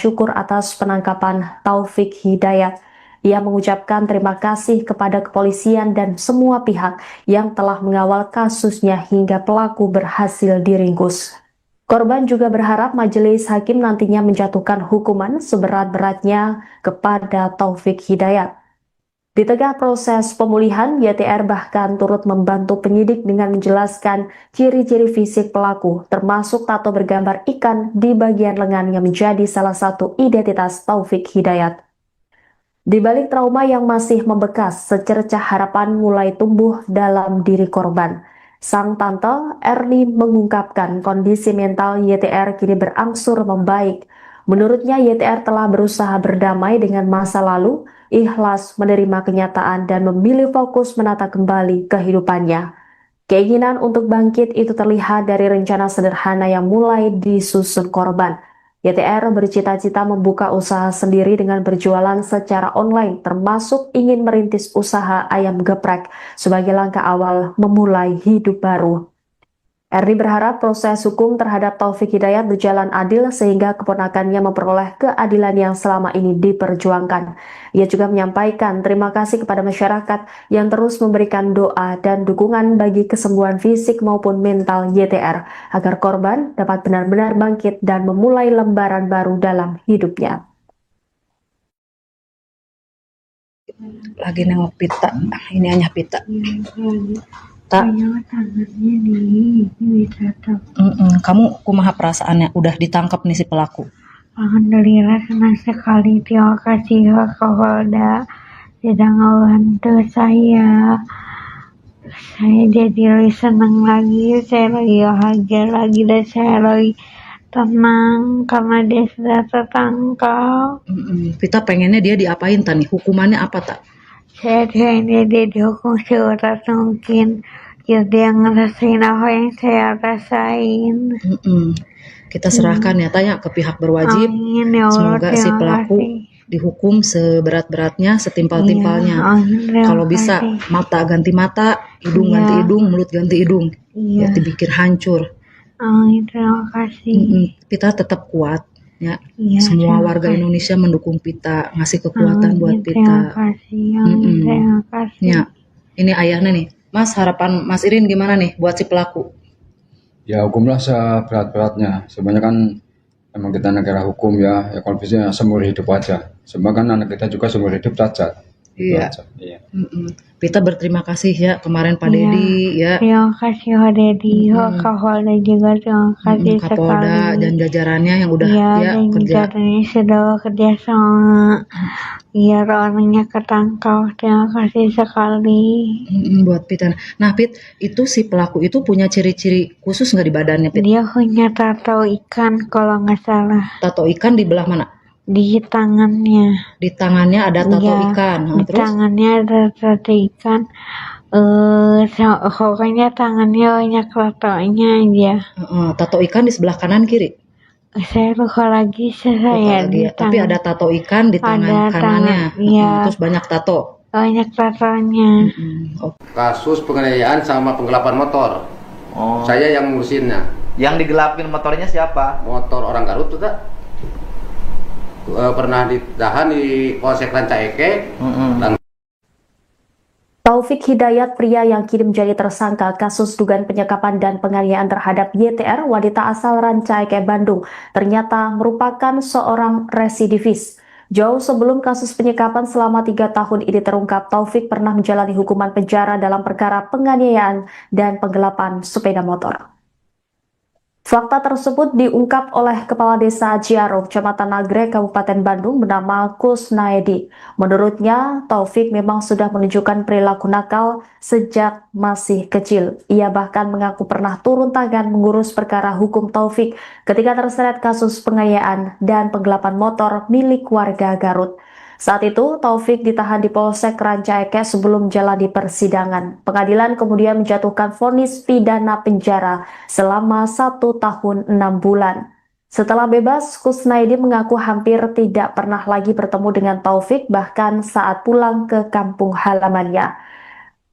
syukur atas penangkapan Taufik Hidayat. Ia mengucapkan terima kasih kepada kepolisian dan semua pihak yang telah mengawal kasusnya hingga pelaku berhasil diringkus. Korban juga berharap majelis hakim nantinya menjatuhkan hukuman seberat-beratnya kepada Taufik Hidayat. Di tengah proses pemulihan, YTR bahkan turut membantu penyidik dengan menjelaskan ciri-ciri fisik pelaku, termasuk tato bergambar ikan di bagian lengan yang menjadi salah satu identitas Taufik Hidayat. Di balik trauma yang masih membekas, secercah harapan mulai tumbuh dalam diri korban. Sang tante Erni mengungkapkan kondisi mental YTR kini berangsur membaik. Menurutnya YTR telah berusaha berdamai dengan masa lalu, ikhlas menerima kenyataan dan memilih fokus menata kembali kehidupannya. Keinginan untuk bangkit itu terlihat dari rencana sederhana yang mulai disusun korban. YTR bercita-cita membuka usaha sendiri dengan berjualan secara online, termasuk ingin merintis usaha ayam geprek sebagai langkah awal memulai hidup baru. Erni berharap proses hukum terhadap Taufik Hidayat berjalan adil sehingga keponakannya memperoleh keadilan yang selama ini diperjuangkan. Ia juga menyampaikan terima kasih kepada masyarakat yang terus memberikan doa dan dukungan bagi kesembuhan fisik maupun mental YTR agar korban dapat benar-benar bangkit dan memulai lembaran baru dalam hidupnya. Lagi nengok pita, ini hanya pita. Tak. Kamu kumaha perasaannya udah ditangkap nih si pelaku? Alhamdulillah senang sekali, terima kasih Kapolda sudah membantu saya. Saya jadi lebih senang lagi, saya lagi bahagia lagi dan saya lagi tenang karena dia sudah tertangkap. Kita pengennya dia diapain tani? Hukumannya apa tak? Saya pengennya dia dihukum seberat mungkin. Ya dia ngerasain apa yang saya rasain. Kita serahkan ya tanya ke pihak berwajib. Amin, ya Allah, semoga si pelaku dihukum seberat-beratnya, setimpal-timpalnya. Kalau bisa mata ganti mata, hidung ganti hidung, mulut ganti hidung. Ya dipikir hancur. Amin, terima kasih. Pita tetap kuat ya. Semua warga Indonesia mendukung Pita, ngasih kekuatan buat Pita. Terima kasih. Terima kasih. Ya. Ini ayahnya nih. Mas, harapan Mas Irin gimana nih buat si pelaku? Ya hukumlah seberat-beratnya. Sebenarnya kan emang kita negara hukum ya kalau bisa seumur hidup aja. Semua kan anak kita juga seumur hidup cacat. Iya. Pita berterima kasih ya kemarin Pak Dedi ya. Terima kasih Pak Dedi, Kapolda juga terima kasih Kapolda sekali. dan jajarannya yang udah kerja. Jajarannya sudah kerja sama. Biar orangnya ketangkap, terima kasih sekali. Buat Pita. Nah Pit, itu si pelaku itu punya ciri-ciri khusus nggak di badannya Pit? Dia punya tato ikan kalau nggak salah. Tato ikan di belah mana? Di tangannya. Di tangannya ada tato ikan. Di Terus? tangannya ada tato ikan. Pokoknya tangannya banyak tatonya aja. Tato ikan di sebelah kanan kiri? Saya lupa lagi Tapi ada tato ikan di tangan kanannya. Terus banyak tato. Banyak tatonya. Kasus penganiayaan sama penggelapan motor. Saya yang ngurusinnya. Yang digelapin motornya siapa? Motor orang Garut tuh tak? Pernah ditahan di Polsek Rancaike. Taufik Hidayat, pria yang kini menjadi tersangka kasus dugaan penyekapan dan penganiayaan terhadap YTR, wanita asal Rancaike, Bandung, ternyata merupakan seorang residivis. Jauh sebelum kasus penyekapan selama 3 tahun ini terungkap, Taufik pernah menjalani hukuman penjara dalam perkara penganiayaan dan penggelapan sepeda motor. Fakta tersebut diungkap oleh Kepala Desa Ciaro, Kecamatan Nagrek, Kabupaten Bandung bernama Kusnaedi. Menurutnya, Taufik memang sudah menunjukkan perilaku nakal sejak masih kecil. Ia bahkan mengaku pernah turun tangan mengurus perkara hukum Taufik ketika terseret kasus penganiayaan dan penggelapan motor milik warga Garut. Saat itu, Taufik ditahan di Polsek Rancaike sebelum jalani persidangan. Pengadilan kemudian menjatuhkan vonis pidana penjara selama 1 tahun 6 bulan. Setelah bebas, Kusnaedi mengaku hampir tidak pernah lagi bertemu dengan Taufik, bahkan saat pulang ke kampung halamannya.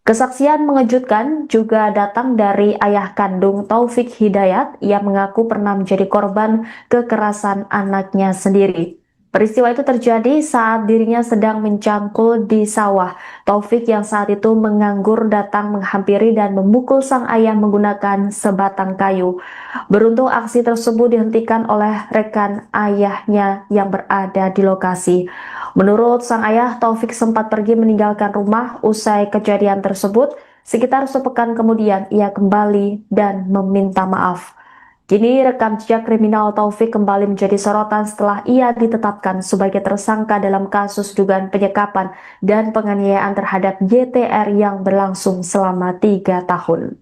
Kesaksian mengejutkan juga datang dari ayah kandung Taufik Hidayat yang mengaku pernah menjadi korban kekerasan anaknya sendiri. Peristiwa itu terjadi saat dirinya sedang mencangkul di sawah. Taufik yang saat itu menganggur datang menghampiri dan memukul sang ayah menggunakan sebatang kayu. Beruntung aksi tersebut dihentikan oleh rekan ayahnya yang berada di lokasi. Menurut sang ayah, Taufik sempat pergi meninggalkan rumah usai kejadian tersebut. Sekitar sepekan kemudian ia kembali dan meminta maaf. Kini rekam jejak kriminal Taufik kembali menjadi sorotan setelah ia ditetapkan sebagai tersangka dalam kasus dugaan penyekapan dan penganiayaan terhadap YTR yang berlangsung selama 3 tahun.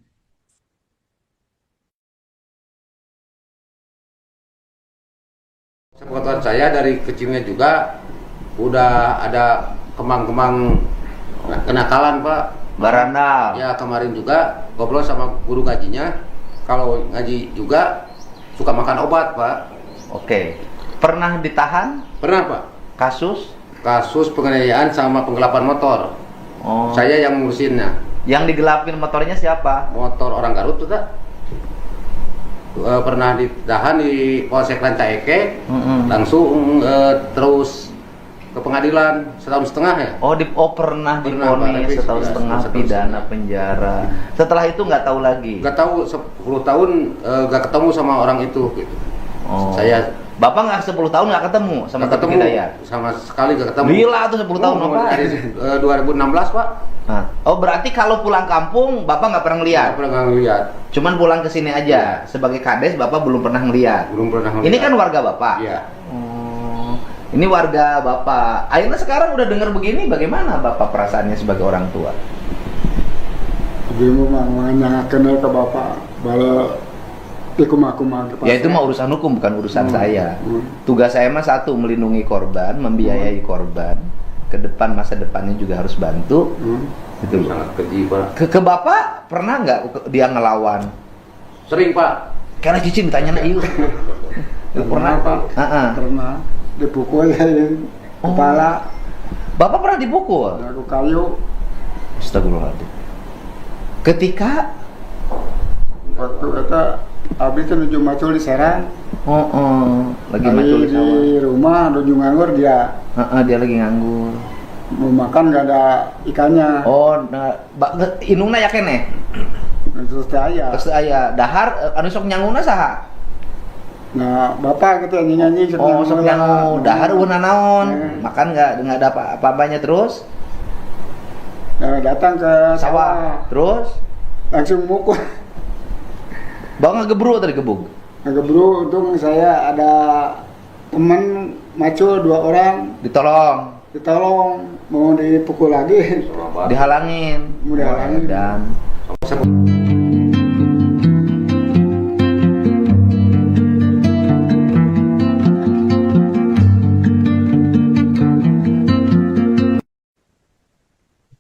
Sepengetahuan saya dari kecilnya juga udah ada kemang-kemang kenakalan, Pak. Barandal. Ya, kemarin juga ngobrol sama guru ngajinya. Kalau ngaji juga suka makan obat, Pak. Oke. Pernah ditahan? Pernah, Pak. Kasus? Kasus penganiayaan sama penggelapan motor. Oh. Saya yang ngurusinnya. Yang digelapin motornya siapa? Motor orang Garut tuh, tak? Pernah ditahan di Polsek Rancaike. Langsung terus ke pengadilan 1,5 tahun ya. Pernah Pernah, divonis Pak. 1,5 tahun Ya, 1,5 pidana penjara. Setelah itu nggak tahu lagi. Gak tahu 10 tahun gak ketemu sama orang itu gitu. Oh. Saya Bapak nggak 10 tahun nggak ketemu sama gak Taufik ketemu Hidayat? sama sekali, gak ketemu. Gila tuh 10 tahun, Bapak. Dari 2016, Pak. Nah. Oh, berarti kalau pulang kampung Bapak nggak pernah ngeliat? Gak pernah ngeliat. Cuman pulang ke sini aja. Sebagai kades Bapak belum pernah ngeliat. Belum pernah ngeliat. Ini kan warga Bapak. Iya. Oh, ini warga Bapak. Akhirnya sekarang udah dengar begini, bagaimana Bapak perasaannya sebagai orang tua? Ibu mah kenal ke bapak bala ikum-akuman. Ya itu mah urusan hukum, bukan urusan saya. Tugas saya mah satu, melindungi korban, membiayai korban. Ke depan, masa depannya juga harus bantu. Gitu loh. Sangat keji, Pak. Ke Bapak pernah nggak dia ngelawan? Sering, Pak. Karena cicing ditanya yuk. Pernah Pak. Pernah dipukul kepala. Bapak pernah dipukul? Aku kayu. Astagfirullahaladzim. Ketika Waktu itu abis itu nuju macul di Serang. lagi macul di sawah. Di rumah nuju nganggur dia. Dia lagi nganggur. Mau makan gak ada ikannya. Oh, nah, inungna ya kene. Terus aya. Terus aya dahar anu sok nyanguna saha? Nah, bapak gitu nyanyi-nyanyi Oh, sok nyangu dahar euna naon? Makan enggak ada apa-apanya terus? Nah, datang ke Sawah. Terus langsung mukul. Bang ngegebru tadi gebuk. Agak bro, untung saya ada teman macul 2 orang ditolong mau dipukul lagi. Dihalangin. Mau dihalangin. Dan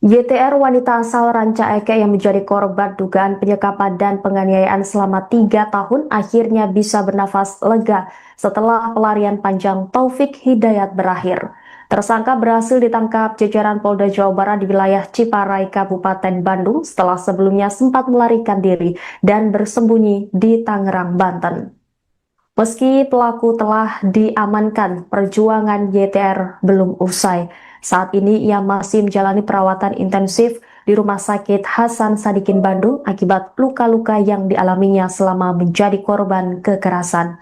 YTR wanita asal Rancaike yang menjadi korban dugaan penyekapan dan penganiayaan selama 3 tahun akhirnya bisa bernafas lega setelah pelarian panjang Taufik Hidayat berakhir. Tersangka berhasil ditangkap jajaran Polda Jawa Barat di wilayah Ciparai, Kabupaten Bandung setelah sebelumnya sempat melarikan diri dan bersembunyi di Tangerang, Banten. Meski pelaku telah diamankan, perjuangan YTR belum usai. Saat ini ia masih menjalani perawatan intensif di Rumah Sakit Hasan Sadikin Bandung akibat luka-luka yang dialaminya selama menjadi korban kekerasan.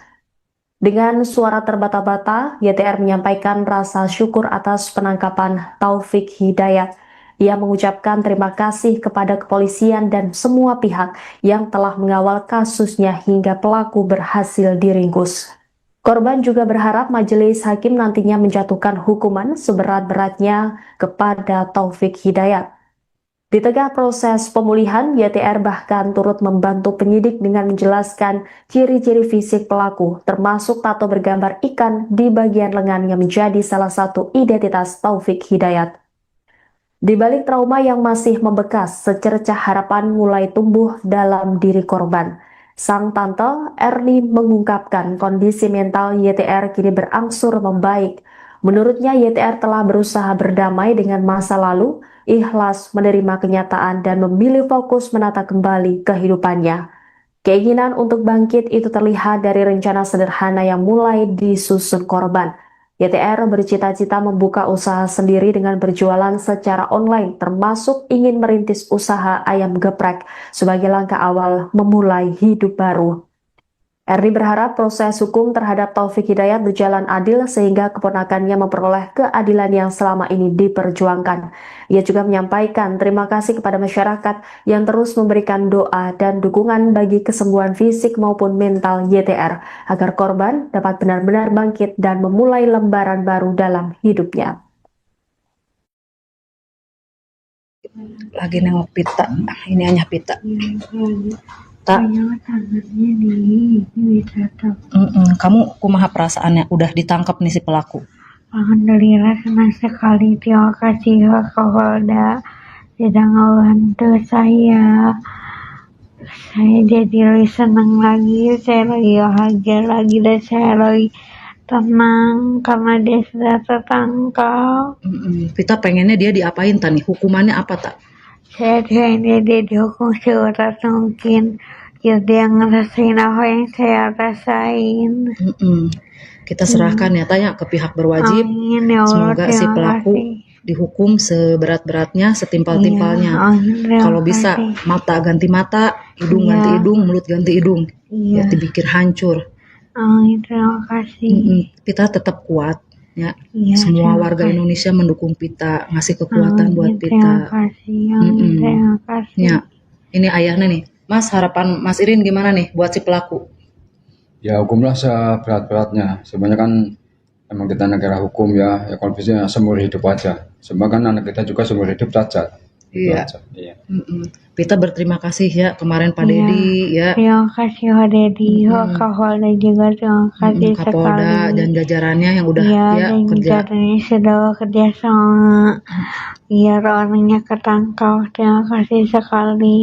Dengan suara terbata-bata, YTR menyampaikan rasa syukur atas penangkapan Taufik Hidayat. Ia mengucapkan terima kasih kepada kepolisian dan semua pihak yang telah mengawal kasusnya hingga pelaku berhasil diringkus. Korban juga berharap majelis hakim nantinya menjatuhkan hukuman seberat-beratnya kepada Taufik Hidayat. Di tengah proses pemulihan, YTR bahkan turut membantu penyidik dengan menjelaskan ciri-ciri fisik pelaku, termasuk tato bergambar ikan di bagian lengan yang menjadi salah satu identitas Taufik Hidayat. Di balik trauma yang masih membekas, secercah harapan mulai tumbuh dalam diri korban. Sang tante Erni mengungkapkan kondisi mental YTR kini berangsur membaik. Menurutnya YTR telah berusaha berdamai dengan masa lalu, ikhlas menerima kenyataan dan memilih fokus menata kembali kehidupannya. Keinginan untuk bangkit itu terlihat dari rencana sederhana yang mulai disusun korban. YTR bercita-cita membuka usaha sendiri dengan berjualan secara online, termasuk ingin merintis usaha ayam geprek sebagai langkah awal memulai hidup baru. Erdi berharap proses hukum terhadap Taufik Hidayat berjalan adil sehingga keponakannya memperoleh keadilan yang selama ini diperjuangkan. Ia juga menyampaikan terima kasih kepada masyarakat yang terus memberikan doa dan dukungan bagi kesembuhan fisik maupun mental YTR agar korban dapat benar-benar bangkit dan memulai lembaran baru dalam hidupnya. Lagi nengok pita, ini hanya pita. Tak. Kamu kumaha perasaannya udah ditangkap nih si pelaku? Alhamdulillah senang sekali, terima kasih Pak Kapolda sudah ngebantu saya. Saya jadi lebih senang lagi, saya lagi bahagia lagi dan saya lagi tenang karena dia sudah tertangkap. Kita pengennya dia diapain tani? Hukumannya apa tak? Saya pengennya dia dihukum seberat mungkin. Ya dia ngerasain apa yang saya rasain. Kita serahkan ya tanya ke pihak berwajib. Amin, ya Allah, semoga si pelaku dihukum seberat-beratnya, setimpal-timpalnya. Kalau bisa mata ganti mata, hidung ganti hidung, mulut ganti hidung. Ya dipikir hancur. Amin, terima kasih. Kita tetap kuat ya. Semua warga Indonesia mendukung Pita, ngasih kekuatan buat Pita. Terima kasih. Terima kasih. Ya, ini ayahnya nih. Mas, harapan Mas Irin gimana nih buat si pelaku? Ya hukumlah seberat-beratnya. Sebenarnya kan emang kita negara hukum ya, kalau bisa seumur hidup aja. Sebab kan anak kita juga seumur hidup cacat. Iya. Pita berterima kasih ya kemarin Pak Dedi ya. Terima kasih Pak Dedi, Pak Kapolda juga terima kasih Kapolda sekali. dan jajarannya yang udah dan kerja. jajarannya sudah bekerja sama. Biar orangnya ketangkap. Terima kasih sekali.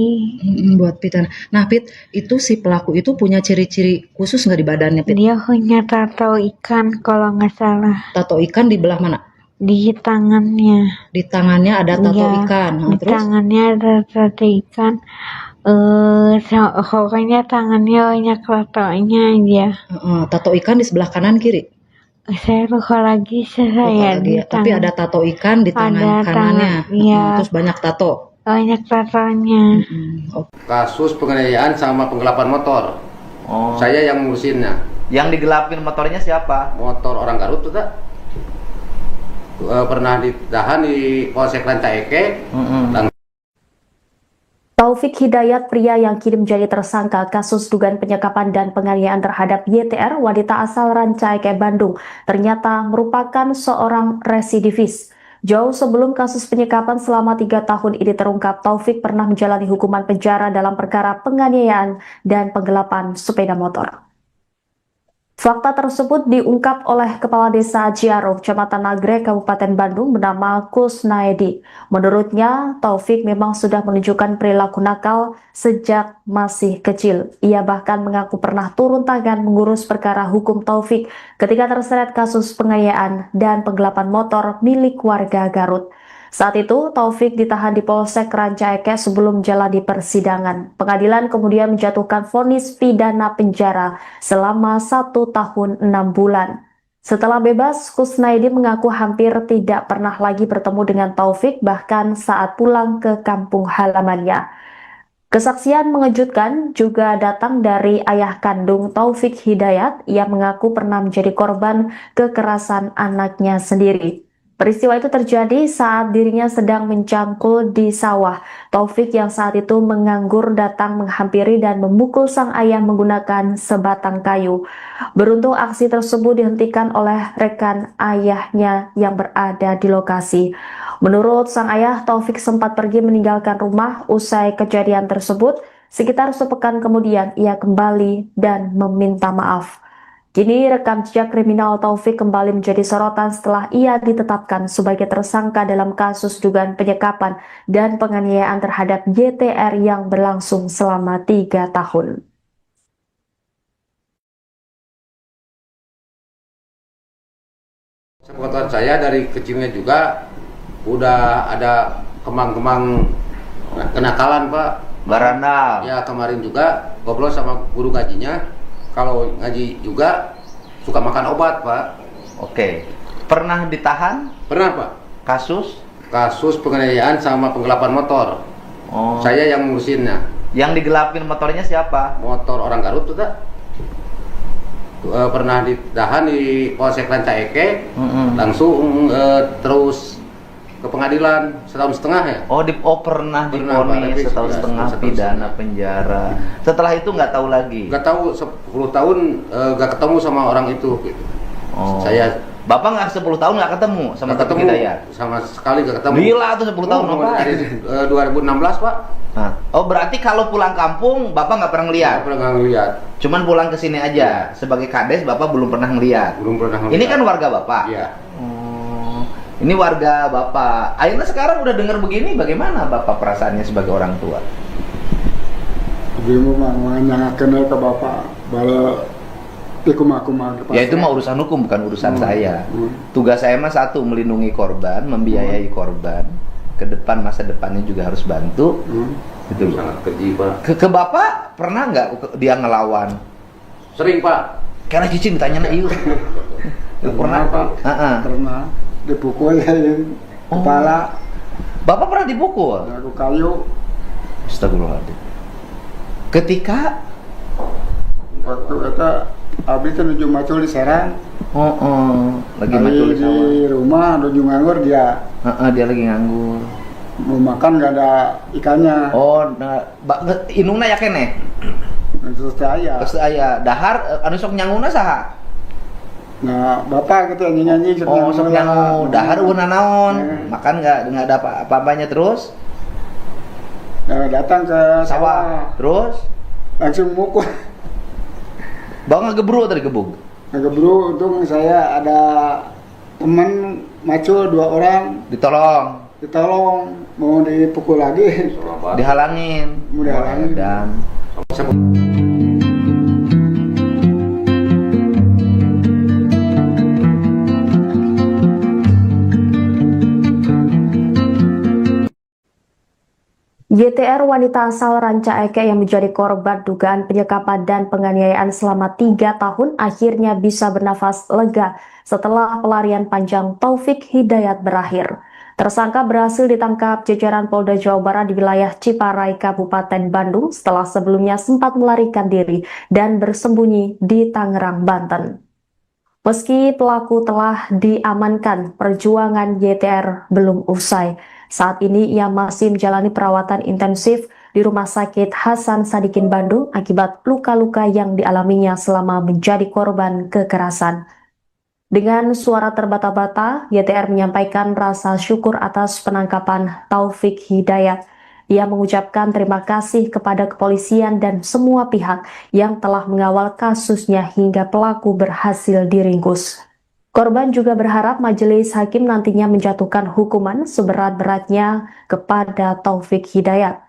Buat Pita. Nah Pit, itu si pelaku itu punya ciri-ciri khusus nggak di badannya Pit? Dia punya tato ikan kalau nggak salah. Tato ikan di belah mana? Di tangannya. Di tangannya ada tato ikan. Di Terus? tangannya ada tato ikan. Pokoknya tangannya banyak tatonya aja. Tato ikan di sebelah kanan kiri? Saya lupa lagi Tapi ada tato ikan di tangan kanannya. Terus banyak tato. Banyak tatonya. Kasus penganiayaan sama penggelapan motor. Saya yang ngurusinnya. Yang digelapin motornya siapa? Motor orang Garut tuh tak? Pernah ditahan di Polsek Ranca Ekek. Taufik Hidayat, pria yang kini menjadi tersangka kasus dugaan penyekapan dan penganiayaan terhadap YTR, wanita asal Ranca Ekek, Bandung, ternyata merupakan seorang residivis. Jauh sebelum kasus penyekapan selama 3 tahun ini terungkap, Taufik pernah menjalani hukuman penjara dalam perkara penganiayaan dan penggelapan sepeda motor. Fakta tersebut diungkap oleh Kepala Desa Ciaro, Kecamatan Nagrek, Kabupaten Bandung bernama Kusnaedi. Menurutnya, Taufik memang sudah menunjukkan perilaku nakal sejak masih kecil. Ia bahkan mengaku pernah turun tangan mengurus perkara hukum Taufik ketika terseret kasus penganiayaan dan penggelapan motor milik warga Garut. Saat itu, Taufik ditahan di Polsek Ranca Ekek sebelum menjalani persidangan. Pengadilan kemudian menjatuhkan vonis pidana penjara selama 1 tahun 6 bulan. Setelah bebas, Kusnaedi mengaku hampir tidak pernah lagi bertemu dengan Taufik, bahkan saat pulang ke kampung halamannya. Kesaksian mengejutkan juga datang dari ayah kandung Taufik Hidayat. Ia mengaku pernah menjadi korban kekerasan anaknya sendiri. Peristiwa itu terjadi saat dirinya sedang mencangkul di sawah. Taufik yang saat itu menganggur datang menghampiri dan memukul sang ayah menggunakan sebatang kayu. Beruntung aksi tersebut dihentikan oleh rekan ayahnya yang berada di lokasi. Menurut sang ayah, Taufik sempat pergi meninggalkan rumah usai kejadian tersebut. Sekitar sepekan kemudian ia kembali dan meminta maaf. Kini rekam jejak kriminal Taufik kembali menjadi sorotan setelah ia ditetapkan sebagai tersangka dalam kasus dugaan penyekapan dan penganiayaan terhadap YTR yang berlangsung selama 3 tahun. Sepengetahuan saya dari kecilnya juga udah ada kemang-kemang kenakalan Pak. Barandal. Ya kemarin juga ngobrol sama guru ngajinya. Kalau ngaji juga suka makan obat Pak. Oke. Pernah ditahan? Pernah Pak. Kasus? Kasus penganiayaan sama penggelapan motor. Oh. Saya yang ngurusinnya. Yang digelapin motornya siapa? Motor orang Garut tuh tak. Pernah ditahan di Polsek Ranca Eke, langsung terus ke pengadilan setahun setengah ya. Pernah divonis setahun setengah pidana penjara. Setelah itu nggak tahu lagi. Nggak tahu 10 tahun nggak ketemu sama orang itu. Gitu. Bapak nggak 10 tahun nggak ketemu sama Taufik Hidayat? Sama sekali nggak ketemu. Gila tuh 10 tahun Bapak. Dari 2016 Pak. Nah, berarti kalau pulang kampung Bapak nggak pernah ngeliat? Nggak pernah ngeliat. Cuman pulang ke sini aja. Sebagai kades Bapak belum pernah ngeliat. Belum pernah ngeliat. Ini kan warga Bapak. Iya. Ini warga Bapak. Akhirnya sekarang udah dengar begini, bagaimana Bapak perasaannya sebagai orang tua? Dia mau kenal ke Bapak, bala ya itu mah urusan hukum, bukan urusan saya. Tugas saya mah satu, melindungi korban, membiayai korban. Ke depan, masa depannya juga harus bantu. Gitu. Sangat keji Pak. Ke Bapak pernah nggak dia ngelawan? Sering Pak. Karena cicing ditanya na iu. Pernah Pak. Pernah dipukul kepala. Bapak pernah dipukul? Aku kayu. Astagfirullahaladzim. Ketika waktu itu abis itu nuju macul di Serang. Lagi macul di sawah. Di rumah nuju nganggur dia. Dia lagi nganggur. Mau makan nggak ada ikannya. Inungna ya kene. Terus aya dahar anu sok nyanguna saha? Nah, Bapak gitu nyanyi sok nyangu dahar una naon? Makan nggak ada apa-apanya terus? Datang ke sawah. Terus langsung mukul. Bang ngegebru tadi gebuk. Ngegebru, untung saya ada teman macul 2 orang. Ditolong, mau dipukul lagi. Dihalangin. Mau dihalangin. Dan YTR wanita asal Ranca Eke yang menjadi korban dugaan penyekapan dan penganiayaan selama 3 tahun akhirnya bisa bernafas lega setelah pelarian panjang Taufik Hidayat berakhir. Tersangka berhasil ditangkap jajaran Polda Jawa Barat di wilayah Ciparai, Kabupaten Bandung setelah sebelumnya sempat melarikan diri dan bersembunyi di Tangerang, Banten. Meski pelaku telah diamankan, perjuangan YTR belum usai. Saat ini ia masih menjalani perawatan intensif di Rumah Sakit Hasan Sadikin Bandung akibat luka-luka yang dialaminya selama menjadi korban kekerasan. Dengan suara terbata-bata, YTR menyampaikan rasa syukur atas penangkapan Taufik Hidayat. Ia mengucapkan terima kasih kepada kepolisian dan semua pihak yang telah mengawal kasusnya hingga pelaku berhasil diringkus. Korban juga berharap majelis hakim nantinya menjatuhkan hukuman seberat-beratnya kepada Taufik Hidayat.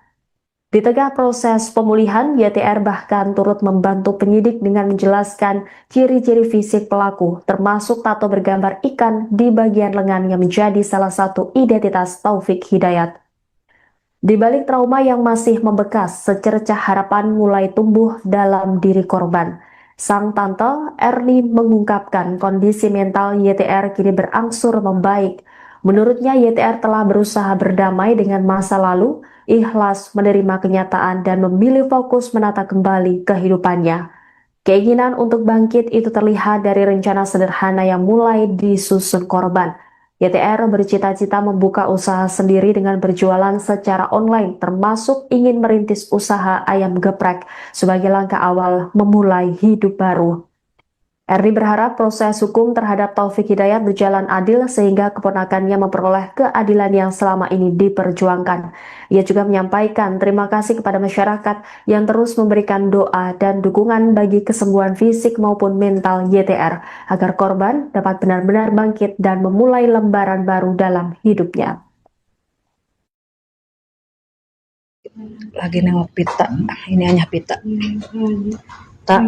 Di tengah proses pemulihan, YTR bahkan turut membantu penyidik dengan menjelaskan ciri-ciri fisik pelaku, termasuk tato bergambar ikan di bagian lengan yang menjadi salah satu identitas Taufik Hidayat. Di balik trauma yang masih membekas, secercah harapan mulai tumbuh dalam diri korban. Sang tante Erni mengungkapkan kondisi mental YTR kini berangsur membaik. Menurutnya YTR telah berusaha berdamai dengan masa lalu, ikhlas menerima kenyataan dan memilih fokus menata kembali kehidupannya. Keinginan untuk bangkit itu terlihat dari rencana sederhana yang mulai disusun korban. YTR bercita-cita membuka usaha sendiri dengan berjualan secara online, termasuk ingin merintis usaha ayam geprek sebagai langkah awal memulai hidup baru. Erni berharap proses hukum terhadap Taufik Hidayat berjalan adil sehingga keponakannya memperoleh keadilan yang selama ini diperjuangkan. Ia juga menyampaikan terima kasih kepada masyarakat yang terus memberikan doa dan dukungan bagi kesembuhan fisik maupun mental YTR agar korban dapat benar-benar bangkit dan memulai lembaran baru dalam hidupnya. Lagi nengok pita, ini hanya pita. Tak.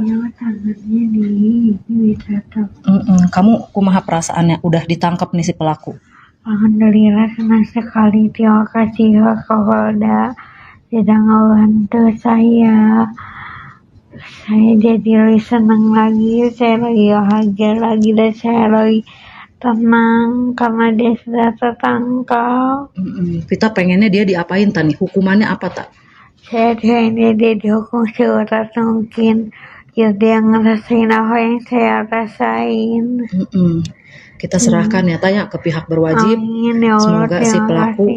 Kamu kumaha perasaannya udah ditangkap nih si pelaku? Alhamdulillah senang sekali, terima kasih Kapolda sudah ngebantu saya jadi lebih senang lagi, saya lagi bahagia lagi dan saya lagi tenang karena dia sudah tertangkap. Kita pengennya dia diapain Tani? Hukumannya apa tak? Saya pengennya dia dihukum seberat mungkin. Biar dia ngerasain apa yang saya rasain. Kita serahkan ya tanya ke pihak berwajib. Amin, ya Allah, Semoga si pelaku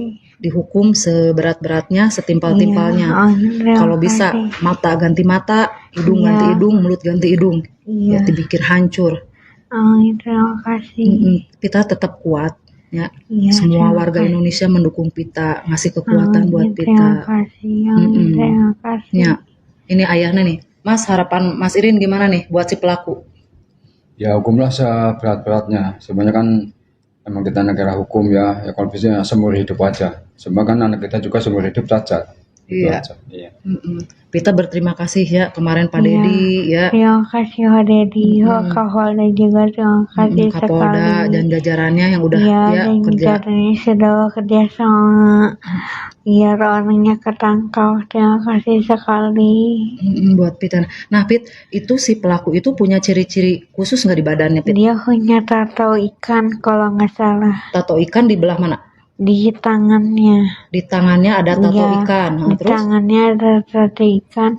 dihukum seberat-beratnya, setimpal-timpalnya. Kalau bisa mata ganti mata, hidung ganti hidung, mulut ganti hidung. Ya dipikir hancur. Amin, terima kasih. Kita tetap kuat ya. terima Semua warga kasih. Indonesia mendukung Pita, ngasih kekuatan buat Terima Pita. kasih. Terima kasih. Ya. Ini ayahnya nih. Mas, harapan Mas Irin gimana nih buat si pelaku? Ya hukumlah seberat-beratnya. Sebenarnya kan emang kita negara hukum ya kalau bisa seumur hidup aja. Sebab kan anak kita juga seumur hidup cacat. Iya. Iya. Pita berterima kasih ya kemarin Pak Dedi ya. Terima kasih Pak Dedi, Pak Kapolda juga terima kasih Kapolda sekali. dan jajarannya yang udah dan kerja. jajarannya sudah bekerja sama biar orangnya ketangkap. Terima kasih sekali. Buat Pita. Nah Pit, itu si pelaku itu punya ciri-ciri khusus nggak di badannya Pit? Dia punya tato ikan kalau nggak salah. Tato ikan di belah mana? Di tangannya. Di tangannya ada tato ikan. Di Terus? tangannya ada tato ikan.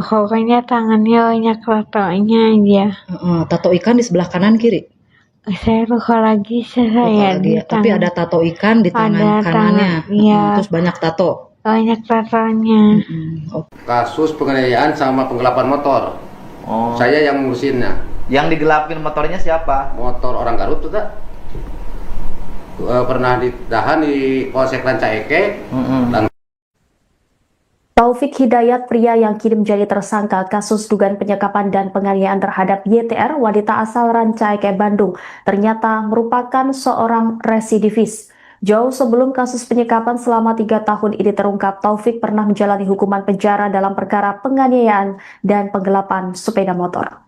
Pokoknya tangannya banyak tatonya aja. Tato ikan di sebelah kanan kiri? Saya lupa lagi di Tapi ada tato ikan di tangan kanannya. Terus banyak tato. Banyak tatonya. Kasus penganiayaan sama penggelapan motor. Saya yang ngurusinnya. Yang digelapin motornya siapa? Motor orang Garut tuh tak? Pernah ditahan di Polsek Rancaike. Taufik Hidayat, pria yang kini menjadi tersangka kasus dugaan penyekapan dan penganiayaan terhadap YTR, wanita asal Rancaike, Bandung, ternyata merupakan seorang residivis. Jauh sebelum kasus penyekapan selama 3 tahun ini terungkap, Taufik pernah menjalani hukuman penjara dalam perkara penganiayaan dan penggelapan sepeda motor.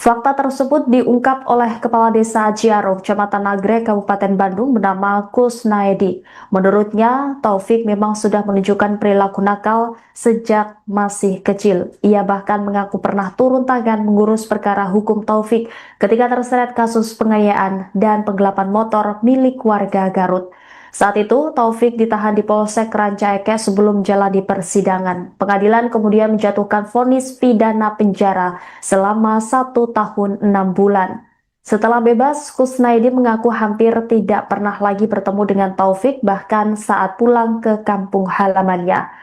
Fakta tersebut diungkap oleh Kepala Desa Ciaro, Kecamatan Nagrek, Kabupaten Bandung, bernama Kusnaedi. Menurutnya, Taufik memang sudah menunjukkan perilaku nakal sejak masih kecil. Ia bahkan mengaku pernah turun tangan mengurus perkara hukum Taufik ketika terseret kasus penganiayaan dan penggelapan motor milik warga Garut. Saat itu, Taufik ditahan di Polsek Rancaike sebelum menjalani persidangan. Pengadilan kemudian menjatuhkan vonis pidana penjara selama 1 tahun 6 bulan. Setelah bebas, Kusnaedi mengaku hampir tidak pernah lagi bertemu dengan Taufik, bahkan saat pulang ke kampung halamannya.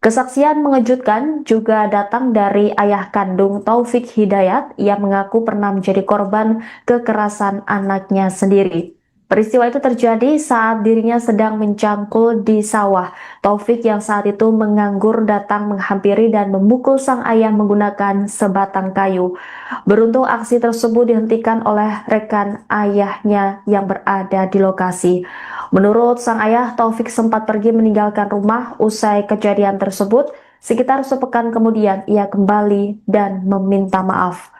Kesaksian mengejutkan juga datang dari ayah kandung Taufik Hidayat. Ia mengaku pernah menjadi korban kekerasan anaknya sendiri. Peristiwa itu terjadi saat dirinya sedang mencangkul di sawah. Taufik yang saat itu menganggur datang menghampiri dan memukul sang ayah menggunakan sebatang kayu. Beruntung aksi tersebut dihentikan oleh rekan ayahnya yang berada di lokasi. Menurut sang ayah, Taufik sempat pergi meninggalkan rumah usai kejadian tersebut. Sekitar sepekan kemudian ia kembali dan meminta maaf.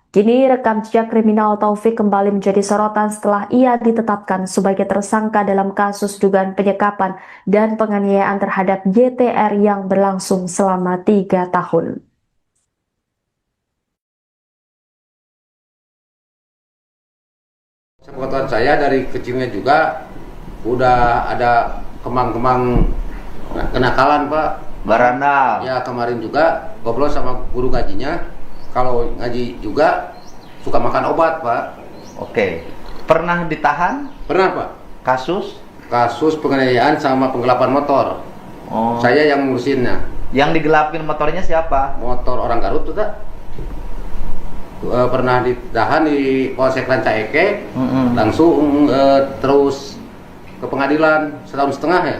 Kini rekam jejak kriminal Taufik kembali menjadi sorotan setelah ia ditetapkan sebagai tersangka dalam kasus dugaan penyekapan dan penganiayaan terhadap YTR yang berlangsung selama 3 tahun. Sepengetahuan saya dari kecilnya juga udah ada kemang-kemang kenakalan Pak. Barandal. Ya kemarin juga ngobrol sama guru ngajinya. Kalau ngaji juga suka makan obat Pak. Oke. Pernah ditahan? Pernah Pak. Kasus? Kasus penganiayaan sama penggelapan motor. Saya yang ngurusinnya. Yang digelapin motornya siapa? Motor orang Garut tuh tak? Pernah ditahan di Polsek Rancaike. Langsung terus ke pengadilan 1,5 tahun ya.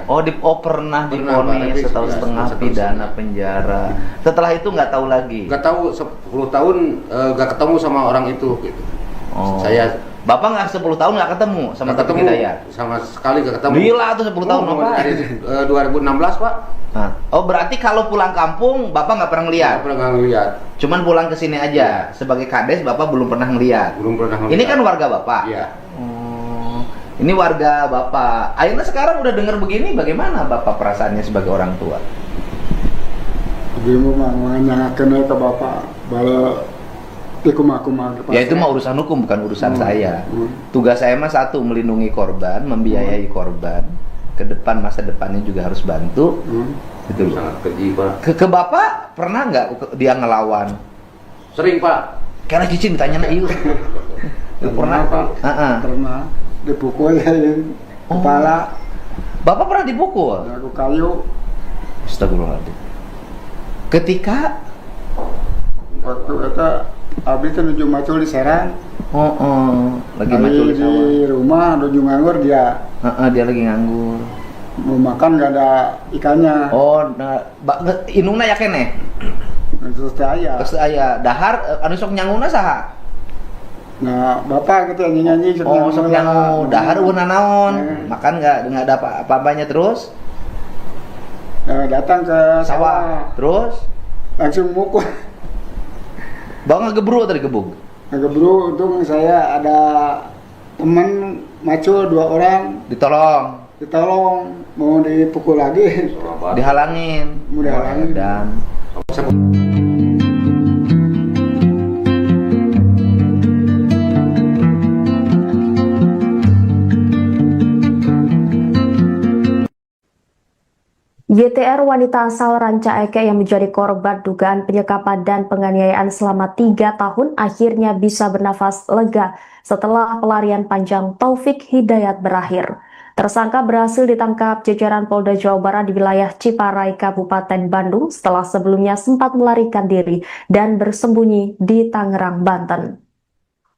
Pernah divonis 1,5 tahun pidana penjara. Setelah itu nggak tahu lagi. Nggak tahu 10 tahun nggak ketemu sama orang itu gitu. Bapak nggak 10 tahun nggak ketemu sama Taufik Hidayat? Sama sekali nggak ketemu. Gila tuh 10 tahun Bapak. Dari 2016 Pak. Berarti kalau pulang kampung Bapak nggak pernah ngeliat? Nggak pernah ngeliat. Cuman pulang ke sini aja. Sebagai kades Bapak belum pernah ngeliat. Belum pernah ngeliat. Ini kan warga Bapak. Iya. Ini warga Bapak. Akhirnya sekarang udah dengar begini, bagaimana Bapak perasaannya sebagai orang tua? Ibu mah menanyakan ke Bapak, bala Ya itu mah urusan hukum, bukan urusan saya. Tugas saya mah satu, melindungi korban, membiayai korban. Ke depan, masa depannya juga harus bantu. Gitu. Sangat keji, Pak. Ke Bapak pernah nggak dia ngelawan? Sering, Pak. Karena cicing ditanya na iyo. Pernah Pak. Pernah dipukul kepala. Bapak pernah dipukul? Aku kayu. Astagfirullahaladzim. Ketika waktu itu abis itu nuju macul di Serang. Lagi macul di sawah. Di rumah nuju nganggur dia. Dia lagi nganggur. Mau makan nggak ada ikannya. Inungna ya kene. Terus aya dahar anu sok nyanguna saha? Nah, bapak gitu nyanyi-nyanyi sok nyangu dahar euna naon? Makan nggak ada apa-apanya terus? Datang ke sawah. Terus langsung mukul. Bawa ngegebru tadi gebuk. Ngegebru, untung saya ada teman macul 2 orang. Ditolong, mau dipukul lagi. Dihalangin. Mau dihalangin. Dan YTR wanita asal Ranca Ekek yang menjadi korban dugaan penyekapan dan penganiayaan selama 3 tahun akhirnya bisa bernafas lega setelah pelarian panjang Taufik Hidayat berakhir. Tersangka berhasil ditangkap jajaran Polda Jawa Barat di wilayah Ciparai, Kabupaten Bandung setelah sebelumnya sempat melarikan diri dan bersembunyi di Tangerang, Banten.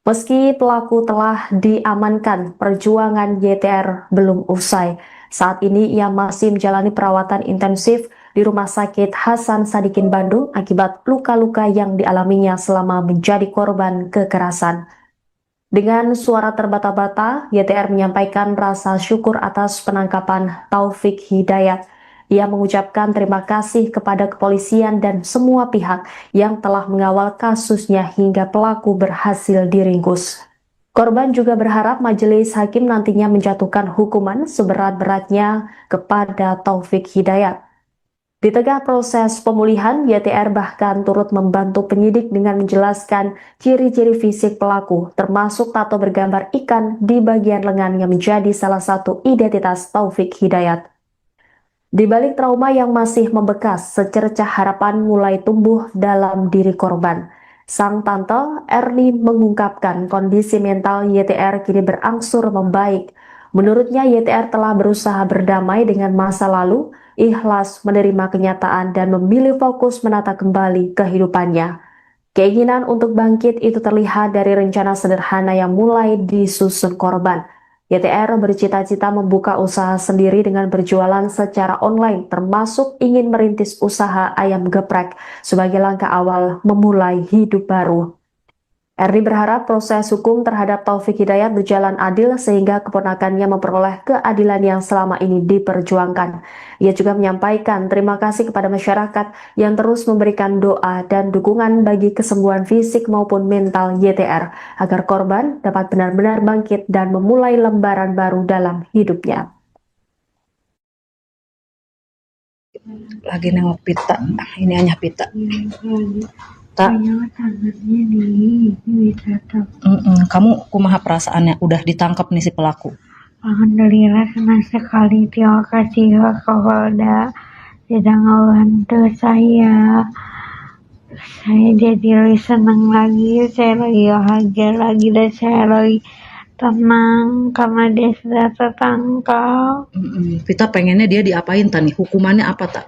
Meski pelaku telah diamankan, perjuangan YTR belum usai. Saat ini ia masih menjalani perawatan intensif di Rumah Sakit Hasan Sadikin Bandung akibat luka-luka yang dialaminya selama menjadi korban kekerasan. Dengan suara terbata-bata, YTR menyampaikan rasa syukur atas penangkapan Taufik Hidayat. Ia mengucapkan terima kasih kepada kepolisian dan semua pihak yang telah mengawal kasusnya hingga pelaku berhasil diringkus. Korban juga berharap majelis hakim nantinya menjatuhkan hukuman seberat-beratnya kepada Taufik Hidayat. Di tengah proses pemulihan, YTR bahkan turut membantu penyidik dengan menjelaskan ciri-ciri fisik pelaku, termasuk tato bergambar ikan di bagian lengan yang menjadi salah satu identitas Taufik Hidayat. Di balik trauma yang masih membekas, secercah harapan mulai tumbuh dalam diri korban. Sang tante Erni mengungkapkan kondisi mental YTR kini berangsur membaik. Menurutnya YTR telah berusaha berdamai dengan masa lalu, ikhlas menerima kenyataan dan memilih fokus menata kembali kehidupannya. Keinginan untuk bangkit itu terlihat dari rencana sederhana yang mulai disusun korban. YTR bercita-cita membuka usaha sendiri dengan berjualan secara online, termasuk ingin merintis usaha ayam geprek sebagai langkah awal memulai hidup baru. Erni berharap proses hukum terhadap Taufik Hidayat berjalan adil sehingga keponakannya memperoleh keadilan yang selama ini diperjuangkan. Ia juga menyampaikan terima kasih kepada masyarakat yang terus memberikan doa dan dukungan bagi kesembuhan fisik maupun mental YTR agar korban dapat benar-benar bangkit dan memulai lembaran baru dalam hidupnya. Lagi nengok pita, ini hanya pita. Tak. Kamu kumaha perasaannya udah ditangkap nih si pelaku? Alhamdulillah senang sekali, terima kasih Kapolda sudah ngebantu saya. Saya jadi lebih senang lagi, saya lagi bahagia lagi dan saya lagi tenang karena dia sudah tertangkap. Kita pengennya dia diapain tani? Hukumannya apa tak?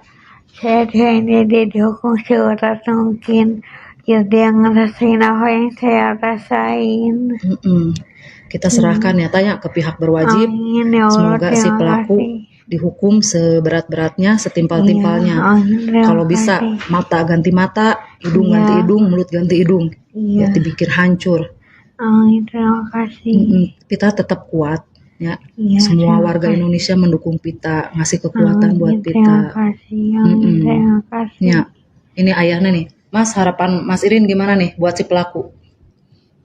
Saya pengennya dia dihukum seberat mungkin. Biar dia ngerasain apa yang saya rasain. Kita serahkan ya tanya ke pihak berwajib. Amin, ya Allah, semoga si pelaku dihukum seberat-beratnya, setimpal-timpalnya. Kalau bisa mata ganti mata, hidung ganti hidung, mulut ganti hidung. Ya dipikir hancur. Amin, terima kasih. Kita tetap kuat ya. Semua warga Indonesia mendukung Pita, ngasih kekuatan buat Pita. Terima kasih. Ya, ini ayahnya nih. Mas, harapan Mas Irin gimana nih buat si pelaku?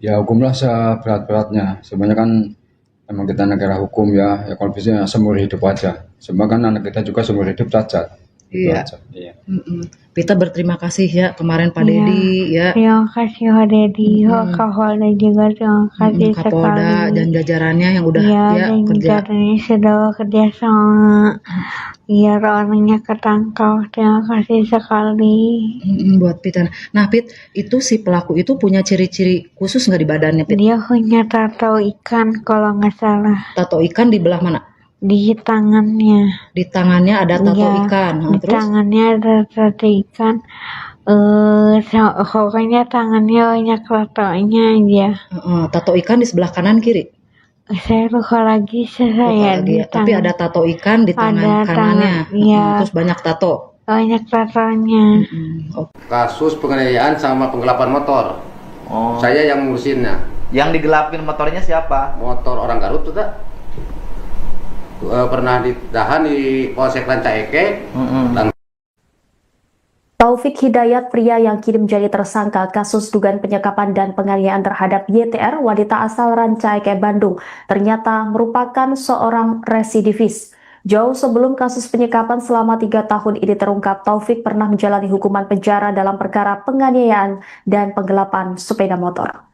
Ya hukumlah seberat-beratnya. Sebenarnya kan emang kita negara hukum ya kalau bisa seumur hidup aja. Sebab kan anak kita juga seumur hidup cacat. Itu Iya. aja. Iya. Kita berterima kasih ya kemarin Pak Iya. Dedi ya, Terima kasih Pak Dedi, Pak Kapolda juga terima kasih Kapolda sekali. dan jajarannya yang udah Iya, ya dan kerja. jajarannya sudah bekerja sama biar orangnya ketangkap. Terima kasih sekali. Buat Pit. Nah Pit, itu si pelaku itu punya ciri-ciri khusus nggak di badannya Pit? Dia punya tato ikan kalau nggak salah Tato ikan di belah mana? di tangannya. Di tangannya ada tato Iya, ikan. di Terus? tangannya ada tato ikan. Pokoknya tangannya banyak tatonya aja. Tato ikan di sebelah kanan kiri. Saya lupa lagi saya Lagi di ya. Tapi ada tato ikan di tangan Ada kanannya. iya. Terus banyak tato. banyak tatonya. Kasus penganiayaan sama penggelapan motor. Oh. Saya yang ngurusinnya. Yang digelapin motornya siapa? Motor orang Garut tuh tak? Pernah ditahan di Polsek Rancaike. Taufik Hidayat, pria yang kini menjadi tersangka kasus dugaan penyekapan dan penganiayaan terhadap YTR, wanita asal Rancaike, Bandung, ternyata merupakan seorang residivis. Jauh sebelum kasus penyekapan selama 3 tahun ini terungkap, Taufik pernah menjalani hukuman penjara dalam perkara penganiayaan dan penggelapan sepeda motor.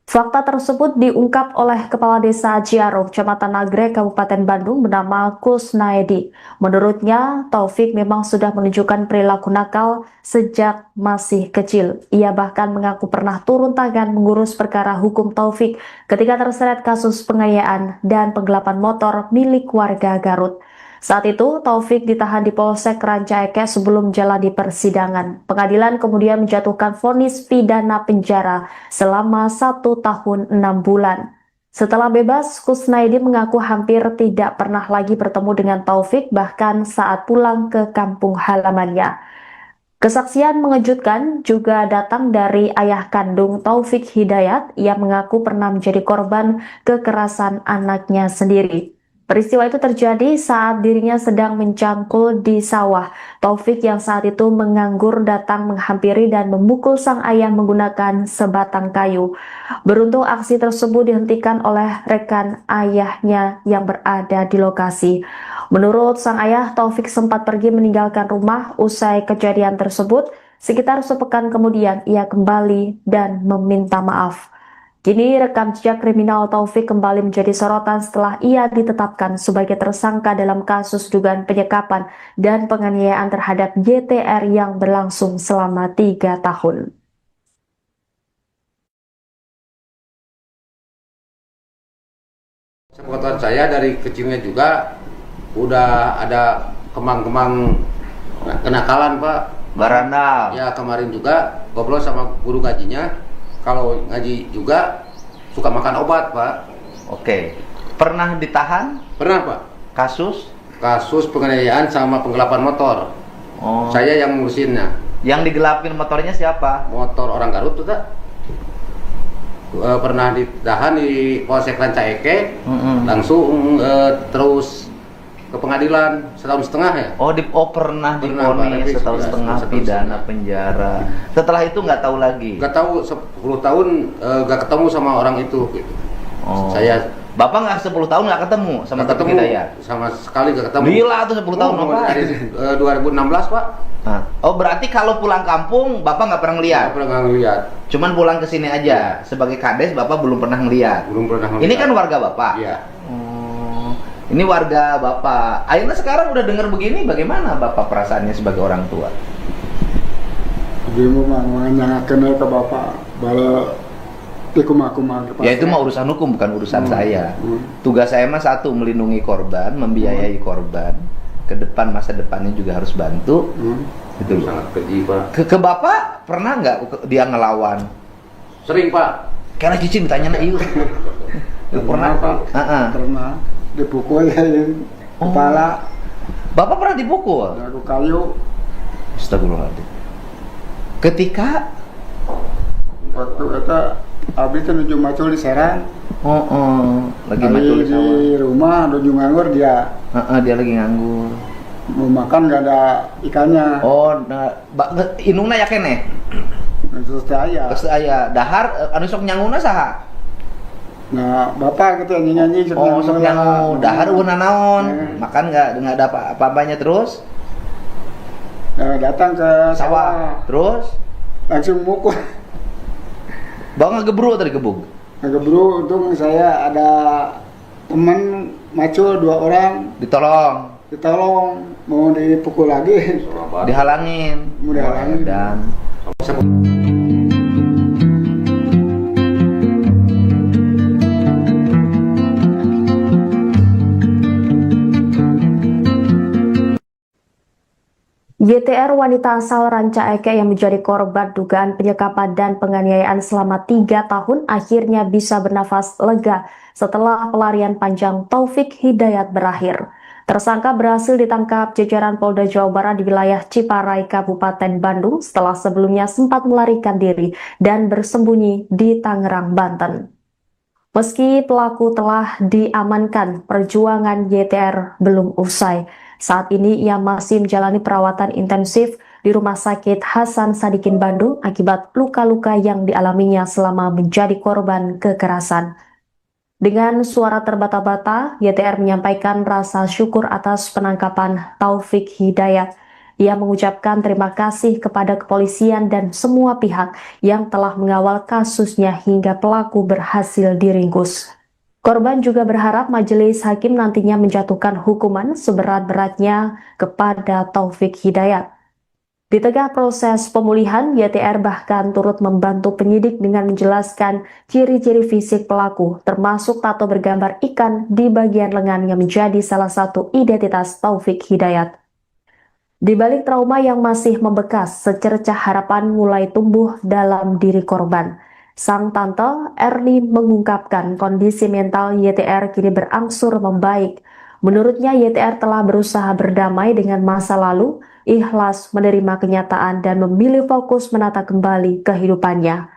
Fakta tersebut diungkap oleh Kepala Desa Ciaro, Kecamatan Nagrek, Kabupaten Bandung, bernama Kusnaedi. Menurutnya, Taufik memang sudah menunjukkan perilaku nakal sejak masih kecil. Ia bahkan mengaku pernah turun tangan mengurus perkara hukum Taufik ketika terseret kasus penganiayaan dan penggelapan motor milik warga Garut. Saat itu, Taufik ditahan di Polsek Rancaike sebelum menjalani persidangan. Pengadilan kemudian menjatuhkan vonis pidana penjara selama 1 tahun 6 bulan. Setelah bebas, Kusnaidi mengaku hampir tidak pernah lagi bertemu dengan Taufik, bahkan saat pulang ke kampung halamannya. Kesaksian mengejutkan juga datang dari ayah kandung Taufik Hidayat. Ia mengaku pernah menjadi korban kekerasan anaknya sendiri. Peristiwa itu terjadi saat dirinya sedang mencangkul di sawah. Taufik yang saat itu menganggur datang menghampiri dan memukul sang ayah menggunakan sebatang kayu. Beruntung aksi tersebut dihentikan oleh rekan ayahnya yang berada di lokasi. Menurut sang ayah, Taufik sempat pergi meninggalkan rumah usai kejadian tersebut. Sekitar sepekan kemudian ia kembali dan meminta maaf. Kini rekam jejak kriminal Taufik kembali menjadi sorotan setelah ia ditetapkan sebagai tersangka dalam kasus dugaan penyekapan dan penganiayaan terhadap YTR yang berlangsung selama 3 tahun. Sepengetahuan saya dari kecilnya juga udah ada kemang-kemang kenakalan, Pak. Baranda. Ya, kemarin juga ngobrol sama guru ngajinya. Kalau ngaji juga suka makan obat, Pak. Oke. Pernah ditahan? Pernah, Pak. Kasus? Kasus penganiayaan sama penggelapan motor. Oh. Saya yang ngurusinnya. Yang digelapin motornya siapa? Motor orang Garut tuh tak? Pernah ditahan di Polsek Rancaike. Langsung terus ke pengadilan 1,5 tahun ya. Pernah Pernah, divonis Pak, 1,5 tahun pidana penjara. Setelah itu nggak tahu lagi. Gak tahu 10 tahun gak ketemu sama orang itu. Gitu. Oh. Saya Bapak nggak 10 tahun nggak ketemu sama gak Taufik ketemu Hidayat? sama sekali gak ketemu. Gila tuh 10 tahun apa? Dari 2016, Pak. Nah. Oh, berarti kalau pulang kampung Bapak nggak pernah ngeliat? Gak pernah ngeliat. Cuman pulang ke sini aja. Sebagai kades Bapak belum pernah ngeliat. Belum pernah ngeliat. Ini kan warga Bapak. Iya. Ini warga Bapak. Akhirnya sekarang udah dengar begini, bagaimana Bapak perasaannya sebagai orang tua? Dia mau menanyakan ke bapak bala tikum-akuman. Ya itu mah urusan hukum, bukan urusan saya. Tugas saya mah satu, melindungi korban, membiayai korban. Ke depan, masa depannya juga harus bantu. Gitu loh. Sangat keji, Pak. Ke Bapak pernah nggak dia ngelawan? Sering, Pak. Karena cicing ditanya na iyo. Pernah, Pak. Pernah dipukul kepala. Bapak pernah dipukul? Aku kayu. Astagfirullahaladzim. Ketika Waktu itu abis itu nuju macul di Serang. lagi macul di sawah. Di rumah nuju nganggur dia. Dia lagi nganggur. Mau makan gak ada ikannya. Inungna ya kene. Terus saya. Terus aya dahar anu sok nyanguna saha? Nah, bapak gitu nyanyi Sok nyangu dahar eueuh naon? Makan enggak ada apa-apanya terus? Datang ke Sawah. Terus? langsung mukul. Bang ngegebru atau digebuk? Ngegebru, untung saya ada teman macul 2 orang. Ditolong, mau dipukul lagi. Dihalangin. Mau dihalangin. Dan YTR wanita asal Ranca Ekek yang menjadi korban dugaan penyekapan dan penganiayaan selama 3 tahun akhirnya bisa bernafas lega setelah pelarian panjang Taufik Hidayat berakhir. Tersangka berhasil ditangkap jajaran Polda Jawa Barat di wilayah Ciparai, Kabupaten Bandung setelah sebelumnya sempat melarikan diri dan bersembunyi di Tangerang, Banten. Meski pelaku telah diamankan, perjuangan YTR belum usai. Saat ini ia masih menjalani perawatan intensif di Rumah Sakit Hasan Sadikin Bandung akibat luka-luka yang dialaminya selama menjadi korban kekerasan. Dengan suara terbata-bata, YTR menyampaikan rasa syukur atas penangkapan Taufik Hidayat. Ia mengucapkan terima kasih kepada kepolisian dan semua pihak yang telah mengawal kasusnya hingga pelaku berhasil diringkus. Korban juga berharap majelis hakim nantinya menjatuhkan hukuman seberat-beratnya kepada Taufik Hidayat. Di tengah proses pemulihan, YTR bahkan turut membantu penyidik dengan menjelaskan ciri-ciri fisik pelaku, termasuk tato bergambar ikan di bagian lengan yang menjadi salah satu identitas Taufik Hidayat. Di balik trauma yang masih membekas, secercah harapan mulai tumbuh dalam diri korban. Sang tante Erni mengungkapkan kondisi mental YTR kini berangsur membaik. Menurutnya YTR telah berusaha berdamai dengan masa lalu, ikhlas menerima kenyataan dan memilih fokus menata kembali kehidupannya.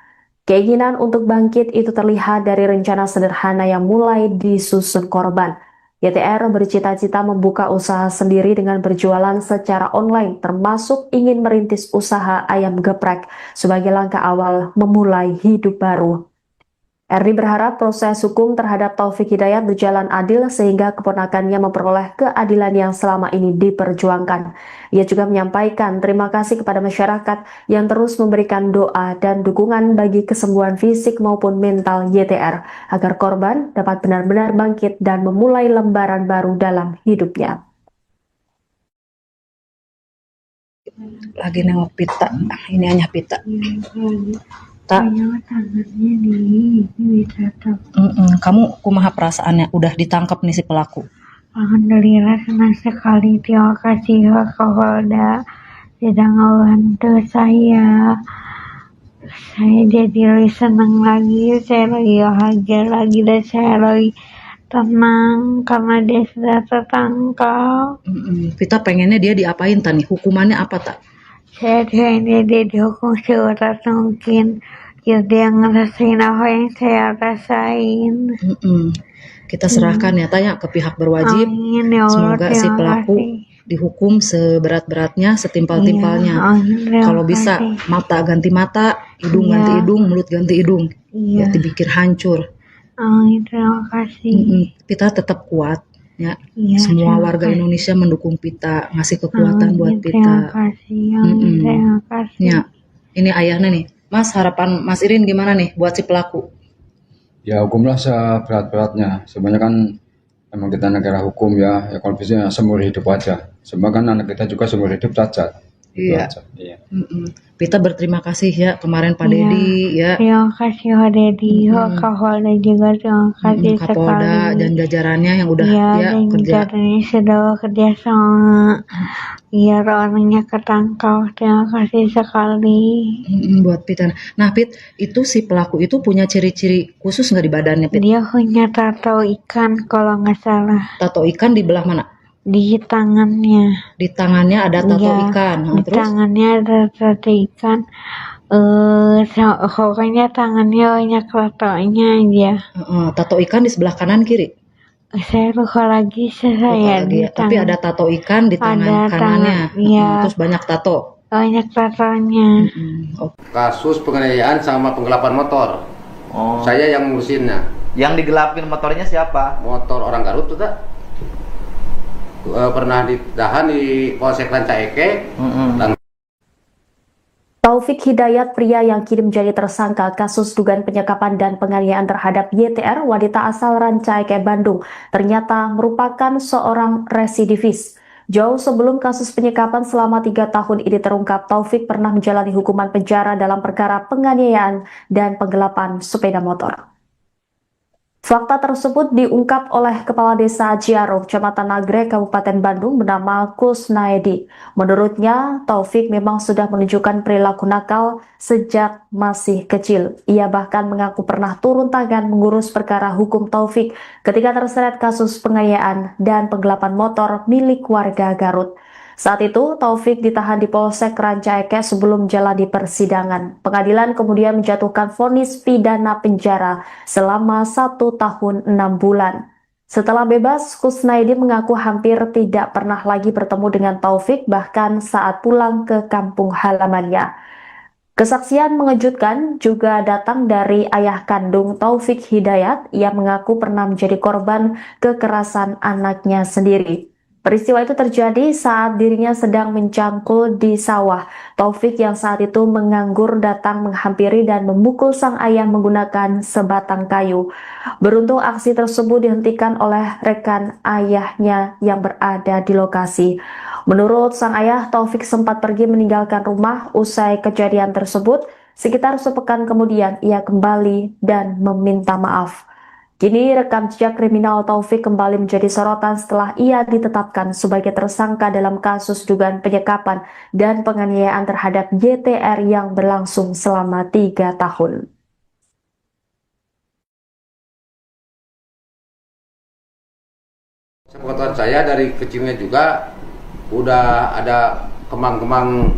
Keinginan untuk bangkit itu terlihat dari rencana sederhana yang mulai disusun korban. YTR bercita-cita membuka usaha sendiri dengan berjualan secara online, termasuk ingin merintis usaha ayam geprek sebagai langkah awal memulai hidup baru. Erni berharap proses hukum terhadap Taufik Hidayat berjalan adil sehingga keponakannya memperoleh keadilan yang selama ini diperjuangkan. Ia juga menyampaikan terima kasih kepada masyarakat yang terus memberikan doa dan dukungan bagi kesembuhan fisik maupun mental YTR agar korban dapat benar-benar bangkit dan memulai lembaran baru dalam hidupnya. Lagi nengok pita, ini hanya pita. Tak. Kamu kumaha perasaannya udah ditangkap nih si pelaku? Alhamdulillah senang sekali, terima kasih ke Polda sudah ngebantu saya. Saya jadi lebih senang lagi, saya lagi bahagia lagi dan saya lagi tenang karena dia sudah tertangkap. Kita pengennya dia diapain tani? Hukumannya apa tak? Saya pengennya dia dihukum seberat mungkin. Ya dia ngerasain apa yang saya rasain. Kita serahkan ya tanya ke pihak berwajib. Amin, ya Allah, semoga si pelaku dihukum seberat-beratnya, setimpal-timpalnya. Kalau bisa mata ganti mata, hidung ganti hidung, mulut ganti hidung. Ya dipikir hancur. Amin, terima kasih. Pita tetap kuat ya. Semua warga Indonesia mendukung Pita, ngasih kekuatan buat Pita. Terima kasih. Terima kasih. Ya, ini ayahnya nih. Mas, harapan Mas Irin gimana nih buat si pelaku? Ya hukumlah seberat-beratnya. Sebenarnya kan emang kita negara hukum ya kalau bisa seumur hidup aja. Sebenarnya kan anak kita juga seumur hidup cacat. Iya. Pita berterima kasih ya kemarin Pak Dedi ya. Terima kasih Pak Dedi, Kapolda juga terima kasih Kapolda dan jajarannya yang udah kerja. Jajarannya sudah bekerja sama. Biar orangnya ketangkap, terima kasih sekali. Buat Pita. Nah Pit, itu si pelaku itu punya ciri-ciri khusus nggak di badannya Pit? Dia punya tato ikan kalau nggak salah. Tato ikan di belah mana? Di tangannya. Di tangannya ada tato ikan. Di Terus? tangannya ada tato ikan. Pokoknya tangannya banyak tatonya aja. Tato ikan di sebelah kanan kiri? Saya lupa lagi Tapi ada tato ikan di tangan kanannya. Terus banyak tato. Banyak tatonya. Kasus penganiayaan sama penggelapan motor. Saya yang ngurusinnya. Yang digelapin motornya siapa? Motor orang Garut tuh tak? pernah ditahan di Polsek Ranca Eke. Taufik Hidayat, pria yang kini menjadi tersangka kasus dugaan penyekapan dan penganiayaan terhadap YTR, wanita asal Ranca Eke, Bandung, ternyata merupakan seorang residivis. Jauh sebelum kasus penyekapan selama 3 tahun ini terungkap, Taufik pernah menjalani hukuman penjara dalam perkara penganiayaan dan penggelapan sepeda motor. Fakta tersebut diungkap oleh Kepala Desa Ciaro, Kecamatan Nagrek, Kabupaten Bandung, bernama Kusnaedi. Menurutnya, Taufik memang sudah menunjukkan perilaku nakal sejak masih kecil. Ia bahkan mengaku pernah turun tangan mengurus perkara hukum Taufik ketika terseret kasus penganiayaan dan penggelapan motor milik warga Garut. Saat itu, Taufik ditahan di Polsek Ranca Eke sebelum jalani persidangan. Pengadilan kemudian menjatuhkan vonis pidana penjara selama 1 tahun 6 bulan. Setelah bebas, Kusnaedi mengaku hampir tidak pernah lagi bertemu dengan Taufik, bahkan saat pulang ke kampung halamannya. Kesaksian mengejutkan juga datang dari ayah kandung Taufik Hidayat yang mengaku pernah menjadi korban kekerasan anaknya sendiri. Peristiwa itu terjadi saat dirinya sedang mencangkul di sawah. Taufik yang saat itu menganggur datang menghampiri dan memukul sang ayah menggunakan sebatang kayu. Beruntung aksi tersebut dihentikan oleh rekan ayahnya yang berada di lokasi. Menurut sang ayah, Taufik sempat pergi meninggalkan rumah usai kejadian tersebut. Sekitar sepekan kemudian ia kembali dan meminta maaf. Kini rekam jejak kriminal Taufik kembali menjadi sorotan setelah ia ditetapkan sebagai tersangka dalam kasus dugaan penyekapan dan penganiayaan terhadap YTR yang berlangsung selama 3 tahun. Sepengetahuan saya dari kecilnya juga udah ada kemang-kemang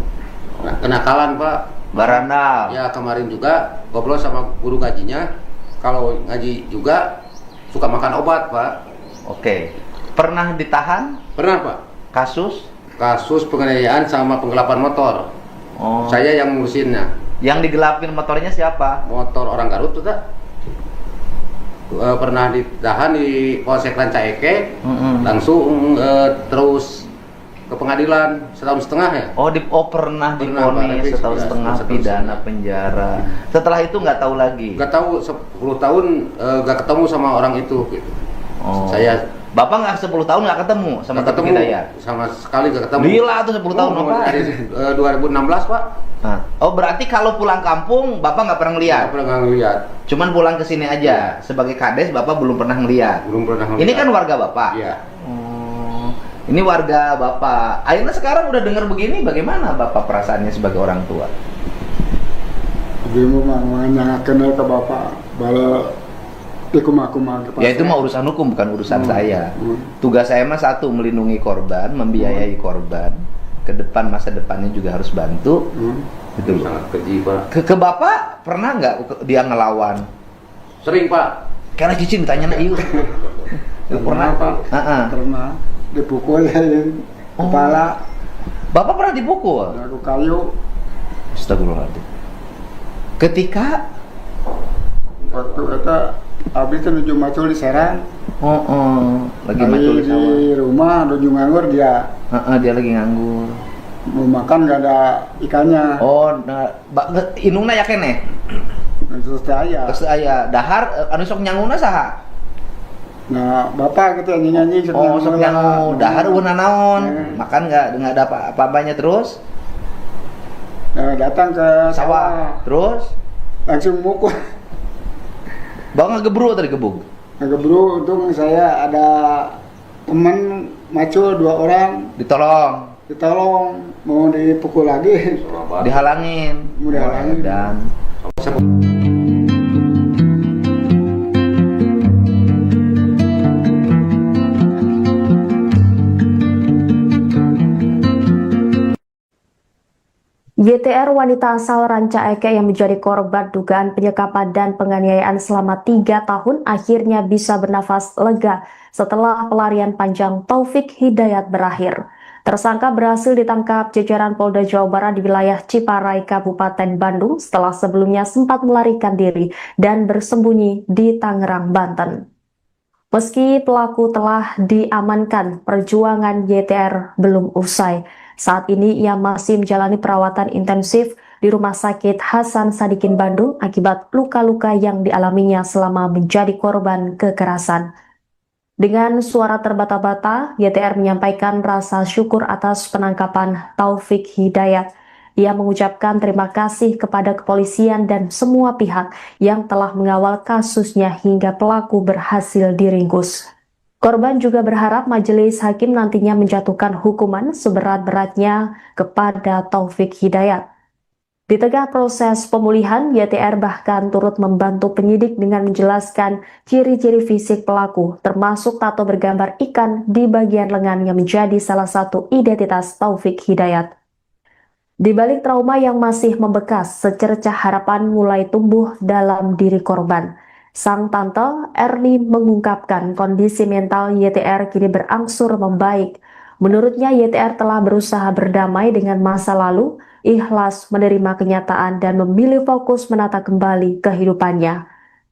kenakalan, Pak. Barandal. Ya, kemarin juga ngobrol sama guru ngajinya. Kalau ngaji juga suka makan obat, Pak. Oke. Pernah ditahan? Pernah, Pak. Kasus? Kasus penganiayaan sama penggelapan motor. Oh. Saya yang ngurusinnya. Yang digelapin motornya siapa? Motor orang Garut tuh, tak? Pernah ditahan di Polsek Ranca Eke. Langsung terus ke pengadilan 1,5 tahun ya. Pernah divonis 1,5 tahun pidana penjara. Setelah itu nggak tahu lagi. Nggak tahu 10 tahun nggak ketemu sama orang itu gitu. Saya Bapak nggak 10 tahun nggak ketemu sama Taufik Hidayat? Sama sekali nggak ketemu. Gila tuh 10 tahun Bapak. Dari 2016, Pak. Nah. Berarti kalau pulang kampung Bapak nggak pernah ngeliat? Nggak pernah ngeliat. Cuman pulang ke sini aja. Sebagai kades Bapak belum pernah ngeliat. Belum pernah ngeliat. Ini kan warga Bapak. Iya. Ini warga Bapak. Akhirnya sekarang udah dengar begini, bagaimana Bapak perasaannya sebagai orang tua? Dia mau kenal ke Bapak, bala Ya itu mah urusan hukum, bukan urusan saya. Tugas saya mah satu, melindungi korban, membiayai korban. Ke depan, masa depannya juga harus bantu. Gitu loh. Sangat keji, Pak. Ke Bapak pernah nggak dia ngelawan? Sering, Pak. Karena cicing ditanya na iu. Pernah, Pak. Pernah dipukul kepala. Bapak pernah dipukul? Aku kayu. Astagfirullahaladzim. Ketika waktu itu abis itu nuju macul di Serang. Lagi macul di sawah. Di rumah nuju nganggur dia. Dia lagi nganggur. Mau makan nggak ada ikannya. Inungna ya kene. Terus aya dahar anu sok nyanguna saha? Nah, Bapak gitu nyanyi sok nyangu dahar euna naon? Makan nggak ada apa-apanya terus? Datang ke sawah. Terus langsung mukul. Bang ngegebru tadi gebuk. Ngegebru, untung saya ada teman macul 2 orang. Ditolong, mau dipukul lagi. Dihalangin. Mau dihalangin. Dan YTR, wanita asal Ranca Eke yang menjadi korban dugaan penyekapan dan penganiayaan selama 3 tahun akhirnya bisa bernafas lega setelah pelarian panjang Taufik Hidayat berakhir. Tersangka berhasil ditangkap jajaran Polda Jawa Barat di wilayah Ciparai, Kabupaten Bandung setelah sebelumnya sempat melarikan diri dan bersembunyi di Tangerang, Banten. Meski pelaku telah diamankan, perjuangan YTR belum usai. Saat ini ia masih menjalani perawatan intensif di Rumah Sakit Hasan Sadikin Bandung akibat luka-luka yang dialaminya selama menjadi korban kekerasan. Dengan suara terbata-bata, YTR menyampaikan rasa syukur atas penangkapan Taufik Hidayat. Ia mengucapkan terima kasih kepada kepolisian dan semua pihak yang telah mengawal kasusnya hingga pelaku berhasil diringkus. Korban juga berharap majelis hakim nantinya menjatuhkan hukuman seberat-beratnya kepada Taufik Hidayat. Di tengah proses pemulihan, YTR bahkan turut membantu penyidik dengan menjelaskan ciri-ciri fisik pelaku, termasuk tato bergambar ikan di bagian lengan yang menjadi salah satu identitas Taufik Hidayat. Di balik trauma yang masih membekas, secercah harapan mulai tumbuh dalam diri korban. Sang tante Erni mengungkapkan kondisi mental YTR kini berangsur membaik. Menurutnya YTR telah berusaha berdamai dengan masa lalu, ikhlas menerima kenyataan dan memilih fokus menata kembali kehidupannya.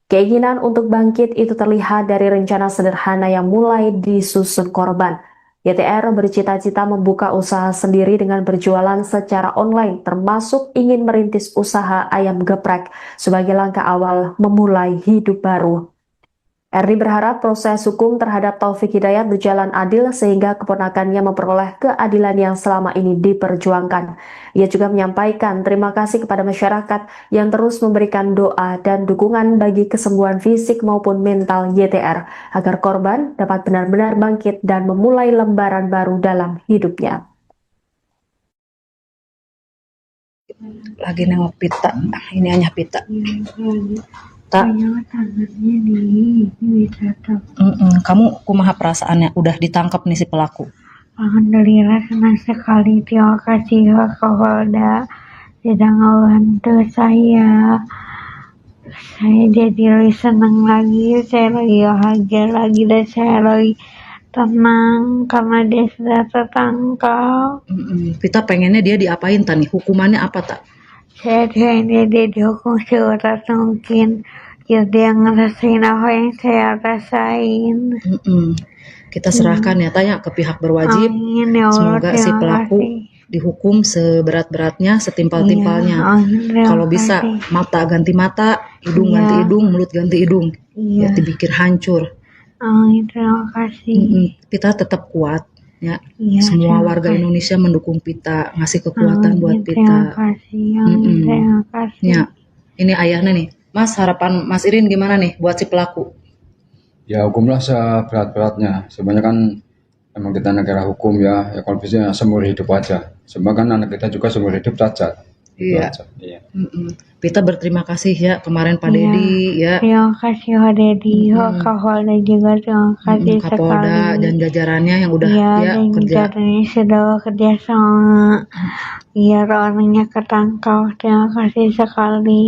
Keinginan untuk bangkit itu terlihat dari rencana sederhana yang mulai disusun korban. YTR bercita-cita membuka usaha sendiri dengan berjualan secara online, termasuk ingin merintis usaha ayam geprek sebagai langkah awal memulai hidup baru. Erni berharap proses hukum terhadap Taufik Hidayat berjalan adil sehingga keponakannya memperoleh keadilan yang selama ini diperjuangkan. Ia juga menyampaikan terima kasih kepada masyarakat yang terus memberikan doa dan dukungan bagi kesembuhan fisik maupun mental YTR agar korban dapat benar-benar bangkit dan memulai lembaran baru dalam hidupnya. Lagi nengok pita, ini hanya pita. Tak. Tangannya di bisa tak. Kamu kumaha perasaannya udah ditangkap nih si pelaku? Alhamdulillah senang sekali. Terima kasih Pak Kapolda sudah membantu saya. Saya jadi lebih senang lagi, saya lebih bahagia lagi dan saya lebih tenang karena dia sudah tertangkap. Kita pengennya dia diapain tani? Hukumannya apa tak? Saya pengennya dia dihukum seberat mungkin. Ya dia ngerasain apa yang saya rasain. Kita serahkan ya tanya ke pihak berwajib. Amin, ya Allah, semoga si pelaku dihukum seberat-beratnya, setimpal-timpalnya. Kalau bisa mata ganti mata, hidung ganti hidung, mulut ganti hidung. Ya dipikir hancur. Amin, terima kasih. Kita tetap kuat ya. Semua warga Indonesia mendukung Pita, ngasih kekuatan buat Pita. Terima kasih. Terima kasih. Ya. Ini ayahnya nih. Mas, harapan Mas Irin gimana nih buat si pelaku? Ya hukumlah seberat-beratnya. Sebenarnya kan emang kita negara hukum ya, kalau bisa seumur hidup aja. Sebab kan anak kita juga seumur hidup cacat. Iya. Pita berterima kasih ya kemarin Pak Dedi ya. Terima kasih Pak Dedi, Pak Kapolda juga terima kasih Kapolda sekali. dan jajarannya yang udah dan kerja. jajarannya sudah bekerja sama. Biar orangnya ketangkap. Terima kasih sekali.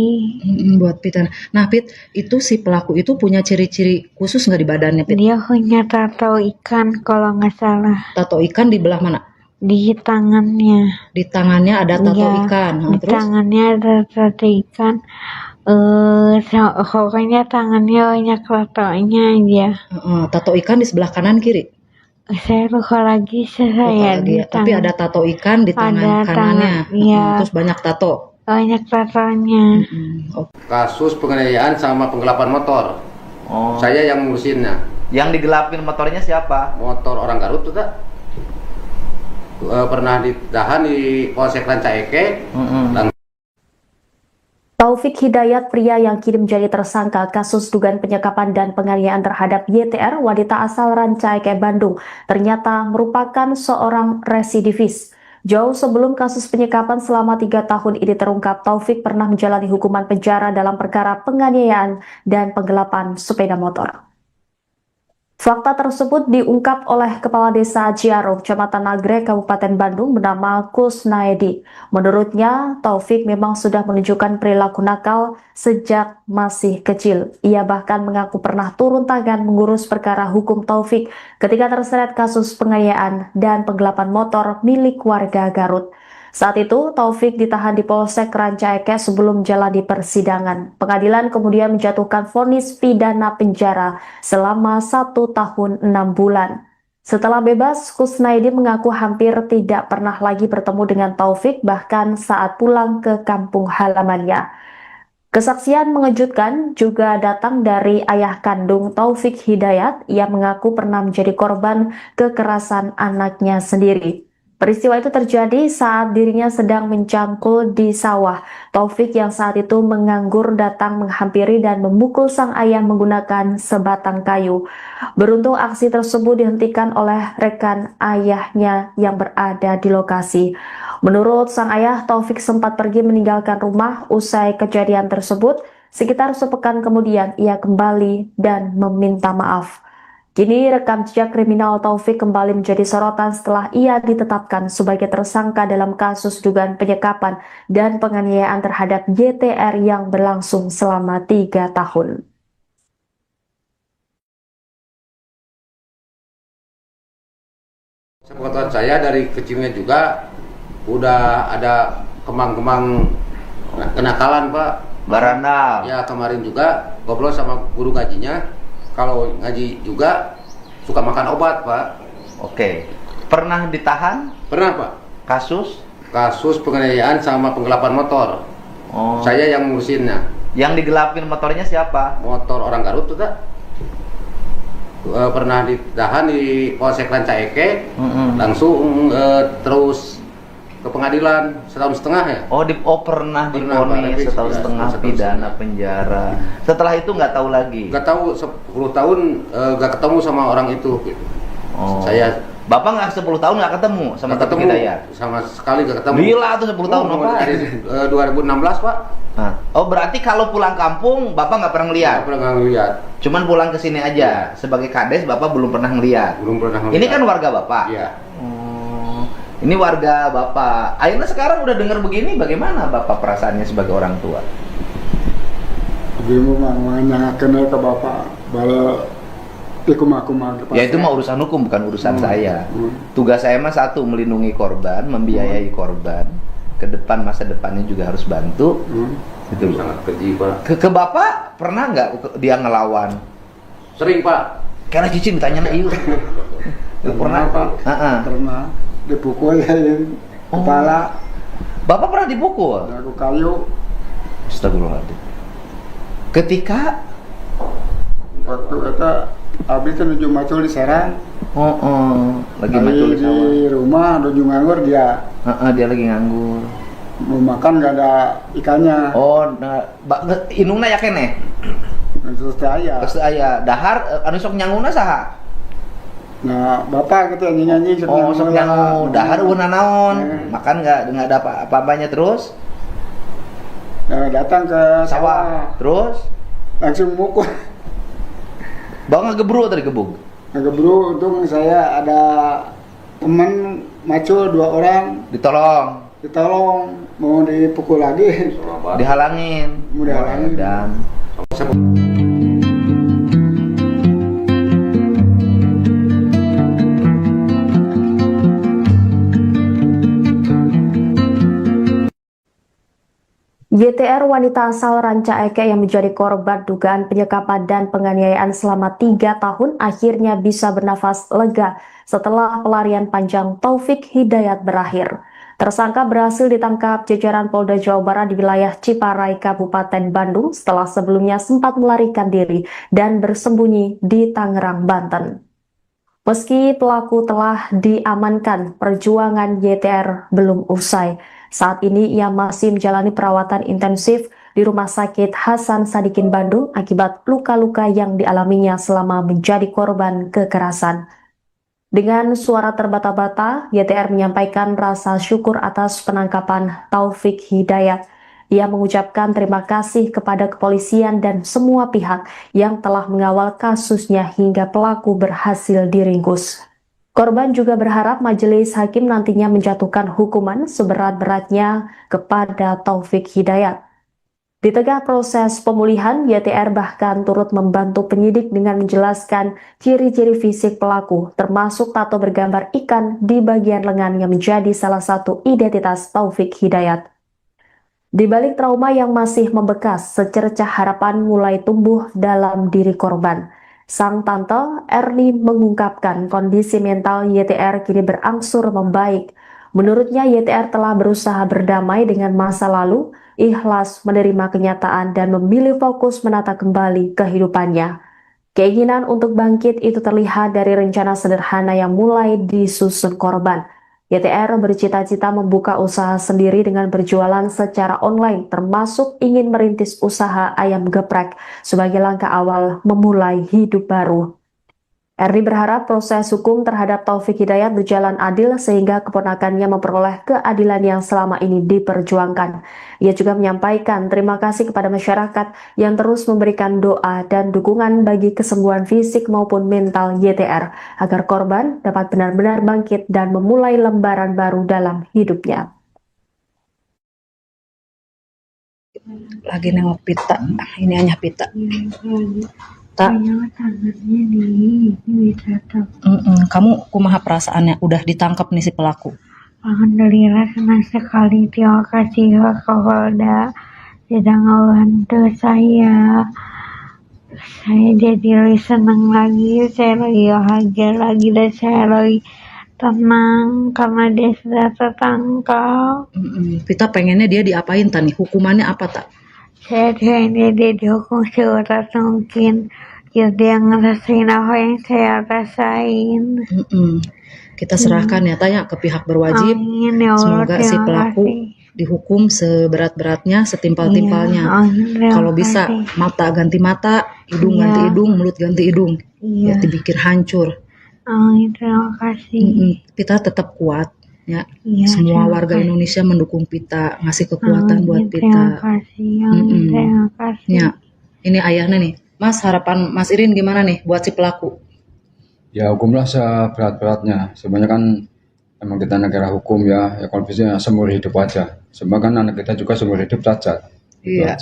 Buat Pita. Nah Pit, itu si pelaku itu punya ciri-ciri khusus nggak di badannya Pit? Dia punya tato ikan kalau nggak salah. Tato ikan di belah mana? Di tangannya. Di tangannya ada tato ikan. Di Terus? tangannya ada tato ikan. Pokoknya tangannya banyak tatonya aja. Tato ikan di sebelah kanan kiri? Saya lupa lagi saya di Tapi ada tato ikan di tangan kanannya. Terus banyak tato. Banyak tatonya. Kasus penganiayaan sama penggelapan motor. Saya yang ngurusinnya. Yang digelapin motornya siapa? Motor orang Garut tuh tak? Pernah ditahan di Polsek Rancaike. Taufik Hidayat, pria yang kini menjadi tersangka kasus dugaan penyekapan dan penganiayaan terhadap YTR, wanita asal Rancaike, Bandung, ternyata merupakan seorang residivis. Jauh sebelum kasus penyekapan selama 3 tahun ini terungkap, Taufik pernah menjalani hukuman penjara dalam perkara penganiayaan dan penggelapan sepeda motor. Fakta tersebut diungkap oleh Kepala Desa Ciaro, Kecamatan Nagrek, Kabupaten Bandung, bernama Kusnaedi. Menurutnya, Taufik memang sudah menunjukkan perilaku nakal sejak masih kecil. Ia bahkan mengaku pernah turun tangan mengurus perkara hukum Taufik ketika terseret kasus penganiayaan dan penggelapan motor milik warga Garut. Saat itu, Taufik ditahan di Polsek Ranca Ekek sebelum jalani persidangan. Pengadilan kemudian menjatuhkan vonis pidana penjara selama 1 tahun 6 bulan. Setelah bebas, Kusnaidi mengaku hampir tidak pernah lagi bertemu dengan Taufik, bahkan saat pulang ke kampung halamannya. Kesaksian mengejutkan juga datang dari ayah kandung Taufik Hidayat yang mengaku pernah menjadi korban kekerasan anaknya sendiri. Peristiwa itu terjadi saat dirinya sedang mencangkul di sawah. Taufik yang saat itu menganggur datang menghampiri dan memukul sang ayah menggunakan sebatang kayu. Beruntung aksi tersebut dihentikan oleh rekan ayahnya yang berada di lokasi. Menurut sang ayah, Taufik sempat pergi meninggalkan rumah usai kejadian tersebut. Sekitar sepekan kemudian ia kembali dan meminta maaf. Kini rekam jejak kriminal Taufik kembali menjadi sorotan setelah ia ditetapkan sebagai tersangka dalam kasus dugaan penyekapan dan penganiayaan terhadap YTR yang berlangsung selama 3 tahun. Sepengetahuan saya dari kecilnya juga udah ada kemang-kemang kenakalan, Pak. Barandal. Ya, kemarin juga ngobrol sama guru ngajinya. Kalau ngaji juga suka makan obat, Pak. Oke. Pernah ditahan? Pernah, Pak. Kasus? Kasus penganiayaan sama penggelapan motor. Oh. Saya yang ngurusinnya. Yang digelapin motornya siapa? Motor orang Garut tuh, tak? Pernah ditahan di Polsek Ranca Ekek. Langsung terus ke pengadilan 1,5 tahun ya. Pernah divonis 1,5 tahun pidana penjara. Setelah itu nggak tahu lagi. Nggak tahu 10 tahun nggak ketemu sama orang itu. Gitu. Saya Bapak nggak 10 tahun nggak ketemu sama Taufik Hidayat? Sama sekali nggak ketemu. Gila tuh 10 tahun Bapak. Dari 2016, Pak. Nah. Oh, berarti kalau pulang kampung Bapak nggak pernah ngeliat? Nggak pernah ngeliat. Cuman pulang ke sini aja. Sebagai kades Bapak belum pernah ngeliat. Belum pernah ngeliat. Ini kan warga Bapak. Iya. Ini warga Bapak. Akhirnya sekarang udah dengar begini, bagaimana Bapak perasaannya sebagai orang tua? Ibu mah kenal ke bapak, bala ikum-ikum. Ya itu mah urusan hukum, bukan urusan saya. Tugas saya mah satu, melindungi korban, membiayai korban. Ke depan, masa depannya juga harus bantu. Itu sangat keji, Pak. Ke Bapak pernah nggak dia ngelawan? Sering, Pak. Karena Cici ditanya iu. Pernah, Pak. Pernah dipukul kepala. Bapak pernah dipukul? Aku kayu. Astagfirullahaladzim. Ketika waktu itu abis itu nuju macul di Serang. Lagi macul di sawah. Di rumah nuju nganggur dia. Dia lagi nganggur. Mau makan gak ada ikannya. Inungna ya kene. Terus aya dahar anu sok nyanguna saha? Nah, bapak gitu nyanyi-nyanyi sok nyangu dahar una naon. Makan enggak ada apa-apanya terus? Nah, datang ke sawah. Terus langsung mukul. Bang ngegebru tadi gebuk. Ngegebru, untung saya ada teman macul 2 orang. Ditolong, mau dipukul lagi. Dihalangin. Mau dihalangin. Dan YTR wanita asal Ranca Ekek yang menjadi korban dugaan penyekapan dan penganiayaan selama 3 tahun akhirnya bisa bernafas lega setelah pelarian panjang Taufik Hidayat berakhir. Tersangka berhasil ditangkap jajaran Polda Jawa Barat di wilayah Ciparai, Kabupaten Bandung setelah sebelumnya sempat melarikan diri dan bersembunyi di Tangerang, Banten. Meski pelaku telah diamankan, perjuangan YTR belum usai. Saat ini ia masih menjalani perawatan intensif di Rumah Sakit Hasan Sadikin Bandung akibat luka-luka yang dialaminya selama menjadi korban kekerasan. Dengan suara terbata-bata, YTR menyampaikan rasa syukur atas penangkapan Taufik Hidayat. Ia mengucapkan terima kasih kepada kepolisian dan semua pihak yang telah mengawal kasusnya hingga pelaku berhasil diringkus. Korban juga berharap majelis hakim nantinya menjatuhkan hukuman seberat-beratnya kepada Taufik Hidayat. Di tengah proses pemulihan, YTR bahkan turut membantu penyidik dengan menjelaskan ciri-ciri fisik pelaku, termasuk tato bergambar ikan di bagian lengan yang menjadi salah satu identitas Taufik Hidayat. Di balik trauma yang masih membekas, secercah harapan mulai tumbuh dalam diri korban. Sang tante Erni mengungkapkan kondisi mental YTR kini berangsur membaik. Menurutnya YTR telah berusaha berdamai dengan masa lalu, ikhlas menerima kenyataan dan memilih fokus menata kembali kehidupannya. Keinginan untuk bangkit itu terlihat dari rencana sederhana yang mulai disusun korban. YTR bercita-cita membuka usaha sendiri dengan berjualan secara online, termasuk ingin merintis usaha ayam geprek sebagai langkah awal memulai hidup baru. Erni berharap proses hukum terhadap Taufik Hidayat berjalan adil sehingga keponakannya memperoleh keadilan yang selama ini diperjuangkan. Ia juga menyampaikan terima kasih kepada masyarakat yang terus memberikan doa dan dukungan bagi kesembuhan fisik maupun mental YTR agar korban dapat benar-benar bangkit dan memulai lembaran baru dalam hidupnya. Lagi nengok pita, ini hanya pita. Tak. Kamu kumaha perasaannya udah ditangkap nih si pelaku? Alhamdulillah senang sekali, terima kasih Pak Kapolda sudah membantu saya. Saya jadi lebih senang lagi, saya lebih bahagia lagi dan saya lebih tenang karena dia sudah tertangkap. Kita pengennya dia diapain tani? Hukumannya apa tak? Saya pengennya dia dihukum seberat mungkin biar dia ngerasain apa yang saya rasain. Kita serahkan ya tanya ke pihak berwajib. Amin, ya Allah, semoga si pelaku dihukum seberat-beratnya, setimpal-timpalnya. Kalau bisa mata ganti mata, hidung ganti hidung, mulut ganti hidung. Ya dipikir hancur. Amin, terima kasih. Kita tetap kuat. Ya, semua warga Indonesia mendukung Pita, ngasih kekuatan buat Pita. Terima kasih. Ya, ini ayahnya nih, Mas. Harapan Mas Irin gimana nih buat si pelaku? Ya hukumlah seberat-beratnya. Sebenarnya kan emang kita negara hukum ya kalau bisa seumur hidup aja. Sebenarnya kan anak kita juga seumur hidup cacat. Iya.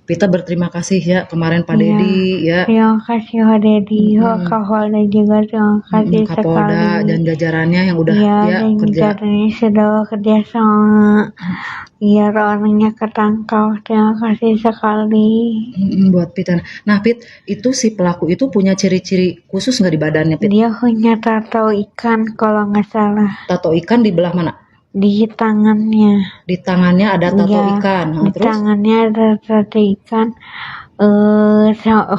Pita berterima kasih ya kemarin Pak Dedi ya. Terima kasih Pak Dedi, Pak Kapolda juga terima kasih Kapolda sekali. dan jajarannya yang udah dan kerja. jajarannya sudah bekerja sama biar orangnya ketangkap. Terima kasih sekali. Buat Pita. Nah Pit, itu si pelaku itu punya ciri-ciri khusus nggak di badannya Pit? Dia punya tato ikan kalau nggak salah. Tato ikan di belah mana? Di tangannya. Di tangannya ada tato ikan. Di Terus? tangannya ada tato ikan.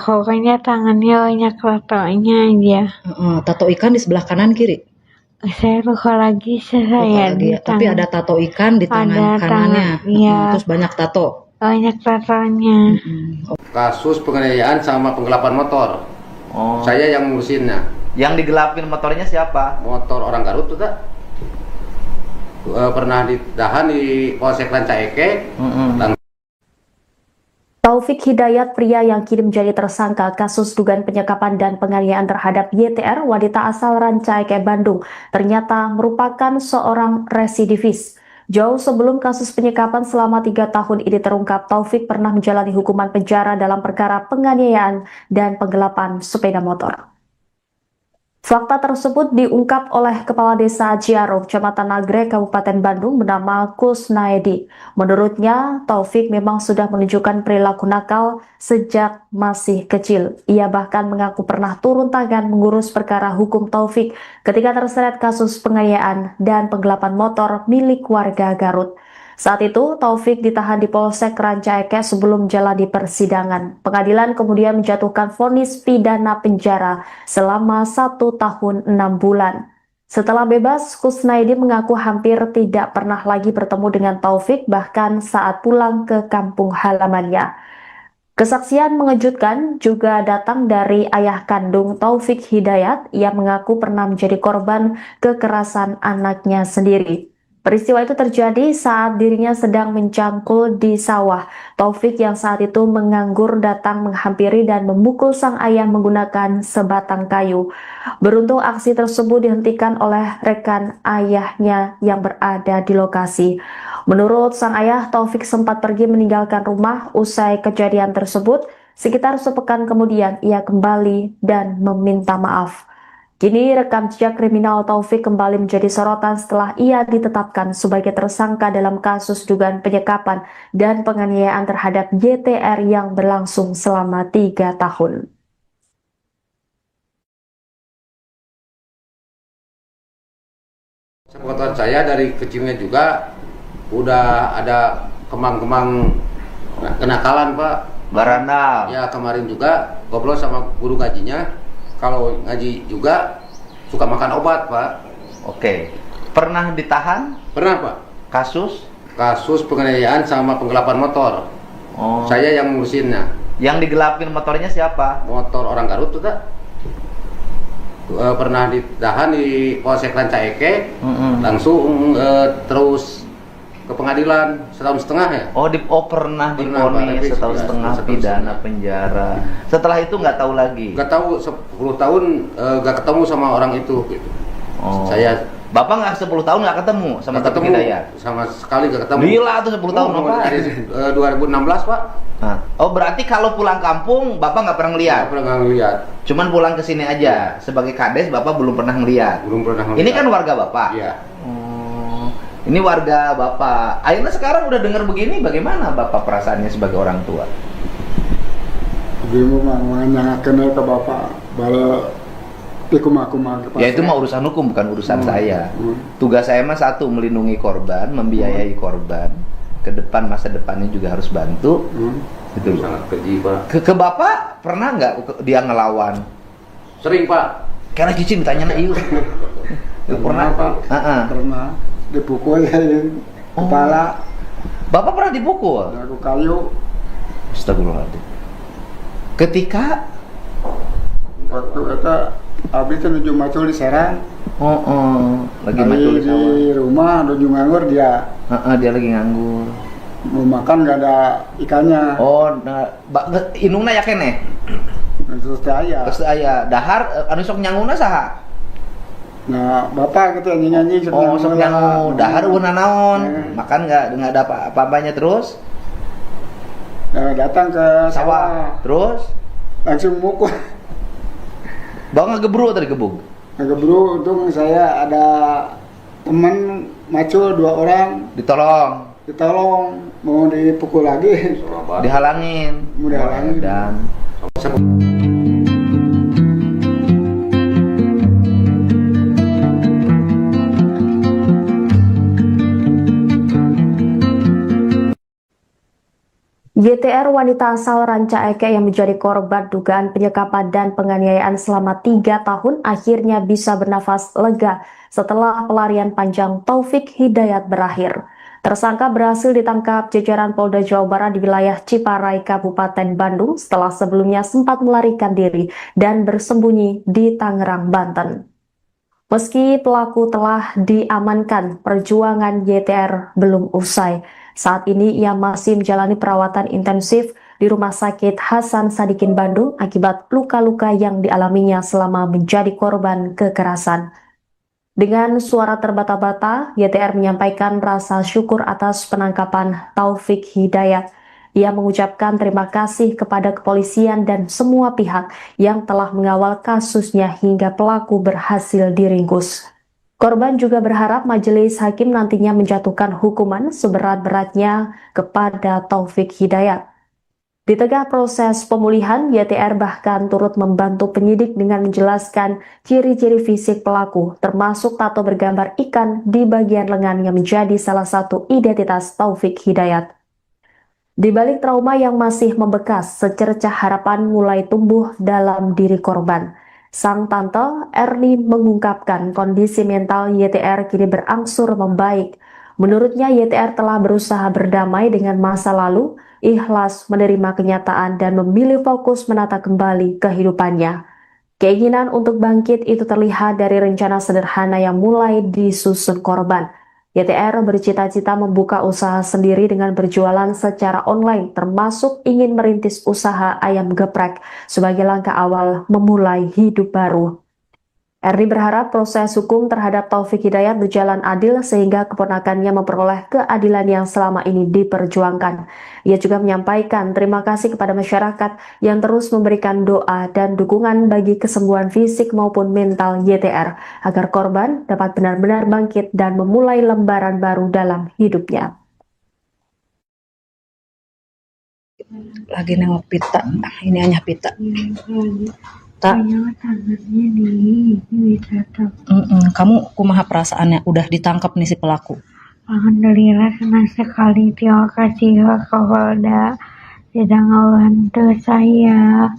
Pokoknya tangannya banyak tatonya aja. Tato ikan di sebelah kanan kiri? Saya lupa lagi di Tapi ada tato ikan di tangan kanannya. Terus banyak tato. Banyak tatonya. Kasus penganiayaan sama penggelapan motor. Saya yang ngurusinnya. Yang digelapin motornya siapa? Motor orang Garut tuh tak? Pernah ditahan di Polsek Rancaike. Taufik Hidayat, pria yang kini menjadi tersangka kasus dugaan penyekapan dan penganiayaan terhadap YTR, wanita asal Rancaike, Bandung, ternyata merupakan seorang residivis. Jauh sebelum kasus penyekapan selama 3 tahun ini terungkap, Taufik pernah menjalani hukuman penjara dalam perkara penganiayaan dan penggelapan sepeda motor. Fakta tersebut diungkap oleh Kepala Desa Ciaro, Kecamatan Nagrek, Kabupaten Bandung bernama Kusnaedi. Menurutnya, Taufik memang sudah menunjukkan perilaku nakal sejak masih kecil. Ia bahkan mengaku pernah turun tangan mengurus perkara hukum Taufik ketika terseret kasus penganiayaan dan penggelapan motor milik warga Garut. Saat itu, Taufik ditahan di Polsek Rancaike sebelum menjalani persidangan. Pengadilan kemudian menjatuhkan vonis pidana penjara selama 1 tahun 6 bulan. Setelah bebas, Kusnaedi mengaku hampir tidak pernah lagi bertemu dengan Taufik, bahkan saat pulang ke kampung halamannya. Kesaksian mengejutkan juga datang dari ayah kandung Taufik Hidayat. Ia mengaku pernah menjadi korban kekerasan anaknya sendiri. Peristiwa itu terjadi saat dirinya sedang mencangkul di sawah. Taufik yang saat itu menganggur datang menghampiri dan memukul sang ayah menggunakan sebatang kayu. Beruntung aksi tersebut dihentikan oleh rekan ayahnya yang berada di lokasi. Menurut sang ayah, Taufik sempat pergi meninggalkan rumah usai kejadian tersebut. Sekitar sepekan kemudian ia kembali dan meminta maaf. Kini rekam jejak kriminal Taufik kembali menjadi sorotan setelah ia ditetapkan sebagai tersangka dalam kasus dugaan penyekapan dan penganiayaan terhadap YTR yang berlangsung selama 3 tahun. Sepengetahuan saya dari kecilnya juga udah ada kemang-kemang kenakalan, Pak. Baranda. Ya, kemarin juga ngobrol sama guru ngajinya. Kalau ngaji juga suka makan obat, Pak. Oke. Pernah ditahan? Pernah, Pak. Kasus? Kasus penganiayaan sama penggelapan motor. Oh. Saya yang ngurusinnya. Yang digelapin motornya siapa? Motor orang Garut tuh, tak? Pernah ditahan di Polsek Rancaeke. Langsung terus ke pengadilan 1,5 tahun ya. Pernah divonis 1,5 tahun pidana penjara. Setelah itu nggak tahu lagi. Nggak tahu 10 tahun nggak ketemu sama orang itu gitu. Saya Bapak nggak 10 tahun nggak ketemu sama Taufik Hidayat? Sama sekali nggak ketemu. Gila tuh 10 tahun apa? Dari 2016, Pak. Berarti kalau pulang kampung Bapak nggak pernah ngeliat? Nggak pernah ngeliat. Cuman pulang ke sini aja. Sebagai kades Bapak belum pernah ngeliat. Belum pernah ngeliat. Ini kan warga Bapak. Iya. Ini warga Bapak. Akhirnya sekarang udah dengar begini, bagaimana Bapak perasaannya sebagai orang tua? Ibu mah kenal ke bapak bala pikuma-kuma. Ya itu mah urusan hukum, bukan urusan saya. Tugas saya mah satu, melindungi korban, membiayai korban. Ke depan, masa depannya juga harus bantu. Gitu. Sangat keji, Pak. Ke Bapak pernah nggak dia ngelawan? Sering, Pak. Karena Cici ditanya na iu. Pernah, Pak. Pernah dipukul ya, kepala. Bapak pernah dipukul? Aku kayu. Astagfirullahaladzim. Ketika waktu itu abis itu nuju macul di Serang. Lagi macul di sawah. Di rumah nuju nganggur dia. Dia lagi nganggur. Mau makan gak ada ikannya. Inungna ya kene. Terus aya dahar anu sok nyanguna saha? Nah, bapak gitu nyanyi-nyanyi sok nyangu dahar euna naon? Makan enggak ada apa-apanya terus? Nah, datang ke sawah. Terus langsung mukul. Bawa ngegebru tadi gebuk. Ngegebru, untung saya ada teman macul 2 orang. Ditolong, mau dipukul lagi. Dihalangin. Mau dihalangin. Dan YTR wanita asal Rancaeke yang menjadi korban dugaan penyekapan dan penganiayaan selama 3 tahun akhirnya bisa bernafas lega setelah pelarian panjang Taufik Hidayat berakhir. Tersangka berhasil ditangkap jajaran Polda Jawa Barat di wilayah Ciparai, Kabupaten Bandung setelah sebelumnya sempat melarikan diri dan bersembunyi di Tangerang, Banten. Meski pelaku telah diamankan, perjuangan YTR belum usai. Saat ini ia masih menjalani perawatan intensif di Rumah Sakit Hasan Sadikin Bandung akibat luka-luka yang dialaminya selama menjadi korban kekerasan. Dengan suara terbata-bata, YTR menyampaikan rasa syukur atas penangkapan Taufik Hidayat. Ia mengucapkan terima kasih kepada kepolisian dan semua pihak yang telah mengawal kasusnya hingga pelaku berhasil diringkus. Korban juga berharap majelis hakim nantinya menjatuhkan hukuman seberat-beratnya kepada Taufik Hidayat. Di tengah proses pemulihan, YTR bahkan turut membantu penyidik dengan menjelaskan ciri-ciri fisik pelaku, termasuk tato bergambar ikan di bagian lengan yang menjadi salah satu identitas Taufik Hidayat. Di balik trauma yang masih membekas, secercah harapan mulai tumbuh dalam diri korban. Sang tante Erni mengungkapkan kondisi mental YTR kini berangsur membaik. Menurutnya YTR telah berusaha berdamai dengan masa lalu, ikhlas menerima kenyataan dan memilih fokus menata kembali kehidupannya. Keinginan untuk bangkit itu terlihat dari rencana sederhana yang mulai disusun korban. YTR bercita-cita membuka usaha sendiri dengan berjualan secara online, termasuk ingin merintis usaha ayam geprek sebagai langkah awal memulai hidup baru. Erni berharap proses hukum terhadap Taufik Hidayat berjalan adil sehingga keponakannya memperoleh keadilan yang selama ini diperjuangkan. Ia juga menyampaikan terima kasih kepada masyarakat yang terus memberikan doa dan dukungan bagi kesembuhan fisik maupun mental YTR agar korban dapat benar-benar bangkit dan memulai lembaran baru dalam hidupnya. Lagi nengok pita, ini hanya pita. Tak. Kamu kumaha perasaannya udah ditangkap nih si pelaku? Alhamdulillah senang sekali, terima kasih Pak Kapolda sudah ngebantu saya.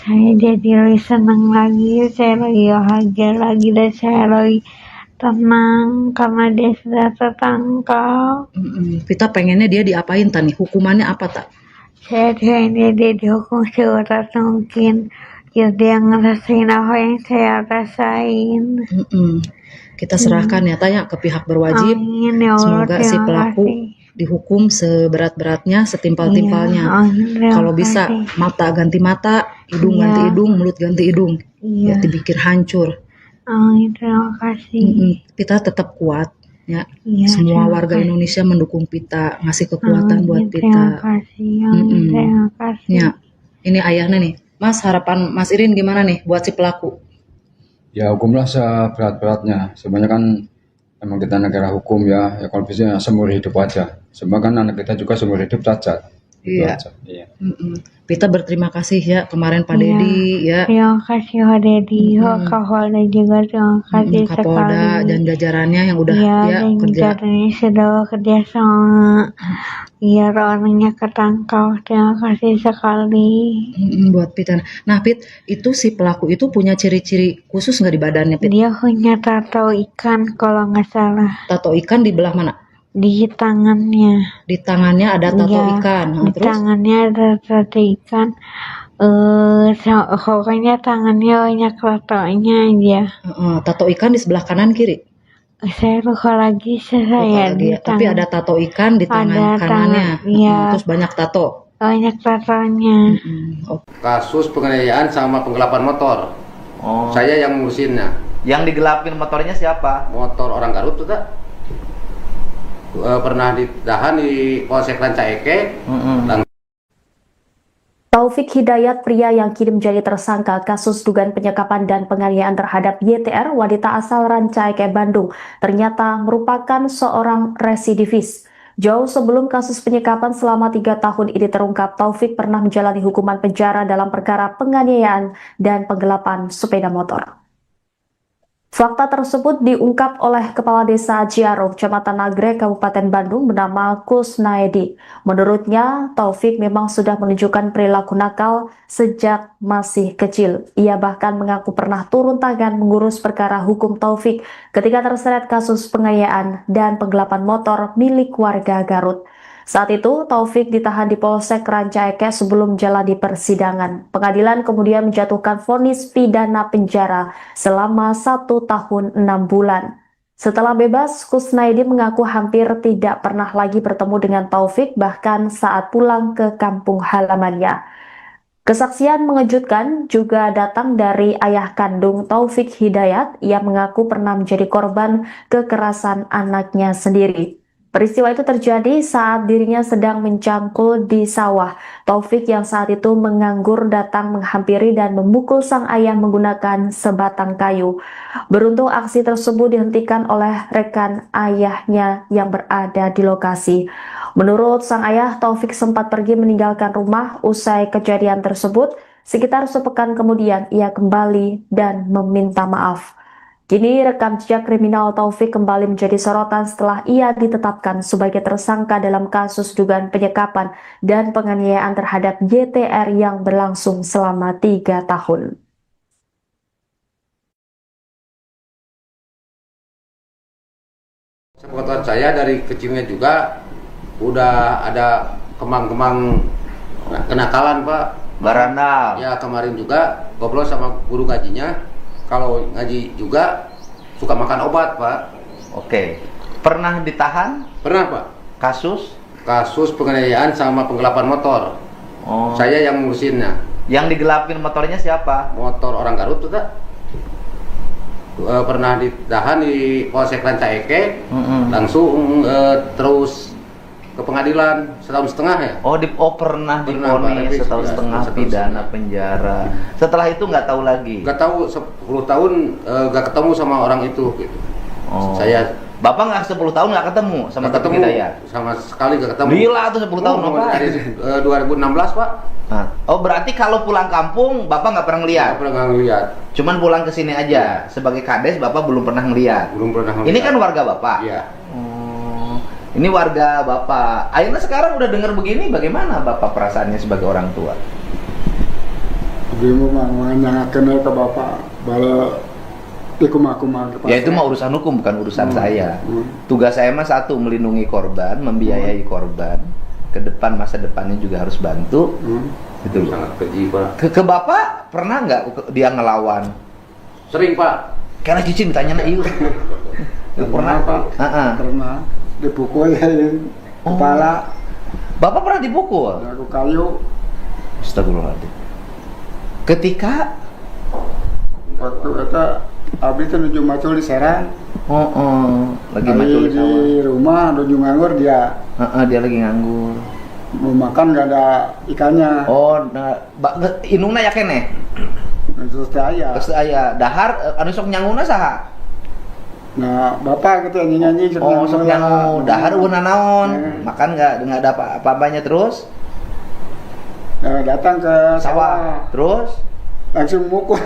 Saya jadi lebih senang lagi, saya lagi bahagia lagi dan saya lagi tenang karena dia sudah tertangkap. Kita pengennya dia diapain tani? Hukumannya apa tak? Saya pengennya dia dihukum seberat mungkin. Ya dia ngerasain apa yang saya rasain. Kita serahkan ya tanya ke pihak berwajib. Amin, ya Allah, semoga si pelaku dihukum seberat-beratnya, setimpal-timpalnya. Kalau bisa mata ganti mata, hidung ganti hidung, mulut ganti hidung. Ya dipikir hancur. Amin, terima kasih. Pita tetap kuat ya. Semua warga Indonesia mendukung Pita, ngasih kekuatan buat Pita. Terima kasih. Terima kasih. Ya. Ini ayahnya nih. Mas, harapan Mas Irin gimana nih buat si pelaku? Ya hukumlah seberat-beratnya. Sebenarnya kan emang kita negara hukum ya kalau bisa seumur hidup aja. Sebab kan anak kita juga seumur hidup cacat. Iya. Pita berterima kasih ya kemarin Pak Dedi ya. Terima kasih Pak Dedi, Pak Kapolda juga terima kasih Kapolda sekali. dan jajarannya yang udah dan kerja. jajarannya sudah kerja sama. Biar orangnya ketangkap, terima kasih sekali. Buat Pita. Nah Pit, itu si pelaku itu punya ciri-ciri khusus nggak di badannya Pit? Dia punya tato ikan kalau nggak salah. Tato ikan di belah mana? Di tangannya. Di tangannya ada tato ikan. Di Terus? tangannya ada tato ikan. Pokoknya tangannya banyak tatonya aja. Tato ikan di sebelah kanan kiri? Saya lupa lagi Tapi ada tato ikan di tangan kanannya. Terus banyak tato. Banyak tatonya. Kasus penganiayaan sama penggelapan motor. Saya yang ngurusinnya. Yang digelapin motornya siapa? Motor orang Garut tuh tak? Pernah ditahan di Polsek Rancaike. Taufik Hidayat, pria yang kini menjadi tersangka kasus dugaan penyekapan dan penganiayaan terhadap YTR, wanita asal Rancaike, Bandung, ternyata merupakan seorang residivis. Jauh sebelum kasus penyekapan selama 3 tahun ini terungkap, Taufik pernah menjalani hukuman penjara dalam perkara penganiayaan dan penggelapan sepeda motor. Fakta tersebut diungkap oleh Kepala Desa Ciaro, Kecamatan Nagrek, Kabupaten Bandung bernama Kusnaedi. Menurutnya, Taufik memang sudah menunjukkan perilaku nakal sejak masih kecil. Ia bahkan mengaku pernah turun tangan mengurus perkara hukum Taufik ketika terseret kasus penganiayaan dan penggelapan motor milik warga Garut. Saat itu, Taufik ditahan di Polsek Rancaike sebelum jalani persidangan. Pengadilan kemudian menjatuhkan vonis pidana penjara selama 1 tahun 6 bulan. Setelah bebas, Kusnaedi mengaku hampir tidak pernah lagi bertemu dengan Taufik, bahkan saat pulang ke kampung halamannya. Kesaksian mengejutkan juga datang dari ayah kandung Taufik Hidayat. Ia mengaku pernah menjadi korban kekerasan anaknya sendiri. Peristiwa itu terjadi saat dirinya sedang mencangkul di sawah. Taufik yang saat itu menganggur datang menghampiri dan memukul sang ayah menggunakan sebatang kayu. Beruntung aksi tersebut dihentikan oleh rekan ayahnya yang berada di lokasi. Menurut sang ayah, Taufik sempat pergi meninggalkan rumah usai kejadian tersebut. Sekitar sepekan kemudian ia kembali dan meminta maaf. Kini rekam jejak kriminal Taufik kembali menjadi sorotan setelah ia ditetapkan sebagai tersangka dalam kasus dugaan penyekapan dan penganiayaan terhadap YTR yang berlangsung selama 3 tahun. Sepengetahuan saya dari kecilnya juga udah ada kemang-kemang kenakalan Pak. Barandal. Ya kemarin juga ngobrol sama guru ngajinya. Kalau ngaji juga suka makan obat Pak. Oke. Pernah ditahan? Pernah Pak. Kasus? Kasus penganiayaan sama penggelapan motor. Oh. Saya yang ngurusinnya. Yang digelapin motornya siapa? Motor orang Garut tuh tak? Pernah ditahan di Polsek Rancaike, langsung terus ke pengadilan setahun setengah ya. Pernah divonis setahun setengah pidana penjara. Setelah itu nggak tahu lagi. Nggak tahu 10 tahun nggak ketemu sama orang itu. Gitu. Bapak nggak 10 tahun nggak ketemu sama Taufik Hidayat? Sama sekali nggak ketemu. Gila tuh 10 tahun Bapak. Dari 2016 Pak. Berarti kalau pulang kampung Bapak nggak pernah ngeliat? Nggak pernah ngeliat. Cuman pulang ke sini aja. Sebagai kades Bapak belum pernah ngeliat? Belum pernah ngeliat. Ini kan warga Bapak? Iya. Ini warga Bapak. Akhirnya sekarang udah dengar begini, bagaimana Bapak perasaannya sebagai orang tua? Ibu mah kenal ke Bapak bala ya itu mah urusan hukum, bukan urusan saya. Tugas saya mah satu, melindungi korban, membiayai korban. Ke depan, masa depannya juga harus bantu. Itu sangat keji Pak. Ke Bapak pernah nggak dia ngelawan? Sering Pak. Karena cicing ditanya Iu. Pernah Pak. Pernah dipukul kepala. Bapak pernah dipukul? Aku kayu. Astagfirullahaladzim. Ketika waktu itu abis itu nuju macul di Serang. Lagi macul di sawah. Di rumah nuju nganggur dia. Dia lagi nganggur. Mau makan gak ada ikannya. Inungna ya kene. Terus aya. Terus aya dahar anu sok nyanguna saha? Nah, Bapak gitu nyanyi-nyanyi sok nyangu. Dahar euna naon? Makan enggak ada apa-apanya terus? Datang ke sawah. Terus langsung mukul.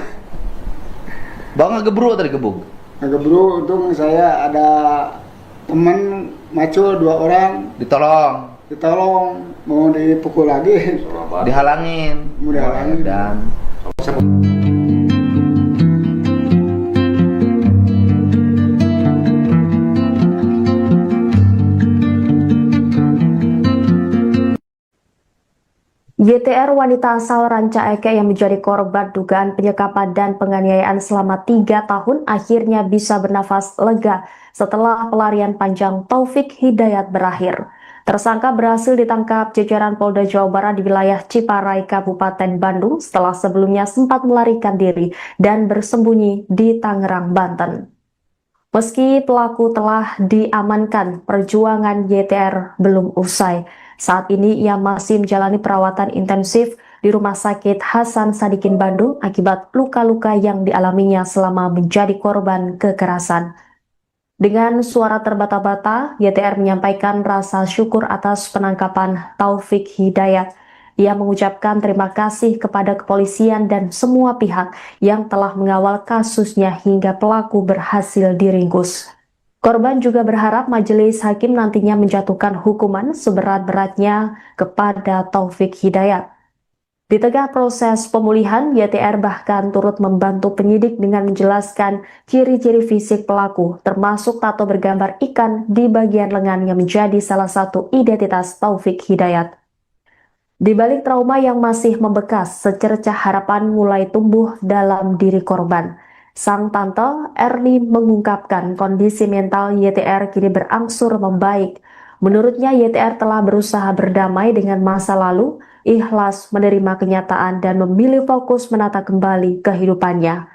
Bang ngegebru tadi gebuk. Ngegebru, untung saya ada teman macul 2 orang. Ditolong, mau dipukul lagi. Dihalangin. Mau dihalangin. Dan YTR wanita asal Rancaike yang menjadi korban dugaan penyekapan dan penganiayaan selama 3 tahun akhirnya bisa bernafas lega setelah pelarian panjang Taufik Hidayat berakhir. Tersangka berhasil ditangkap jajaran Polda Jawa Barat di wilayah Ciparai, Kabupaten Bandung setelah sebelumnya sempat melarikan diri dan bersembunyi di Tangerang, Banten. Meski pelaku telah diamankan, perjuangan YTR belum usai. Saat ini ia masih menjalani perawatan intensif di Rumah Sakit Hasan Sadikin Bandung akibat luka-luka yang dialaminya selama menjadi korban kekerasan. Dengan suara terbata-bata, YTR menyampaikan rasa syukur atas penangkapan Taufik Hidayat. Ia mengucapkan terima kasih kepada kepolisian dan semua pihak yang telah mengawal kasusnya hingga pelaku berhasil diringkus. Korban juga berharap majelis hakim nantinya menjatuhkan hukuman seberat-beratnya kepada Taufik Hidayat. Di tengah proses pemulihan, YTR bahkan turut membantu penyidik dengan menjelaskan ciri-ciri fisik pelaku, termasuk tato bergambar ikan di bagian lengan yang menjadi salah satu identitas Taufik Hidayat. Di balik trauma yang masih membekas, secercah harapan mulai tumbuh dalam diri korban. Sang tante Erni mengungkapkan kondisi mental YTR kini berangsur membaik. Menurutnya YTR telah berusaha berdamai dengan masa lalu, ikhlas menerima kenyataan dan memilih fokus menata kembali kehidupannya.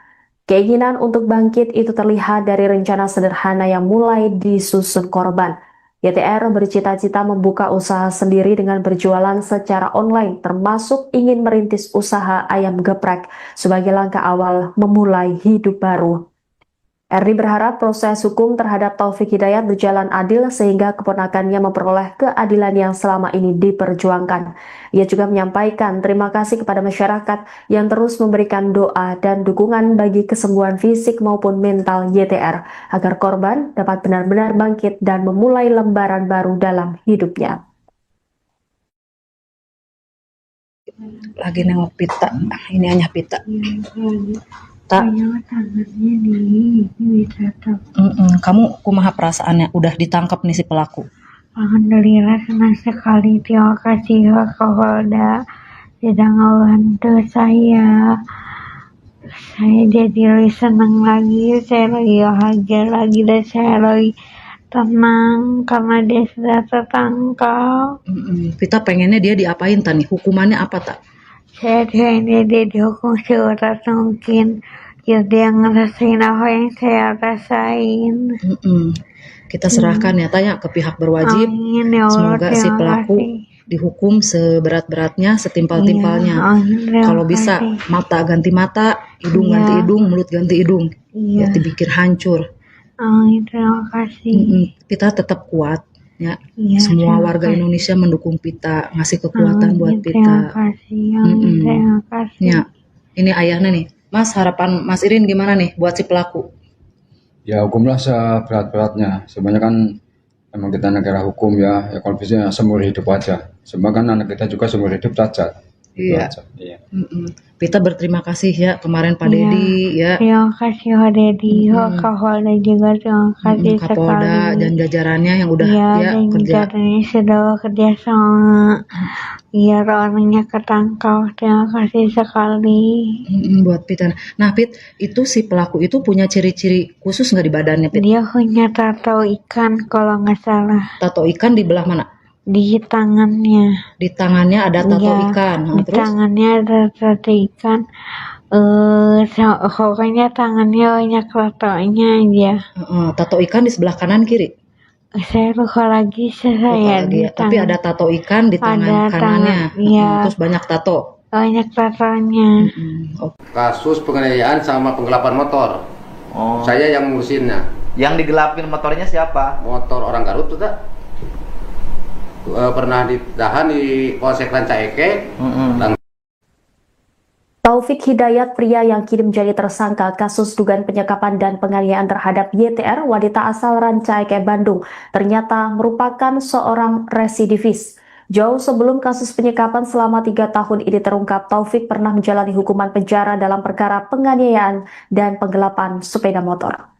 Keinginan untuk bangkit itu terlihat dari rencana sederhana yang mulai disusun korban. YTR bercita-cita membuka usaha sendiri dengan berjualan secara online, termasuk ingin merintis usaha ayam geprek sebagai langkah awal memulai hidup baru. Erni berharap proses hukum terhadap Taufik Hidayat berjalan adil sehingga keponakannya memperoleh keadilan yang selama ini diperjuangkan. Ia juga menyampaikan terima kasih kepada masyarakat yang terus memberikan doa dan dukungan bagi kesembuhan fisik maupun mental YTR agar korban dapat benar-benar bangkit dan memulai lembaran baru dalam hidupnya. Lagi nengok pita, ini hanya pita. Tak. Kamu kumaha perasaannya udah ditangkap nih si pelaku? Alhamdulillah senang sekali. Terima kasih ya Kapolda sudah ngebantu saya. Saya jadi lebih senang lagi, saya lagi bahagia lagi dan saya lagi tenang karena dia sudah tertangkap. Kita pengennya dia diapain Tani? Hukumannya apa tak? Saya pengennya dia dihukum seberat mungkin biar dia ngerasain apa yang saya rasain. Kita serahkan ya tanya ke pihak berwajib. Amin, ya Allah, Semoga si pelaku dihukum seberat-beratnya, setimpal-timpalnya. Kalau bisa mata ganti mata, hidung ganti hidung, mulut ganti hidung. Ya dipikir hancur. Amin, terima kasih. Kita tetap kuat ya. Iya, Semua terima warga kasih. Indonesia mendukung Pita, ngasih kekuatan buat Terima Pita. kasih. Amin, terima kasih. Ya, ini ayahnya nih. Mas, harapan Mas Irin gimana nih buat si pelaku? Ya hukumlah seberat-beratnya. Sebenarnya kan emang kita negara hukum ya kalau bisa seumur hidup aja. Sebab kan anak kita juga seumur hidup cacat. Iya. Cacat, iya. Pita berterima kasih ya kemarin Pak Dedi ya. Terima kasih Pak Dedi, Pak Kapolda juga terima kasih Kapolda sekali. dan jajarannya yang udah Iya, ya dan kerja. jajarannya sudah bekerja sama biar orangnya ketangkap. Terima kasih sekali. Buat Pita. Nah Pit, itu si pelaku itu punya ciri-ciri khusus nggak di badannya Pit? Dia punya tato ikan kalau nggak salah Tato ikan di belah mana? di tangannya. Di tangannya ada tato Iya, ikan. Nah, di terus tangannya ada tato ikan. Pokoknya tangannya banyak tatonya aja. tato ikan di sebelah kanan kiri. Saya lupa lagi Lupa saya lagi di ya. Tapi ada tato ikan di tangan Ada kanannya. tangan, iya. Terus banyak tato. banyak tatonya. Kasus penganiayaan sama penggelapan motor. Oh. Saya yang ngurusinnya. Yang digelapin motornya siapa? Motor orang Garut tuh tak? Pernah ditahan di Polsek Rancaike. Taufik Hidayat, pria yang kini menjadi tersangka kasus dugaan penyekapan dan penganiayaan terhadap YTR, wanita asal Rancaike, Bandung, ternyata merupakan seorang residivis. Jauh sebelum kasus penyekapan selama 3 tahun ini terungkap, Taufik pernah menjalani hukuman penjara dalam perkara penganiayaan dan penggelapan sepeda motor.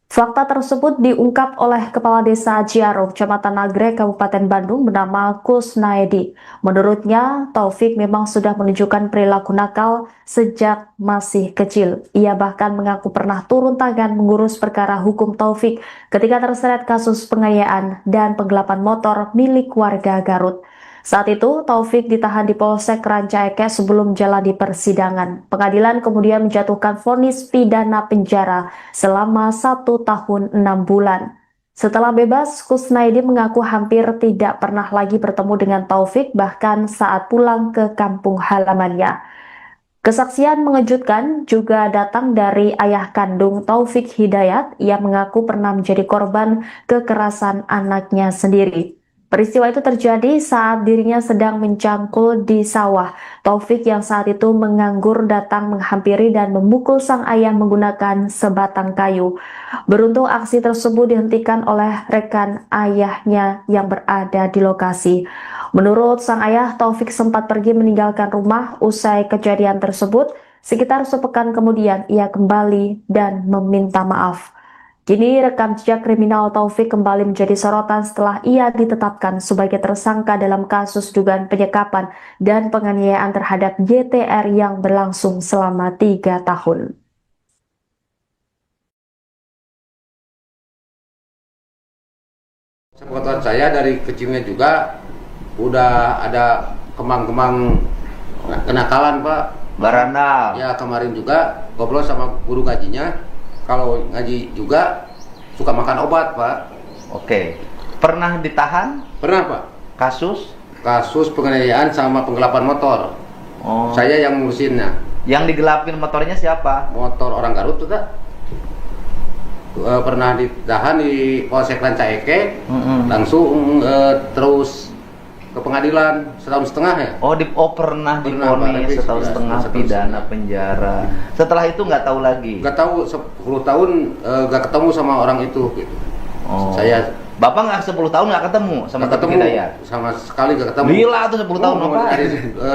Fakta tersebut diungkap oleh Kepala Desa Ciaro, Kecamatan Nagrek, Kabupaten Bandung bernama Kusnaedi. Menurutnya, Taufik memang sudah menunjukkan perilaku nakal sejak masih kecil. Ia bahkan mengaku pernah turun tangan mengurus perkara hukum Taufik ketika terseret kasus penganiayaan dan penggelapan motor milik warga Garut. Saat itu, Taufik ditahan di Polsek Rancaike sebelum jalani persidangan. Pengadilan kemudian menjatuhkan vonis pidana penjara selama 1 tahun 6 bulan. Setelah bebas, Kusnaedi mengaku hampir tidak pernah lagi bertemu dengan Taufik, bahkan saat pulang ke kampung halamannya. Kesaksian mengejutkan juga datang dari ayah kandung Taufik Hidayat. Ia mengaku pernah menjadi korban kekerasan anaknya sendiri. Peristiwa itu terjadi saat dirinya sedang mencangkul di sawah. Taufik yang saat itu menganggur datang menghampiri dan memukul sang ayah menggunakan sebatang kayu. Beruntung aksi tersebut dihentikan oleh rekan ayahnya yang berada di lokasi. Menurut sang ayah, Taufik sempat pergi meninggalkan rumah usai kejadian tersebut. Sekitar sepekan kemudian ia kembali dan meminta maaf. Kini rekam jejak kriminal Taufik kembali menjadi sorotan setelah ia ditetapkan sebagai tersangka dalam kasus dugaan penyekapan dan penganiayaan terhadap YTR yang berlangsung selama 3 tahun. Sepengetahuan saya dari kecilnya juga udah ada kemang-kemang kenakalan Pak. Barandal. Ya kemarin juga ngobrol sama guru ngajinya. Kalau ngaji juga suka makan obat Pak. Oke. Pernah ditahan? Pernah Pak. Kasus? Kasus penganiayaan sama penggelapan motor. Oh. Saya yang ngurusinnya. Yang digelapin motornya siapa? Motor orang Garut tuh tak? Pernah ditahan di Polsek Rancaike. Langsung terus ke pengadilan 1,5 tahun ya. Pernah Pernah, divonis Pak, 1,5 tahun pidana penjara. Setelah itu nggak tahu lagi. Nggak tahu 10 tahun nggak ketemu sama orang itu gitu. Oh. Saya Bapak nggak 10 tahun nggak ketemu sama nggak Taufik ketemu Hidayat? sama sekali nggak ketemu. Gila tuh 10 tahun Bapak. Dari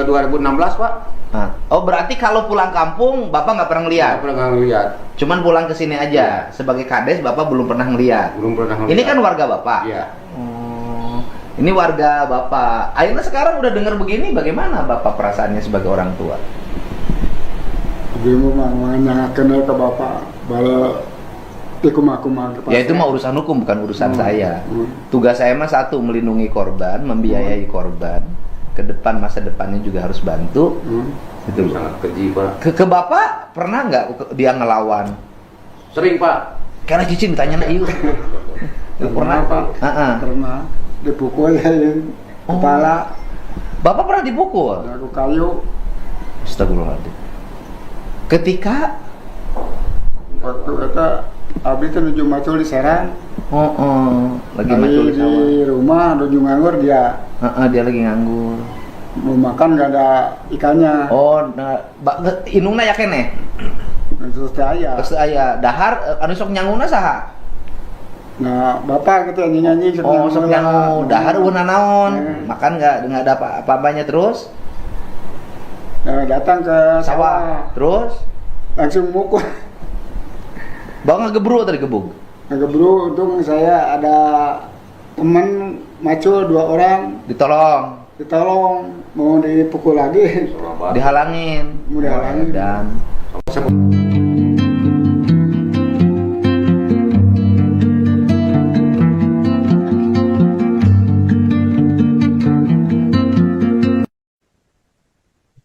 2016 Pak. Nah. Oh berarti kalau pulang kampung Bapak nggak pernah ngeliat? Nggak pernah ngeliat. Cuman pulang ke sini aja. Sebagai kades Bapak belum pernah ngeliat. Belum pernah ngeliat. Ini kan warga Bapak. Iya. Ini warga Bapak. Akhirnya sekarang udah dengar begini, bagaimana Bapak perasaannya sebagai orang tua? Dia memang menanyakan ke bapak, bala Ya itu mah urusan hukum, bukan urusan saya. Tugas saya mah satu, melindungi korban, membiayai korban. Ke depan, masa depannya juga harus bantu. Itu sangat keji, Pak. ke bapak pernah nggak dia ngelawan? Sering, Pak. Karena cicing ditanya na iyo. Pernah, Pak. Pernah dipukul kepala. Bapak pernah dipukul? Aku kayu. Astagfirullahaladzim. Ketika Waktu itu abdi teh nuju macul di Serang. Lagi macul di sawah. Di rumah nuju nganggur dia. Dia lagi nganggur. Mau makan gak ada ikannya. Inungna ya kene. Terus teh aya. Terus aya dahar anu sok nyanguna saha? Nah, bapak gitu nyanyi-nyanyi sok nyangu. Dahar euna naon? Makan enggak ada apa-apanya terus? Datang ke sawah. Terus langsung mukul. Bang ngegebru tadi gebuk. Ngegebru, untung saya ada teman macul 2 orang. Ditolong, mau dipukul lagi. Dihalangin. Mau dihalangin. Dan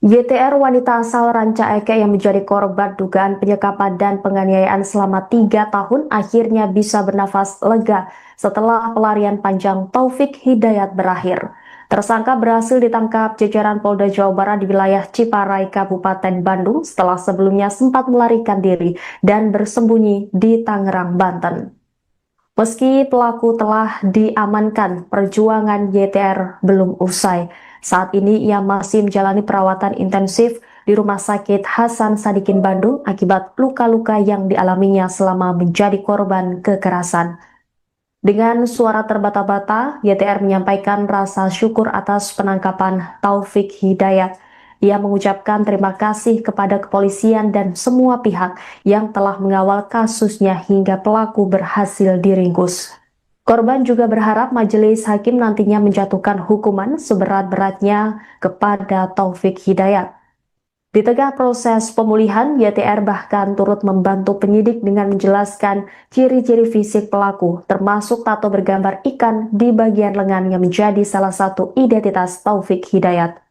YTR wanita asal Ranca Ekek yang menjadi korban dugaan penyekapan dan penganiayaan selama 3 tahun akhirnya bisa bernafas lega setelah pelarian panjang Taufik Hidayat berakhir. Tersangka berhasil ditangkap jajaran Polda Jawa Barat di wilayah Ciparai, Kabupaten Bandung setelah sebelumnya sempat melarikan diri dan bersembunyi di Tangerang, Banten. Meski pelaku telah diamankan, perjuangan YTR belum usai. Saat ini ia masih menjalani perawatan intensif di Rumah Sakit Hasan Sadikin Bandung akibat luka-luka yang dialaminya selama menjadi korban kekerasan. Dengan suara terbata-bata, YTR menyampaikan rasa syukur atas penangkapan Taufik Hidayat. Ia mengucapkan terima kasih kepada kepolisian dan semua pihak yang telah mengawal kasusnya hingga pelaku berhasil diringkus. Korban juga berharap majelis hakim nantinya menjatuhkan hukuman seberat-beratnya kepada Taufik Hidayat. Di tengah proses pemulihan, YTR bahkan turut membantu penyidik dengan menjelaskan ciri-ciri fisik pelaku, termasuk tato bergambar ikan di bagian lengan yang menjadi salah satu identitas Taufik Hidayat.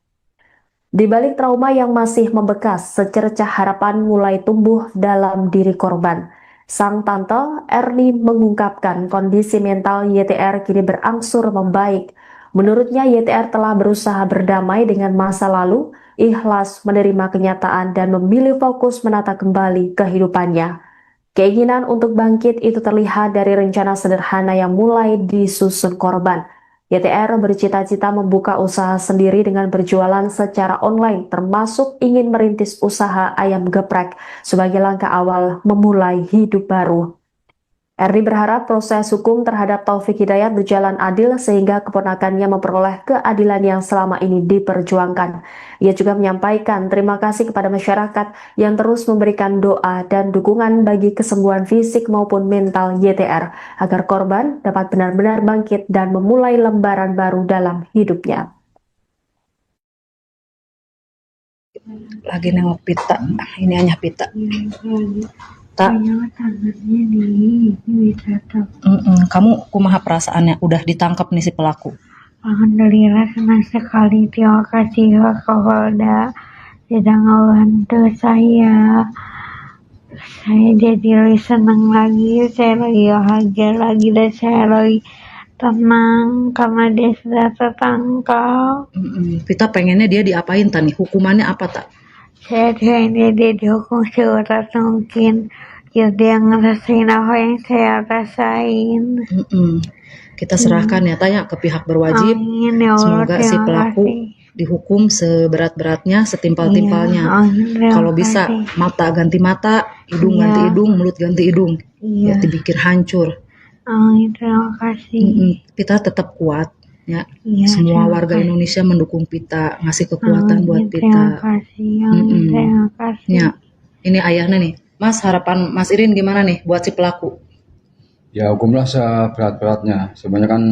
Di balik trauma yang masih membekas, secercah harapan mulai tumbuh dalam diri korban. Sang tante Erni mengungkapkan kondisi mental YTR kini berangsur membaik. Menurutnya YTR telah berusaha berdamai dengan masa lalu, ikhlas menerima kenyataan dan memilih fokus menata kembali kehidupannya. Keinginan untuk bangkit itu terlihat dari rencana sederhana yang mulai disusun korban. YTR bercita-cita membuka usaha sendiri dengan berjualan secara online, termasuk ingin merintis usaha ayam geprek sebagai langkah awal memulai hidup baru. Erni berharap proses hukum terhadap Taufik Hidayat berjalan adil sehingga keponakannya memperoleh keadilan yang selama ini diperjuangkan. Ia juga menyampaikan terima kasih kepada masyarakat yang terus memberikan doa dan dukungan bagi kesembuhan fisik maupun mental YTR agar korban dapat benar-benar bangkit dan memulai lembaran baru dalam hidupnya. Lagi nengok pita, ini hanya pita. Tak. Kamu kumaha perasaannya udah ditangkap nih si pelaku? Alhamdulillah senang sekali, terima kasih ke Kapolda sudah ngebantu saya. Saya jadi lebih senang lagi, saya lagi bahagia lagi dan saya lagi tenang karena dia sudah tertangkap. Kita pengennya dia diapain tani? Hukumannya apa tak? Saya pengennya dia dihukum seberat mungkin. Ya dia ngerasain apa yang saya rasain. Kita serahkan ya tanya ke pihak berwajib. Amin, ya Allah, semoga si pelaku dihukum seberat-beratnya, setimpal-timpalnya. Kalau bisa mata ganti mata, hidung ganti hidung, mulut ganti hidung. Ya dipikir hancur. Amin, terima kasih. Kita tetap kuat. Ya, semua warga Indonesia mendukung Pita, ngasih kekuatan buat Pita. Terima kasih. Ya, ini ayahnya nih. Mas, harapan Mas Irin gimana nih buat si pelaku? Ya hukumlah seberat-beratnya. Sebenarnya kan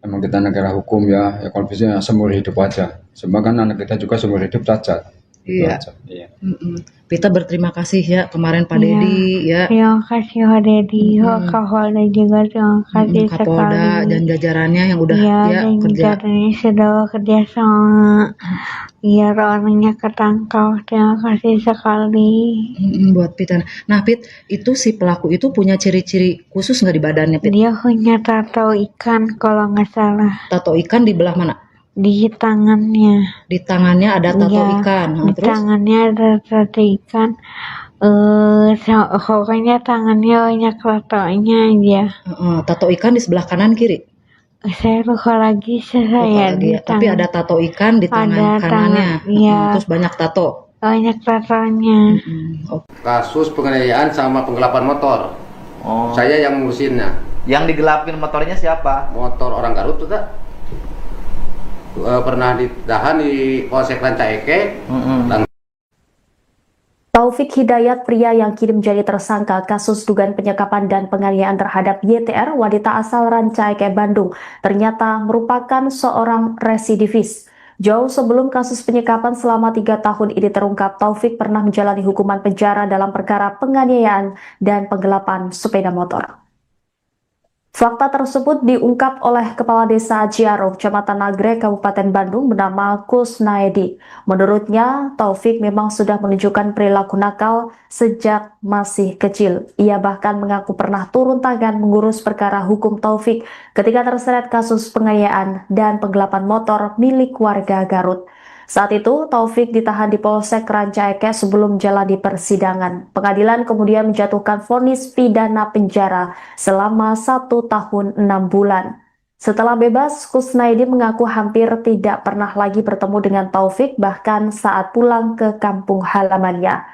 emang kita negara hukum ya kalau bisa seumur hidup aja. Sebab kan anak kita juga seumur hidup cacat. Iya. Iya. Kita berterima kasih ya kemarin Pak Iya. Dedi ya. Terima kasih Pak Dedi, Pak Kapolda juga terima kasih Kapolda sekali. dan jajarannya yang udah Iya, ya dan kerja. jajarannya sudah bekerja sama biar orangnya ketangkap. Terima kasih sekali. Buat Pit. Nah Pit, itu si pelaku itu punya ciri-ciri khusus nggak di badannya Pit? Dia punya tato ikan kalau nggak salah Tato ikan di belah mana? di tangannya. Di tangannya ada tato Iya, ikan. Nah, di terus? tangannya ada tato ikan. Pokoknya tangannya banyak tatonya aja. Tato ikan di sebelah kanan kiri. Saya lupa lagi Lagi ya. Tapi ada tato ikan di tangan kanannya. Iya. Terus banyak tato. Banyak tatonya. Kasus penganiayaan sama penggelapan motor. Oh. Saya yang ngurusinnya. Yang digelapin motornya siapa? Motor orang Garut tuh tak? Pernah ditahan di Polsek Rancaike. Taufik Hidayat, pria yang kini menjadi tersangka kasus dugaan penyekapan dan penganiayaan terhadap YTR, wanita asal Rancaike, Bandung, ternyata merupakan seorang residivis. Jauh sebelum kasus penyekapan selama 3 tahun ini terungkap, Taufik pernah menjalani hukuman penjara dalam perkara penganiayaan dan penggelapan sepeda motor. Fakta tersebut diungkap oleh Kepala Desa Ciaro, Kecamatan Nagrek, Kabupaten Bandung, bernama Kusnaedi. Menurutnya, Taufik memang sudah menunjukkan perilaku nakal sejak masih kecil. Ia bahkan mengaku pernah turun tangan mengurus perkara hukum Taufik ketika terseret kasus penganiayaan dan penggelapan motor milik warga Garut. Saat itu, Taufik ditahan di Polsek Rancaike sebelum menjalani persidangan. Pengadilan kemudian menjatuhkan vonis pidana penjara selama 1 tahun 6 bulan. Setelah bebas, Kusnaedi mengaku hampir tidak pernah lagi bertemu dengan Taufik, bahkan saat pulang ke kampung halamannya.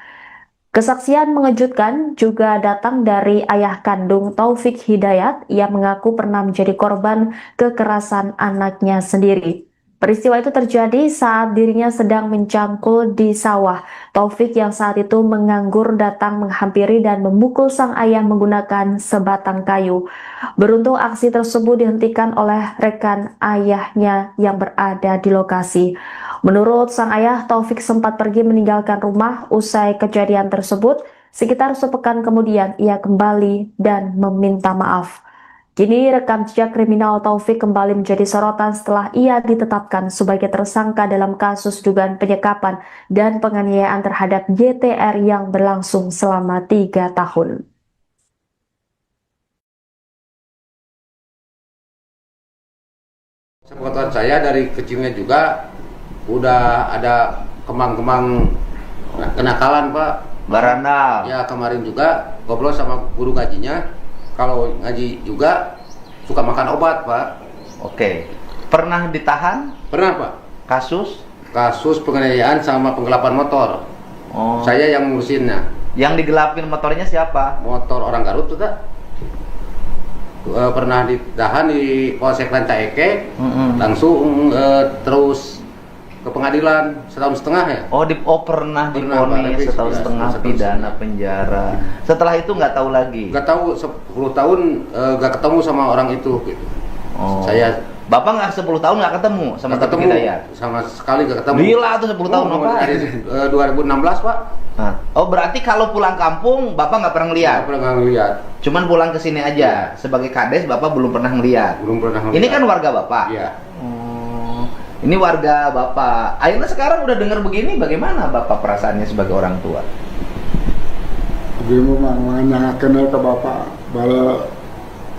Kesaksian mengejutkan juga datang dari ayah kandung Taufik Hidayat. Ia mengaku pernah menjadi korban kekerasan anaknya sendiri. Peristiwa itu terjadi saat dirinya sedang mencangkul di sawah. Taufik yang saat itu menganggur datang menghampiri dan memukul sang ayah menggunakan sebatang kayu. Beruntung aksi tersebut dihentikan oleh rekan ayahnya yang berada di lokasi. Menurut sang ayah, Taufik sempat pergi meninggalkan rumah usai kejadian tersebut. Sekitar sepekan kemudian ia kembali dan meminta maaf. Kini rekam jejak kriminal Taufik kembali menjadi sorotan setelah ia ditetapkan sebagai tersangka dalam kasus dugaan penyekapan dan penganiayaan terhadap YTR yang berlangsung selama 3 tahun. Sepengetahuan saya dari kecilnya juga udah ada kemang-kemang kenakalan Pak. Barandal. Ya kemarin juga ngobrol sama guru ngajinya. Kalau ngaji juga suka makan obat Pak. Oke. Pernah ditahan? Pernah Pak. Kasus? Kasus penganiayaan sama penggelapan motor. Oh. Saya yang ngurusinnya. Yang digelapin motornya siapa? Motor orang Garut tuh tak? Pernah ditahan di Polsek Rancaike. Langsung terus ke pengadilan 1,5 tahun ya. Pernah divonis 1,5 tahun pidana penjara. Setelah itu nggak tahu lagi. Nggak tahu 10 tahun nggak ketemu sama orang itu gitu. Saya Bapak nggak 10 tahun nggak ketemu sama Taufik Hidayat? Sama sekali nggak ketemu. Gila tuh 10 tahun apa? Dari 2016 Pak. Oh berarti kalau pulang kampung Bapak nggak pernah ngeliat? Nggak pernah ngeliat. Cuman pulang ke sini aja. Sebagai kades Bapak belum pernah ngeliat. Belum pernah ngeliat. Ini kan warga Bapak. Iya. Ini warga Bapak. Akhirnya sekarang udah dengar begini, bagaimana Bapak perasaannya sebagai orang tua? Dia mau menanyakan ke Bapak bala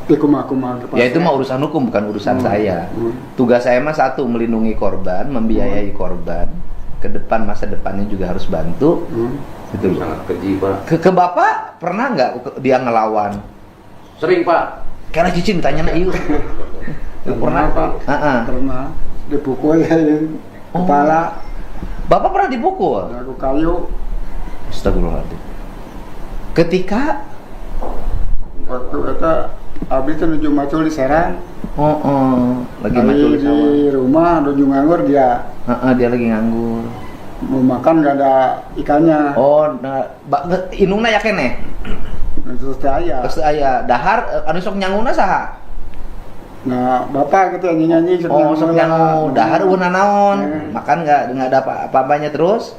Ya itu mah urusan hukum, bukan urusan saya. Tugas saya mah satu, melindungi korban, membiayai korban. Ke depan, masa depannya juga harus bantu. Gitu. Sangat keji Pak. Ke Bapak pernah nggak dia ngelawan? Sering Pak. Karena Cici ditanya na ieu. Pernah Pak. Pernah dipukul ya kepala. Bapak pernah dipukul? Aku kayu. Astagfirullahaladzim. Ketika waktu itu abis itu nuju macul di Serang. Lagi macul di sawah. Di rumah nuju nganggur dia. Dia lagi nganggur. Mau makan nggak ada ikannya. Inungna ya kene. Terus aya. Terus aya dahar anu sok nyanguna saha? Nah, Bapak gitu nyanyi sok nyangu dahar euna naon? Makan nggak ada apa-apanya terus?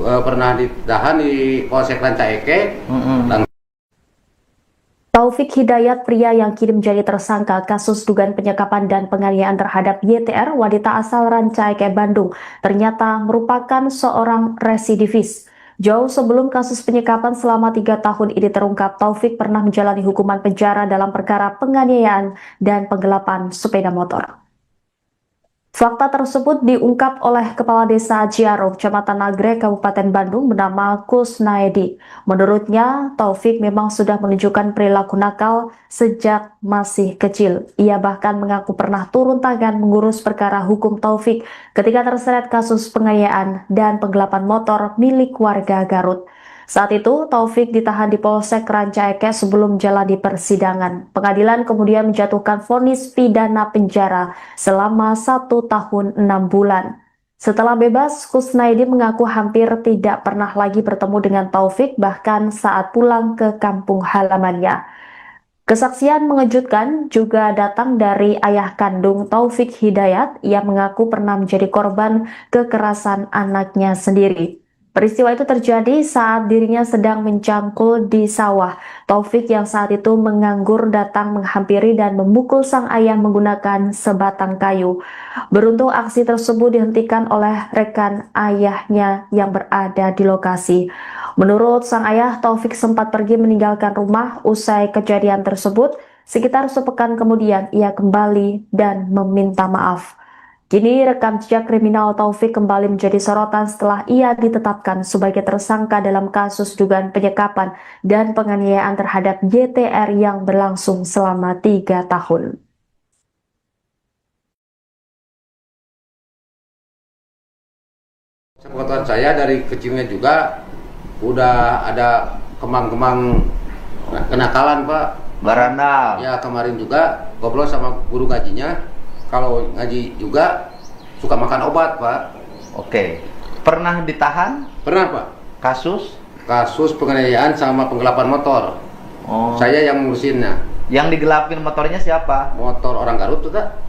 pernah ditahan di Polsek Rancaeke. Taufik Hidayat, pria yang kini menjadi tersangka kasus dugaan penyekapan dan penganiayaan terhadap YTR, wanita asal Rancaeke, Bandung, ternyata merupakan seorang residivis. Jauh sebelum kasus penyekapan selama 3 tahun ini terungkap, Taufik pernah menjalani hukuman penjara dalam perkara penganiayaan dan penggelapan sepeda motor. Fakta tersebut diungkap oleh Kepala Desa Ciaro, Kecamatan Nagrek, Kabupaten Bandung, bernama Kusnaedi. Menurutnya, Taufik memang sudah menunjukkan perilaku nakal sejak masih kecil. Ia bahkan mengaku pernah turun tangan mengurus perkara hukum Taufik ketika terseret kasus penganiayaan dan penggelapan motor milik warga Garut. Saat itu, Taufik ditahan di Polsek Rancaeke sebelum menjalani persidangan. Pengadilan kemudian menjatuhkan vonis pidana penjara selama 1 tahun 6 bulan. Setelah bebas, Kusnaedi mengaku hampir tidak pernah lagi bertemu dengan Taufik, bahkan saat pulang ke kampung halamannya. Kesaksian mengejutkan juga datang dari ayah kandung Taufik Hidayat. Ia mengaku pernah menjadi korban kekerasan anaknya sendiri. Peristiwa itu terjadi saat dirinya sedang mencangkul di sawah. Taufik yang saat itu menganggur datang menghampiri dan memukul sang ayah menggunakan sebatang kayu. Beruntung aksi tersebut dihentikan oleh rekan ayahnya yang berada di lokasi. Menurut sang ayah, Taufik sempat pergi meninggalkan rumah usai kejadian tersebut. Sekitar sepekan kemudian ia kembali dan meminta maaf. Kini rekam jejak kriminal Taufik kembali menjadi sorotan setelah ia ditetapkan sebagai tersangka dalam kasus dugaan penyekapan dan penganiayaan terhadap YTR yang berlangsung selama 3 tahun. Sepengetahuan saya dari kecilnya juga udah ada kemang-kemang kenakalan, Pak. Barandal. Ya, kemarin juga ngobrol sama guru ngajinya. Kalau ngaji juga suka makan obat, Pak. Oke. Pernah ditahan? Pernah, Pak. Kasus? Kasus penganiayaan sama penggelapan motor. Oh. Saya yang ngurusinnya. Yang digelapin motornya siapa? Motor orang Garut tuh, tak?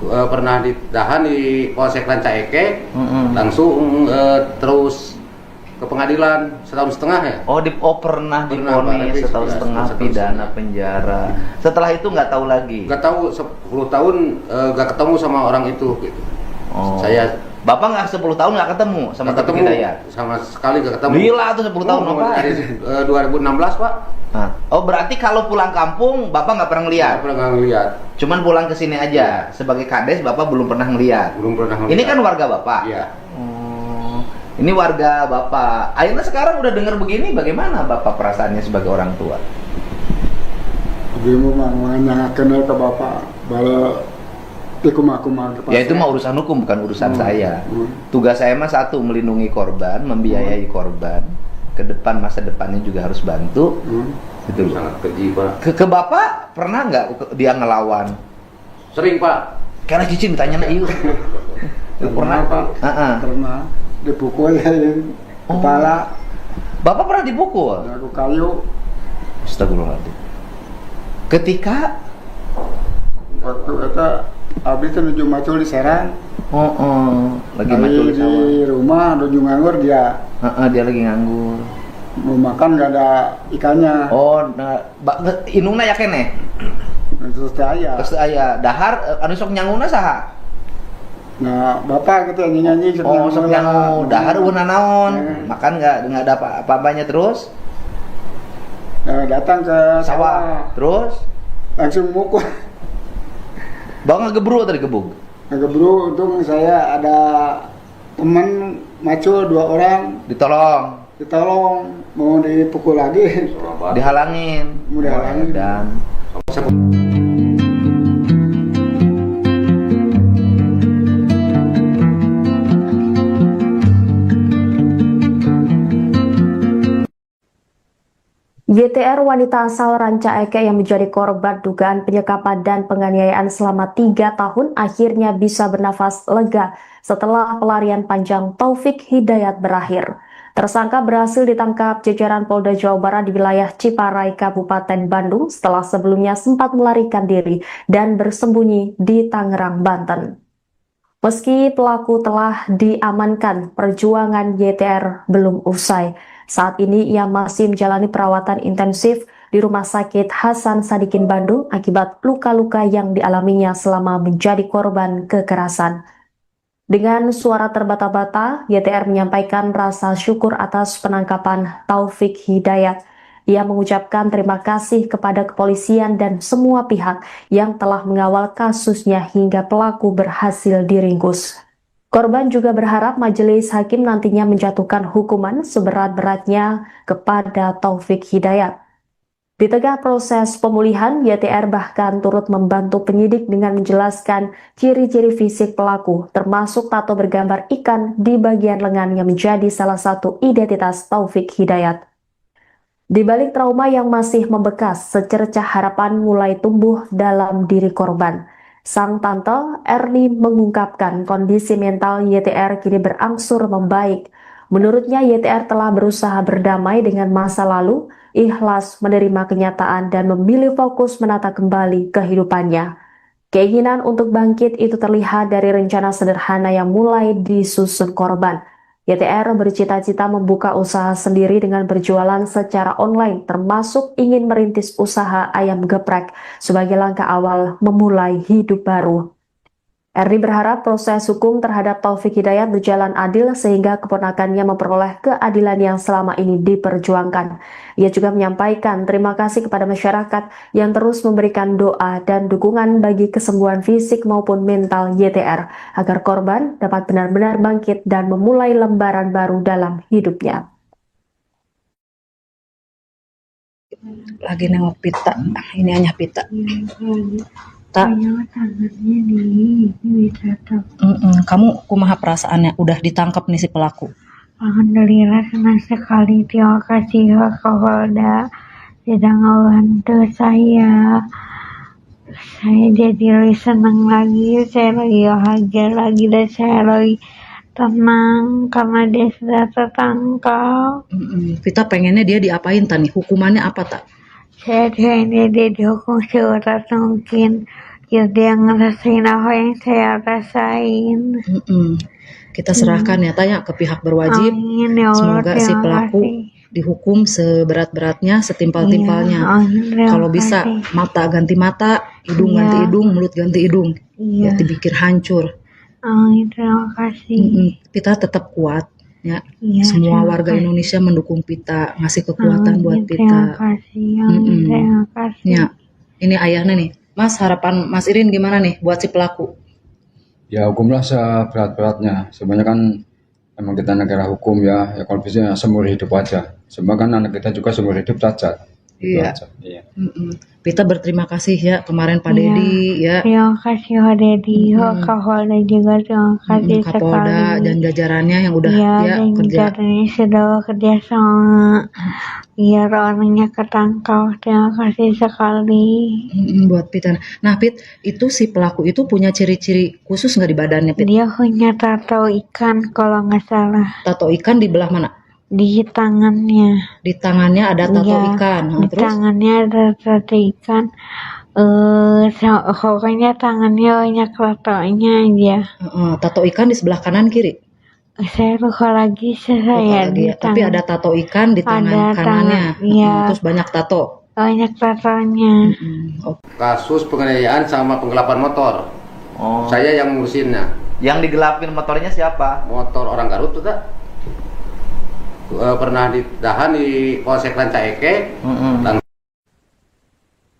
Pernah ditahan di Polsek Rancaeke. Langsung terus ke pengadilan 1,5 tahun ya. Pernah divonis 1,5 tahun pidana penjara. Setelah itu nggak tahu lagi. Nggak tahu 10 tahun nggak ketemu sama orang itu gitu. Saya Bapak nggak 10 tahun nggak ketemu sama Taufik Hidayat? Sama sekali nggak ketemu. Gila tuh 10 tahun apa? Dari 2016, Pak. Berarti kalau pulang kampung Bapak nggak pernah ngeliat? Nggak pernah ngeliat. Cuman pulang ke sini aja. Sebagai kades Bapak belum pernah ngeliat? Belum pernah ngeliat. Ini kan warga Bapak? Iya. Ini warga Bapak. Akhirnya sekarang udah dengar begini, bagaimana Bapak perasaannya sebagai orang tua? Ibu mah menanyakan ke Bapak bala Ya itu mah urusan hukum, bukan urusan saya. Tugas saya mah satu, melindungi korban, membiayai korban. Ke depan, masa depannya juga harus bantu. Gitu loh. Sangat keji, Pak. Ke Bapak pernah nggak dia ngelawan? Sering, Pak. Karena cicing ditanya na iyo. Pernah, Pak. Pernah dipukul kepala. Bapak pernah dipukul? Aku kayu. Astagfirullahaladzim. Ketika waktu itu abis itu nuju macul di Serang. Lagi macul di sawah. Di rumah nuju nganggur dia. Dia lagi nganggur. Mau makan gak ada ikannya. Inungna ya kene. Terus aya dahar anu sok nyanguna saha? Nah, Bapak gitu nyanyi-nyanyi sok nyangu dahar eueuh naon? Makan enggak ada apa-apanya terus? Nah, datang ke sawah. Terus langsung mukul. Bang ngegebru tadi gebug. Ngegebru, untung saya ada teman macul 2 orang. Ditolong, mau dipukul lagi. Dihalangin. Mau dihalangin. Dan YTR, wanita asal Rancaeke yang menjadi korban dugaan penyekapan dan penganiayaan selama 3 tahun, akhirnya bisa bernafas lega setelah pelarian panjang Taufik Hidayat berakhir. Tersangka berhasil ditangkap jajaran Polda Jawa Barat di wilayah Ciparai, Kabupaten Bandung setelah sebelumnya sempat melarikan diri dan bersembunyi di Tangerang, Banten. Meski pelaku telah diamankan, perjuangan YTR belum usai. Saat ini ia masih menjalani perawatan intensif di Rumah Sakit Hasan Sadikin Bandung akibat luka-luka yang dialaminya selama menjadi korban kekerasan. Dengan suara terbata-bata, YTR menyampaikan rasa syukur atas penangkapan Taufik Hidayat. Ia mengucapkan terima kasih kepada kepolisian dan semua pihak yang telah mengawal kasusnya hingga pelaku berhasil diringkus. Korban juga berharap majelis hakim nantinya menjatuhkan hukuman seberat-beratnya kepada Taufik Hidayat. Di tengah proses pemulihan, YTR bahkan turut membantu penyidik dengan menjelaskan ciri-ciri fisik pelaku, termasuk tato bergambar ikan di bagian lengan yang menjadi salah satu identitas Taufik Hidayat. Di balik trauma yang masih membekas, secercah harapan mulai tumbuh dalam diri korban. Sang tante Erni mengungkapkan kondisi mental YTR kini berangsur membaik. Menurutnya YTR telah berusaha berdamai dengan masa lalu, ikhlas menerima kenyataan dan memilih fokus menata kembali kehidupannya. Keinginan untuk bangkit itu terlihat dari rencana sederhana yang mulai disusun korban. YTR bercita-cita membuka usaha sendiri dengan berjualan secara online, termasuk ingin merintis usaha ayam geprek sebagai langkah awal memulai hidup baru. Erni berharap proses hukum terhadap Taufik Hidayat berjalan adil sehingga keponakannya memperoleh keadilan yang selama ini diperjuangkan. Ia juga menyampaikan terima kasih kepada masyarakat yang terus memberikan doa dan dukungan bagi kesembuhan fisik maupun mental YTR agar korban dapat benar-benar bangkit dan memulai lembaran baru dalam hidupnya. Lagi nengok pita, ini hanya pita. Tak. Kamu kumaha perasaannya udah ditangkap nih si pelaku? Alhamdulillah senang sekali, terima kasih Kapolda sudah ngebantu saya. Saya jadi lebih senang lagi, saya lagi bahagia lagi dan saya lagi tenang karena dia sudah tertangkap. Kita pengennya dia diapain tani? Hukumannya apa tak? Saya pengennya dia dihukum seberat mungkin. Ya dia ngerasain apa yang saya rasain. Kita serahkan ya tanya ke pihak berwajib. Amin, ya Allah, semoga si pelaku dihukum seberat-beratnya, setimpal-timpalnya. Kalau bisa mata ganti mata, hidung ganti hidung, mulut ganti hidung. Ya dipikir hancur. Amin, terima kasih. Kita tetap kuat ya. Semua warga Indonesia mendukung Pita, ngasih kekuatan buat Pita. Terima kasih. Terima kasih. Ya, ini ayahnya nih. Mas, harapan Mas Irin gimana nih buat si pelaku? Ya hukumlah seberat-beratnya. Sebenarnya kan emang kita negara hukum ya kalau bisa seumur hidup aja. Sebenarnya kan anak kita juga seumur hidup cacat. Iya. Pita berterima kasih ya kemarin Pak Dedi ya. Terima kasih Pak Dedi, Kapolda juga terima kasih Kapolda sekali. dan jajarannya yang udah kerja. Jajarannya sudah kerja sama. Biar orangnya ketangkap, terima kasih sekali. Buat Pita. Nah Pit, itu si pelaku itu punya ciri-ciri khusus nggak di badannya Pit? Dia punya tato ikan kalau nggak salah. Tato ikan di belah mana? Di tangannya. Di tangannya ada tato ikan. Di Terus? tangannya ada tato ikan. Pokoknya tangannya banyak tatonya aja. Tato ikan di sebelah kanan kiri? Saya lupa lagi Tapi ada tato ikan di tangan kanannya. Terus banyak tato. Banyak tatonya. Kasus penganiayaan sama penggelapan motor. Saya yang ngurusinnya. Yang digelapin motornya siapa? Motor orang Garut tuh tak? Pernah ditahan di Polsek Rancaike.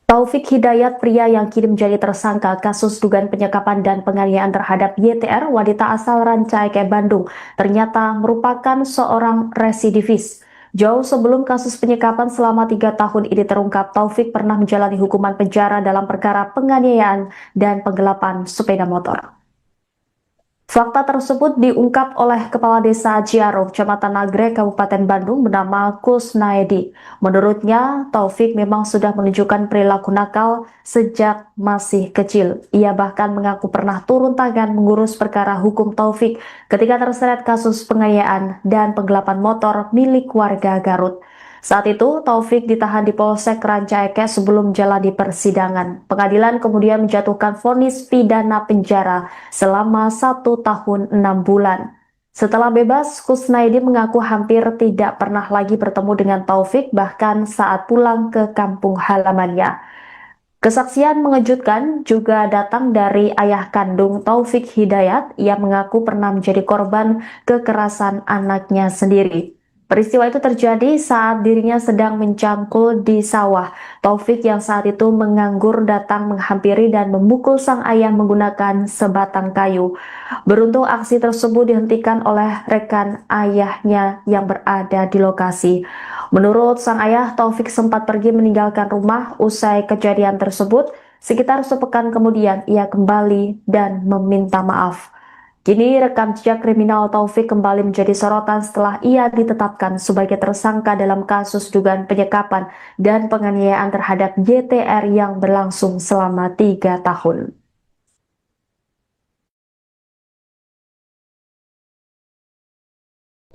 Taufik Hidayat, pria yang kini menjadi tersangka kasus dugaan penyekapan dan penganiayaan terhadap YTR, wanita asal Rancaike, Bandung, ternyata merupakan seorang residivis. Jauh sebelum kasus penyekapan selama 3 tahun ini terungkap, Taufik pernah menjalani hukuman penjara dalam perkara penganiayaan dan penggelapan sepeda motor. Fakta tersebut diungkap oleh Kepala Desa Ciaro, Kecamatan Nagrek, Kabupaten Bandung bernama Kusnaedi. Menurutnya, Taufik memang sudah menunjukkan perilaku nakal sejak masih kecil. Ia bahkan mengaku pernah turun tangan mengurus perkara hukum Taufik ketika terseret kasus penganiayaan dan penggelapan motor milik warga Garut. Saat itu, Taufik ditahan di Polsek Ranca Ekek sebelum jalani persidangan. Pengadilan kemudian menjatuhkan vonis pidana penjara selama 1 tahun 6 bulan. Setelah bebas, Kusnaidi mengaku hampir tidak pernah lagi bertemu dengan Taufik bahkan saat pulang ke kampung halamannya. Kesaksian mengejutkan juga datang dari ayah kandung Taufik Hidayat yang mengaku pernah menjadi korban kekerasan anaknya sendiri. Peristiwa itu terjadi saat dirinya sedang mencangkul di sawah. Taufik yang saat itu menganggur datang menghampiri dan memukul sang ayah menggunakan sebatang kayu. Beruntung aksi tersebut dihentikan oleh rekan ayahnya yang berada di lokasi. Menurut sang ayah, Taufik sempat pergi meninggalkan rumah usai kejadian tersebut. Sekitar sepekan kemudian ia kembali dan meminta maaf. Kini rekam jejak kriminal Taufik kembali menjadi sorotan setelah ia ditetapkan sebagai tersangka dalam kasus dugaan penyekapan dan penganiayaan terhadap YTR yang berlangsung selama 3 tahun.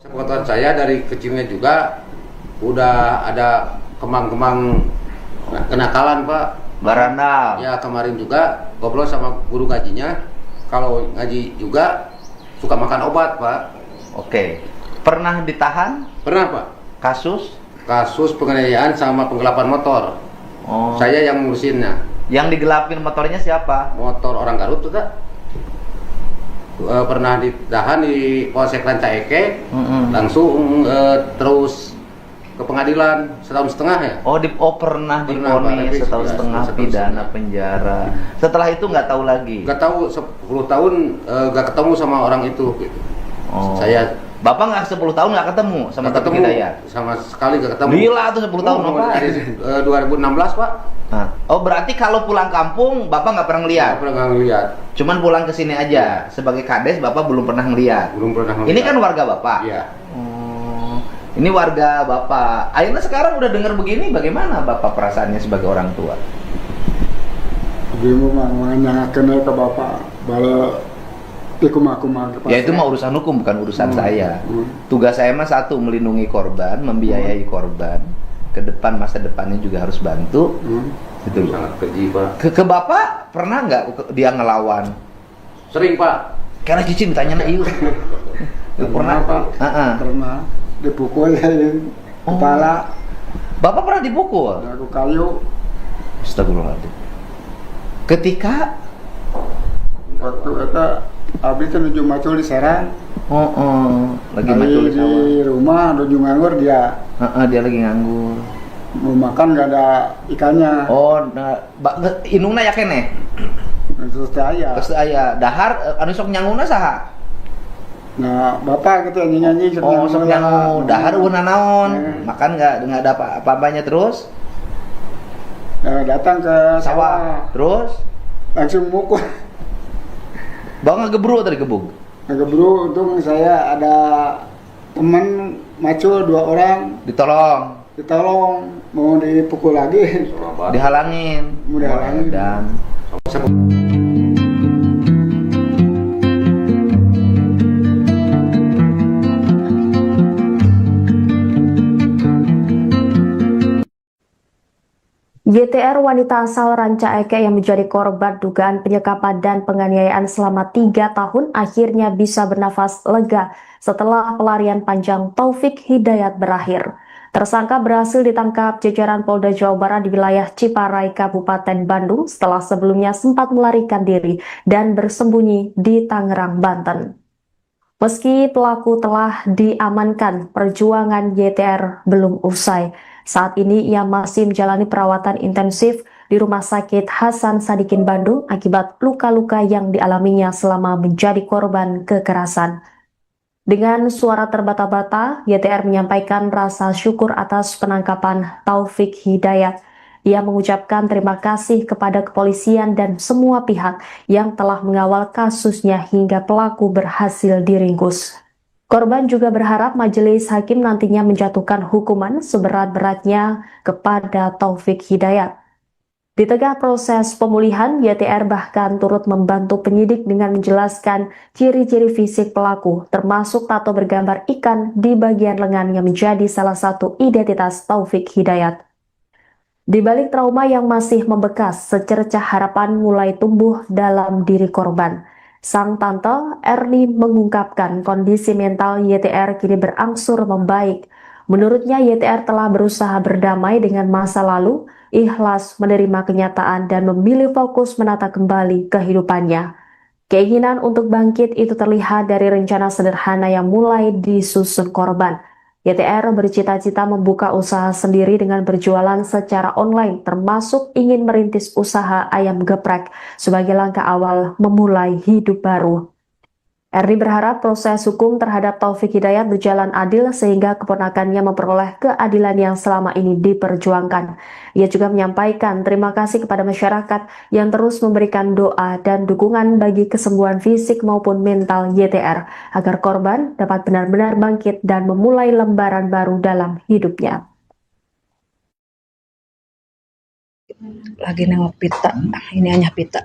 Sepengetahuan saya dari kecilnya juga udah ada kemang-kemang kenakalan, Pak. Barandal. Ya, kemarin juga ngobrol sama guru ngajinya. Kalau ngaji juga suka makan obat, Pak. Oke. Pernah ditahan? Pernah, Pak. Kasus? Kasus penganiayaan sama penggelapan motor. Oh. Saya yang ngurusinnya. Yang digelapin motornya siapa? Motor orang Garut tuh, Kak. Pernah ditahan di Polsek Ranca Ekek. Langsung terus ke pengadilan 1,5 tahun ya. Pernah divonis 1,5 tahun pidana penjara. Setelah itu nggak tahu lagi. Nggak tahu 10 tahun nggak ketemu sama orang itu. Gitu. Oh. Bapak nggak 10 tahun nggak ketemu sama Taufik Hidayat? Sama sekali nggak ketemu. Gila tuh 10 tahun Bapak. Dari 2016, Pak. Nah. Oh, berarti kalau pulang kampung Bapak nggak pernah ngeliat? Nggak pernah ngeliat. Cuman pulang ke sini aja. Sebagai kades Bapak belum pernah ngeliat. Belum pernah ngeliat. Ini kan warga Bapak. Iya. Ini warga Bapak. Akhirnya sekarang udah dengar begini, bagaimana Bapak perasaannya sebagai orang tua? Ibu mah kenal ke bapak, bala Ya itu mah urusan hukum, bukan urusan saya. Tugas saya mah satu, melindungi korban, membiayai korban. Ke depan, masa depannya juga harus bantu. Gitu loh. Sangat keji, Pak. Ke Bapak pernah nggak dia ngelawan? Sering, Pak. Karena cicing tanya Iu. Pernah, Pak. Pernah dipukul kepala. Bapak pernah dipukul? Aku kayu. Astagfirullahaladzim. Ketika waktu itu abdi itu nuju macul di Serang. Lagi macul di sawah. Di rumah nuju nganggur dia. Dia lagi nganggur. Mau makan nggak ada ikannya. Inungna ya kene. Terus aya. Dahar anu sok nyanguna saha? Nah, bapak gitu nyanyi sok nyangu. Dahar ueuna naon? Makan nggak ada apa-apanya terus? Datang ke sawah. Terus langsung mukul. Bang ngegebru tadi gebuk. Ngegebru, untung saya ada teman macul 2 orang. Ditolong, mau dipukul lagi. Dihalangin. Mau dihalangin. Dan YTR wanita asal Ranca Ekek yang menjadi korban dugaan penyekapan dan penganiayaan selama 3 tahun akhirnya bisa bernafas lega setelah pelarian panjang Taufik Hidayat berakhir. Tersangka berhasil ditangkap jajaran Polda Jawa Barat di wilayah Ciparai, Kabupaten Bandung setelah sebelumnya sempat melarikan diri dan bersembunyi di Tangerang, Banten. Meski pelaku telah diamankan, perjuangan YTR belum usai. Saat ini ia masih menjalani perawatan intensif di Rumah Sakit Hasan Sadikin Bandung akibat luka-luka yang dialaminya selama menjadi korban kekerasan. Dengan suara terbata-bata, YTR menyampaikan rasa syukur atas penangkapan Taufik Hidayat. Ia mengucapkan terima kasih kepada kepolisian dan semua pihak yang telah mengawal kasusnya hingga pelaku berhasil diringkus. Korban juga berharap majelis hakim nantinya menjatuhkan hukuman seberat-beratnya kepada Taufik Hidayat. Di tengah proses pemulihan, YTR bahkan turut membantu penyidik dengan menjelaskan ciri-ciri fisik pelaku, termasuk tato bergambar ikan di bagian lengan yang menjadi salah satu identitas Taufik Hidayat. Di balik trauma yang masih membekas, secercah harapan mulai tumbuh dalam diri korban. Sang tante Erni mengungkapkan kondisi mental YTR kini berangsur membaik. Menurutnya YTR telah berusaha berdamai dengan masa lalu, ikhlas menerima kenyataan dan memilih fokus menata kembali kehidupannya. Keinginan untuk bangkit itu terlihat dari rencana sederhana yang mulai disusun korban. YTR bercita-cita membuka usaha sendiri dengan berjualan secara online, termasuk ingin merintis usaha ayam geprek sebagai langkah awal memulai hidup baru. Erni berharap proses hukum terhadap Taufik Hidayat berjalan adil sehingga keponakannya memperoleh keadilan yang selama ini diperjuangkan. Ia juga menyampaikan terima kasih kepada masyarakat yang terus memberikan doa dan dukungan bagi kesembuhan fisik maupun mental YTR agar korban dapat benar-benar bangkit dan memulai lembaran baru dalam hidupnya. Lagi nengok pita, ini hanya pita.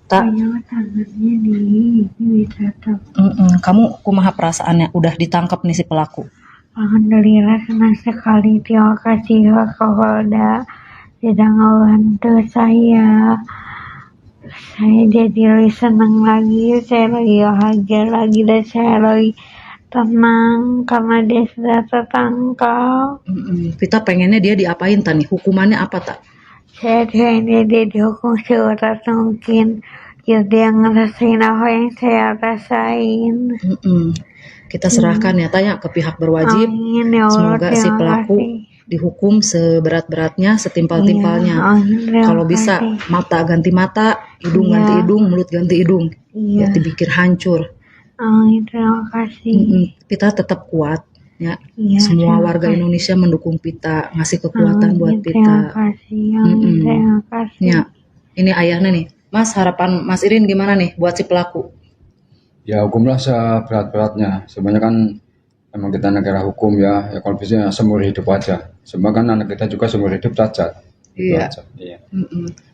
Tak. Tangannya di ditato. Kamu kumaha perasaannya udah ditangkap nih si pelaku? Alhamdulillah senang sekali. Terima kasih Pak Kapolda sudah membantu saya. Saya jadi lebih senang lagi, saya lebih bahagia lagi dan saya lebih tenang karena dia sudah tertangkap. Kita pengennya dia diapain tani? Hukumannya apa tak? Saya pengen dia dihukum seberat mungkin. Ya dia ngerasain apa yang saya rasain. Kita serahkan ya tanya ke pihak berwajib. Amin, ya Allah, semoga si pelaku dihukum seberat-beratnya, setimpal-timpalnya. Kalau bisa mata ganti mata, hidung ganti hidung, mulut ganti hidung. Ya dipikir hancur. Amin, terima kasih. Kita tetap kuat. Ya, semua warga Indonesia mendukung Pita, ngasih kekuatan buat Pita. Terima kasih, terima kasih. Ya, ini ayahnya nih. Mas, harapan Mas Irin gimana nih buat si pelaku? Ya hukumlah seberat-beratnya. Sebenarnya kan emang kita negara hukum ya kalau bisa seumur hidup aja. Sebab kan anak kita juga seumur hidup cacat. Iya.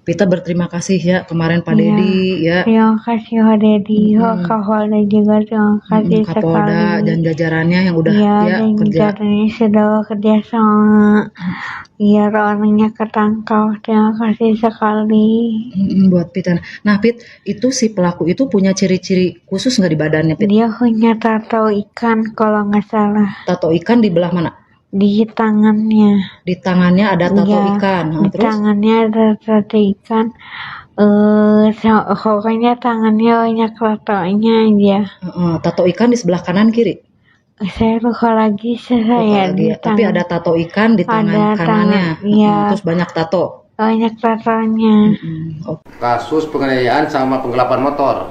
Pita berterima kasih ya kemarin Pak Dedi ya. Terima kasih Pak Dedi, Pak Kapolda juga terima kasih Kapolda sekali. dan jajarannya yang udah dan kerja. jajarannya sudah bekerja sama. Biar orangnya ketangkap. Terima kasih sekali. Buat Pita. Nah Pit, itu si pelaku itu punya ciri-ciri khusus nggak di badannya Pit? Dia punya tato ikan kalau nggak salah. Tato ikan di belah mana? Di tangannya. Di tangannya ada tato ikan. Di Terus? tangannya ada tato ikan. Pokoknya tangannya banyak tatonya aja. Tato ikan di sebelah kanan kiri? Saya lupa lagi saya di Tapi ada tato ikan di tangan kanannya. Terus banyak tato. Banyak tatonya. Kasus penganiayaan sama penggelapan motor.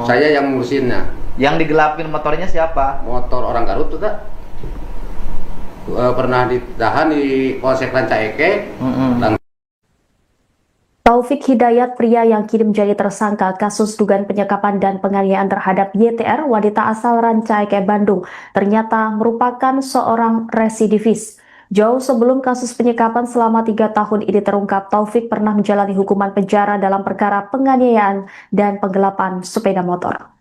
Saya yang ngurusinnya. Yang digelapin motornya siapa? Motor orang Garut tuh tak? Pernah ditahan di Polsek Rancaike. Taufik Hidayat, pria yang kini menjadi tersangka kasus dugaan penyekapan dan penganiayaan terhadap YTR, wanita asal Rancaike, Bandung, ternyata merupakan seorang residivis. Jauh sebelum kasus penyekapan selama 3 tahun ini terungkap, Taufik pernah menjalani hukuman penjara dalam perkara penganiayaan dan penggelapan sepeda motor.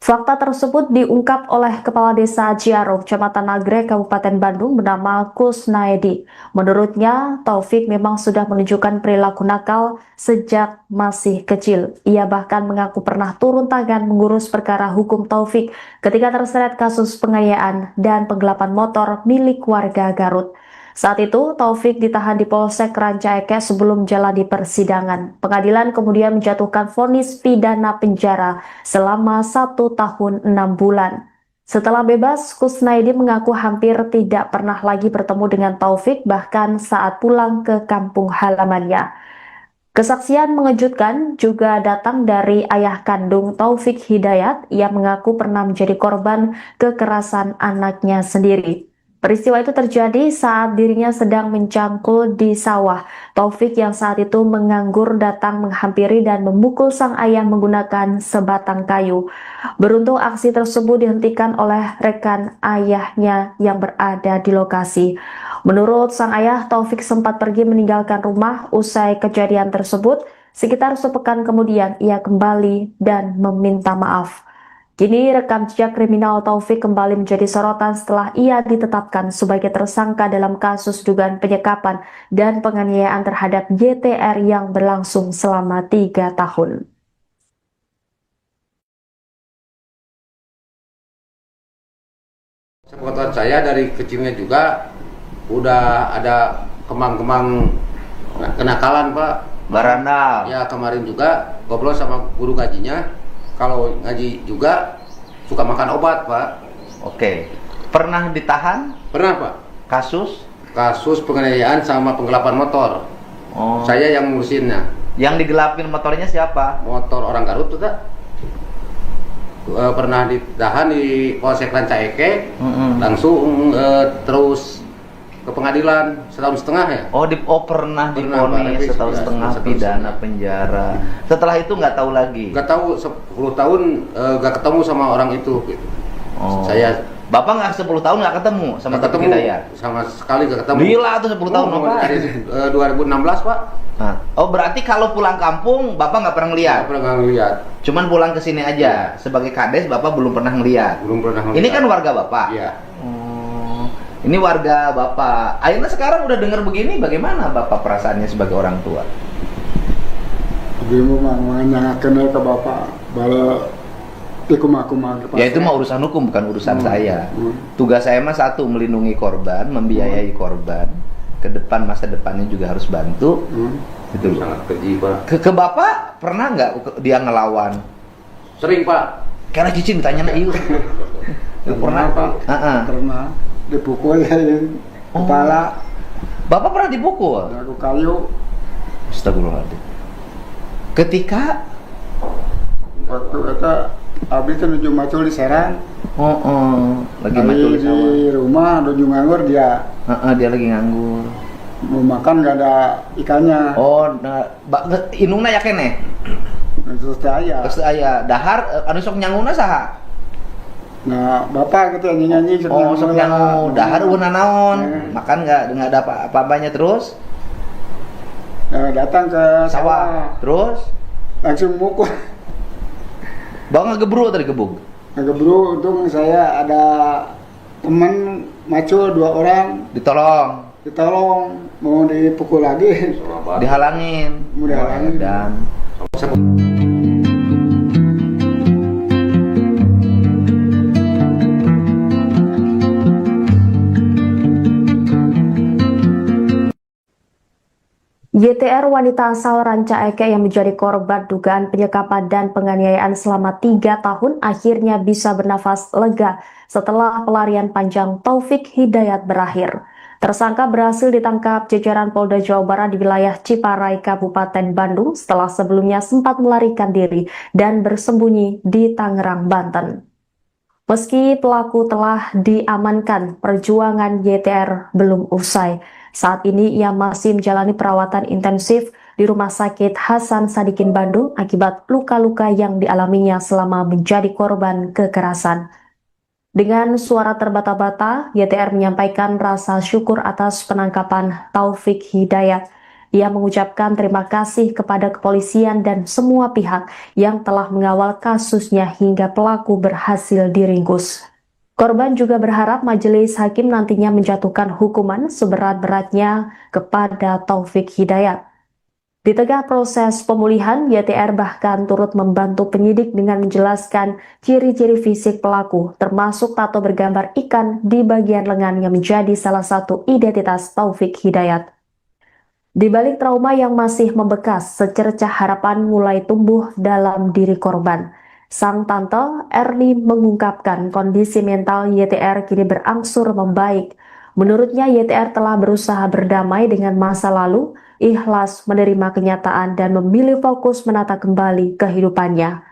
Fakta tersebut diungkap oleh Kepala Desa Ciaro, Kecamatan Nagrek, Kabupaten Bandung bernama Kusnaedi. Menurutnya, Taufik memang sudah menunjukkan perilaku nakal sejak masih kecil. Ia bahkan mengaku pernah turun tangan mengurus perkara hukum Taufik ketika terseret kasus penganiayaan dan penggelapan motor milik warga Garut. Saat itu, Taufik ditahan di Polsek Rancaike sebelum jalani persidangan. Pengadilan kemudian menjatuhkan vonis pidana penjara selama 1 tahun 6 bulan. Setelah bebas, Kusnaedi mengaku hampir tidak pernah lagi bertemu dengan Taufik, bahkan saat pulang ke kampung halamannya. Kesaksian mengejutkan juga datang dari ayah kandung Taufik Hidayat. Ia mengaku pernah menjadi korban kekerasan anaknya sendiri. Peristiwa itu terjadi saat dirinya sedang mencangkul di sawah. Taufik yang saat itu menganggur datang menghampiri dan memukul sang ayah menggunakan sebatang kayu. Beruntung aksi tersebut dihentikan oleh rekan ayahnya yang berada di lokasi. Menurut sang ayah, Taufik sempat pergi meninggalkan rumah usai kejadian tersebut. Sekitar sepekan kemudian ia kembali dan meminta maaf. Kini rekam jejak kriminal Taufik kembali menjadi sorotan setelah ia ditetapkan sebagai tersangka dalam kasus dugaan penyekapan dan penganiayaan terhadap YTR yang berlangsung selama 3 tahun. Sepengetahuan saya dari kecilnya juga udah ada kemang-kemang kenakalan, Pak. Barandal. Ya, kemarin juga ngobrol sama guru ngajinya. Kalau ngaji juga suka makan obat, Pak. Oke. Pernah ditahan? Pernah, Pak. Kasus? Kasus penganiayaan sama penggelapan motor. Oh. Saya yang ngurusinnya. Yang digelapin motornya siapa? Motor orang Garut tuh, tak? Pernah ditahan di Polsek Rancaeke. Langsung terus ke pengadilan 1,5 tahun ya. Pernah divonis 1,5 tahun pidana penjara. Setelah itu nggak tahu lagi. Nggak tahu 10 tahun nggak ketemu sama orang itu. Gitu. Saya Bapak nggak 10 tahun nggak ketemu sama Taufik Hidayat? Sama sekali nggak ketemu. Gila tuh 10 tahun Bapak. Dari 2016, Pak. Nah, berarti kalau pulang kampung Bapak nggak pernah ngeliat? Nggak pernah ngeliat. Cuman pulang ke sini aja. Sebagai kades Bapak belum pernah ngeliat. Belum pernah ngeliat. Ini kan warga Bapak. Iya. Ini warga Bapak. Akhirnya sekarang udah dengar begini, bagaimana Bapak perasaannya sebagai orang tua? Ibu mah menanyakan ke bapak bala ikum-akuman. Ya itu mah urusan hukum, bukan urusan saya. Tugas saya mah satu, melindungi korban, membiayai korban. Ke depan, masa depannya juga harus bantu. Itu sangat keji, Pak. Ke Bapak pernah nggak dia ngelawan? Sering, Pak. Karena Cicin ditanya iu. Pernah, Pak. Pernah dipukul ya kepala. Bapak pernah dipukul? Aku kayu. Astagfirullahaladzim. Ketika waktu itu abis itu nuju macul di Serang. Lagi macul di sawah. Di rumah nuju nganggur dia. Dia lagi nganggur. Mau makan nggak ada ikannya. Inungna ya kene. Terus aya. Terus aya dahar anu sok nyanguna saha? Nah, bapak gitu nyanyi-nyanyi sok nyangu dahar una naon. Makan nggak ada apa-apanya terus? Datang ke sawah. Terus langsung mukul. Bang ngegebru tadi gebuk. Ngegebru, untung saya ada teman macul 2 orang. Ditolong, mau dipukul lagi. Dihalangin. Mau dihalangin. Dan YTR wanita asal Rancaeke yang menjadi korban dugaan penyekapan dan penganiayaan selama 3 tahun akhirnya bisa bernafas lega setelah pelarian panjang Taufik Hidayat berakhir. Tersangka berhasil ditangkap jajaran Polda Jawa Barat di wilayah Ciparai, Kabupaten Bandung setelah sebelumnya sempat melarikan diri dan bersembunyi di Tangerang, Banten. Meski pelaku telah diamankan, perjuangan YTR belum usai. Saat ini ia masih menjalani perawatan intensif di Rumah Sakit Hasan Sadikin Bandung akibat luka-luka yang dialaminya selama menjadi korban kekerasan. Dengan suara terbata-bata, YTR menyampaikan rasa syukur atas penangkapan Taufik Hidayat. Ia mengucapkan terima kasih kepada kepolisian dan semua pihak yang telah mengawal kasusnya hingga pelaku berhasil diringkus. Korban juga berharap majelis hakim nantinya menjatuhkan hukuman seberat-beratnya kepada Taufik Hidayat. Di tengah proses pemulihan, YTR bahkan turut membantu penyidik dengan menjelaskan ciri-ciri fisik pelaku, termasuk tato bergambar ikan di bagian lengan yang menjadi salah satu identitas Taufik Hidayat. Di balik trauma yang masih membekas, secercah harapan mulai tumbuh dalam diri korban. Sang tante Erni mengungkapkan kondisi mental YTR kini berangsur membaik. Menurutnya YTR telah berusaha berdamai dengan masa lalu, ikhlas menerima kenyataan dan memilih fokus menata kembali kehidupannya.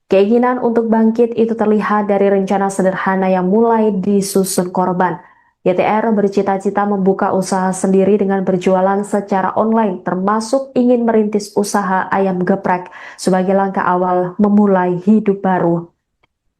Keinginan untuk bangkit itu terlihat dari rencana sederhana yang mulai disusun korban, YTR bercita-cita membuka usaha sendiri dengan berjualan secara online, termasuk ingin merintis usaha ayam geprek sebagai langkah awal memulai hidup baru.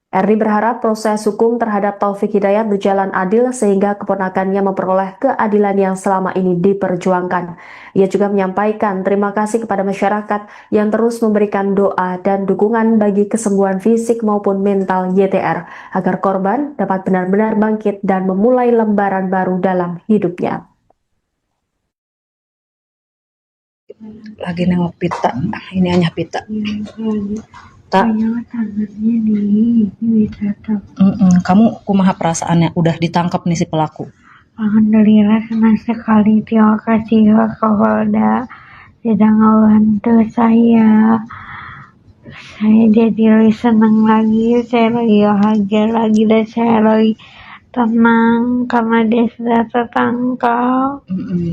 Erdi berharap proses hukum terhadap Taufik Hidayat berjalan adil sehingga keponakannya memperoleh keadilan yang selama ini diperjuangkan. Ia juga menyampaikan terima kasih kepada masyarakat yang terus memberikan doa dan dukungan bagi kesembuhan fisik maupun mental YTR agar korban dapat benar-benar bangkit dan memulai lembaran baru dalam hidupnya. Lagi nengok pita, ini hanya pita. Tak. Kamu kumaha perasaannya udah ditangkap nih si pelaku? Alhamdulillah senang sekali, terima kasih Kapolda sudah membantu saya. Saya jadi lebih senang lagi, saya lebih bahagia lagi dan saya lebih tenang karena dia sudah tertangkap.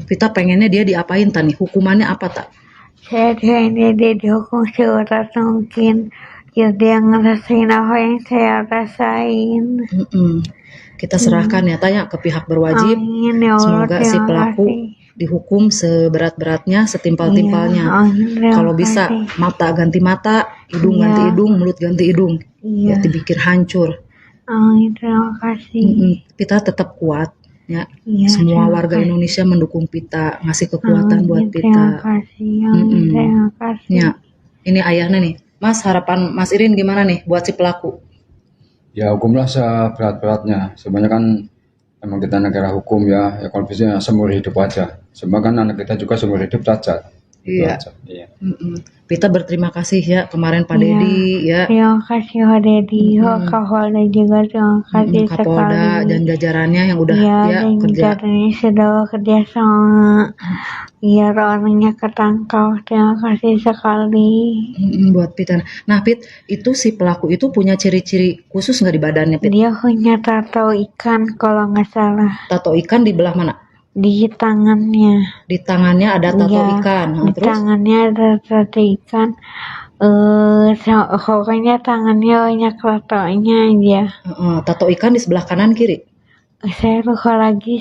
Kita pengennya dia diapain tani? Hukumannya apa tak? Saya pengennya dia dihukum seberat mungkin. Biar dia ngerasain apa yang saya rasain. Kita serahkan ya tanya ke pihak berwajib. Amin, ya Allah, semoga si pelaku dihukum seberat-beratnya, setimpal-timpalnya. Kalau bisa mata ganti mata, hidung ganti hidung, mulut ganti hidung. Ya dipikir hancur. Amin, terima kasih. Kita tetap kuat ya. Semua warga Indonesia mendukung Pita, ngasih kekuatan buat Pita. Terima kasih. Terima kasih. Ya. Ini ayahnya nih. Mas, harapan Mas Irin gimana nih buat si pelaku? Ya hukumlah seberat-beratnya. Sebenarnya kan emang kita negara hukum ya. Ya kalau bisa seumur hidup aja. Sebenarnya kan anak kita juga seumur hidup cacat. Iya. Pita berterima kasih ya kemarin Pak Dedi ya. Terima kasih Pak Dedi, Kapolda juga terima kasih Kapolda sekali. dan jajarannya yang udah kerja. Jajarannya sudah bekerja sama biar orangnya ketangkap. Terima kasih sekali. Buat Pita. Nah Pit, itu si pelaku itu punya ciri-ciri khusus nggak di badannya Pit? Dia punya tato ikan kalau nggak salah. Tato ikan di belah mana? Di tangannya. Di tangannya ada tato ikan. Di Terus? tangannya ada tato ikan. Pokoknya tangannya banyak tatonya aja. Tato ikan di sebelah kanan kiri? Saya lupa lagi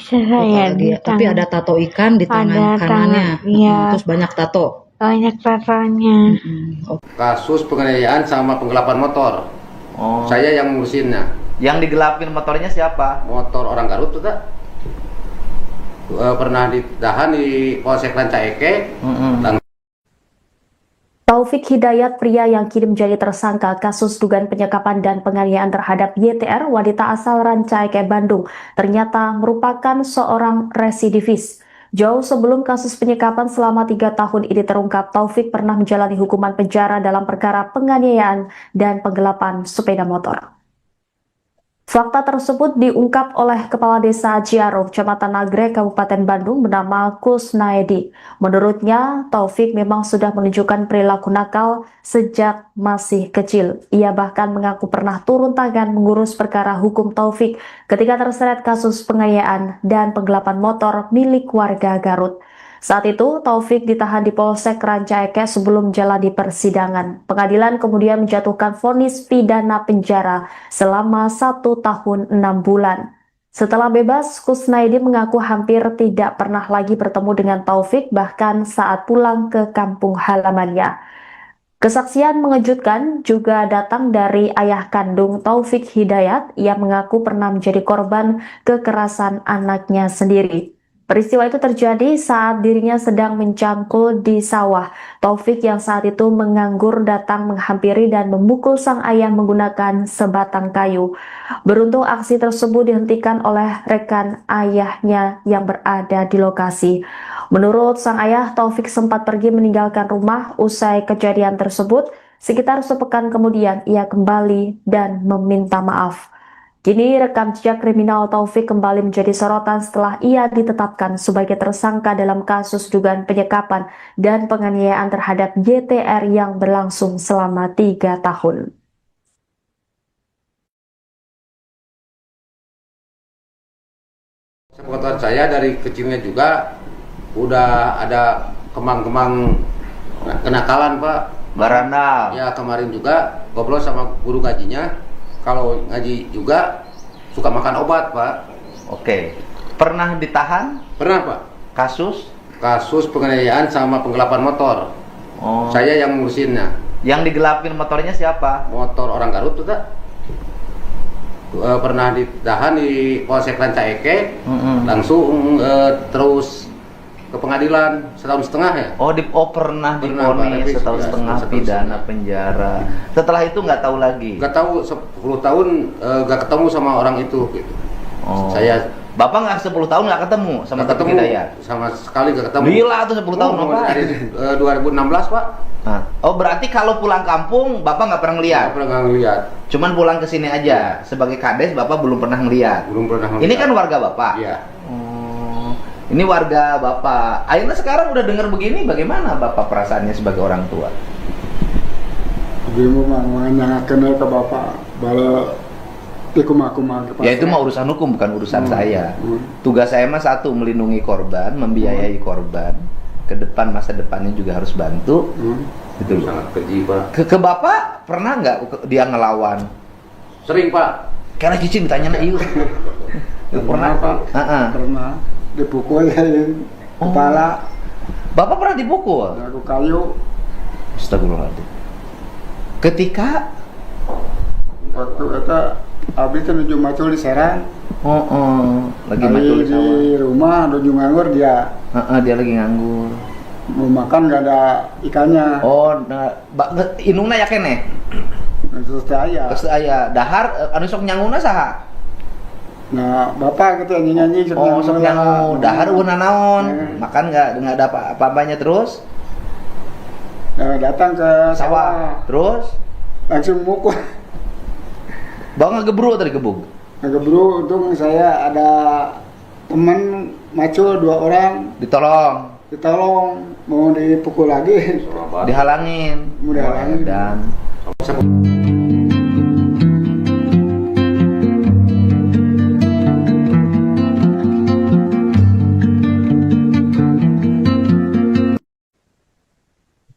di Tapi ada tato ikan di tangan kanannya. Terus banyak tato. Banyak tatonya. Kasus penganiayaan sama penggelapan motor. Saya yang ngurusinnya. Yang digelapin motornya siapa? Motor orang Garut tuh tak? Pernah ditahan di Polsek Rancaike. Taufik Hidayat, pria yang kini menjadi tersangka kasus dugaan penyekapan dan penganiayaan terhadap YTR, wanita asal Rancaike, Bandung, ternyata merupakan seorang residivis. Jauh sebelum kasus penyekapan selama 3 tahun ini terungkap, Taufik pernah menjalani hukuman penjara dalam perkara penganiayaan dan penggelapan sepeda motor. Fakta tersebut diungkap oleh Kepala Desa Ciaro, Kecamatan Nagrek, Kabupaten Bandung bernama Kusnaedi. Menurutnya, Taufik memang sudah menunjukkan perilaku nakal sejak masih kecil. Ia bahkan mengaku pernah turun tangan mengurus perkara hukum Taufik ketika terseret kasus penganiayaan dan penggelapan motor milik warga Garut. Saat itu, Taufik ditahan di Polsek Rancaike sebelum jalani persidangan. Pengadilan kemudian menjatuhkan vonis pidana penjara selama 1 tahun 6 bulan. Setelah bebas, Kusnaedi mengaku hampir tidak pernah lagi bertemu dengan Taufik, bahkan saat pulang ke kampung halamannya. Kesaksian mengejutkan juga datang dari ayah kandung Taufik Hidayat. Ia mengaku pernah menjadi korban kekerasan anaknya sendiri. Peristiwa itu terjadi saat dirinya sedang mencangkul di sawah. Taufik yang saat itu menganggur datang menghampiri dan memukul sang ayah menggunakan sebatang kayu. Beruntung aksi tersebut dihentikan oleh rekan ayahnya yang berada di lokasi. Menurut sang ayah, Taufik sempat pergi meninggalkan rumah usai kejadian tersebut. Sekitar sepekan kemudian ia kembali dan meminta maaf. Kini rekam jejak kriminal Taufik kembali menjadi sorotan setelah ia ditetapkan sebagai tersangka dalam kasus dugaan penyekapan dan penganiayaan terhadap YTR yang berlangsung selama 3 tahun. Sepengetahuan saya dari kecilnya juga udah ada kemang-kemang kenakalan Pak. Barandal. Ya kemarin juga ngobrol sama guru ngajinya. Kalau ngaji juga suka makan obat Pak. Oke. Pernah ditahan? Pernah Pak. Kasus? Kasus penganiayaan sama penggelapan motor. Oh. Saya yang ngurusinnya. Yang digelapin motornya siapa? Motor orang Garut tuh tak. Pernah ditahan di Polsek Rancaike, langsung terus ke pengadilan setahun setengah ya. Pernah divonis setahun setengah pidana penjara. Setelah itu nggak tahu lagi. Nggak tahu 10 tahun nggak ketemu sama orang itu. Gitu. Bapak nggak 10 tahun nggak ketemu sama Taufik Hidayat? Sama sekali nggak ketemu. Gila tuh 10 tahun Bapak. Dari 2016 Pak. Berarti kalau pulang kampung Bapak nggak pernah ngeliat? Nggak pernah ngeliat. Cuman pulang ke sini aja. Sebagai kades Bapak belum pernah ngeliat? Belum pernah ngeliat. Ini kan warga Bapak? Iya. Ini warga Bapak. Akhirnya sekarang udah dengar begini, bagaimana Bapak perasaannya sebagai orang tua? Gue mau kenal ke Bapak. Bala ya itu mah urusan hukum, bukan urusan saya. Tugas saya mah satu, melindungi korban, membiayai korban. Ke depan, masa depannya juga harus bantu. Gitu. Sangat keji Pak. Ke Bapak pernah nggak dia ngelawan? Sering Pak. Karena cicing ditanya Iu. Pernah Pak. Pernah dipukul kepala. Bapak pernah dipukul? Aku kayu. Astagfirullahaladzim. Ketika waktu itu abis menuju macul di Serang. Lagi macul di sawah. Di rumah menuju nganggur dia. Dia lagi nganggur. Mau makan nggak ada ikannya. Inungna ya kene. Terus aya dahar anu sok nyanguna saha? Nah, Bapak gitu nyanyi sok nyangu. Dahar una naon? Makan nggak ada apa-apanya terus? Datang ke sawah. Terus langsung mukul. Bang ngegebru tadi gebuk. Ngegebru, untung saya ada teman macul 2 orang. Ditolong, mau dipukul lagi. Dihalangin. Dan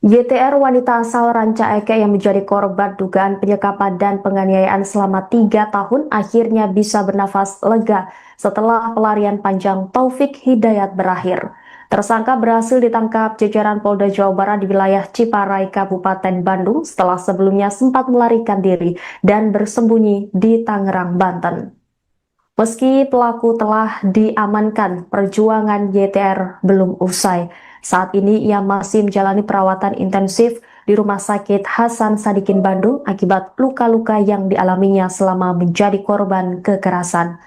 YTR wanita asal Rancaike yang menjadi korban dugaan penyekapan dan penganiayaan selama 3 tahun akhirnya bisa bernafas lega setelah pelarian panjang Taufik Hidayat berakhir. Tersangka berhasil ditangkap jajaran Polda Jawa Barat di wilayah Ciparai, Kabupaten Bandung setelah sebelumnya sempat melarikan diri dan bersembunyi di Tangerang, Banten. Meski pelaku telah diamankan, perjuangan YTR belum usai. Saat ini ia masih menjalani perawatan intensif di Rumah Sakit Hasan Sadikin Bandung akibat luka-luka yang dialaminya selama menjadi korban kekerasan.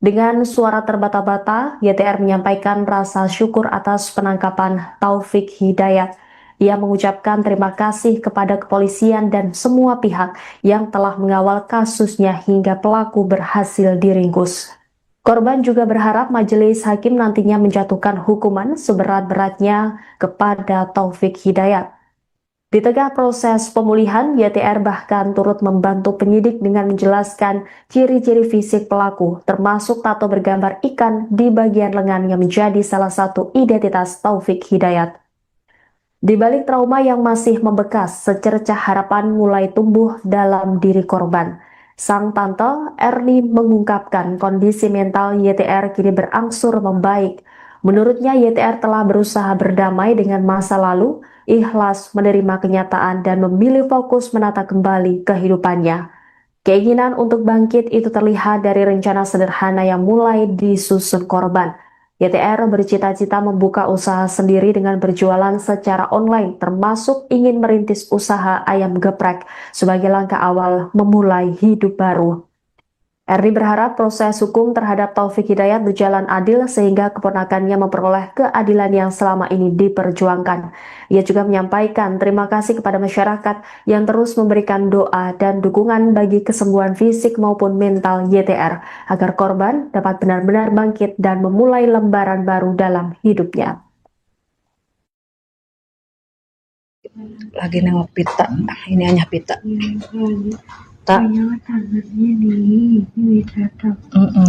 Dengan suara terbata-bata, YTR menyampaikan rasa syukur atas penangkapan Taufik Hidayat. Ia mengucapkan terima kasih kepada kepolisian dan semua pihak yang telah mengawal kasusnya hingga pelaku berhasil diringkus. Korban juga berharap majelis hakim nantinya menjatuhkan hukuman seberat-beratnya kepada Taufik Hidayat. Di tengah proses pemulihan, YTR bahkan turut membantu penyidik dengan menjelaskan ciri-ciri fisik pelaku, termasuk tato bergambar ikan di bagian lengan yang menjadi salah satu identitas Taufik Hidayat. Di balik trauma yang masih membekas, secercah harapan mulai tumbuh dalam diri korban. Sang tante Erni mengungkapkan kondisi mental YTR kini berangsur membaik. Menurutnya YTR telah berusaha berdamai dengan masa lalu, ikhlas menerima kenyataan dan memilih fokus menata kembali kehidupannya. Keinginan untuk bangkit itu terlihat dari rencana sederhana yang mulai disusun korban. YTR bercita-cita membuka usaha sendiri dengan berjualan secara online, termasuk ingin merintis usaha ayam geprek sebagai langkah awal memulai hidup baru. Erni berharap proses hukum terhadap Taufik Hidayat berjalan adil sehingga keponakannya memperoleh keadilan yang selama ini diperjuangkan. Ia juga menyampaikan terima kasih kepada masyarakat yang terus memberikan doa dan dukungan bagi kesembuhan fisik maupun mental YTR agar korban dapat benar-benar bangkit dan memulai lembaran baru dalam hidupnya. Lagi nengok pita, ini hanya pita. Tak.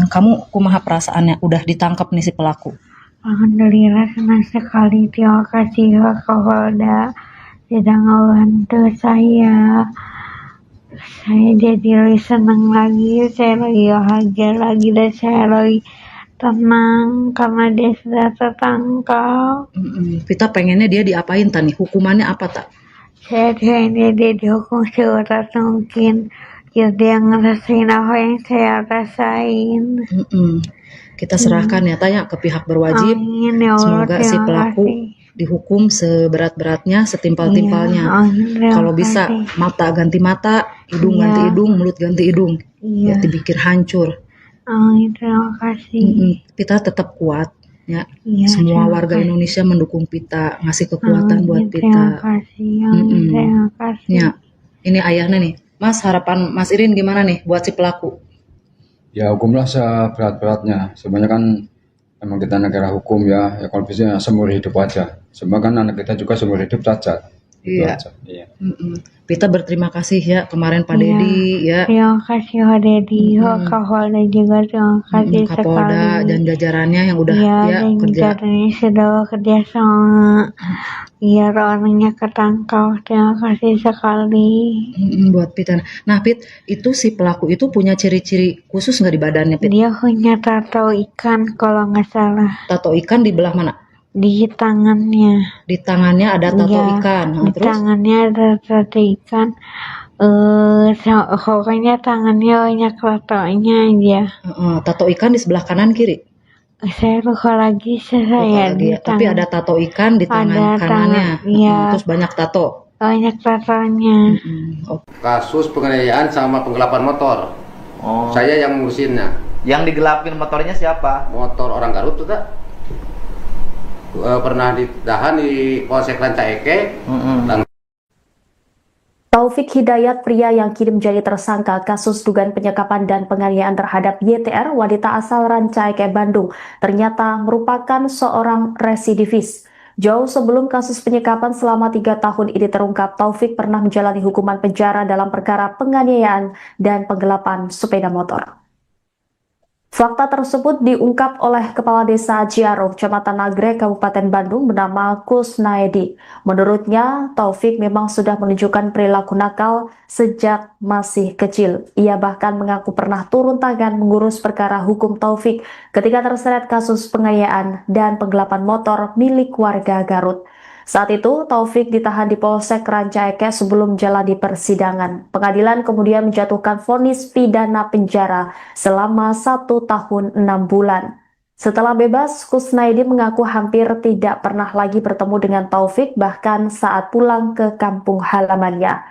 Kamu kumaha perasaannya udah ditangkap nih si pelaku? Alhamdulillah senang sekali, terima kasih ke Polda sudah ngebantu saya jadi lebih senang lagi, saya lagi bahagia lagi dan saya lagi tenang karena dia sudah tertangkap. Kita pengennya dia diapain Tani? Hukumannya apa tak? Saya pengennya dia dihukum seberat mungkin biar dia ngerasain apa yang saya rasain. Kita serahkan ya tanya ke pihak berwajib. Amin, ya Allah, Semoga si terima pelaku kasih. dihukum seberat-beratnya, setimpal-timpalnya. Amin, terima Kalau bisa kasih. mata ganti mata, hidung ganti hidung, mulut ganti hidung. Iya. Ya dibikin hancur. Amin, terima kasih. Kita tetap kuat ya. Iya, Semua terima warga kasih. Indonesia mendukung Pita, ngasih kekuatan buat Terima Pita. kasih. Amin, terima kasih. Ya, ini ayahnya nih. Mas, harapan Mas Irin gimana nih buat si pelaku? Ya hukumlah seberat-beratnya. Sebenarnya kan emang kita negara hukum ya kalau bisa seumur hidup aja. Sebab kan anak kita juga seumur hidup cacat. Iya. Cacat, iya. Pita berterima kasih ya kemarin Pak Iya. Dedi ya. Terima kasih Pak Dedi, Pak Kapolda juga terima kasih Kapolda sekali. dan jajarannya yang udah Iya, ya dan kerja. jajarannya sudah bekerja sama biar orangnya ketangkap. Terima kasih sekali. Buat Pita. Nah Pit, itu si pelaku itu punya ciri-ciri khusus nggak di badannya Pit? Dia punya tato ikan kalau nggak salah Tato ikan di belah mana? di tangannya. Di tangannya ada tato Iya, ikan. Nah, di terus tangannya ada tato ikan. Pokoknya tangannya banyak tatonya aja. tato ikan di sebelah kanan kiri. Saya lupa lagi saya Lupa lagi di ya. Tapi tangan. ada tato ikan di tangan Ada kanannya. tangan, iya. Terus banyak tato. Banyak tatonya. Kasus penganiayaan sama penggelapan motor. Oh. Saya yang ngurusinnya. Yang digelapin motornya siapa? Motor orang Garut tuh tak? Pernah ditahan di Polsek Rancaike. Taufik Hidayat, pria yang kini menjadi tersangka kasus dugaan penyekapan dan penganiayaan terhadap YTR, wanita asal Rancaike, Bandung, ternyata merupakan seorang residivis. Jauh sebelum kasus penyekapan selama 3 tahun ini terungkap, Taufik pernah menjalani hukuman penjara dalam perkara penganiayaan dan penggelapan sepeda motor. Fakta tersebut diungkap oleh Kepala Desa Ciaro, Kecamatan Nagrek, Kabupaten Bandung bernama Kusnaedi. Menurutnya, Taufik memang sudah menunjukkan perilaku nakal sejak masih kecil. Ia bahkan mengaku pernah turun tangan mengurus perkara hukum Taufik ketika terseret kasus penganiayaan dan penggelapan motor milik warga Garut. Saat itu, Taufik ditahan di Polsek Rancaike sebelum menjalani persidangan. Pengadilan kemudian menjatuhkan vonis pidana penjara selama 1 tahun 6 bulan. Setelah bebas, Kusnaedi mengaku hampir tidak pernah lagi bertemu dengan Taufik, bahkan saat pulang ke kampung halamannya.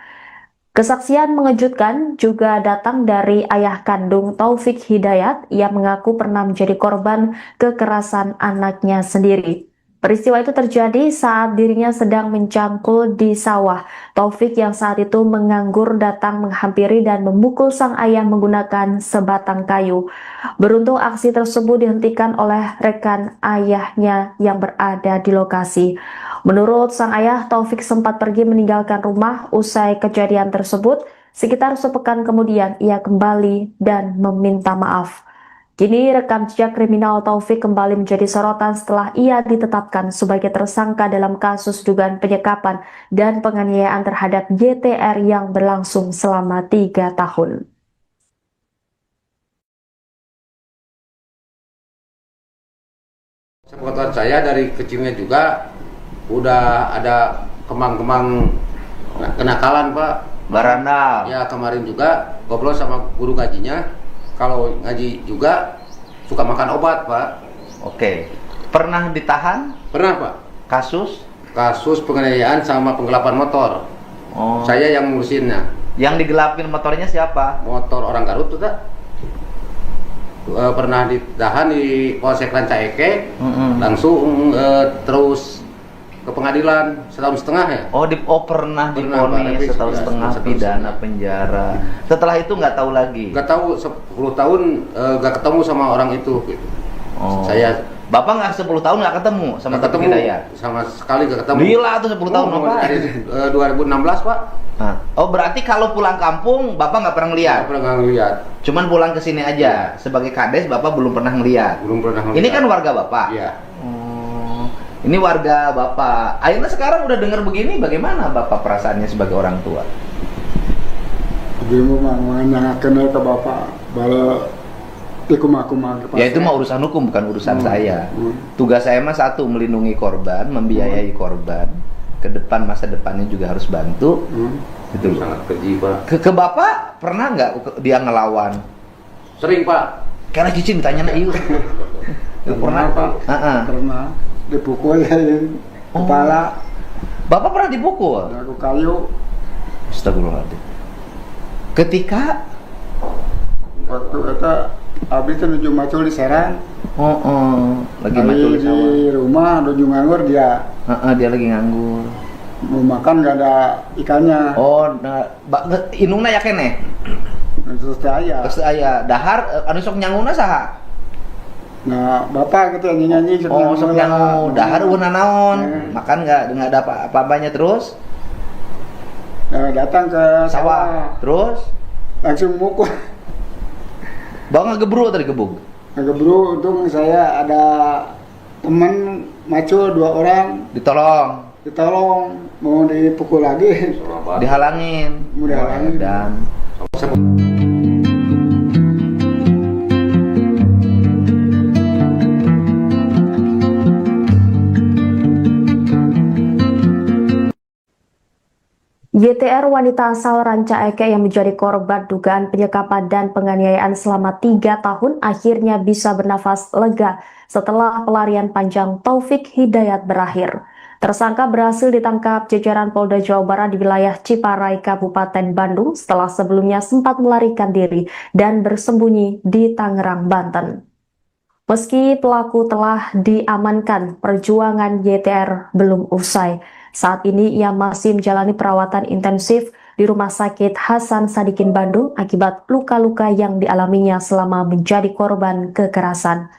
Kesaksian mengejutkan juga datang dari ayah kandung Taufik Hidayat. Ia mengaku pernah menjadi korban kekerasan anaknya sendiri. Peristiwa itu terjadi saat dirinya sedang mencangkul di sawah. Taufik yang saat itu menganggur datang menghampiri dan memukul sang ayah menggunakan sebatang kayu. Beruntung aksi tersebut dihentikan oleh rekan ayahnya yang berada di lokasi. Menurut sang ayah, Taufik sempat pergi meninggalkan rumah usai kejadian tersebut. Sekitar sepekan kemudian ia kembali dan meminta maaf. Kini rekam jejak kriminal Taufik kembali menjadi sorotan setelah ia ditetapkan sebagai tersangka dalam kasus dugaan penyekapan dan penganiayaan terhadap YTR yang berlangsung selama 3 tahun. Sepengetahuan saya dari kecilnya juga udah ada kemang-kemang kenakalan Pak. Barandal. Ya kemarin juga ngobrol sama guru ngajinya. Kalau ngaji juga suka makan obat Pak. Oke. Pernah ditahan? Pernah Pak. Kasus? Kasus penganiayaan sama penggelapan motor. Oh. Saya yang ngurusinnya. Yang digelapin motornya siapa? Motor orang Garut tuh tak? Pernah ditahan di Polsek Rancaike. Langsung terus ke pengadilan 1,5 tahun ya. Pernah Pernah, divonis Pak. 1,5 tahun Ya, pidana penjara. Setelah itu nggak tahu lagi. Nggak tahu 10 tahun nggak ketemu sama orang itu. Gitu. Oh. Saya Bapak nggak 10 tahun nggak ketemu sama nggak Taufik ketemu Hidayat? sama sekali nggak ketemu. Gila tuh 10 tahun Oh, Bapak. dari 2016 Pak. Nah. Oh berarti kalau pulang kampung Bapak nggak pernah ngeliat? Nggak pernah ngeliat. Cuman pulang ke sini aja. Sebagai kades Bapak belum pernah ngeliat. Belum pernah ngeliat. Ini kan warga Bapak. Iya. Ini warga Bapak. Akhirnya sekarang udah dengar begini, bagaimana Bapak perasaannya sebagai orang tua? Jadi memang menanyakan ke bapak, bala Ya itu mah urusan hukum, bukan urusan saya. Tugas saya mah satu, melindungi korban, membiayai korban. Ke depan, masa depannya juga harus bantu. Gitu. Sangat keji, Pak. Ke Bapak pernah nggak dia ngelawan? Sering, Pak. Karena Cici ditanya na ieu. Pernah, Pak. Pernah dipukul kepala. Bapak pernah dipukul? Aku kayu. Astagfirullahaladzim. Ketika waktu itu abis itu nuju macul di Serang. Lagi macul di sawah. Di rumah nuju nganggur dia. Dia lagi nganggur. Mau makan nggak ada ikannya. Inungna ya kene. Terus aya dahar anu sok nyanguna saha? Nah, bapak gitu yang nyanyi sok nyangu dahar eueuh naon? Makan nggak ada apa-apanya terus? Nah, datang ke sawah. Terus langsung mukul. Bawa ngegebru tadi gebuk. Ngegebru, untung saya ada teman macul 2 orang. Ditolong, mau dipukul lagi. Dihalangin. Dan YTR wanita asal Ranca Ekek yang menjadi korban dugaan penyekapan dan penganiayaan selama 3 tahun akhirnya bisa bernafas lega setelah pelarian panjang Taufik Hidayat berakhir. Tersangka berhasil ditangkap jajaran Polda Jawa Barat di wilayah Ciparai, Kabupaten Bandung setelah sebelumnya sempat melarikan diri dan bersembunyi di Tangerang, Banten. Meski pelaku telah diamankan, perjuangan YTR belum usai. Saat ini ia masih menjalani perawatan intensif di Rumah Sakit Hasan Sadikin Bandung akibat luka-luka yang dialaminya selama menjadi korban kekerasan.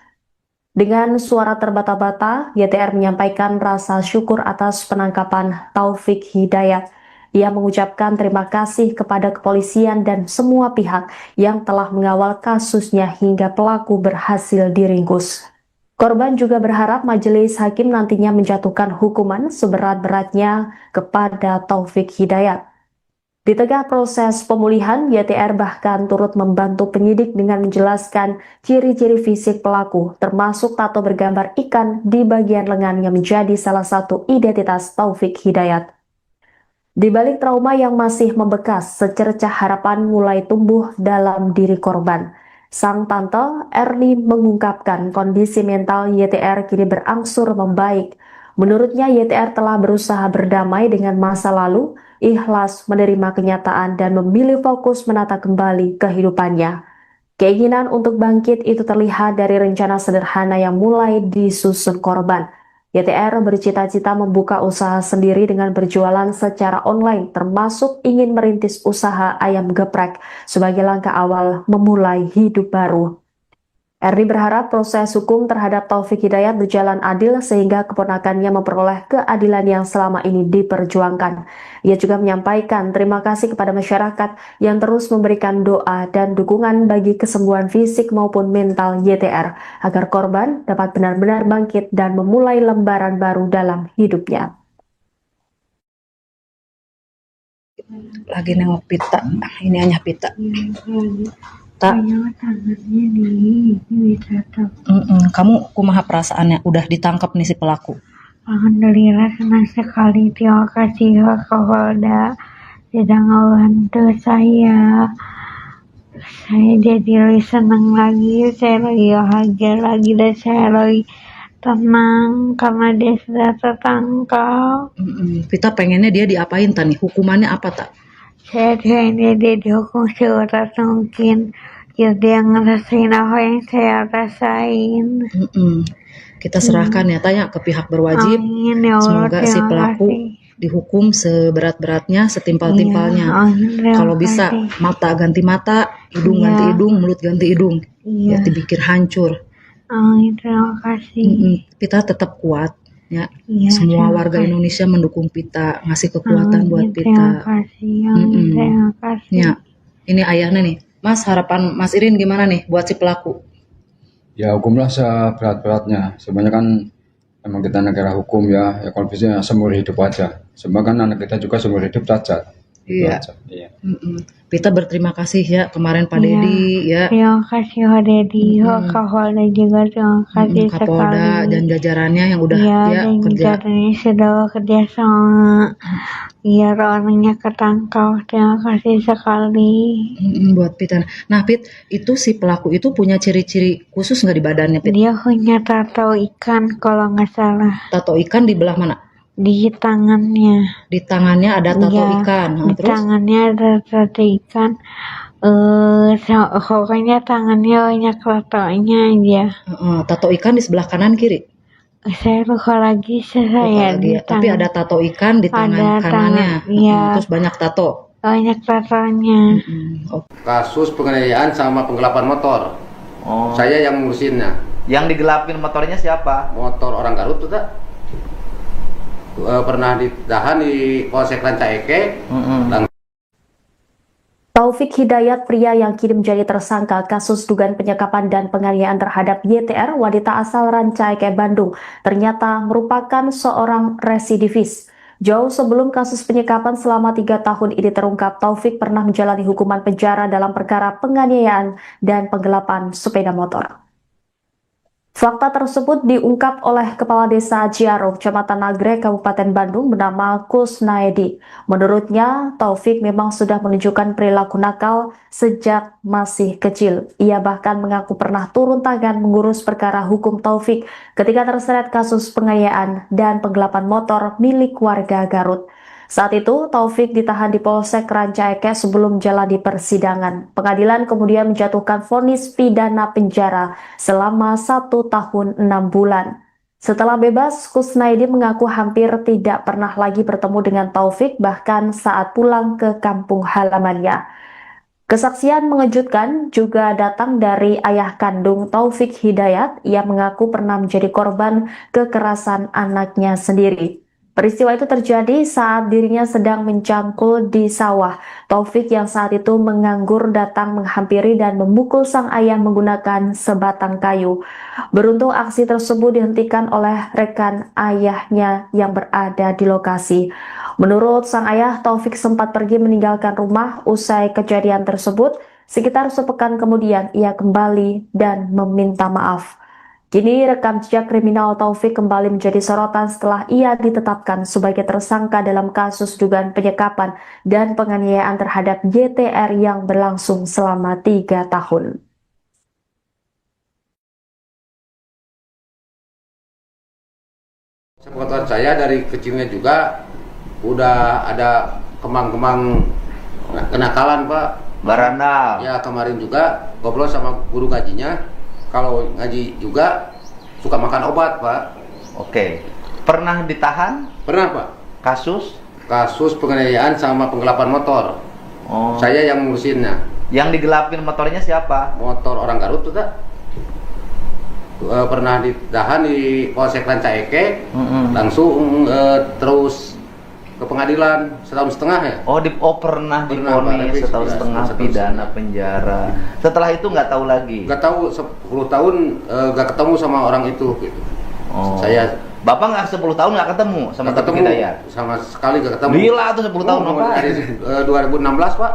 Dengan suara terbata-bata, YTR menyampaikan rasa syukur atas penangkapan Taufik Hidayat. Ia mengucapkan terima kasih kepada kepolisian dan semua pihak yang telah mengawal kasusnya hingga pelaku berhasil diringkus. Korban juga berharap majelis hakim nantinya menjatuhkan hukuman seberat-beratnya kepada Taufik Hidayat. Di tengah proses pemulihan, YTR bahkan turut membantu penyidik dengan menjelaskan ciri-ciri fisik pelaku, termasuk tato bergambar ikan di bagian lengan yang menjadi salah satu identitas Taufik Hidayat. Di balik trauma yang masih membekas, secercah harapan mulai tumbuh dalam diri korban. Sang tante Erni mengungkapkan kondisi mental YTR kini berangsur membaik. Menurutnya YTR telah berusaha berdamai dengan masa lalu, ikhlas menerima kenyataan dan memilih fokus menata kembali kehidupannya. Keinginan untuk bangkit itu terlihat dari rencana sederhana yang mulai disusun korban. YTR bercita-cita membuka usaha sendiri dengan berjualan secara online, termasuk ingin merintis usaha ayam geprek sebagai langkah awal memulai hidup baru. Erni berharap proses hukum terhadap Taufik Hidayat berjalan adil sehingga keponakannya memperoleh keadilan yang selama ini diperjuangkan. Ia juga menyampaikan terima kasih kepada masyarakat yang terus memberikan doa dan dukungan bagi kesembuhan fisik maupun mental YTR agar korban dapat benar-benar bangkit dan memulai lembaran baru dalam hidupnya. Lagi nengok pita, ini hanya pita. Kamu kumaha perasaannya udah ditangkap nih si pelaku? Alhamdulillah senang sekali, terima kasih Kapolda sudah ngebantu saya jadi lebih senang lagi, saya lebih bahagia lagi dan saya lebih tenang karena dia sudah tertangkap. Kita pengennya dia diapain tani? Hukumannya apa tak? Saya pengennya dia dihukum seberat mungkin. Dia ngerasain apa yang saya rasain. Kita serahkan ya tanya ke pihak berwajib. Amin, ya Allah, semoga si pelaku dihukum seberat-beratnya, setimpal-timpalnya. Kalau bisa mata ganti mata, hidung ganti hidung, mulut ganti hidung. Ya dipikir hancur. Amin, terima kasih. Kita tetap kuat ya. Semua warga Indonesia mendukung Pita, ngasih kekuatan buat Pita. Terima kasih. Ya, ini ayahnya nih. Mas, harapan Mas Irin gimana nih buat si pelaku? Ya hukumlah seberat-beratnya. Sebenarnya kan emang kita negara hukum ya kalau bisa seumur hidup aja. Sebab kan anak kita juga seumur hidup cacat. Iya. Itu aja. Iya. Kita berterima kasih ya kemarin Pak Dedi ya. Terima kasih Pak Dedi, Pak Kapolda juga terima kasih Kapolda sekali. dan jajarannya yang udah Iya, ya dan kerja. jajarannya sudah bekerja sama biar orangnya ketangkap. Terima kasih sekali. Buat Pit. Nah Pit, itu si pelaku itu punya ciri-ciri khusus nggak di badannya Pit? Dia punya tato ikan kalau nggak salah Tato ikan di belah mana? di tangannya. Di tangannya ada tato Iya, ikan. Nah, di terus? tangannya ada tato ikan. Pokoknya tangannya banyak tatonya aja. Tato ikan di sebelah kanan kiri. Saya lupa lagi saya Lagi di ya. Tapi ada tato ikan di tangan Ada kanannya. iya. Terus banyak tato. Banyak tatonya. Kasus penganiayaan sama penggelapan motor. Oh. Saya yang ngurusinnya. Yang digelapin motornya siapa? Motor orang Garut tuh tak? Pernah ditahan di Polsek Rancaike. Taufik Hidayat, pria yang kini menjadi tersangka kasus dugaan penyekapan dan penganiayaan terhadap YTR, wanita asal Rancaike, Bandung, ternyata merupakan seorang residivis. Jauh sebelum kasus penyekapan selama 3 tahun ini terungkap, Taufik pernah menjalani hukuman penjara dalam perkara penganiayaan dan penggelapan sepeda motor. Fakta tersebut diungkap oleh Kepala Desa Ciaro, Kecamatan Nagrek, Kabupaten Bandung bernama Kusnaedi. Menurutnya, Taufik memang sudah menunjukkan perilaku nakal sejak masih kecil. Ia bahkan mengaku pernah turun tangan mengurus perkara hukum Taufik ketika terseret kasus penganiayaan dan penggelapan motor milik warga Garut. Saat itu, Taufik ditahan di Polsek Rancaike sebelum menjalani persidangan. Pengadilan kemudian menjatuhkan vonis pidana penjara selama 1 tahun 6 bulan. Setelah bebas, Kusnaidi mengaku hampir tidak pernah lagi bertemu dengan Taufik, bahkan saat pulang ke kampung halamannya. Kesaksian mengejutkan juga datang dari ayah kandung Taufik Hidayat. Ia mengaku pernah menjadi korban kekerasan anaknya sendiri. Peristiwa itu terjadi saat dirinya sedang mencangkul di sawah. Taufik yang saat itu menganggur datang menghampiri dan memukul sang ayah menggunakan sebatang kayu. Beruntung aksi tersebut dihentikan oleh rekan ayahnya yang berada di lokasi. Menurut sang ayah, Taufik sempat pergi meninggalkan rumah usai kejadian tersebut. Sekitar sepekan kemudian ia kembali dan meminta maaf. Kini rekam jejak kriminal Taufik kembali menjadi sorotan setelah ia ditetapkan sebagai tersangka dalam kasus dugaan penyekapan dan penganiayaan terhadap YTR yang berlangsung selama 3 tahun. Sepengetahuan saya dari kecilnya juga udah ada kemang-kemang kenakalan Pak. Barandal. Ya kemarin juga ngobrol sama guru ngajinya. Kalau ngaji juga suka makan obat, Pak. Oke. Pernah ditahan? Pernah, Pak. Kasus? Kasus penganiayaan sama penggelapan motor. Oh. Saya yang ngurusinnya. Yang digelapin motornya siapa? Motor orang Garut tuh, tak? Pernah ditahan di Polsek Rancaike. Langsung terus ke pengadilan 1,5 tahun ya. Pernah divonis 1,5 tahun pidana penjara. Setelah itu nggak tahu lagi. Nggak tahu 10 tahun nggak ketemu sama orang itu gitu. Saya Bapak nggak 10 tahun nggak ketemu sama Taufik Hidayat? Sama sekali nggak ketemu. Gila tuh 10 tahun apa? Dari 2016 Pak.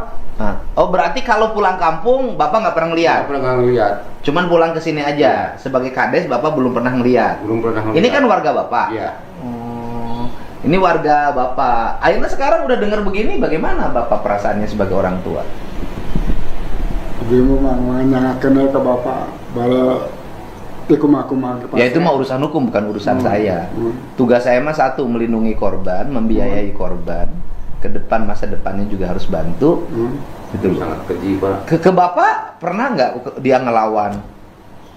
Berarti kalau pulang kampung Bapak nggak pernah ngeliat? Nggak pernah ngeliat. Cuman pulang ke sini aja. Sebagai kades Bapak belum pernah ngeliat? Belum pernah ngeliat. Ini kan warga Bapak? Iya. Ini warga Bapak. Akhirnya sekarang udah dengar begini, bagaimana Bapak perasaannya sebagai orang tua? Ibu mah nyangkakeun ke Bapak bala ikumah-kumah. Ya itu mah urusan hukum, bukan urusan saya. Tugas saya mah satu, melindungi korban, membiayai korban. Ke depan, masa depannya juga harus bantu. Gitu loh. Sangat keji Pak. Ke Bapak pernah nggak dia ngelawan?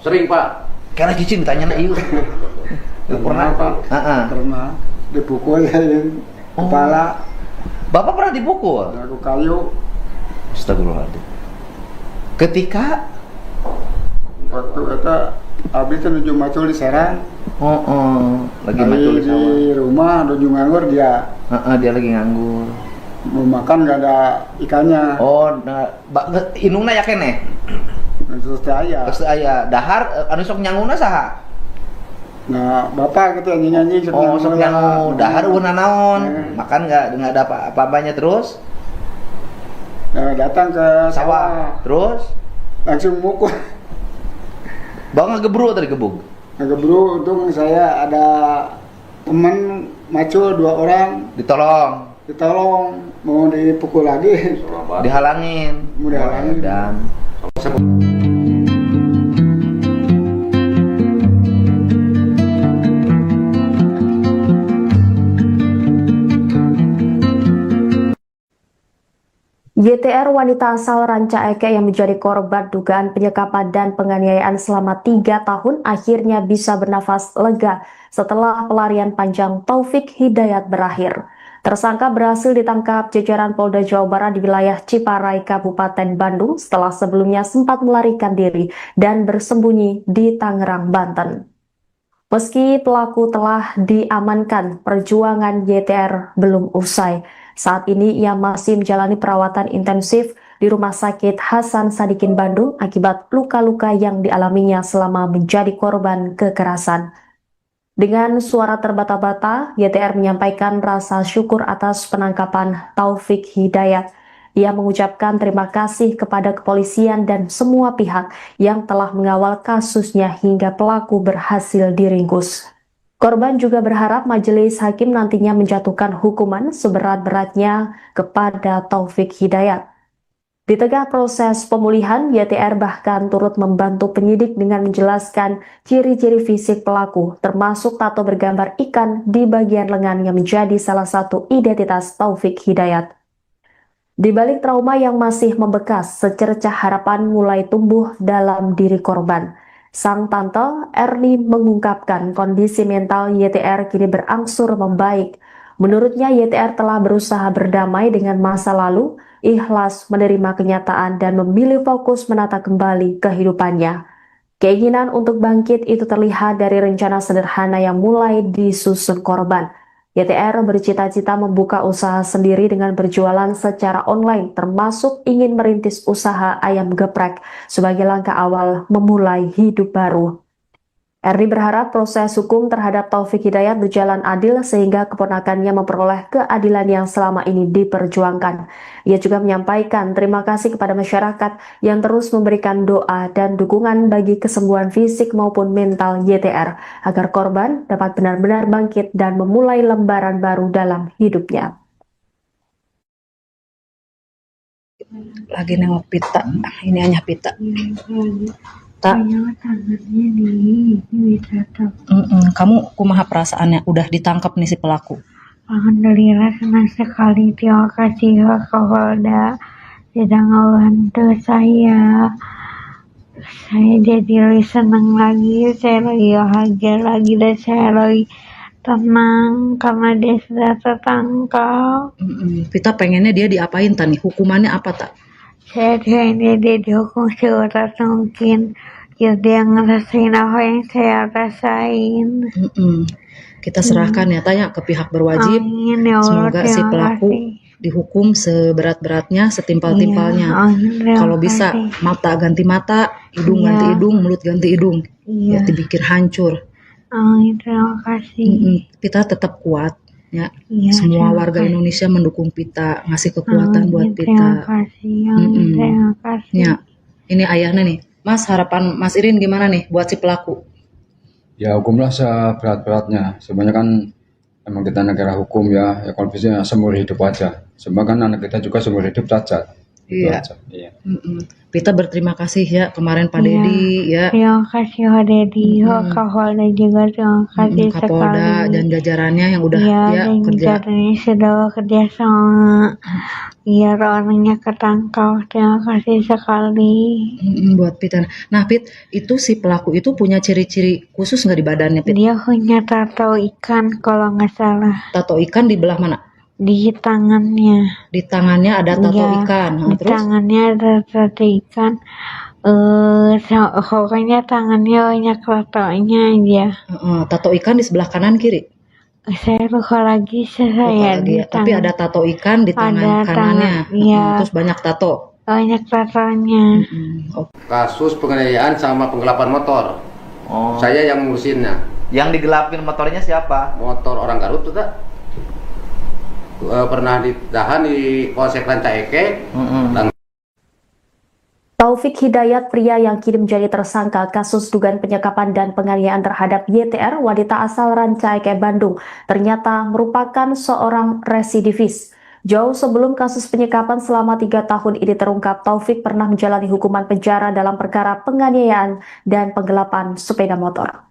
Sering Pak. Karena cicing ditanya na ieu. Pernah Pak. Pernah dipukul kepala. Bapak pernah dipukul? Aku kayu. Astagfirullahaladzim. Ketika waktu itu abdi teh nuju macul di Serang. Lagi macul di sawah. Di rumah nuju nganggur dia. Dia lagi nganggur. Mau makan gak ada ikannya. Inungna ya kene. Terus aya. Terus aya dahar anu sok nyanguna saha? Nah, Bapak gitu nyanyi sok nyangu dahar eueuh naon. Makan enggak ada apa-apanya terus? Datang ke Sawah. Terus? langsung mukul. Bang ngegebru atau digebuk? Ngegebru, untung saya ada teman maco 2 orang. Ditolong, mau dipukul lagi. Dihalangin. Mau dihalangin. Dan YTR wanita asal Ranca Ekek yang menjadi korban dugaan penyekapan dan penganiayaan selama 3 tahun akhirnya bisa bernafas lega setelah pelarian panjang Taufik Hidayat berakhir. Tersangka berhasil ditangkap jajaran Polda Jawa Barat di wilayah Ciparai, Kabupaten Bandung setelah sebelumnya sempat melarikan diri dan bersembunyi di Tangerang, Banten. Meski pelaku telah diamankan, perjuangan YTR belum usai. Saat ini ia masih menjalani perawatan intensif di Rumah Sakit Hasan Sadikin Bandung akibat luka-luka yang dialaminya selama menjadi korban kekerasan. Dengan suara terbata-bata, YTR menyampaikan rasa syukur atas penangkapan Taufik Hidayat. Ia mengucapkan terima kasih kepada kepolisian dan semua pihak yang telah mengawal kasusnya hingga pelaku berhasil diringkus. Korban juga berharap majelis hakim nantinya menjatuhkan hukuman seberat-beratnya kepada Taufik Hidayat. Di tengah proses pemulihan, YTR bahkan turut membantu penyidik dengan menjelaskan ciri-ciri fisik pelaku, termasuk tato bergambar ikan di bagian lengan yang menjadi salah satu identitas Taufik Hidayat. Di balik trauma yang masih membekas, secercah harapan mulai tumbuh dalam diri korban. Sang tante Erni mengungkapkan kondisi mental YTR kini berangsur membaik. Menurutnya YTR telah berusaha berdamai dengan masa lalu, ikhlas menerima kenyataan dan memilih fokus menata kembali kehidupannya. Keinginan untuk bangkit itu terlihat dari rencana sederhana yang mulai disusun korban. YTR bercita-cita membuka usaha sendiri dengan berjualan secara online, termasuk ingin merintis usaha ayam geprek sebagai langkah awal memulai hidup baru. Erni berharap proses hukum terhadap Taufik Hidayat berjalan adil sehingga keponakannya memperoleh keadilan yang selama ini diperjuangkan. Ia juga menyampaikan terima kasih kepada masyarakat yang terus memberikan doa dan dukungan bagi kesembuhan fisik maupun mental YTR agar korban dapat benar-benar bangkit dan memulai lembaran baru dalam hidupnya. Lagi nengok pita, ini hanya pita. Tak. Kamu kumaha perasaannya udah ditangkap nih si pelaku? Alhamdulillah senang sekali, terima kasih Kapolda sudah ngebantu saya. Saya jadi lebih senang lagi, saya lagi bahagia lagi dan saya lagi tenang karena dia sudah tertangkap. Kita pengennya dia diapain tani? Hukumannya apa tak? Saya pengennya dia dihukum seberat mungkin. Ya dia ngerasain apa yang saya rasain. Kita serahkan ya tanya ke pihak berwajib. Amin, ya Allah, semoga si pelaku dihukum seberat-beratnya, setimpal-timpalnya. Kalau bisa mata ganti mata, hidung ganti hidung, mulut ganti hidung. Ya dipikir hancur. Amin, terima kasih. Pita tetap kuat ya. Semua warga Indonesia mendukung Pita, ngasih kekuatan buat Pita. Terima kasih. Terima kasih. Ya, ini ayahnya nih. Mas, harapan Mas Irin gimana nih buat si pelaku? Ya hukumlah seberat-beratnya. Sebenarnya kan emang kita negara hukum ya kalau bisa seumur hidup aja. Sebenarnya kan anak kita juga seumur hidup cacat. Iya. Pita berterima kasih ya kemarin Pak Dedi ya. Terima kasih Pak Dedi, Kapolda juga terima kasih Kapolda sekali. dan jajarannya yang udah kerja. Jajarannya sudah bekerja sama. Biar orangnya ketangkap, terima kasih sekali. Buat Pita. Nah Pit, itu si pelaku itu punya ciri-ciri khusus nggak di badannya Pit? Dia punya tato ikan kalau nggak salah. Tato ikan di belah mana? Di tangannya. Di tangannya ada tato ikan. Di Terus? tangannya ada tato ikan. Pokoknya tangannya banyak tatonya aja. Tato ikan di sebelah kanan kiri? Saya lupa lagi Tapi ada tato ikan di tangan kanannya. Terus banyak tato. Banyak tatonya. Kasus penganiayaan sama penggelapan motor. Saya yang ngurusinnya. Yang digelapin motornya siapa? Motor orang Garut tuh tak? pernah ditahan di Polsek Ranca Eke. Taufik Hidayat, pria yang kini menjadi tersangka kasus dugaan penyekapan dan penganiayaan terhadap YTR, wanita asal Ranca Eke, Bandung, ternyata merupakan seorang residivis. Jauh sebelum kasus penyekapan selama 3 tahun ini terungkap, Taufik pernah menjalani hukuman penjara dalam perkara penganiayaan dan penggelapan sepeda motor.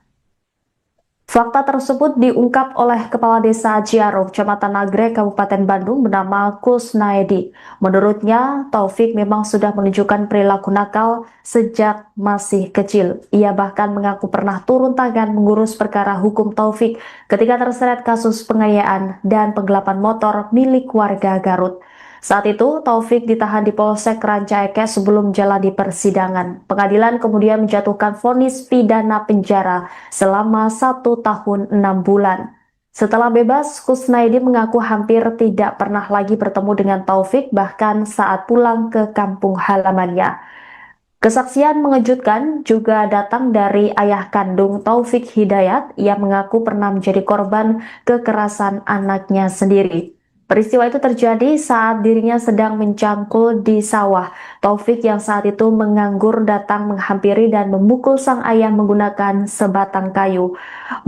Fakta tersebut diungkap oleh Kepala Desa Ciaro, Kecamatan Nagrek, Kabupaten Bandung, bernama Kusnaedi. Menurutnya, Taufik memang sudah menunjukkan perilaku nakal sejak masih kecil. Ia bahkan mengaku pernah turun tangan mengurus perkara hukum Taufik ketika terseret kasus penganiayaan dan penggelapan motor milik warga Garut. Saat itu, Taufik ditahan di Polsek Ranca Eke sebelum jalani persidangan. Pengadilan kemudian menjatuhkan vonis pidana penjara selama 1 tahun 6 bulan. Setelah bebas, Kusnaedi mengaku hampir tidak pernah lagi bertemu dengan Taufik, bahkan saat pulang ke kampung halamannya. Kesaksian mengejutkan juga datang dari ayah kandung Taufik Hidayat. Ia mengaku pernah menjadi korban kekerasan anaknya sendiri. Peristiwa itu terjadi saat dirinya sedang mencangkul di sawah. Taufik yang saat itu menganggur datang menghampiri dan memukul sang ayah menggunakan sebatang kayu.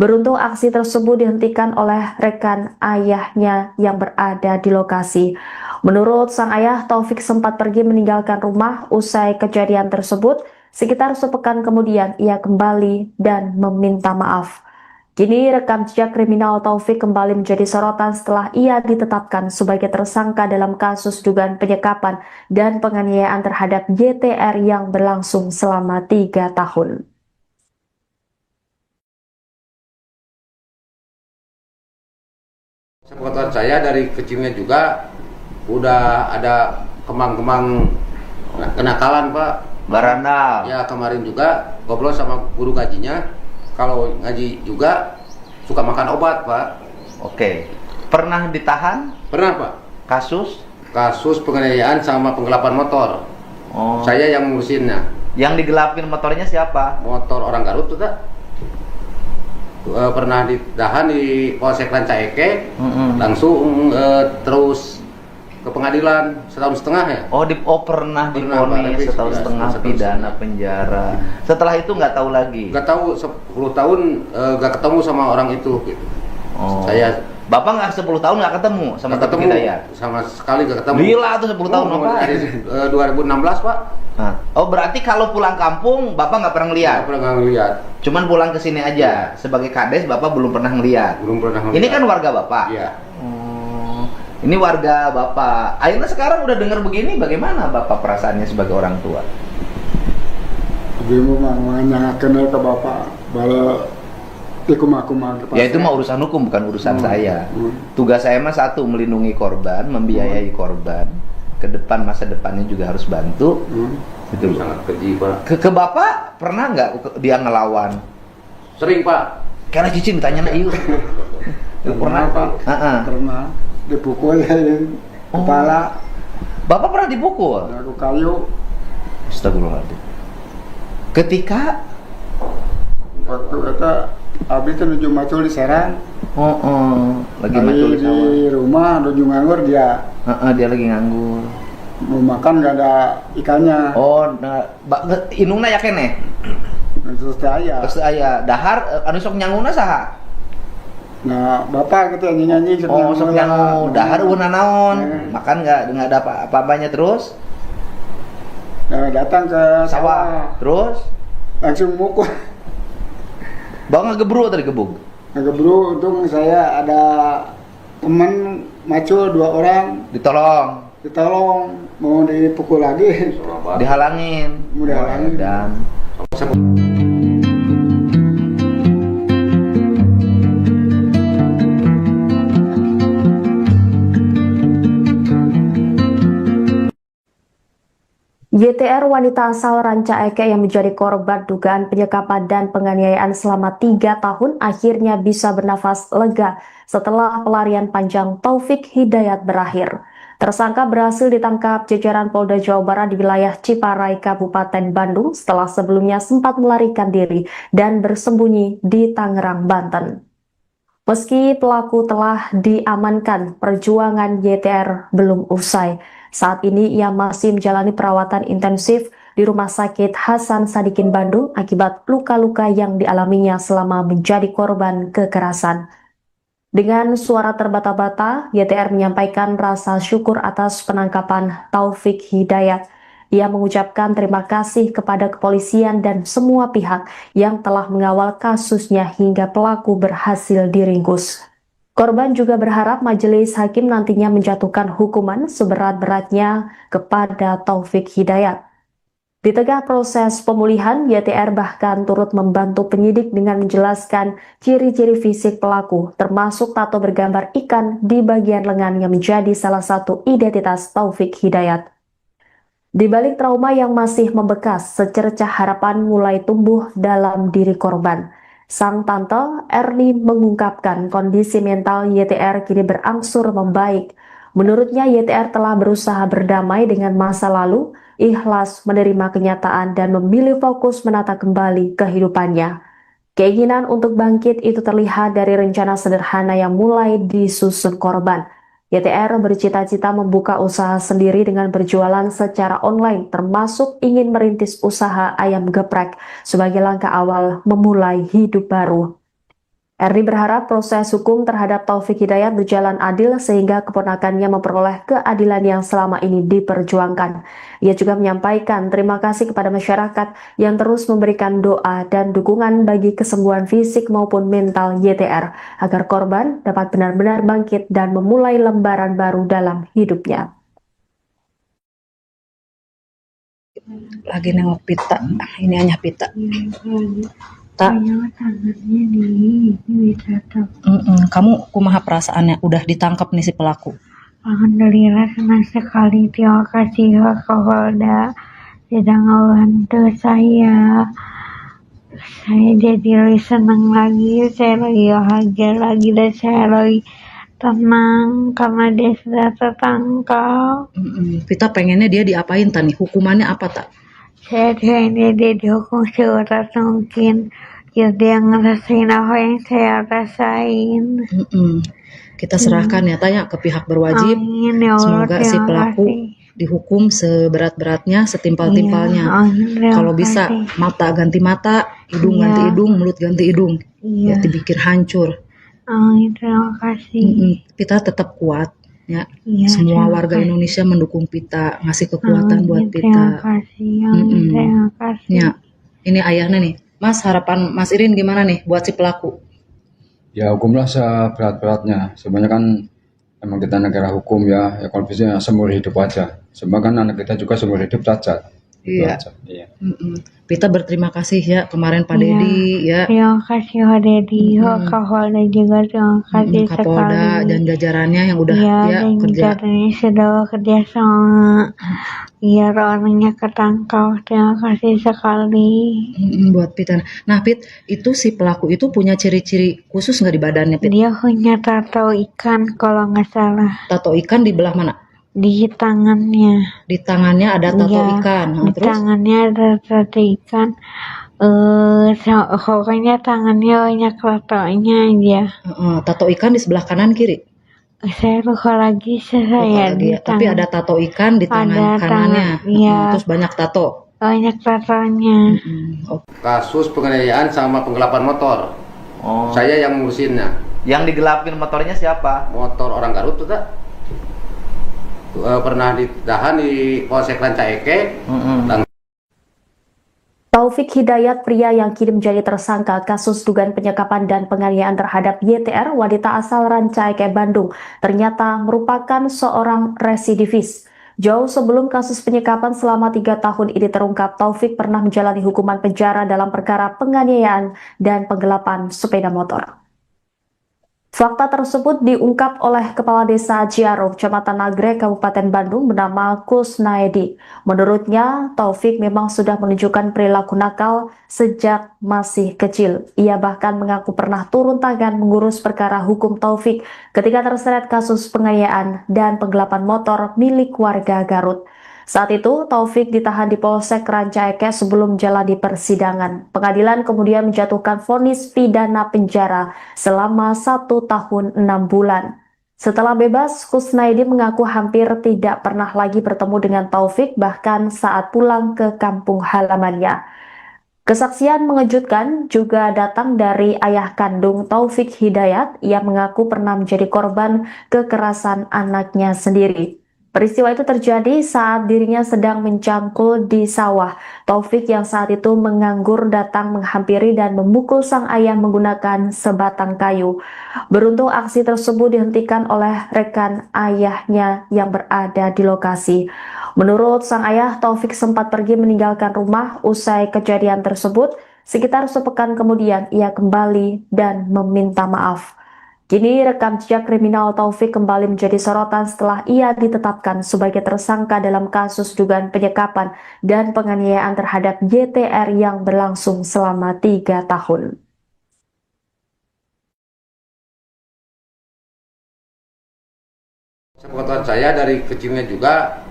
Beruntung aksi tersebut dihentikan oleh rekan ayahnya yang berada di lokasi. Menurut sang ayah, Taufik sempat pergi meninggalkan rumah usai kejadian tersebut. Sekitar sepekan kemudian ia kembali dan meminta maaf. Kini rekam jejak kriminal Taufik kembali menjadi sorotan setelah ia ditetapkan sebagai tersangka dalam kasus dugaan penyekapan dan penganiayaan terhadap YTR yang berlangsung selama 3 tahun. Sepengetahuan saya dari kecilnya juga udah ada kemang-kemang kenakalan, Pak. Barandal. Ya, kemarin juga ngobrol sama guru ngajinya. Kalau ngaji juga suka makan obat, Pak. Oke. Pernah ditahan? Pernah, Pak. Kasus? Kasus penganiayaan sama penggelapan motor. Oh. Saya yang ngurusinnya. Yang digelapin motornya siapa? Motor orang Garut tuh, tak? Pernah ditahan di Polsek Ranca Eke. Langsung terus ke pengadilan 1,5 tahun ya. Pernah divonis 1,5 tahun pidana penjara. Setelah itu nggak tahu lagi. Nggak tahu 10 tahun nggak ketemu sama orang itu. Gitu. Oh. Bapak nggak 10 tahun nggak ketemu sama Taufik Hidayat? Sama sekali nggak ketemu. Gila tuh 10 tahun Bapak. Dari 2016, Pak. Nah. Oh, berarti kalau pulang kampung Bapak nggak pernah ngeliat? Nggak pernah ngeliat. Cuman pulang ke sini aja. Sebagai kades Bapak belum pernah ngeliat. Belum pernah ngeliat. Ini kan warga Bapak. Iya. Ini warga Bapak. Akhirnya sekarang udah dengar begini, bagaimana Bapak perasaannya sebagai orang tua? Dia mau kenal ke Bapak, bala Ya itu mah urusan hukum, bukan urusan saya. Tugas saya mah satu, melindungi korban, membiayai korban. Ke depan, masa depannya juga harus bantu. Itu sangat keji, Pak. Ke Bapak pernah nggak dia ngelawan? Sering, Pak. Karena cicing ditanya iu. Pernah, Pak. Pernah dipukul kepala. Bapak pernah dipukul? Aku kayu. Astagfirullahaladzim. Ketika waktu itu abis itu nuju macul di Serang. Lagi macul di sawah. Di rumah nuju nganggur dia. Dia lagi nganggur. Mau makan gak ada ikannya. Inungna ya kene. Terus aya. Dahar anu sok nyanguna saha? Nah, Bapak gitu nyanyi-nyanyi sok nyangu. Dahar una naon? Makan nggak ada apa-apanya terus? Nah, datang ke sawah. Terus langsung mukul. Bang ngegebru tadi gebuk. Ngegebru, untung saya ada teman macul 2 orang. Ditolong, mau dipukul lagi. Dihalangin. Dan YTR, wanita asal Ranca Eke yang menjadi korban dugaan penyekapan dan penganiayaan selama 3 tahun, akhirnya bisa bernafas lega setelah pelarian panjang Taufik Hidayat berakhir. Tersangka berhasil ditangkap jajaran Polda Jawa Barat di wilayah Ciparai, Kabupaten Bandung setelah sebelumnya sempat melarikan diri dan bersembunyi di Tangerang, Banten. Meski pelaku telah diamankan, perjuangan YTR belum usai. Saat ini ia masih menjalani perawatan intensif di Rumah Sakit Hasan Sadikin Bandung akibat luka-luka yang dialaminya selama menjadi korban kekerasan. Dengan suara terbata-bata, YTR menyampaikan rasa syukur atas penangkapan Taufik Hidayat. Ia mengucapkan terima kasih kepada kepolisian dan semua pihak yang telah mengawal kasusnya hingga pelaku berhasil diringkus. Korban juga berharap majelis hakim nantinya menjatuhkan hukuman seberat-beratnya kepada Taufik Hidayat. Di tengah proses pemulihan, YTR bahkan turut membantu penyidik dengan menjelaskan ciri-ciri fisik pelaku, termasuk tato bergambar ikan di bagian lengan yang menjadi salah satu identitas Taufik Hidayat. Di balik trauma yang masih membekas, secercah harapan mulai tumbuh dalam diri korban. Sang tante Erni mengungkapkan kondisi mental YTR kini berangsur membaik. Menurutnya YTR telah berusaha berdamai dengan masa lalu, ikhlas menerima kenyataan dan memilih fokus menata kembali kehidupannya. Keinginan untuk bangkit itu terlihat dari rencana sederhana yang mulai disusun korban. YTR bercita-cita membuka usaha sendiri dengan berjualan secara online, termasuk ingin merintis usaha ayam geprek sebagai langkah awal memulai hidup baru. Erni berharap proses hukum terhadap Taufik Hidayat berjalan adil sehingga keponakannya memperoleh keadilan yang selama ini diperjuangkan. Ia juga menyampaikan terima kasih kepada masyarakat yang terus memberikan doa dan dukungan bagi kesembuhan fisik maupun mental YTR agar korban dapat benar-benar bangkit dan memulai lembaran baru dalam hidupnya. Lagi nengok pita, ini hanya pita. Tak. Tangannya di ditangkap. Kamu kumaha perasaannya udah ditangkap nih si pelaku? Alhamdulillah senang sekali. Terima kasih Kapolda sudah ngebantu saya. Saya jadi lebih senang lagi, saya lebih bahagia lagi dan saya lebih tenang karena dia sudah tertangkap. Kita pengennya dia diapain tani? Hukumannya apa tak? Saya pengennya dia dihukum seberat mungkin. Ya dia ngerasain apa yang saya rasain. Kita serahkan ya tanya ke pihak berwajib. Amin, ya Allah, semoga si pelaku dihukum seberat-beratnya, setimpal-timpalnya. Kalau bisa mata ganti mata, hidung ganti hidung, mulut ganti hidung. Ya dipikir hancur. Amin, terima kasih. Kita tetap kuat. Ya, semua warga Indonesia mendukung Pita, ngasih kekuatan buat Pita. Terima kasih, terima kasih. Ya, ini ayahnya nih. Mas, harapan Mas Irin gimana nih buat si pelaku? Ya hukumlah seberat-beratnya. Sebenarnya kan emang kita negara hukum ya kalau bisa seumur hidup aja. Sebab kan anak kita juga seumur hidup cacat. Iya. Pita berterima kasih ya kemarin Pak Dedi ya. Terima kasih Pak Dedi, Kapolda juga terima kasih Kapolda sekali. dan jajarannya yang udah kerja. Jajarannya sudah bekerja sama. Biar orangnya ketangkap. Terima kasih sekali. Buat Pita. Nah Pit, itu si pelaku itu punya ciri-ciri khusus nggak di badannya Pit? Dia punya tato ikan kalau nggak salah. Tato ikan di belah mana? Di tangannya. Di tangannya ada tato ikan. Di tangannya ada tato ikan. Pokoknya tangannya banyak tatonya aja. Tato ikan di sebelah kanan kiri? Saya lupa lagi Tapi ada tato ikan di tangan kanannya. Terus banyak tato. Banyak tatonya. Kasus penganiayaan sama penggelapan motor. Saya yang ngurusinnya. Yang digelapin motornya siapa? Motor orang Garut tuh tak? Pernah ditahan di Polsek Rancaike. Taufik Hidayat, pria yang kini menjadi tersangka kasus dugaan penyekapan dan penganiayaan terhadap YTR, wanita asal Rancaike, Bandung, ternyata merupakan seorang residivis. Jauh sebelum kasus penyekapan selama 3 tahun ini terungkap, Taufik pernah menjalani hukuman penjara dalam perkara penganiayaan dan penggelapan sepeda motor. Fakta tersebut diungkap oleh Kepala Desa Ciaro, Kecamatan Nagrek, Kabupaten Bandung, bernama Kusnaedi. Menurutnya, Taufik memang sudah menunjukkan perilaku nakal sejak masih kecil. Ia bahkan mengaku pernah turun tangan mengurus perkara hukum Taufik ketika terseret kasus penganiayaan dan penggelapan motor milik warga Garut. Saat itu, Taufik ditahan di Polsek Ranca Ekek sebelum jalani persidangan. Pengadilan kemudian menjatuhkan vonis pidana penjara selama 1 tahun 6 bulan. Setelah bebas, Kusnaidi mengaku hampir tidak pernah lagi bertemu dengan Taufik, bahkan saat pulang ke kampung halamannya. Kesaksian mengejutkan juga datang dari ayah kandung Taufik Hidayat yang mengaku pernah menjadi korban kekerasan anaknya sendiri. Peristiwa itu terjadi saat dirinya sedang mencangkul di sawah. Taufik yang saat itu menganggur datang menghampiri dan memukul sang ayah menggunakan sebatang kayu. Beruntung aksi tersebut dihentikan oleh rekan ayahnya yang berada di lokasi. Menurut sang ayah, Taufik sempat pergi meninggalkan rumah usai kejadian tersebut. Sekitar sepekan kemudian ia kembali dan meminta maaf. Kini rekam jejak kriminal Taufik kembali menjadi sorotan setelah ia ditetapkan sebagai tersangka dalam kasus dugaan penyekapan dan penganiayaan terhadap YTR yang berlangsung selama 3 tahun. Sepengetahuan saya dari kecilnya juga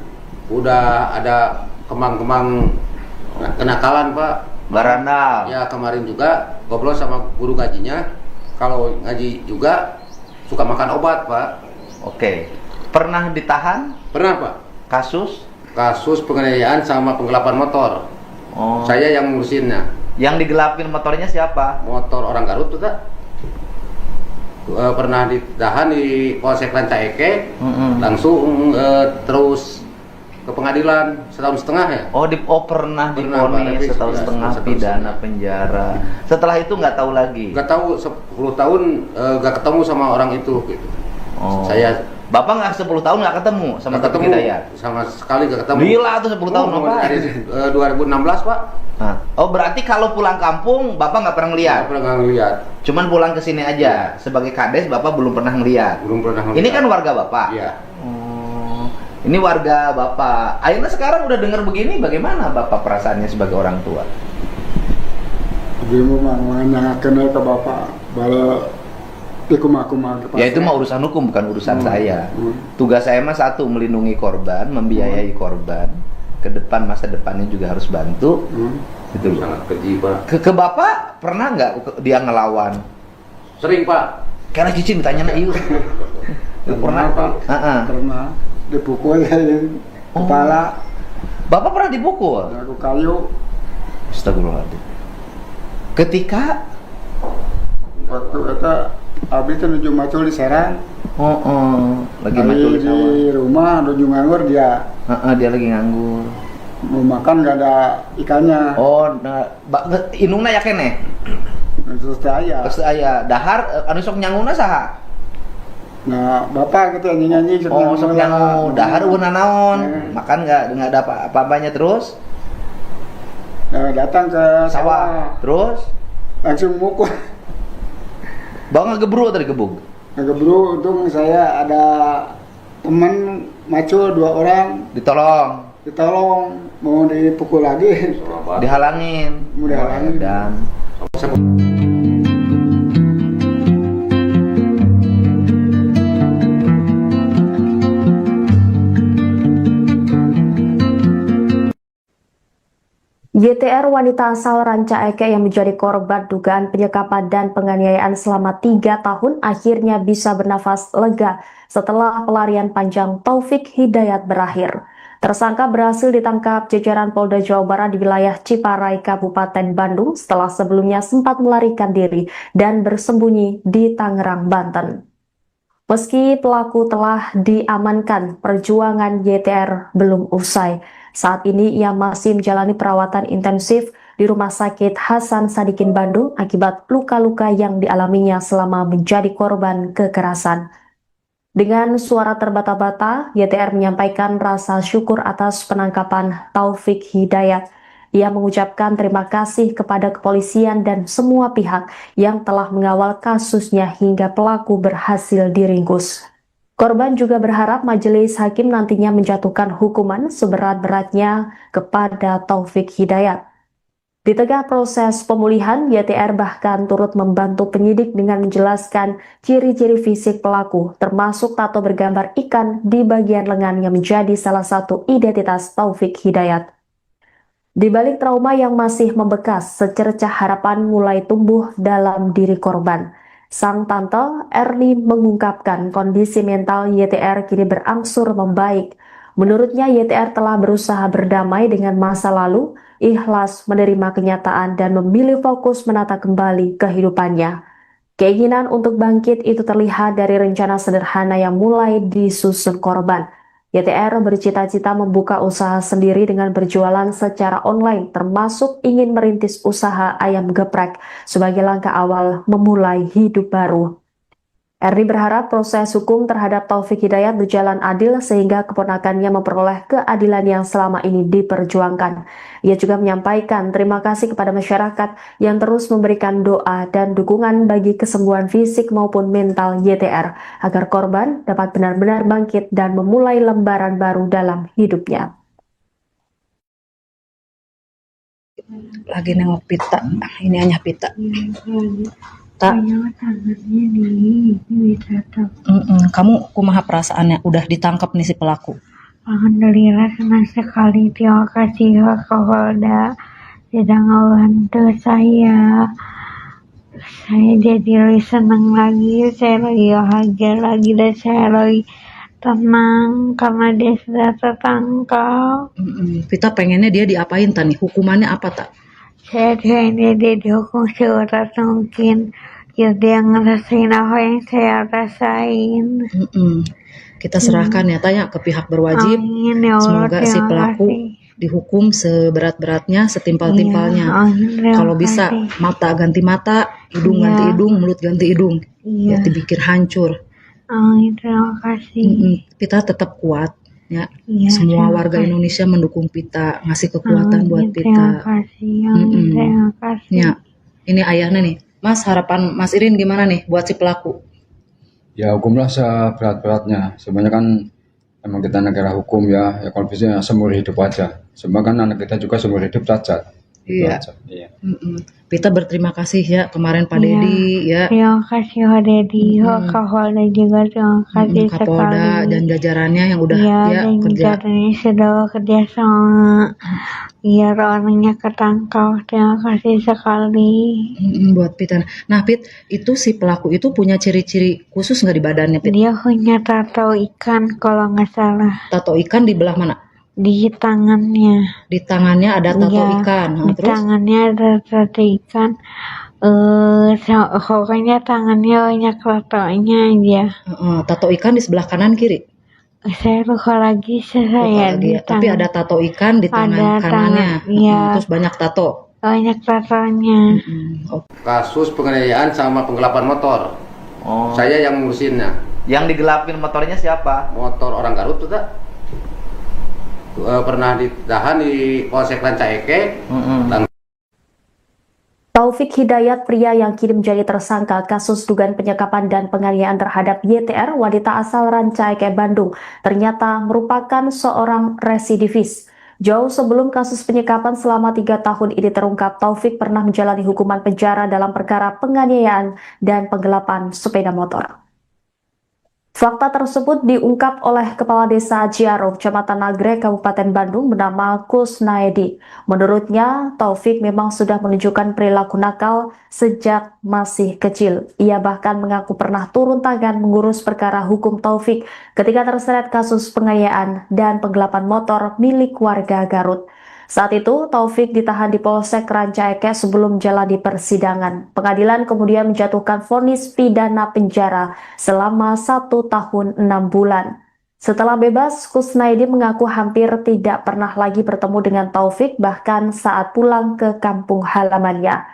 udah ada kemang-kemang kenakalan, Pak. Barandal. Ya, kemarin juga ngobrol sama guru ngajinya. Kalau ngaji juga suka makan obat, Pak. Oke. Pernah ditahan? Pernah, Pak. Kasus? Kasus penganiayaan sama penggelapan motor. Oh. Saya yang ngurusinnya. Yang digelapin motornya siapa? Motor orang Garut tuh, tak? Pernah ditahan di Polsek Ranca Ekek. Langsung terus ke pengadilan 1,5 tahun ya. Pernah divonis 1,5 tahun pidana penjara. Setelah itu nggak tahu lagi. Nggak tahu 10 tahun nggak ketemu sama orang itu gitu. Saya Bapak nggak 10 tahun nggak ketemu sama Taufik Hidayat? Sama sekali nggak ketemu. Gila tuh 10 tahun apa? Dari 2016, Pak. Nah. Oh, berarti kalau pulang kampung Bapak nggak pernah ngeliat? Nggak pernah ngeliat. Cuman pulang ke sini aja. Sebagai kades Bapak belum pernah ngeliat. Belum pernah ngeliat. Ini kan warga Bapak. Iya. Ini warga Bapak. Akhirnya sekarang udah dengar begini, bagaimana Bapak perasaannya sebagai orang tua? Dia mau menanyakan ke Bapak bala Ya itu mah urusan hukum, bukan urusan saya. Tugas saya mah satu, melindungi korban, membiayai korban. Ke depan, masa depannya juga harus bantu. Gitu. Sangat keji, Pak. Ke Bapak pernah nggak dia ngelawan? Sering, Pak. Karena Cici ditanya na ieu. Pernah, Pak. Pernah dipukul kepala. Bapak pernah dipukul? Aku kayu. Astagfirullahaladzim. Ketika waktu itu abis itu nuju macul di Serang. Lagi macul di rumah nuju nganggur dia. Dia lagi nganggur. Mau makan nggak ada ikannya. Inungna ya kene. Terus aya dahar anu sok nyanguna saha? Nah, Bapak gitu nyanyi-nyanyi sok nyangu dahar euna naon? Makan nggak ada apa-apanya terus? Datang ke sawah. Terus langsung mukul. Bawa ngegebru atau digebug? Ngegebru, untung saya ada teman macul 2 orang. Ditolong, mau dipukul lagi. Dihalangin. Mau dihalangin. Dan YTR wanita asal Ranca Ekek yang menjadi korban dugaan penyekapan dan penganiayaan selama 3 tahun akhirnya bisa bernafas lega setelah pelarian panjang Taufik Hidayat berakhir. Tersangka berhasil ditangkap jajaran Polda Jawa Barat di wilayah Ciparai, Kabupaten Bandung setelah sebelumnya sempat melarikan diri dan bersembunyi di Tangerang, Banten. Meski pelaku telah diamankan, perjuangan YTR belum usai. Saat ini ia masih menjalani perawatan intensif di Rumah Sakit Hasan Sadikin Bandung akibat luka-luka yang dialaminya selama menjadi korban kekerasan. Dengan suara terbata-bata, YTR menyampaikan rasa syukur atas penangkapan Taufik Hidayat. Ia mengucapkan terima kasih kepada kepolisian dan semua pihak yang telah mengawal kasusnya hingga pelaku berhasil diringkus. Korban juga berharap majelis hakim nantinya menjatuhkan hukuman seberat-beratnya kepada Taufik Hidayat. Di tengah proses pemulihan, YTR bahkan turut membantu penyidik dengan menjelaskan ciri-ciri fisik pelaku, termasuk tato bergambar ikan di bagian lengan yang menjadi salah satu identitas Taufik Hidayat. Di balik trauma yang masih membekas, secercah harapan mulai tumbuh dalam diri korban. Sang tante, Erni, mengungkapkan kondisi mental YTR kini berangsur membaik. Menurutnya, YTR telah berusaha berdamai dengan masa lalu, ikhlas menerima kenyataan dan memilih fokus menata kembali kehidupannya. Keinginan untuk bangkit itu terlihat dari rencana sederhana yang mulai disusun korban. YTR bercita-cita membuka usaha sendiri dengan berjualan secara online, termasuk ingin merintis usaha ayam geprek sebagai langkah awal memulai hidup baru. Erni berharap proses hukum terhadap Taufik Hidayat berjalan adil sehingga keponakannya memperoleh keadilan yang selama ini diperjuangkan. Ia juga menyampaikan terima kasih kepada masyarakat yang terus memberikan doa dan dukungan bagi kesembuhan fisik maupun mental YTR agar korban dapat benar-benar bangkit dan memulai lembaran baru dalam hidupnya. Lagi nengok pita, ini hanya pita. Tak. Kamu kumaha perasaannya udah ditangkap nih si pelaku? Alhamdulillah senang sekali, terima kasih Kapolda sudah ngebantu saya. Saya jadi lebih senang lagi, saya lebih bahagia lagi dan saya lebih tenang karena dia sudah tertangkap. Kita pengennya dia diapain tani? Hukumannya apa tak? Saya pengennya dia dihukum seberat mungkin. Biar dia ngerasain apa yang saya rasain. Kita serahkan ya tanya ke pihak berwajib. Amin, ya Allah, semoga si pelaku dihukum seberat-beratnya, setimpal-timpalnya. Kalau bisa mata ganti mata, hidung ganti hidung, mulut ganti hidung. Ya dipikir hancur. Amin, terima kasih. Kita tetap kuat ya. Semua warga Indonesia mendukung Pita, ngasih kekuatan buat Pita. Terima kasih. Terima kasih. Ya, ini ayahnya nih. Mas, harapan Mas Irin gimana nih buat si pelaku? Ya hukumlah seberat-beratnya. Sebenarnya kan emang kita negara hukum ya kalau bisa seumur hidup aja. Sebenarnya kan anak kita juga seumur hidup cacat. Iya. Pita berterima kasih ya kemarin Pak Dedi ya. Terima kasih Pak Dedi, Kapolda juga terima kasih Kapolda sekali. dan jajarannya yang udah dan kerja. jajarannya sudah kerja sama. Biar orangnya ketangkap. Terima kasih sekali. Buat Pita. Nah Pit, itu si pelaku itu punya ciri-ciri khusus nggak di badannya Pit? Dia punya tato ikan kalau nggak salah. Tato ikan di belah mana? Di tangannya. Di tangannya ada tato ikan. Di Terus? tangannya ada tato ikan. Pokoknya tangannya banyak tatonya aja. Tato ikan di sebelah kanan kiri? Saya lupa lagi di tangan. Tapi ada tato ikan di tangan kanannya. Terus banyak tato. Banyak tatonya. Kasus penganiayaan sama penggelapan motor. Saya yang ngurusinnya. Yang digelapin motornya siapa? Motor orang Garut tuh tak? Pernah ditahan di Polsek Rancaike. Taufik Hidayat, pria yang kini menjadi tersangka kasus dugaan penyekapan dan penganiayaan terhadap YTR, wanita asal Rancaike, Bandung, ternyata merupakan seorang residivis. Jauh sebelum kasus penyekapan selama 3 tahun ini terungkap, Taufik pernah menjalani hukuman penjara dalam perkara penganiayaan dan penggelapan sepeda motor. Fakta tersebut diungkap oleh Kepala Desa Ciaro, Kecamatan Nagrek, Kabupaten Bandung, bernama Kusnaedi. Menurutnya, Taufik memang sudah menunjukkan perilaku nakal sejak masih kecil. Ia bahkan mengaku pernah turun tangan mengurus perkara hukum Taufik ketika terseret kasus penganiayaan dan penggelapan motor milik warga Garut. Saat itu, Taufik ditahan di Polsek Rancaike sebelum menjalani persidangan. Pengadilan kemudian menjatuhkan vonis pidana penjara selama 1 tahun 6 bulan. Setelah bebas, Kusnaedi mengaku hampir tidak pernah lagi bertemu dengan Taufik, bahkan saat pulang ke kampung halamannya.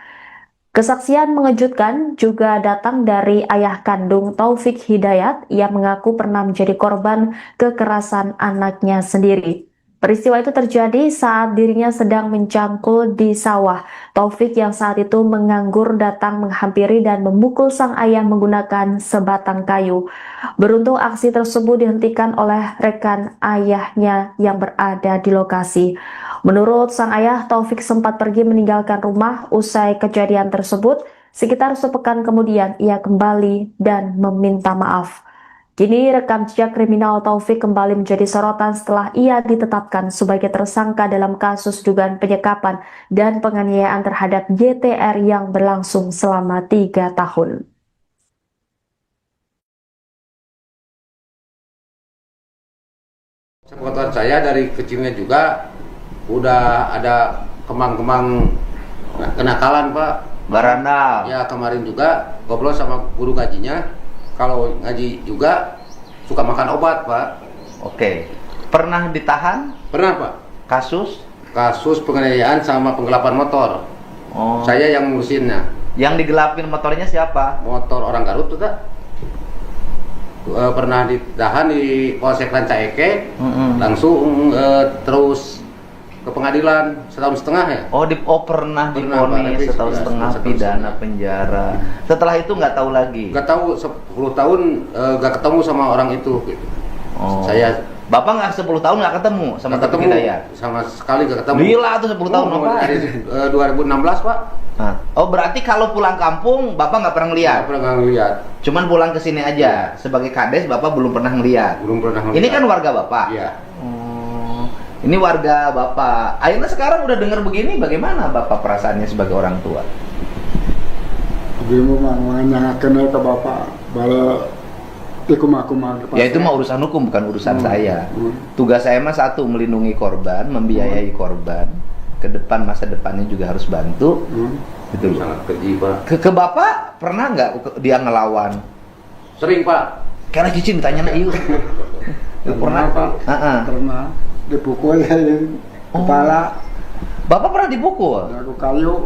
Kesaksian mengejutkan juga datang dari ayah kandung Taufik Hidayat. Ia mengaku pernah menjadi korban kekerasan anaknya sendiri. Peristiwa itu terjadi saat dirinya sedang mencangkul di sawah. Taufik yang saat itu menganggur datang menghampiri dan memukul sang ayah menggunakan sebatang kayu. Beruntung aksi tersebut dihentikan oleh rekan ayahnya yang berada di lokasi. Menurut sang ayah, Taufik sempat pergi meninggalkan rumah usai kejadian tersebut. Sekitar sepekan kemudian ia kembali dan meminta maaf. Kini rekam jejak kriminal Taufik kembali menjadi sorotan setelah ia ditetapkan sebagai tersangka dalam kasus dugaan penyekapan dan penganiayaan terhadap YTR yang berlangsung selama 3 tahun. Sepengetahuan saya dari kecilnya juga udah ada kemang-kemang kenakalan, Pak. Baranda. Ya, kemarin juga ngobrol sama guru ngajinya. Kalau ngaji juga suka makan obat, Pak. Oke. Pernah ditahan? Pernah, Pak. Kasus? Kasus penganiayaan sama penggelapan motor. Oh. Saya yang ngurusinnya. Yang digelapin motornya siapa? Motor orang Garut tuh, tak? Pernah ditahan di Polsek Rancaeke. Langsung terus ke pengadilan 1,5 tahun ya. Pernah divonis 1,5 tahun pidana penjara. Setelah itu nggak tahu lagi. Nggak tahu 10 tahun nggak ketemu sama orang itu. Gitu. Saya Bapak nggak 10 tahun nggak ketemu sama Taufik Hidayat? Sama sekali nggak ketemu. Gila tuh 10 tahun apa? Dari 2016, Pak. Berarti kalau pulang kampung Bapak nggak pernah ngeliat? Nggak pernah ngeliat. Cuman pulang ke sini aja. Sebagai kades Bapak belum pernah ngeliat. Belum pernah ngeliat. Ini kan warga Bapak. Iya. Ini warga Bapak. Akhirnya sekarang udah dengar begini, bagaimana Bapak perasaannya sebagai orang tua? Ibu mah menanyakan ke bapak bala Ya itu mah urusan hukum, bukan urusan saya. Tugas saya mah satu, melindungi korban, membiayai korban. Ke depan, masa depannya juga harus bantu. Gitu loh. Sangat keji, Pak. Ke Bapak pernah nggak dia ngelawan? Sering, Pak. Karena cicing ditanya na iyo. Pernah, Pak. Pernah dipukul ya kepala. Bapak pernah dipukul? Aku kayu.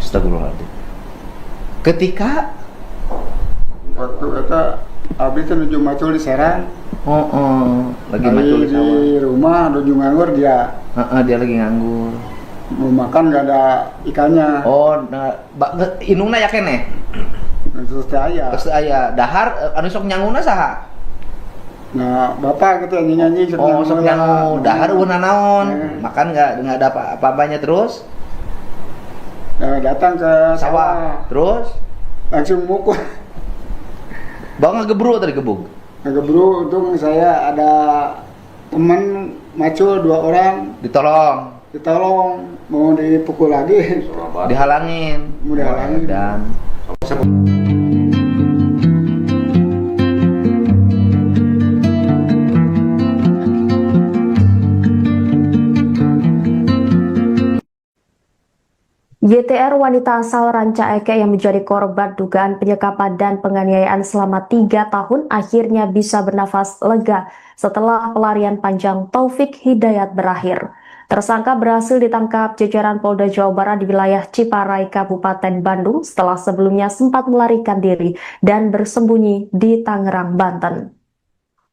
Astagfirullahaladzim. Ketika waktu itu abis itu nuju macul di Serang. Lagi macul di sawah. Di rumah nuju nganggur dia. Dia lagi nganggur. Mau makan gak ada ikannya. Inungna ya kene. Terus aya dahar anu sok nyanguna saha? Nah, bapak gitu nyanyi-nyanyi sok nyangu dahar eueuh naon? Makan enggak ada apa-apanya terus? Datang ke sawah. Terus langsung mukul. Bang ngegebru tadi gebug. Ngegebru, untung saya ada teman macul 2 orang. Ditolong, mau dipukul lagi. Dihalangin. Mau dihalangin. Dan YTR wanita asal Rancaeke yang menjadi korban dugaan penyekapan dan penganiayaan selama 3 tahun akhirnya bisa bernafas lega setelah pelarian panjang Taufik Hidayat berakhir. Tersangka berhasil ditangkap jajaran Polda Jawa Barat di wilayah Ciparai, Kabupaten Bandung setelah sebelumnya sempat melarikan diri dan bersembunyi di Tangerang, Banten.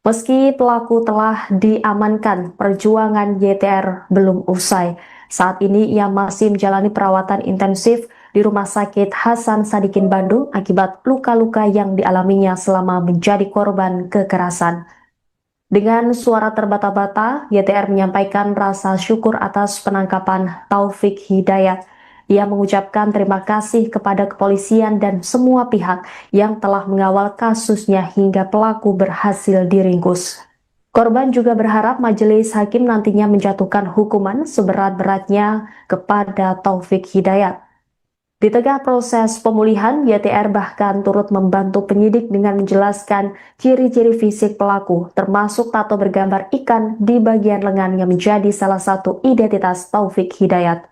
Meski pelaku telah diamankan, perjuangan YTR belum usai. Saat ini ia masih menjalani perawatan intensif di Rumah Sakit Hasan Sadikin Bandung akibat luka-luka yang dialaminya selama menjadi korban kekerasan. Dengan suara terbata-bata, YTR menyampaikan rasa syukur atas penangkapan Taufik Hidayat. Ia mengucapkan terima kasih kepada kepolisian dan semua pihak yang telah mengawal kasusnya hingga pelaku berhasil diringkus. Korban juga berharap majelis hakim nantinya menjatuhkan hukuman seberat-beratnya kepada Taufik Hidayat. Di tengah proses pemulihan, YTR bahkan turut membantu penyidik dengan menjelaskan ciri-ciri fisik pelaku, termasuk tato bergambar ikan di bagian lengan yang menjadi salah satu identitas Taufik Hidayat.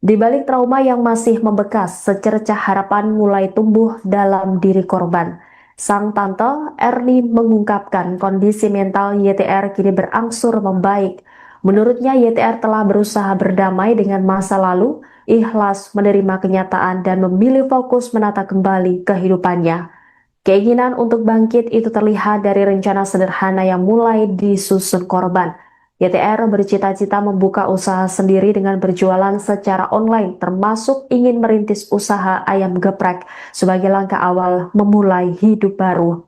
Di balik trauma yang masih membekas, secercah harapan mulai tumbuh dalam diri korban. Sang tante Erni mengungkapkan kondisi mental YTR kini berangsur membaik. Menurutnya YTR telah berusaha berdamai dengan masa lalu, ikhlas menerima kenyataan dan memilih fokus menata kembali kehidupannya. Keinginan untuk bangkit itu terlihat dari rencana sederhana yang mulai disusun korban. YTR bercita-cita membuka usaha sendiri dengan berjualan secara online, termasuk ingin merintis usaha ayam geprek sebagai langkah awal memulai hidup baru.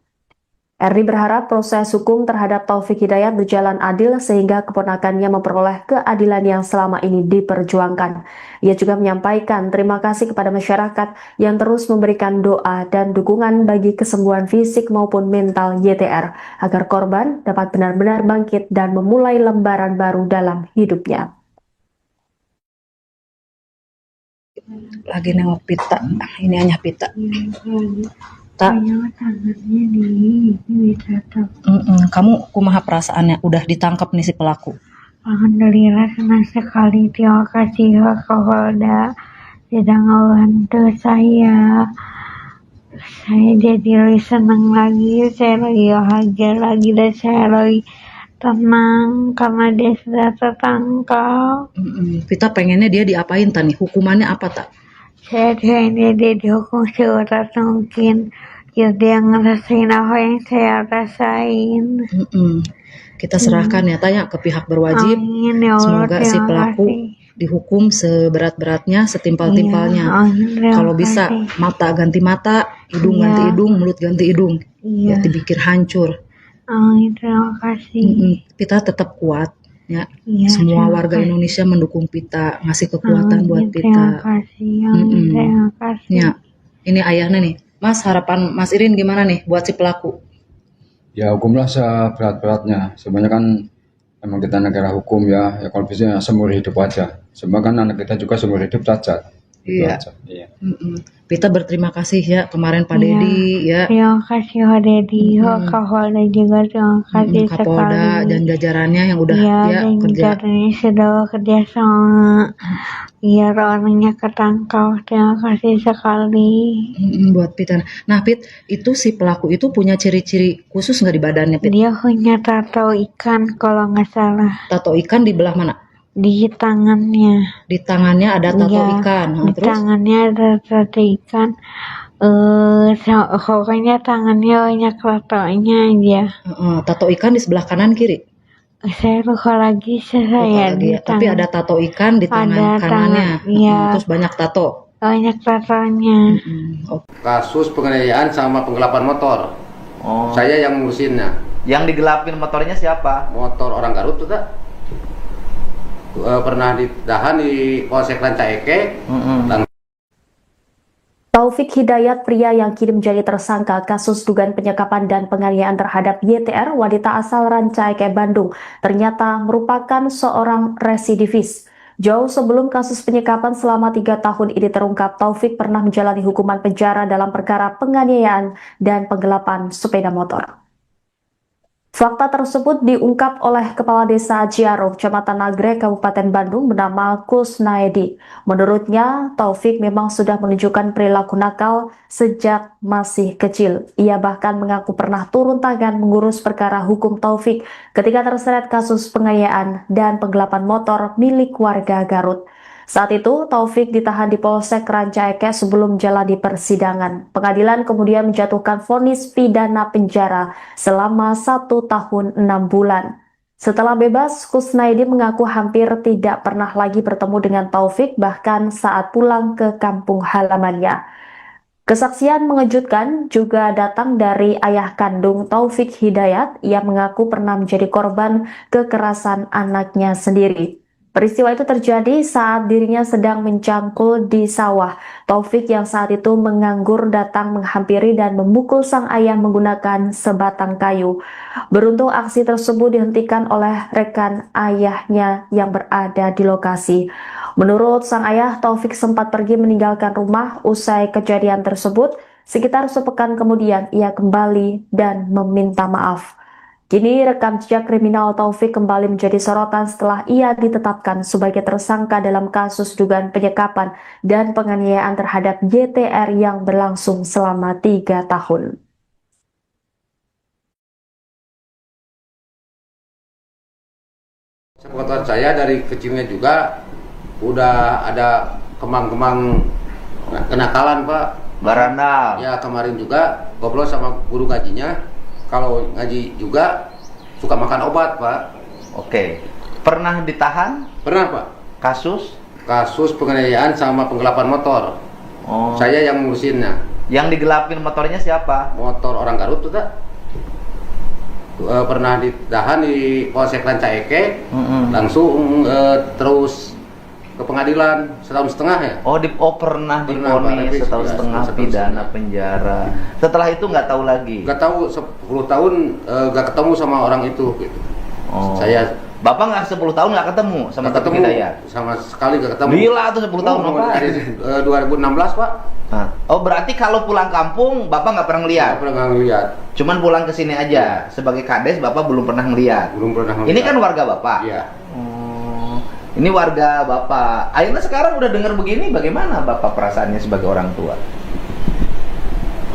Erdi berharap proses hukum terhadap Taufik Hidayat berjalan adil sehingga keponakannya memperoleh keadilan yang selama ini diperjuangkan. Ia juga menyampaikan terima kasih kepada masyarakat yang terus memberikan doa dan dukungan bagi kesembuhan fisik maupun mental YTR agar korban dapat benar-benar bangkit dan memulai lembaran baru dalam hidupnya. Lagi nengok pita, ini hanya pita. Tak. Kamu kumaha perasaannya udah ditangkap nih si pelaku? Alhamdulillah senang sekali, terima kasih Pak Kapolda sudah ngebantu saya. Saya jadi lebih senang lagi, saya lagi bahagia lagi dan saya lagi tenang karena dia sudah tertangkap. Kita pengennya dia diapain tani? Hukumannya apa tak? Saya pengennya dia dihukum seberat mungkin. Ya dia ngerasain apa yang saya rasain. Kita serahkan ya tanya ke pihak berwajib. Amin, ya Allah, semoga si pelaku dihukum seberat-beratnya, setimpal-timpalnya. Kalau bisa mata ganti mata, hidung ganti hidung, mulut ganti hidung. Ya dipikir hancur. Amin, terima kasih. Pita tetap kuat ya. Semua warga Indonesia mendukung Pita, ngasih kekuatan buat Pita. Terima kasih. Terima kasih. Ya, ini ayahnya nih. Mas, harapan Mas Irin gimana nih buat si pelaku? Ya hukumlah seberat-beratnya. Sebenarnya kan emang kita negara hukum ya kalau bisa seumur hidup aja. Sebenarnya kan anak kita juga seumur hidup cacat. Iya. Pita berterima kasih ya kemarin Pak Dedi ya. Terima kasih Pak Dedi, Pak Kapolda juga terima kasih Kapolda sekali. dan jajarannya yang udah dan kerja. jajarannya sudah bekerja sama. Biar orangnya ketangkap. Terima kasih sekali. Buat Pita. Nah Pit, itu si pelaku itu punya ciri-ciri khusus nggak di badannya Pit? Dia punya tato ikan kalau nggak salah. Tato ikan di belah mana? Di tangannya. Di tangannya ada tato ikan. Di Terus? tangannya ada tato ikan. Pokoknya tangannya banyak tatonya aja. Tato ikan di sebelah kanan kiri? Saya lupa lagi saya di ya. Tapi ada tato ikan di tangan kanannya. Terus banyak tato. Banyak tatonya. Kasus penganiayaan sama penggelapan motor. Saya yang ngurusinnya. Yang digelapin motornya siapa? Motor orang Garut tuh tak? Pernah ditahan di Polsek Rancaike. Taufik Hidayat, pria yang kini menjadi tersangka kasus dugaan penyekapan dan penganiayaan terhadap YTR, wanita asal Rancaike, Bandung, ternyata merupakan seorang residivis. Jauh sebelum kasus penyekapan selama 3 tahun ini terungkap, Taufik pernah menjalani hukuman penjara dalam perkara penganiayaan dan penggelapan sepeda motor. Fakta tersebut diungkap oleh Kepala Desa Ciaro, Kecamatan Nagrek, Kabupaten Bandung bernama Kusnaedi. Menurutnya, Taufik memang sudah menunjukkan perilaku nakal sejak masih kecil. Ia bahkan mengaku pernah turun tangan mengurus perkara hukum Taufik ketika terseret kasus penganiayaan dan penggelapan motor milik warga Garut. Saat itu, Taufik ditahan di Polsek Rancaike sebelum jalani persidangan. Pengadilan kemudian menjatuhkan vonis pidana penjara selama 1 tahun 6 bulan. Setelah bebas, Kusnaedi mengaku hampir tidak pernah lagi bertemu dengan Taufik, bahkan saat pulang ke kampung halamannya. Kesaksian mengejutkan juga datang dari ayah kandung Taufik Hidayat. Ia mengaku pernah menjadi korban kekerasan anaknya sendiri. Peristiwa itu terjadi saat dirinya sedang mencangkul di sawah. Taufik yang saat itu menganggur datang menghampiri dan memukul sang ayah menggunakan sebatang kayu. Beruntung aksi tersebut dihentikan oleh rekan ayahnya yang berada di lokasi. Menurut sang ayah, Taufik sempat pergi meninggalkan rumah usai kejadian tersebut. Sekitar sepekan kemudian ia kembali dan meminta maaf. Kini rekam jejak kriminal Taufik kembali menjadi sorotan setelah ia ditetapkan sebagai tersangka dalam kasus dugaan penyekapan dan penganiayaan terhadap YTR yang berlangsung selama 3 tahun. Sepengetahuan saya dari kecilnya juga udah ada kemang-kemang kenakalan Pak. Barandal. Ya kemarin juga ngobrol sama guru ngajinya. Kalau ngaji juga suka makan obat Pak. Oke. Pernah ditahan? Pernah Pak. Kasus? Kasus penganiayaan sama penggelapan motor. Oh. Saya yang ngurusinnya. Yang digelapin motornya siapa? Motor orang Garut tuh tak. Pernah ditahan di Polsek Rancaike, langsung terus ke pengadilan setahun setengah ya. Pernah divonis setahun setengah pidana penjara. Setelah itu nggak tahu lagi. Nggak tahu 10 tahun nggak ketemu sama orang itu. Gitu. Bapak nggak 10 tahun nggak ketemu sama Taufik Hidayat? Sama sekali nggak ketemu. Gila tuh 10 tahun Bapak. Dari 2016 Pak. Berarti kalau pulang kampung Bapak nggak pernah ngeliat? Nggak pernah ngeliat. Cuman pulang ke sini aja. Sebagai kades Bapak belum pernah ngeliat? Belum pernah ngeliat. Ini kan warga Bapak? Iya. Ini warga Bapak. Akhirnya sekarang udah dengar begini, bagaimana Bapak perasaannya sebagai orang tua?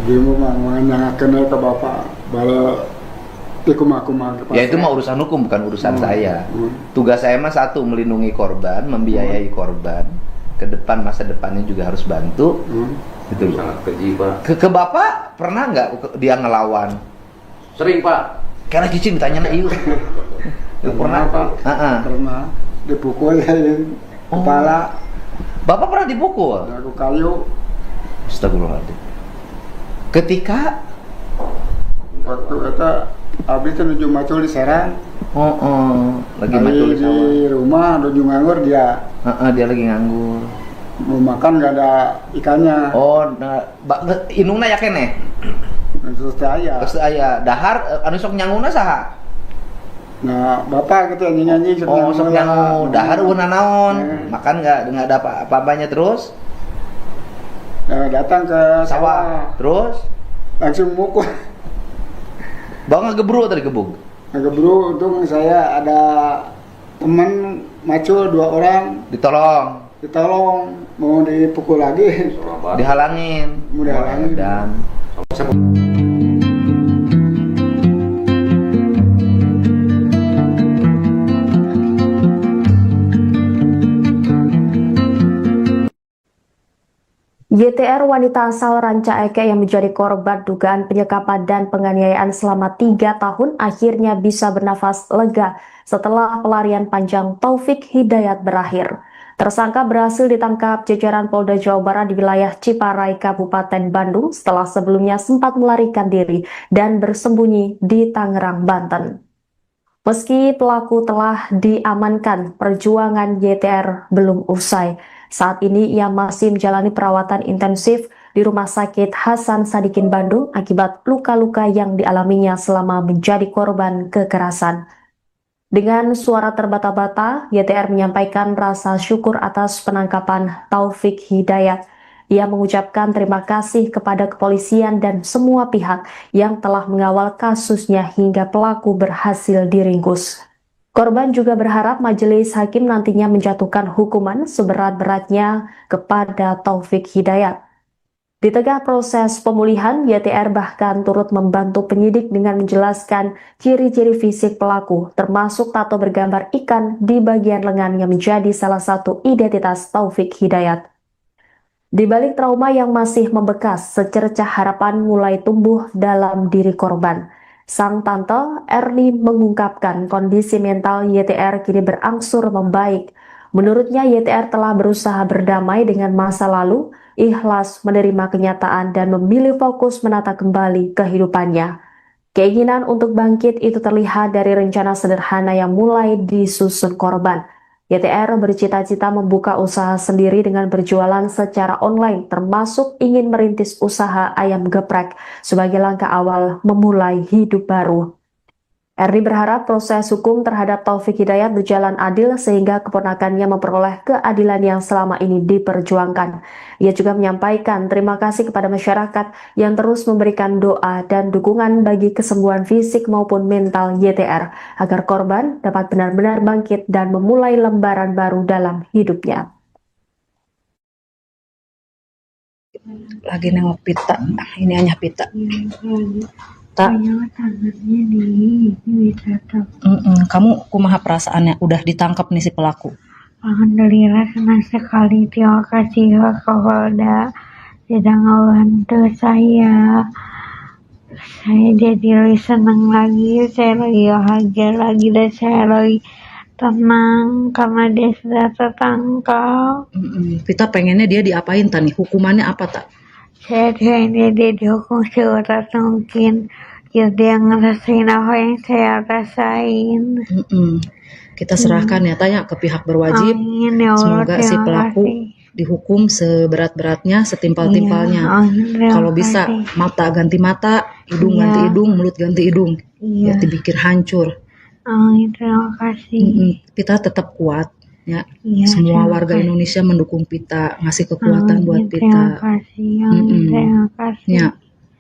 Gimana yang kenal ke Bapak? Bala ya itu mah urusan hukum, bukan urusan saya. Tugas saya mah satu, melindungi korban, membiayai korban. Ke depan, masa depannya juga harus bantu. Gitu loh. Sangat keji Pak. Ke Bapak pernah nggak dia ngelawan? Sering Pak. Karena cicing ditanya na iu. Pernah Pak. Pernah dipukul kepala. Bapak pernah dipukul? Aku kayu. Astagfirullahaladzim. Ketika waktu itu abis itu nuju macul di Serang. Lagi macul di rumah nuju nganggur dia. Dia lagi nganggur. Mau makan nggak ada ikannya. Inungna ya kene. Terus aya dahar anu sok nyanguna saha? Nah, Bapak gitu nyanyi sok nyangu dahar euna naon? Makan nggak ada apa-apanya terus? Datang ke sawah. Terus langsung mukul. Bang ngegebru tadi gebuk. Ngegebru, untung saya ada teman macul 2 orang. Ditolong, mau dipukul lagi. Dihalangin. Mau dihalangin. Dan YTR wanita asal Rancaike yang menjadi korban dugaan penyekapan dan penganiayaan selama 3 tahun akhirnya bisa bernafas lega setelah pelarian panjang Taufik Hidayat berakhir. Tersangka berhasil ditangkap jajaran Polda Jawa Barat di wilayah Ciparai, Kabupaten Bandung setelah sebelumnya sempat melarikan diri dan bersembunyi di Tangerang, Banten. Meski pelaku telah diamankan, perjuangan YTR belum usai. Saat ini ia masih menjalani perawatan intensif di Rumah Sakit Hasan Sadikin Bandung akibat luka-luka yang dialaminya selama menjadi korban kekerasan. Dengan suara terbata-bata, YTR menyampaikan rasa syukur atas penangkapan Taufik Hidayat. Ia mengucapkan terima kasih kepada kepolisian dan semua pihak yang telah mengawal kasusnya hingga pelaku berhasil diringkus. Korban juga berharap majelis hakim nantinya menjatuhkan hukuman seberat-beratnya kepada Taufik Hidayat. Di tengah proses pemulihan, YTR bahkan turut membantu penyidik dengan menjelaskan ciri-ciri fisik pelaku, termasuk tato bergambar ikan di bagian lengan yang menjadi salah satu identitas Taufik Hidayat. Di balik trauma yang masih membekas, secercah harapan mulai tumbuh dalam diri korban. Sang tante Erni mengungkapkan kondisi mental YTR kini berangsur membaik. Menurutnya YTR telah berusaha berdamai dengan masa lalu, ikhlas menerima kenyataan dan memilih fokus menata kembali kehidupannya. Keinginan untuk bangkit itu terlihat dari rencana sederhana yang mulai disusun korban. YTR bercita-cita membuka usaha sendiri dengan berjualan secara online, termasuk ingin merintis usaha ayam geprek sebagai langkah awal memulai hidup baru. Erni berharap proses hukum terhadap Taufik Hidayat berjalan adil sehingga keponakannya memperoleh keadilan yang selama ini diperjuangkan. Ia juga menyampaikan terima kasih kepada masyarakat yang terus memberikan doa dan dukungan bagi kesembuhan fisik maupun mental YTR agar korban dapat benar-benar bangkit dan memulai lembaran baru dalam hidupnya. Lagi nengok pita, ini hanya pita. Tak. Tangannya bisa Kamu kumaha perasaannya udah ditangkap nih si pelaku? Alhamdulillah senang sekali. Terima kasih Kapolda sudah membantu saya. Saya jadi lebih senang lagi, saya lebih bahagia lagi dan saya lebih tenang karena dia sudah tertangkap. Kita pengennya dia diapain tani? Hukumannya apa tak? Saya pengennya dia dihukum seberat mungkin. Biar dia ngerasain apa yang saya rasain. Kita serahkan ya tanya ke pihak berwajib. Amin, ya Allah, Semoga si pelaku dihukum seberat-beratnya, setimpal-timpalnya. Kalau bisa mata ganti mata, hidung ganti hidung, mulut ganti hidung. Ya dibikin hancur. Amin, terima kasih. Kita tetap kuat ya. Semua warga Indonesia mendukung Pita, ngasih kekuatan buat Pita. Terima kasih. Terima kasih. Ya,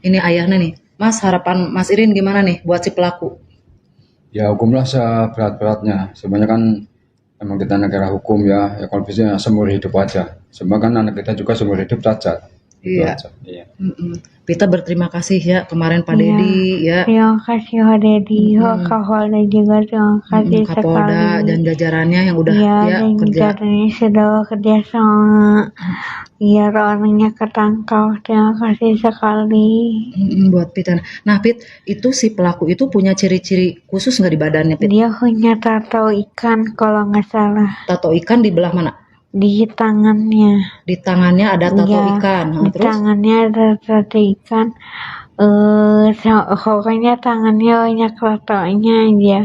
ini ayahnya nih. Mas, harapan Mas Irin gimana nih buat si pelaku? Ya hukumlah seberat-beratnya. Sebenarnya kan emang kita negara hukum ya. Ya kalau bisa seumur hidup aja. Sebab kan anak kita juga seumur hidup cacat. Iya. Iya. Pita berterima kasih ya kemarin Pak Dedi ya. Terima kasih Pak Dedi, Pak Kapolda juga terima kasih Kapolda sekali. dan jajarannya yang udah dan kerja. jajarannya sudah bekerja sama biar orangnya ketangkap. Terima kasih sekali. Buat Pita. Nah Pit, itu si pelaku itu punya ciri-ciri khusus nggak di badannya Pit? Dia punya tato ikan kalau nggak salah. Tato ikan di belah mana? Di tangannya. Di tangannya ada tato ikan. Di Terus? tangannya ada tato ikan. Pokoknya tangannya banyak tatonya aja.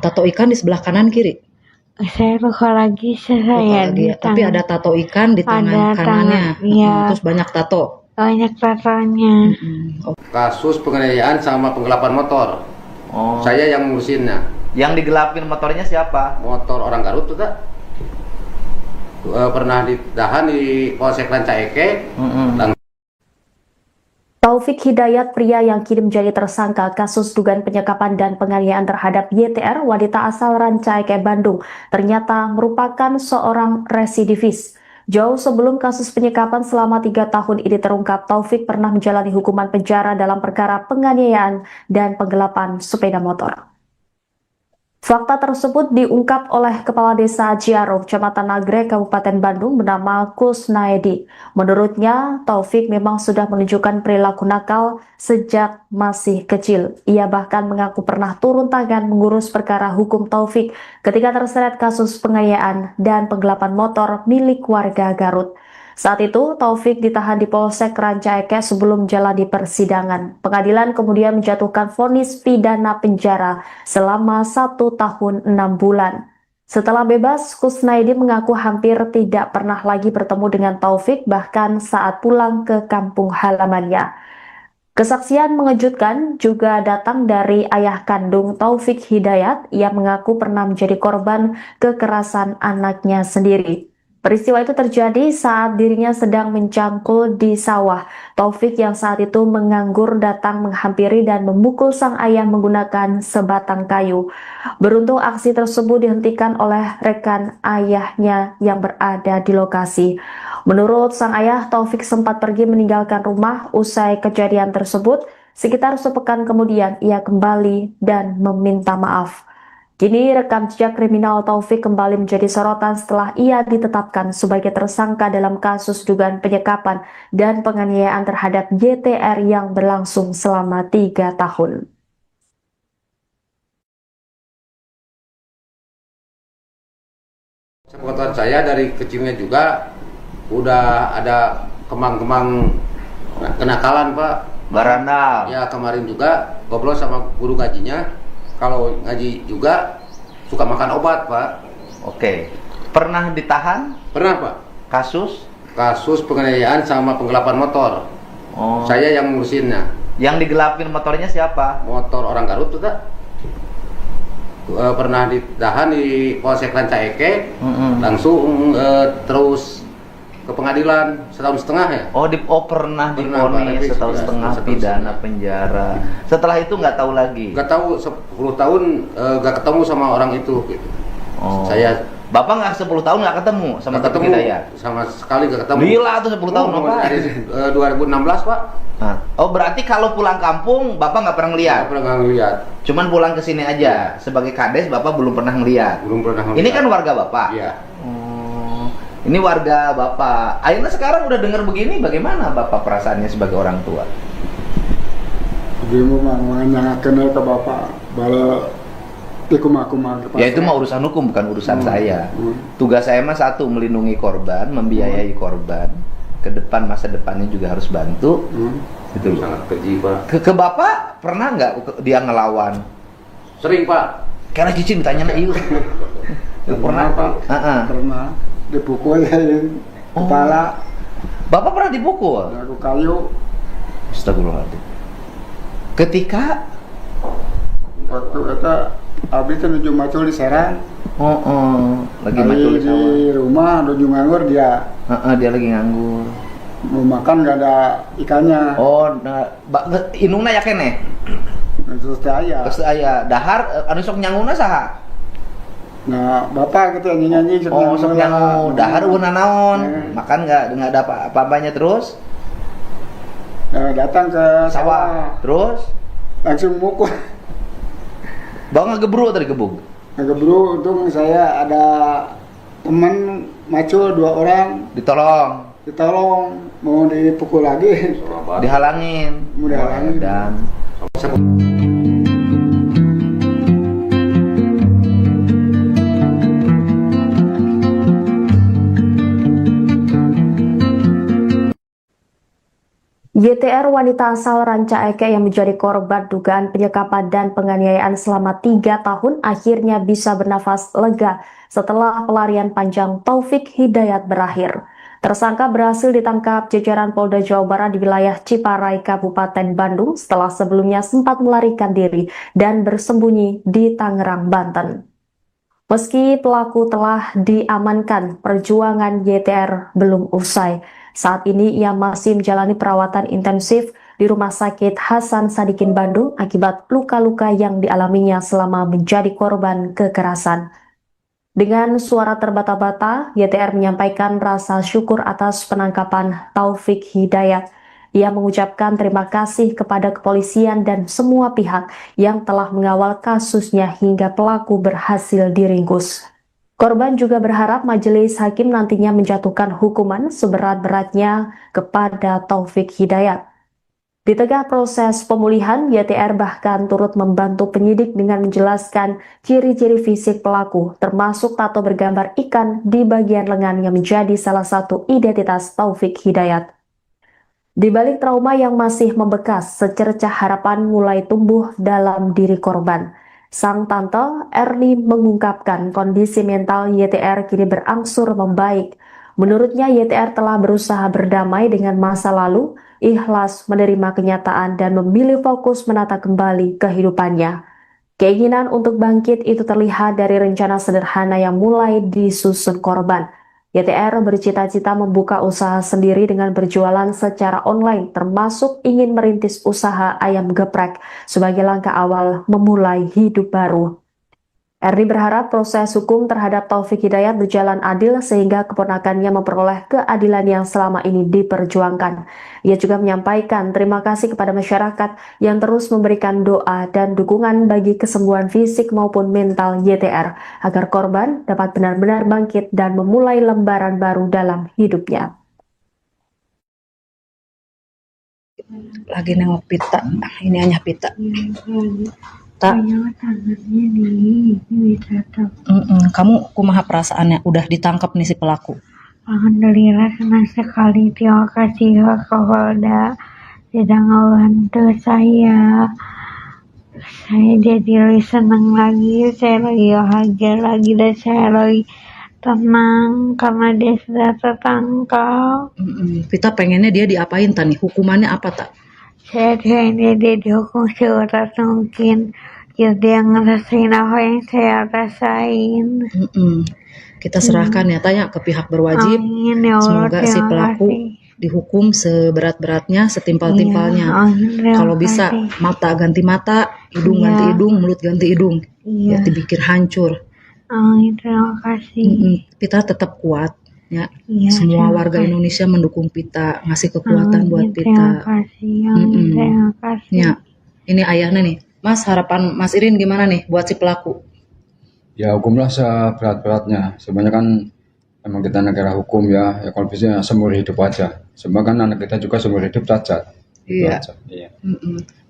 Tato ikan di sebelah kanan kiri? Saya lupa lagi di Tapi ada tato ikan di tangan kanannya. Terus banyak tato. Banyak tatonya. Kasus penganiayaan sama penggelapan motor. Saya yang ngurusinnya. Yang digelapin motornya siapa? Motor orang Garut tuh tak? Pernah ditahan di Polsek Rancaike. Taufik Hidayat, pria yang kini menjadi tersangka kasus dugaan penyekapan dan penganiayaan terhadap YTR, wanita asal Rancaike, Bandung, ternyata merupakan seorang residivis. Jauh sebelum kasus penyekapan selama 3 tahun ini terungkap, Taufik pernah menjalani hukuman penjara dalam perkara penganiayaan dan penggelapan sepeda motor. Fakta tersebut diungkap oleh Kepala Desa Ciaro, Kecamatan Nagrek, Kabupaten Bandung bernama Kusnaedi. Menurutnya, Taufik memang sudah menunjukkan perilaku nakal sejak masih kecil. Ia bahkan mengaku pernah turun tangan mengurus perkara hukum Taufik ketika terseret kasus penganiayaan dan penggelapan motor milik warga Garut. Saat itu, Taufik ditahan di Polsek Rancaike sebelum menjalani persidangan. Pengadilan kemudian menjatuhkan vonis pidana penjara selama 1 tahun 6 bulan. Setelah bebas, Kusnaedi mengaku hampir tidak pernah lagi bertemu dengan Taufik, bahkan saat pulang ke kampung halamannya. Kesaksian mengejutkan juga datang dari ayah kandung Taufik Hidayat. Ia mengaku pernah menjadi korban kekerasan anaknya sendiri. Peristiwa itu terjadi saat dirinya sedang mencangkul di sawah. Taufik yang saat itu menganggur datang menghampiri dan memukul sang ayah menggunakan sebatang kayu. Beruntung aksi tersebut dihentikan oleh rekan ayahnya yang berada di lokasi. Menurut sang ayah, Taufik sempat pergi meninggalkan rumah usai kejadian tersebut. Sekitar sepekan kemudian ia kembali dan meminta maaf. Kini rekam jejak kriminal Taufik kembali menjadi sorotan setelah ia ditetapkan sebagai tersangka dalam kasus dugaan penyekapan dan penganiayaan terhadap YTR yang berlangsung selama 3 tahun. Sepengetahuan saya dari kecilnya juga udah ada kemang-kemang kenakalan Pak. Barandal. Ya kemarin juga ngobrol sama guru ngajinya. Kalau ngaji juga suka makan obat Pak. Oke. Pernah ditahan? Pernah Pak. Kasus? Kasus penganiayaan sama penggelapan motor. Saya yang ngurusinnya. Yang digelapin motornya siapa? Motor orang Garut tuh tak? Pernah ditahan di Polsek Rancaike. Langsung terus ke pengadilan 1,5 tahun ya. Pernah divonis 1,5 tahun pidana penjara. Setelah itu nggak tahu lagi. Nggak tahu 10 tahun nggak ketemu sama orang itu. Gitu. Saya Bapak nggak 10 tahun nggak ketemu sama Taufik Hidayat? Sama sekali nggak ketemu. Gila tuh 10 tahun apa? Dari 2016 Pak. Berarti kalau pulang kampung Bapak nggak pernah ngeliat? Nggak pernah ngeliat. Cuman pulang ke sini aja. Sebagai kades Bapak belum pernah ngeliat. Belum pernah ngeliat. Ini kan warga Bapak. Iya. Ini warga Bapak. Akhirnya sekarang udah dengar begini, bagaimana Bapak perasaannya sebagai orang tua? Dia memang menanyakan ke Bapak, bala Ya itu mah urusan hukum, bukan urusan saya. Tugas saya mah satu, melindungi korban, membiayai korban. Ke depan, masa depannya juga harus bantu. Gitu. Sangat keji, Pak. Ke bapak pernah nggak dia ngelawan? Sering, Pak. Karena cicing ditanya na iyo. Pernah Pak. Pernah dipukul kepala. Bapak pernah dipukul? Aku kayu. Astagfirullahaladzim. Ketika waktu itu abis itu nuju macul di Serang. Lagi macul di sawah. Di rumah nuju nganggur dia. Dia lagi nganggur. Mau makan gak ada ikannya. Inungna ya kene. Terus aya dahar anu sok nyanguna saha? Nah, bapak gitu nyanyi-nyanyi sok nyangu dahar euna naon? Makan enggak ada apa-apanya terus? Datang ke sawah. Terus langsung mukul. Bawa ngegebru atau digebug? Ngegebru, untung saya ada teman macul 2 orang. Ditolong, mau dipukul lagi. Dihalangin. Mau dihalangin. Dan YTR wanita asal Ranca Ekek yang menjadi korban dugaan penyekapan dan penganiayaan selama 3 tahun akhirnya bisa bernafas lega setelah pelarian panjang Taufik Hidayat berakhir. Tersangka berhasil ditangkap jajaran Polda Jawa Barat di wilayah Ciparai, Kabupaten Bandung setelah sebelumnya sempat melarikan diri dan bersembunyi di Tangerang, Banten. Meski pelaku telah diamankan, perjuangan YTR belum usai. Saat ini ia masih menjalani perawatan intensif di Rumah Sakit Hasan Sadikin Bandung akibat luka-luka yang dialaminya selama menjadi korban kekerasan. Dengan suara terbata-bata, YTR menyampaikan rasa syukur atas penangkapan Taufik Hidayat. Ia mengucapkan terima kasih kepada kepolisian dan semua pihak yang telah mengawal kasusnya hingga pelaku berhasil diringkus. Korban juga berharap majelis hakim nantinya menjatuhkan hukuman seberat-beratnya kepada Taufik Hidayat. Di tengah proses pemulihan, YTR bahkan turut membantu penyidik dengan menjelaskan ciri-ciri fisik pelaku, termasuk tato bergambar ikan di bagian lengan yang menjadi salah satu identitas Taufik Hidayat. Di balik trauma yang masih membekas, secercah harapan mulai tumbuh dalam diri korban. Sang tante Erni mengungkapkan kondisi mental YTR kini berangsur membaik. Menurutnya YTR telah berusaha berdamai dengan masa lalu, ikhlas menerima kenyataan dan memilih fokus menata kembali kehidupannya. Keinginan untuk bangkit itu terlihat dari rencana sederhana yang mulai disusun korban. YTR bercita-cita membuka usaha sendiri dengan berjualan secara online, termasuk ingin merintis usaha ayam geprek sebagai langkah awal memulai hidup baru. Erni berharap proses hukum terhadap Taufik Hidayat berjalan adil sehingga keponakannya memperoleh keadilan yang selama ini diperjuangkan. Ia juga menyampaikan terima kasih kepada masyarakat yang terus memberikan doa dan dukungan bagi kesembuhan fisik maupun mental YTR agar korban dapat benar-benar bangkit dan memulai lembaran baru dalam hidupnya. Lagi nengok pita, ini hanya pita. Tak. Kamu kumaha perasaannya udah ditangkap nih si pelaku? Alhamdulillah senang sekali, terima kasih Pak Kapolda sudah ngebantu saya. Saya jadi lebih senang lagi, saya lagi bahagia lagi dan saya lagi tenang karena dia sudah tertangkap. Kita pengennya dia diapain tani? Hukumannya apa tak? Saya pengennya dia dihukum seberat mungkin. Ya dia ngerasain apa yang saya rasain. Kita serahkan ya tanya ke pihak berwajib. Amin, ya Allah, semoga si pelaku dihukum seberat-beratnya, setimpal-timpalnya. Kalau bisa mata ganti mata, hidung ganti hidung, mulut ganti hidung. Ya dipikir hancur. Amin, terima kasih. Pita tetap kuat ya. Semua warga Indonesia mendukung Pita, ngasih kekuatan buat Pita. Terima kasih. Terima kasih. Ya. Ini ayahnya nih. Mas, harapan Mas Irin gimana nih buat si pelaku? Ya hukumlah seberat-beratnya. Sebenarnya kan emang kita negara hukum ya kalau bisa seumur hidup aja. Sebenarnya kan anak kita juga seumur hidup cacat. Iya. Iya.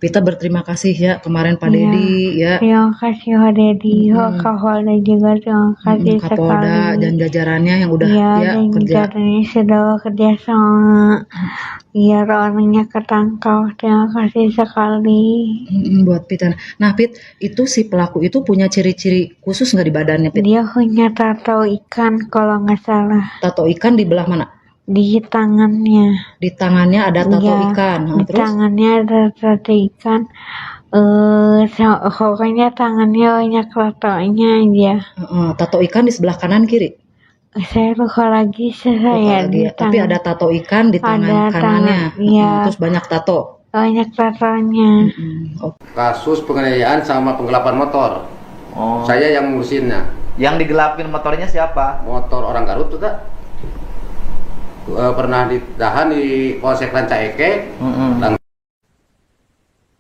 Kita berterima kasih ya kemarin Pak Dedi ya. Terima kasih Pak Dedi, Pak Kapolda juga terima kasih Kapolda sekali. dan jajarannya yang udah Iya, ya dan kerja. jajarannya sudah bekerja sama biar orangnya ketangkap. Terima kasih sekali. Buat Pit. Nah Pit, itu si pelaku itu punya ciri-ciri khusus nggak di badannya Pit? Dia punya tato ikan kalau nggak salah Tato ikan di belah mana? di tangannya. Di tangannya ada tato Iya, ikan. di Terus? tangannya ada tato ikan. Pokoknya tangannya banyak tatonya aja. Tato ikan di sebelah kanan kiri. Saya lupa lagi saya Lagi di ya. Tapi ada tato ikan di tangan Ada kanannya. iya. Terus banyak tato. Banyak tatonya. Kasus penganiayaan sama penggelapan motor. Oh. Saya yang ngurusinnya. Yang digelapin motornya siapa? Motor orang Garut tuh tak? Pernah ditahan di Polsek Rancaike.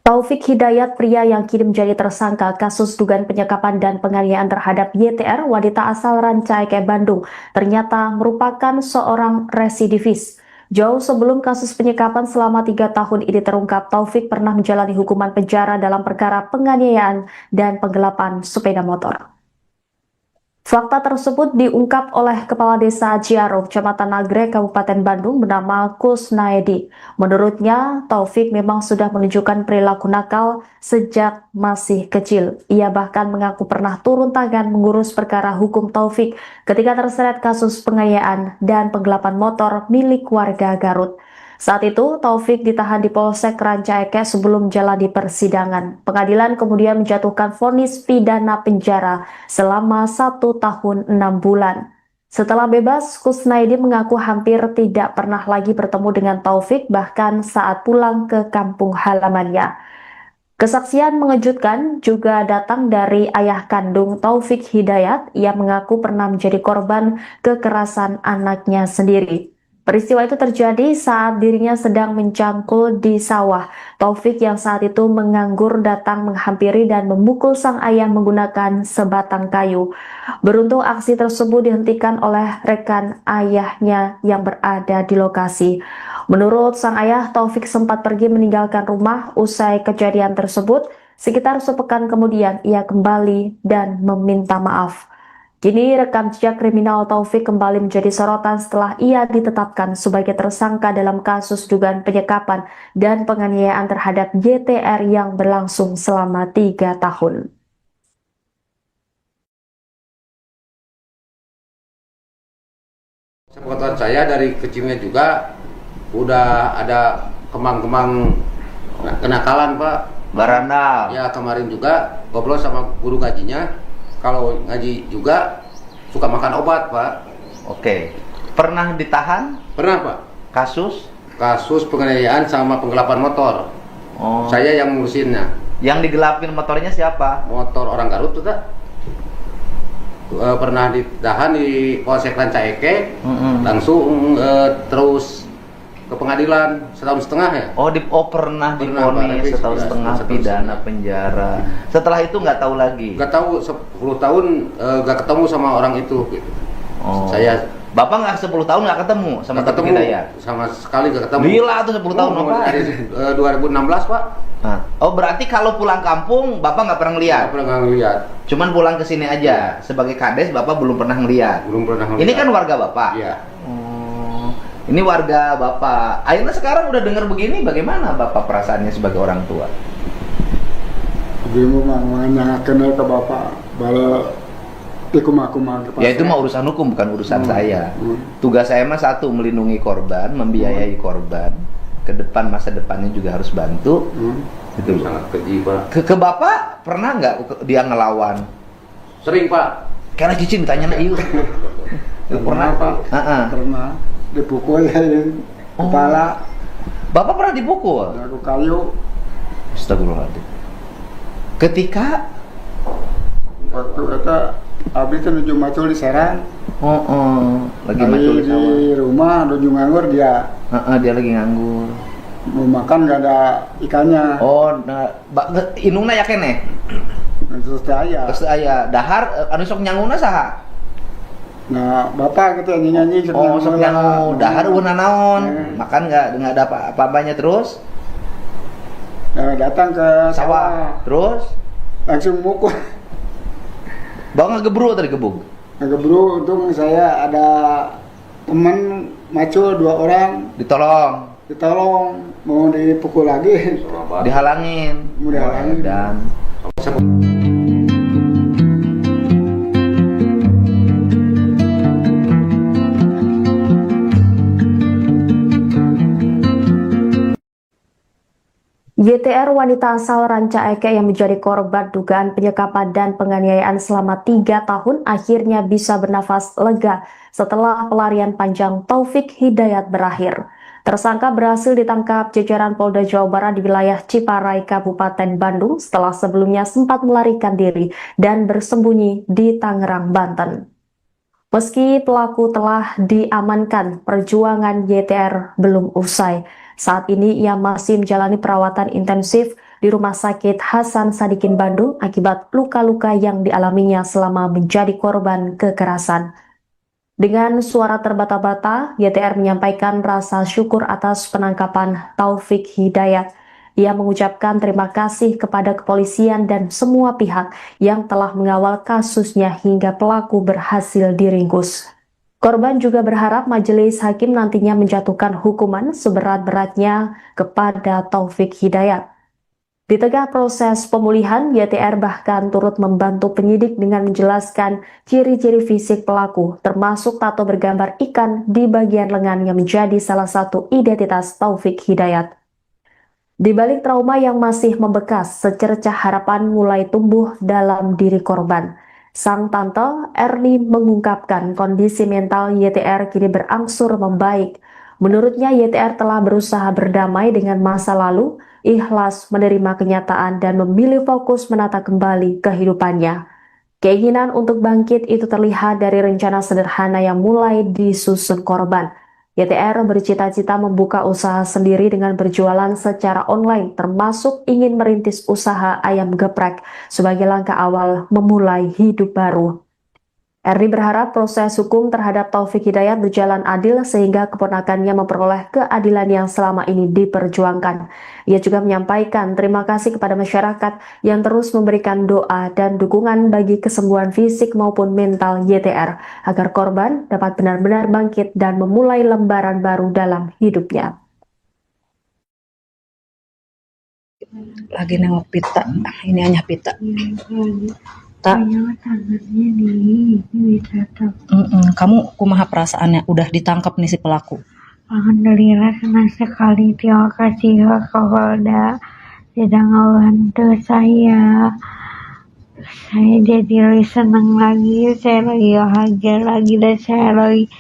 Taufik Hidayat, pria yang kini menjadi tersangka kasus dugaan penyekapan dan penganiayaan terhadap YTR, wanita asal Rancaike, Bandung, ternyata merupakan seorang residivis. Jauh sebelum kasus penyekapan selama 3 tahun ini terungkap, Taufik pernah menjalani hukuman penjara dalam perkara penganiayaan dan penggelapan sepeda motor. Fakta tersebut diungkap oleh Kepala Desa Ciaro, Kecamatan Nagrek, Kabupaten Bandung, bernama Kusnaedi. Menurutnya, Taufik memang sudah menunjukkan perilaku nakal sejak masih kecil. Ia bahkan mengaku pernah turun tangan mengurus perkara hukum Taufik ketika terseret kasus penganiayaan dan penggelapan motor milik warga Garut. Saat itu, Taufik ditahan di Polsek Rancaike sebelum jalani persidangan. Pengadilan kemudian menjatuhkan vonis pidana penjara selama 1 tahun 6 bulan. Setelah bebas, Kusnaedi mengaku hampir tidak pernah lagi bertemu dengan Taufik, bahkan saat pulang ke kampung halamannya. Kesaksian mengejutkan juga datang dari ayah kandung Taufik Hidayat. Ia mengaku pernah menjadi korban kekerasan anaknya sendiri. Peristiwa itu terjadi saat dirinya sedang mencangkul di sawah. Taufik yang saat itu menganggur datang menghampiri dan memukul sang ayah menggunakan sebatang kayu. Beruntung aksi tersebut dihentikan oleh rekan ayahnya yang berada di lokasi. Menurut sang ayah, Taufik sempat pergi meninggalkan rumah usai kejadian tersebut. Sekitar sepekan kemudian ia kembali dan meminta maaf. Kini rekam jejak kriminal Taufik kembali menjadi sorotan setelah ia ditetapkan sebagai tersangka dalam kasus dugaan penyekapan dan penganiayaan terhadap YTR yang berlangsung selama 3 tahun. Sepengetahuan saya dari kecilnya juga udah ada kemang-kemang kenakalan Pak. Barandal. Ya kemarin juga ngobrol sama guru ngajinya. Kalau ngaji juga suka makan obat, Pak. Oke. Pernah ditahan? Pernah, Pak. Kasus? Kasus penganiayaan sama penggelapan motor. Oh. Saya yang ngurusinnya. Yang digelapin motornya siapa? Motor orang Garut tuh, tak? Pernah ditahan di Polsek Rancaike. Langsung terus ke pengadilan 1,5 tahun ya. Pernah divonis 1,5 tahun pidana penjara. Setelah itu nggak tahu lagi. Nggak tahu 10 tahun nggak ketemu sama orang itu. Gitu. Oh. Bapak nggak 10 tahun nggak ketemu sama Taufik Hidayat? Sama sekali nggak ketemu. Gila tuh 10 tahun Bapak. Dari 2016 Pak. Nah. Oh berarti kalau pulang kampung Bapak nggak pernah ngeliat? Nggak pernah ngeliat. Cuman pulang ke sini aja. Sebagai kades Bapak belum pernah ngeliat. Belum pernah ngeliat. Ini kan warga Bapak. Iya. Ini warga Bapak. Akhirnya sekarang udah dengar begini, bagaimana Bapak perasaannya sebagai orang tua? Ibu mah kenal ke bapak, bala ikum-akuman. Ya itu mah urusan hukum, bukan urusan saya. Tugas saya mah satu, melindungi korban, membiayai korban. Ke depan, masa depannya juga harus bantu. Itu sangat keji Pak. Ke Bapak pernah nggak dia ngelawan? Sering Pak. Karena cicing ditanya nak iu. Pernah Pak. Pernah dipukul kepala. Bapak pernah dipukul? Aku kayu. Astagfirullahaladzim. Ketika waktu itu abdi itu nuju macul di Serang. Lagi macul di sawah. Di rumah nuju nganggur dia. Dia lagi nganggur. Mau makan nggak ada ikannya. Inungna ya kene. Terus aya dahar anu sok nyanguna saha? Nah, bapak gitu nyanyi sok nyangu dahar ueuh naon. Makan nggak ada apa-apanya terus. Datang ke Sawah. Terus langsung mukul. bawa ngegebru atau digebuk? Ngegebru, untung saya ada teman maco 2 orang. Ditolong, mau dipukul lagi. Dihalangin. Dan YTR wanita asal Ranca Ekek yang menjadi korban dugaan penyekapan dan penganiayaan selama 3 tahun akhirnya bisa bernafas lega setelah pelarian panjang Taufik Hidayat berakhir. Tersangka berhasil ditangkap jajaran Polda Jawa Barat di wilayah Ciparai, Kabupaten Bandung setelah sebelumnya sempat melarikan diri dan bersembunyi di Tangerang, Banten. Meski pelaku telah diamankan, perjuangan YTR belum usai. Saat ini ia masih menjalani perawatan intensif di Rumah Sakit Hasan Sadikin Bandung akibat luka-luka yang dialaminya selama menjadi korban kekerasan. Dengan suara terbata-bata, YTR menyampaikan rasa syukur atas penangkapan Taufik Hidayat. Ia mengucapkan terima kasih kepada kepolisian dan semua pihak yang telah mengawal kasusnya hingga pelaku berhasil diringkus. Korban juga berharap majelis hakim nantinya menjatuhkan hukuman seberat-beratnya kepada Taufik Hidayat. Di tengah proses pemulihan, YTR bahkan turut membantu penyidik dengan menjelaskan ciri-ciri fisik pelaku, termasuk tato bergambar ikan di bagian lengan yang menjadi salah satu identitas Taufik Hidayat. Di balik trauma yang masih membekas, secercah harapan mulai tumbuh dalam diri korban. Sang tante Erni mengungkapkan kondisi mental YTR kini berangsur membaik. Menurutnya YTR telah berusaha berdamai dengan masa lalu, ikhlas menerima kenyataan dan memilih fokus menata kembali kehidupannya. Keinginan untuk bangkit itu terlihat dari rencana sederhana yang mulai disusun korban. YTR bercita-cita membuka usaha sendiri dengan berjualan secara online, termasuk ingin merintis usaha ayam geprek sebagai langkah awal memulai hidup baru. Erni berharap proses hukum terhadap Taufik Hidayat berjalan adil sehingga keponakannya memperoleh keadilan yang selama ini diperjuangkan. Ia juga menyampaikan terima kasih kepada masyarakat yang terus memberikan doa dan dukungan bagi kesembuhan fisik maupun mental YTR agar korban dapat benar-benar bangkit dan memulai lembaran baru dalam hidupnya. Lagi nengok pita, ini hanya pita. Tak. Tangannya di bisa tak. Kamu kumaha perasaannya udah ditangkap nih si pelaku? Alhamdulillah senang sekali, terima kasih Kapolda sudah ngebantu saya. Saya jadi lebih senang lagi, saya lagi bahagia lagi dan saya lagi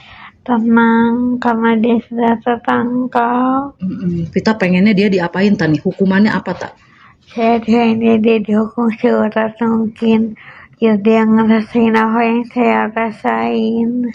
tenang karena dia sudah tertangkap. Kita pengennya dia diapain tani? Hukumannya apa tak? Saya pengennya dia dihukum seberat mungkin. Ya dia ngerasain apa yang saya rasain.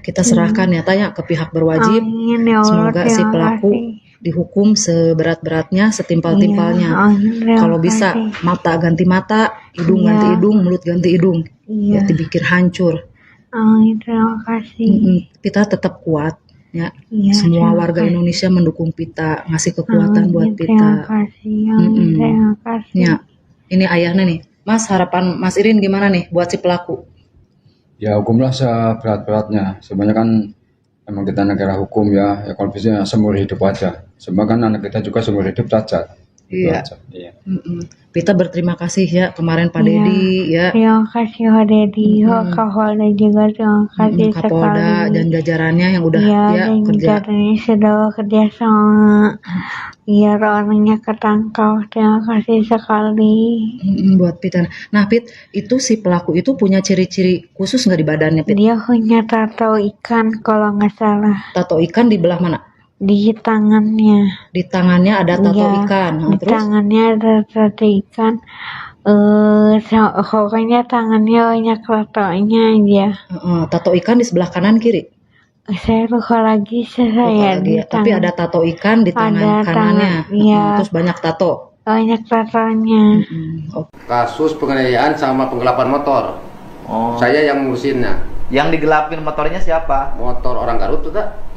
Kita serahkan ya tanya ke pihak berwajib. Amin, ya Allah, semoga si pelaku dihukum seberat-beratnya, setimpal-timpalnya. Kalau bisa mata ganti mata, hidung ganti hidung, mulut ganti hidung. Ya dipikir hancur. Amin, terima kasih. Kita tetap kuat ya. Semua warga Indonesia mendukung Pita, ngasih kekuatan buat Pita. Terima kasih. Terima kasih. Ya, ini ayahnya nih. Mas, harapan Mas Irin gimana nih buat si pelaku? Ya hukumlah seberat-beratnya. Sebenarnya kan emang kita negara hukum ya kalau bisa seumur hidup aja. Sebab kan anak kita juga seumur hidup cacat. Iya. Pita berterima kasih ya kemarin Pak Dedi ya. Terima kasih Pak Dedi, Kapolda juga terima kasih Kapolda sekali. dan jajarannya yang udah kerja. Jajarannya sudah kerja sama. Biar orangnya ketangkap. Terima kasih sekali. Buat Pita. Nah Pit, itu si pelaku itu punya ciri-ciri khusus nggak di badannya Pit? Dia punya tato ikan kalau nggak salah. Tato ikan di belah mana? Di tangannya. Di tangannya ada tato ikan. Di Terus? tangannya ada tato ikan. Pokoknya tangannya banyak tatonya aja. Tato ikan di sebelah kanan kiri? Saya lupa lagi Tapi ada tato ikan di tangan kanannya. Terus banyak tato. Banyak tatonya. Kasus penganiayaan sama penggelapan motor. Saya yang ngurusinnya. Yang digelapin motornya siapa? Motor orang Garut tuh tak?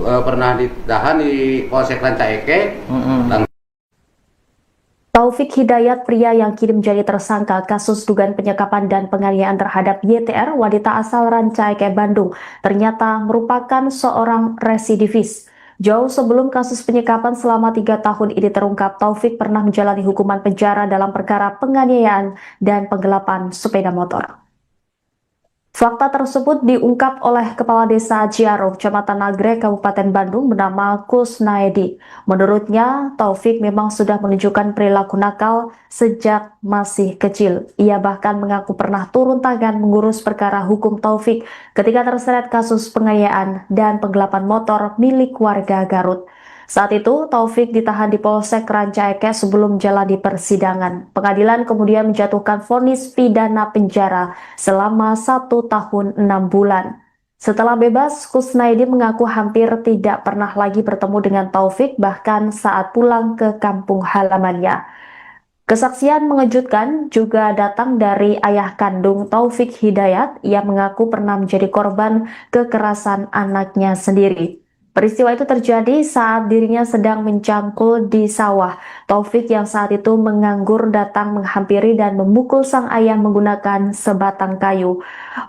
pernah ditahan di Polsek Ranca Eke. Taufik Hidayat, pria yang kini menjadi tersangka kasus dugaan penyekapan dan penganiayaan terhadap YTR, wanita asal Ranca Eke, Bandung, ternyata merupakan seorang residivis. Jauh sebelum kasus penyekapan selama 3 tahun ini terungkap, Taufik pernah menjalani hukuman penjara dalam perkara penganiayaan dan penggelapan sepeda motor. Fakta tersebut diungkap oleh Kepala Desa Ciaro, Kecamatan Nagrek, Kabupaten Bandung, bernama Kusnaedi. Menurutnya, Taufik memang sudah menunjukkan perilaku nakal sejak masih kecil. Ia bahkan mengaku pernah turun tangan mengurus perkara hukum Taufik ketika terseret kasus penganiayaan dan penggelapan motor milik warga Garut. Saat itu, Taufik ditahan di Polsek Ranca Eke sebelum jalani persidangan. Pengadilan kemudian menjatuhkan vonis pidana penjara selama 1 tahun 6 bulan. Setelah bebas, Kusnaedi mengaku hampir tidak pernah lagi bertemu dengan Taufik, bahkan saat pulang ke kampung halamannya. Kesaksian mengejutkan juga datang dari ayah kandung Taufik Hidayat. Ia mengaku pernah menjadi korban kekerasan anaknya sendiri. Peristiwa itu terjadi saat dirinya sedang mencangkul di sawah. Taufik yang saat itu menganggur datang menghampiri dan memukul sang ayah menggunakan sebatang kayu.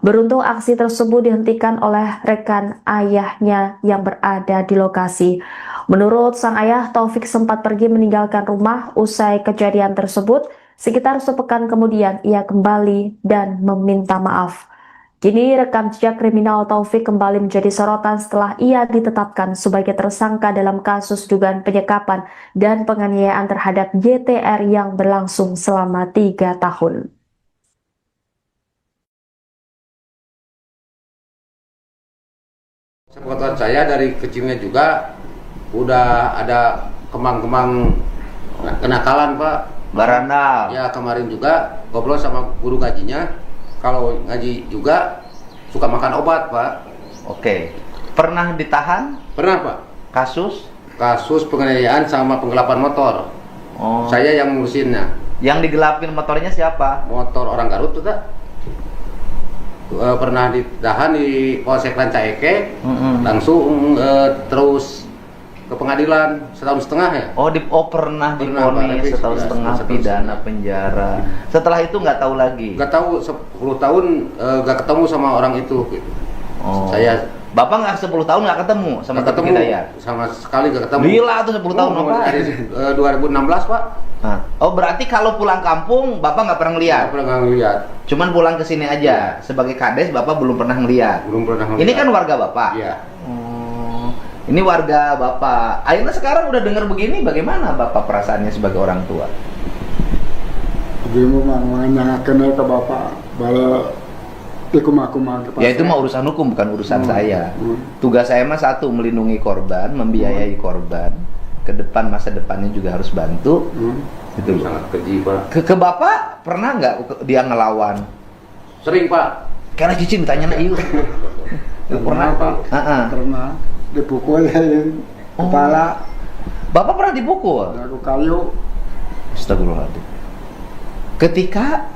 Beruntung aksi tersebut dihentikan oleh rekan ayahnya yang berada di lokasi. Menurut sang ayah, Taufik sempat pergi meninggalkan rumah usai kejadian tersebut. Sekitar sepekan kemudian ia kembali dan meminta maaf. Kini rekam jejak kriminal Taufik kembali menjadi sorotan setelah ia ditetapkan sebagai tersangka dalam kasus dugaan penyekapan dan penganiayaan terhadap YTR yang berlangsung selama 3 tahun. Sepengetahuan saya dari kecilnya juga udah ada kemang-kemang kenakalan, Pak. Barandal. Ya, kemarin juga ngobrol sama guru ngajinya. Kalau ngaji juga suka makan obat, Pak. Oke. Pernah ditahan? Pernah, Pak. Kasus? Kasus penganiayaan sama penggelapan motor. Oh. Saya yang ngurusinnya. Yang digelapin motornya siapa? Motor orang Garut tuh, Kak. Pernah ditahan di Polsek Ranca Eke. Langsung terus ke pengadilan 1,5 tahun ya. Pernah divonis 1,5 tahun pidana penjara. Setelah itu nggak tahu lagi. Nggak tahu 10 tahun nggak ketemu sama orang itu. Gitu. Oh. Bapak nggak 10 tahun nggak ketemu sama Taufik Hidayat? Sama sekali nggak ketemu. Gila tuh 10 tahun Bapak. Dari 2016, Pak. Nah. Oh, berarti kalau pulang kampung Bapak nggak pernah ngeliat? Nggak pernah ngeliat. Cuman pulang ke sini aja. Sebagai kades Bapak belum pernah ngeliat. Belum pernah ngeliat. Ini kan warga Bapak. Iya. Ini warga Bapak. Akhirnya sekarang udah dengar begini, bagaimana Bapak perasaannya sebagai orang tua? Dia memang menanyakan ke Bapak bahwa ya itu mah urusan hukum, bukan urusan saya. Tugas saya mah satu, melindungi korban, membiayai korban. Ke depan, masa depannya juga harus bantu. Itu sangat keji, Pak. Ke Bapak pernah nggak dia ngelawan? Sering, Pak. Karena Cici ditanya iu. Pernah, Pak. Pernah dipukul kepala. Bapak pernah dipukul? Aku kayu. Astagfirullahaladzim. Ketika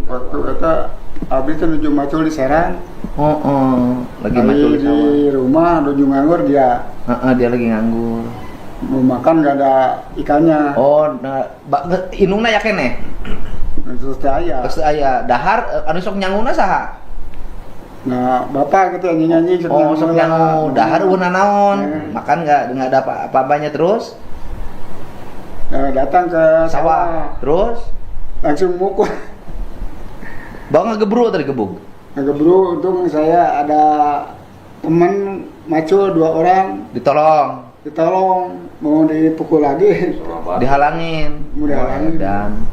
waktu itu abis itu nuju macul di Serang. Lagi macul di sawah. Di rumah nuju nganggur dia. Dia lagi nganggur. Mau makan gak ada ikannya. Inungna ya kene. Terus aya dahar anu sok nyanguna saha? Nah, Bapak gitu nyanyi-nyanyi sok nyangu dahar una naon. Makan enggak ada apa-apanya terus? Datang ke sawah. Terus langsung mukul. Bang ngegebru tadi gebuk. Ngegebru, untung saya ada teman macul 2 orang. Ditolong, mau dipukul lagi. Dihalangin. Dan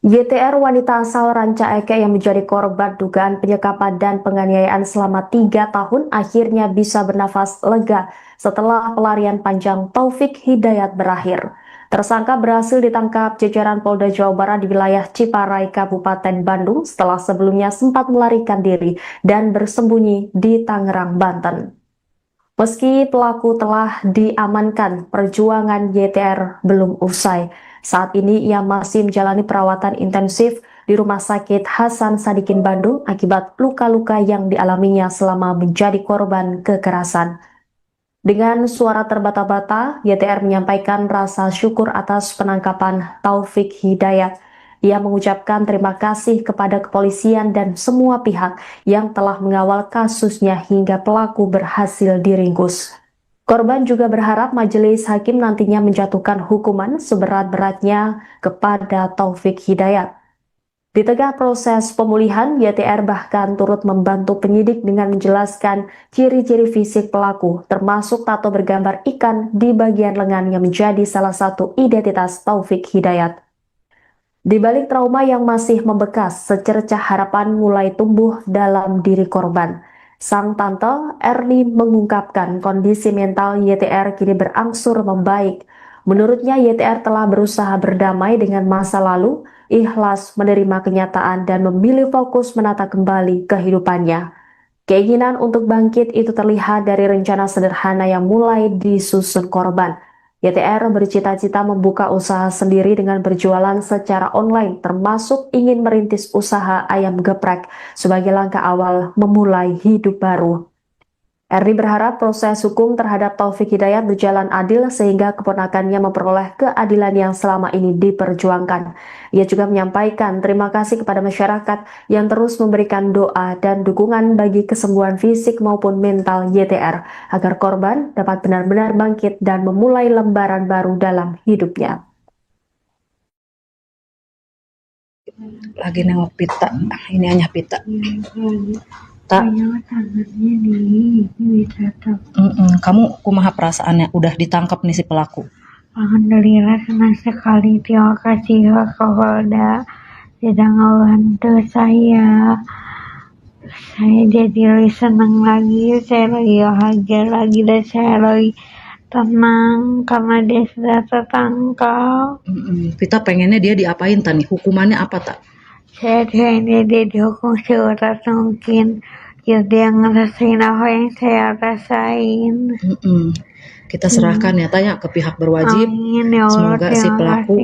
YTR, wanita asal Ranca Eke yang menjadi korban dugaan penyekapan dan penganiayaan selama 3 tahun, akhirnya bisa bernafas lega setelah pelarian panjang Taufik Hidayat berakhir. Tersangka berhasil ditangkap jajaran Polda Jawa Barat di wilayah Ciparai, Kabupaten Bandung setelah sebelumnya sempat melarikan diri dan bersembunyi di Tangerang, Banten. Meski pelaku telah diamankan, perjuangan YTR belum usai. Saat ini ia masih menjalani perawatan intensif di Rumah Sakit Hasan Sadikin Bandung akibat luka-luka yang dialaminya selama menjadi korban kekerasan. Dengan suara terbata-bata, YTR menyampaikan rasa syukur atas penangkapan Taufik Hidayat. Ia mengucapkan terima kasih kepada kepolisian dan semua pihak yang telah mengawal kasusnya hingga pelaku berhasil diringkus. Korban juga berharap majelis hakim nantinya menjatuhkan hukuman seberat-beratnya kepada Taufik Hidayat. Di tengah proses pemulihan, YTR bahkan turut membantu penyidik dengan menjelaskan ciri-ciri fisik pelaku, termasuk tato bergambar ikan di bagian lengan yang menjadi salah satu identitas Taufik Hidayat. Di balik trauma yang masih membekas, secercah harapan mulai tumbuh dalam diri korban. Sang tante Erni mengungkapkan kondisi mental YTR kini berangsur membaik. Menurutnya YTR telah berusaha berdamai dengan masa lalu, ikhlas menerima kenyataan dan memilih fokus menata kembali kehidupannya. Keinginan untuk bangkit itu terlihat dari rencana sederhana yang mulai disusun korban. YTR bercita-cita membuka usaha sendiri dengan berjualan secara online, termasuk ingin merintis usaha ayam geprek sebagai langkah awal memulai hidup baru. Erni berharap proses hukum terhadap Taufik Hidayat berjalan adil sehingga keponakannya memperoleh keadilan yang selama ini diperjuangkan. Ia juga menyampaikan terima kasih kepada masyarakat yang terus memberikan doa dan dukungan bagi kesembuhan fisik maupun mental YTR agar korban dapat benar-benar bangkit dan memulai lembaran baru dalam hidupnya. Lagi nengok pita, ini hanya pita. Tak. Tangannya ditato. Kamu kumaha perasaannya udah ditangkap nih si pelaku? Alhamdulillah senang sekali. Terima kasih Kapolda sudah membantu saya. Saya jadi lebih senang lagi, saya lebih bahagia lagi dan saya lebih tenang karena dia sudah tertangkap. Kita pengennya dia diapain tani? Hukumannya apa tak? Saya pengennya dia dihukum seberat mungkin. Biar dia ngerasain apa yang saya rasain. Kita serahkan ya tanya ke pihak berwajib. Amin, ya Allah, semoga si pelaku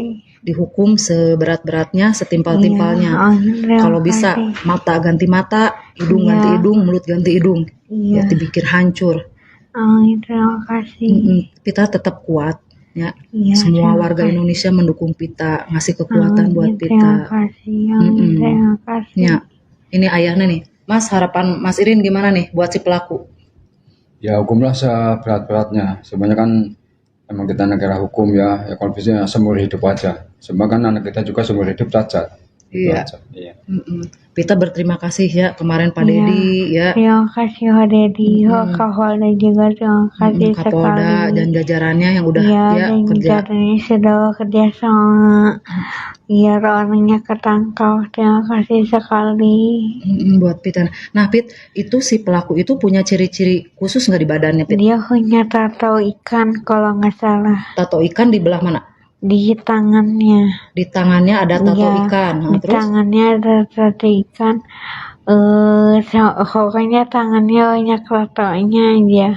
dihukum seberat-beratnya, setimpal-timpalnya. Kalau bisa mata ganti mata, hidung ganti hidung, mulut ganti hidung. Ya dipikir hancur. Amin, terima kasih. Kita tetap kuat ya. Semua warga Indonesia mendukung Pita, ngasih kekuatan buat Pita. Terima kasih. Terima kasih. Ya. Ini ayahnya nih. Mas, harapan Mas Irin gimana nih buat si pelaku? Ya hukumlah seberat-beratnya. Sebenarnya kan emang kita negara hukum ya kalau bisa seumur hidup aja. Sebab kan anak kita juga seumur hidup cacat. Iya. Pita berterima kasih ya kemarin Pak Dedi ya. Terima kasih Pak Dedi, Kapolda juga terima kasih Kapolda sekali. dan jajarannya yang udah dan kerja. jajarannya sudah bekerja sama. Biar orangnya ketangkap. Terima kasih sekali. Buat Pita. Nah Pit, itu si pelaku itu punya ciri-ciri khusus nggak di badannya Pit? Dia punya tato ikan kalau nggak salah. Tato ikan di belah mana? Di tangannya. Di tangannya ada tato ikan. Di Terus? tangannya ada tato ikan. Pokoknya tangannya banyak tatonya aja.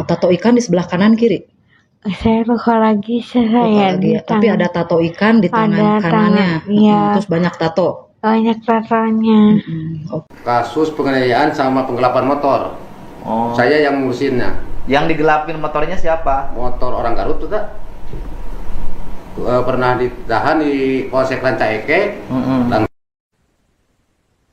Tato ikan di sebelah kanan kiri? Saya lupa lagi di Tapi ada tato ikan di tangan kanannya. Terus banyak tato. Banyak tatonya. Kasus penganiayaan sama penggelapan motor. Saya yang ngurusinnya. Yang digelapin motornya siapa? Motor orang Garut tuh tak? Pernah ditahan di Polsek Rancaike.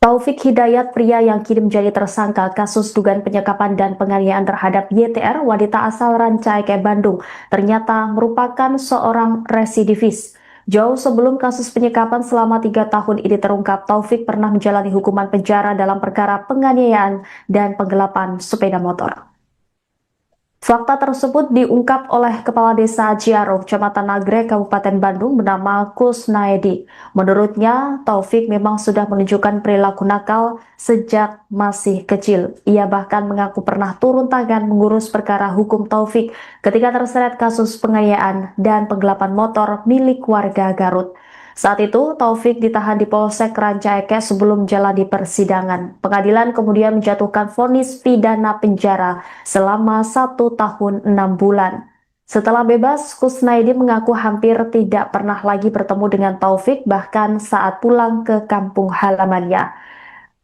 Taufik Hidayat, pria yang kini menjadi tersangka kasus dugaan penyekapan dan penganiayaan terhadap YTR, wanita asal Rancaike, Bandung, ternyata merupakan seorang residivis. Jauh sebelum kasus penyekapan selama 3 tahun ini terungkap, Taufik pernah menjalani hukuman penjara dalam perkara penganiayaan dan penggelapan sepeda motor. Fakta tersebut diungkap oleh Kepala Desa Ciaro, Kecamatan Nagrek, Kabupaten Bandung bernama Kusnaedi. Menurutnya, Taufik memang sudah menunjukkan perilaku nakal sejak masih kecil. Ia bahkan mengaku pernah turun tangan mengurus perkara hukum Taufik ketika terseret kasus penganiayaan dan penggelapan motor milik warga Garut. Saat itu, Taufik ditahan di Polsek Ranca Ekek sebelum jalani persidangan. Pengadilan kemudian menjatuhkan vonis pidana penjara selama 1 tahun 6 bulan. Setelah bebas, Kusnaidi mengaku hampir tidak pernah lagi bertemu dengan Taufik, bahkan saat pulang ke kampung halamannya.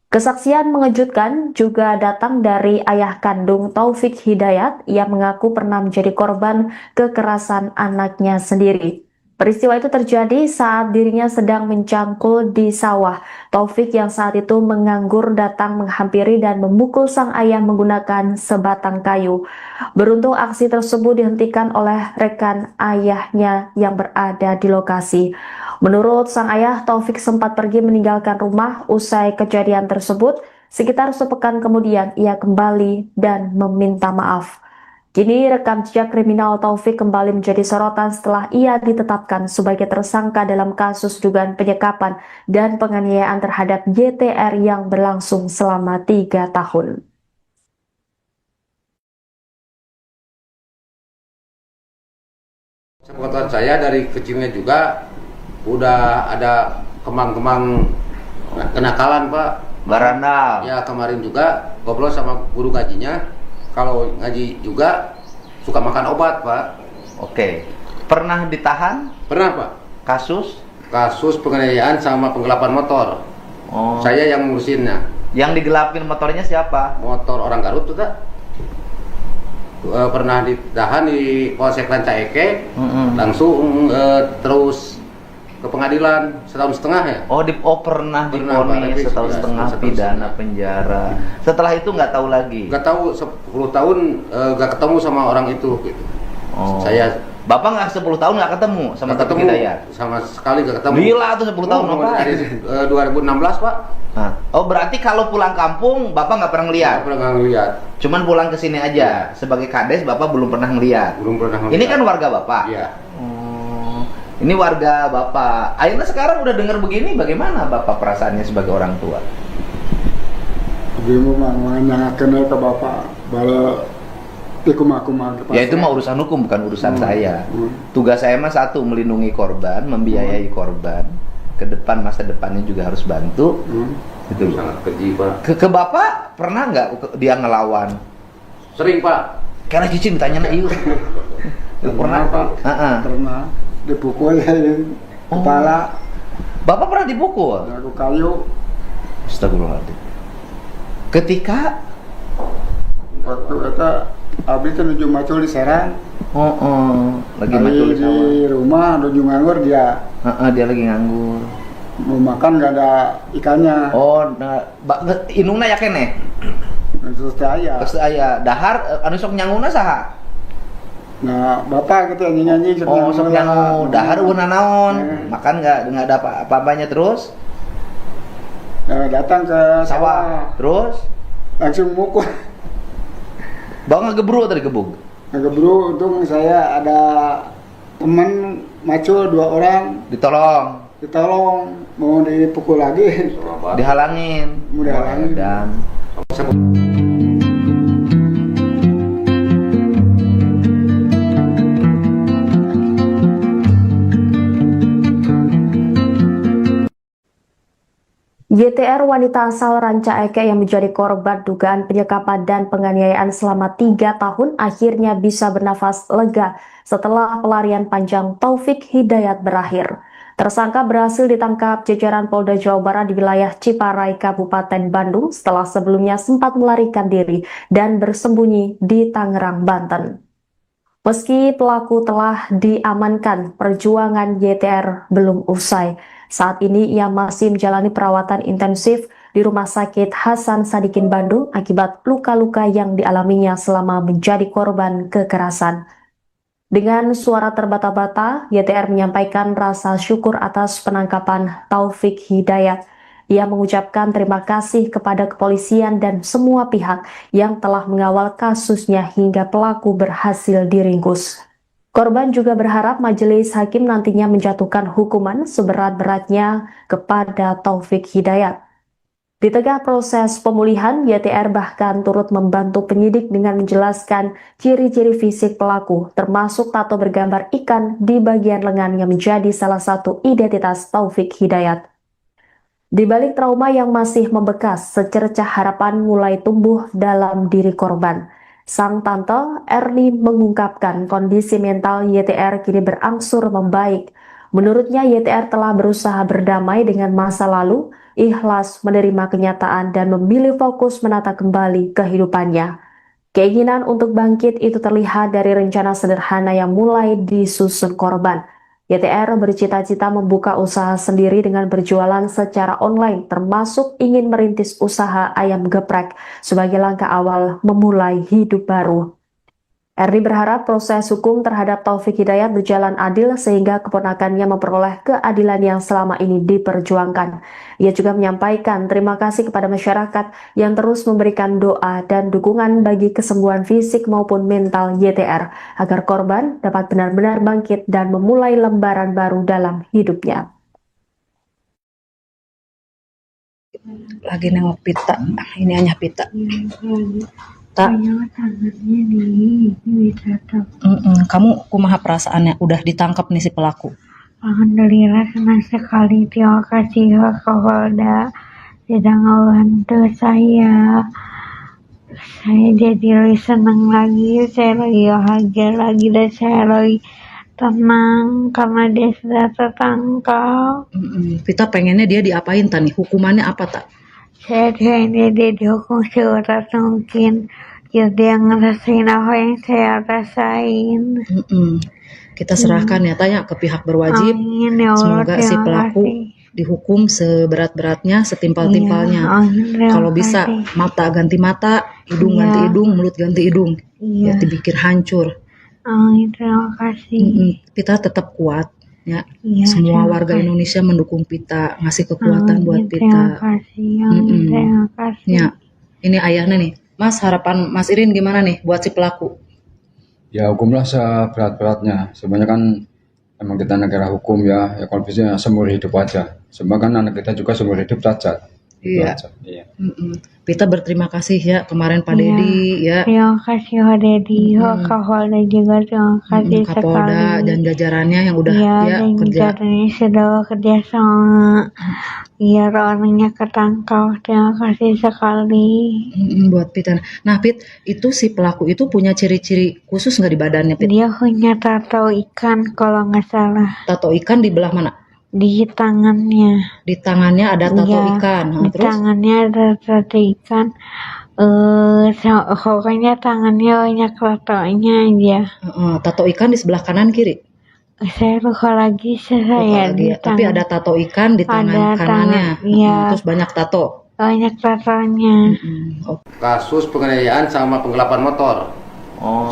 Kesaksian mengejutkan juga datang dari ayah kandung Taufik Hidayat. Ia mengaku pernah menjadi korban kekerasan anaknya sendiri. Peristiwa itu terjadi saat dirinya sedang mencangkul di sawah. Taufik yang saat itu menganggur datang menghampiri dan memukul sang ayah menggunakan sebatang kayu. Beruntung aksi tersebut dihentikan oleh rekan ayahnya yang berada di lokasi. Menurut sang ayah, Taufik sempat pergi meninggalkan rumah usai kejadian tersebut. Sekitar sepekan kemudian ia kembali dan meminta maaf. Kini rekam jejak kriminal Taufik kembali menjadi sorotan setelah ia ditetapkan sebagai tersangka dalam kasus dugaan penyekapan dan penganiayaan terhadap YTR yang berlangsung selama 3 tahun. Sepengetahuan saya dari kecilnya juga udah ada kemang-kemang kenakalan, Pak. Barandal. Ya, kemarin juga ngobrol sama guru ngajinya. Kalau ngaji juga suka makan obat, Pak. Oke. Pernah ditahan? Pernah, Pak. Kasus? Kasus penganiayaan sama penggelapan motor. Oh. Saya yang ngurusinnya. Yang digelapin motornya siapa? Motor orang Garut tuh, tak? Pernah ditahan di Polsek Ranca Ekek. Langsung terus ke pengadilan 1,5 tahun ya. Pernah divonis 1,5 tahun pidana penjara. Setelah itu nggak tahu lagi. Nggak tahu 10 tahun nggak ketemu sama orang itu gitu. Bapak nggak 10 tahun nggak ketemu sama Taufik Hidayat? Sama sekali nggak ketemu. Gila tuh 10 tahun Bapak. Dari 2016, Pak. Nah, berarti kalau pulang kampung Bapak nggak pernah ngeliat? Nggak pernah ngeliat. Cuman pulang ke sini aja. Sebagai kades Bapak belum pernah ngeliat. Belum pernah ngeliat. Ini kan warga Bapak. Iya. Ini warga Bapak. Akhirnya sekarang udah dengar begini, bagaimana Bapak perasaannya sebagai orang tua? Ibu mah nanyakeun ke Bapak bala tikum-akuman. Ya itu mah urusan hukum, bukan urusan saya. Tugas saya mah satu, melindungi korban, membiayai korban. Ke depan, masa depannya juga harus bantu. Itu sangat keji, Pak. Ke Bapak pernah nggak dia ngelawan? Sering, Pak. Karena Cici ditanya na ieu. Pernah, Pak. Pernah dipukul kepala. Bapak pernah dipukul? Aku kayu. Astagfirullahaladzim. Ketika waktu itu abis itu nuju macul di Serang. Lagi macul di rumah nuju nganggur dia. Dia lagi nganggur. Mau makan nggak ada ikannya. Inungna ya kene. Terus aya dahar anu sok nyanguna saha? Nah, Bapak gitu nyanyi-nyanyi sok nyangu dahar euna naon? Makan nggak ada apa-apanya terus? Datang ke sawah. Terus langsung mukul. Bawa ngegebru tadi gebuk. Ngegebru, untung saya ada teman macul 2 orang. Ditolong, mau dipukul lagi. Dihalangin. Dan YTR wanita asal Ranca Ekek yang menjadi korban dugaan penyekapan dan penganiayaan selama 3 tahun akhirnya bisa bernafas lega setelah pelarian panjang Taufik Hidayat berakhir. Tersangka berhasil ditangkap jajaran Polda Jawa Barat di wilayah Ciparai, Kabupaten Bandung setelah sebelumnya sempat melarikan diri dan bersembunyi di Tangerang, Banten. Meski pelaku telah diamankan, perjuangan YTR belum usai. Saat ini ia masih menjalani perawatan intensif di Rumah Sakit Hasan Sadikin Bandung akibat luka-luka yang dialaminya selama menjadi korban kekerasan. Dengan suara terbata-bata, YTR menyampaikan rasa syukur atas penangkapan Taufik Hidayat. Ia mengucapkan terima kasih kepada kepolisian dan semua pihak yang telah mengawal kasusnya hingga pelaku berhasil diringkus. Korban juga berharap majelis hakim nantinya menjatuhkan hukuman seberat-beratnya kepada Taufik Hidayat. Di tengah proses pemulihan, YTR bahkan turut membantu penyidik dengan menjelaskan ciri-ciri fisik pelaku, termasuk tato bergambar ikan di bagian lengan yang menjadi salah satu identitas Taufik Hidayat. Di balik trauma yang masih membekas, secercah harapan mulai tumbuh dalam diri korban. Sang tante Erni mengungkapkan kondisi mental YTR kini berangsur membaik. Menurutnya YTR telah berusaha berdamai dengan masa lalu, ikhlas menerima kenyataan dan memilih fokus menata kembali kehidupannya. Keinginan untuk bangkit itu terlihat dari rencana sederhana yang mulai disusun korban. YTR bercita-cita membuka usaha sendiri dengan berjualan secara online, termasuk ingin merintis usaha ayam geprek sebagai langkah awal memulai hidup baru. Erni berharap proses hukum terhadap Taufik Hidayat berjalan adil sehingga keponakannya memperoleh keadilan yang selama ini diperjuangkan. Ia juga menyampaikan terima kasih kepada masyarakat yang terus memberikan doa dan dukungan bagi kesembuhan fisik maupun mental YTR agar korban dapat benar-benar bangkit dan memulai lembaran baru dalam hidupnya. Lagi nengok pita, ini hanya pita. Tak. Kamu kumaha perasaannya udah ditangkap nih si pelaku? Alhamdulillah senang sekali, terima kasih Kapolda sudah ngebantu saya. Saya jadi lebih senang lagi, saya lebih bahagia lagi dan saya lebih tenang karena dia sudah tertangkap. Kita pengennya dia diapain tani? Hukumannya apa tak? Saya pengennya dia dihukum seberat mungkin. Biar dia ngerasain apa yang saya rasain. Kita serahkan ya tanya ke pihak berwajib. Amin, ya Allah, semoga si pelaku dihukum seberat-beratnya, setimpal-timpalnya. Kalau bisa mata ganti mata, hidung ganti hidung, mulut ganti hidung. Ya dipikir hancur. Amin, terima kasih. Pita tetap kuat ya. Semua warga Indonesia mendukung Pita, ngasih kekuatan buat Pita. Terima kasih. Terima kasih. Ya, ini ayahnya nih. Mas, harapan Mas Irin gimana nih buat si pelaku? Ya hukumlah seberat-beratnya. Sebenarnya kan emang kita negara hukum ya kalau bisa seumur hidup aja. Sebenarnya kan anak kita juga seumur hidup cacat. Iya. Pita berterima kasih ya kemarin Pak Dedi ya. Terima kasih Pak Dedi, Kapolda juga terima kasih Kapolda sekali. dan jajarannya yang udah dan kerja. jajarannya sudah kerja sama. Biar orangnya ketangkap. Terima kasih sekali. Buat Pita. Nah Pit, itu si pelaku itu punya ciri-ciri khusus nggak di badannya Pit? Dia punya tato ikan kalau nggak salah. Tato ikan di belah mana? Di tangannya. Di tangannya ada tato ikan. Di Terus? tangannya ada tato ikan. Pokoknya tangannya banyak tatonya aja. Tato ikan di sebelah kanan kiri? Saya lupa lagi di tangan. Tapi ada tato ikan di tangan kanannya. Terus banyak tato. Banyak tatonya. Kasus penganiayaan sama penggelapan motor.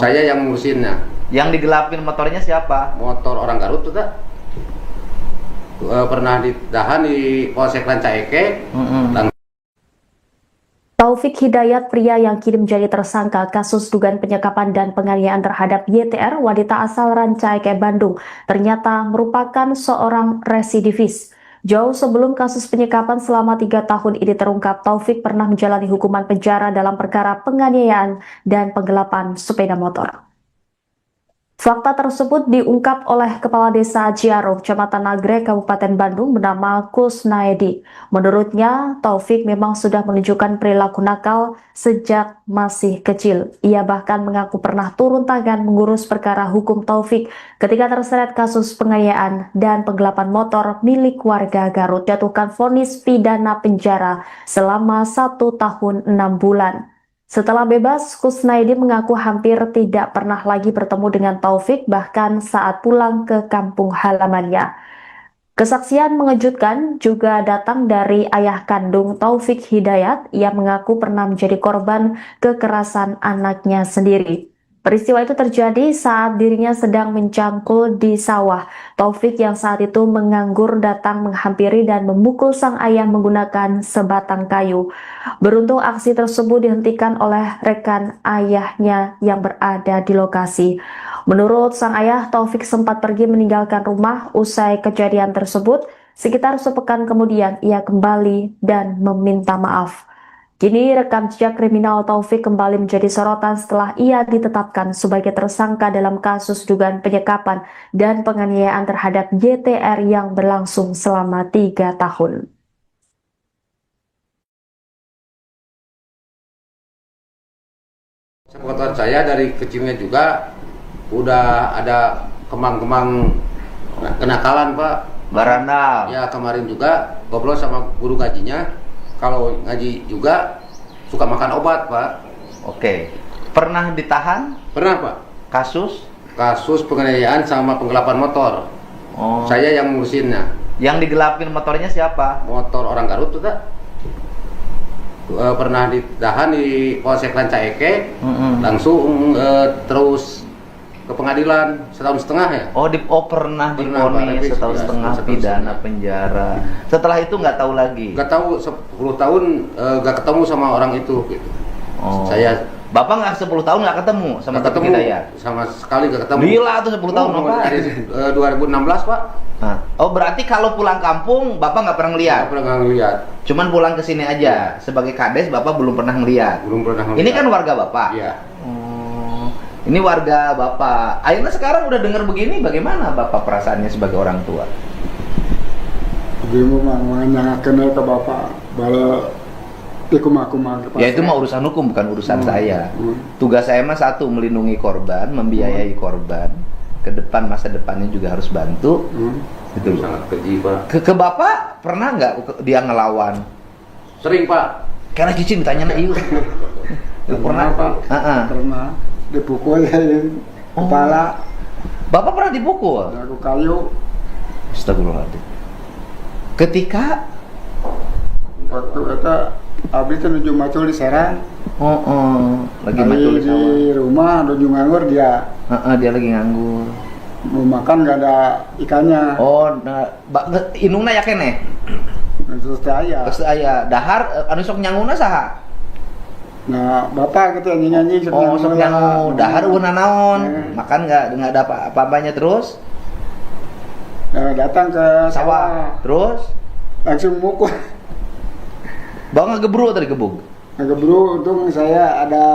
Saya yang ngurusinnya. Yang digelapin motornya siapa? Motor orang Garut tuh tak? Pernah ditahan di Polsek Rancaike. Taufik Hidayat, pria yang kini menjadi tersangka kasus dugaan penyekapan dan penganiayaan terhadap YTR, wanita asal Rancaike, Bandung, ternyata merupakan seorang residivis. Jauh sebelum kasus penyekapan selama 3 tahun ini terungkap, Taufik pernah menjalani hukuman penjara dalam perkara penganiayaan dan penggelapan sepeda motor. Fakta tersebut diungkap oleh Kepala Desa Ciaro, Kecamatan Nagrek, Kabupaten Bandung bernama Kusnaedi. Menurutnya, Taufik memang sudah menunjukkan perilaku nakal sejak masih kecil. Ia bahkan mengaku pernah turun tangan mengurus perkara hukum Taufik ketika terseret kasus penganiayaan dan penggelapan motor milik warga Garut, jatuhkan vonis pidana penjara selama 1 tahun 6 bulan. Setelah bebas, Kusnaedi mengaku hampir tidak pernah lagi bertemu dengan Taufik, bahkan saat pulang ke kampung halamannya. Kesaksian mengejutkan juga datang dari ayah kandung Taufik Hidayat. Ia mengaku pernah menjadi korban kekerasan anaknya sendiri. Peristiwa itu terjadi saat dirinya sedang mencangkul di sawah. Taufik yang saat itu menganggur datang menghampiri dan memukul sang ayah menggunakan sebatang kayu. Beruntung aksi tersebut dihentikan oleh rekan ayahnya yang berada di lokasi. Menurut sang ayah, Taufik sempat pergi meninggalkan rumah usai kejadian tersebut. Sekitar sepekan kemudian, ia kembali dan meminta maaf. Kini rekam jejak kriminal Taufik kembali menjadi sorotan setelah ia ditetapkan sebagai tersangka dalam kasus dugaan penyekapan dan penganiayaan terhadap YTR yang berlangsung selama 3 tahun. Sepengetahuan saya dari kecilnya juga udah ada kemang-kemang kenakalan, Pak. Barandal. Ya, kemarin juga ngobrol sama guru ngajinya. Kalau ngaji juga suka makan obat, Pak. Oke. Pernah ditahan? Pernah, Pak. Kasus? Kasus penganiayaan sama penggelapan motor. Oh. Saya yang ngurusinnya. Yang digelapin motornya siapa? Motor orang Garut tuh, Kak. Pernah ditahan di Polsek Rancaeke. Langsung terus ke pengadilan setahun setengah ya. Pernah divonis setahun setengah pidana penjara. Setelah itu nggak tahu lagi. Nggak tahu 10 tahun nggak ketemu sama orang itu. Gitu. Bapak nggak 10 tahun nggak ketemu sama Taufik Hidayat? Sama sekali nggak ketemu. Gila tuh 10 tahun Bapak. Dari 2016, Pak. Berarti kalau pulang kampung Bapak nggak pernah ngeliat? Nggak pernah ngeliat. Cuman pulang ke sini aja. Sebagai kades Bapak belum pernah ngeliat. Belum pernah ngeliat. Ini kan warga Bapak. Iya. Ini warga Bapak. Akhirnya sekarang udah dengar begini, bagaimana Bapak perasaannya sebagai orang tua? Dia mau kenal ke Bapak, bala dikumah-kumah. Ya itu mah urusan hukum, bukan urusan saya. Tugas saya mah satu, melindungi korban, membiayai korban. Ke depan, masa depannya juga harus bantu. Itu sangat keji, Pak. Ke Bapak pernah nggak dia ngelawan? Sering, Pak. Karena Cicin ditanya Iu. Pernah, Pak. Pernah. Dipukul kepala. Bapak pernah dipukul? Aku kayu. Astagfirullahaladzim. Ketika waktu itu abis itu nuju macul di Serang. Lagi macul di sawah. Di rumah nuju nganggur dia. Dia lagi nganggur. Mau makan nggak ada ikannya. Inungna ya kene. Terus aya dahar anu sok nyanguna saha? Nah, Bapak gitu nyanyi-nyanyi sok nyangu dahar una naon. Makan nggak ada apa-apanya terus? Datang ke sawah. Terus langsung mukul. Bang ngegebru tadi gebuk. Ngegebru, untung saya ada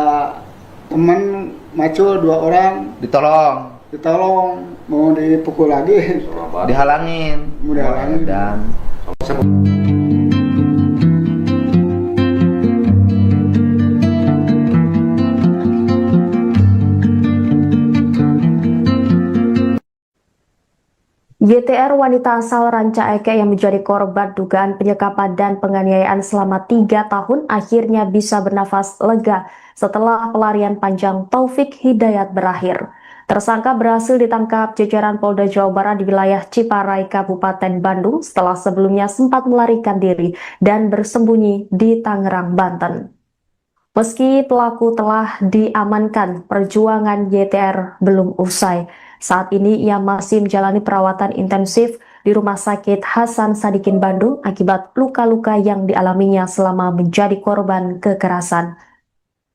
teman macul 2 orang. Ditolong, mau dipukul lagi. Dihalangin. Mau dihalangin. Dan YTR wanita asal Rancaeke yang menjadi korban dugaan penyekapan dan penganiayaan selama 3 tahun akhirnya bisa bernafas lega setelah pelarian panjang Taufik Hidayat berakhir. Tersangka berhasil ditangkap jajaran Polda Jawa Barat di wilayah Ciparai, Kabupaten Bandung setelah sebelumnya sempat melarikan diri dan bersembunyi di Tangerang, Banten. Meski pelaku telah diamankan, perjuangan YTR belum usai. Saat ini ia masih menjalani perawatan intensif di Rumah Sakit Hasan Sadikin Bandung akibat luka-luka yang dialaminya selama menjadi korban kekerasan.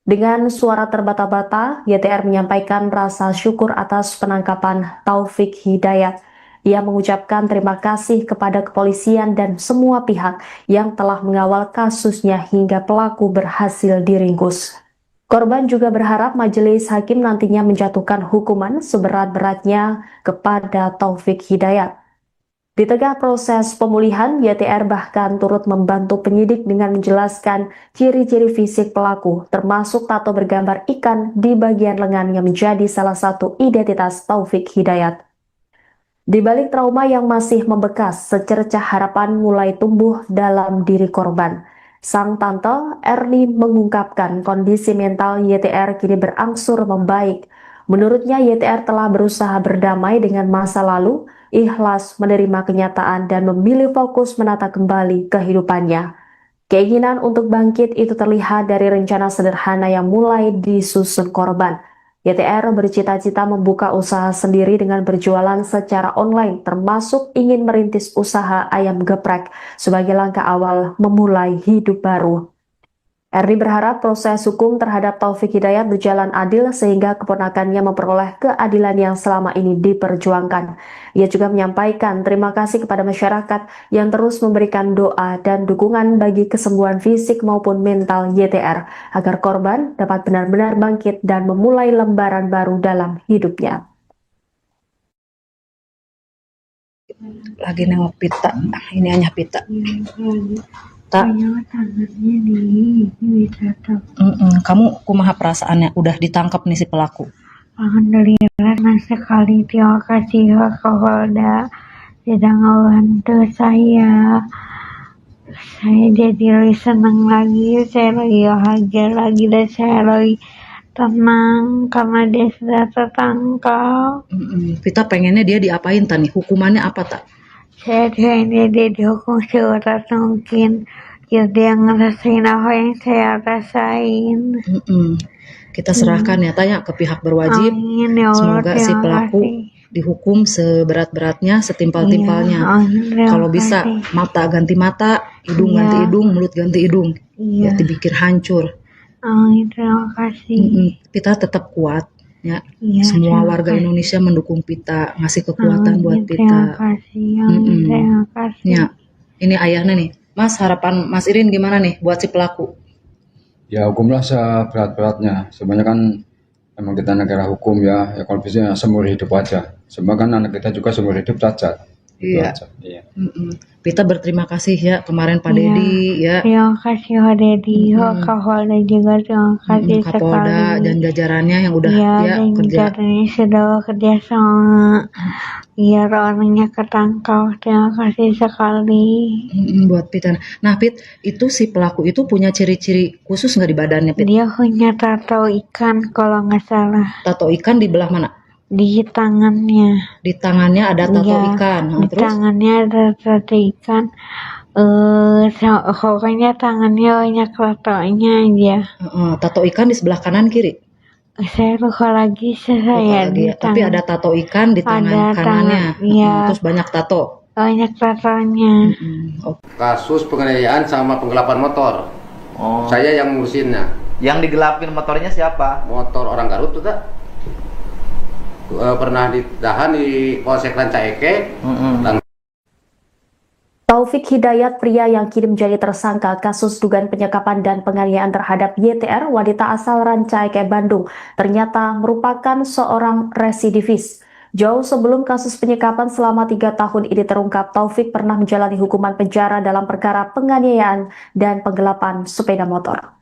Dengan suara terbata-bata, YTR menyampaikan rasa syukur atas penangkapan Taufik Hidayat. Ia mengucapkan terima kasih kepada kepolisian dan semua pihak yang telah mengawal kasusnya hingga pelaku berhasil diringkus. Korban juga berharap majelis hakim nantinya menjatuhkan hukuman seberat-beratnya kepada Taufik Hidayat. Di tengah proses pemulihan, YTR bahkan turut membantu penyidik dengan menjelaskan ciri-ciri fisik pelaku, termasuk tato bergambar ikan di bagian lengan yang menjadi salah satu identitas Taufik Hidayat. Di balik trauma yang masih membekas, secercah harapan mulai tumbuh dalam diri korban. Sang tante Erni mengungkapkan kondisi mental YTR kini berangsur membaik. Menurutnya YTR telah berusaha berdamai dengan masa lalu, ikhlas menerima kenyataan dan memilih fokus menata kembali kehidupannya. Keinginan untuk bangkit itu terlihat dari rencana sederhana yang mulai disusun korban. YTR bercita-cita membuka usaha sendiri dengan berjualan secara online, termasuk ingin merintis usaha ayam geprek sebagai langkah awal memulai hidup baru. Erdi berharap proses hukum terhadap Taufik Hidayat berjalan adil sehingga keponakannya memperoleh keadilan yang selama ini diperjuangkan. Ia juga menyampaikan terima kasih kepada masyarakat yang terus memberikan doa dan dukungan bagi kesembuhan fisik maupun mental YTR agar korban dapat benar-benar bangkit dan memulai lembaran baru dalam hidupnya. Lagi nengok pita, ini hanya pita. Tak. Tangannya di bisa tuh. Kamu kumaha perasaannya udah ditangkap nih si pelaku? Alhamdulillah, senang sekali. Terima kasih Kapolda sudah membantu saya. Saya jadi lebih senang lagi, saya lebih bahagia lagi dan saya lebih tenang karena dia sudah tertangkap. Kita pengennya dia diapain tani? Hukumannya apa tak? Saya pengen dia dihukum seberat mungkin. Biar dia ngerasain apa yang saya rasain. Kita serahkan ya tanya ke pihak berwajib. Amin, ya Allah, Semoga si pelaku dihukum seberat-beratnya, setimpal-timpalnya. Kalau bisa mata ganti mata, hidung ganti hidung, mulut ganti hidung. Ya dipikir hancur. Amin, terima kasih. Kita tetap kuat ya. Semua warga Indonesia mendukung Pita, ngasih kekuatan buat Pita. Terima kasih. Terima kasih. Ya, ini ayahnya nih. Mas, harapan Mas Irin gimana nih buat si pelaku? Ya hukumlah seberat-beratnya. Sebenarnya kan emang kita negara hukum ya kalau bisa seumur hidup aja. Sebab kan anak kita juga seumur hidup cacat. Iya. Pita berterima kasih ya kemarin Pak Dedi ya. Terima kasih Pak Dedi, Kapolda juga terima kasih Kapolda sekali. dan jajarannya yang udah dan kerja. jajarannya sudah bekerja sama biar orangnya ketangkap. Terima kasih sekali. Buat Pita. Nah Pit, itu si pelaku itu punya ciri-ciri khusus nggak di badannya Pit? Dia punya tato ikan kalau nggak salah. Tato ikan di belah mana? Di tangannya. Di tangannya ada tato ikan. Di Terus? tangannya ada tato ikan. Pokoknya tangannya banyak tatonya aja. Tato ikan di sebelah kanan kiri? Saya lupa lagi saya di tangan. Tapi ada tato ikan di tangan kanannya. Terus banyak tato. Banyak tatonya. Kasus penganiayaan sama penggelapan motor. Saya yang ngurusinnya. Yang digelapin motornya siapa? Motor orang Garut tuh tak? Pernah ditahan di Polsek Rancaike. Taufik Hidayat, pria yang kini menjadi tersangka kasus dugaan penyekapan dan penganiayaan terhadap YTR, wanita asal Rancaike, Bandung, ternyata merupakan seorang residivis. Jauh sebelum kasus penyekapan selama 3 tahun ini terungkap, Taufik pernah menjalani hukuman penjara dalam perkara penganiayaan dan penggelapan sepeda motor.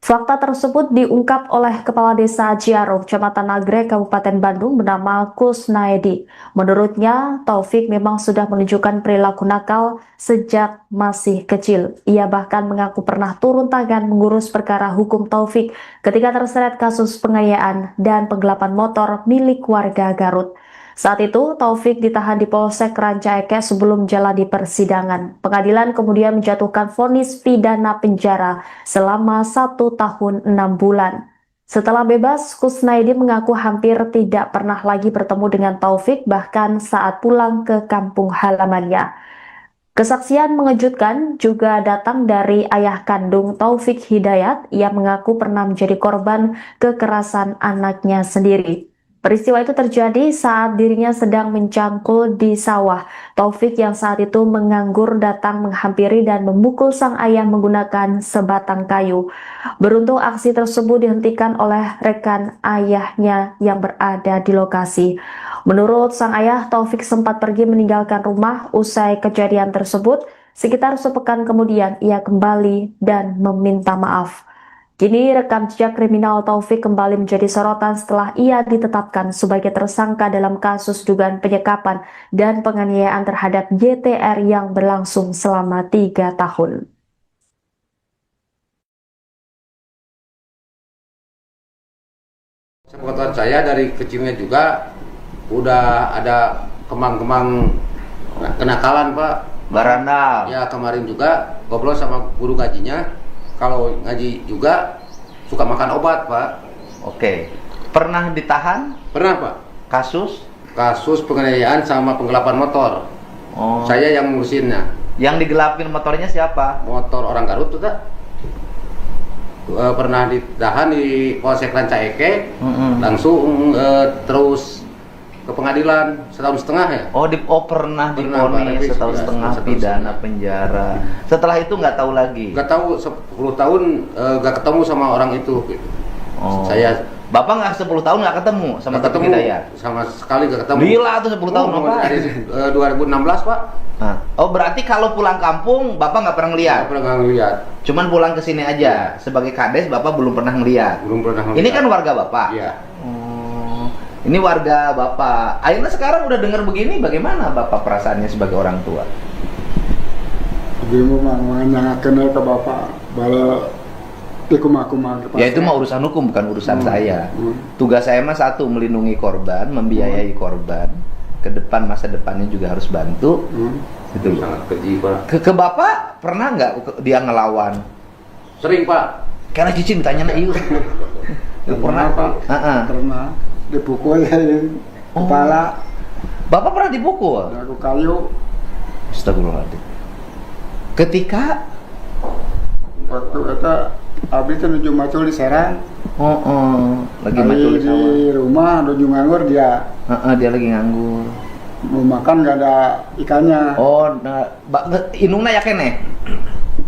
Fakta tersebut diungkap oleh Kepala Desa Ciaro, Kecamatan Nagrek, Kabupaten Bandung bernama Kusnaedi. Menurutnya, Taufik memang sudah menunjukkan perilaku nakal sejak masih kecil. Ia bahkan mengaku pernah turun tangan mengurus perkara hukum Taufik ketika terseret kasus penganiayaan dan penggelapan motor milik warga Garut. Saat itu, Taufik ditahan di Polsek Rancaike sebelum menjalani persidangan. Pengadilan kemudian menjatuhkan vonis pidana penjara selama 1 tahun 6 bulan. Setelah bebas, Kusnaedi mengaku hampir tidak pernah lagi bertemu dengan Taufik, bahkan saat pulang ke kampung halamannya. Kesaksian mengejutkan juga datang dari ayah kandung Taufik Hidayat. Ia mengaku pernah menjadi korban kekerasan anaknya sendiri. Peristiwa itu terjadi saat dirinya sedang mencangkul di sawah. Taufik yang saat itu menganggur datang menghampiri dan memukul sang ayah menggunakan sebatang kayu. Beruntung aksi tersebut dihentikan oleh rekan ayahnya yang berada di lokasi. Menurut sang ayah, Taufik sempat pergi meninggalkan rumah usai kejadian tersebut. Sekitar sepekan kemudian ia kembali dan meminta maaf. Kini rekam jejak kriminal Taufik kembali menjadi sorotan setelah ia ditetapkan sebagai tersangka dalam kasus dugaan penyekapan dan penganiayaan terhadap YTR yang berlangsung selama 3 tahun. Sepengetahuan saya dari kecilnya juga udah ada kemang-kemang kenakalan Pak. Barandal. Ya kemarin juga ngobrol sama guru ngajinya. Kalau ngaji juga suka makan obat, Pak. Oke. Pernah ditahan? Pernah, Pak. Kasus? Kasus penganiayaan sama penggelapan motor. Saya yang ngurusinnya. Yang digelapin motornya siapa? Motor orang Garut tuh tak? pernah ditahan di Polsek Rancaike, langsung terus ke pengadilan setahun setengah ya. Pernah divonis setahun setengah pidana penjara. Setelah itu nggak tahu lagi. Nggak tahu 10 tahun nggak ketemu sama orang itu. Gitu. Bapak nggak 10 tahun nggak ketemu sama Taufik Hidayat? Sama sekali nggak ketemu. Gila tuh 10 tahun apa? Dari 2016 Pak. Berarti kalau pulang kampung Bapak nggak pernah ngeliat? Nggak pernah ngeliat. Cuman pulang ke sini aja. Sebagai kades Bapak belum pernah ngeliat? Belum pernah ngeliat. Ini kan warga Bapak? Iya. Ini warga Bapak. Akhirnya sekarang udah dengar begini, bagaimana Bapak perasaannya sebagai orang tua? Ibu mah kenal ke Bapak bala ya itu mah urusan hukum, bukan urusan saya. Tugas saya mah satu, melindungi korban, membiayai korban. Ke depan, masa depannya juga harus bantu. Gitu loh. Sangat keji Pak. Ke Bapak pernah nggak dia ngelawan? Sering Pak. Karena Cici ditanya na iyo. Pernah Pak. Pernah dipukul kepala. Bapak pernah dipukul? Aku kayu. Astagfirullahaladzim. Ketika waktu itu abis itu nuju macul di Serang. Lagi macul di sawah. Di rumah nuju nganggur dia. Dia lagi nganggur. Mau makan nggak ada ikannya. Inungna ya kene.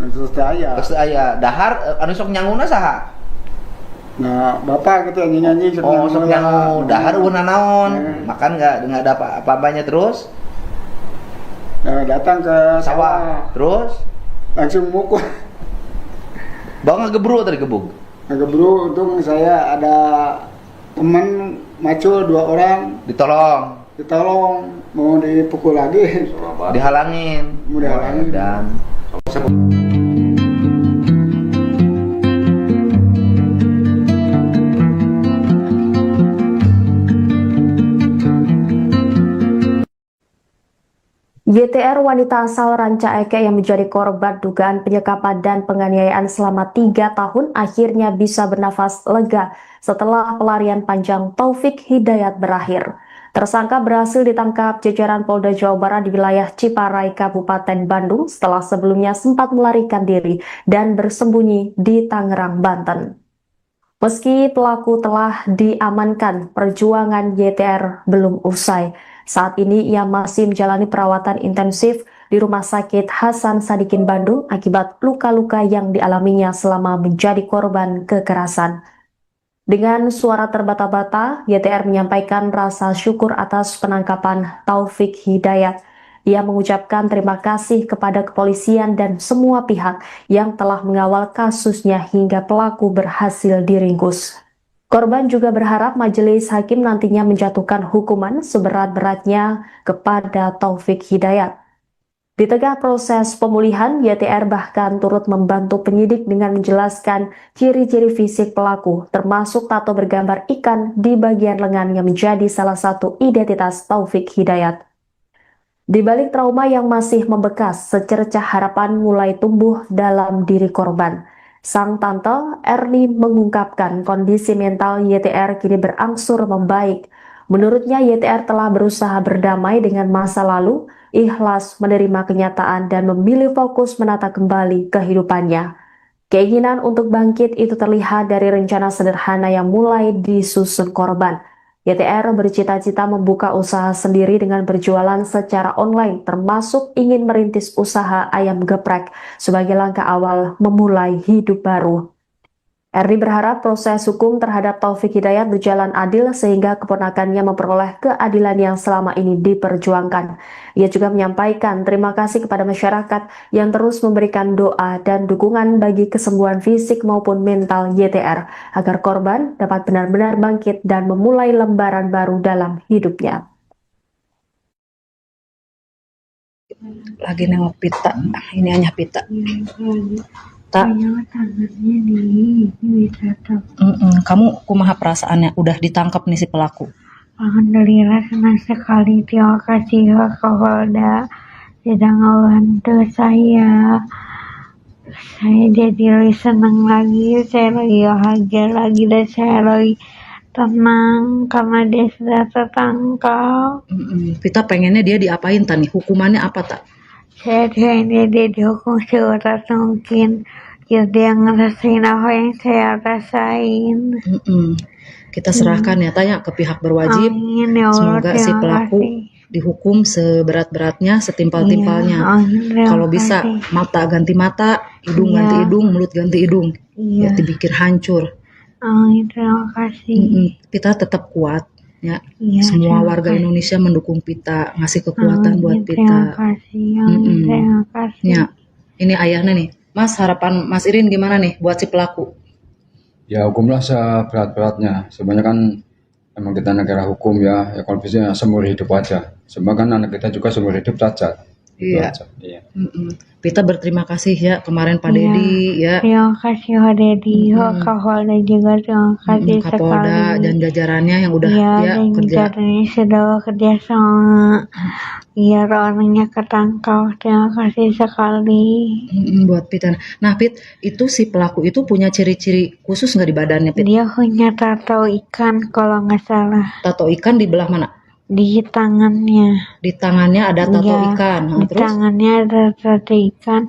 Terus aya dahar anu sok nyanguna saha? Nah, Bapak gitu nyanyi-nyanyi sok nyangu dahar euna naon? Makan nggak ada apa-apanya terus? Nah, datang ke sawah. Terus langsung mukul. Bawa ngegebru atau digebug? Ngegebru, untung saya ada teman macul 2 orang. Ditolong, mau dipukul lagi. Dihalangin. Mau dihalangin. Dan YTR wanita asal Rancaike yang menjadi korban dugaan penyekapan dan penganiayaan selama 3 tahun akhirnya bisa bernafas lega setelah pelarian panjang Taufik Hidayat berakhir. Tersangka berhasil ditangkap jajaran Polda Jawa Barat di wilayah Ciparai, Kabupaten Bandung setelah sebelumnya sempat melarikan diri dan bersembunyi di Tangerang, Banten. Meski pelaku telah diamankan, perjuangan YTR belum usai. Saat ini ia masih menjalani perawatan intensif di Rumah Sakit Hasan Sadikin Bandung akibat luka-luka yang dialaminya selama menjadi korban kekerasan. Dengan suara terbata-bata, YTR menyampaikan rasa syukur atas penangkapan Taufik Hidayat. Ia mengucapkan terima kasih kepada kepolisian dan semua pihak yang telah mengawal kasusnya hingga pelaku berhasil diringkus. Korban juga berharap majelis hakim nantinya menjatuhkan hukuman seberat-beratnya kepada Taufik Hidayat. Di tengah proses pemulihan, YTR bahkan turut membantu penyidik dengan menjelaskan ciri-ciri fisik pelaku, termasuk tato bergambar ikan di bagian lengan yang menjadi salah satu identitas Taufik Hidayat. Di balik trauma yang masih membekas, secercah harapan mulai tumbuh dalam diri korban. Sang tante Erni mengungkapkan kondisi mental YTR kini berangsur membaik. Menurutnya YTR telah berusaha berdamai dengan masa lalu, ikhlas menerima kenyataan dan memilih fokus menata kembali kehidupannya. Keinginan untuk bangkit itu terlihat dari rencana sederhana yang mulai disusun korban. YTR bercita-cita membuka usaha sendiri dengan berjualan secara online, termasuk ingin merintis usaha ayam geprek sebagai langkah awal memulai hidup baru. Erni berharap proses hukum terhadap Taufik Hidayat berjalan adil sehingga keponakannya memperoleh keadilan yang selama ini diperjuangkan. Ia juga menyampaikan terima kasih kepada masyarakat yang terus memberikan doa dan dukungan bagi kesembuhan fisik maupun mental YTR agar korban dapat benar-benar bangkit dan memulai lembaran baru dalam hidupnya. Lagi nengok pita, ini hanya pita. Tak. Kamu kumaha perasaannya udah ditangkap nih si pelaku? Alhamdulillah senang sekali, terima kasih ya Kapolda sudah ngebantu saya. Saya jadi lebih senang lagi, saya lagi bahagia lagi dan saya lagi tenang karena dia sudah tertangkap. Kita pengennya dia diapain tani? Hukumannya apa tak? Saya pengennya dia dihukum seberat mungkin. biar dia ngerasain apa yang saya rasain. Kita serahkan ya, tanya ke pihak berwajib. Amin ya Allah, Semoga si terima pelaku kasih. dihukum seberat-beratnya, setimpal-timpalnya. Iya, amin, terima Kalau bisa kasih. mata ganti mata, hidung Iya. ganti hidung, mulut ganti hidung. Iya. Ya dipikir hancur. Amin, terima kasih. Kita tetap kuat ya. Iya, Semua terima warga kasih. Indonesia mendukung Pita, ngasih kekuatan buat Amin, terima Pita. kasih. Amin, terima kasih. Ya, ini ayahnya nih. Mas, harapan Mas Irin gimana nih buat si pelaku? Ya hukumlah seberat-beratnya. Sebenarnya kan emang kita negara hukum ya, ya kalau bisa seumur hidup aja. Sebab kan anak kita juga seumur hidup cacat. Iya. Itu aja. Iya. Pita berterima kasih ya kemarin Pak Iya. Dedi ya. Terima kasih Pak Dedi, Pak Kapolda juga terima kasih Kapolda sekali. dan jajarannya yang udah Iya, ya dan kerja. jajarannya sudah bekerja sama biar orangnya ketangkap. Terima kasih sekali. Buat Pita. Nah Pit, itu si pelaku itu punya ciri-ciri khusus nggak di badannya Pit? Dia punya tato ikan kalau nggak salah Tato ikan di belah mana? di tangannya. Di tangannya ada tato Iya, ikan. Nah, di terus tangannya ada tato ikan.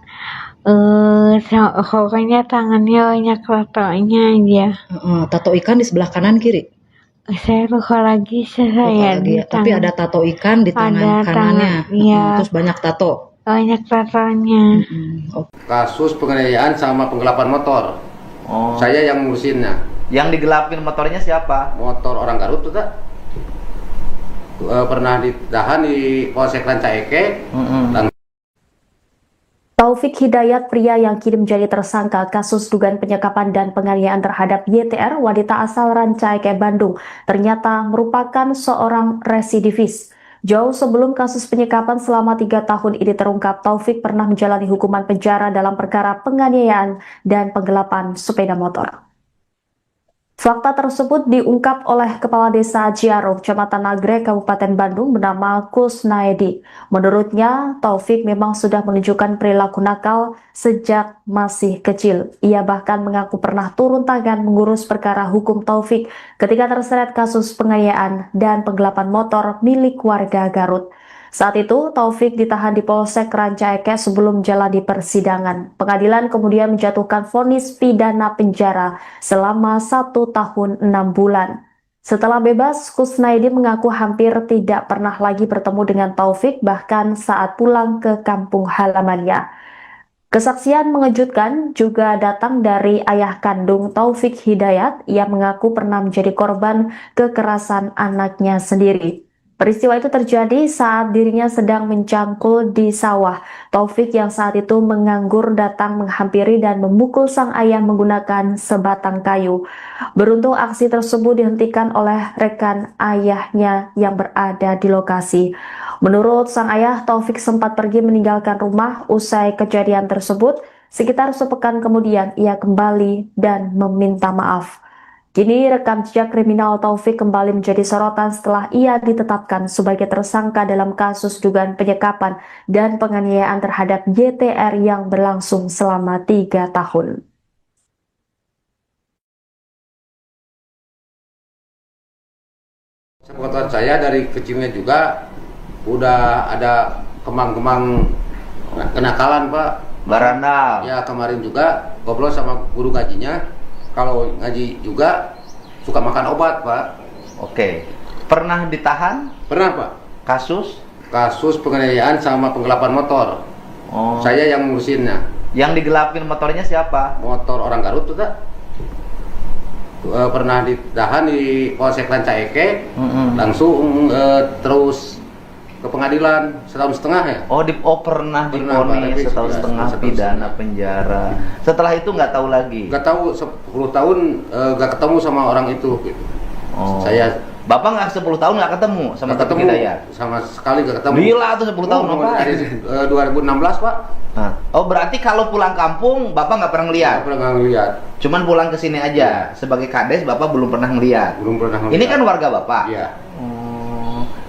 Pokoknya tangannya banyak tatonya aja. tato ikan di sebelah kanan kiri. Saya lupa lagi Lupa saya lagi di ya. Tapi ada tato ikan di tangan Ada kanannya. tangan, iya. Terus banyak tato. banyak tatonya. Kasus penganiayaan sama penggelapan motor. Oh. Saya yang ngurusinnya. Yang digelapin motornya siapa? Motor orang Garut tuh tak? Pernah ditahan di Polsek Rancaike. Taufik Hidayat, pria yang kini menjadi tersangka kasus dugaan penyekapan dan penganiayaan terhadap YTR, wanita asal Rancaike, Bandung, ternyata merupakan seorang residivis. Jauh sebelum kasus penyekapan selama 3 tahun ini terungkap, Taufik pernah menjalani hukuman penjara dalam perkara penganiayaan dan penggelapan sepeda motor. Fakta tersebut diungkap oleh Kepala Desa Ciaro, Kecamatan Nagrek, Kabupaten Bandung bernama Kusnaedi. Menurutnya, Taufik memang sudah menunjukkan perilaku nakal sejak masih kecil. Ia bahkan mengaku pernah turun tangan mengurus perkara hukum Taufik ketika terseret kasus penganiayaan dan penggelapan motor milik warga Garut. Saat itu, Taufik ditahan di Polsek Rancaike sebelum jalani persidangan. Pengadilan kemudian menjatuhkan vonis pidana penjara selama 1 tahun 6 bulan. Setelah bebas, Kusnaidi mengaku hampir tidak pernah lagi bertemu dengan Taufik, bahkan saat pulang ke kampung halamannya. Kesaksian mengejutkan juga datang dari ayah kandung Taufik Hidayat. Ia mengaku pernah menjadi korban kekerasan anaknya sendiri. Peristiwa itu terjadi saat dirinya sedang mencangkul di sawah. Taufik yang saat itu menganggur datang menghampiri dan memukul sang ayah menggunakan sebatang kayu. Beruntung aksi tersebut dihentikan oleh rekan ayahnya yang berada di lokasi. Menurut sang ayah, Taufik sempat pergi meninggalkan rumah usai kejadian tersebut. Sekitar sepekan kemudian ia kembali dan meminta maaf. Kini rekam jejak kriminal Taufik kembali menjadi sorotan setelah ia ditetapkan sebagai tersangka dalam kasus dugaan penyekapan dan penganiayaan terhadap YTR yang berlangsung selama 3 tahun. Sepengetahuan saya dari kecilnya juga udah ada kemang-kemang kenakalan, Pak. Barandal. Ya kemarin juga ngobrol sama guru ngajinya. Kalau ngaji juga suka makan obat, Pak. Oke. Pernah ditahan? Pernah, Pak. Kasus? Kasus penganiayaan sama penggelapan motor. Oh. Saya yang ngurusinnya. Yang digelapin motornya siapa? Motor orang Garut tuh tak? Pernah ditahan di Polsek Rancaike. Langsung terus ke pengadilan 1,5 tahun ya. Pernah Pernah, divonis Pak, 1,5 tahun ya, 1,5 pidana penjara. Setelah itu nggak tahu lagi. Gak tahu 10 tahun gak ketemu sama orang itu gitu. Oh. Bapak nggak 10 tahun nggak ketemu sama gak Taufik ketemu Hidayat? sama sekali gak ketemu. Gila tuh 10 tahun Oh, Bapak. dari 2016, Pak. Nah. Oh berarti kalau pulang kampung Bapak nggak pernah ngeliat? Gak pernah ngeliat. Cuman pulang ke sini aja. Sebagai kades Bapak belum pernah ngeliat. Belum pernah ngeliat. Ini kan warga Bapak. Iya.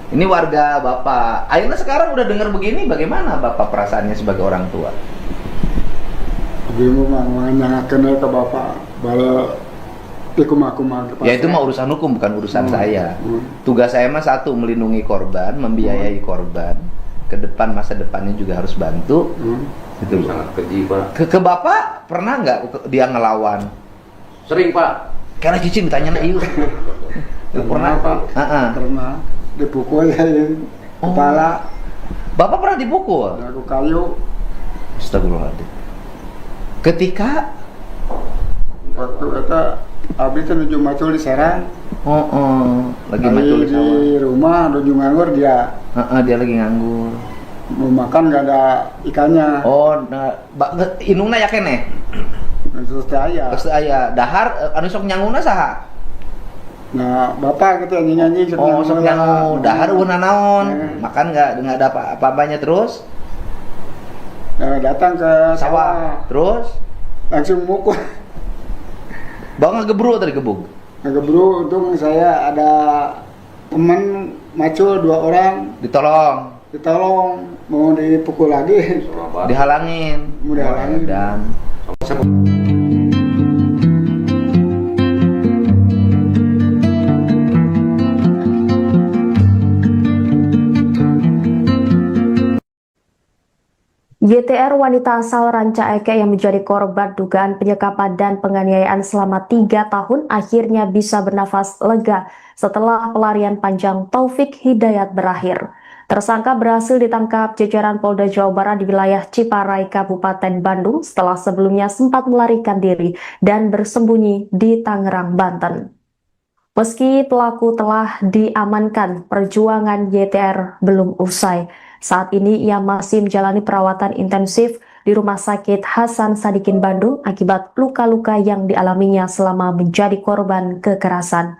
Ini warga Bapak. Akhirnya sekarang udah dengar begini, bagaimana Bapak perasaannya sebagai orang tua? Ibu mah kenal ke bapak bala ikum-akuman. Ya itu mah urusan hukum, bukan urusan saya. Tugas saya mah satu, melindungi korban, membiayai korban. Ke depan masa depannya juga harus bantu. Itu sangat keji Pak. ke bapak pernah nggak dia ngelawan? Sering Pak. Karena cicing ditanya iu. Pernah Pak. Pernah dipukul ya, kepala. Bapak pernah dipukul? Aku kayu. Astagfirullahaladzim. Ketika waktu itu abdi itu nuju macul di Serang. Lagi macul di sawah. Di rumah nuju nganggur dia. Dia lagi nganggur. Mau makan gak ada ikannya. Inungna ya kene. Terus aya. Terus aya dahar anu sok nyanguna saha? Nah, bapak gitu nyanyi-nyanyi sok nyangu. Dahar ueuna naon? Makan enggak ada apa-apanya terus? Datang ke sawah. Terus langsung mukul. Bang ngegebru tadi gebuk. Ngegebru, untung saya ada teman macul 2 orang. Ditolong, mau dipukul lagi. Dihalangin. Mau dihalangin. Dan YTR wanita asal Ranca Ekek yang menjadi korban dugaan penyekapan dan penganiayaan selama 3 tahun akhirnya bisa bernafas lega setelah pelarian panjang Taufik Hidayat berakhir. Tersangka berhasil ditangkap jajaran Polda Jawa Barat di wilayah Ciparai, Kabupaten Bandung setelah sebelumnya sempat melarikan diri dan bersembunyi di Tangerang, Banten. Meski pelaku telah diamankan, perjuangan YTR belum usai. Saat ini ia masih menjalani perawatan intensif di Rumah Sakit Hasan Sadikin Bandung akibat luka-luka yang dialaminya selama menjadi korban kekerasan.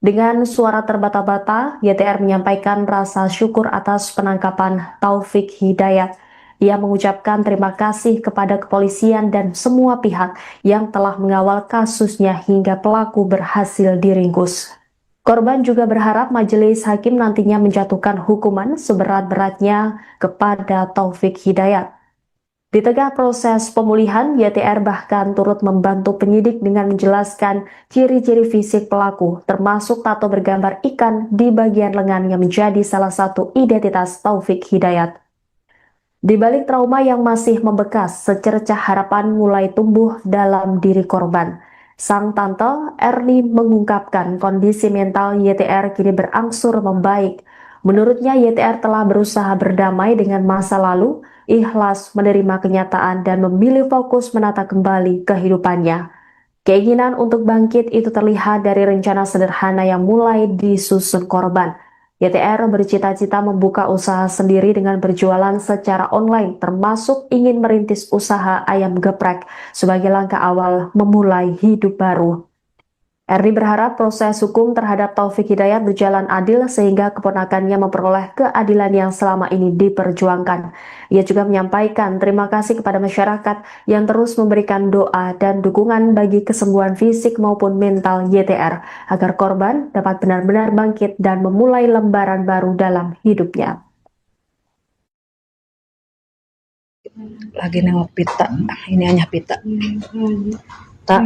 Dengan suara terbata-bata, YTR menyampaikan rasa syukur atas penangkapan Taufik Hidayat. Ia mengucapkan terima kasih kepada kepolisian dan semua pihak yang telah mengawal kasusnya hingga pelaku berhasil diringkus. Korban juga berharap majelis hakim nantinya menjatuhkan hukuman seberat-beratnya kepada Taufik Hidayat. Di tengah proses pemulihan, YTR bahkan turut membantu penyidik dengan menjelaskan ciri-ciri fisik pelaku, termasuk tato bergambar ikan di bagian lengan yang menjadi salah satu identitas Taufik Hidayat. Di balik trauma yang masih membekas, secercah harapan mulai tumbuh dalam diri korban. Sang tante Erni mengungkapkan kondisi mental YTR kini berangsur membaik. Menurutnya YTR telah berusaha berdamai dengan masa lalu, ikhlas menerima kenyataan dan memilih fokus menata kembali kehidupannya. Keinginan untuk bangkit itu terlihat dari rencana sederhana yang mulai disusun korban. YTR bercita-cita membuka usaha sendiri dengan berjualan secara online, termasuk ingin merintis usaha ayam geprek sebagai langkah awal memulai hidup baru. Erni berharap proses hukum terhadap Taufik Hidayat berjalan adil sehingga keponakannya memperoleh keadilan yang selama ini diperjuangkan. Ia juga menyampaikan terima kasih kepada masyarakat yang terus memberikan doa dan dukungan bagi kesembuhan fisik maupun mental YTR agar korban dapat benar-benar bangkit dan memulai lembaran baru dalam hidupnya. Lagi nengok pita, ini hanya pita. Tak.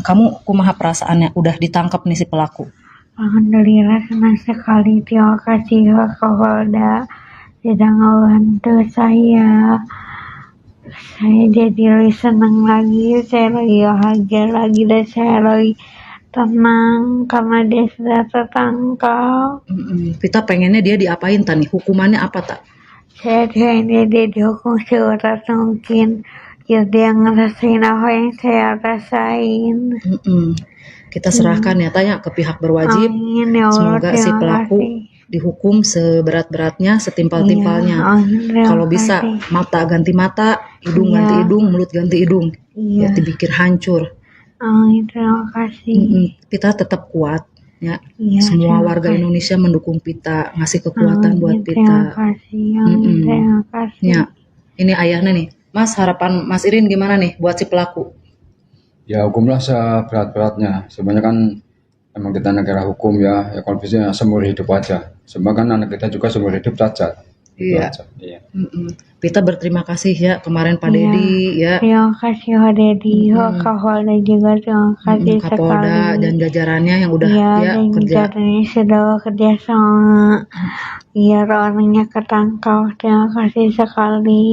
Kamu kumaha perasaannya udah ditangkap nih si pelaku? Alhamdulillah senang sekali, terima kasih Pak Kapolda sudah ngebantu saya. Saya jadi lebih senang lagi, saya lagi bahagia lagi dan saya lagi tenang karena dia sudah tertangkap. Kita pengennya dia diapain tani? Hukumannya apa tak? Saya pengennya dia dihukum seberat mungkin. Ya dia ngerasain apa yang saya rasain. Kita serahkan ya tanya ke pihak berwajib. Amin, ya Allah, semoga si pelaku dihukum seberat-beratnya, setimpal-timpalnya. Kalau bisa mata ganti mata, hidung ganti hidung, mulut ganti hidung. Ya dipikir hancur. Amin, terima kasih. Kita tetap kuat. Ya, semua warga Indonesia mendukung Pita, ngasih kekuatan buat Pita. Terima kasih, terima kasih. Ya, ini ayahnya nih. Mas, harapan Mas Irin gimana nih buat si pelaku? Ya hukumlah seberat-beratnya. Sebenarnya kan emang kita negara hukum ya kalau bisa seumur hidup aja. Sebenarnya kan anak kita juga seumur hidup cacat. Iya. Iya. Kita berterima kasih ya kemarin Pak Iya. Dedi ya. Terima kasih Pak Dedi, Pak Kapolda juga terima kasih Kapolda sekali. dan jajarannya yang udah Iya, ya dan kerja. jajarannya sudah bekerja sama biar orangnya ketangkap. Terima kasih sekali.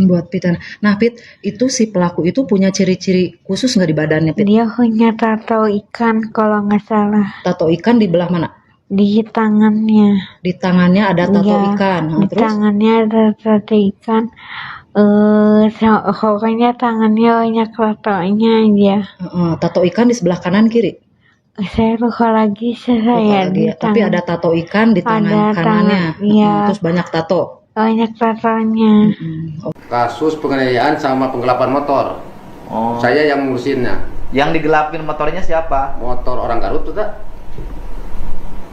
Buat Pit. Nah Pit, itu si pelaku itu punya ciri-ciri khusus nggak di badannya Pit? Dia punya tato ikan kalau nggak salah Tato ikan di belah mana? di tangannya. Di tangannya ada tato Iya, ikan. Nah, di terus tangannya ada tato ikan. Pokoknya tangannya banyak tatonya aja. tato ikan di sebelah kanan kiri. Saya lupa lagi saya di Tapi tangan. ada tato ikan di tangan Ada kanannya. iya. Terus banyak tato. Banyak tatonya. Kasus penganiayaan sama penggelapan motor. Oh. Saya yang ngurusinnya. Yang digelapin motornya siapa? Motor orang Garut tuh tak?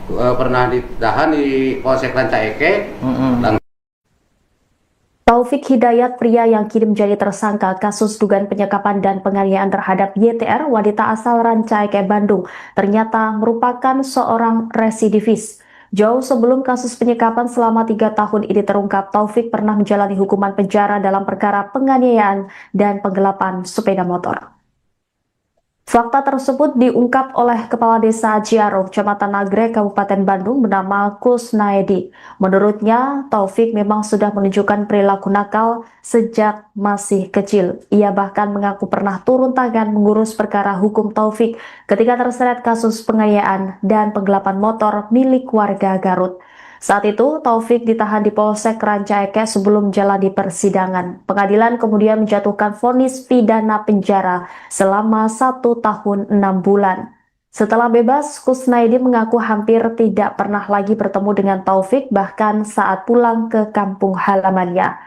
Pernah ditahan di Polsek Rancaike. Taufik Hidayat, pria yang kini menjadi tersangka kasus dugaan penyekapan dan penganiayaan terhadap YTR, wanita asal Rancaike, Bandung, ternyata merupakan seorang residivis. Jauh sebelum kasus penyekapan selama 3 tahun ini terungkap, Taufik pernah menjalani hukuman penjara dalam perkara penganiayaan dan penggelapan sepeda motor. Fakta tersebut diungkap oleh Kepala Desa Ciaro, Kecamatan Nagrek, Kabupaten Bandung, bernama Kusnaedi. Menurutnya, Taufik memang sudah menunjukkan perilaku nakal sejak masih kecil. Ia bahkan mengaku pernah turun tangan mengurus perkara hukum Taufik ketika terseret kasus penganiayaan dan penggelapan motor milik warga Garut. Saat itu, Taufik ditahan di Polsek Rancaike sebelum menjalani persidangan. Pengadilan kemudian menjatuhkan vonis pidana penjara selama 1 tahun 6 bulan. Setelah bebas, Kusnaedi mengaku hampir tidak pernah lagi bertemu dengan Taufik, bahkan saat pulang ke kampung halamannya.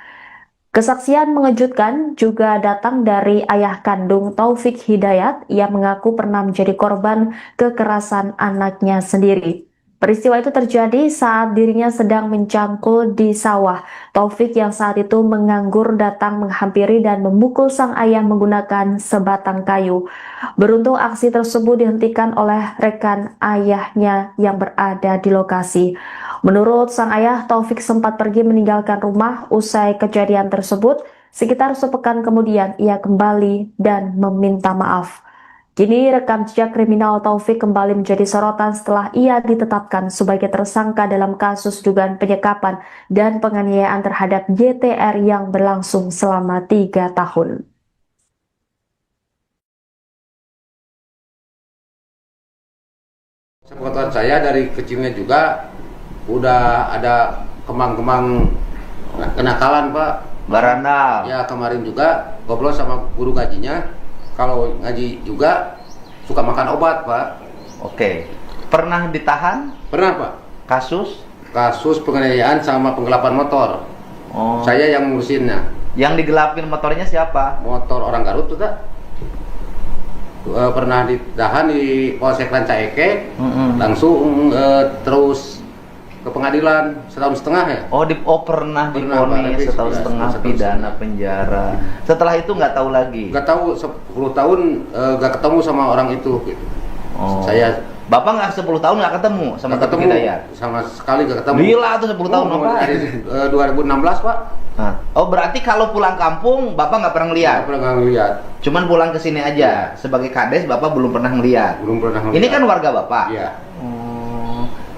Kesaksian mengejutkan juga datang dari ayah kandung Taufik Hidayat. Ia mengaku pernah menjadi korban kekerasan anaknya sendiri. Peristiwa itu terjadi saat dirinya sedang mencangkul di sawah. Taufik yang saat itu menganggur datang menghampiri dan memukul sang ayah menggunakan sebatang kayu. Beruntung aksi tersebut dihentikan oleh rekan ayahnya yang berada di lokasi. Menurut sang ayah, Taufik sempat pergi meninggalkan rumah usai kejadian tersebut. Sekitar sepekan kemudian ia kembali dan meminta maaf. Kini rekam jejak kriminal Taufik kembali menjadi sorotan setelah ia ditetapkan sebagai tersangka dalam kasus dugaan penyekapan dan penganiayaan terhadap YTR yang berlangsung selama 3 tahun. Sepengetahuan saya dari kecilnya juga udah ada kemang-kemang kenakalan Pak. Barandal. Ya kemarin juga ngobrol sama guru ngajinya. Kalau ngaji juga suka makan obat Pak. Oke. Pernah ditahan? Pernah Pak. Kasus? Kasus penganiayaan sama penggelapan motor. Oh. Saya yang ngurusinnya. Yang digelapin motornya siapa? Motor orang Garut tuh tak? Pernah ditahan di Polsek Rancaike. Langsung terus ke pengadilan 1,5 tahun ya. Pernah divonis 1,5 tahun pidana penjara. Setelah itu nggak tahu lagi. Nggak tahu 10 tahun nggak ketemu sama orang itu. Gitu. Saya Bapak nggak 10 tahun nggak ketemu sama Taufik Hidayat? Sama sekali nggak ketemu. Gila tuh 10 tahun apa? Dari 2016 Pak. Oh berarti kalau pulang kampung Bapak nggak pernah ngeliat? Nggak pernah ngeliat. Cuman pulang ke sini aja. Sebagai kades Bapak belum pernah ngeliat. Belum pernah ngeliat. Ini kan warga Bapak. Iya.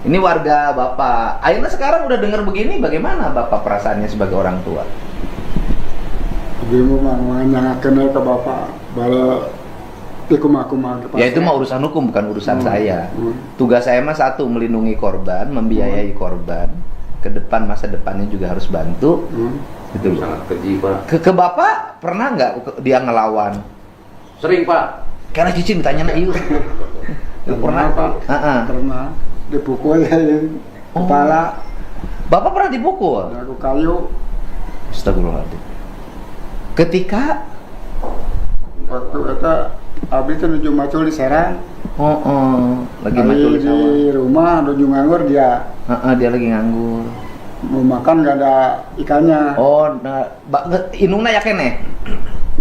Ini warga Bapak. Akhirnya sekarang udah dengar begini, bagaimana Bapak perasaannya sebagai orang tua? Ibu mah nyangakeun ke bapak bala aku mah. Ya itu mah urusan hukum, bukan urusan saya. Tugas saya mah satu, melindungi korban, membiayai korban. Ke depan, masa depannya juga harus bantu. Gitu. Sangat keji Pak. Ke Bapak pernah nggak dia ngelawan? Sering Pak. Karena Cici ditanya na ieu. Pernah Pak. Pernah dipukul ya kepala. Bapak pernah dipukul? Aku kayu. Astagfirullahaladzim. Ketika waktu itu abis itu nuju macul di Serang. Lagi macul di sawah. Di rumah nuju nganggur dia. Dia lagi nganggur. Mau makan gak ada ikannya. Inungna ya kene.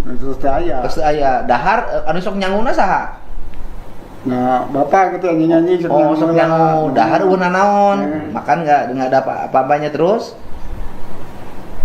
Terus saya. Terus aya dahar anu sok nyanguna saha? Nah, bapak gitu nyanyi sok nyangu dahar eueuh naon? Makan enggak ada apa-apanya terus?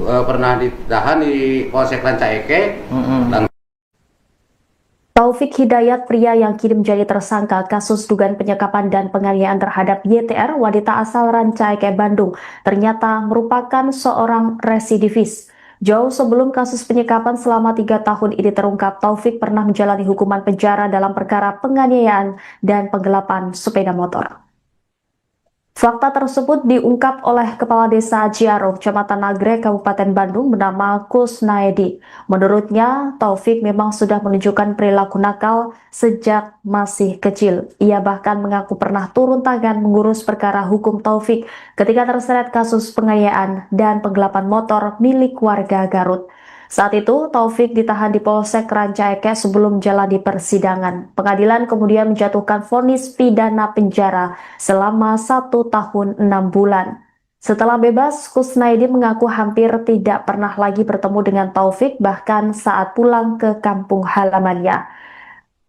pernah ditahan di Polsek Rancaeke. Taufik Hidayat, pria yang kini menjadi tersangka kasus dugaan penyekapan dan penganiayaan terhadap YTR, wanita asal Rancaeke, Bandung, ternyata merupakan seorang residivis. Jauh sebelum kasus penyekapan selama 3 tahun ini terungkap, Taufik pernah menjalani hukuman penjara dalam perkara penganiayaan dan penggelapan sepeda motor. Fakta tersebut diungkap oleh Kepala Desa Ciaro, Kecamatan Nagrek, Kabupaten Bandung, bernama Kusnaedi. Menurutnya, Taufik memang sudah menunjukkan perilaku nakal sejak masih kecil. Ia bahkan mengaku pernah turun tangan mengurus perkara hukum Taufik ketika terseret kasus penganiayaan dan penggelapan motor milik warga Garut. Saat itu, Taufik ditahan di Polsek Rancaeke sebelum menjalani persidangan. Pengadilan kemudian menjatuhkan vonis pidana penjara selama 1 tahun 6 bulan. Setelah bebas, Kusnaedi mengaku hampir tidak pernah lagi bertemu dengan Taufik, bahkan saat pulang ke kampung halamannya.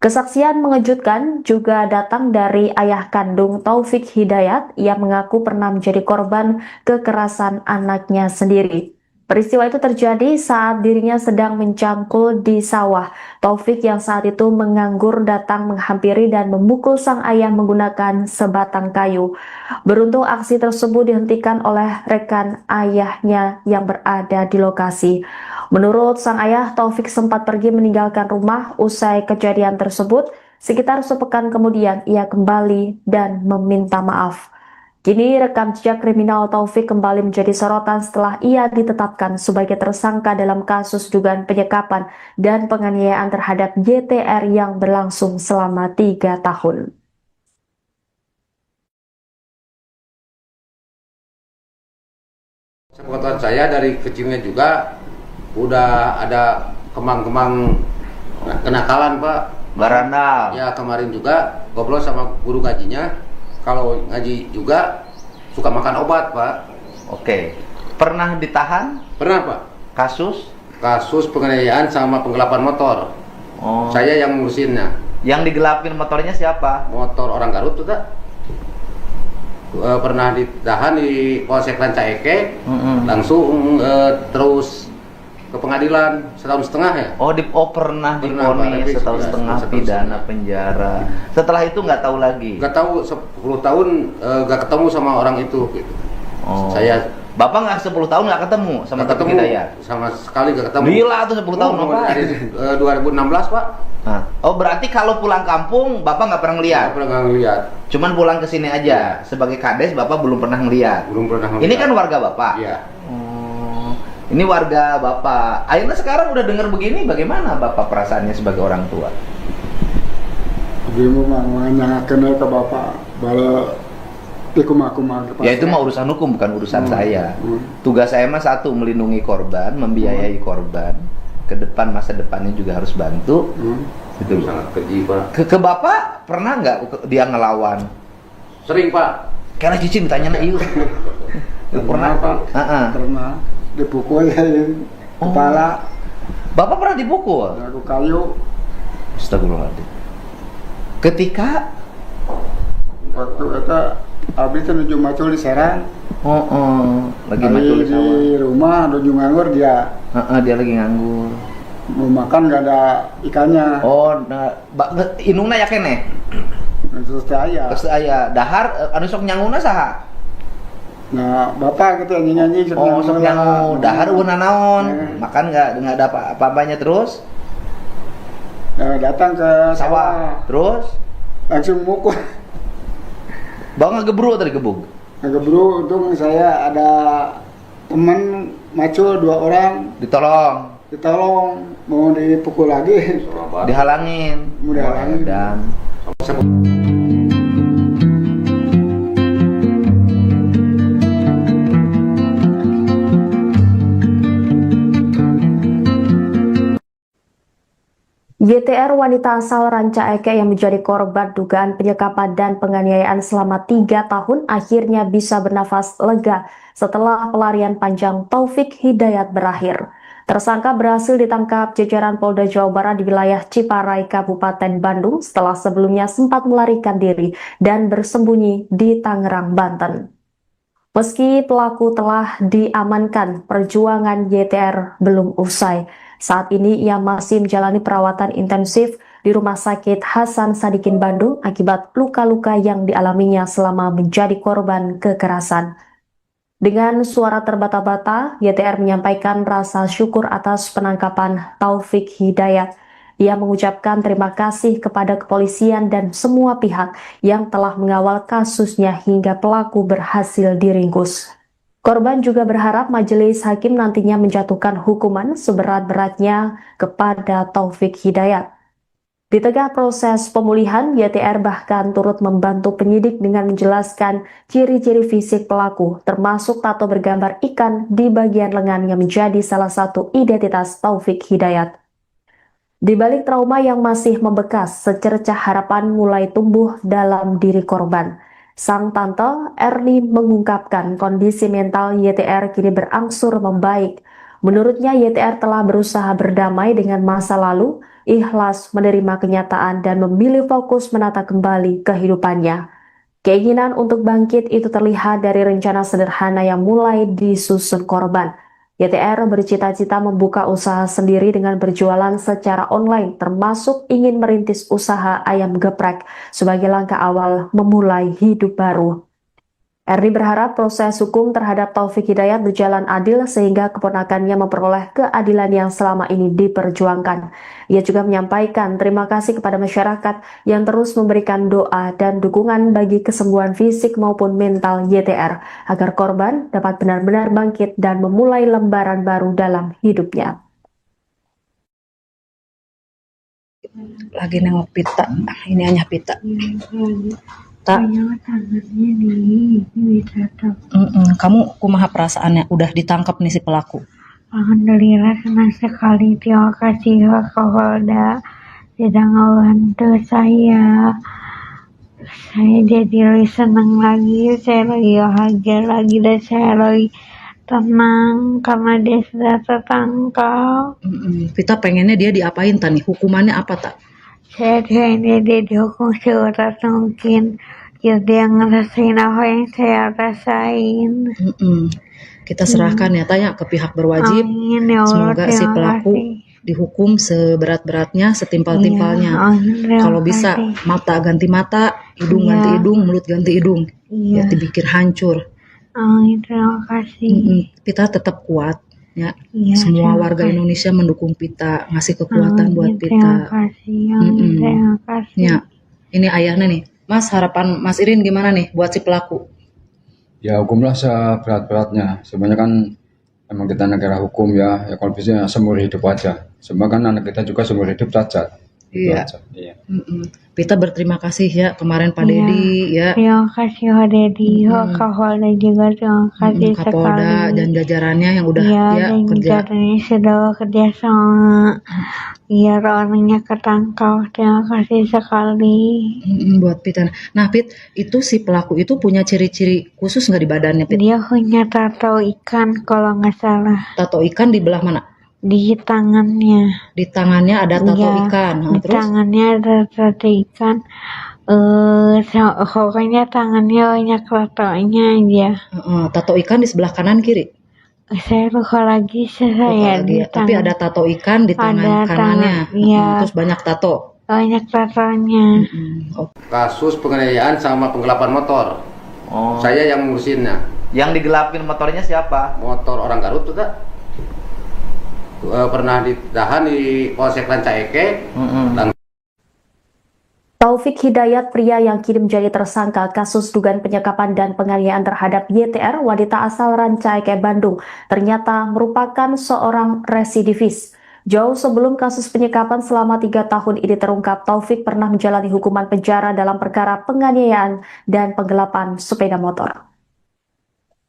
Kesaksian mengejutkan juga datang dari ayah kandung Taufik Hidayat. Ia mengaku pernah menjadi korban kekerasan anaknya sendiri. Peristiwa itu terjadi saat dirinya sedang mencangkul di sawah. Taufik yang saat itu menganggur datang menghampiri dan memukul sang ayah menggunakan sebatang kayu. Beruntung aksi tersebut dihentikan oleh rekan ayahnya yang berada di lokasi. Menurut sang ayah, Taufik sempat pergi meninggalkan rumah usai kejadian tersebut. Sekitar sepekan kemudian ia kembali dan meminta maaf. Kini rekam jejak kriminal Taufik kembali menjadi sorotan setelah ia ditetapkan sebagai tersangka dalam kasus dugaan penyekapan dan penganiayaan terhadap YTR yang berlangsung selama 3 tahun. Sepengetahuan saya dari kecilnya juga udah ada kemang-kemang kenakalan, Pak. Barandal. Ya, kemarin juga ngobrol sama guru ngajinya. Kalau ngaji juga suka makan obat, Pak. Oke. Pernah ditahan? Pernah, Pak. Kasus? Kasus penganiayaan sama penggelapan motor. Oh. Saya yang ngurusinnya. Yang digelapin motornya siapa? Motor orang Garut tuh, tak? Pernah ditahan di Polsek Rancaeke. Langsung terus ke pengadilan 1,5 tahun ya. Pernah divonis 1,5 tahun pidana penjara. Setelah itu nggak tahu lagi. Nggak tahu 10 tahun nggak ketemu sama orang itu. Gitu. Saya Bapak nggak 10 tahun nggak ketemu sama Taufik Hidayat? Sama sekali nggak ketemu. Gila tuh 10 tahun apa? Dari 2016, Pak. Berarti kalau pulang kampung Bapak nggak pernah ngeliat? Nggak pernah ngeliat. Cuman pulang ke sini aja. Sebagai kades Bapak belum pernah ngeliat? Belum pernah ngeliat. Ini kan warga Bapak? Iya. Ini warga Bapak. Akhirnya sekarang udah dengar begini, bagaimana Bapak perasaannya sebagai orang tua? Dia mau kenal ke Bapak, bala Ya itu mah urusan hukum, bukan urusan saya. Tugas saya mah satu, melindungi korban, membiayai korban. Ke depan, masa depannya juga harus bantu. Itu sangat keji, Pak. Ke Bapak pernah nggak dia ngelawan? Sering, Pak. Karena cicing ditanya na iyo. Pernah, Pak. Pernah dipukul kepala. Bapak pernah dipukul? Aku kayu. Astagfirullahaladzim. Ketika waktu itu abis itu nuju macul di Serang. Lagi macul di sawah. Di rumah nuju nganggur dia. Dia lagi nganggur. Mau makan gak ada ikannya. Inungna ya kene. Terus aya dahar anu sok nyanguna saha? Nah, Bapak gitu nyanyi-nyanyi sok nyangu dahar eueuh naon? Makan enggak ada apa-apanya terus? Nah, datang ke sawah. Terus langsung mukul. Bang ngegebru tadi gebug. Ngegebru, untung saya ada teman macul 2 orang. Ditolong, mau dipukul lagi. Dihalangin. Mau dihalangin. Dan YTR, wanita asal Rancaeke yang menjadi korban dugaan penyekapan dan penganiayaan selama 3 tahun akhirnya bisa bernafas lega setelah pelarian panjang Taufik Hidayat berakhir. Tersangka berhasil ditangkap jajaran Polda Jawa Barat di wilayah Ciparai, Kabupaten Bandung setelah sebelumnya sempat melarikan diri dan bersembunyi di Tangerang, Banten. Meski pelaku telah diamankan, perjuangan YTR belum usai. Saat ini ia masih menjalani perawatan intensif di Rumah Sakit Hasan Sadikin Bandung akibat luka-luka yang dialaminya selama menjadi korban kekerasan. Dengan suara terbata-bata, YTR menyampaikan rasa syukur atas penangkapan Taufik Hidayat. Ia mengucapkan terima kasih kepada kepolisian dan semua pihak yang telah mengawal kasusnya hingga pelaku berhasil diringkus. Korban juga berharap majelis hakim nantinya menjatuhkan hukuman seberat-beratnya kepada Taufik Hidayat. Di tengah proses pemulihan, YTR bahkan turut membantu penyidik dengan menjelaskan ciri-ciri fisik pelaku, termasuk tato bergambar ikan di bagian lengan yang menjadi salah satu identitas Taufik Hidayat. Di balik trauma yang masih membekas, secercah harapan mulai tumbuh dalam diri korban. Sang tante Erni mengungkapkan kondisi mental YTR kini berangsur membaik. Menurutnya YTR telah berusaha berdamai dengan masa lalu, ikhlas menerima kenyataan dan memilih fokus menata kembali kehidupannya. Keinginan untuk bangkit itu terlihat dari rencana sederhana yang mulai disusun korban. YTR bercita-cita membuka usaha sendiri dengan berjualan secara online, termasuk ingin merintis usaha ayam geprek sebagai langkah awal memulai hidup baru. Erni berharap proses hukum terhadap Taufik Hidayat berjalan adil sehingga keponakannya memperoleh keadilan yang selama ini diperjuangkan. Ia juga menyampaikan terima kasih kepada masyarakat yang terus memberikan doa dan dukungan bagi kesembuhan fisik maupun mental YTR agar korban dapat benar-benar bangkit dan memulai lembaran baru dalam hidupnya. Lagi nengok pita, ini hanya pita. Tak. Kamu kumaha perasaannya udah ditangkap nih si pelaku? Alhamdulillah senang sekali, terima kasih Pak Kapolda sudah ngebantu saya. Saya jadi lebih senang lagi, saya lagi bahagia lagi dan saya lagi tenang karena dia sudah tertangkap. Kita pengennya dia diapain tani? Hukumannya apa tak? Saya pengennya dia dihukum seberat mungkin. Ya dia ngerasain apa yang saya rasain. Kita serahkan ya tanya ke pihak berwajib. Amin, ya Allah, semoga si pelaku dihukum seberat-beratnya, setimpal-timpalnya. Kalau bisa mata ganti mata, hidung ganti hidung, mulut ganti hidung. Ya dipikir hancur. Amin, terima kasih. Kita tetap kuat ya. Semua warga Indonesia mendukung Pita, ngasih kekuatan buat Pita. Terima kasih. Terima kasih. Ya, ini ayahnya nih. Mas, harapan Mas Irin gimana nih buat si pelaku? Ya hukumlah seberat-beratnya. Sebenarnya kan emang kita negara hukum ya kalau bisa seumur hidup aja. Sebenarnya kan anak kita juga seumur hidup cacat. Iya. Pita berterima kasih ya kemarin Pak Dedi ya. Terima kasih Pak Dedi, Pak Kapolda juga terima kasih Kapolda sekali. dan jajarannya yang udah kerja. Jajarannya sudah bekerja sama. Biar orangnya ketangkap, terima kasih sekali. Buat Pita. Nah Pit, itu si pelaku itu punya ciri-ciri khusus nggak di badannya Pit? Dia punya tato ikan kalau nggak salah. Tato ikan di belah mana? Di tangannya. Di tangannya ada tato ikan. Di Terus? tangannya ada tato ikan. Pokoknya tangannya banyak tatonya aja. Tato ikan di sebelah kanan kiri? Saya lupa lagi Tapi ada tato ikan di tangan kanannya. Terus banyak tato. Banyak tatonya. Kasus penganiayaan sama penggelapan motor. Saya yang ngurusinnya. Yang digelapin motornya siapa? Motor orang Garut tuh tak? Pernah ditahan di Polsek Rancaike. Taufik Hidayat, pria yang kini menjadi tersangka kasus dugaan penyekapan dan penganiayaan terhadap YTR, wanita asal Rancaike, Bandung, ternyata merupakan seorang residivis. Jauh sebelum kasus penyekapan selama 3 tahun ini terungkap, Taufik pernah menjalani hukuman penjara dalam perkara penganiayaan dan penggelapan sepeda motor.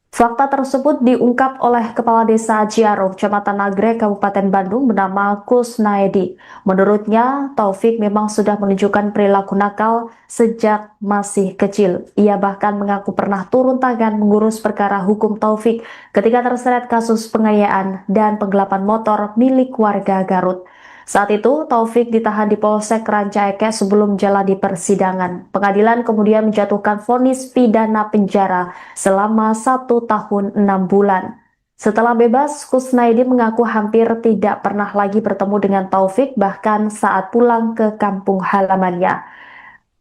Fakta tersebut diungkap oleh Kepala Desa Ciaro, Kecamatan Nagrek, Kabupaten Bandung bernama Kusnaedi. Menurutnya, Taufik memang sudah menunjukkan perilaku nakal sejak masih kecil. Ia bahkan mengaku pernah turun tangan mengurus perkara hukum Taufik ketika terseret kasus penganiayaan dan penggelapan motor milik warga Garut. Saat itu, Taufik ditahan di Polsek Ranca Ekek sebelum jalani persidangan. Pengadilan kemudian menjatuhkan vonis pidana penjara selama 1 tahun 6 bulan. Setelah bebas, Kusnaidi mengaku hampir tidak pernah lagi bertemu dengan Taufik bahkan saat pulang ke kampung halamannya.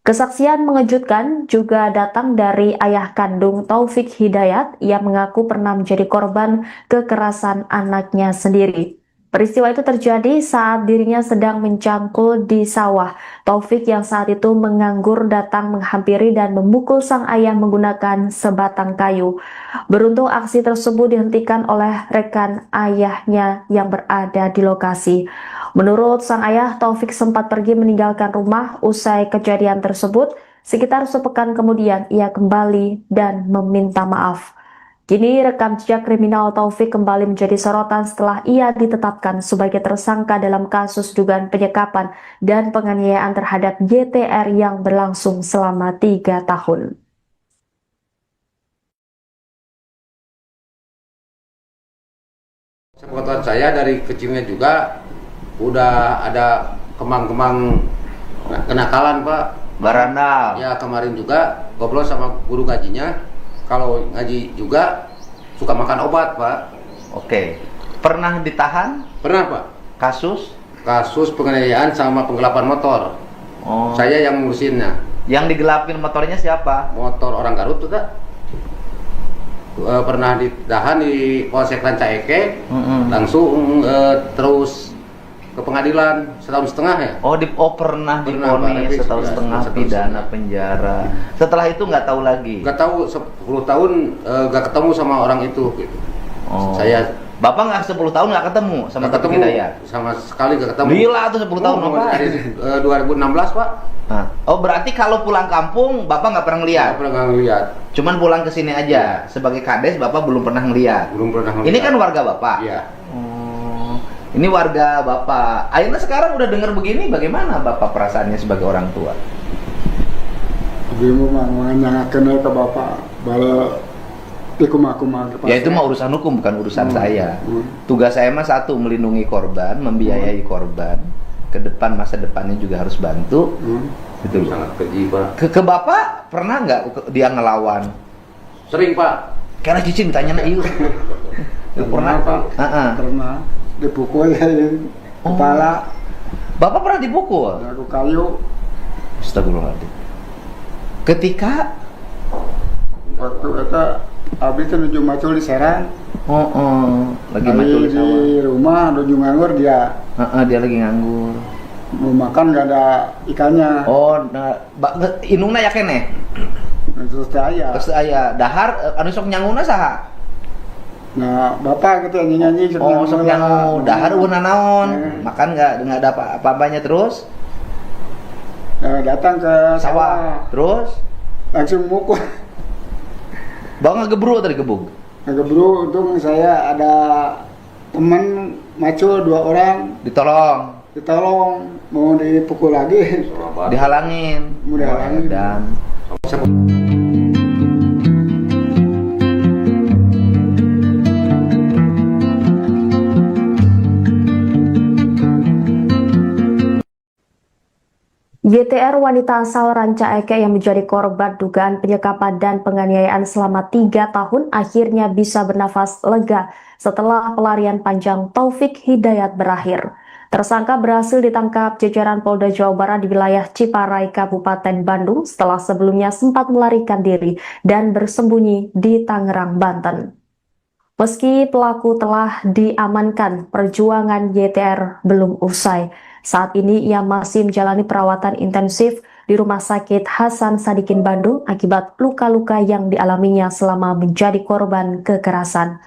Kesaksian mengejutkan juga datang dari ayah kandung Taufik Hidayat yang mengaku pernah menjadi korban kekerasan anaknya sendiri. Peristiwa itu terjadi saat dirinya sedang mencangkul di sawah. Taufik yang saat itu menganggur datang menghampiri dan memukul sang ayah menggunakan sebatang kayu. Beruntung aksi tersebut dihentikan oleh rekan ayahnya yang berada di lokasi. Menurut sang ayah, Taufik sempat pergi meninggalkan rumah usai kejadian tersebut. Sekitar sepekan kemudian ia kembali dan meminta maaf. Kini rekam jejak kriminal Taufik kembali menjadi sorotan setelah ia ditetapkan sebagai tersangka dalam kasus dugaan penyekapan dan penganiayaan terhadap YTR yang berlangsung selama 3 tahun. Sepengetahuan saya dari kecilnya juga udah ada kemang-kemang kenakalan, Pak. Barandal. Ya, kemarin juga ngobrol sama guru ngajinya. Kalau ngaji juga suka makan obat, Pak. Oke. Pernah ditahan? Pernah, Pak. Kasus? Kasus penganiayaan sama penggelapan motor. Oh. Saya yang ngurusinnya. Yang digelapin motornya siapa? Motor orang Garut tuh, Kak. Pernah ditahan di Polsek Ranca Ekek. Langsung terus ke pengadilan 1,5 tahun ya. Pernah divonis 1,5 tahun pidana penjara. Setelah itu nggak tahu lagi. Nggak tahu 10 tahun nggak ketemu sama orang itu gitu. Saya Bapak nggak 10 tahun nggak ketemu sama Taufik Hidayat? Sama sekali nggak ketemu. Gila tuh 10 tahun Bapak. Dari 2016, Pak. Berarti kalau pulang kampung Bapak nggak pernah ngeliat? Nggak pernah ngeliat. Cuman pulang ke sini aja. Sebagai kades Bapak belum pernah ngeliat. Belum pernah ngeliat. Ini kan warga Bapak. Iya. Ini warga Bapak. Akhirnya sekarang udah dengar begini, bagaimana Bapak perasaannya sebagai orang tua? Ibu mah kenal ke bapak, bala Ya itu mah urusan hukum, bukan urusan saya. Tugas saya mah satu, melindungi korban, membiayai korban. Ke depan, masa depannya juga harus bantu. Gitu. Sangat keji, Pak. Ke Bapak pernah nggak dia ngelawan? Sering, Pak. Karena cicing tanya iu. pernah Pak. Pernah dipukul kepala. Bapak pernah dipukul? Aku kayu. Astagfirullahaladzim. Ketika waktu itu abis itu nuju macul di Serang. Lagi macul di sawah. Di rumah nuju nganggur dia. Dia lagi nganggur. Mau makan nggak ada ikannya. Inungna ya kene. Terus aya dahar anu sok nyanguna saha? Nah, bapak gitu nyanyi sok nyangu dahar una naon? Makan nggak ada apa-apanya terus? Datang ke sawah. Terus langsung mukul. Bang ngegebru tadi gebuk. Ngegebru, untung saya ada teman macul 2 orang. Ditolong, mau dipukul lagi. Dihalangin. Mau dihalangin. Dan YTR wanita asal Ranca Ekek yang menjadi korban dugaan penyekapan dan penganiayaan selama 3 tahun akhirnya bisa bernafas lega setelah pelarian panjang Taufik Hidayat berakhir. Tersangka berhasil ditangkap jajaran Polda Jawa Barat di wilayah Ciparai, Kabupaten Bandung setelah sebelumnya sempat melarikan diri dan bersembunyi di Tangerang, Banten. Meski pelaku telah diamankan, perjuangan YTR belum usai. Saat ini ia masih menjalani perawatan intensif di Rumah Sakit Hasan Sadikin Bandung akibat luka-luka yang dialaminya selama menjadi korban kekerasan.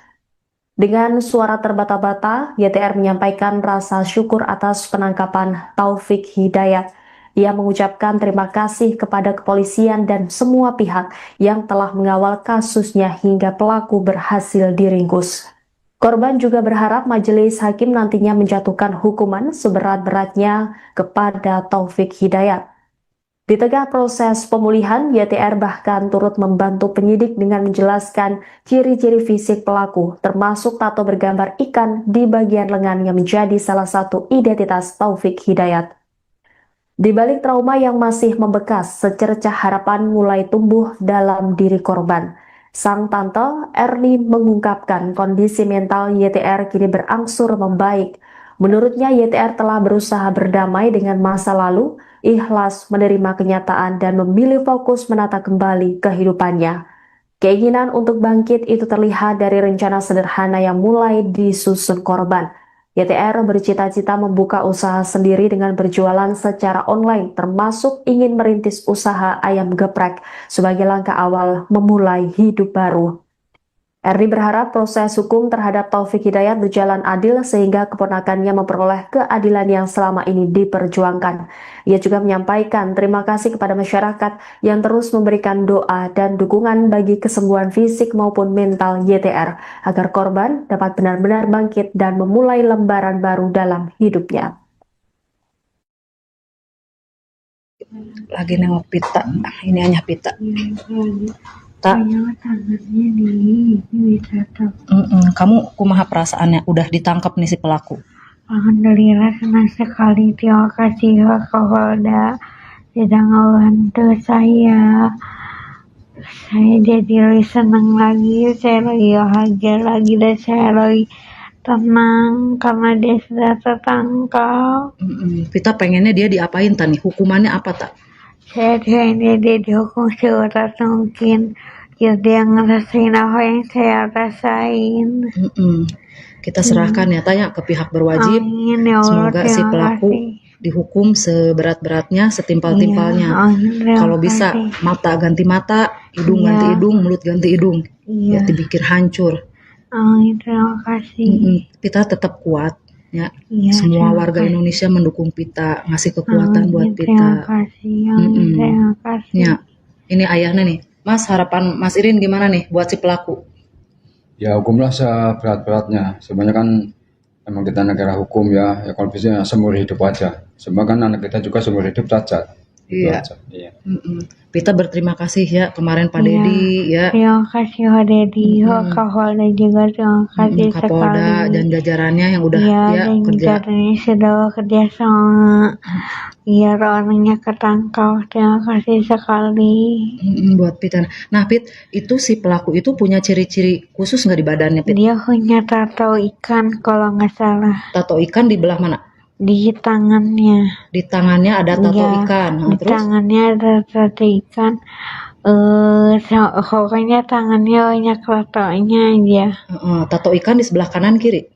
Dengan suara terbata-bata, YTR menyampaikan rasa syukur atas penangkapan Taufik Hidayat. Ia mengucapkan terima kasih kepada kepolisian dan semua pihak yang telah mengawal kasusnya hingga pelaku berhasil diringkus. Korban juga berharap majelis hakim nantinya menjatuhkan hukuman seberat-beratnya kepada Taufik Hidayat. Di tengah proses pemulihan, YTR bahkan turut membantu penyidik dengan menjelaskan ciri-ciri fisik pelaku, termasuk tato bergambar ikan di bagian lengan yang menjadi salah satu identitas Taufik Hidayat. Di balik trauma yang masih membekas, secercah harapan mulai tumbuh dalam diri korban. Sang tante Erni mengungkapkan kondisi mental YTR kini berangsur membaik. Menurutnya YTR telah berusaha berdamai dengan masa lalu, ikhlas menerima kenyataan dan memilih fokus menata kembali kehidupannya. Keinginan untuk bangkit itu terlihat dari rencana sederhana yang mulai disusun korban. YTR bercita-cita membuka usaha sendiri dengan berjualan secara online, termasuk ingin merintis usaha ayam geprek sebagai langkah awal memulai hidup baru. Erni berharap proses hukum terhadap Taufik Hidayat berjalan adil sehingga keponakannya memperoleh keadilan yang selama ini diperjuangkan. Ia juga menyampaikan terima kasih kepada masyarakat yang terus memberikan doa dan dukungan bagi kesembuhan fisik maupun mental YTR agar korban dapat benar-benar bangkit dan memulai lembaran baru dalam hidupnya. Lagi nengok pita, ini hanya pita. Tak. Tangannya di ditato. Kamu kumaha perasaannya udah ditangkap nih si pelaku? Alhamdulillah senang sekali. Terima kasih Pak Kapolda sudah membantu saya. Saya jadi lebih senang lagi, saya lebih bahagia lagi dan saya lebih tenang karena dia sudah tertangkap. Kita pengennya dia diapain tani? Hukumannya apa tak? Saya pengen dia dihukum seberat mungkin. Ya dia ngerasain apa yang saya rasain. Kita serahkan ya tanya ke pihak berwajib. Amin, ya Allah, semoga si pelaku dihukum seberat-beratnya, setimpal-timpalnya. Kalau bisa mata ganti mata, hidung ganti hidung, mulut ganti hidung. Ya dipikir hancur. Amin, terima kasih. Kita tetap kuat. Ya, semua warga Indonesia mendukung Pita, ngasih kekuatan buat Pita. Terima kasih, terima kasih. Ya, ini ayahnya nih. Mas, harapan Mas Irin gimana nih buat si pelaku? Ya hukumlah seberat-beratnya. Sebenarnya kan emang kita negara hukum ya kalau bisa seumur hidup aja. Sebab kan anak kita juga seumur hidup cacat. Iya. Pita berterima kasih ya kemarin Pak Dedi ya. Terima kasih Pak Dedi, Pak Kapolda juga terima kasih Kapolda sekali. dan jajarannya yang udah dan kerja. jajarannya sudah bekerja sama. Biar orangnya ketangkap. Terima kasih sekali. Buat Pita. Nah Pit, itu si pelaku itu punya ciri-ciri khusus nggak di badannya Pit? Dia punya tato ikan kalau nggak salah. Tato ikan di belah mana? Di tangannya. Di tangannya ada tato ikan. Di tangannya ada tato ikan. Pokoknya tangannya banyak tatonya aja. Tato ikan di sebelah kanan kiri?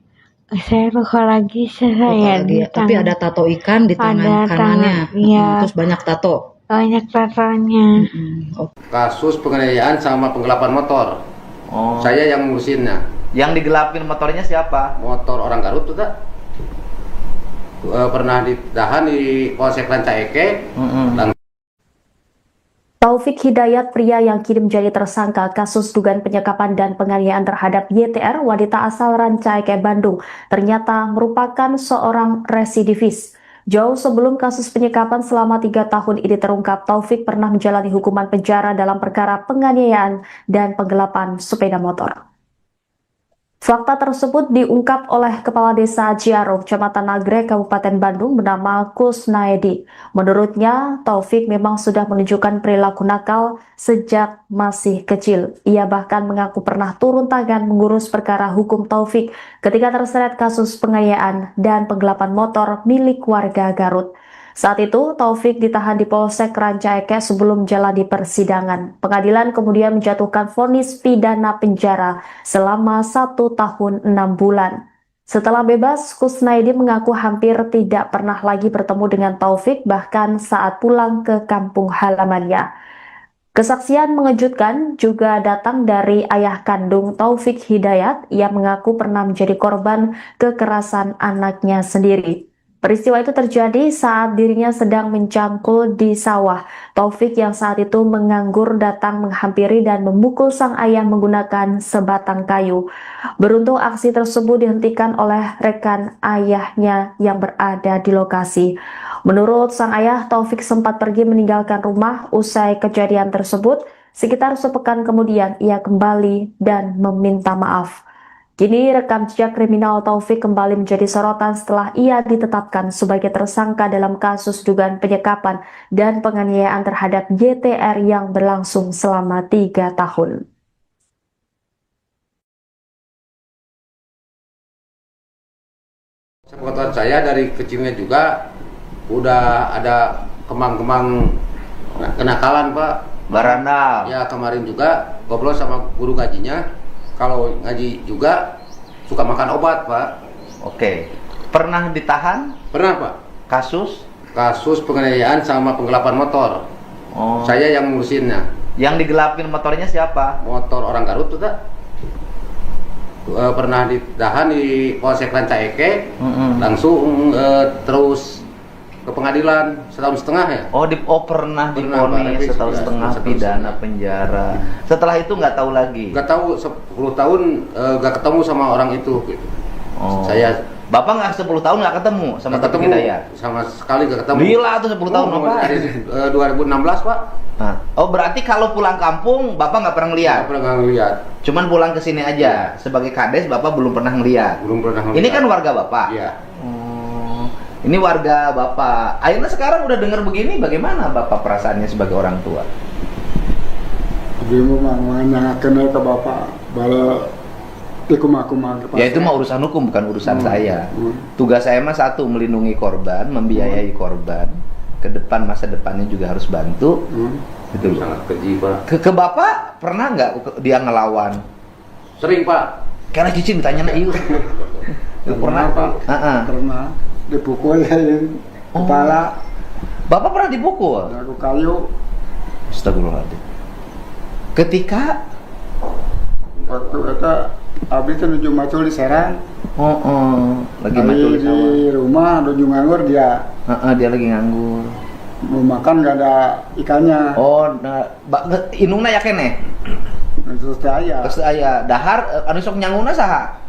Saya lupa lagi Tapi ada tato ikan di tangan kanannya. Terus banyak tato. Banyak tatonya. Kasus penganiayaan sama penggelapan motor. Saya yang ngurusinnya. Yang digelapin motornya siapa? Motor orang Garut tuh tak? Pernah ditahan di Polsek Rancaike. Taufik Hidayat, pria yang kini menjadi tersangka kasus dugaan penyekapan dan penganiayaan terhadap YTR, wanita asal Rancaike, Bandung, ternyata merupakan seorang residivis. Jauh sebelum kasus penyekapan selama 3 tahun ini terungkap, Taufik pernah menjalani hukuman penjara dalam perkara penganiayaan dan penggelapan sepeda motor. Fakta tersebut diungkap oleh Kepala Desa Ciaro, Kecamatan Nagrek, Kabupaten Bandung bernama Kusnaedi. Menurutnya, Taufik memang sudah menunjukkan perilaku nakal sejak masih kecil. Ia bahkan mengaku pernah turun tangan mengurus perkara hukum Taufik ketika terseret kasus penganiayaan dan penggelapan motor milik warga Garut. Saat itu, Taufik ditahan di Polsek Rancaike sebelum menjalani persidangan. Pengadilan kemudian menjatuhkan vonis pidana penjara selama 1 tahun 6 bulan. Setelah bebas, Kusnaedi mengaku hampir tidak pernah lagi bertemu dengan Taufik, bahkan saat pulang ke kampung halamannya. Kesaksian mengejutkan juga datang dari ayah kandung Taufik Hidayat. Ia mengaku pernah menjadi korban kekerasan anaknya sendiri. Peristiwa itu terjadi saat dirinya sedang mencangkul di sawah. Taufik yang saat itu menganggur datang menghampiri dan memukul sang ayah menggunakan sebatang kayu. Beruntung aksi tersebut dihentikan oleh rekan ayahnya yang berada di lokasi. Menurut sang ayah, Taufik sempat pergi meninggalkan rumah usai kejadian tersebut. Sekitar sepekan kemudian ia kembali dan meminta maaf. Kini rekam jejak kriminal Taufik kembali menjadi sorotan setelah ia ditetapkan sebagai tersangka dalam kasus dugaan penyekapan dan penganiayaan terhadap YTR yang berlangsung selama 3 tahun. Sepengetahuan saya dari kecilnya juga udah ada kemang-kemang kenakalan, Pak. Barandal. Ya, kemarin juga ngobrol sama guru ngajinya. Kalau ngaji juga suka makan obat, Pak. Oke. Pernah ditahan? Pernah, Pak. Kasus? Kasus penganiayaan sama penggelapan motor. Oh. Saya yang ngurusinnya. Yang digelapin motornya siapa? Motor orang Garut tuh, tak? Pernah ditahan di Polsek Rancaeke. Langsung terus ke pengadilan 1,5 tahun ya. Pernah divonis 1,5 tahun pidana penjara. Setelah itu nggak tahu lagi. Nggak tahu 10 tahun nggak ketemu sama orang itu. Gitu. Saya Bapak nggak 10 tahun nggak ketemu sama Taufik Hidayat? Sama sekali nggak ketemu. Gila tuh 10 tahun Bapak. Dari 2016, Pak. Nah, berarti kalau pulang kampung Bapak nggak pernah ngeliat? Nggak pernah ngeliat. Cuman pulang ke sini aja. Sebagai kades Bapak belum pernah ngeliat. Belum pernah ngeliat. Ini kan warga Bapak. Iya. Ini warga Bapak. Akhirnya sekarang udah dengar begini, bagaimana Bapak perasaannya sebagai orang tua? Dia mau menanyakan ke Bapak bala dikumah-kumah. Ya itu mah urusan hukum, bukan urusan saya. Tugas saya mah satu, melindungi korban, membiayai korban. Ke depan, masa depannya juga harus bantu. Itu sangat keji, Pak. Ke Bapak pernah nggak dia ngelawan? Sering, Pak. Karena Cici ditanya iu. Pernah, Pak. Pernah dipukul kepala. Bapak pernah dipukul? Aku kayu. Astagfirullahaladzim. Ketika waktu itu abis itu nuju macul di Serang. Lagi macul di sawah. Di rumah nuju nganggur dia. Dia lagi nganggur. Mau makan nggak ada ikannya. Inungna ya kene. Terus aya dahar anu sok nyanguna saha?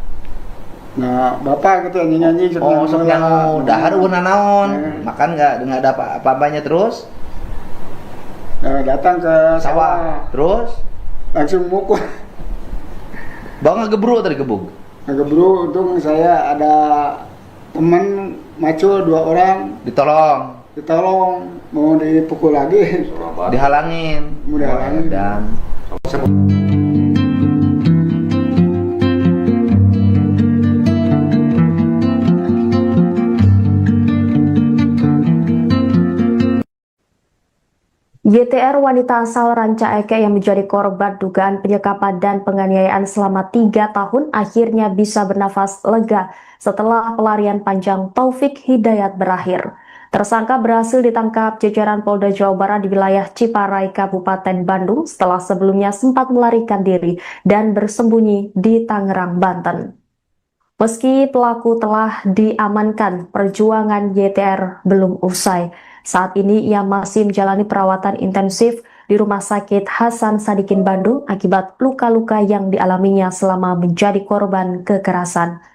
Nah, Bapak gitu nyanyi-nyanyi sok nyangu dahar una naon. Makan nggak ada apa-apanya terus? Nah, datang ke sawah. Terus langsung mukul. Bang ngegebru tadi gebuk. Ngegebru, untung saya ada teman macul 2 orang. Ditolong, mau dipukul lagi. Dihalangin. Mau dihalangin. Dan YTR wanita asal Rancaeke yang menjadi korban dugaan penyekapan dan penganiayaan selama 3 tahun akhirnya bisa bernafas lega setelah pelarian panjang Taufik Hidayat berakhir. Tersangka berhasil ditangkap jajaran Polda Jawa Barat di wilayah Ciparai, Kabupaten Bandung setelah sebelumnya sempat melarikan diri dan bersembunyi di Tangerang, Banten. Meski pelaku telah diamankan, perjuangan YTR belum usai. Saat ini ia masih menjalani perawatan intensif di Rumah Sakit Hasan Sadikin Bandung akibat luka-luka yang dialaminya selama menjadi korban kekerasan.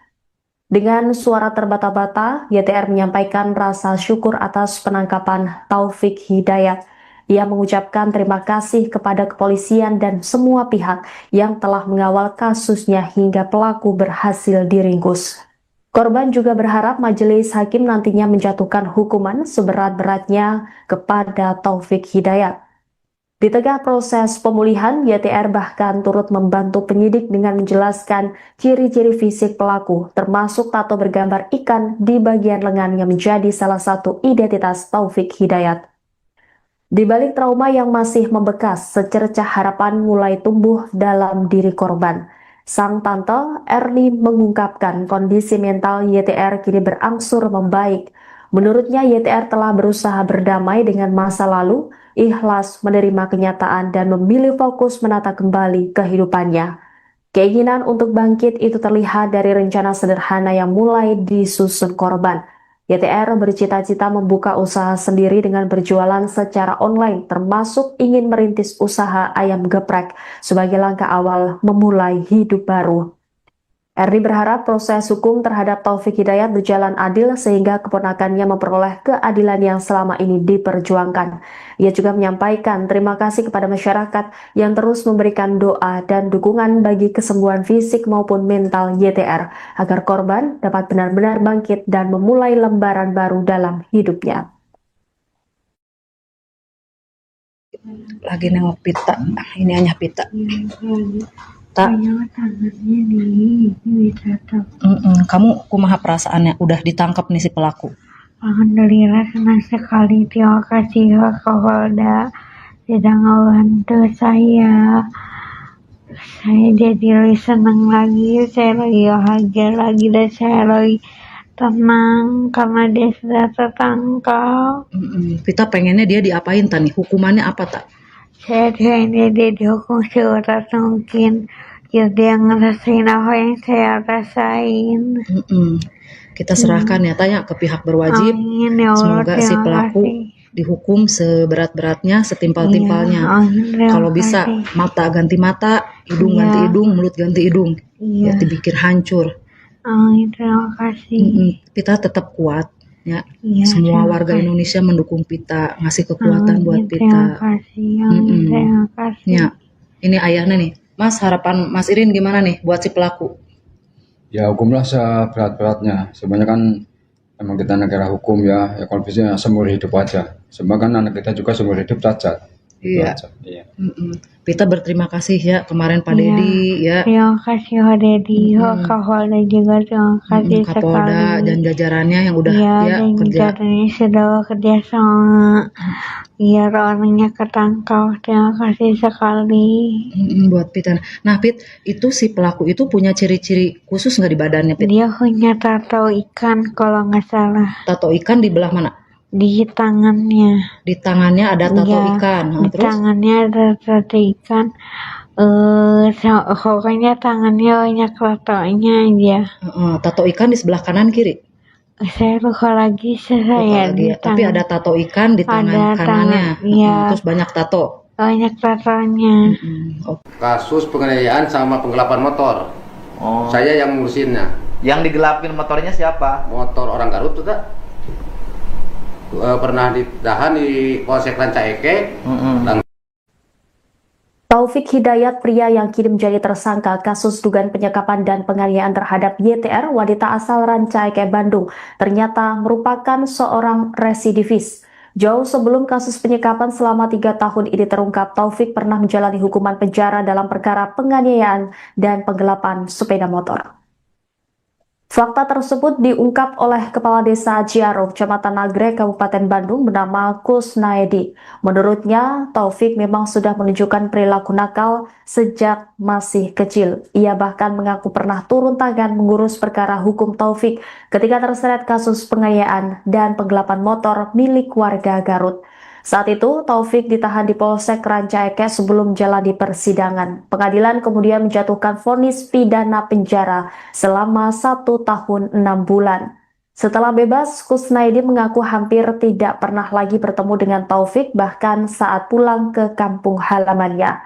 Dengan suara terbata-bata, YTR menyampaikan rasa syukur atas penangkapan Taufik Hidayat. Ia mengucapkan terima kasih kepada kepolisian dan semua pihak yang telah mengawal kasusnya hingga pelaku berhasil diringkus. Korban juga berharap majelis hakim nantinya menjatuhkan hukuman seberat-beratnya kepada Taufik Hidayat. Di tengah proses pemulihan, YTR bahkan turut membantu penyidik dengan menjelaskan ciri-ciri fisik pelaku, termasuk tato bergambar ikan di bagian lengan yang menjadi salah satu identitas Taufik Hidayat. Di balik trauma yang masih membekas, secercah harapan mulai tumbuh dalam diri korban. Sang tante Erni mengungkapkan kondisi mental YTR kini berangsur membaik. Menurutnya YTR telah berusaha berdamai dengan masa lalu, ikhlas menerima kenyataan dan memilih fokus menata kembali kehidupannya. Keinginan untuk bangkit itu terlihat dari rencana sederhana yang mulai disusun korban, YTR bercita-cita membuka usaha sendiri dengan berjualan secara online, termasuk ingin merintis usaha ayam geprek sebagai langkah awal memulai hidup baru. Erdi berharap proses hukum terhadap Taufik Hidayat berjalan adil sehingga keponakannya memperoleh keadilan yang selama ini diperjuangkan. Ia juga menyampaikan terima kasih kepada masyarakat yang terus memberikan doa dan dukungan bagi kesembuhan fisik maupun mental YTR agar korban dapat benar-benar bangkit dan memulai lembaran baru dalam hidupnya. Lagi nengok pita, ini hanya pita. Tak. Tangannya ditato. Kamu kumaha perasaannya? Udah ditangkap nih si pelaku. Alhamdulillah senang sekali. Terima kasih Kapolda sudah membantu saya. Saya jadi lebih senang lagi. Saya lagi bahagia lagi dan saya lagi tenang karena dia sudah tertangkap. Kita pengennya dia diapain tani? Hukumannya apa tak? Saya pengen dia dihukum seberat mungkin. Biar dia ngerasain apa yang saya rasain. Kita serahkan ya tanya ke pihak berwajib. Amin, ya Allah, Semoga si pelaku dihukum seberat-beratnya, setimpal-timpalnya. Kalau bisa mata ganti mata, hidung ganti hidung, mulut ganti hidung. Ya dipikir hancur. Amin, terima kasih. Kita tetap kuat ya. Semua warga Indonesia mendukung Pita, ngasih kekuatan buat Pita. Terima kasih. Terima kasih. Ya, ini ayahnya nih. Mas, harapan Mas Irin gimana nih buat si pelaku? Ya hukumlah seberat-beratnya. Sebenarnya kan emang kita negara hukum ya kalau bisa seumur hidup aja. Sebab kan anak kita juga seumur hidup cacat. Iya. Iya. Pita berterima kasih ya kemarin Pak Dedi ya. Terima kasih Pak Dedi, Kapolda juga terima kasih Kapolda sekali. dan jajarannya yang udah dan kerja. jajarannya sudah bekerja sama biar orangnya ketangkap. Terima kasih sekali. Buat Pita. Nah Pit, itu si pelaku itu punya ciri-ciri khusus nggak di badannya Pit? Dia punya tato ikan kalau nggak salah. Tato ikan di belah mana? Di tangannya. Di tangannya ada tato ikan. Di Terus? tangannya ada tato ikan. Pokoknya tangannya banyak tatonya aja. Tato ikan di sebelah kanan kiri? Saya lupa lagi di Tapi ada tato ikan di tangan kanannya. Terus banyak tato. Banyak tatonya. Kasus penganiayaan sama penggelapan motor. Saya yang ngurusinnya. Yang digelapin motornya siapa? Motor orang Garut tuh tak? Pernah ditahan di Polsek Rancaike. Taufik Hidayat, pria yang kini menjadi tersangka kasus dugaan penyekapan dan penganiayaan terhadap YTR, wanita asal Rancaike, Bandung, ternyata merupakan seorang residivis. Jauh sebelum kasus penyekapan selama 3 tahun ini terungkap, Taufik pernah menjalani hukuman penjara dalam perkara penganiayaan dan penggelapan sepeda motor. Fakta tersebut diungkap oleh Kepala Desa Ciaro, Kecamatan Nagrek, Kabupaten Bandung bernama Kusnaedi. Menurutnya, Taufik memang sudah menunjukkan perilaku nakal sejak masih kecil. Ia bahkan mengaku pernah turun tangan mengurus perkara hukum Taufik ketika terseret kasus penganiayaan dan penggelapan motor milik warga Garut. Saat itu, Taufik ditahan di Polsek Rancaike sebelum menjalani persidangan. Pengadilan kemudian menjatuhkan vonis pidana penjara selama 1 tahun 6 bulan. Setelah bebas, Kusnaedi mengaku hampir tidak pernah lagi bertemu dengan Taufik, bahkan saat pulang ke kampung halamannya.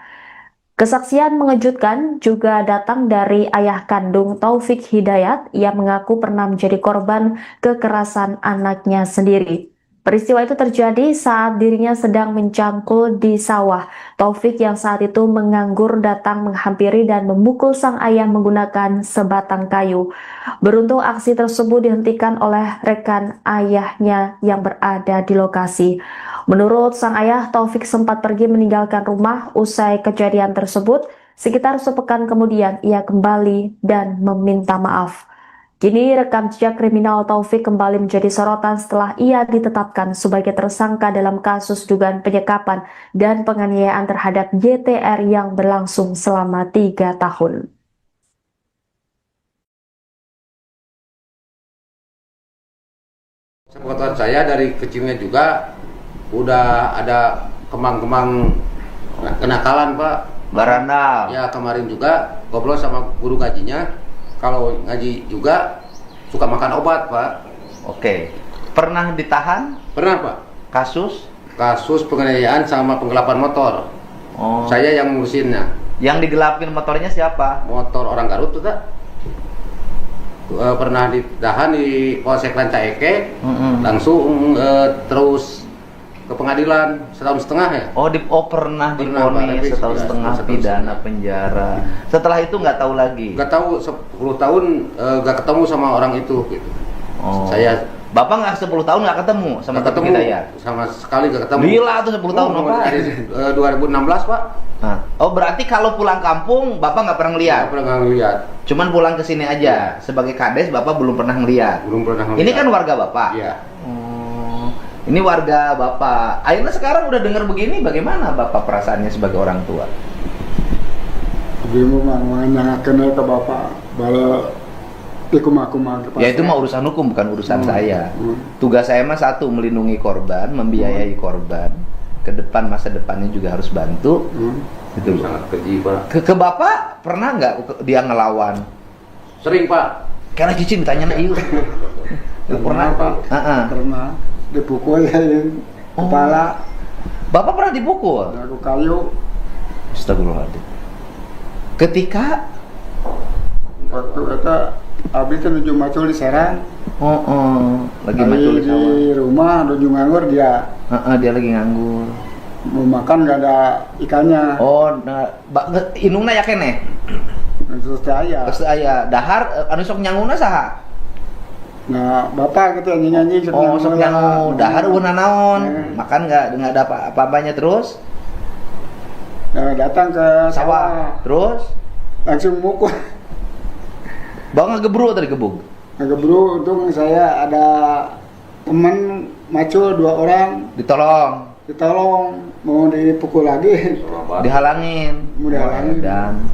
Kesaksian mengejutkan juga datang dari ayah kandung Taufik Hidayat. Ia mengaku pernah menjadi korban kekerasan anaknya sendiri. Peristiwa itu terjadi saat dirinya sedang mencangkul di sawah. Taufik yang saat itu menganggur datang menghampiri dan memukul sang ayah menggunakan sebatang kayu. Beruntung aksi tersebut dihentikan oleh rekan ayahnya yang berada di lokasi. Menurut sang ayah, Taufik sempat pergi meninggalkan rumah usai kejadian tersebut. Sekitar sepekan kemudian ia kembali dan meminta maaf. Kini rekam jejak kriminal Taufik kembali menjadi sorotan setelah ia ditetapkan sebagai tersangka dalam kasus dugaan penyekapan dan penganiayaan terhadap YTR yang berlangsung selama 3 tahun. Sepengetahuan saya dari kecilnya juga udah ada kemang-kemang kenakalan Pak. Barandal. Ya kemarin juga ngobrol sama guru ngajinya. Kalau ngaji juga suka makan obat Pak. Oke. Pernah ditahan? Pernah Pak. Kasus? Kasus penganiayaan sama penggelapan motor. Oh. Saya yang ngurusinnya. Yang digelapin motornya siapa? Motor orang Garut tuh tak. Pernah ditahan di Polsek Rancaeke, langsung terus ke pengadilan setahun setengah ya. Pernah divonis setahun setengah pidana penjara. Setelah itu nggak tahu lagi. Nggak tahu 10 tahun nggak ketemu sama orang itu gitu. Saya Bapak nggak 10 tahun nggak ketemu sama Taufik Hidayat? Sama sekali nggak ketemu. Gila tuh 10 tahun apa? Dari 2016 Pak. Nah. Oh berarti kalau pulang kampung Bapak nggak pernah ngeliat? Nggak pernah ngeliat. Cuman pulang ke sini aja. Sebagai kades Bapak belum pernah ngeliat? Belum pernah ngeliat. Ini kan warga Bapak? Iya. Ini warga Bapak. Akhirnya sekarang udah dengar begini, bagaimana Bapak perasaannya sebagai orang tua? Ibu mah nanyakeun ke Bapak bala dikumah-kumah. Ya itu mah urusan hukum, bukan urusan saya. Tugas saya mah satu, melindungi korban, membiayai korban. Ke depan, masa depannya juga harus bantu. Itu sangat keji Pak. Ke Bapak pernah nggak dia ngelawan? Sering Pak. Karena Cici ditanya ieu. Pernah Pak. Pernah dipukul ya kepala. Bapak pernah dipukul? Aku kayu. Astagfirullahaladzim. Ketika waktu itu abis itu nuju macul di Serang. Lagi macul di sawah. Di rumah nuju nganggur dia. Dia lagi nganggur. Mau makan gak ada ikannya. Inungna ya kene. Terus saya dahar anu sok nyanguna saha? Nah, Bapak gitu nyanyi-nyanyi sok nyangu dahar eueuh naon? Makan enggak ada apa-apanya terus? Nah, datang ke sawah. Terus langsung mukul. Bawa ngegebru tadi gebuk. Ngegebru, untung saya ada teman macul 2 orang. Ditolong, mau dipukul lagi. Dihalangin. Dan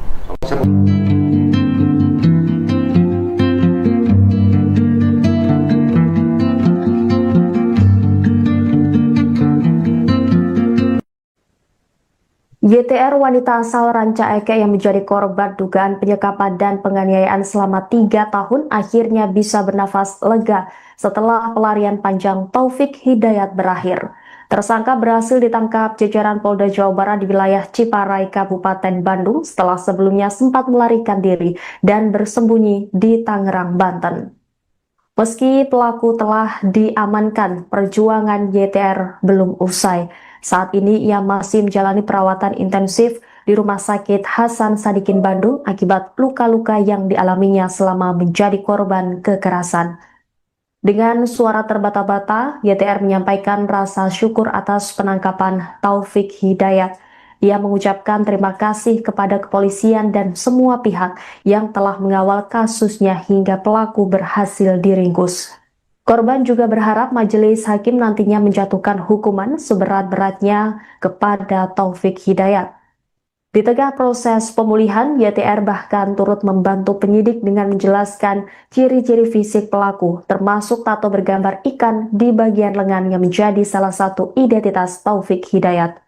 YTR wanita asal Rancaeke yang menjadi korban dugaan penyekapan dan penganiayaan selama 3 tahun akhirnya bisa bernafas lega setelah pelarian panjang Taufik Hidayat berakhir. Tersangka berhasil ditangkap jajaran Polda Jawa Barat di wilayah Ciparai, Kabupaten Bandung setelah sebelumnya sempat melarikan diri dan bersembunyi di Tangerang, Banten. Meski pelaku telah diamankan, perjuangan YTR belum usai. Saat ini ia masih menjalani perawatan intensif di Rumah Sakit Hasan Sadikin Bandung akibat luka-luka yang dialaminya selama menjadi korban kekerasan. Dengan suara terbata-bata, YTR menyampaikan rasa syukur atas penangkapan Taufik Hidayat. Ia mengucapkan terima kasih kepada kepolisian dan semua pihak yang telah mengawal kasusnya hingga pelaku berhasil diringkus. Korban juga berharap majelis hakim nantinya menjatuhkan hukuman seberat-beratnya kepada Taufik Hidayat. Di tengah proses pemulihan, YTR bahkan turut membantu penyidik dengan menjelaskan ciri-ciri fisik pelaku, termasuk tato bergambar ikan di bagian lengan yang menjadi salah satu identitas Taufik Hidayat.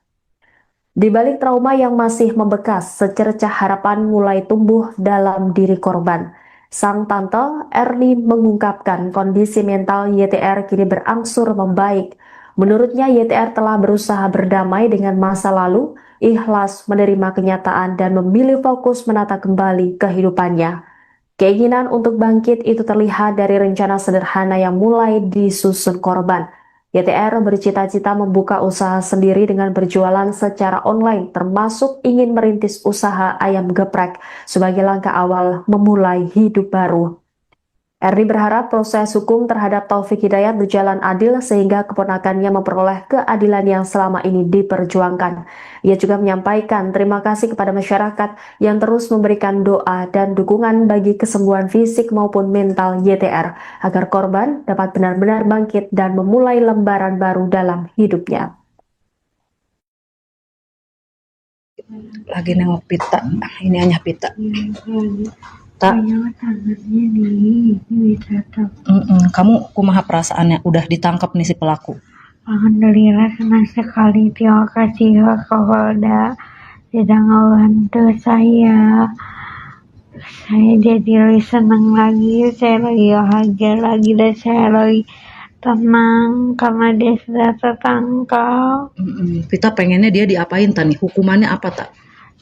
Di balik trauma yang masih membekas, secercah harapan mulai tumbuh dalam diri korban. Sang tante Erni mengungkapkan kondisi mental YTR kini berangsur membaik. Menurutnya YTR telah berusaha berdamai dengan masa lalu, ikhlas menerima kenyataan dan memilih fokus menata kembali kehidupannya. Keinginan untuk bangkit itu terlihat dari rencana sederhana yang mulai disusun korban. YTR bercita-cita membuka usaha sendiri dengan berjualan secara online, termasuk ingin merintis usaha ayam geprek sebagai langkah awal memulai hidup baru. Erni berharap proses hukum terhadap Taufik Hidayat berjalan adil sehingga keponakannya memperoleh keadilan yang selama ini diperjuangkan. Ia juga menyampaikan terima kasih kepada masyarakat yang terus memberikan doa dan dukungan bagi kesembuhan fisik maupun mental YTR agar korban dapat benar-benar bangkit dan memulai lembaran baru dalam hidupnya. Lagi nengok pita, ini hanya pita. Kamu kumaha perasaannya udah ditangkap nih si pelaku? Alhamdulillah senang sekali, terima kasih ke Polda sudah ngebantu saya jadi lebih senang lagi, saya lagi bahagia lagi dan saya lagi tenang karena dia sudah tertangkap. Kita pengennya dia diapain Tani? Hukumannya apa tak?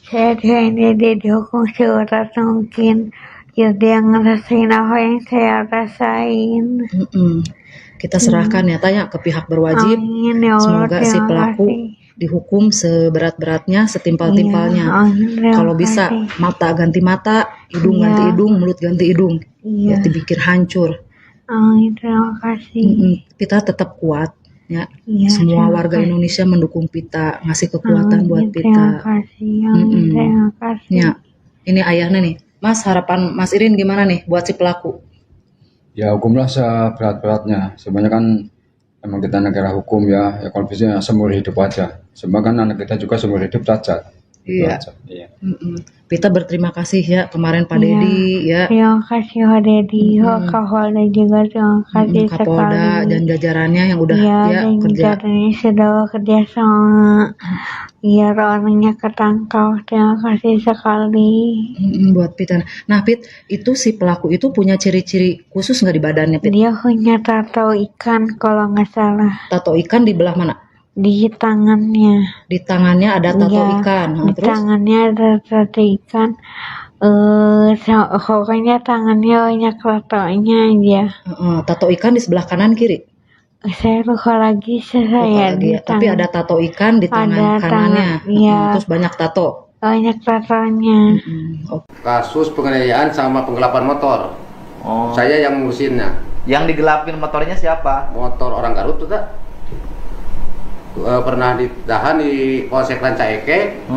Saya pengennya dia dihukum seberat mungkin biar dia ngerasain apa yang saya rasain. Kita serahkan ya tanya ke pihak berwajib. Amin, ya Allah, Semoga si pelaku dihukum seberat-beratnya, setimpal-timpalnya. Kalau bisa mata ganti mata, hidung ganti hidung, mulut ganti hidung. Ya dipikir hancur. Amin, terima kasih. Kita tetap kuat ya. Semua warga Indonesia mendukung Pita, ngasih kekuatan buat Pita. Terima kasih. Terima kasih. Ya, ini ayahnya nih. Mas, harapan Mas Irin gimana nih buat si pelaku? Ya hukumlah seberat-beratnya. Sebenarnya kan emang kita negara hukum ya kalau bisa seumur hidup aja. Sebab kan anak kita juga seumur hidup cacat. Iya. Pita berterima kasih ya kemarin Pak Dedi ya. Terima kasih Pak Dedi, Kapolda juga terima kasih Kapolda sekali. dan jajarannya yang udah dan kerja. jajarannya sudah kerja sama. Biar orangnya ketangkap. Terima kasih sekali. Buat Pita. Nah Pit, itu si pelaku itu punya ciri-ciri khusus nggak di badannya Pit? Dia punya tato ikan kalau nggak salah. Tato ikan di belah mana? Di tangannya. Di tangannya ada tato ikan. Di Terus? tangannya ada tato ikan. Pokoknya tangannya banyak tatonya aja. Tato ikan di sebelah kanan kiri? Saya lupa lagi di Tapi ada tato ikan di tangan kanannya. Terus banyak tato. Banyak tatonya. Kasus penganiayaan sama penggelapan motor. Saya yang ngurusinnya. Yang digelapin motornya siapa? Motor orang Garut tuh tak? Pernah ditahan di Polsek Rancaike.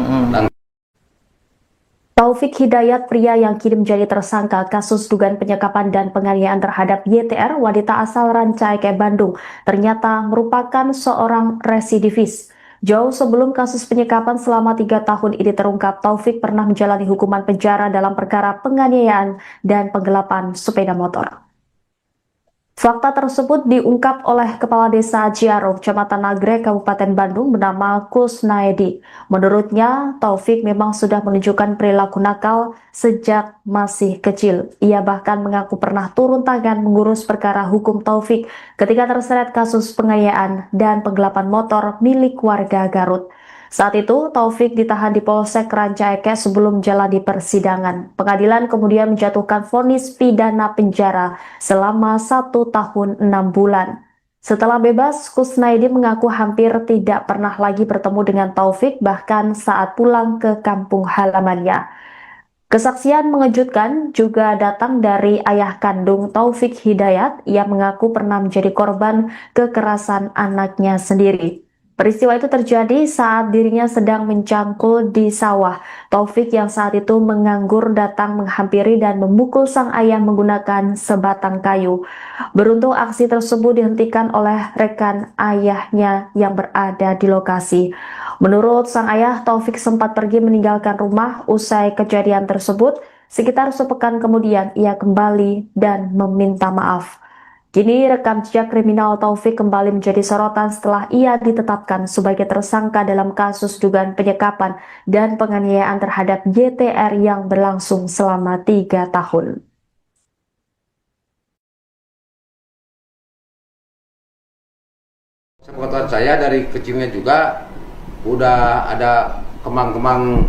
Taufik Hidayat, pria yang kini menjadi tersangka kasus dugaan penyekapan dan penganiayaan terhadap YTR, wanita asal Rancaike, Bandung, ternyata merupakan seorang residivis. Jauh sebelum kasus penyekapan selama 3 tahun ini terungkap, Taufik pernah menjalani hukuman penjara dalam perkara penganiayaan dan penggelapan sepeda motor. Fakta tersebut diungkap oleh Kepala Desa Ciaro, Kecamatan Nagrek, Kabupaten Bandung, bernama Kusnaedi. Menurutnya, Taufik memang sudah menunjukkan perilaku nakal sejak masih kecil. Ia bahkan mengaku pernah turun tangan mengurus perkara hukum Taufik ketika terseret kasus penganiayaan dan penggelapan motor milik warga Garut. Saat itu, Taufik ditahan di Polsek Rancaike sebelum menjalani persidangan. Pengadilan kemudian menjatuhkan vonis pidana penjara selama 1 tahun 6 bulan. Setelah bebas, Kusnaedi mengaku hampir tidak pernah lagi bertemu dengan Taufik, bahkan saat pulang ke kampung halamannya. Kesaksian mengejutkan juga datang dari ayah kandung Taufik Hidayat yang mengaku pernah menjadi korban kekerasan anaknya sendiri. Peristiwa itu terjadi saat dirinya sedang mencangkul di sawah. Taufik yang saat itu menganggur datang menghampiri dan memukul sang ayah menggunakan sebatang kayu. Beruntung aksi tersebut dihentikan oleh rekan ayahnya yang berada di lokasi. Menurut sang ayah, Taufik sempat pergi meninggalkan rumah usai kejadian tersebut. Sekitar sepekan kemudian ia kembali dan meminta maaf. Kini rekam jejak kriminal Taufik kembali menjadi sorotan setelah ia ditetapkan sebagai tersangka dalam kasus dugaan penyekapan dan penganiayaan terhadap YTR yang berlangsung selama 3 tahun. Sepengetahuan saya dari kecilnya juga udah ada kemang-kemang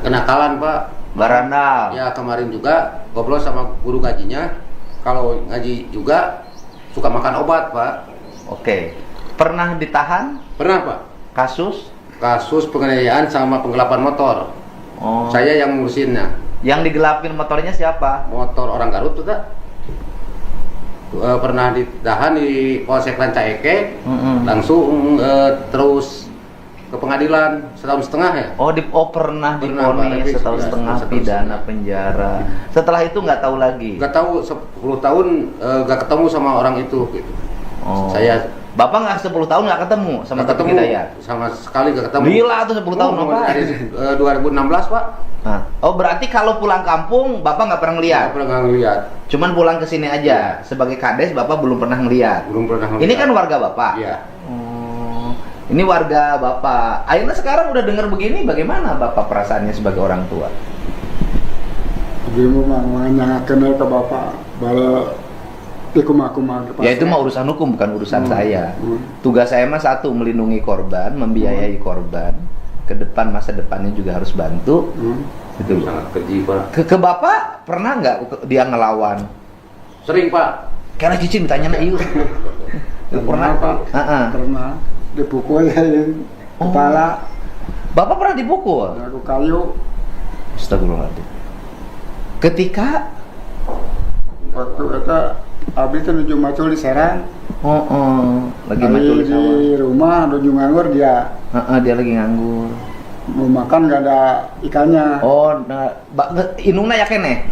kenakalan Pak. Barandal. Ya kemarin juga ngobrol sama guru ngajinya. Kalau ngaji juga suka makan obat, Pak. Oke. Pernah ditahan? Pernah, Pak. Kasus penganiayaan sama penggelapan motor. Saya yang ngurusinnya. Yang digelapin motornya siapa? Motor orang Garut tuh tak? Pernah ditahan di Polsek Rancaike. Langsung terus ke pengadilan 1,5 tahun ya. Pernah divonis 1,5 tahun pidana penjara. Setelah itu nggak tahu lagi. Nggak tahu 10 tahun nggak ketemu sama orang itu gitu. Bapak nggak 10 tahun nggak ketemu sama Taufik Hidayat? Sama sekali nggak ketemu. Gila tuh 10 tahun Bapak. Dari 2016 Pak. Berarti kalau pulang kampung Bapak nggak pernah ngeliat? Nggak pernah ngeliat. Cuman pulang ke sini aja. Sebagai kades Bapak belum pernah ngeliat. Belum pernah ngeliat. Ini kan warga Bapak. Iya. Ini warga Bapak. Akhirnya sekarang udah dengar begini, bagaimana Bapak perasaannya sebagai orang tua? Ibu mah menanyakan ke Bapak, bala Ya itu mah urusan hukum, bukan urusan saya. Tugas saya mah satu, melindungi korban, membiayai korban. Ke depan, masa depannya juga harus bantu. Itu sangat keji, Pak. Ke bapak pernah nggak dia ngelawan? Sering, Pak. Karena cicing ditanya yuk. Pernah, Pak. Pernah dipukul kepala. Bapak pernah dipukul? Aku kayu. Astagfirullahaladzim. Ketika waktu itu abis itu nuju macul di Serang. Lagi macul di sawah. Di rumah nuju nganggur dia. Dia lagi nganggur. Mau makan gak ada ikannya. Inungna ya kene.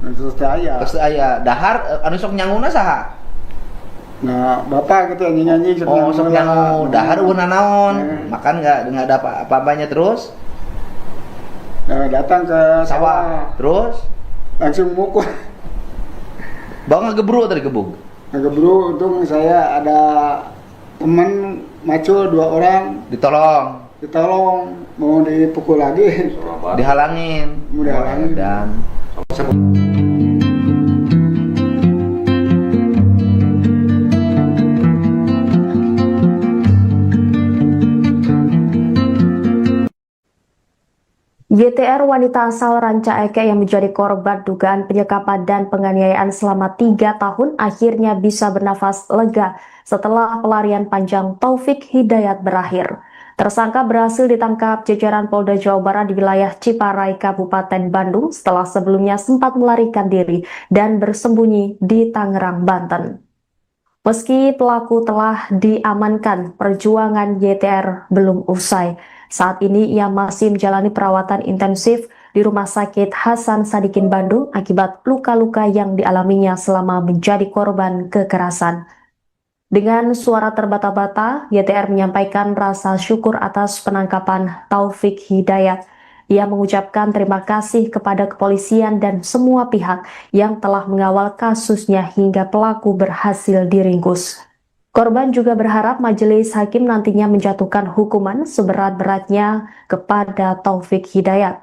Terus aya dahar anu sok nyanguna saha? Nah, bapak gitu nyanyi-nyanyi sok nyangu dahar euna naon? Makan enggak ada apa-apanya terus? Nah, datang ke sawah. Terus langsung mukul. Bawa ngegebru tadi gebuk. Ngegebru, untung saya ada teman macul 2 orang. Ditolong, mau dipukul lagi. Dihalangin. Dan YTR wanita asal Ranca Ekek yang menjadi korban dugaan penyekapan dan penganiayaan selama 3 tahun akhirnya bisa bernafas lega setelah pelarian panjang Taufik Hidayat berakhir. Tersangka berhasil ditangkap jajaran Polda Jawa Barat di wilayah Ciparai, Kabupaten Bandung setelah sebelumnya sempat melarikan diri dan bersembunyi di Tangerang, Banten. Meski pelaku telah diamankan, perjuangan YTR belum usai. Saat ini ia masih menjalani perawatan intensif di Rumah Sakit Hasan Sadikin Bandung akibat luka-luka yang dialaminya selama menjadi korban kekerasan. Dengan suara terbata-bata, YTR menyampaikan rasa syukur atas penangkapan Taufik Hidayat. Ia mengucapkan terima kasih kepada kepolisian dan semua pihak yang telah mengawal kasusnya hingga pelaku berhasil diringkus. Korban juga berharap majelis hakim nantinya menjatuhkan hukuman seberat-beratnya kepada Taufik Hidayat.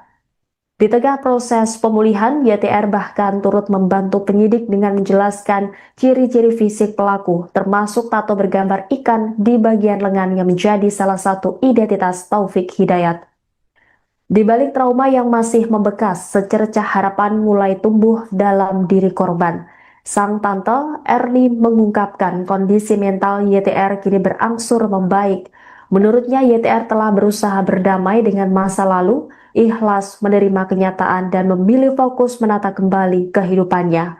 Di tengah proses pemulihan, YTR bahkan turut membantu penyidik dengan menjelaskan ciri-ciri fisik pelaku, termasuk tato bergambar ikan di bagian lengan yang menjadi salah satu identitas Taufik Hidayat. Di balik trauma yang masih membekas, secercah harapan mulai tumbuh dalam diri korban. Sang tante Erni mengungkapkan kondisi mental YTR kini berangsur membaik. Menurutnya YTR telah berusaha berdamai dengan masa lalu, ikhlas menerima kenyataan dan memilih fokus menata kembali kehidupannya.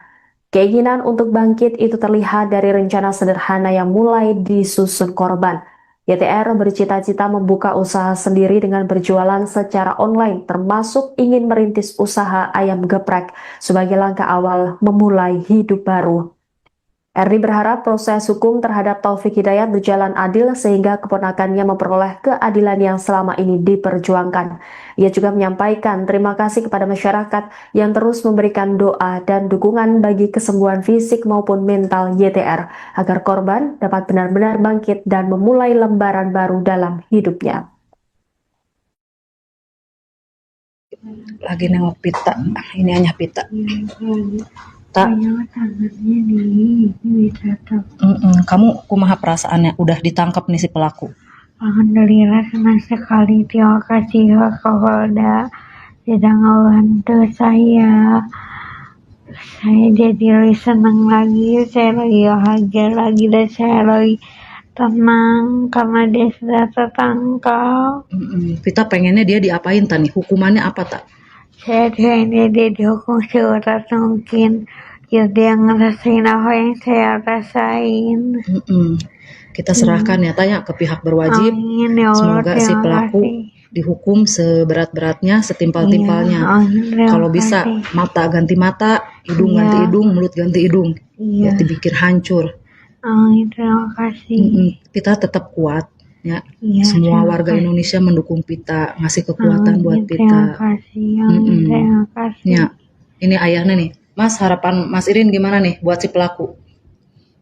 Keinginan untuk bangkit itu terlihat dari rencana sederhana yang mulai disusun korban. YTR bercita-cita membuka usaha sendiri dengan berjualan secara online, termasuk ingin merintis usaha ayam geprek sebagai langkah awal memulai hidup baru. Erni berharap proses hukum terhadap Taufik Hidayat berjalan adil sehingga keponakannya memperoleh keadilan yang selama ini diperjuangkan. Ia juga menyampaikan terima kasih kepada masyarakat yang terus memberikan doa dan dukungan bagi kesembuhan fisik maupun mental YTR agar korban dapat benar-benar bangkit dan memulai lembaran baru dalam hidupnya. Lagi nengok pita, ini hanya pita. Tak. Kamu kumaha perasaannya udah ditangkap nih si pelaku? Alhamdulillah senang sekali, terima kasih Pak Kapolda sudah ngebantu saya. Saya jadi lebih senang lagi, saya lagi bahagia lagi dan saya lagi tenang karena dia sudah tertangkap. Kita pengennya dia diapain tani? Hukumannya apa tak? Saya pengennya dia dihukum seberat mungkin. Ya dia ngerasain apa yang saya rasain. Kita serahkan ya tanya ke pihak berwajib. Amin, ya Allah, semoga si pelaku dihukum seberat-beratnya, setimpal-timpalnya. Kalau bisa mata ganti mata, hidung ganti hidung, mulut ganti hidung. Ya dipikir hancur. Amin, terima kasih. Kita tetap kuat. Ya, semua warga Indonesia mendukung Pita, ngasih kekuatan buat Pita. Terima kasih, terima kasih. Ya, ini ayahnya nih. Mas, harapan Mas Irin gimana nih buat si pelaku?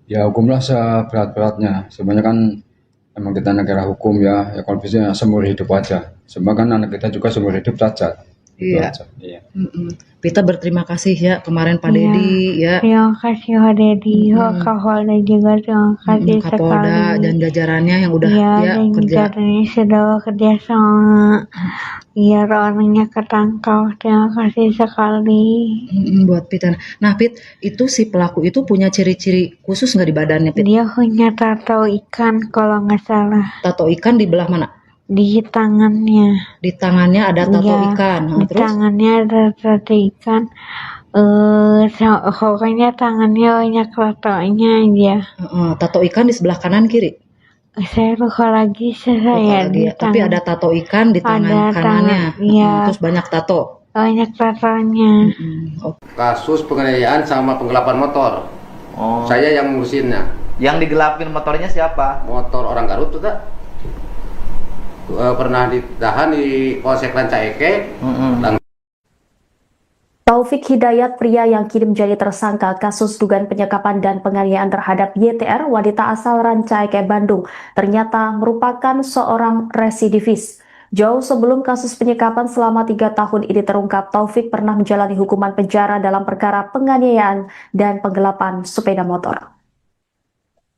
Ya hukumlah seberat-beratnya. Sebenarnya kan emang kita negara hukum ya kalau bisa seumur hidup aja. Sebenarnya kan anak kita juga seumur hidup cacat. Iya. Pita berterima kasih ya kemarin Pak Dedi ya. Terima kasih Pak Dedi, Kapolda juga terima kasih Kapolda sekali. dan jajarannya yang udah ya dan kerja. jajarannya sudah bekerja sama biar orangnya ketangkap. Terima kasih sekali. Buat Pita. Nah Pit, itu si pelaku itu punya ciri-ciri khusus nggak di badannya Pit? Dia punya tato ikan kalau nggak salah. Tato ikan di belah mana? Di tangannya. Di tangannya ada tato ikan. Di Terus? tangannya ada tato ikan. Pokoknya tangannya banyak tatonya aja. Tato ikan di sebelah kanan kiri? Saya lupa lagi Tapi ada tato ikan di tangan kanannya. Terus banyak tato. Banyak tatonya. Kasus penganiayaan sama penggelapan motor. Saya yang ngurusinnya. Yang digelapin motornya siapa? Motor orang Garut tuh tak? Pernah ditahan di Polsek Rancaike. Taufik Hidayat, pria yang kini menjadi tersangka kasus dugaan penyekapan dan penganiayaan terhadap YTR, wanita asal Rancaike, Bandung, ternyata merupakan seorang residivis. Jauh sebelum kasus penyekapan selama 3 tahun ini terungkap, Taufik pernah menjalani hukuman penjara dalam perkara penganiayaan dan penggelapan sepeda motor.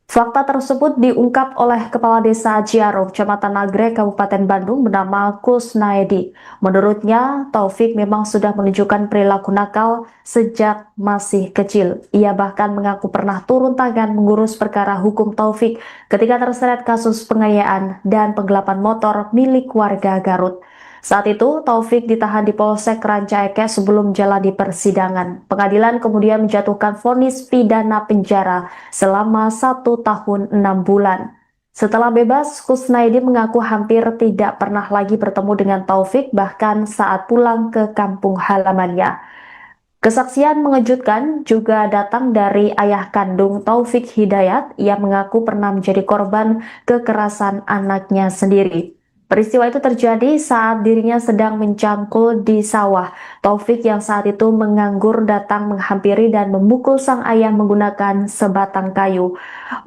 Fakta tersebut diungkap oleh Kepala Desa Ciaro, Kecamatan Nagrek, Kabupaten Bandung, bernama Kusnaedi. Menurutnya, Taufik memang sudah menunjukkan perilaku nakal sejak masih kecil. Ia bahkan mengaku pernah turun tangan mengurus perkara hukum Taufik ketika terseret kasus penganiayaan dan penggelapan motor milik warga Garut. Saat itu, Taufik ditahan di Polsek Rancaike sebelum menjalani persidangan. Pengadilan kemudian menjatuhkan vonis pidana penjara selama 1 tahun 6 bulan. Setelah bebas, Kusnaedi mengaku hampir tidak pernah lagi bertemu dengan Taufik, bahkan saat pulang ke kampung halamannya. Kesaksian mengejutkan juga datang dari ayah kandung Taufik Hidayat. Ia mengaku pernah menjadi korban kekerasan anaknya sendiri. Peristiwa itu terjadi saat dirinya sedang mencangkul di sawah. Taufik yang saat itu menganggur datang menghampiri dan memukul sang ayah menggunakan sebatang kayu.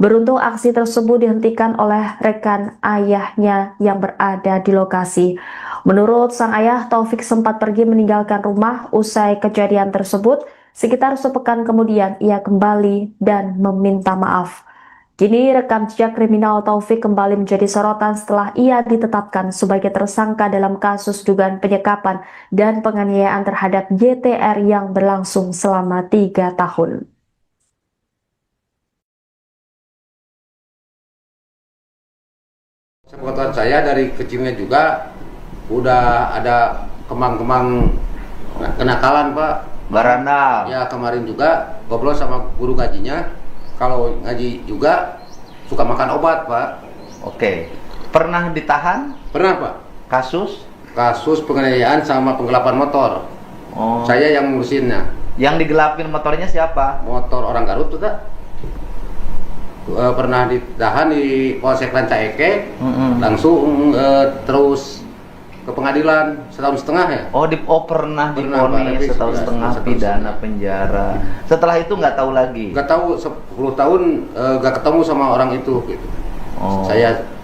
Beruntung aksi tersebut dihentikan oleh rekan ayahnya yang berada di lokasi. Menurut sang ayah, Taufik sempat pergi meninggalkan rumah usai kejadian tersebut. Sekitar sepekan kemudian ia kembali dan meminta maaf. Kini rekam jejak kriminal Taufik kembali menjadi sorotan setelah ia ditetapkan sebagai tersangka dalam kasus dugaan penyekapan dan penganiayaan terhadap YTR yang berlangsung selama 3 tahun. Sepengetahuan saya dari kecilnya juga udah ada kemang-kemang kenakalan Pak. Barandal. Ya kemarin juga ngobrol sama guru ngajinya. Kalau ngaji juga suka makan obat Pak. Oke. Pernah ditahan? Pernah Pak. Kasus? Kasus penganiayaan sama penggelapan motor. Saya yang ngurusinnya. Yang digelapin motornya siapa? Motor orang Garut tuh tak? Pernah ditahan di Polsek Rancaike. Langsung terus ke pengadilan 1,5 tahun ya. Pernah divonis 1,5 tahun pidana penjara. Setelah itu nggak tahu lagi. Nggak tahu 10 tahun nggak ketemu sama orang itu gitu.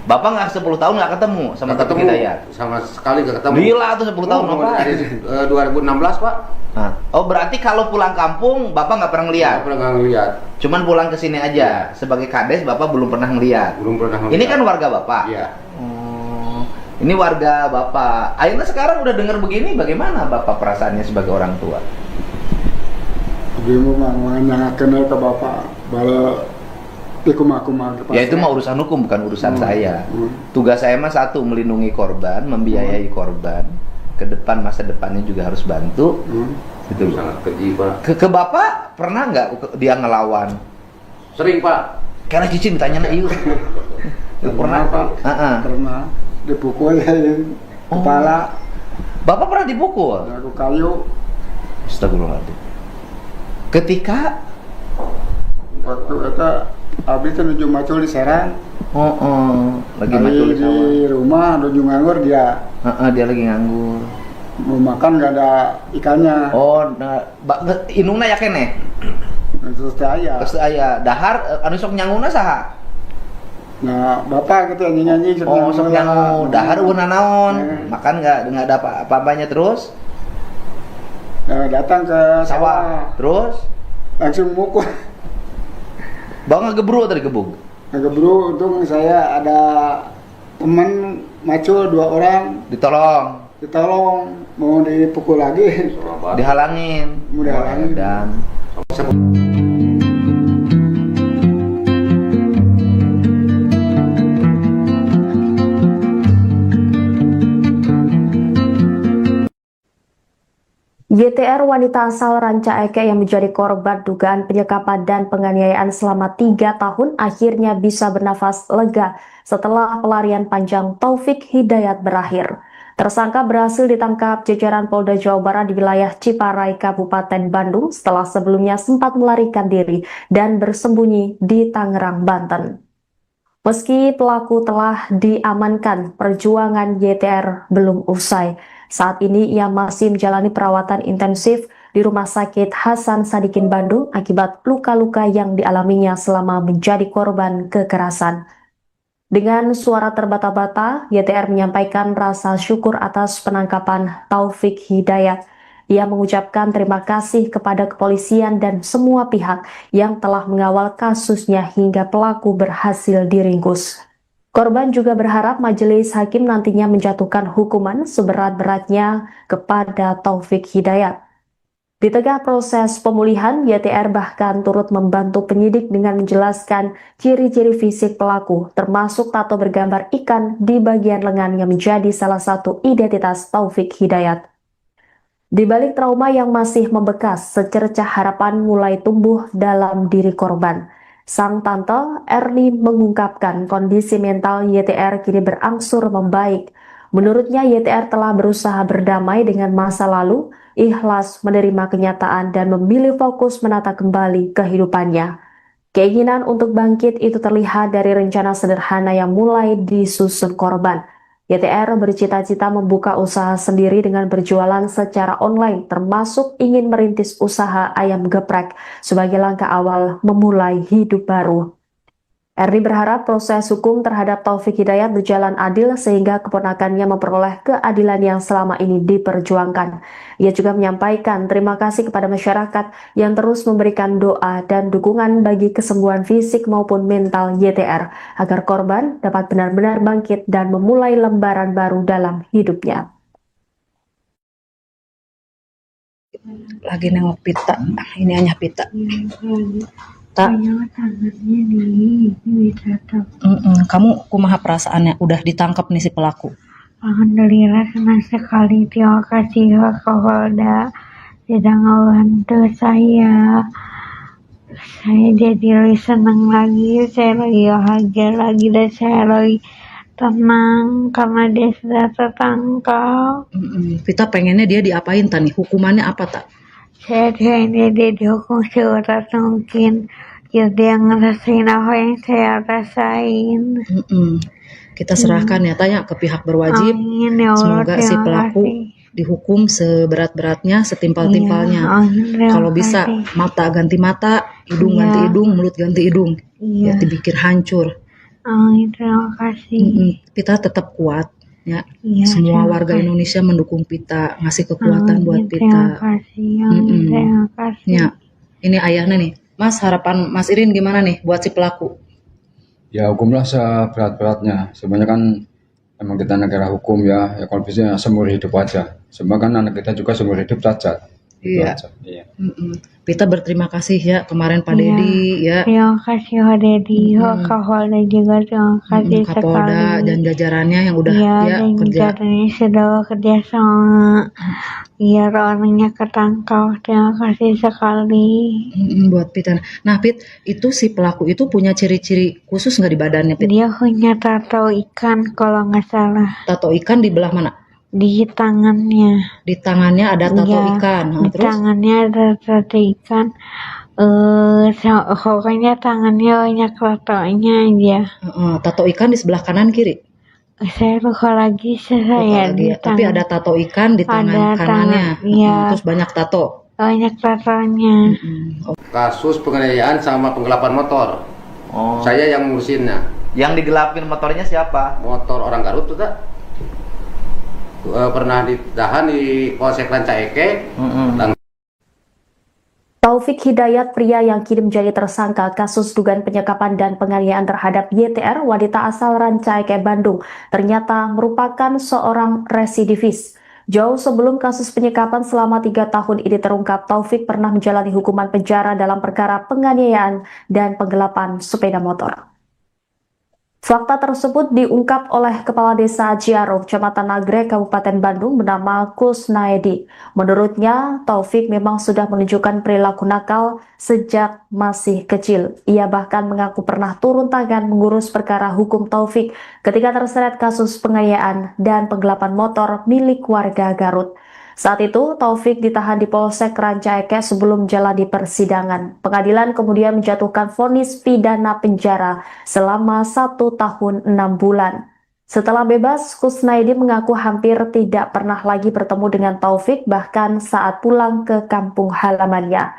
Bapak nggak 10 tahun nggak ketemu sama Taufik Hidayat? Sama sekali nggak ketemu. Gila tuh 10 tahun Bapak. Dari 2016 Pak. Berarti kalau pulang kampung Bapak nggak pernah ngeliat? Nggak pernah ngeliat. Cuman pulang ke sini aja. Sebagai kades Bapak belum pernah ngeliat. Belum pernah ngeliat. Ini kan warga Bapak. Iya. Ini warga Bapak. Akhirnya sekarang udah dengar begini, bagaimana Bapak perasaannya sebagai orang tua? Ibu mah kenal ke Bapak. Bala Ya itu mah urusan hukum, bukan urusan saya. Tugas saya mah satu, melindungi korban, membiayai korban. Ke depan, masa depannya juga harus bantu. Gitu. Sangat keji Pak. Ke Bapak pernah nggak dia ngelawan? Sering Pak. Karena cicing ditanya Iu. Pernah Pak. Pernah dipukul kepala. Bapak pernah dipukul? Aku kayu. Astagfirullahaladzim. Ketika waktu itu abis itu nuju macul di Serang. Lagi macul di sawah. Di rumah nuju nganggur dia. Dia lagi nganggur. Mau makan nggak ada ikannya. Inungna ya kene. Terus aya dahar anu sok nyanguna saha? Nah, Bapak gitu nyanyi-nyanyi sok nyangu dahar una naon. Makan nggak ada apa-apanya terus. Datang ke sawah, Terus? langsung mukul. Bang ngegebru atau digebuk? Ngegebru, untung saya ada teman macul 2 orang. Ditolong, mau dipukul lagi. Dihalangin. Mau dihalangin. Dan YTR wanita asal Ranca Ekek yang menjadi korban dugaan penyekapan dan penganiayaan selama 3 tahun akhirnya bisa bernafas lega setelah pelarian panjang Taufik Hidayat berakhir. Tersangka berhasil ditangkap jajaran Polda Jawa Barat di wilayah Ciparai, Kabupaten Bandung setelah sebelumnya sempat melarikan diri dan bersembunyi di Tangerang, Banten. Meski pelaku telah diamankan, perjuangan YTR belum usai. Saat ini ia masih menjalani perawatan intensif di Rumah Sakit Hasan Sadikin Bandung akibat luka-luka yang dialaminya selama menjadi korban kekerasan. Dengan suara terbata-bata, YTR menyampaikan rasa syukur atas penangkapan Taufik Hidayat. Ia mengucapkan terima kasih kepada kepolisian dan semua pihak yang telah mengawal kasusnya hingga pelaku berhasil diringkus. Korban juga berharap majelis hakim nantinya menjatuhkan hukuman seberat-beratnya kepada Taufik Hidayat. Di tengah proses pemulihan, YTR bahkan turut membantu penyidik dengan menjelaskan ciri-ciri fisik pelaku, termasuk tato bergambar ikan di bagian lengan yang menjadi salah satu identitas Taufik Hidayat. Di balik trauma yang masih membekas, secercah harapan mulai tumbuh dalam diri korban. Sang tante Erni mengungkapkan kondisi mental YTR kini berangsur membaik. Menurutnya YTR telah berusaha berdamai dengan masa lalu, ikhlas menerima kenyataan dan memilih fokus menata kembali kehidupannya. Keinginan untuk bangkit itu terlihat dari rencana sederhana yang mulai disusun korban. YTR bercita-cita membuka usaha sendiri dengan berjualan secara online, termasuk ingin merintis usaha ayam geprek sebagai langkah awal memulai hidup baru. Erni berharap proses hukum terhadap Taufik Hidayat berjalan adil sehingga keponakannya memperoleh keadilan yang selama ini diperjuangkan. Ia juga menyampaikan terima kasih kepada masyarakat yang terus memberikan doa dan dukungan bagi kesembuhan fisik maupun mental YTR agar korban dapat benar-benar bangkit dan memulai lembaran baru dalam hidupnya. Lagi nengok pita, ini hanya pita. Tak. Tangannya nih, bisa tuh. Kamu kumaha perasaannya udah ditangkap nih si pelaku? Alhamdulillah senang sekali. Terima kasih Pak Kapolda sudah ngebantu saya. Saya jadi lebih senang lagi, saya lagi bahagia lagi dan saya lagi tenang karena dia sudah tertangkap. Kita pengennya dia diapain tani? Hukumannya apa tak? Saya pengennya dia dihukum seberat mungkin. Ya dia ngerasain apa yang saya rasain. Kita serahkan ya tanya ke pihak berwajib. Amin, ya Allah, semoga si pelaku dihukum seberat-beratnya, setimpal-timpalnya. Kalau bisa mata ganti mata, hidung ganti hidung, mulut ganti hidung. Ya dibikin hancur. Amin, terima kasih. Kita tetap kuat. Ya, semua warga Indonesia mendukung Pita, ngasih kekuatan buat Pita. Terima kasih, terima kasih. Ya, ini ayahnya nih. Mas, harapan Mas Irin gimana nih buat si pelaku? Ya hukumlah seberat-beratnya. Sebenarnya kan emang kita negara hukum ya kalau bisa seumur hidup aja. Sebab kan anak kita juga seumur hidup cacat. Iya. Pita berterima kasih ya kemarin Pak Dedi ya. Terima kasih Pak Dedi, Pak Kapolda juga terima kasih Kapolda sekali. dan jajarannya yang udah dan kerja. jajarannya sudah bekerja sama biar orangnya ketangkap. Terima kasih sekali. Buat Pita. Nah Pit, itu si pelaku itu punya ciri-ciri khusus nggak di badannya Pit? Dia punya tato ikan kalau nggak salah. Tato ikan di belah mana? Di tangannya. Di tangannya ada tato ikan. Di Terus? tangannya ada tato ikan. Pokoknya tangannya banyak tatonya aja. Tato ikan di sebelah kanan kiri? Saya lupa lagi di Tapi ada tato ikan di tangan kanannya. Terus banyak tato. Banyak tatonya. Kasus penganiayaan sama penggelapan motor. Saya yang ngurusinnya. Yang digelapin motornya siapa? Motor orang Garut tuh tak? pernah ditahan di Polsek Rancaike. Taufik Hidayat, pria yang kini menjadi tersangka kasus dugaan penyekapan dan penganiayaan terhadap YTR, wanita asal Rancaike, Bandung, ternyata merupakan seorang residivis. Jauh sebelum kasus penyekapan selama 3 tahun ini terungkap, Taufik pernah menjalani hukuman penjara dalam perkara penganiayaan dan penggelapan sepeda motor. Fakta tersebut diungkap oleh Kepala Desa Ciaro, Kecamatan Nagrek, Kabupaten Bandung, bernama Kusnaedi. Menurutnya, Taufik memang sudah menunjukkan perilaku nakal sejak masih kecil. Ia bahkan mengaku pernah turun tangan mengurus perkara hukum Taufik ketika terseret kasus penganiayaan dan penggelapan motor milik warga Garut. Saat itu, Taufik ditahan di Polsek Rancaike sebelum menjalani persidangan. Pengadilan kemudian menjatuhkan vonis pidana penjara selama 1 tahun 6 bulan. Setelah bebas, Kusnaedi mengaku hampir tidak pernah lagi bertemu dengan Taufik, bahkan saat pulang ke kampung halamannya.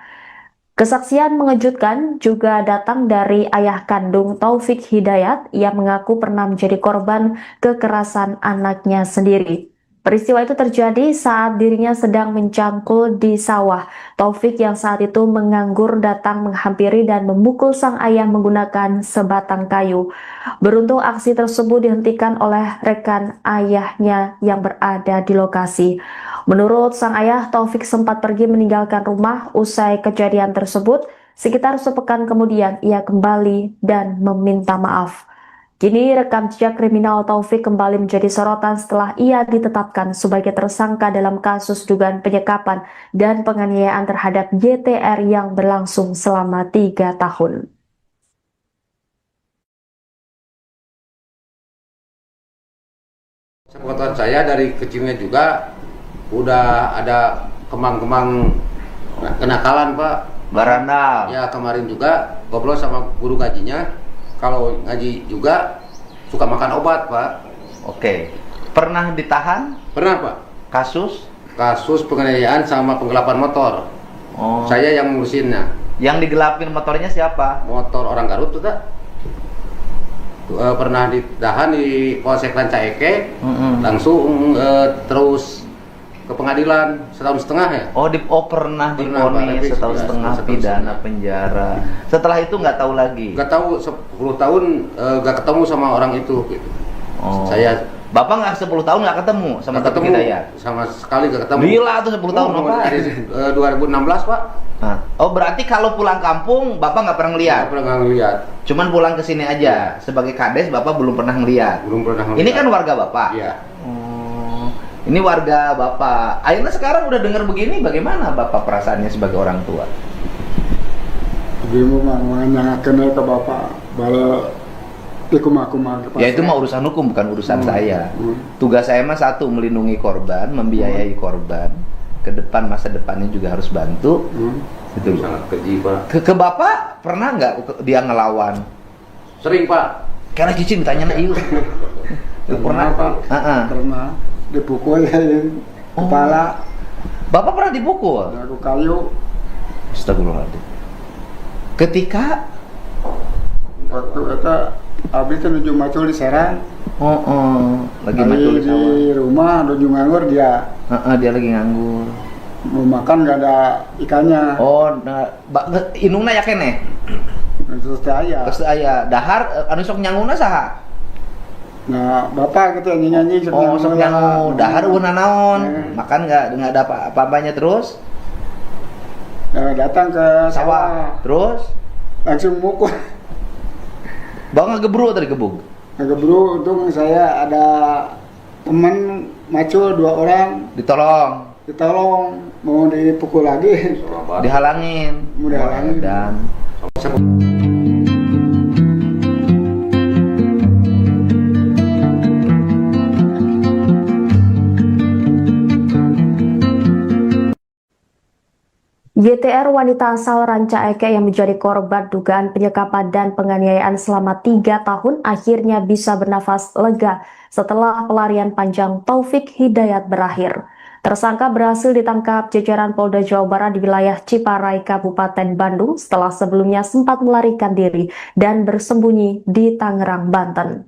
Kesaksian mengejutkan juga datang dari ayah kandung Taufik Hidayat. Ia mengaku pernah menjadi korban kekerasan anaknya sendiri. Peristiwa itu terjadi saat dirinya sedang mencangkul di sawah. Taufik yang saat itu menganggur datang menghampiri dan memukul sang ayah menggunakan sebatang kayu. Beruntung aksi tersebut dihentikan oleh rekan ayahnya yang berada di lokasi. Menurut sang ayah, Taufik sempat pergi meninggalkan rumah usai kejadian tersebut. Sekitar sepekan kemudian ia kembali dan meminta maaf. Kini rekam jejak kriminal Taufik kembali menjadi sorotan setelah ia ditetapkan sebagai tersangka dalam kasus dugaan penyekapan dan penganiayaan terhadap YTR yang berlangsung selama 3 tahun. Sepengetahuan saya dari kecilnya juga udah ada kemang-kemang kenakalan, Pak. Barandal. Ya, kemarin juga ngobrol sama guru ngajinya. Kalau ngaji juga suka makan obat, Pak. Oke. Pernah ditahan? Pernah, Pak. Kasus? Kasus penganiayaan sama penggelapan motor. Oh. Saya yang ngurusinnya. Yang digelapin motornya siapa? Motor orang Garut tuh, tak? Pernah ditahan di Polsek Rancaike. Langsung terus ke pengadilan 1,5 tahun ya. Pernah divonis 1,5 tahun pidana penjara. Setelah itu nggak tahu lagi. Nggak tahu 10 tahun nggak ketemu sama orang itu. Gitu. Saya Bapak nggak 10 tahun nggak ketemu sama Taufik Hidayat? Sama sekali nggak ketemu. Gila tuh 10 tahun apa? Dari 2016, Pak. Berarti kalau pulang kampung Bapak nggak pernah ngeliat? Nggak pernah ngeliat. Cuman pulang ke sini aja. Sebagai kades Bapak belum pernah ngeliat. Belum pernah ngeliat. Ini kan warga Bapak. Iya. Ini warga Bapak. Akhirnya sekarang udah dengar begini, bagaimana Bapak perasaannya sebagai orang tua? Ibu mah menanyakan ke Bapak bala Ya itu mah urusan hukum, bukan urusan saya. Tugas saya mah satu, melindungi korban, membiayai korban. Ke depan, masa depannya juga harus bantu. Itu sangat keji, Pak. Ke Bapak pernah nggak dia ngelawan? Sering, Pak. Karena Cici ditanya na iu. Pernah, Pak. Pernah dipukul kepala. Bapak pernah dipukul? Aku kayu. Astagfirullahaladzim. Ketika waktu itu abis itu nuju macul di Serang. Lagi macul di sawah. Di rumah nuju nganggur dia. Dia lagi nganggur. Mau makan gak ada ikannya. Inungna ya kene. Terus aya dahar anu sok nyanguna saha? Nah, Bapak gitu nyanyi-nyanyi sok nyangu dahar eueuh naon? Makan enggak ada apa-apanya terus? Datang ke sawah. Terus langsung mukul. Bang ngegebru tadi gebug. Ngegebru, untung saya ada teman macul 2 orang. Ditolong, mau dipukul lagi. Dihalangin. Mau dihalangin. Dan YTR, wanita asal Rancaike yang menjadi korban dugaan penyekapan dan penganiayaan selama 3 tahun, akhirnya bisa bernafas lega setelah pelarian panjang Taufik Hidayat berakhir. Tersangka berhasil ditangkap jajaran Polda Jawa Barat di wilayah Ciparai, Kabupaten Bandung setelah sebelumnya sempat melarikan diri dan bersembunyi di Tangerang, Banten.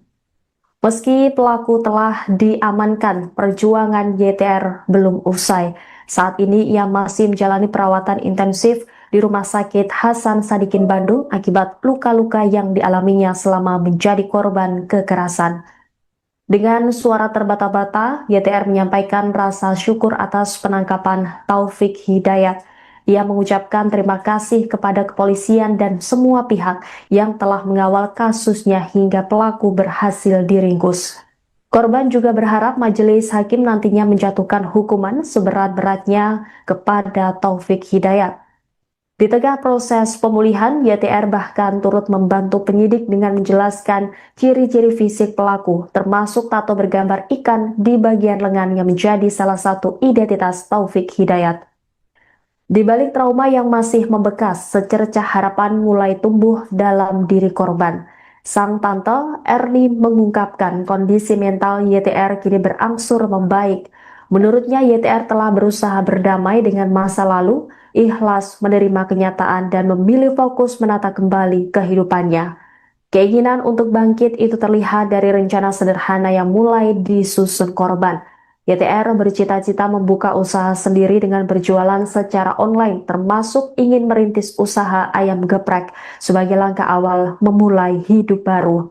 Meski pelaku telah diamankan, perjuangan YTR belum usai. Saat ini ia masih menjalani perawatan intensif di Rumah Sakit Hasan Sadikin Bandung akibat luka-luka yang dialaminya selama menjadi korban kekerasan. Dengan suara terbata-bata, YTR menyampaikan rasa syukur atas penangkapan Taufik Hidayat. Ia mengucapkan terima kasih kepada kepolisian dan semua pihak yang telah mengawal kasusnya hingga pelaku berhasil diringkus. Korban juga berharap majelis hakim nantinya menjatuhkan hukuman seberat-beratnya kepada Taufik Hidayat. Di tengah proses pemulihan, YTR bahkan turut membantu penyidik dengan menjelaskan ciri-ciri fisik pelaku, termasuk tato bergambar ikan di bagian lengan yang menjadi salah satu identitas Taufik Hidayat. Di balik trauma yang masih membekas, secercah harapan mulai tumbuh dalam diri korban. Sang tante Erni mengungkapkan kondisi mental YTR kini berangsur membaik. Menurutnya YTR telah berusaha berdamai dengan masa lalu, ikhlas menerima kenyataan dan memilih fokus menata kembali kehidupannya. Keinginan untuk bangkit itu terlihat dari rencana sederhana yang mulai disusun korban. YTR bercita-cita membuka usaha sendiri dengan berjualan secara online, termasuk ingin merintis usaha ayam geprek sebagai langkah awal memulai hidup baru.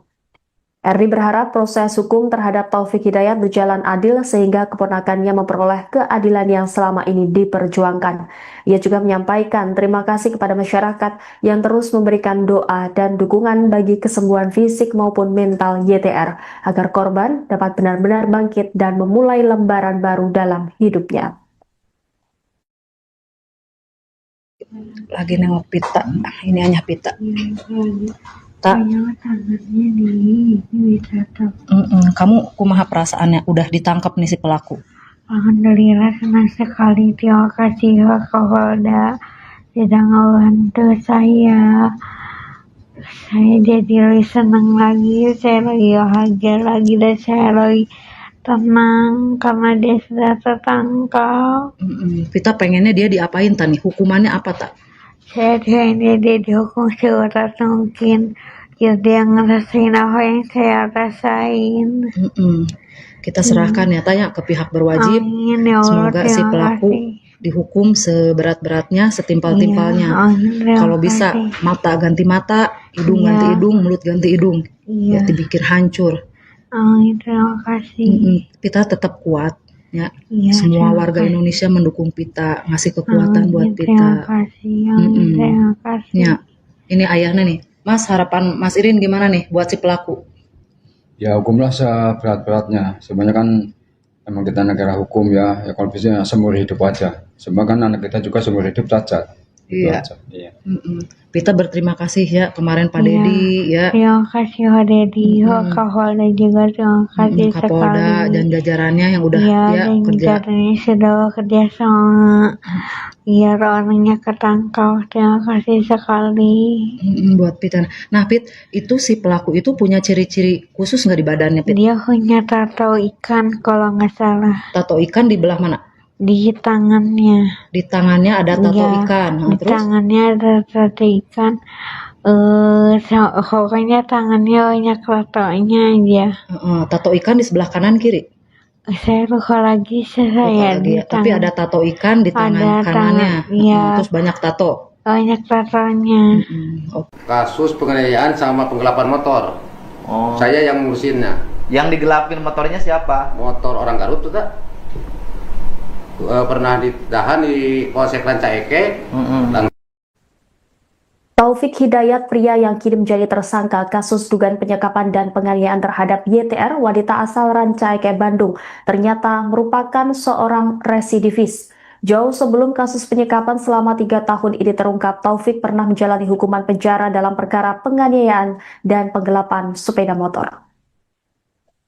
Erni berharap proses hukum terhadap Taufik Hidayat berjalan adil sehingga keponakannya memperoleh keadilan yang selama ini diperjuangkan. Ia juga menyampaikan terima kasih kepada masyarakat yang terus memberikan doa dan dukungan bagi kesembuhan fisik maupun mental YTR agar korban dapat benar-benar bangkit dan memulai lembaran baru dalam hidupnya. Lagi nengok pita, ini hanya pita. Tak. Kamu kumaha perasaannya udah ditangkap nih si pelaku? Alhamdulillah senang sekali, terima kasih Kapolda sudah ngebantu saya. Saya jadi lebih senang lagi, saya lagi bahagia lagi dan saya lagi tenang karena dia sudah tertangkap. Kita pengennya dia diapain tani? Hukumannya apa tak? Saya pengennya dia dihukum seberat mungkin. Ya dia ngerasain apa yang saya rasain. Kita serahkan ya tanya ke pihak berwajib. Amin, ya Allah, semoga si pelaku dihukum seberat-beratnya, setimpal-timpalnya. Kalau bisa mata ganti mata, hidung ganti hidung, mulut ganti hidung. Ya dipikir hancur. Amin, terima kasih. Pita tetap kuat ya. Semua warga Indonesia mendukung Pita, ngasih kekuatan buat Pita. Terima kasih. Terima kasih. Ya. Ini ayahnya nih. Mas, harapan Mas Irin gimana nih buat si pelaku? Ya hukumlah seberat-beratnya. Sebenarnya kan emang kita negara hukum ya kalau bisa seumur hidup aja. Sebenarnya kan anak kita juga seumur hidup cacat. Iya. Pita berterima kasih ya kemarin Pak Dedi ya. Terima kasih Pak Dedi, Kapolda juga terima kasih Kapolda sekali. dan jajarannya yang udah kerja. Jajarannya sudah kerja sama. Biar orangnya ketangkap, terima kasih sekali. Buat Pita. Nah Pit, itu si pelaku itu punya ciri-ciri khusus nggak di badannya Pit? Dia punya tato ikan kalau nggak salah. Tato ikan di belah mana? Di tangannya. Di tangannya ada tato ikan. Di Terus? tangannya ada tato ikan. Pokoknya tangannya banyak tatonya aja. Tato ikan di sebelah kanan kiri? Saya lupa lagi Tapi ada tato ikan di tangan kanannya. Terus banyak tato. Banyak tatonya. Kasus penganiayaan sama penggelapan motor. Saya yang ngurusinnya. Yang digelapin motornya siapa? Motor orang Garut tuh tak? Pernah ditahan di Polsek Rancaike. Taufik Hidayat, pria yang kini menjadi tersangka kasus dugaan penyekapan dan penganiayaan terhadap YTR, wanita asal Rancaike, Bandung, ternyata merupakan seorang residivis. Jauh sebelum kasus penyekapan selama 3 tahun ini terungkap, Taufik pernah menjalani hukuman penjara dalam perkara penganiayaan dan penggelapan sepeda motor.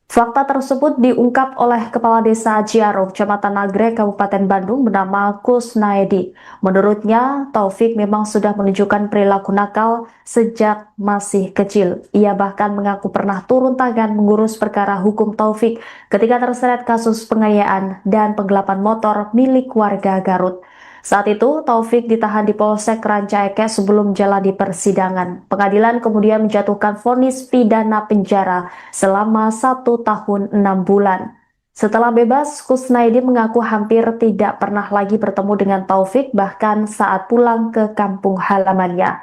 Fakta tersebut diungkap oleh Kepala Desa Ciaro, Kecamatan Nagrek, Kabupaten Bandung bernama Kusnaedi. Menurutnya, Taufik memang sudah menunjukkan perilaku nakal sejak masih kecil. Ia bahkan mengaku pernah turun tangan mengurus perkara hukum Taufik ketika terseret kasus penganiayaan dan penggelapan motor milik warga Garut. Saat itu, Taufik ditahan di Polsek Ranca Ekek sebelum jalani persidangan. Pengadilan kemudian menjatuhkan vonis pidana penjara selama 1 tahun 6 bulan. Setelah bebas, Kusnaidi mengaku hampir tidak pernah lagi bertemu dengan Taufik, bahkan saat pulang ke kampung halamannya.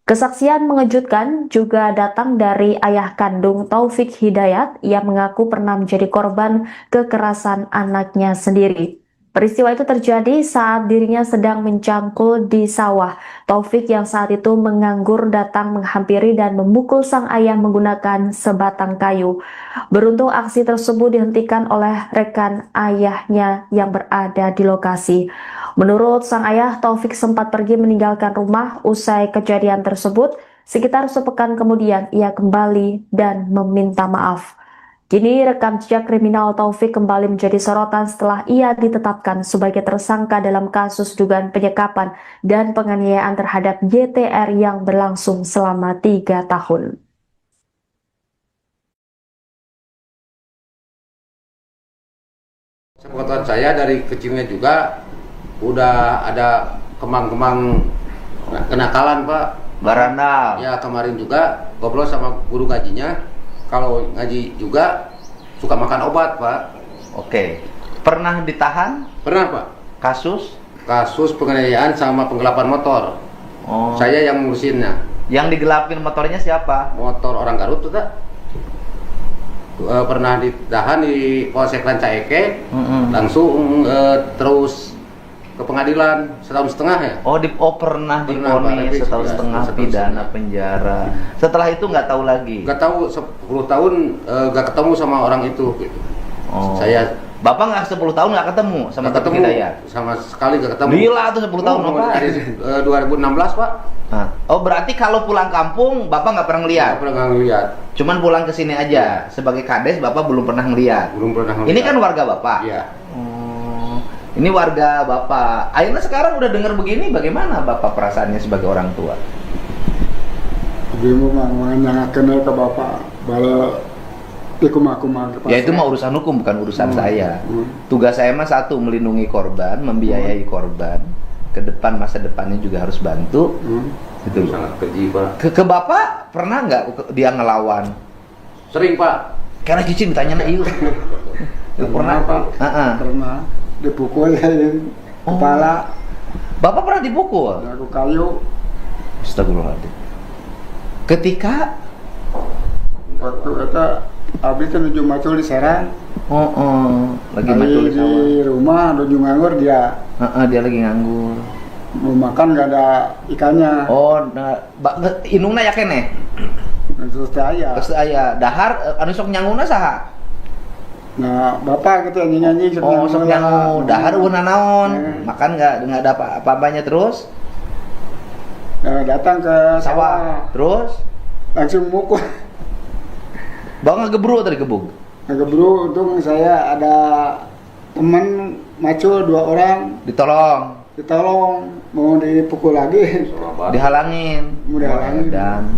Kesaksian mengejutkan juga datang dari ayah kandung Taufik Hidayat yang mengaku pernah menjadi korban kekerasan anaknya sendiri. Peristiwa itu terjadi saat dirinya sedang mencangkul di sawah. Taufik yang saat itu menganggur datang menghampiri dan memukul sang ayah menggunakan sebatang kayu. Beruntung aksi tersebut dihentikan oleh rekan ayahnya yang berada di lokasi. Menurut sang ayah, Taufik sempat pergi meninggalkan rumah usai kejadian tersebut. Sekitar sepekan kemudian ia kembali dan meminta maaf. Kini rekam jejak kriminal Taufik kembali menjadi sorotan setelah ia ditetapkan sebagai tersangka dalam kasus dugaan penyekapan dan penganiayaan terhadap YTR yang berlangsung selama 3 tahun. Sepengetahuan saya dari kecilnya juga udah ada kemang-kemang kenakalan, Pak. Barandal. Ya, kemarin juga ngobrol sama guru ngajinya. Kalau ngaji juga suka makan obat, Pak. Oke. Pernah ditahan? Pernah, Pak. Kasus? Kasus penganiayaan sama penggelapan motor. Oh. Saya yang ngurusinnya. Yang digelapin motornya siapa? Motor orang Garut tuh, tak? Pernah ditahan di Polsek Ranca Ekek. Langsung terus ke pengadilan 1,5 tahun ya. Pernah divonis 1,5 tahun pidana penjara. Setelah itu nggak tahu lagi. Nggak tahu 10 tahun nggak ketemu sama orang itu. Gitu. Oh. Bapak nggak 10 tahun nggak ketemu sama Taufik Hidayat? Sama sekali nggak ketemu. Gila tuh 10 tahun Bapak. Dari 2016, Pak. Oh, berarti kalau pulang kampung Bapak nggak pernah ngeliat? Nggak pernah ngeliat. Cuman pulang ke sini aja. Sebagai kades Bapak belum pernah ngeliat. Belum pernah ngeliat. Ini kan warga Bapak. Iya. Ini warga Bapak. Akhirnya sekarang udah dengar begini, bagaimana Bapak perasaannya sebagai orang tua? Ibu mah yang kenal ke bapak, bala ikum-ikum. Ya itu mah urusan hukum, bukan urusan saya. Tugas saya mah satu, melindungi korban, membiayai korban. Ke depan, masa depannya juga harus bantu. Itu sangat keji, Pak. Ke Bapak pernah nggak dia ngelawan? Sering, Pak. Karena cicing ditanya na iu. Pernah, Pak. Pernah dipukul kepala. Bapak pernah dipukul? Aku kayu. Astagfirullahaladzim. Ketika waktu itu abis itu nuju macul di Serang. Lagi macul di sawah. Di rumah nuju nganggur dia. Dia lagi nganggur. Mau makan nggak ada ikannya. Inungna ya kene. Terus aya dahar anu sok nyanguna saha? Nah, bapak gitu nyanyi sok nyangu dahar euna naon? Makan nggak ada apa-apanya terus? Datang ke sawah. Terus langsung mukul. Bang ngegebru tadi gebuk. Ngegebru, untung saya ada teman macul 2 orang. Ditolong, mau dipukul lagi. Dihalangin. Dan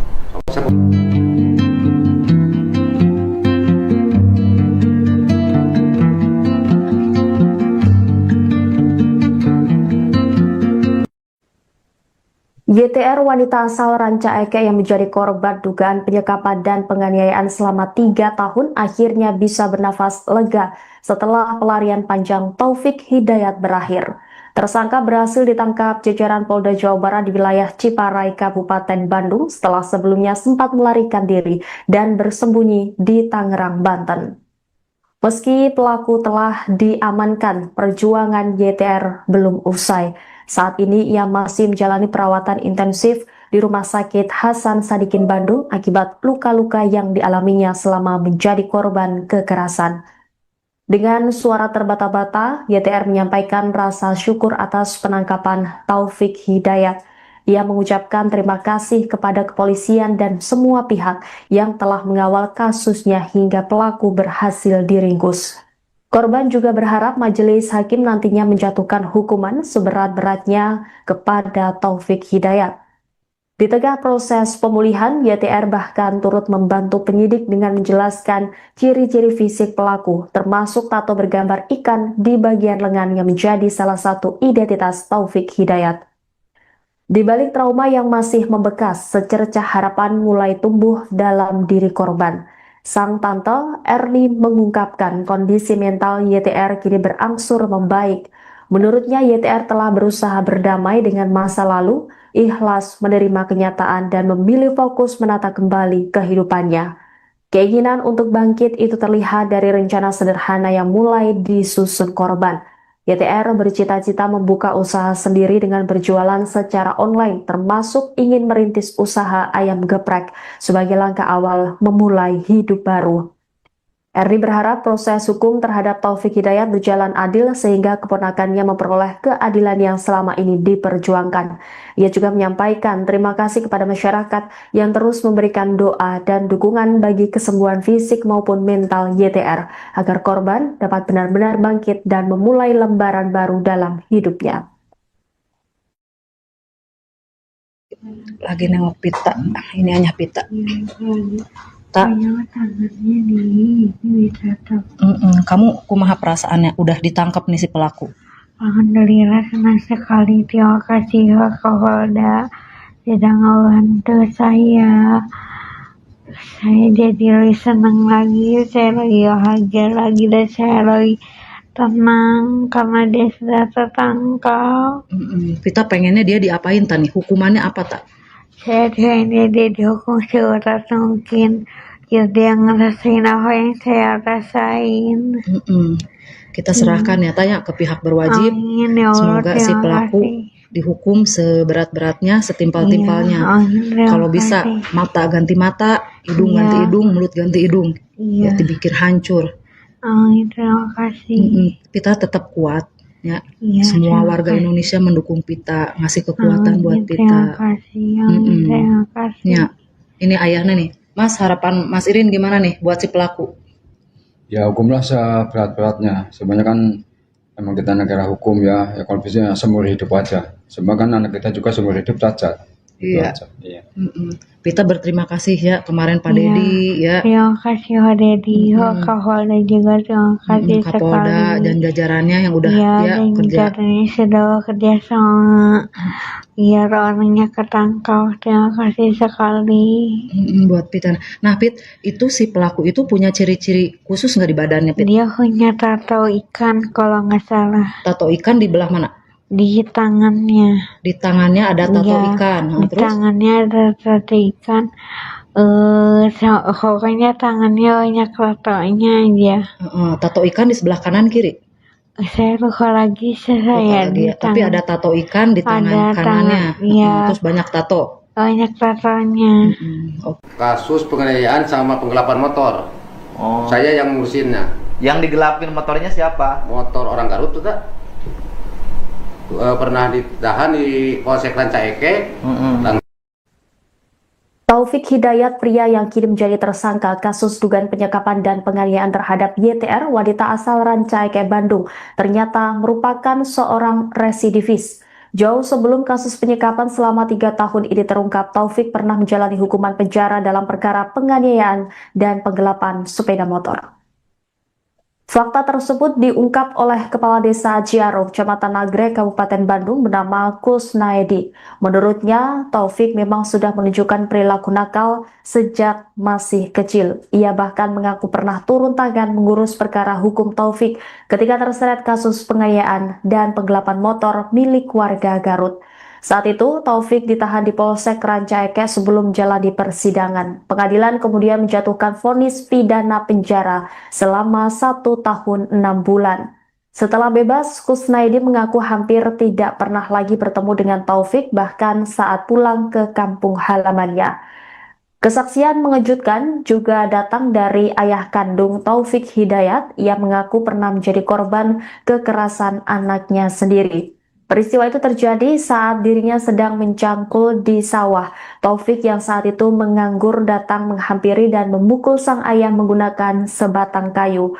YTR wanita asal Ranca Ekek yang menjadi korban dugaan penyekapan dan penganiayaan selama 3 tahun akhirnya bisa bernafas lega setelah pelarian panjang Taufik Hidayat berakhir. Tersangka berhasil ditangkap jajaran Polda Jawa Barat di wilayah Ciparai, Kabupaten Bandung setelah sebelumnya sempat melarikan diri dan bersembunyi di Tangerang, Banten. Meski pelaku telah diamankan, perjuangan YTR belum usai. Saat ini ia masih menjalani perawatan intensif di Rumah Sakit Hasan Sadikin Bandung akibat luka-luka yang dialaminya selama menjadi korban kekerasan. Dengan suara terbata-bata, YTR menyampaikan rasa syukur atas penangkapan Taufik Hidayat. Ia mengucapkan terima kasih kepada kepolisian dan semua pihak yang telah mengawal kasusnya hingga pelaku berhasil diringkus. Korban juga berharap majelis hakim nantinya menjatuhkan hukuman seberat-beratnya kepada Taufik Hidayat. Di tengah proses pemulihan, YTR bahkan turut membantu penyidik dengan menjelaskan ciri-ciri fisik pelaku, termasuk tato bergambar ikan di bagian lengan yang menjadi salah satu identitas Taufik Hidayat. Di balik trauma yang masih membekas, secercah harapan mulai tumbuh dalam diri korban. Sang tante, Erni, mengungkapkan kondisi mental YTR kini berangsur membaik. Menurutnya, YTR telah berusaha berdamai dengan masa lalu, ikhlas menerima kenyataan dan memilih fokus menata kembali kehidupannya. Keinginan untuk bangkit itu terlihat dari rencana sederhana yang mulai disusun korban. YTR bercita-cita membuka usaha sendiri dengan berjualan secara online, termasuk ingin merintis usaha ayam geprek sebagai langkah awal memulai hidup baru. Erni berharap proses hukum terhadap Taufik Hidayat berjalan adil sehingga keponakannya memperoleh keadilan yang selama ini diperjuangkan. Ia juga menyampaikan terima kasih kepada masyarakat yang terus memberikan doa dan dukungan bagi kesembuhan fisik maupun mental YTR agar korban dapat benar-benar bangkit dan memulai lembaran baru dalam hidupnya. Lagi nengok pita, ini hanya pita. Tak. Kamu kumaha perasaannya udah ditangkap nih si pelaku? Alhamdulillah senang sekali, terima kasih Pak Kapolda sudah ngebantu saya. Saya jadi lebih senang lagi, saya lagi bahagia lagi dan saya lagi tenang karena dia sudah tertangkap. Kita pengennya dia diapain tani? Hukumannya apa tak? Saya pengennya dia dihukum seberat mungkin. Ya dia ngerasain apa yang saya rasain. Kita serahkan ya tanya ke pihak berwajib. Amin, ya Allah, semoga si pelaku dihukum seberat-beratnya, setimpal-timpalnya. Kalau bisa mata ganti mata, hidung ganti hidung, mulut ganti hidung. Ya dipikir hancur. Amin, terima kasih. Kita tetap kuat ya. Semua warga Indonesia mendukung Pita, ngasih kekuatan buat Pita. Terima kasih. Terima kasih. Ya, ini ayahnya nih. Mas, harapan Mas Irin gimana nih buat si pelaku? Ya hukumlah seberat-beratnya. Sebenarnya kan emang kita negara hukum ya kalau bisa seumur hidup aja. Sebab kan anak kita juga seumur hidup cacat. Iya. Pita berterima kasih ya kemarin Pak Dedi ya. Terima kasih Pak Dedi, Pak Kapolda juga terima kasih Kapolda sekali. dan jajarannya yang udah dan kerja. jajarannya sudah bekerja sama. Biar orangnya ketangkap. Terima kasih sekali. Buat Pita. Nah Pit, itu si pelaku itu punya ciri-ciri khusus nggak di badannya Pit? Dia punya tato ikan kalau nggak salah. Tato ikan di belah mana? Di tangannya. Di tangannya ada tato ikan. Di Terus? tangannya ada tato ikan. Pokoknya tangannya banyak tatonya aja. Tato ikan di sebelah kanan kiri? Saya lupa lagi Tapi ada tato ikan di tangan kanannya. Terus banyak tato. Banyak tatonya. Kasus penganiayaan sama penggelapan motor. Saya yang ngurusinnya. Yang digelapin motornya siapa? Motor orang Garut tuh tak? Pernah ditahan di Polsek Rancaike. Taufik Hidayat, pria yang kini menjadi tersangka kasus dugaan penyekapan dan penganiayaan terhadap YTR, wanita asal Rancaike, Bandung, ternyata merupakan seorang residivis. Jauh sebelum kasus penyekapan selama 3 tahun ini terungkap, Taufik pernah menjalani hukuman penjara dalam perkara penganiayaan dan penggelapan sepeda motor. Fakta tersebut diungkap oleh Kepala Desa Ciaro, Kecamatan Nagrek, Kabupaten Bandung bernama Kusnaedi. Menurutnya, Taufik memang sudah menunjukkan perilaku nakal sejak masih kecil. Ia bahkan mengaku pernah turun tangan mengurus perkara hukum Taufik ketika terseret kasus penganiayaan dan penggelapan motor milik warga Garut. Saat itu, Taufik ditahan di Polsek Rancaike sebelum jalani persidangan. Pengadilan kemudian menjatuhkan vonis pidana penjara selama 1 tahun 6 bulan. Setelah bebas, Kusnaedi mengaku hampir tidak pernah lagi bertemu dengan Taufik, bahkan saat pulang ke kampung halamannya. Kesaksian mengejutkan juga datang dari ayah kandung Taufik Hidayat. Ia mengaku pernah menjadi korban kekerasan anaknya sendiri. Peristiwa itu terjadi saat dirinya sedang mencangkul di sawah. Taufik yang saat itu menganggur datang menghampiri dan memukul sang ayah menggunakan sebatang kayu.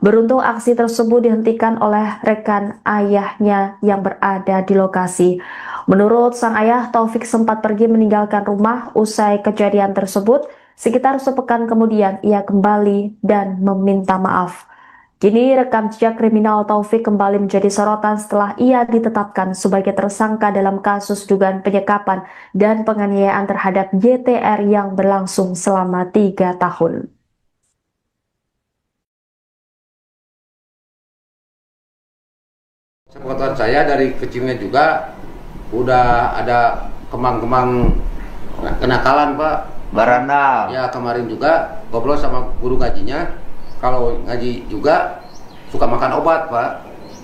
Beruntung aksi tersebut dihentikan oleh rekan ayahnya yang berada di lokasi. Menurut sang ayah, Taufik sempat pergi meninggalkan rumah usai kejadian tersebut. Sekitar sepekan kemudian, ia kembali dan meminta maaf. Kini rekam jejak kriminal Taufik kembali menjadi sorotan setelah ia ditetapkan sebagai tersangka dalam kasus dugaan penyekapan dan penganiayaan terhadap YTR yang berlangsung selama 3 tahun. Sepengetahuan saya dari kecilnya juga udah ada kemang-kemang kenakalan, Pak. Barandal. Ya, kemarin juga ngobrol sama guru ngajinya. Kalau ngaji juga suka makan obat, Pak.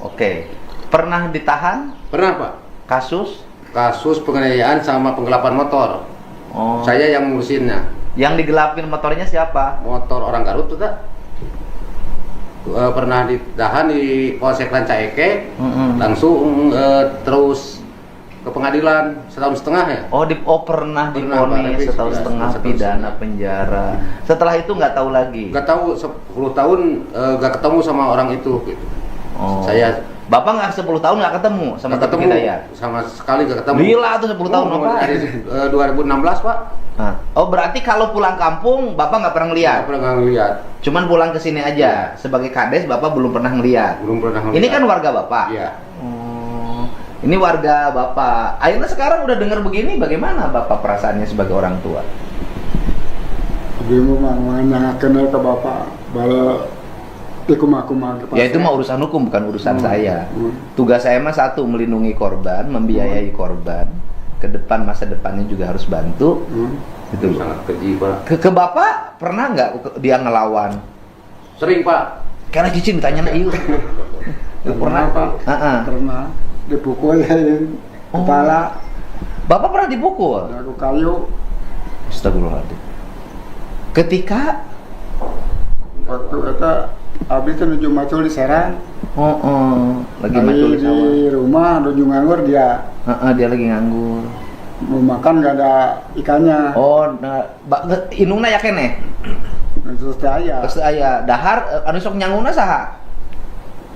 Oke. Pernah ditahan? Pernah, Pak. Kasus? Kasus penganiayaan sama penggelapan motor. Oh. Saya yang ngurusinnya. Yang digelapin motornya siapa? Motor orang Garut tuh, tak? Pernah ditahan di Polsek Rancaeke, langsung terus ke pengadilan setahun setengah ya. Pernah divonis setahun setengah pidana penjara. Setelah itu nggak tahu lagi. Nggak tahu 10 tahun nggak ketemu sama orang itu. Gitu. Bapak nggak 10 tahun nggak ketemu sama Taufik Hidayat? Sama sekali nggak ketemu. Gila tuh 10 tahun Bapak. Dari 2016, Pak. Berarti kalau pulang kampung Bapak nggak pernah ngeliat? Nggak pernah ngeliat. Cuman pulang ke sini aja. Sebagai kades Bapak belum pernah ngeliat. Belum pernah ngeliat. Ini kan warga Bapak. Iya. Ini warga Bapak. Akhirnya sekarang udah dengar begini, bagaimana Bapak perasaannya sebagai orang tua? Dia memang kenal ke Bapak, bala Ya itu mah urusan hukum, bukan urusan saya. Tugas saya mah satu, melindungi korban, membiayai korban. Ke depan, masa depannya juga harus bantu. Itu sangat keji, Pak. Ke Bapak pernah nggak dia ngelawan? Sering, Pak. Karena cicing ditanya na iu. Pernah, Pak. Pernah dipukul kepala. Bapak pernah dipukul? Aku kayu. Astagfirullahaladzim. Ketika waktu itu abis itu nuju macul di Serang. Lagi macul di sawah. Di rumah nuju nganggur dia. Dia lagi nganggur. Mau makan nggak ada ikannya. Inungna ya kene. Terus aya. Dahar anu sok nyanguna saha?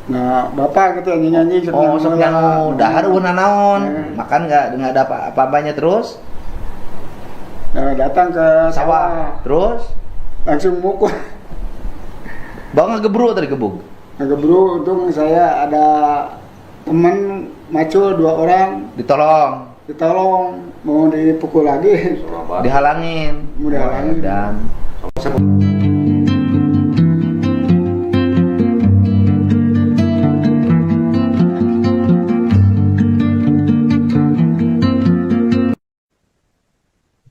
Nah, Bapak gitu nyanyi. Sok nyangu. Dahar una naon? Makan nggak ada apa-apanya terus? Datang ke sawah. Terus langsung mukul. Bang ngegebru tadi gebuk. Ngegebru, untung saya ada teman macul 2 orang. Ditolong, mau dipukul lagi. Dihalangin. Dan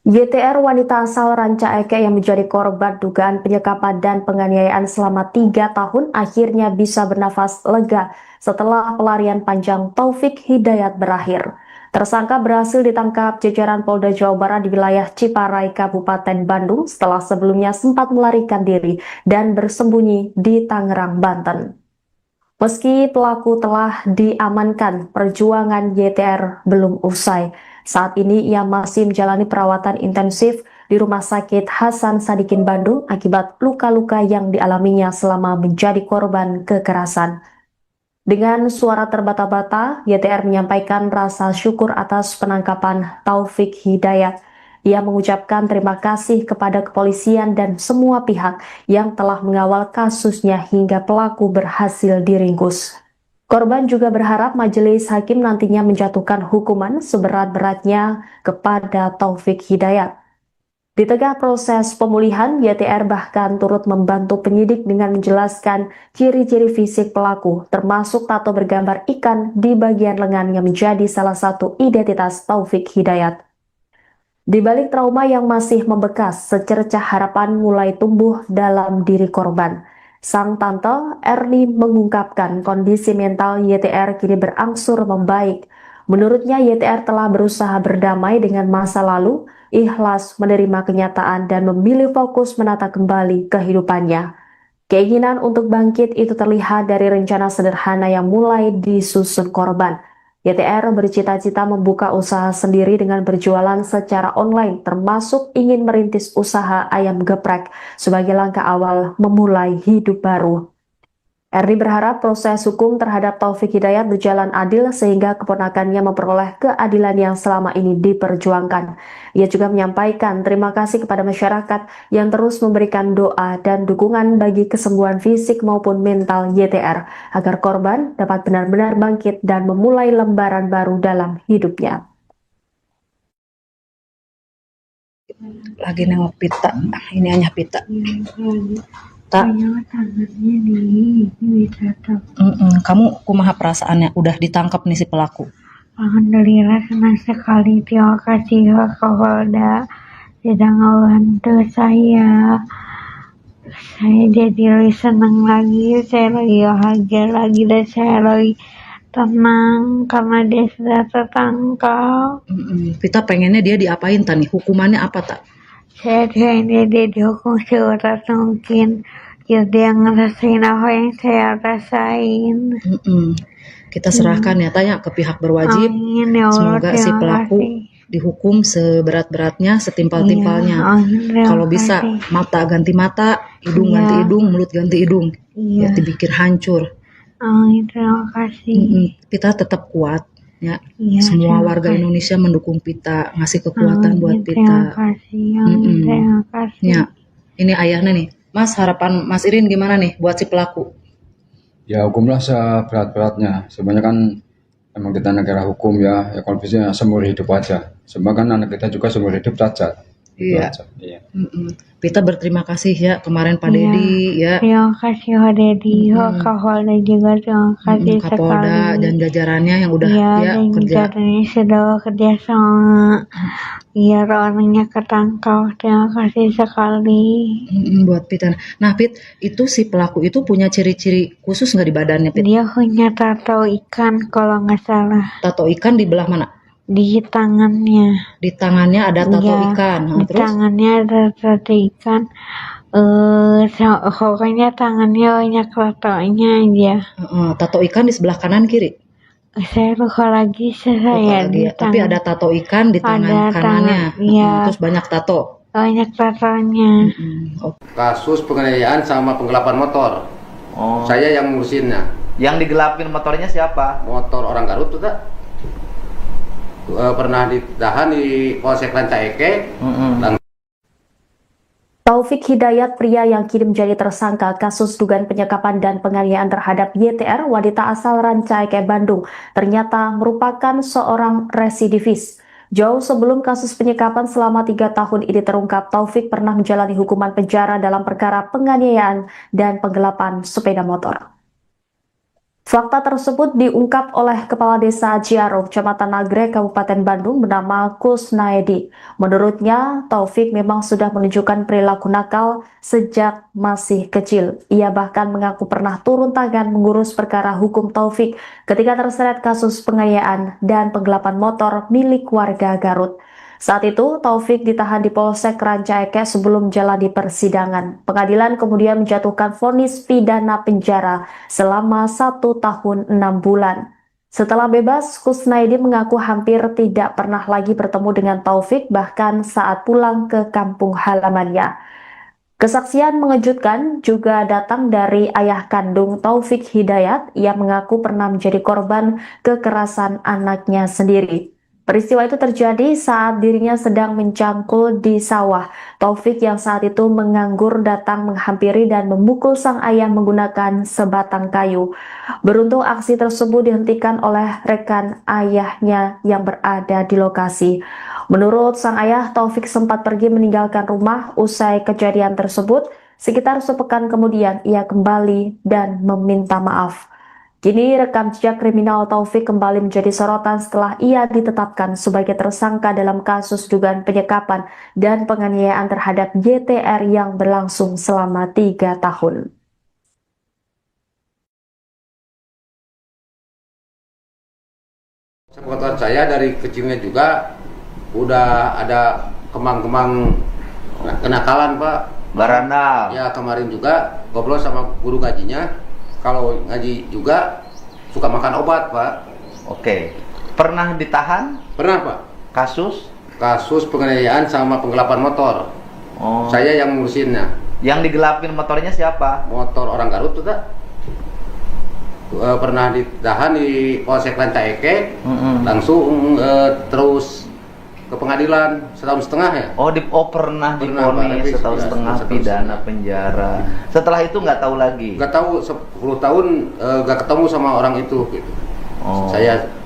YTR wanita asal Rancaeke yang menjadi korban dugaan penyekapan dan penganiayaan selama 3 tahun akhirnya bisa bernafas lega setelah pelarian panjang Taufik Hidayat berakhir. Tersangka berhasil ditangkap jajaran Polda Jawa Barat di wilayah Ciparai, Kabupaten Bandung setelah sebelumnya sempat melarikan diri dan bersembunyi di Tangerang, Banten. Meski pelaku telah diamankan, perjuangan YTR belum usai. Saat ini ia masih menjalani perawatan intensif di Rumah Sakit Hasan Sadikin Bandung akibat luka-luka yang dialaminya selama menjadi korban kekerasan. Dengan suara terbata-bata, YTR menyampaikan rasa syukur atas penangkapan Taufik Hidayat. Ia mengucapkan terima kasih kepada kepolisian dan semua pihak yang telah mengawal kasusnya hingga pelaku berhasil diringkus. Korban juga berharap majelis hakim nantinya menjatuhkan hukuman seberat-beratnya kepada Taufik Hidayat. Di tengah proses pemulihan, YTR bahkan turut membantu penyidik dengan menjelaskan ciri-ciri fisik pelaku, termasuk tato bergambar ikan di bagian lengan yang menjadi salah satu identitas Taufik Hidayat. Di balik trauma yang masih membekas, secercah harapan mulai tumbuh dalam diri korban. Sang tante Erni mengungkapkan kondisi mental YTR kini berangsur membaik. Menurutnya YTR telah berusaha berdamai dengan masa lalu, ikhlas menerima kenyataan dan memilih fokus menata kembali kehidupannya. Keinginan untuk bangkit itu terlihat dari rencana sederhana yang mulai disusun korban. YTR bercita-cita membuka usaha sendiri dengan berjualan secara online, termasuk ingin merintis usaha ayam geprek sebagai langkah awal memulai hidup baru. Erdi berharap proses hukum terhadap Taufik Hidayat berjalan adil sehingga keponakannya memperoleh keadilan yang selama ini diperjuangkan. Ia juga menyampaikan terima kasih kepada masyarakat yang terus memberikan doa dan dukungan bagi kesembuhan fisik maupun mental YTR agar korban dapat benar-benar bangkit dan memulai lembaran baru dalam hidupnya. Lagi nengok pita, ini hanya pita. Tak. Tangannya nih, ini bisa tak. Kamu kumaha perasaannya udah ditangkap nih si pelaku? Alhamdulillah senang sekali. Terima kasih ya Kapolda sudah ngebantu saya. Saya jadi lebih senang lagi, saya lebih bahagia lagi dan saya lebih tenang karena dia sudah tertangkap. Kita pengennya dia diapain tani? Hukumannya apa tak? Saya pengennya dia dihukum seberat mungkin. Biar dia ngerasain apa yang saya rasain. Kita serahkan ya tanya ke pihak berwajib. Amin, ya Allah, Semoga si pelaku dihukum seberat-beratnya, setimpal-timpalnya. Kalau bisa mata ganti mata, hidung ganti hidung, mulut ganti hidung. Ya dipikir hancur. Amin, terima kasih. Kita tetap kuat ya. terima Semua warga kasih. Indonesia mendukung Pita, ngasih kekuatan buat Terima Pita. kasih, terima kasih. Ya, ini ayahnya nih. Mas, harapan Mas Irin gimana nih buat si pelaku? Ya hukumlah seberat-beratnya. Sebenarnya kan emang kita negara hukum ya kalau bisa seumur hidup aja. Sebab kan anak kita juga seumur hidup cacat. Iya. Iya. Pita berterima kasih ya kemarin Pak Dedi ya. Terima kasih Pak Dedi, Kapolda juga terima kasih Kapolda sekali. dan jajarannya yang udah dan kerja. jajarannya sudah bekerja sama biar orangnya ketangkap. Terima kasih sekali. Buat Pita. Nah Pit, itu si pelaku itu punya ciri-ciri khusus nggak di badannya Pit? Dia punya tato ikan kalau nggak salah Tato ikan di belah mana? di tangannya. Di tangannya ada tato ikan. Di Terus? tangannya ada tato ikan. Pokoknya tangannya banyak tatonya aja. Tato ikan di sebelah kanan kiri. Saya lupa lagi di Tapi ada tato ikan di tangan kanannya. Terus banyak tato. Banyak tatonya. Kasus penganiayaan sama penggelapan motor. Saya yang ngurusinnya. Yang digelapin motornya siapa? Motor orang Garut tuh tak? Pernah ditahan di Polsek Rancaike. Taufik Hidayat, pria yang kini menjadi tersangka kasus dugaan penyekapan dan penganiayaan terhadap YTR, wanita asal Rancaike, Bandung, ternyata merupakan seorang residivis. Jauh sebelum kasus penyekapan selama 3 tahun ini terungkap, Taufik pernah menjalani hukuman penjara dalam perkara penganiayaan dan penggelapan sepeda motor. Fakta tersebut diungkap oleh Kepala Desa Ciaro, Kecamatan Nagrek, Kabupaten Bandung bernama Kusnaedi. Menurutnya, Taufik memang sudah menunjukkan perilaku nakal sejak masih kecil. Ia bahkan mengaku pernah turun tangan mengurus perkara hukum Taufik ketika terseret kasus penganiayaan dan penggelapan motor milik warga Garut. Saat itu, Taufik ditahan di Polsek Rancaike sebelum menjalani persidangan. Pengadilan kemudian menjatuhkan vonis pidana penjara selama 1 tahun 6 bulan. Setelah bebas, Kusnaedi mengaku hampir tidak pernah lagi bertemu dengan Taufik, bahkan saat pulang ke kampung halamannya. Kesaksian mengejutkan juga datang dari ayah kandung Taufik Hidayat. Ia mengaku pernah menjadi korban kekerasan anaknya sendiri. Peristiwa itu terjadi saat dirinya sedang mencangkul di sawah. Taufik yang saat itu menganggur datang menghampiri dan memukul sang ayah menggunakan sebatang kayu. Beruntung aksi tersebut dihentikan oleh rekan ayahnya yang berada di lokasi. Menurut sang ayah, Taufik sempat pergi meninggalkan rumah usai kejadian tersebut. Sekitar sepekan kemudian ia kembali dan meminta maaf. Kini rekam jejak kriminal Taufik kembali menjadi sorotan setelah ia ditetapkan sebagai tersangka dalam kasus dugaan penyekapan dan penganiayaan terhadap YTR yang berlangsung selama 3 tahun. Sepengetahuan saya dari kecilnya juga udah ada kemang-kemang kenakalan Pak. Barandal. Ya kemarin juga ngobrol sama guru ngajinya. Kalau ngaji juga suka makan obat Pak. Oke. Pernah ditahan? Pernah Pak. Kasus? Kasus penganiayaan sama penggelapan motor. Saya yang ngurusinnya. Yang digelapin motornya siapa? Motor orang Garut tuh tak? pernah ditahan di Polsek Ranca Eke, langsung terus ke pengadilan setahun setengah ya. Pernah divonis setahun setengah pidana penjara. Setelah itu nggak tahu lagi. Nggak tahu 10 tahun nggak ketemu sama orang itu. Gitu.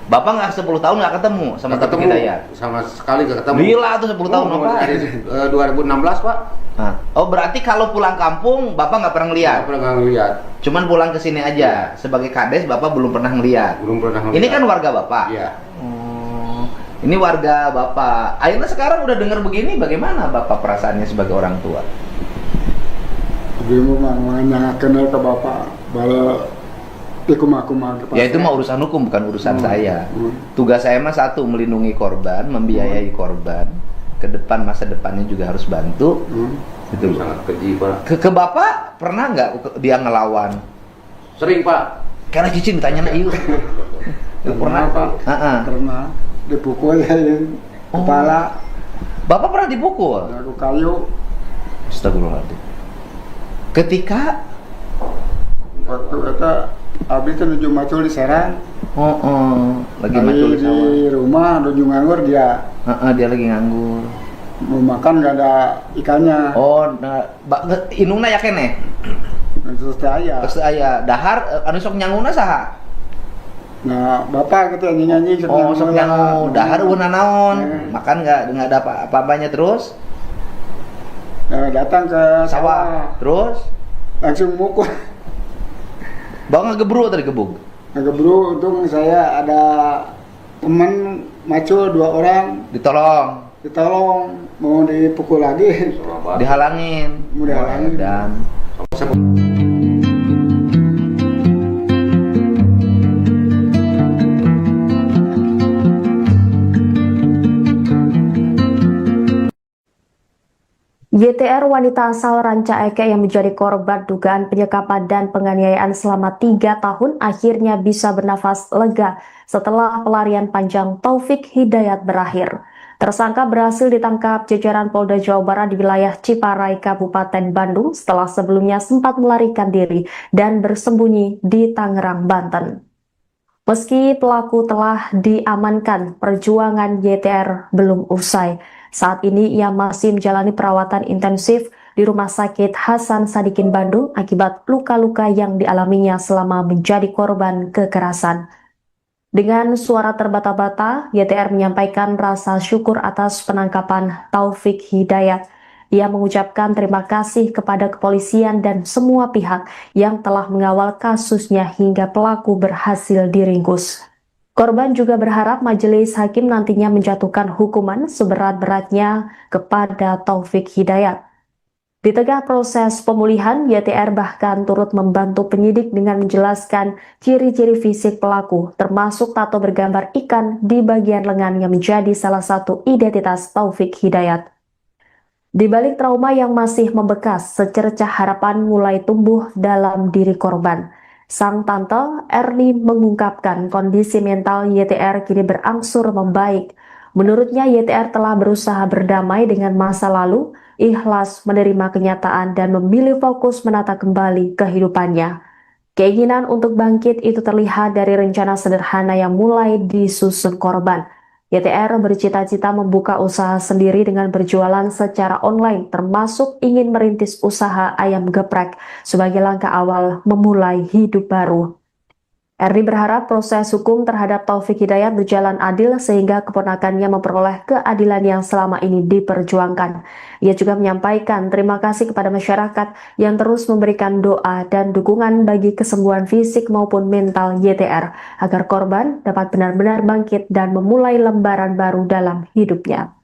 Bapak nggak 10 tahun nggak ketemu sama Taufik Hidayat? Sama sekali nggak ketemu. Gila tuh 10 tahun apa? Dari 2016 Pak. Berarti kalau pulang kampung Bapak nggak pernah ngeliat? Nggak pernah ngeliat. Cuman pulang ke sini aja. Sebagai kades Bapak belum pernah ngeliat? Belum pernah ngeliat. Ini kan warga Bapak? Iya. Ini warga Bapak. Akhirnya sekarang udah dengar begini, bagaimana Bapak perasaannya sebagai orang tua? Dia mau kenal ke Bapak, bala ya itu mah urusan hukum, bukan urusan saya. Tugas saya mah satu, melindungi korban, membiayai korban. Ke depan, masa depannya juga harus bantu. Gitu. Sangat keji Pak. Ke Bapak pernah nggak dia ngelawan? Sering Pak. Karena Cicing ditanya na iyo. Pernah Pak. Pernah dipukul ya kepala. Bapak pernah dipukul? Aku kayu. Astagfirullahaladzim. Ketika waktu itu abis itu nuju macul di Serang. Lagi macul di rumah nuju nganggur dia. Dia lagi nganggur. Mau makan nggak ada ikannya. Inungna ya kene. Terus aya dahar anu sok nyanguna saha? Nah, Bapak gitu nyanyi-nyanyi sok nyangu dahar euna naon? Makan nggak ada apa-apanya terus? Datang ke sawah. Terus langsung mukul. Bawa ngegebru tadi gebuk. Ngegebru, untung saya ada teman macul 2 orang. Ditolong, mau dipukul lagi. Dihalangin. Dan YTR wanita asal Ranca Eke yang menjadi korban dugaan penyekapan dan penganiayaan selama 3 tahun akhirnya bisa bernafas lega setelah pelarian panjang Taufik Hidayat berakhir. Tersangka berhasil ditangkap jajaran Polda Jawa Barat di wilayah Ciparai, Kabupaten Bandung setelah sebelumnya sempat melarikan diri dan bersembunyi di Tangerang, Banten. Meski pelaku telah diamankan, perjuangan YTR belum usai. Saat ini ia masih menjalani perawatan intensif di Rumah Sakit Hasan Sadikin Bandung akibat luka-luka yang dialaminya selama menjadi korban kekerasan. Dengan suara terbata-bata, YTR menyampaikan rasa syukur atas penangkapan Taufik Hidayat. Ia mengucapkan terima kasih kepada kepolisian dan semua pihak yang telah mengawal kasusnya hingga pelaku berhasil diringkus. Korban juga berharap majelis hakim nantinya menjatuhkan hukuman seberat-beratnya kepada Taufik Hidayat. Di tengah proses pemulihan, YTR bahkan turut membantu penyidik dengan menjelaskan ciri-ciri fisik pelaku, termasuk tato bergambar ikan di bagian lengan yang menjadi salah satu identitas Taufik Hidayat. Di balik trauma yang masih membekas, secercah harapan mulai tumbuh dalam diri korban. Sang tante Erni mengungkapkan kondisi mental YTR kini berangsur membaik. Menurutnya YTR telah berusaha berdamai dengan masa lalu, ikhlas menerima kenyataan dan memilih fokus menata kembali kehidupannya. Keinginan untuk bangkit itu terlihat dari rencana sederhana yang mulai disusun korban. YTR bercita-cita membuka usaha sendiri dengan berjualan secara online, termasuk ingin merintis usaha ayam geprek sebagai langkah awal memulai hidup baru. Erni berharap proses hukum terhadap Taufik Hidayat berjalan adil sehingga keponakannya memperoleh keadilan yang selama ini diperjuangkan. Ia juga menyampaikan terima kasih kepada masyarakat yang terus memberikan doa dan dukungan bagi kesembuhan fisik maupun mental YTR agar korban dapat benar-benar bangkit dan memulai lembaran baru dalam hidupnya.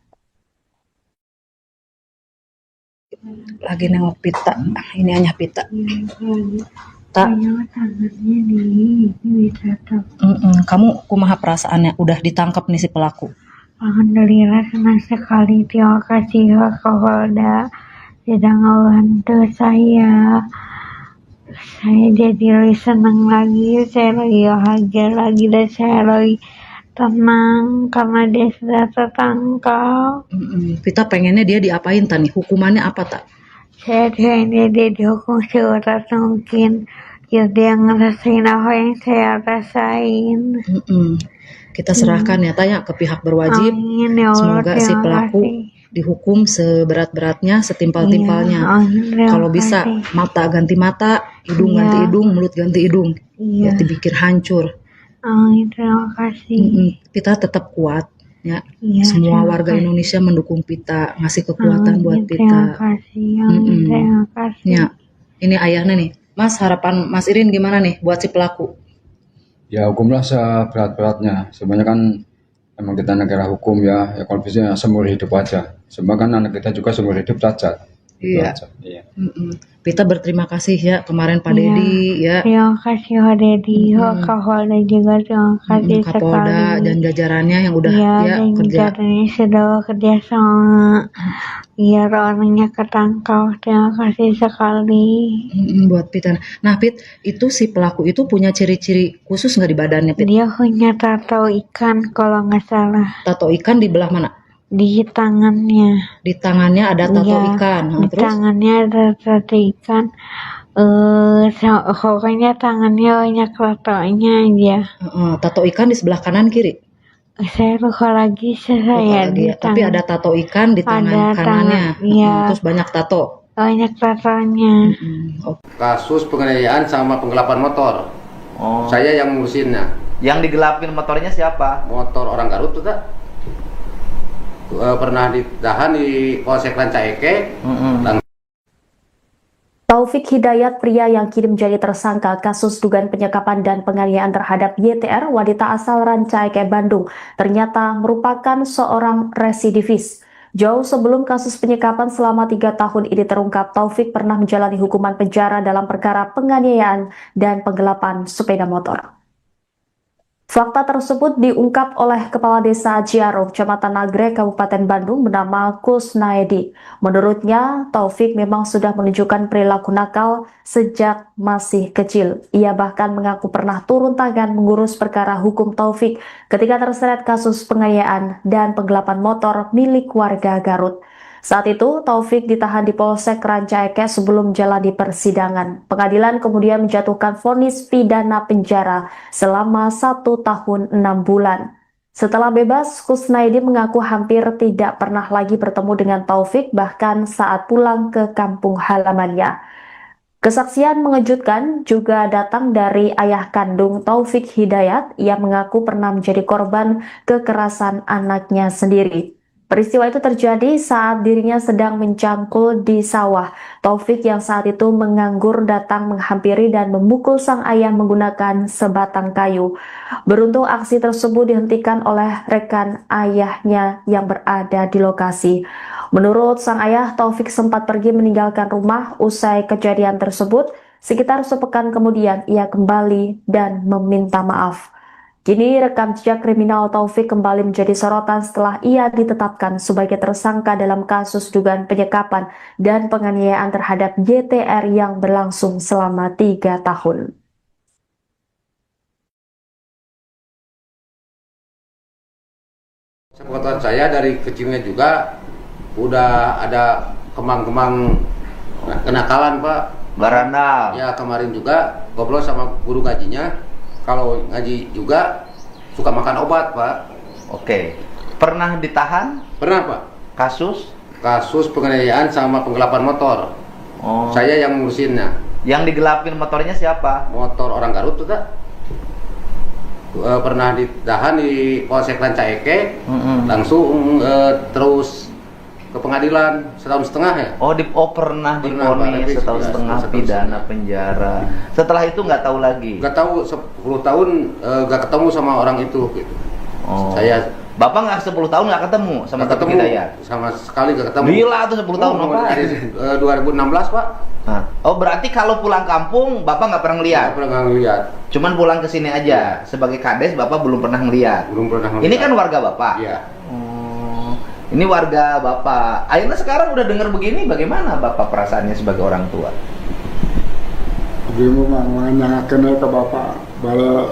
Lagi nengok pita, ini hanya pita. Kamu kumaha perasaannya udah ditangkap nih si pelaku? Alhamdulillah senang sekali, terima kasih Pak Kapolda sudah ngebantu saya. Saya jadi lebih senang lagi, saya lagi bahagia lagi dan saya lagi tenang karena dia sudah tertangkap. Kita pengennya dia diapain tani? Hukumannya apa tak? Saya pengennya dia dihukum seberat mungkin biar dia ngerasain apa yang saya rasain. Kita serahkan ya tanya ke pihak berwajib. Amin ya Allah, Semoga si terima pelaku kasih. dihukum seberat-beratnya, setimpal-timpalnya. Iya, amin, terima Kalau bisa kasih. mata ganti mata, hidung Iya. ganti hidung, mulut ganti hidung. Iya. Ya dipikir hancur. Amin, terima kasih. Kita tetap kuat ya. Iya, Semua terima warga kasih. Indonesia mendukung Pita, ngasih kekuatan Amin, buat terima Pita. kasih. Amin, terima kasih. Ya, ini ayahnya nih. Mas, harapan Mas Irin gimana nih buat si pelaku? Ya hukumlah seberat-beratnya. Sebenarnya kan emang kita negara hukum ya, ya kalau bisa seumur hidup aja. Sebab kan anak kita juga seumur hidup cacat. Itu Iya. aja. Iya. Pita berterima kasih ya kemarin Pak Iya. Dedi ya. Terima kasih Pak Dedi, Pak Kapolda juga terima kasih Kapolda sekali. dan jajarannya yang udah Iya, ya dan kerja. jajarannya sudah bekerja sama biar orangnya ketangkap. Terima kasih sekali. Buat Pita. Nah Pit, itu si pelaku itu punya ciri-ciri khusus nggak di badannya Pit? Dia punya tato ikan kalau nggak salah Tato ikan di belah mana? di tangannya. Di tangannya ada tato Iya, ikan. Nah, di terus? tangannya ada tato ikan. Pokoknya tangannya banyak tatonya aja. Tato ikan di sebelah kanan kiri. Saya lupa lagi Lupa saya lagi di ya. Tapi ada tato ikan di tangan Ada kanannya. tangan, iya. Terus banyak tato. banyak tatonya. Kasus penganiayaan sama penggelapan motor. Oh. Saya yang ngurusinnya. Yang digelapin motornya siapa? Motor orang Garut tuh tak? Pernah ditahan di Polsek Rancaike. Taufik Hidayat, pria yang kini menjadi tersangka kasus dugaan penyekapan dan penganiayaan terhadap YTR, wanita asal Rancaike, Bandung, ternyata merupakan seorang residivis. Jauh sebelum kasus penyekapan selama 3 tahun ini terungkap, Taufik pernah menjalani hukuman penjara dalam perkara penganiayaan dan penggelapan sepeda motor. Fakta tersebut diungkap oleh Kepala Desa Ciaro, Kecamatan Nagrek, Kabupaten Bandung, bernama Kusnaedi. Menurutnya, Taufik memang sudah menunjukkan perilaku nakal sejak masih kecil. Ia bahkan mengaku pernah turun tangan mengurus perkara hukum Taufik ketika terseret kasus penganiayaan dan penggelapan motor milik warga Garut. Saat itu, Taufik ditahan di Polsek Rancaike sebelum menjalani persidangan. Pengadilan kemudian menjatuhkan vonis pidana penjara selama 1 tahun 6 bulan. Setelah bebas, Kusnaidi mengaku hampir tidak pernah lagi bertemu dengan Taufik, bahkan saat pulang ke kampung halamannya. Kesaksian mengejutkan juga datang dari ayah kandung Taufik Hidayat. Ia mengaku pernah menjadi korban kekerasan anaknya sendiri. Peristiwa itu terjadi saat dirinya sedang mencangkul di sawah. Taufik yang saat itu menganggur datang menghampiri dan memukul sang ayah menggunakan sebatang kayu. Beruntung aksi tersebut dihentikan oleh rekan ayahnya yang berada di lokasi. Menurut sang ayah, Taufik sempat pergi meninggalkan rumah usai kejadian tersebut. Sekitar sepekan kemudian ia kembali dan meminta maaf. Kini rekam jejak kriminal Taufik kembali menjadi sorotan setelah ia ditetapkan sebagai tersangka dalam kasus dugaan penyekapan dan penganiayaan terhadap YTR yang berlangsung selama 3 tahun. Sepengetahuan saya dari kecilnya juga udah ada kemang-kemang kenakalan, Pak. Barandal. Ya, kemarin juga ngobrol sama guru ngajinya. Kalau ngaji juga suka makan obat, Pak. Oke. Pernah ditahan? Pernah, Pak. Kasus penganiayaan sama penggelapan motor. Oh. Saya yang ngurusinnya. Yang digelapin motornya siapa? Motor orang Garut tuh tak? Pernah ditahan di Polsek Rancaike. Langsung terus ke pengadilan 1,5 tahun ya. Pernah Pernah, divonis Pak. 1,5 tahun Setahun pidana penjara. Setelah itu nggak tahu lagi. Gak tahu 10 tahun gak ketemu sama orang itu gitu. Oh. Bapak nggak 10 tahun nggak ketemu sama gak Taufik ketemu Hidayat? sama sekali gak ketemu. Gila tuh 10 tahun apa? Dari 2016, Pak. Nah. Oh, berarti kalau pulang kampung Bapak nggak pernah ngeliat? Gak pernah ngeliat. Cuman pulang ke sini aja. Sebagai kades Bapak belum pernah ngeliat. Belum pernah ngeliat. Ini kan warga Bapak. Iya. Ini warga Bapak. Akhirnya sekarang udah dengar begini, bagaimana Bapak perasaannya sebagai orang tua? Dia mau menanyakan ke bapak bala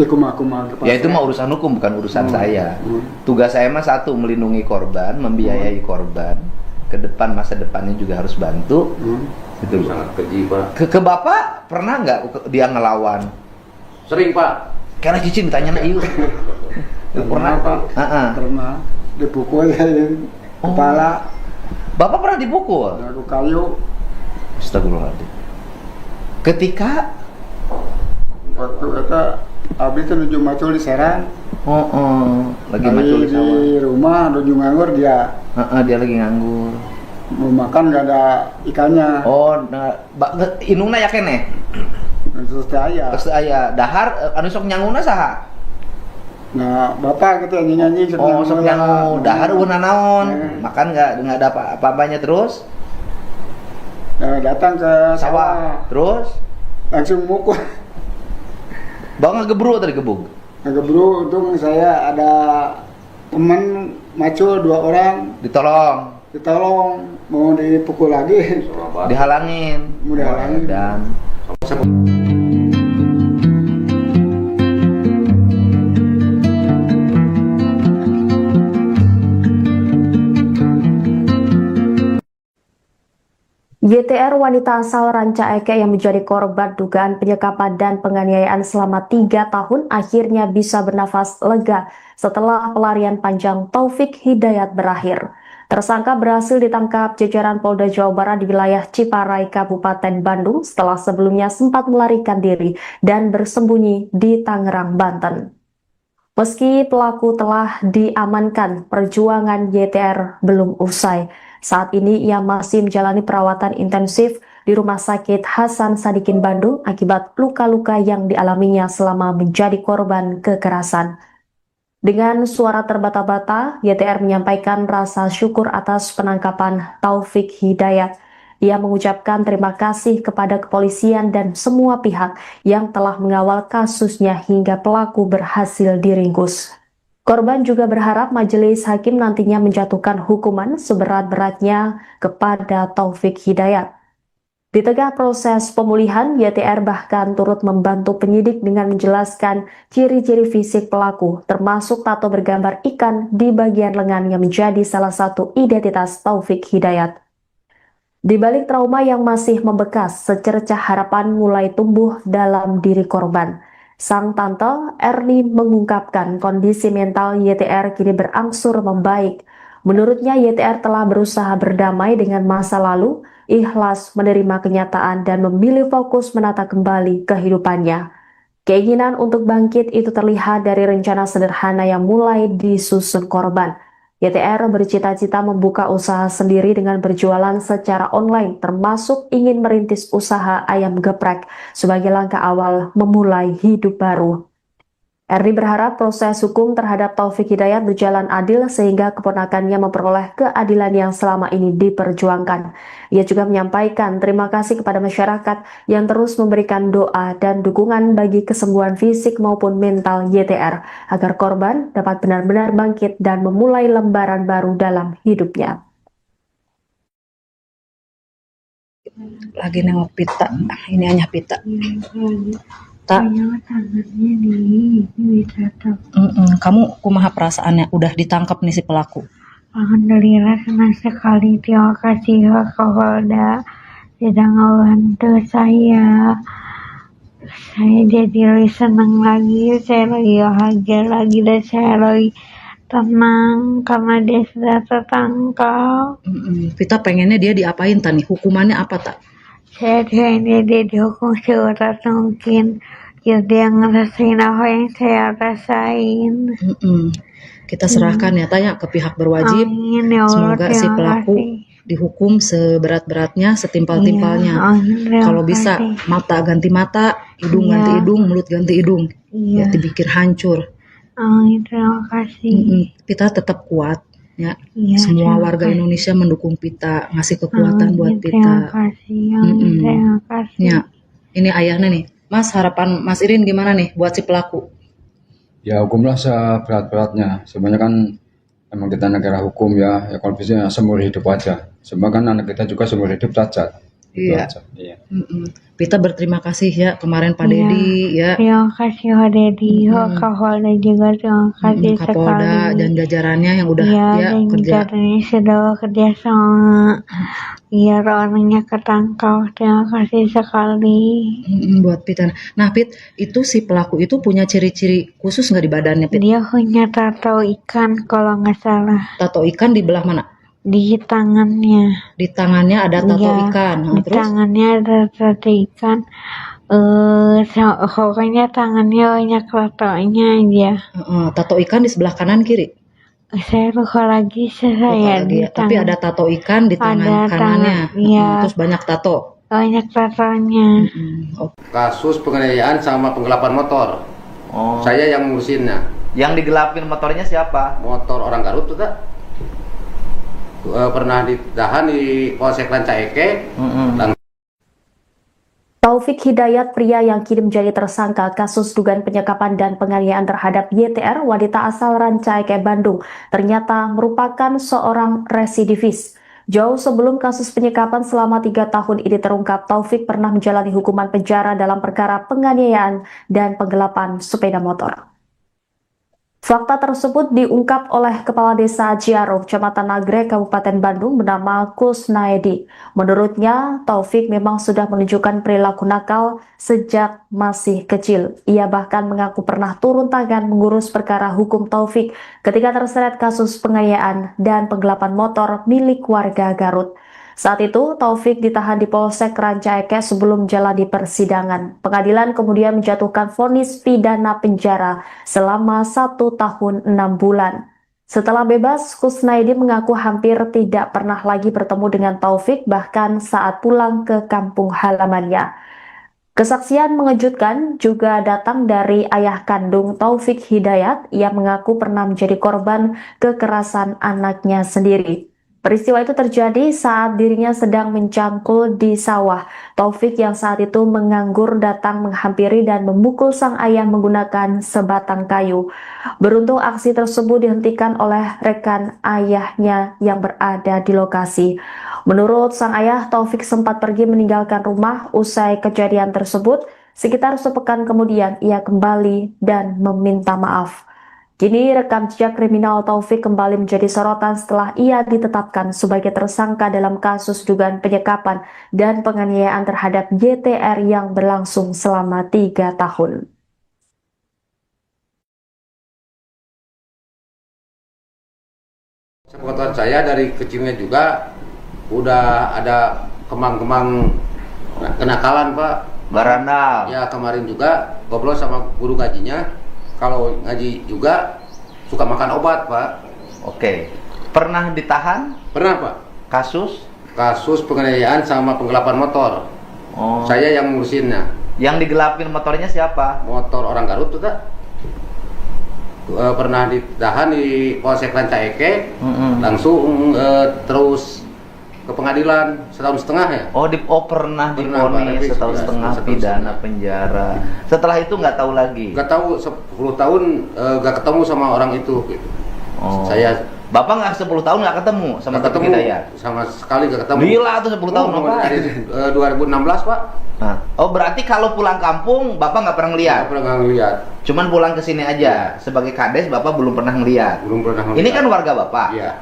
ikuma-kuma. Ya itu mah urusan hukum, bukan urusan saya. Tugas saya mah satu, melindungi korban, membiayai korban. ke depan masa depannya juga harus bantu. Gitu. Sangat keji, Pak. Ke bapak pernah nggak dia ngelawan? Sering, Pak. Karena cicing ditanya iu. Pernah, Pak. Pernah dipukul kepala. Bapak pernah dipukul? Aku kayu. Astagfirullahaladzim. Ketika Waktu itu abis itu nuju macul di Serang. Lagi macul di sawah. Di rumah nuju nganggur dia. Dia lagi nganggur. Mau makan gak ada ikannya. Inungna ya kene. Terus aya. Terus aya dahar anu sok nyanguna saha? Nah, bapak gitu nyanyi-nyanyi sok nyangu. Dahar euna naon? Makan enggak ada apa-apanya terus? Nah, datang ke sawah. Terus langsung mukul. Bang ngegebru tadi gebuk. Ngegebru, untung saya ada teman macul 2 orang. Ditolong, mau dipukul lagi. Dihalangin. Mau dihalangin. Dan YTR wanita asal Ranca Ekek yang menjadi korban dugaan penyekapan dan penganiayaan selama 3 tahun akhirnya bisa bernafas lega setelah pelarian panjang Taufik Hidayat berakhir. Tersangka berhasil ditangkap jajaran Polda Jawa Barat di wilayah Ciparai, Kabupaten Bandung setelah sebelumnya sempat melarikan diri dan bersembunyi di Tangerang, Banten. Meski pelaku telah diamankan, perjuangan YTR belum usai. Saat ini ia masih menjalani perawatan intensif di Rumah Sakit Hasan Sadikin Bandung akibat luka-luka yang dialaminya selama menjadi korban kekerasan. Dengan suara terbata-bata, YTR menyampaikan rasa syukur atas penangkapan Taufik Hidayat. Ia mengucapkan terima kasih kepada kepolisian dan semua pihak yang telah mengawal kasusnya hingga pelaku berhasil diringkus. Korban juga berharap majelis hakim nantinya menjatuhkan hukuman seberat-beratnya kepada Taufik Hidayat. Di tengah proses pemulihan, YTR bahkan turut membantu penyidik dengan menjelaskan ciri-ciri fisik pelaku, termasuk tato bergambar ikan di bagian lengan yang menjadi salah satu identitas Taufik Hidayat. Di balik trauma yang masih membekas, secercah harapan mulai tumbuh dalam diri korban. Sang tante Erni mengungkapkan kondisi mental YTR kini berangsur membaik. Menurutnya YTR telah berusaha berdamai dengan masa lalu, ikhlas menerima kenyataan dan memilih fokus menata kembali kehidupannya. Keinginan untuk bangkit itu terlihat dari rencana sederhana yang mulai disusun korban. YTR bercita-cita membuka usaha sendiri dengan berjualan secara online, termasuk ingin merintis usaha ayam geprek sebagai langkah awal memulai hidup baru. Erni berharap proses hukum terhadap Taufik Hidayat berjalan adil sehingga keponakannya memperoleh keadilan yang selama ini diperjuangkan. Ia juga menyampaikan terima kasih kepada masyarakat yang terus memberikan doa dan dukungan bagi kesembuhan fisik maupun mental YTR agar korban dapat benar-benar bangkit dan memulai lembaran baru dalam hidupnya. Lagi nengok pita, ini hanya pita. Tak. Kamu kumaha perasaannya udah ditangkap nih si pelaku? Alhamdulillah senang sekali, terima kasih Pak Kapolda sudah ngebantu saya. Saya jadi lebih senang lagi, saya lagi bahagia lagi dan saya lagi tenang karena dia sudah tertangkap. Kita pengennya dia diapain tani? Hukumannya apa tak? Saya pengennya dia dihukum seberat mungkin. Ya dia ngerasain apa yang saya rasain. Kita serahkan ya tanya ke pihak berwajib. Amin, ya Allah, semoga si pelaku dihukum seberat-beratnya, setimpal-timpalnya. Kalau bisa mata ganti mata, hidung ganti hidung, mulut ganti hidung. Ya dipikir hancur. Amin, terima kasih. Kita tetap kuat ya. Semua warga Indonesia mendukung Pita, ngasih kekuatan buat Pita. Terima kasih. Terima kasih. Ya, ini ayahnya nih. Mas, harapan Mas Irin gimana nih buat si pelaku? Ya hukumlah seberat-beratnya. Sebenarnya kan emang kita negara hukum ya kalau bisa seumur hidup aja. Sebenarnya kan anak kita juga seumur hidup cacat. Iya. Iya. Kita berterima kasih ya kemarin Pak Dedi ya. Terima kasih Pak Dedi, Pak Kapolda juga terima kasih Kapolda sekali. dan jajarannya yang udah Iya, ya dan kerja. jajarannya sudah bekerja sama. Biar orangnya ketangkap. Terima kasih sekali. Buat Pit. Nah Pit, itu si pelaku itu punya ciri-ciri khusus nggak di badannya Pit? Dia punya tato ikan kalau nggak salah. Tato ikan di belah mana? Di tangannya. Di tangannya ada tato Iya, ikan. Nah, di terus? tangannya ada tato ikan. Pokoknya tangannya banyak tatonya aja. Tato ikan di sebelah kanan kiri. Saya lupa lagi saya Lagi di ya. Tapi ada tato ikan di tangan kanannya. Iya. Terus banyak tato. Banyak tatonya. Kasus penganiayaan sama penggelapan motor. Oh. Saya yang ngurusinnya. Yang digelapin motornya siapa? Motor orang Garut tuh tak? Pernah ditahan di Polsek Rancaike. Taufik Hidayat, pria yang kini menjadi tersangka kasus dugaan penyekapan dan penganiayaan terhadap YTR, wanita asal Rancaike, Bandung, ternyata merupakan seorang residivis. Jauh sebelum kasus penyekapan selama 3 tahun ini terungkap, Taufik pernah menjalani hukuman penjara dalam perkara penganiayaan dan penggelapan sepeda motor. Fakta tersebut diungkap oleh Kepala Desa Ciaro, Kecamatan Nagrek, Kabupaten Bandung, bernama Kusnaedi. Menurutnya, Taufik memang sudah menunjukkan perilaku nakal sejak masih kecil. Ia bahkan mengaku pernah turun tangan mengurus perkara hukum Taufik ketika terseret kasus penganiayaan dan penggelapan motor milik warga Garut. Saat itu, Taufik ditahan di Polsek Rancaike sebelum jalani persidangan. Pengadilan kemudian menjatuhkan vonis pidana penjara selama 1 tahun 6 bulan. Setelah bebas, Kusnaedi mengaku hampir tidak pernah lagi bertemu dengan Taufik, bahkan saat pulang ke kampung halamannya. Kesaksian mengejutkan juga datang dari ayah kandung Taufik Hidayat yang mengaku pernah menjadi korban kekerasan anaknya sendiri. Peristiwa itu terjadi saat dirinya sedang mencangkul di sawah. Taufik yang saat itu menganggur datang menghampiri dan memukul sang ayah menggunakan sebatang kayu. Beruntung aksi tersebut dihentikan oleh rekan ayahnya yang berada di lokasi. Menurut sang ayah, Taufik sempat pergi meninggalkan rumah usai kejadian tersebut. Sekitar sepekan kemudian ia kembali dan meminta maaf. Kini rekam jejak kriminal Taufik kembali menjadi sorotan setelah ia ditetapkan sebagai tersangka dalam kasus dugaan penyekapan dan penganiayaan terhadap YTR yang berlangsung selama 3 tahun. Sepengetahuan saya dari kecilnya juga udah ada kemang-kemang kenakalan Pak. Barandal. Ya kemarin juga ngobrol sama guru ngajinya. Kalau ngaji juga suka makan obat Pak. Oke. Pernah ditahan? Pernah Pak. Kasus? Kasus penganiayaan sama penggelapan motor. Oh. Saya yang ngurusinnya. Yang digelapin motornya siapa? Motor orang Garut tuh tak? Pernah ditahan di Polsek Rancaike. Langsung terus ke pengadilan 1,5 tahun ya. Pernah divonis 1,5 tahun pidana penjara. Setelah itu nggak tahu lagi. Nggak tahu 10 tahun nggak ketemu sama orang itu. Gitu. Oh. Bapak nggak 10 tahun nggak ketemu sama Taufik Hidayat? Sama sekali nggak ketemu. Gila tuh 10 tahun Dari 2016 Pak. Nah, berarti kalau pulang kampung Bapak nggak pernah ngeliat? Nggak pernah ngeliat. Cuman pulang ke sini aja. Sebagai kades Bapak belum pernah ngeliat. Belum pernah ngeliat. Ini kan warga Bapak. Iya.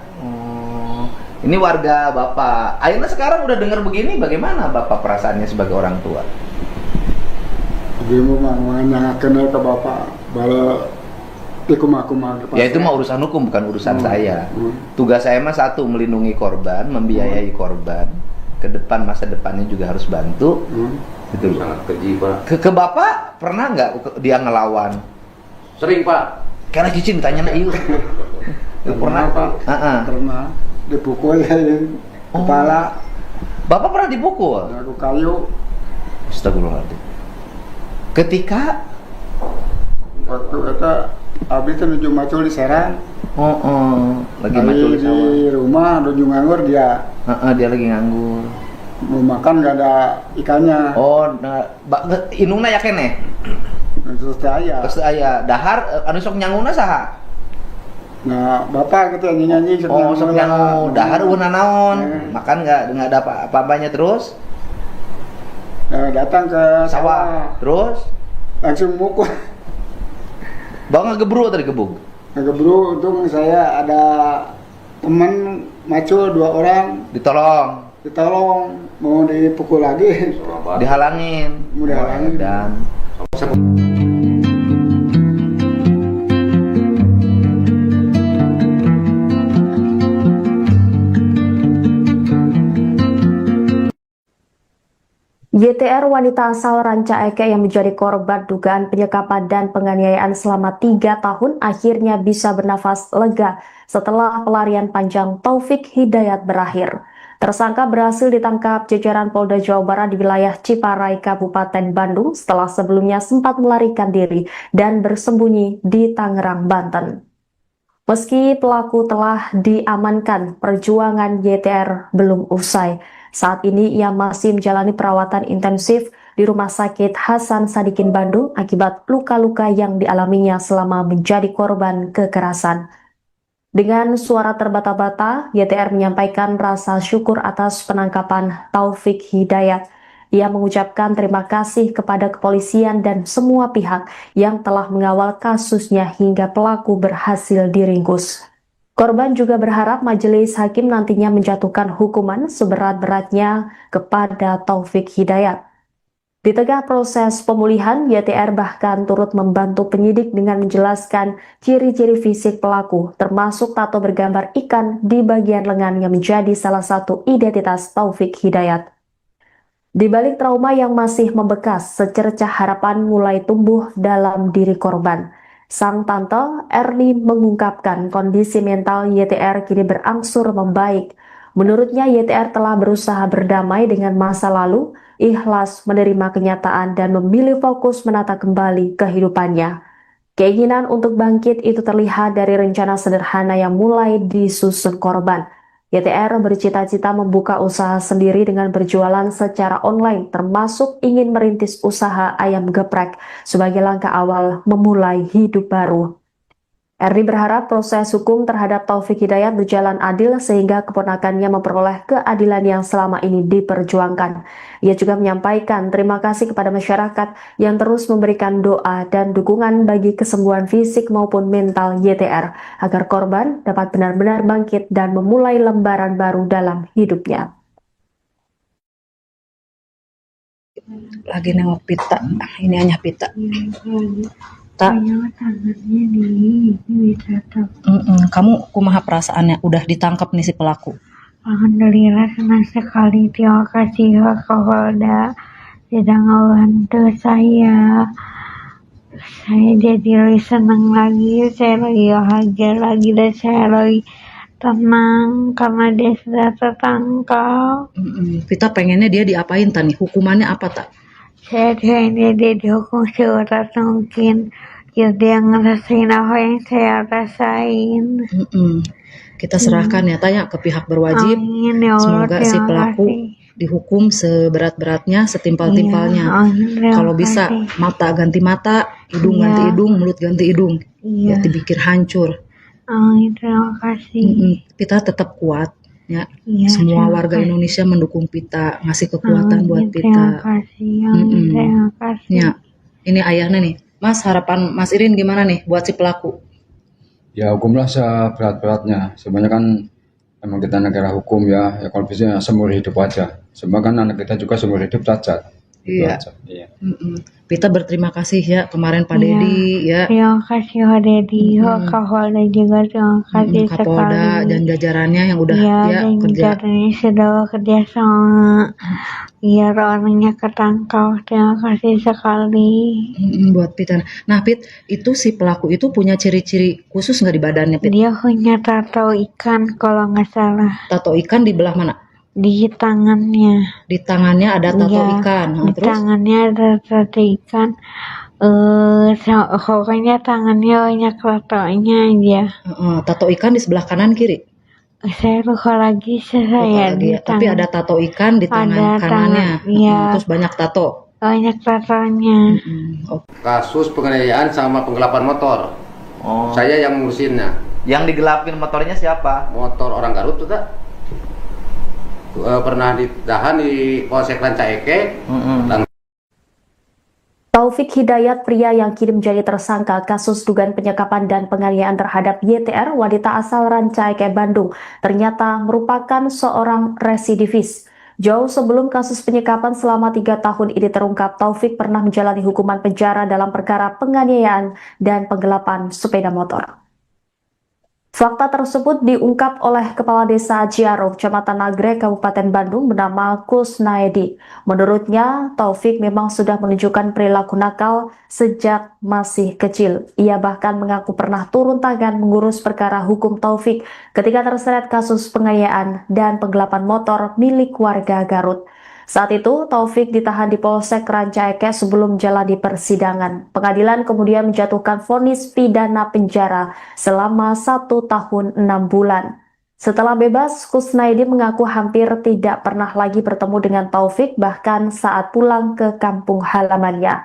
Ini warga Bapak. Akhirnya sekarang udah dengar begini, bagaimana Bapak perasaannya sebagai orang tua? Dia mau kenal ke bapak, bala Ya itu mah urusan hukum, bukan urusan saya. Tugas saya mah satu, melindungi korban, membiayai korban. Ke depan, masa depannya juga harus bantu. Gitu loh. Sangat keji Pak. Ke Bapak pernah nggak dia ngelawan? Sering Pak. Karena cicing tanya Iu. Pernah Pak. Pernah dipukul kepala. Bapak pernah dipukul? Aku kayu. Astagfirullahaladzim. Ketika waktu itu abis itu nuju macul di Serang. Lagi macul di sawah. Di rumah nuju nganggur dia. Dia lagi nganggur. Mau makan nggak ada ikannya. Inungna ya kene. Terus aya dahar anu sok nyanguna saha? Nah, bapak gitu nyanyi sok nyangu dahar una naon. Makan nggak ada apa-apanya terus. Datang ke Sawah. Terus? langsung mukul. Bang ngegebru atau digebuk? Ngegebru, untung saya ada teman maco 2 orang. Ditolong, mau dipukul lagi. Dihalangin. Mau dihalangin. Dan YTR wanita asal Ranca Ekek yang menjadi korban dugaan penyekapan dan penganiayaan selama 3 tahun akhirnya bisa bernafas lega setelah pelarian panjang Taufik Hidayat berakhir. Tersangka berhasil ditangkap jajaran Polda Jawa Barat di wilayah Ciparai, Kabupaten Bandung setelah sebelumnya sempat melarikan diri dan bersembunyi di Tangerang, Banten. Meski pelaku telah diamankan, perjuangan YTR belum usai. Saat ini ia masih menjalani perawatan intensif di Rumah Sakit Hasan Sadikin Bandung akibat luka-luka yang dialaminya selama menjadi korban kekerasan. Dengan suara terbata-bata, YTR menyampaikan rasa syukur atas penangkapan Taufik Hidayat. Ia mengucapkan terima kasih kepada kepolisian dan semua pihak yang telah mengawal kasusnya hingga pelaku berhasil diringkus. Korban juga berharap majelis hakim nantinya menjatuhkan hukuman seberat-beratnya kepada Taufik Hidayat. Di tengah proses pemulihan, YTR bahkan turut membantu penyidik dengan menjelaskan ciri-ciri fisik pelaku, termasuk tato bergambar ikan di bagian lengan yang menjadi salah satu identitas Taufik Hidayat. Di balik trauma yang masih membekas, secercah harapan mulai tumbuh dalam diri korban. Sang tante Erni mengungkapkan kondisi mental YTR kini berangsur membaik. Menurutnya YTR telah berusaha berdamai dengan masa lalu, ikhlas menerima kenyataan dan memilih fokus menata kembali kehidupannya. Keinginan untuk bangkit itu terlihat dari rencana sederhana yang mulai disusun korban. YTR bercita-cita membuka usaha sendiri dengan berjualan secara online, termasuk ingin merintis usaha ayam geprek sebagai langkah awal memulai hidup baru. Erni berharap proses hukum terhadap Taufik Hidayat berjalan adil sehingga keponakannya memperoleh keadilan yang selama ini diperjuangkan. Ia juga menyampaikan terima kasih kepada masyarakat yang terus memberikan doa dan dukungan bagi kesembuhan fisik maupun mental YTR agar korban dapat benar-benar bangkit dan memulai lembaran baru dalam hidupnya. Lagi nengok pita, ini hanya pita. Tak. Tangannya di bisa tahu. Kamu kumaha perasaannya udah ditangkap nih si pelaku? Alhamdulillah senang sekali. Terima kasih Pak Kapolda sudah ngebantu saya. Saya jadi lebih senang lagi, saya lebih bahagia lagi dan saya lebih tenang karena dia sudah tertangkap. Kita pengennya dia diapain tani? Hukumannya apa tak? Saya pengennya dia dihukum seberat mungkin. Ya dia ngerasain apa yang saya rasain. Kita serahkan ya tanya ke pihak berwajib. Amin, ya Allah, semoga si pelaku dihukum seberat-beratnya, setimpal-timpalnya. Kalau bisa mata ganti mata, hidung ganti hidung, mulut ganti hidung. Ya dipikir hancur. Amin, terima kasih. Kita tetap kuat. Ya, semua warga Indonesia mendukung Pita, ngasih kekuatan buat Pita. Terima kasih, terima kasih. Ya, ini ayahnya nih. Mas, harapan Mas Irin gimana nih buat si pelaku? Ya hukumlah seberat-beratnya. Sebenarnya kan emang kita negara hukum ya kalau bisa seumur hidup aja. Sebab kan anak kita juga seumur hidup cacat. Iya. Pita berterima kasih ya kemarin Pak Dedi ya. Terima kasih Pak Dedi, Pak Kapolda juga terima kasih Kapolda sekali. dan jajarannya yang udah dan kerja. jajarannya sudah bekerja sama. Biar orangnya ketangkap. Terima kasih sekali. Buat Pita. Nah Pit, itu si pelaku itu punya ciri-ciri khusus nggak di badannya Pit? Dia punya tato ikan kalau nggak salah. Tato ikan di belah mana? Di tangannya. Di tangannya ada tato ikan. Di tangannya ada tato ikan. Pokoknya tangannya banyak tatonya aja. Tato ikan di sebelah kanan kiri? Saya lupa lagi Tapi ada tato ikan di tangan kanannya. Terus banyak tato. Banyak tatonya. Kasus penganiayaan sama penggelapan motor. Saya yang ngurusinnya. Yang digelapin motornya siapa? Motor orang Garut tuh tak? pernah ditahan di Polsek Rancaike. Taufik Hidayat, pria yang kini menjadi tersangka kasus dugaan penyekapan dan penganiayaan terhadap YTR, wanita asal Rancaike, Bandung, ternyata merupakan seorang residivis. Jauh sebelum kasus penyekapan selama 3 tahun ini terungkap, Taufik pernah menjalani hukuman penjara dalam perkara penganiayaan dan penggelapan sepeda motor. Fakta tersebut diungkap oleh Kepala Desa Ciaro, Kecamatan Nagrek, Kabupaten Bandung, bernama Kusnaedi. Menurutnya, Taufik memang sudah menunjukkan perilaku nakal sejak masih kecil. Ia bahkan mengaku pernah turun tangan mengurus perkara hukum Taufik ketika terseret kasus penganiayaan dan penggelapan motor milik warga Garut. Saat itu, Taufik ditahan di Polsek Rancaike sebelum menjalani persidangan. Pengadilan kemudian menjatuhkan vonis pidana penjara selama 1 tahun 6 bulan. Setelah bebas, Kusnaedi mengaku hampir tidak pernah lagi bertemu dengan Taufik, bahkan saat pulang ke kampung halamannya.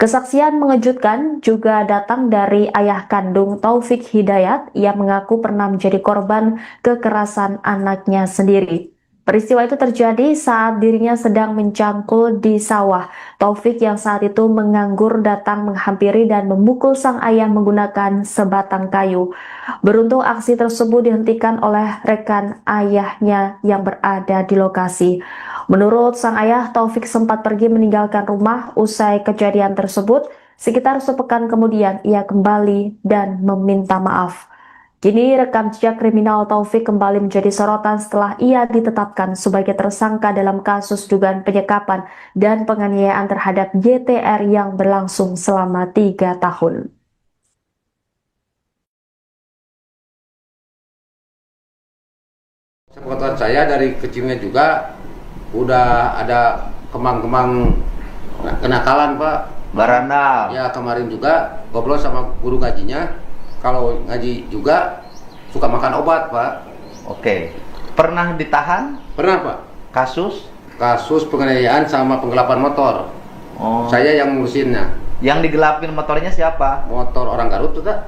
Kesaksian mengejutkan juga datang dari ayah kandung Taufik Hidayat. Ia mengaku pernah menjadi korban kekerasan anaknya sendiri. Peristiwa itu terjadi saat dirinya sedang mencangkul di sawah. Taufik yang saat itu menganggur datang menghampiri dan memukul sang ayah menggunakan sebatang kayu. Beruntung aksi tersebut dihentikan oleh rekan ayahnya yang berada di lokasi. Menurut sang ayah, Taufik sempat pergi meninggalkan rumah usai kejadian tersebut. Sekitar sepekan kemudian ia kembali dan meminta maaf. Kini rekam jejak kriminal Taufik kembali menjadi sorotan setelah ia ditetapkan sebagai tersangka dalam kasus dugaan penyekapan dan penganiayaan terhadap YTR yang berlangsung selama 3 tahun. Sepengetahuan saya dari kecilnya juga udah ada kemang-kemang kenakalan, Pak. Barandal. Ya, kemarin juga ngobrol sama guru ngajinya. Kalau ngaji juga suka makan obat, Pak. Oke. Pernah ditahan? Pernah, Pak. Kasus? Kasus penganiayaan sama penggelapan motor. Oh. Saya yang ngurusinnya. Yang digelapin motornya siapa? Motor orang Garut tuh, tak?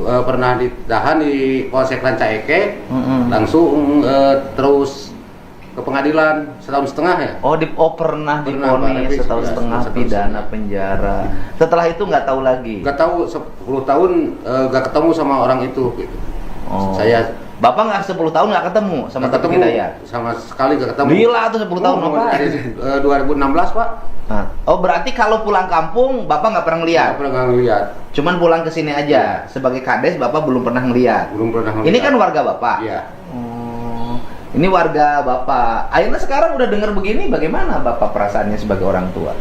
Pernah ditahan di Polsek Rancaike. Langsung terus ke pengadilan 1,5 tahun ya. Pernah divonis 1,5 tahun pidana penjara. Setelah itu nggak tahu lagi. Nggak tahu 10 tahun nggak ketemu sama orang itu. Gitu. Saya Bapak nggak 10 tahun nggak ketemu sama Taufik Hidayat? Sama sekali nggak ketemu. Gila tuh 10 tahun Bapak. Dari 2016, Pak. Nah. Oh, berarti kalau pulang kampung Bapak nggak pernah ngeliat? Nggak pernah ngeliat. Cuman pulang ke sini aja. Sebagai kades Bapak belum pernah ngeliat. Belum pernah ngeliat. Ini kan warga Bapak. Iya. Ini warga Bapak. Akhirnya sekarang udah dengar begini, bagaimana Bapak perasaannya sebagai orang tua?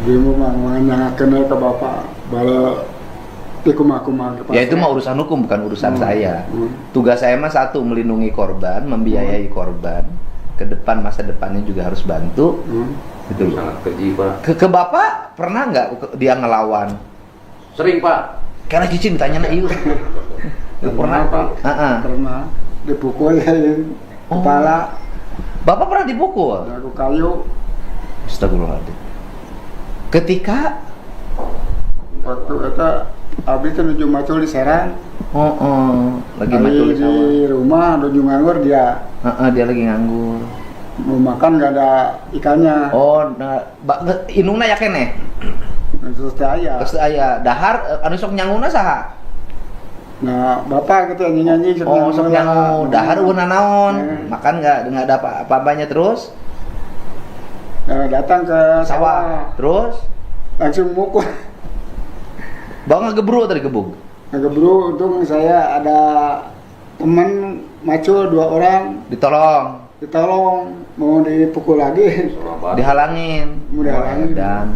Ibu mah menanyakan ke Bapak bala kumah-kumah. Ya itu mah urusan hukum, bukan urusan saya. Tugas saya mah satu, melindungi korban, membiayai korban. Ke depan, masa depannya juga harus bantu. Gitu. Sangat keji, Pak. Ke Bapak pernah nggak dia ngelawan? Sering, Pak. Karena Cici ditanya na iu. Pernah, Pak. Pernah dipukul kepala. Bapak pernah dipukul? Aku kayu. Astagfirullahaladzim. Ketika waktu itu abis itu nuju macul di Serang. Lagi macul di sawah. Di rumah nuju nganggur dia. Dia lagi nganggur. Mau makan nggak ada ikannya. Inungna ya kene. Terus aya. Terus aya dahar anu sok nyanguna saha? Nah, Bapak gitu nyanyi-nyanyi sok nyangu dahar euna naon? Makan nggak ada apa-apanya terus? Nah, datang ke sawah. Terus langsung mukul. Bawa ngegebru tadi gebuk. Ngegebru, untung saya ada teman macul 2 orang. Ditolong, mau dipukul lagi. Dihalangin. Mau dihalangin. Dan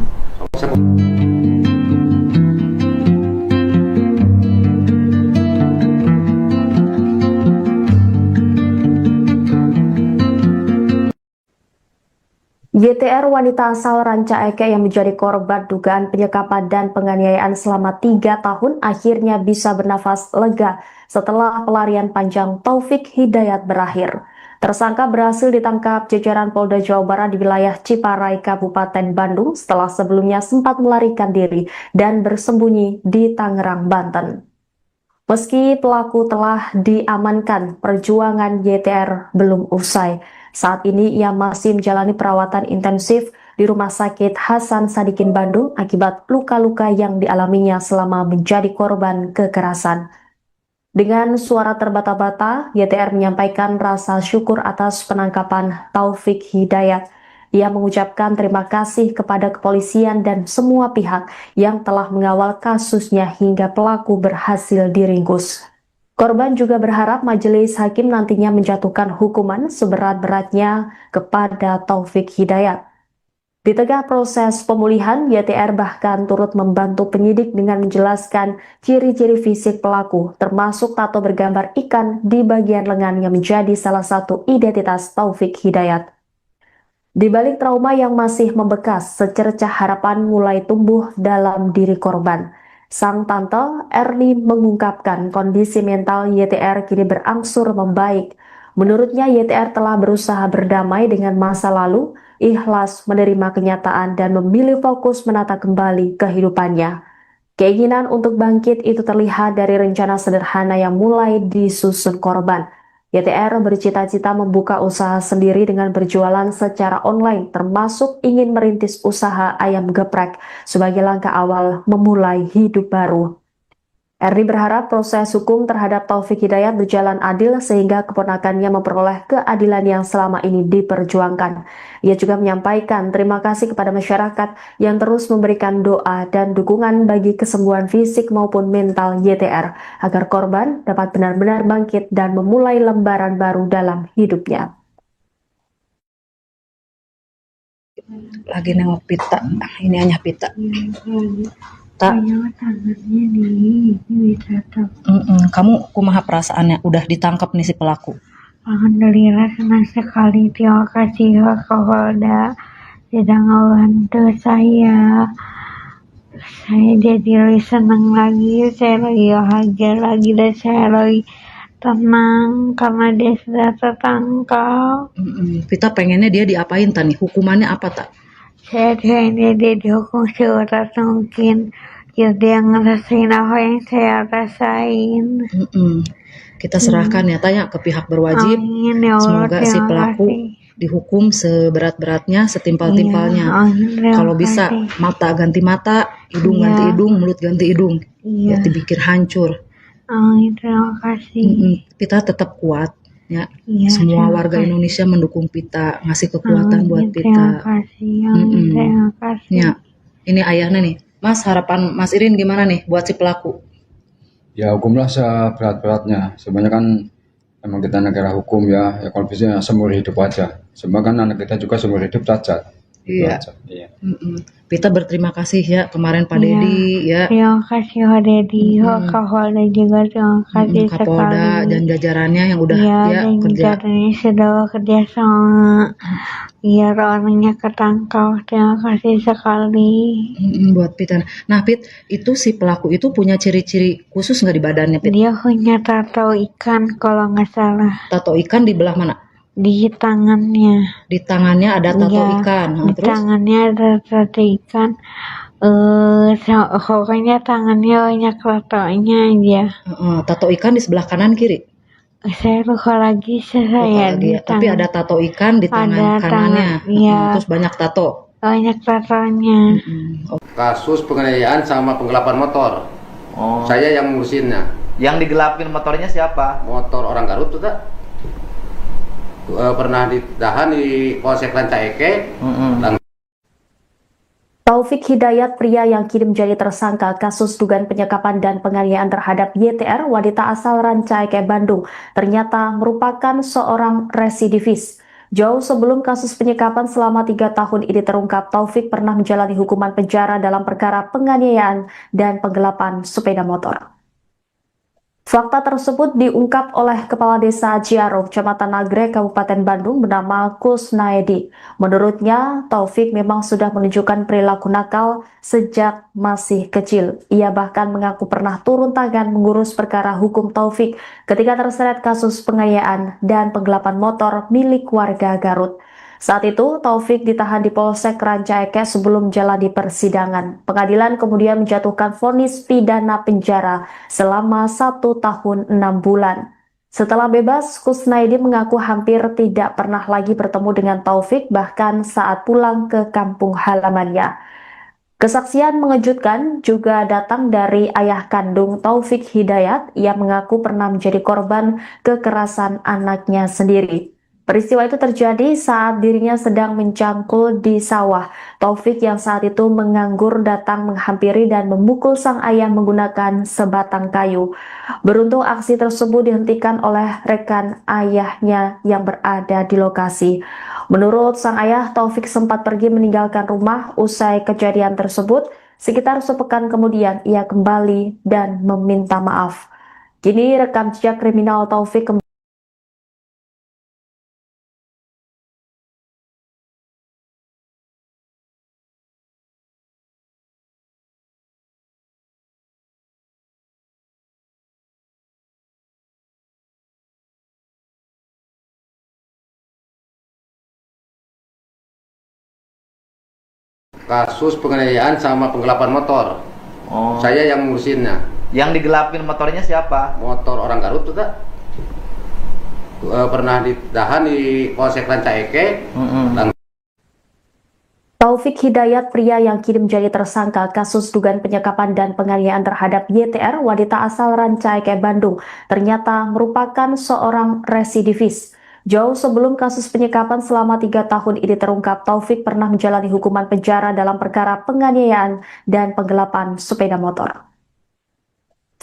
YTR, wanita asal Rancaike yang menjadi korban dugaan penyekapan dan penganiayaan selama 3 tahun akhirnya bisa bernafas lega setelah pelarian panjang Taufik Hidayat berakhir. Tersangka berhasil ditangkap jajaran Polda Jawa Barat di wilayah Ciparai, Kabupaten Bandung setelah sebelumnya sempat melarikan diri dan bersembunyi di Tangerang, Banten. Meski pelaku telah diamankan, perjuangan YTR belum usai. Saat ini ia masih menjalani perawatan intensif di Rumah Sakit Hasan Sadikin Bandung akibat luka-luka yang dialaminya selama menjadi korban kekerasan. Dengan suara terbata-bata, YTR menyampaikan rasa syukur atas penangkapan Taufik Hidayat. Ia mengucapkan terima kasih kepada kepolisian dan semua pihak yang telah mengawal kasusnya hingga pelaku berhasil diringkus. Korban juga berharap majelis hakim nantinya menjatuhkan hukuman seberat-beratnya kepada Taufik Hidayat. Di tengah proses pemulihan, YTR bahkan turut membantu penyidik dengan menjelaskan ciri-ciri fisik pelaku, termasuk tato bergambar ikan di bagian lengan yang menjadi salah satu identitas Taufik Hidayat. Di balik trauma yang masih membekas, secercah harapan mulai tumbuh dalam diri korban. Sang tante Erni mengungkapkan kondisi mental YTR kini berangsur membaik. Menurutnya YTR telah berusaha berdamai dengan masa lalu, ikhlas menerima kenyataan dan memilih fokus menata kembali kehidupannya. Keinginan untuk bangkit itu terlihat dari rencana sederhana yang mulai disusun korban. YTR bercita-cita membuka usaha sendiri dengan berjualan secara online, termasuk ingin merintis usaha ayam geprek sebagai langkah awal memulai hidup baru. Erni berharap proses hukum terhadap Taufik Hidayat berjalan adil sehingga keponakannya memperoleh keadilan yang selama ini diperjuangkan. Ia juga menyampaikan terima kasih kepada masyarakat yang terus memberikan doa dan dukungan bagi kesembuhan fisik maupun mental YTR agar korban dapat benar-benar bangkit dan memulai lembaran baru dalam hidupnya. Lagi nengok pita, ini hanya pita. Tak. Tangannya bisa tuh. Kamu kumaha perasaannya udah ditangkap nih si pelaku? Alhamdulillah senang sekali, terima kasih Kapolda sudah ngebantu saya. Saya jadi lebih senang lagi, saya lebih bahagia lagi dan saya lebih tenang karena dia sudah tertangkap. Kita pengennya dia diapain tani? Hukumannya apa tak? Saya pengennya dia dihukum seberat mungkin. Biar dia ngerasain apa yang saya rasain. Kita serahkan ya tanya ke pihak berwajib. Amin, ya Allah, semoga si pelaku dihukum seberat-beratnya, setimpal-timpalnya. Kalau bisa mata ganti mata, hidung ganti hidung, mulut ganti hidung. Ya dipikir hancur. Amin, terima kasih. Kita tetap kuat ya. Semua warga Indonesia mendukung Pita, ngasih kekuatan buat Pita. Terima kasih. Terima kasih. Ya, ini ayahnya nih. Mas, harapan Mas Irin gimana nih buat si pelaku? Ya hukumlah seberat-beratnya. Sebenarnya kan emang kita negara hukum ya kalau bisa seumur hidup aja. Sebenarnya kan anak kita juga seumur hidup cacat. Iya. Pita berterima kasih ya kemarin Pak Dedi ya. Terima kasih Pak Dedi, Kapolda juga terima kasih Kapolda sekali. dan jajarannya yang udah kerja. Jajarannya sudah bekerja sama biar orangnya ketangkap. Terima kasih sekali. Buat Pita. Nah Pit, itu si pelaku itu punya ciri-ciri khusus nggak di badannya Pit? Dia punya tato ikan kalau nggak salah. Tato ikan di belah mana? Di tangannya. Di tangannya ada tato ikan. Di Terus? tangannya ada tato ikan. Pokoknya tangannya banyak tatonya aja. Tato ikan di sebelah kanan kiri? Saya lupa lagi Tapi ada tato ikan di tangan kanannya. Terus banyak tato. Banyak tatonya. Kasus penganiayaan sama penggelapan motor. Saya yang ngurusinnya. Yang digelapin motornya siapa? Motor orang Garut tuh tak? Pernah ditahan di Polsek Rancaike. Taufik Hidayat, pria yang kini menjadi tersangka kasus dugaan penyekapan dan penganiayaan terhadap YTR, wanita asal Rancaike, Bandung, ternyata merupakan seorang residivis. Jauh sebelum kasus penyekapan selama 3 tahun ini terungkap, Taufik pernah menjalani hukuman penjara dalam perkara penganiayaan dan penggelapan sepeda motor. Fakta tersebut diungkap oleh Kepala Desa Ciaro, Kecamatan Nagrek, Kabupaten Bandung bernama Kusnaedi. Menurutnya, Taufik memang sudah menunjukkan perilaku nakal sejak masih kecil. Ia bahkan mengaku pernah turun tangan mengurus perkara hukum Taufik ketika terseret kasus penganiayaan dan penggelapan motor milik warga Garut. Saat itu, Taufik ditahan di Polsek Rancaekek sebelum jalani persidangan. Pengadilan kemudian menjatuhkan vonis pidana penjara selama 1 tahun 6 bulan. Setelah bebas, Kusnaidi mengaku hampir tidak pernah lagi bertemu dengan Taufik, bahkan saat pulang ke kampung halamannya. Kesaksian mengejutkan juga datang dari ayah kandung Taufik Hidayat yang mengaku pernah menjadi korban kekerasan anaknya sendiri. Peristiwa itu terjadi saat dirinya sedang mencangkul di sawah. Taufik yang saat itu menganggur datang menghampiri dan memukul sang ayah menggunakan sebatang kayu. Beruntung aksi tersebut dihentikan oleh rekan ayahnya yang berada di lokasi. Menurut sang ayah, Taufik sempat pergi meninggalkan rumah usai kejadian tersebut. Sekitar sepekan kemudian ia kembali dan meminta maaf. Kini rekam jejak kriminal Taufik kembali. Kasus penganiayaan sama penggelapan motor. Saya yang ngurusinnya. Yang digelapin motornya siapa? Motor orang Garut tuh, tak? Pernah ditahan di Polsek Rancaekek. Taufik Hidayat, pria yang kini menjadi tersangka kasus dugaan penyekapan dan penganiayaan terhadap YTR, wanita asal Rancaekek, Bandung, ternyata merupakan seorang residivis. Jauh sebelum kasus penyekapan selama 3 tahun ini terungkap, Taufik pernah menjalani hukuman penjara dalam perkara penganiayaan dan penggelapan sepeda motor.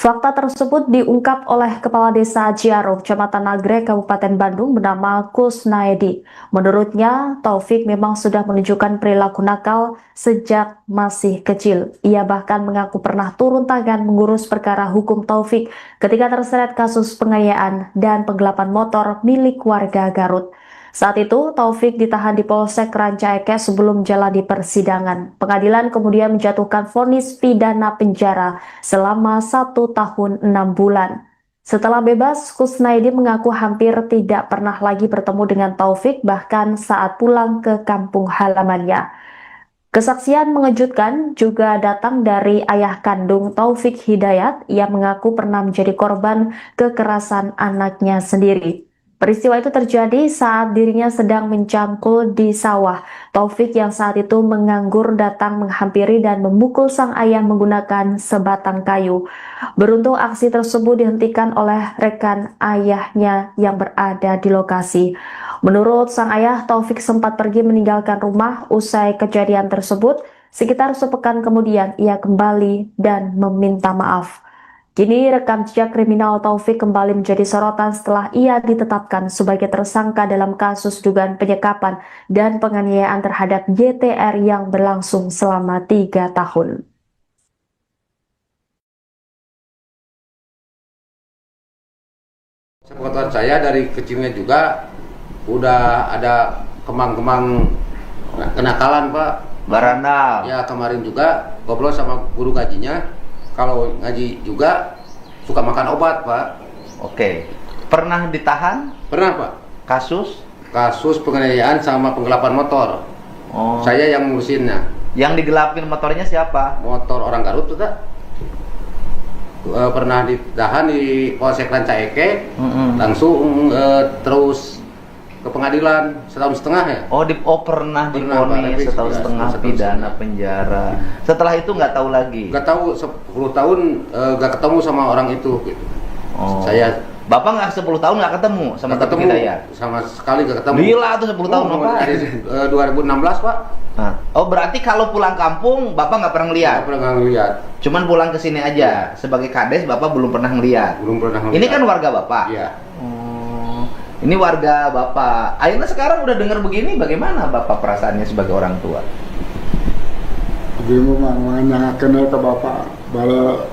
Fakta tersebut diungkap oleh Kepala Desa Ciaro, Kecamatan Nagrek, Kabupaten Bandung bernama Kusnaidi. Menurutnya, Taufik memang sudah menunjukkan perilaku nakal sejak masih kecil. Ia bahkan mengaku pernah turun tangan mengurus perkara hukum Taufik ketika terseret kasus penganiayaan dan penggelapan motor milik warga Garut. Saat itu, Taufik ditahan di Polsek Rancaekek sebelum jalani persidangan. Pengadilan kemudian menjatuhkan vonis pidana penjara selama 1 tahun 6 bulan. Setelah bebas, Kusnaidi mengaku hampir tidak pernah lagi bertemu dengan Taufik, bahkan saat pulang ke kampung halamannya. Kesaksian mengejutkan juga datang dari ayah kandung Taufik Hidayat yang mengaku pernah menjadi korban kekerasan anaknya sendiri. Peristiwa itu terjadi saat dirinya sedang mencangkul di sawah. Taufik yang saat itu menganggur datang menghampiri dan memukul sang ayah menggunakan sebatang kayu. Beruntung aksi tersebut dihentikan oleh rekan ayahnya yang berada di lokasi. Menurut sang ayah, Taufik sempat pergi meninggalkan rumah usai kejadian tersebut. Sekitar sepekan kemudian ia kembali dan meminta maaf. Kini rekam jejak kriminal Taufik kembali menjadi sorotan setelah ia ditetapkan sebagai tersangka dalam kasus dugaan penyekapan dan penganiayaan terhadap YTR yang berlangsung selama 3 tahun. Sepengetahuan saya dari kecilnya juga udah ada kemang-kemang kenakalan, Pak. Barandal. Ya, kemarin juga ngobrol sama guru ngajinya. Kalau ngaji juga suka makan obat, Pak. Oke. Pernah ditahan? Pernah, Pak. Kasus? Kasus penganiayaan sama penggelapan motor. Saya yang ngurusinnya. Yang digelapin motornya siapa? Motor orang Garut tuh, tak? Pernah ditahan di Polsek Rancaekek. Langsung terus ke pengadilan 1,5 tahun ya. Pernah divonis 1,5 tahun pidana penjara. Setelah itu nggak tahu lagi. Nggak tahu 10 tahun nggak ketemu sama orang itu. Gitu. Bapak nggak 10 tahun nggak ketemu sama Taufik Hidayat? Sama sekali nggak ketemu. Gila tuh 10 tahun Bapak. Dari 2016, Pak. Berarti kalau pulang kampung Bapak nggak pernah ngeliat? Nggak pernah ngeliat. Cuman pulang ke sini aja. Sebagai kades Bapak belum pernah ngeliat. Belum pernah ngeliat. Ini kan warga Bapak. Iya. Ini warga Bapak. Akhirnya sekarang udah dengar begini, bagaimana Bapak perasaannya sebagai orang tua? Ibu mah kenal ke Bapak, bala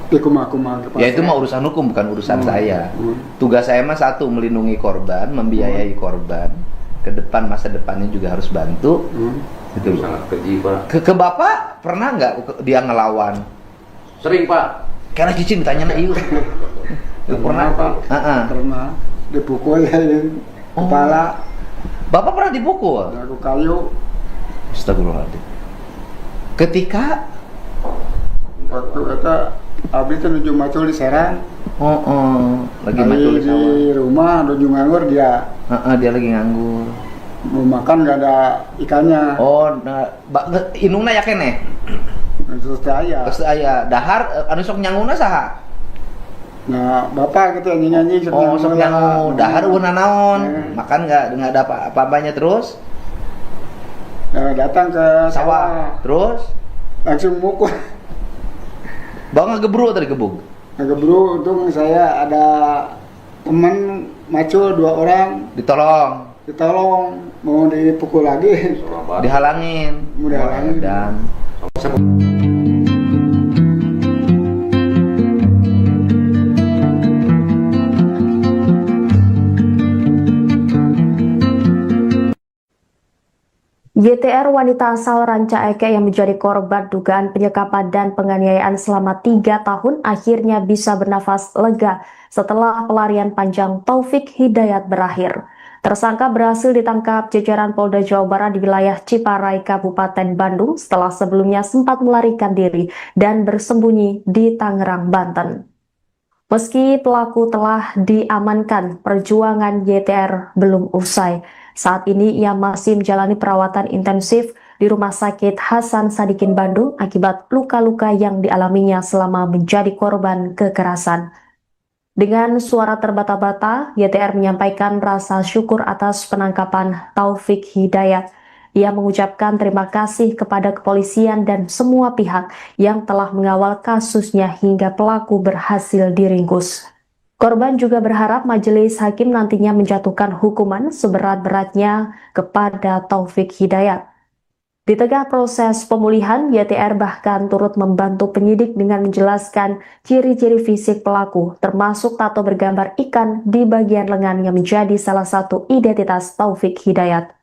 dikumah-kumah. Ya itu mah urusan hukum, bukan urusan saya. Tugas saya mah satu, melindungi korban, membiayai korban. Ke depan, masa depannya juga harus bantu. Itu sangat keji, Pak. Ke Bapak pernah nggak dia ngelawan? Sering, Pak. Karena Cicing ditanya na ieu. Pernah, Pak. Pernah dipukul kepala. Bapak pernah dipukul? Aku kayu. Astagfirullahaladzim. Ketika Waktu itu abdi itu nuju macul di Serang. lagi macul di sawah. Di rumah nuju nganggur dia. Dia lagi nganggur. Mau makan nggak ada ikannya. Inungna ya kene. Terus aya. Terus aya dahar anu sok nyanguna saha? Nah, bapak gitu yang nyanyi Sok nyangu dahar euna naon? Makan nggak ada apa-apanya terus? Nah, datang ke Sawah. Terus langsung mukul. Bawa ngegebru tadi gebuk. Ngegebru, untung saya ada teman macul 2 orang. Ditolong, mau dipukul lagi. Dihalangin. Dan YTR wanita asal Ranca Ekek yang menjadi korban dugaan penyekapan dan penganiayaan selama 3 tahun akhirnya bisa bernafas lega setelah pelarian panjang Taufik Hidayat berakhir. Tersangka berhasil ditangkap jajaran Polda Jawa Barat di wilayah Ciparai, Kabupaten Bandung setelah sebelumnya sempat melarikan diri dan bersembunyi di Tangerang, Banten. Meski pelaku telah diamankan, perjuangan YTR belum usai. Saat ini ia masih menjalani perawatan intensif di Rumah Sakit Hasan Sadikin Bandung akibat luka-luka yang dialaminya selama menjadi korban kekerasan. Dengan suara terbata-bata, YTR menyampaikan rasa syukur atas penangkapan Taufik Hidayat. Ia mengucapkan terima kasih kepada kepolisian dan semua pihak yang telah mengawal kasusnya hingga pelaku berhasil diringkus. Korban juga berharap majelis hakim nantinya menjatuhkan hukuman seberat-beratnya kepada Taufik Hidayat. Di tengah proses pemulihan, YTR bahkan turut membantu penyidik dengan menjelaskan ciri-ciri fisik pelaku, termasuk tato bergambar ikan di bagian lengan yang menjadi salah satu identitas Taufik Hidayat.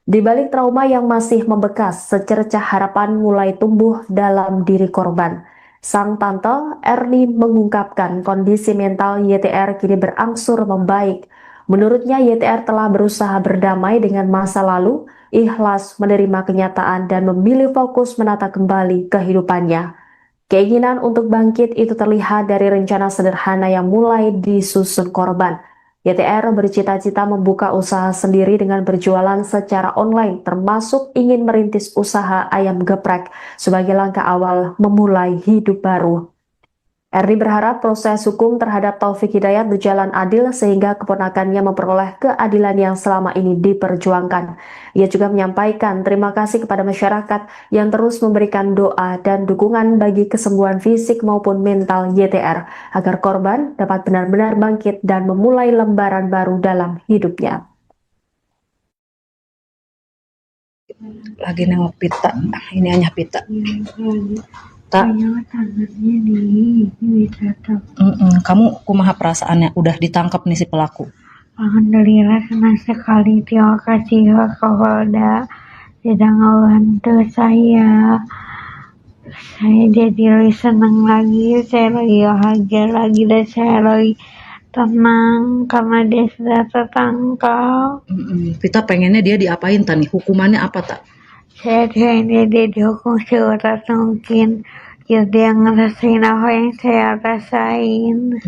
Di balik trauma yang masih membekas, secercah harapan mulai tumbuh dalam diri korban. Sang tante Erni mengungkapkan kondisi mental YTR kini berangsur membaik. Menurutnya YTR telah berusaha berdamai dengan masa lalu, ikhlas menerima kenyataan dan memilih fokus menata kembali kehidupannya. Keinginan untuk bangkit itu terlihat dari rencana sederhana yang mulai disusun korban. YTR bercita-cita membuka usaha sendiri dengan berjualan secara online, termasuk ingin merintis usaha ayam geprek sebagai langkah awal memulai hidup baru. Erni berharap proses hukum terhadap Taufik Hidayat berjalan adil sehingga keponakannya memperoleh keadilan yang selama ini diperjuangkan. Ia juga menyampaikan terima kasih kepada masyarakat yang terus memberikan doa dan dukungan bagi kesembuhan fisik maupun mental YTR agar korban dapat benar-benar bangkit dan memulai lembaran baru dalam hidupnya. Lagi nengok pita, ini hanya pita. Tak. Kamu kumaha perasaannya udah ditangkap nih si pelaku? Alhamdulillah senang sekali, terima kasih Kapolda sudah ngebantu saya. Saya jadi lebih senang lagi, saya lebih bahagia lagi dan saya lebih tenang karena dia sudah tertangkap. Kita pengennya dia diapain tani? Hukumannya apa tak? Saya pengen dia dihukum seberat mungkin. Biar dia ngerasain apa yang saya rasain.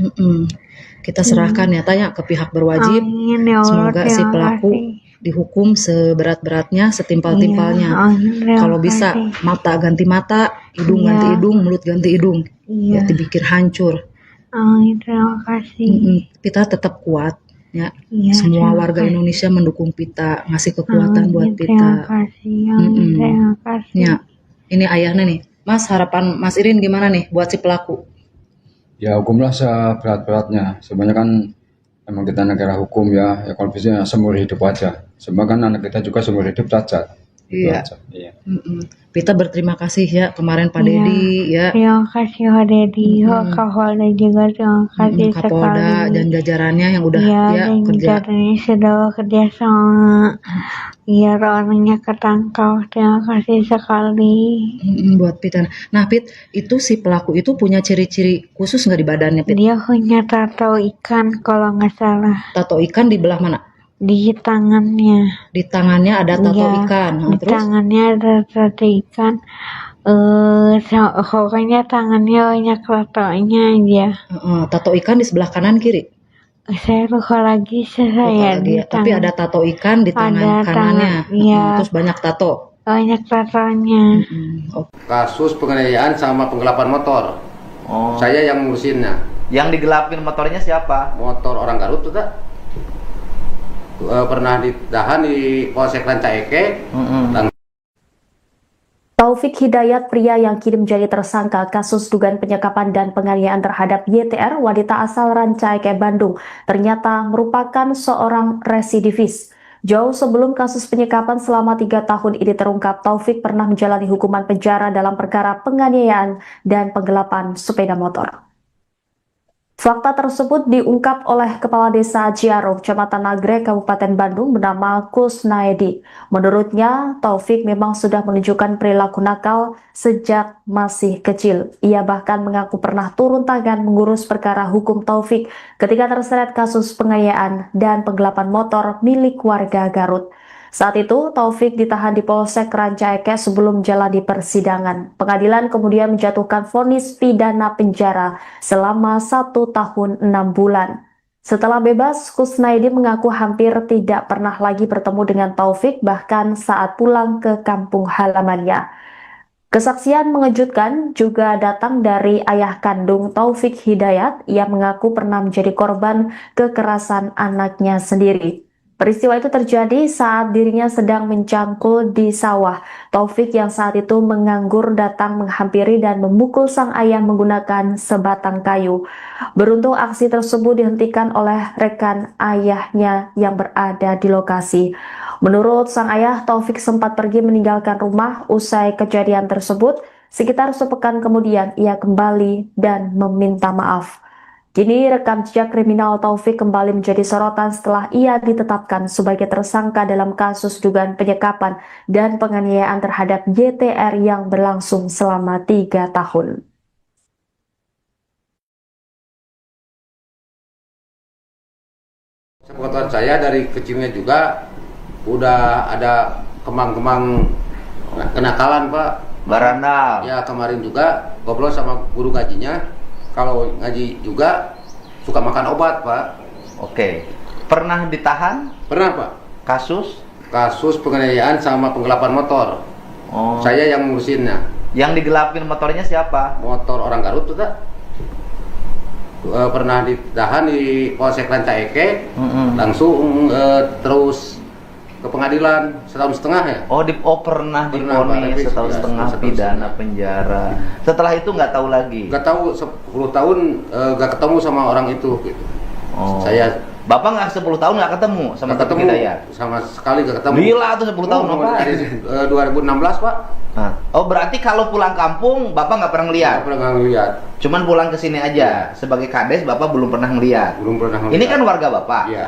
Kita serahkan ya tanya ke pihak berwajib. Amin, ya Allah, semoga si pelaku dihukum seberat-beratnya, setimpal-timpalnya. Kalau bisa mata ganti mata, hidung ganti hidung, mulut ganti hidung. Ya dipikir hancur. Amin, terima kasih. Kita tetap kuat. Ya, semua warga Indonesia mendukung Pita, ngasih kekuatan buat Pita. Terima kasih, terima kasih. Ya, ini ayahnya nih. Mas, harapan Mas Irin gimana nih buat si pelaku? Ya hukumlah seberat-beratnya. Sebenarnya kan emang kita negara hukum ya kalau bisa seumur hidup aja. Sebenarnya kan anak kita juga seumur hidup cacat. Iya. Pita berterima kasih ya kemarin Pak Dedi ya. Terima kasih Pak Dedi, Kapolda juga terima kasih Kapolda sekali. dan jajarannya yang udah kerja. Jajarannya sudah bekerja sama biar orangnya ketangkap. Terima kasih sekali. Buat Pita. Nah Pit, itu si pelaku itu punya ciri-ciri khusus nggak di badannya Pit? Dia punya tato ikan kalau nggak salah. Tato ikan di belah mana? di tangannya. Di tangannya ada tato Iya, ikan. di Terus tangannya ada tato ikan. Pokoknya tangannya banyak tatonya aja. tato ikan di sebelah kanan kiri. Saya lupa lagi Lupa saya lagi di ya. Tapi ada tato ikan di tangan Ada kanannya. iya. Terus banyak tato. banyak tatonya. Kasus penganiayaan sama penggelapan motor. Oh. Saya yang ngurusinnya. Yang digelapin motornya siapa? Motor orang Garut tuh tak? Pernah ditahan di Polsek Rancaike. Taufik Hidayat, pria yang kini menjadi tersangka kasus dugaan penyekapan dan penganiayaan terhadap YTR, wanita asal Rancaike, Bandung, ternyata merupakan seorang residivis. Jauh sebelum kasus penyekapan selama 3 tahun ini terungkap, Taufik pernah menjalani hukuman penjara dalam perkara penganiayaan dan penggelapan sepeda motor. Fakta tersebut diungkap oleh Kepala Desa Ciaro, Kecamatan Nagrek, Kabupaten Bandung, bernama Kusnaedi. Menurutnya, Taufik memang sudah menunjukkan perilaku nakal sejak masih kecil. Ia bahkan mengaku pernah turun tangan mengurus perkara hukum Taufik ketika terseret kasus penganiayaan dan penggelapan motor milik warga Garut. Saat itu, Taufik ditahan di Polsek Rancaike sebelum menjalani persidangan. Pengadilan kemudian menjatuhkan vonis pidana penjara selama 1 tahun 6 bulan. Setelah bebas, Kusnaidi mengaku hampir tidak pernah lagi bertemu dengan Taufik, bahkan saat pulang ke kampung halamannya. Kesaksian mengejutkan juga datang dari ayah kandung Taufik Hidayat. Ia mengaku pernah menjadi korban kekerasan anaknya sendiri. Peristiwa itu terjadi saat dirinya sedang mencangkul di sawah. Taufik yang saat itu menganggur datang menghampiri dan memukul sang ayah menggunakan sebatang kayu. Beruntung aksi tersebut dihentikan oleh rekan ayahnya yang berada di lokasi. Menurut sang ayah, Taufik sempat pergi meninggalkan rumah usai kejadian tersebut. Sekitar sepekan kemudian ia kembali dan meminta maaf. Kini rekam jejak kriminal Taufik kembali menjadi sorotan setelah ia ditetapkan sebagai tersangka dalam kasus dugaan penyekapan dan penganiayaan terhadap YTR yang berlangsung selama 3 tahun. Sepengetahuan saya dari kecilnya juga udah ada kemang-kemang kenakalan, Pak. Barandal. Ya, kemarin juga ngobrol sama guru ngajinya. Kalau ngaji juga suka makan obat, Pak. Oke. Pernah ditahan? Pernah, Pak. Kasus? Kasus penganiayaan sama penggelapan motor. Oh. Saya yang ngurusinnya. Yang digelapin motornya siapa? Motor orang Garut tuh tak? Pernah ditahan di Polsek Rancaike. Langsung terus ke pengadilan 1,5 tahun ya. Pernah divonis 1,5 tahun pidana penjara. Setelah itu nggak tahu lagi. Nggak tahu 10 tahun nggak ketemu sama orang itu gitu. Saya Bapak nggak 10 tahun nggak ketemu sama Taufik Hidayat? Sama sekali nggak ketemu. Gila tuh 10 tahun apa? Dari 2016, Pak. Berarti kalau pulang kampung Bapak nggak pernah ngeliat? Nggak pernah ngeliat. Cuman pulang ke sini aja. Sebagai kades Bapak belum pernah ngeliat. Belum pernah ngeliat. Ini kan warga Bapak. Iya.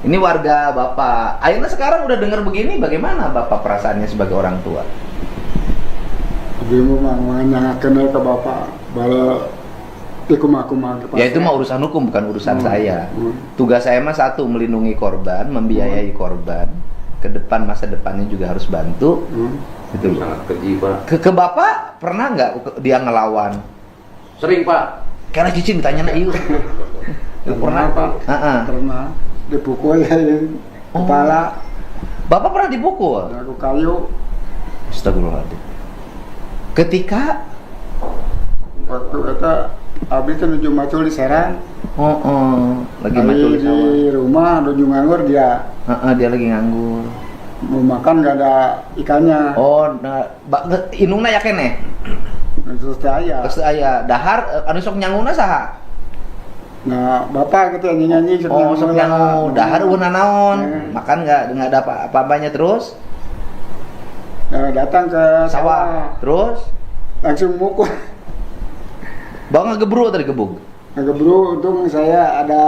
Ini warga Bapak. Akhirnya sekarang udah dengar begini, bagaimana Bapak perasaannya sebagai orang tua? Ibu mah kenal ke bapak, bala ikum-akuman. Ya itu mah urusan hukum, bukan urusan saya. Tugas saya mah satu, melindungi korban, membiayai korban. Ke depan, masa depannya juga harus bantu. Gitu loh. Sangat keji, Pak. Ke Bapak pernah nggak dia ngelawan? Sering, Pak. Karena Cici ditanya na iyo. Pernah, Pak. Pernah dipukul ya kepala. Bapak pernah dipukul? Aku kayu. Astagfirullahaladzim. Ketika waktu itu abis itu nuju macul di Serang. Lagi macul di sawah. Di rumah nuju nganggur dia. Dia lagi nganggur. Mau makan gak ada ikannya. Inungna ya kene. Terus aya dahar anu sok nyanguna saha? Nah, bapak gitu nyanyi-nyanyi sok nyangu dahar eueuh naon? Makan enggak ada apa-apanya terus? Nah, datang ke sawah. Terus langsung mukul. Bawa ngegebru tadi gebug. Ngegebru, untung saya ada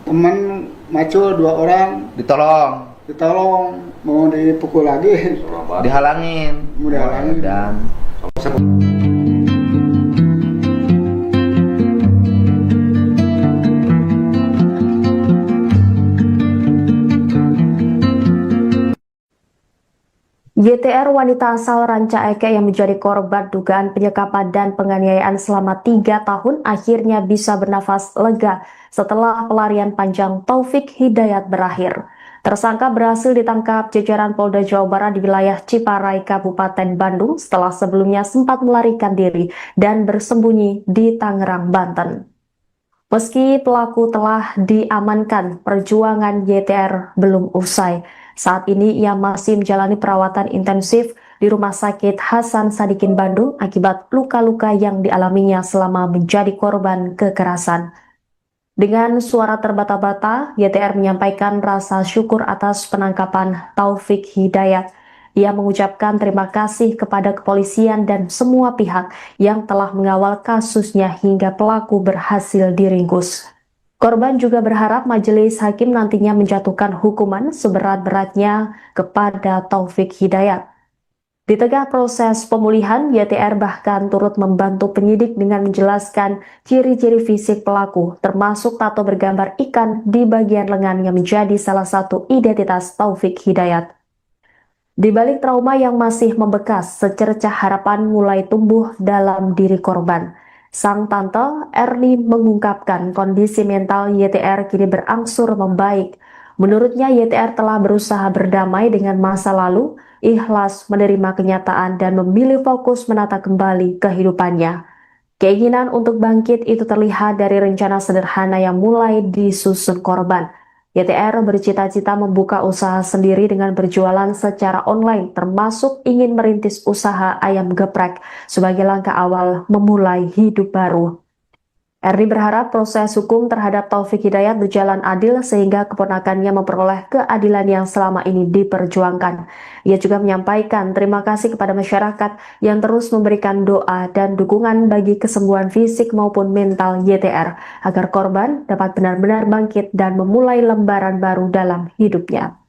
teman macul 2 orang. Ditolong, mau dipukul lagi. Dihalangin. Dan YTR wanita asal Ranca Ekek yang menjadi korban dugaan penyekapan dan penganiayaan selama 3 tahun akhirnya bisa bernafas lega setelah pelarian panjang Taufik Hidayat berakhir. Tersangka berhasil ditangkap jajaran Polda Jawa Barat di wilayah Ciparai, Kabupaten Bandung setelah sebelumnya sempat melarikan diri dan bersembunyi di Tangerang, Banten. Meski pelaku telah diamankan, perjuangan YTR belum usai. Saat ini ia masih menjalani perawatan intensif di Rumah Sakit Hasan Sadikin Bandung akibat luka-luka yang dialaminya selama menjadi korban kekerasan. Dengan suara terbata-bata, YTR menyampaikan rasa syukur atas penangkapan Taufik Hidayat. Ia mengucapkan terima kasih kepada kepolisian dan semua pihak yang telah mengawal kasusnya hingga pelaku berhasil diringkus. Korban juga berharap majelis hakim nantinya menjatuhkan hukuman seberat-beratnya kepada Taufik Hidayat. Di tengah proses pemulihan, YTR bahkan turut membantu penyidik dengan menjelaskan ciri-ciri fisik pelaku, termasuk tato bergambar ikan di bagian lengan yang menjadi salah satu identitas Taufik Hidayat. Di balik trauma yang masih membekas, secercah harapan mulai tumbuh dalam diri korban. Sang tante Erni mengungkapkan kondisi mental YTR kini berangsur membaik. Menurutnya YTR telah berusaha berdamai dengan masa lalu, ikhlas menerima kenyataan dan memilih fokus menata kembali kehidupannya. Keinginan untuk bangkit itu terlihat dari rencana sederhana yang mulai disusun korban. YTR bercita-cita membuka usaha sendiri dengan berjualan secara online, termasuk ingin merintis usaha ayam geprek sebagai langkah awal memulai hidup baru. Erni berharap proses hukum terhadap Taufik Hidayat berjalan adil sehingga keponakannya memperoleh keadilan yang selama ini diperjuangkan. Ia juga menyampaikan terima kasih kepada masyarakat yang terus memberikan doa dan dukungan bagi kesembuhan fisik maupun mental YTR agar korban dapat benar-benar bangkit dan memulai lembaran baru dalam hidupnya.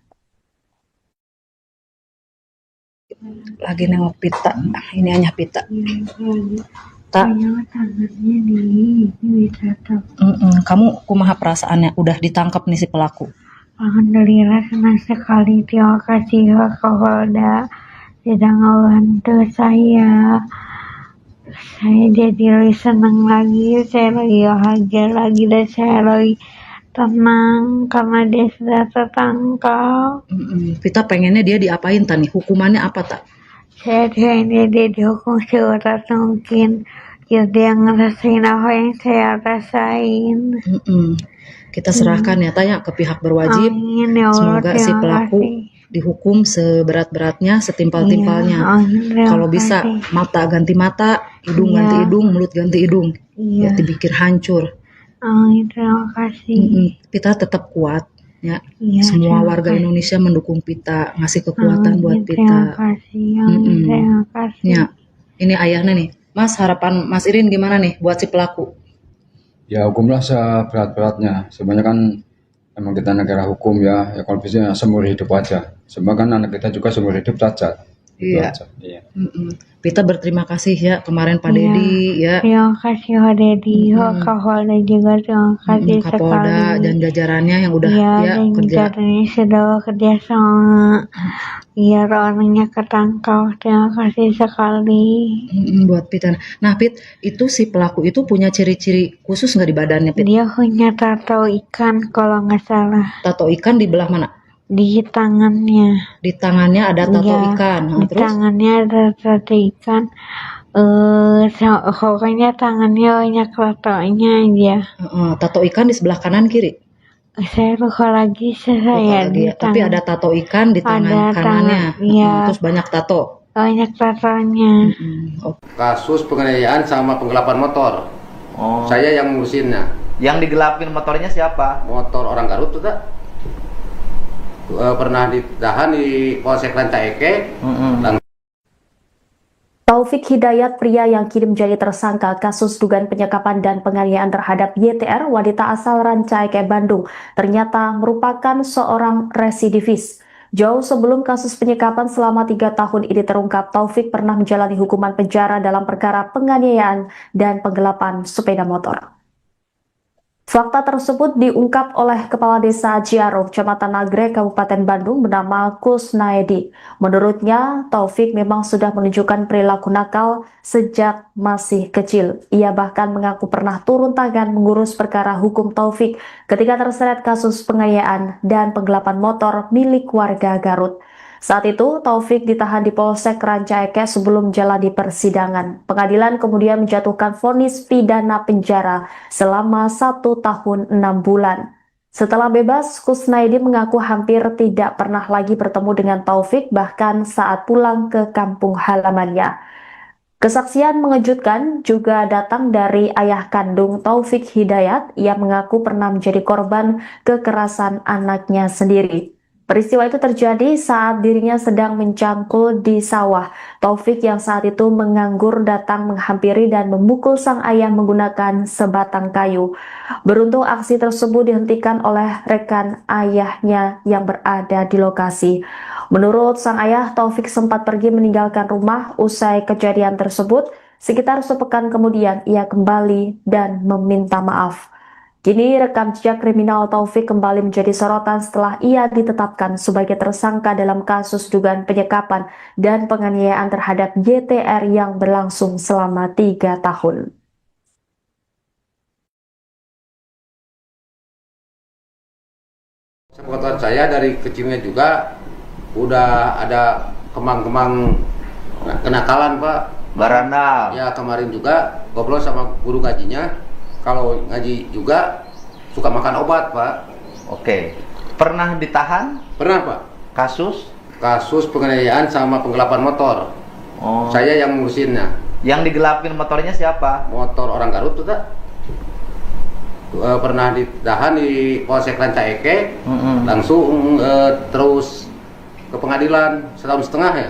Lagi nengok pita, ini hanya pita. Tak. Kamu kumaha perasaannya udah ditangkap nih si pelaku? Alhamdulillah senang sekali, terima kasih Kapolda sudah ngebantu saya. Saya jadi lebih senang lagi, saya lagi bahagia lagi dan saya lagi tenang karena dia sudah tertangkap. Kita pengennya dia diapain tani? Hukumannya apa tak? Saya pengennya dia dihukum seberat mungkin. Ya dia ngerasain apa yang saya rasain. Kita serahkan ya tanya ke pihak berwajib. Amin, ya Allah, semoga si pelaku dihukum seberat-beratnya, setimpal-timpalnya. Kalau bisa mata ganti mata, hidung ganti hidung, mulut ganti hidung. Ya dipikir hancur. Amin, terima kasih. Pita tetap kuat ya. Semua warga Indonesia mendukung Pita, ngasih kekuatan buat Pita. Terima kasih. Terima kasih. Ya. Ini ayahnya nih. Mas, harapan Mas Irin gimana nih buat si pelaku? Ya hukumlah seberat-beratnya. Sebenarnya kan emang kita negara hukum ya kalau bisa seumur hidup aja. Sebenarnya kan anak kita juga seumur hidup cacat. Iya. Pita berterima kasih ya kemarin Pak Dedi ya. Terima kasih Pak Dedi, Kapolda juga terima kasih Kapolda sekali. dan jajarannya yang udah kerja. Jajarannya sudah kerja sama. Biar orangnya ketangkap, terima kasih sekali. Buat Pita. Nah Pit, itu si pelaku itu punya ciri-ciri khusus nggak di badannya Pit? Dia punya tato ikan kalau nggak salah. Tato ikan di belah mana? Di tangannya. Di tangannya ada tato ikan. Di Terus? tangannya ada tato ikan. Pokoknya tangannya banyak tatonya aja. Tato ikan di sebelah kanan kiri? Saya lupa lagi Tapi ada tato ikan di tangan kanannya. Terus banyak tato. Banyak tatonya. Kasus penganiayaan sama penggelapan motor. Saya yang ngurusinnya. Yang digelapin motornya siapa? Motor orang Garut tuh tak? Pernah ditahan di Polsek Ranca Ekek. Taufik Hidayat, pria yang kini menjadi tersangka kasus dugaan penyekapan dan penganiayaan terhadap YTR, wanita asal Ranca Ekek, Bandung, ternyata merupakan seorang residivis. Jauh sebelum kasus penyekapan selama 3 tahun ini terungkap, Taufik pernah menjalani hukuman penjara dalam perkara penganiayaan dan penggelapan sepeda motor. Fakta tersebut diungkap oleh Kepala Desa Ciaro, Kecamatan Nagrek, Kabupaten Bandung bernama Kusnaedi. Menurutnya, Taufik memang sudah menunjukkan perilaku nakal sejak masih kecil. Ia bahkan mengaku pernah turun tangan mengurus perkara hukum Taufik ketika terseret kasus penganiayaan dan penggelapan motor milik warga Garut. Saat itu, Taufik ditahan di Polsek Ranca Ekek sebelum jalani persidangan. Pengadilan kemudian menjatuhkan vonis pidana penjara selama 1 tahun 6 bulan. Setelah bebas, Kusnaedi mengaku hampir tidak pernah lagi bertemu dengan Taufik, bahkan saat pulang ke kampung halamannya. Kesaksian mengejutkan juga datang dari ayah kandung Taufik Hidayat yang mengaku pernah menjadi korban kekerasan anaknya sendiri. Peristiwa itu terjadi saat dirinya sedang mencangkul di sawah. Taufik yang saat itu menganggur datang menghampiri dan memukul sang ayah menggunakan sebatang kayu. Beruntung aksi tersebut dihentikan oleh rekan ayahnya yang berada di lokasi. Menurut sang ayah, Taufik sempat pergi meninggalkan rumah usai kejadian tersebut. Sekitar sepekan kemudian ia kembali dan meminta maaf. Kini rekam jejak kriminal Taufik kembali menjadi sorotan setelah ia ditetapkan sebagai tersangka dalam kasus dugaan penyekapan dan penganiayaan terhadap YTR yang berlangsung selama 3 tahun. Sepengetahuan saya dari kecilnya juga udah ada kemang-kemang kenakalan, Pak. Barandal. Ya, kemarin juga ngobrol sama guru ngajinya. Kalau ngaji juga suka makan obat, Pak. Oke. Pernah ditahan? Pernah, Pak. Kasus? Kasus penganiayaan sama penggelapan motor. Oh. Saya yang ngurusinnya. Yang digelapin motornya siapa? Motor orang Garut tuh, tak? Pernah ditahan di Polsek Ranca Ekek. Langsung terus ke pengadilan 1,5 tahun ya.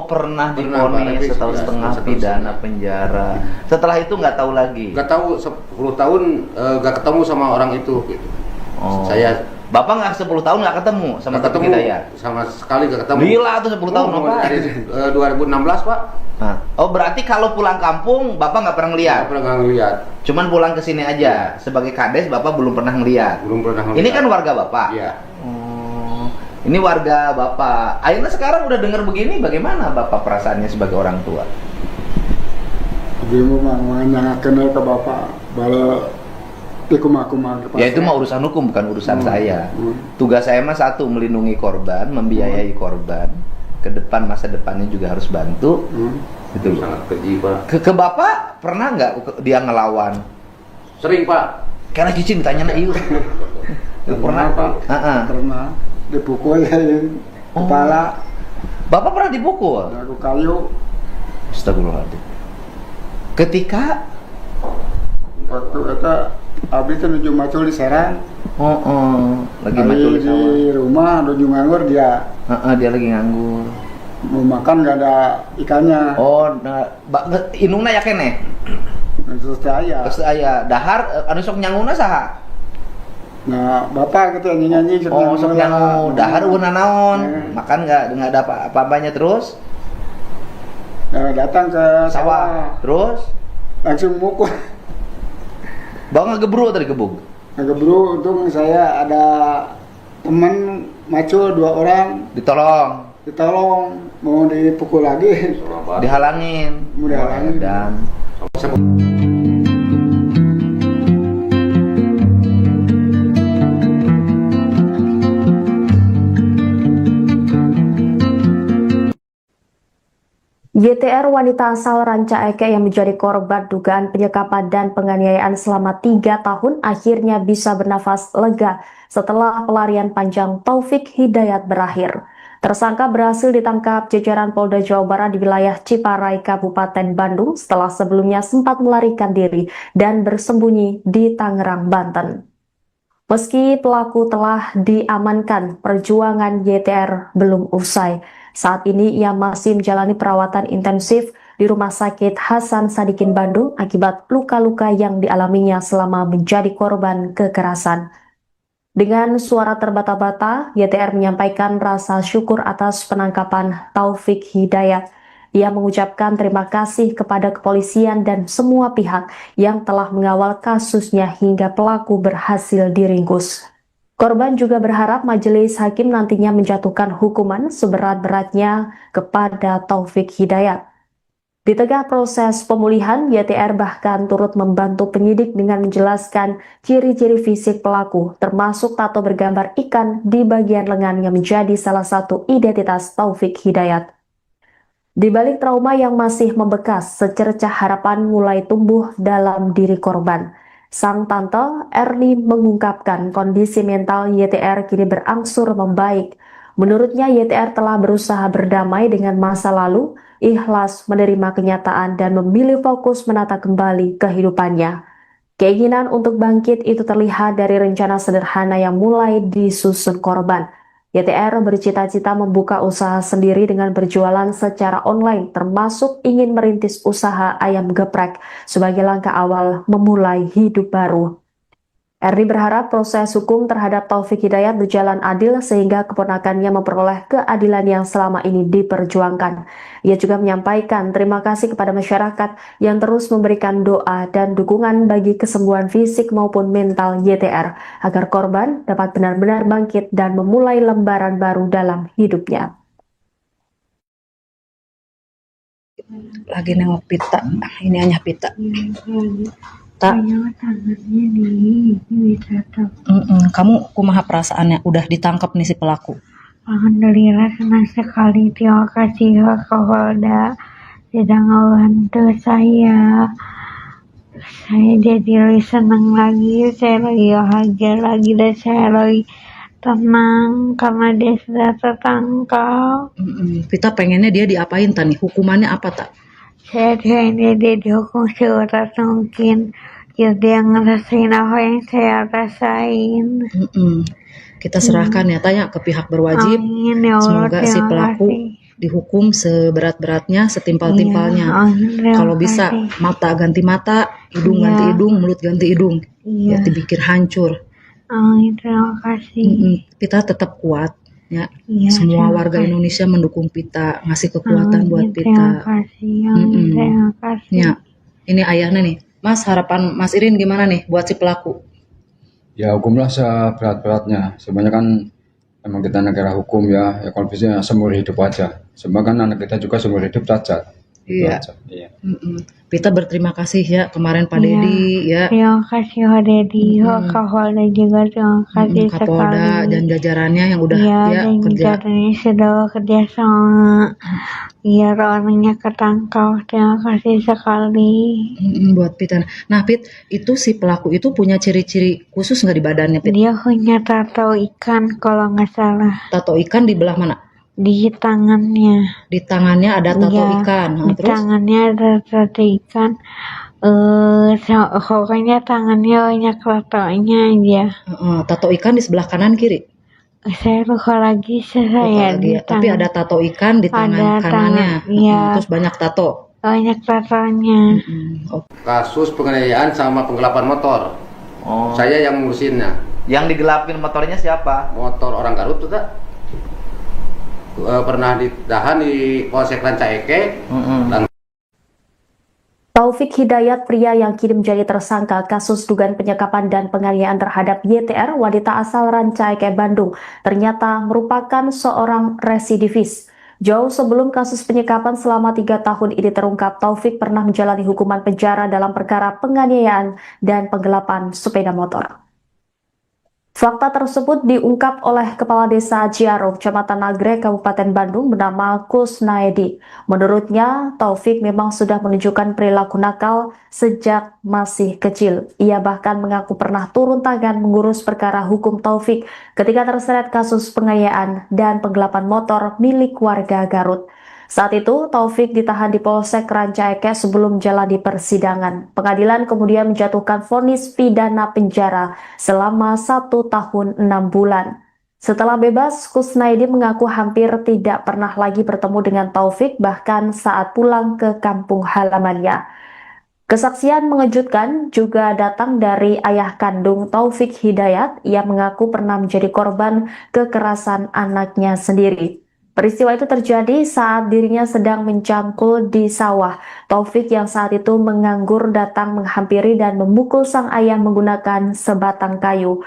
Pernah divonis 1,5 tahun pidana penjara. Setelah itu nggak tahu lagi. Nggak tahu 10 tahun nggak ketemu sama orang itu. Gitu. Oh. Bapak nggak 10 tahun nggak ketemu sama Taufik Hidayat? Sama sekali nggak ketemu. Gila tuh 10 tahun Bapak. Dari 2016, Pak. Nah. Oh, berarti kalau pulang kampung Bapak nggak pernah ngeliat? Nggak pernah ngeliat. Cuman pulang ke sini aja. Sebagai kades Bapak belum pernah ngeliat. Belum pernah ngeliat. Ini kan warga Bapak. Iya. Ini warga Bapak. Akhirnya sekarang udah dengar begini, bagaimana Bapak perasaannya sebagai orang tua? Ibu mah kenal ke bapak, bala ikumah. Ya itu mah urusan hukum, bukan urusan saya. Tugas saya mah satu, melindungi korban, membiayai korban. Ke depan, masa depannya juga harus bantu. Itu sangat keji, Pak. Ke Bapak pernah nggak dia ngelawan? Sering, Pak. Karena cicing ditanya nak iu. Pernah, Pak. Pernah dipukul kepala. Bapak pernah dipukul? Aku kayu. Astagfirullahaladzim. Ketika waktu itu abis itu nuju macul di Serang. Lagi macul di sawah. Di rumah nuju nganggur dia. Dia lagi nganggur. Mau makan nggak ada ikannya. Inungna ya kene. Terus saya dahar anu sok nyanguna saha? Nah, bapak gitu nyanyi sok nyangu dahar una naon. Makan nggak ada apa-apanya terus? Nah, datang ke sawah. Terus langsung mukul. Bawa ngegebru tadi gebuk. Ngegebru, untung saya ada teman macul 2 orang. Ditolong, mau dipukul lagi. Dihalangin. Dan YTR wanita asal Ranca Ekek yang menjadi korban dugaan penyekapan dan penganiayaan selama 3 tahun akhirnya bisa bernafas lega setelah pelarian panjang Taufik Hidayat berakhir. Tersangka berhasil ditangkap jajaran Polda Jawa Barat di wilayah Ciparai, Kabupaten Bandung setelah sebelumnya sempat melarikan diri dan bersembunyi di Tangerang, Banten. Meski pelaku telah diamankan, perjuangan YTR belum usai. Saat ini ia masih menjalani perawatan intensif di Rumah Sakit Hasan Sadikin Bandung akibat luka-luka yang dialaminya selama menjadi korban kekerasan. Dengan suara terbata-bata, YTR menyampaikan rasa syukur atas penangkapan Taufik Hidayat. Ia mengucapkan terima kasih kepada kepolisian dan semua pihak yang telah mengawal kasusnya hingga pelaku berhasil diringkus. Korban juga berharap majelis hakim nantinya menjatuhkan hukuman seberat-beratnya kepada Taufik Hidayat. Di tengah proses pemulihan, YTR bahkan turut membantu penyidik dengan menjelaskan ciri-ciri fisik pelaku, termasuk tato bergambar ikan di bagian lengan yang menjadi salah satu identitas Taufik Hidayat. Di balik trauma yang masih membekas, secercah harapan mulai tumbuh dalam diri korban. Sang tante Erni mengungkapkan kondisi mental YTR kini berangsur membaik. Menurutnya YTR telah berusaha berdamai dengan masa lalu, ikhlas menerima kenyataan dan memilih fokus menata kembali kehidupannya. Keinginan untuk bangkit itu terlihat dari rencana sederhana yang mulai disusun korban. YTR bercita-cita membuka usaha sendiri dengan berjualan secara online, termasuk ingin merintis usaha ayam geprek sebagai langkah awal memulai hidup baru. Erni berharap proses hukum terhadap Taufik Hidayat berjalan adil sehingga keponakannya memperoleh keadilan yang selama ini diperjuangkan. Ia juga menyampaikan terima kasih kepada masyarakat yang terus memberikan doa dan dukungan bagi kesembuhan fisik maupun mental YTR agar korban dapat benar-benar bangkit dan memulai lembaran baru dalam hidupnya. Lagi nengok pita, ini hanya pita. Tak. Tangannya bisa tahu. Kamu kumaha perasaannya udah ditangkap nih si pelaku? Alhamdulillah senang sekali. Terima kasih Kapolda sudah membantu saya. Saya jadi lebih senang lagi, saya lagi bahagia lagi dan saya lagi tenang karena dia sudah tertangkap. Kita pengennya dia diapain tani? Hukumannya apa tak? Saya pengennya dia dihukum seberat mungkin. Ya dia ngerasain apa yang saya rasain. Kita serahkan ya tanya ke pihak berwajib. Amin, ya Allah, semoga si pelaku dihukum seberat-beratnya, setimpal-timpalnya. Kalau bisa mata ganti mata, hidung ganti hidung, mulut ganti hidung. Ya dipikir hancur. Amin, terima kasih. Kita tetap kuat. Ya, semua warga Indonesia mendukung Pita, ngasih kekuatan buat Pita. Terima kasih, terima kasih. Ya, ini ayahnya nih. Mas, harapan Mas Irin gimana nih buat si pelaku? Ya hukumlah seberat-beratnya. Sebenarnya kan emang kita negara hukum ya kalau bisa seumur hidup aja. Sebab kan anak kita juga seumur hidup cacat. Iya. Pita berterima kasih ya kemarin Pak Dedi ya. Terima kasih Pak Dedi, Kapolda juga terima kasih Kapolda sekali. dan jajarannya yang udah dan kerja. jajarannya sudah bekerja sama. Biar orangnya ketangkap. Terima kasih sekali. Buat Pita. Nah Pit, itu si pelaku itu punya ciri-ciri khusus nggak di badannya Pit? Dia punya tato ikan kalau nggak salah. Tato ikan di belah mana? Di tangannya. Di tangannya ada tato ikan. Di Terus? tangannya ada tato ikan. Pokoknya tangannya banyak tatonya aja. Tato ikan di sebelah kanan kiri? Saya lupa lagi Tapi ada tato ikan di tangan kanannya. Terus banyak tato. Banyak tatonya. Kasus penganiayaan sama penggelapan motor. Saya yang ngurusinnya. Yang digelapin motornya siapa? Motor orang Garut tuh tak? Pernah ditahan di Polsek Rancaike. Taufik Hidayat, pria yang kini menjadi tersangka kasus dugaan penyekapan dan penganiayaan terhadap YTR, wanita asal Rancaike, Bandung, ternyata merupakan seorang residivis. Jauh sebelum kasus penyekapan selama 3 tahun ini terungkap, Taufik pernah menjalani hukuman penjara dalam perkara penganiayaan dan penggelapan sepeda motor. Fakta tersebut diungkap oleh Kepala Desa Ciaro, Kecamatan Nagrek, Kabupaten Bandung bernama Kusnaedi. Menurutnya, Taufik memang sudah menunjukkan perilaku nakal sejak masih kecil. Ia bahkan mengaku pernah turun tangan mengurus perkara hukum Taufik ketika terseret kasus penganiayaan dan penggelapan motor milik warga Garut. Saat itu, Taufik ditahan di Polsek Rancaike sebelum jalani persidangan. Pengadilan kemudian menjatuhkan vonis pidana penjara selama 1 tahun 6 bulan. Setelah bebas, Kusnaedi mengaku hampir tidak pernah lagi bertemu dengan Taufik, bahkan saat pulang ke kampung halamannya. Kesaksian mengejutkan juga datang dari ayah kandung Taufik Hidayat. Ia mengaku pernah menjadi korban kekerasan anaknya sendiri. Peristiwa itu terjadi saat dirinya sedang mencangkul di sawah. Taufik yang saat itu menganggur datang menghampiri dan memukul sang ayah menggunakan sebatang kayu.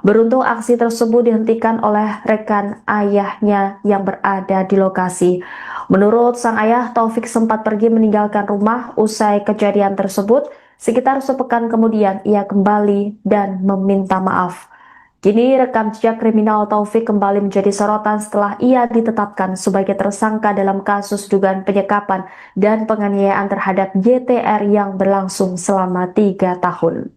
Beruntung aksi tersebut dihentikan oleh rekan ayahnya yang berada di lokasi. Menurut sang ayah, Taufik sempat pergi meninggalkan rumah usai kejadian tersebut. Sekitar sepekan kemudian ia kembali dan meminta maaf. Kini rekam jejak kriminal Taufik kembali menjadi sorotan setelah ia ditetapkan sebagai tersangka dalam kasus dugaan penyekapan dan penganiayaan terhadap YTR yang berlangsung selama 3 tahun.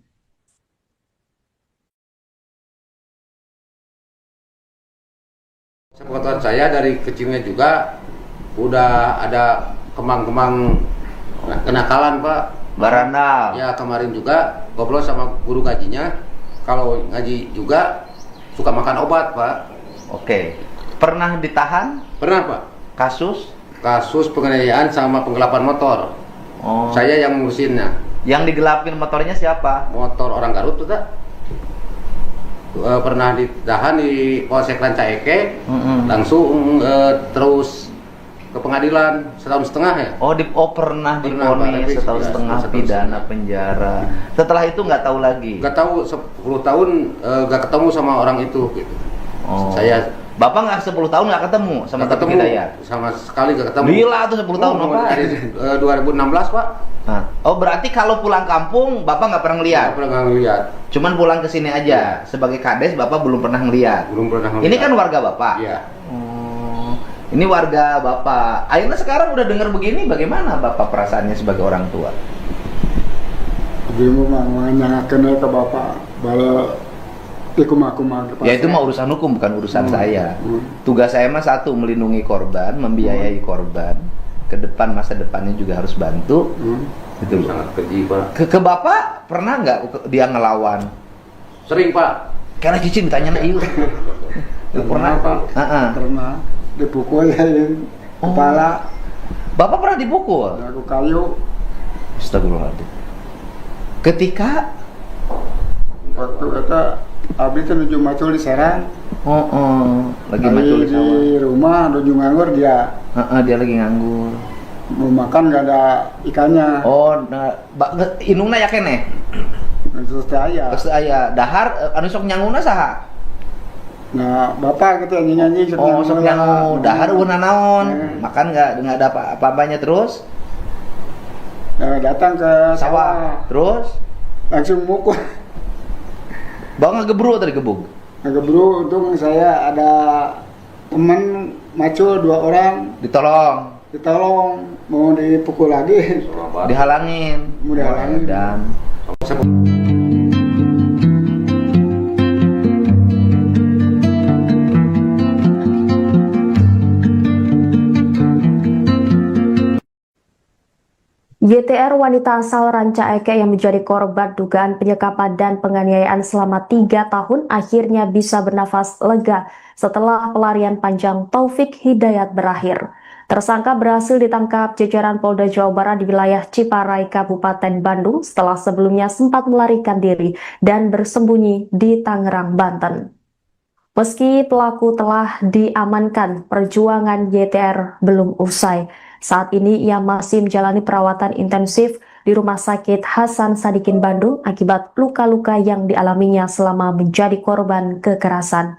Sepengetahuan saya dari kecilnya juga udah ada kemang-kemang kenakalan, Pak. Barandal. Ya, kemarin juga ngobrol sama guru ngajinya. Kalau ngaji juga suka makan obat, Pak. Oke. Pernah ditahan? Pernah, Pak. Kasus? Kasus penganiayaan sama penggelapan motor. Oh. Saya yang ngurusinnya. Yang digelapin motornya siapa? Motor orang Garut tuh, tak? Pernah ditahan di Polsek Rancaeke. Langsung terus ke pengadilan setahun setengah ya. Pernah divonis setahun setengah pidana penjara. Setelah itu nggak tahu lagi. Nggak tahu 10 tahun nggak ketemu sama orang itu. Gitu. Bapak nggak 10 tahun nggak ketemu sama Taufik Hidayat? Sama sekali nggak ketemu. Gila tuh 10 tahun Bapak. Dari 2016, Pak. Nah, berarti kalau pulang kampung Bapak nggak pernah ngeliat? Nggak pernah ngeliat. Cuman pulang ke sini aja. Sebagai kades Bapak belum pernah ngeliat. Belum pernah ngeliat. Ini kan warga Bapak. Iya. Ini warga Bapak. Akhirnya sekarang udah dengar begini, bagaimana Bapak perasaannya sebagai orang tua? Dia mau menanyakan ke Bapak bala ikum-akuman. Ya itu mah urusan hukum, bukan urusan saya. Tugas saya mah satu, melindungi korban, membiayai korban. Ke depan, masa depannya juga harus bantu. Itu sangat keji, Pak. Ke Bapak pernah nggak dia ngelawan? Sering, Pak. Karena Cici ditanya iu. Pernah, Pak. Pernah dipukul kepala. Bapak pernah dipukul? Aku kayu. Astagfirullahaladzim. Ketika waktu itu abdi itu nuju macul di Serang. Lagi macul di sawah. Di rumah nuju nganggur dia. Dia lagi nganggur. Mau makan gak ada ikannya. Inungna ya kene. Terus aya. Terus aya dahar anu sok nyanguna saha? Nah, Bapak gitu nyanyi-nyanyi sok nyangu dahar una naon? Makan enggak ada apa-apanya terus? Datang ke sawah. Terus langsung mukul. Bang ngegebru tadi gebuk. Ngegebru, untung saya ada teman macul 2 orang. Ditolong, mau dipukul lagi. Dihalangin. Mau dihalangin. Dan YTR wanita asal Rancaeke yang menjadi korban dugaan penyekapan dan penganiayaan selama 3 tahun akhirnya bisa bernafas lega setelah pelarian panjang Taufik Hidayat berakhir. Tersangka berhasil ditangkap jajaran Polda Jawa Barat di wilayah Ciparai, Kabupaten Bandung setelah sebelumnya sempat melarikan diri dan bersembunyi di Tangerang, Banten. Meski pelaku telah diamankan, perjuangan YTR belum usai. Saat ini ia masih menjalani perawatan intensif di Rumah Sakit Hasan Sadikin Bandung akibat luka-luka yang dialaminya selama menjadi korban kekerasan.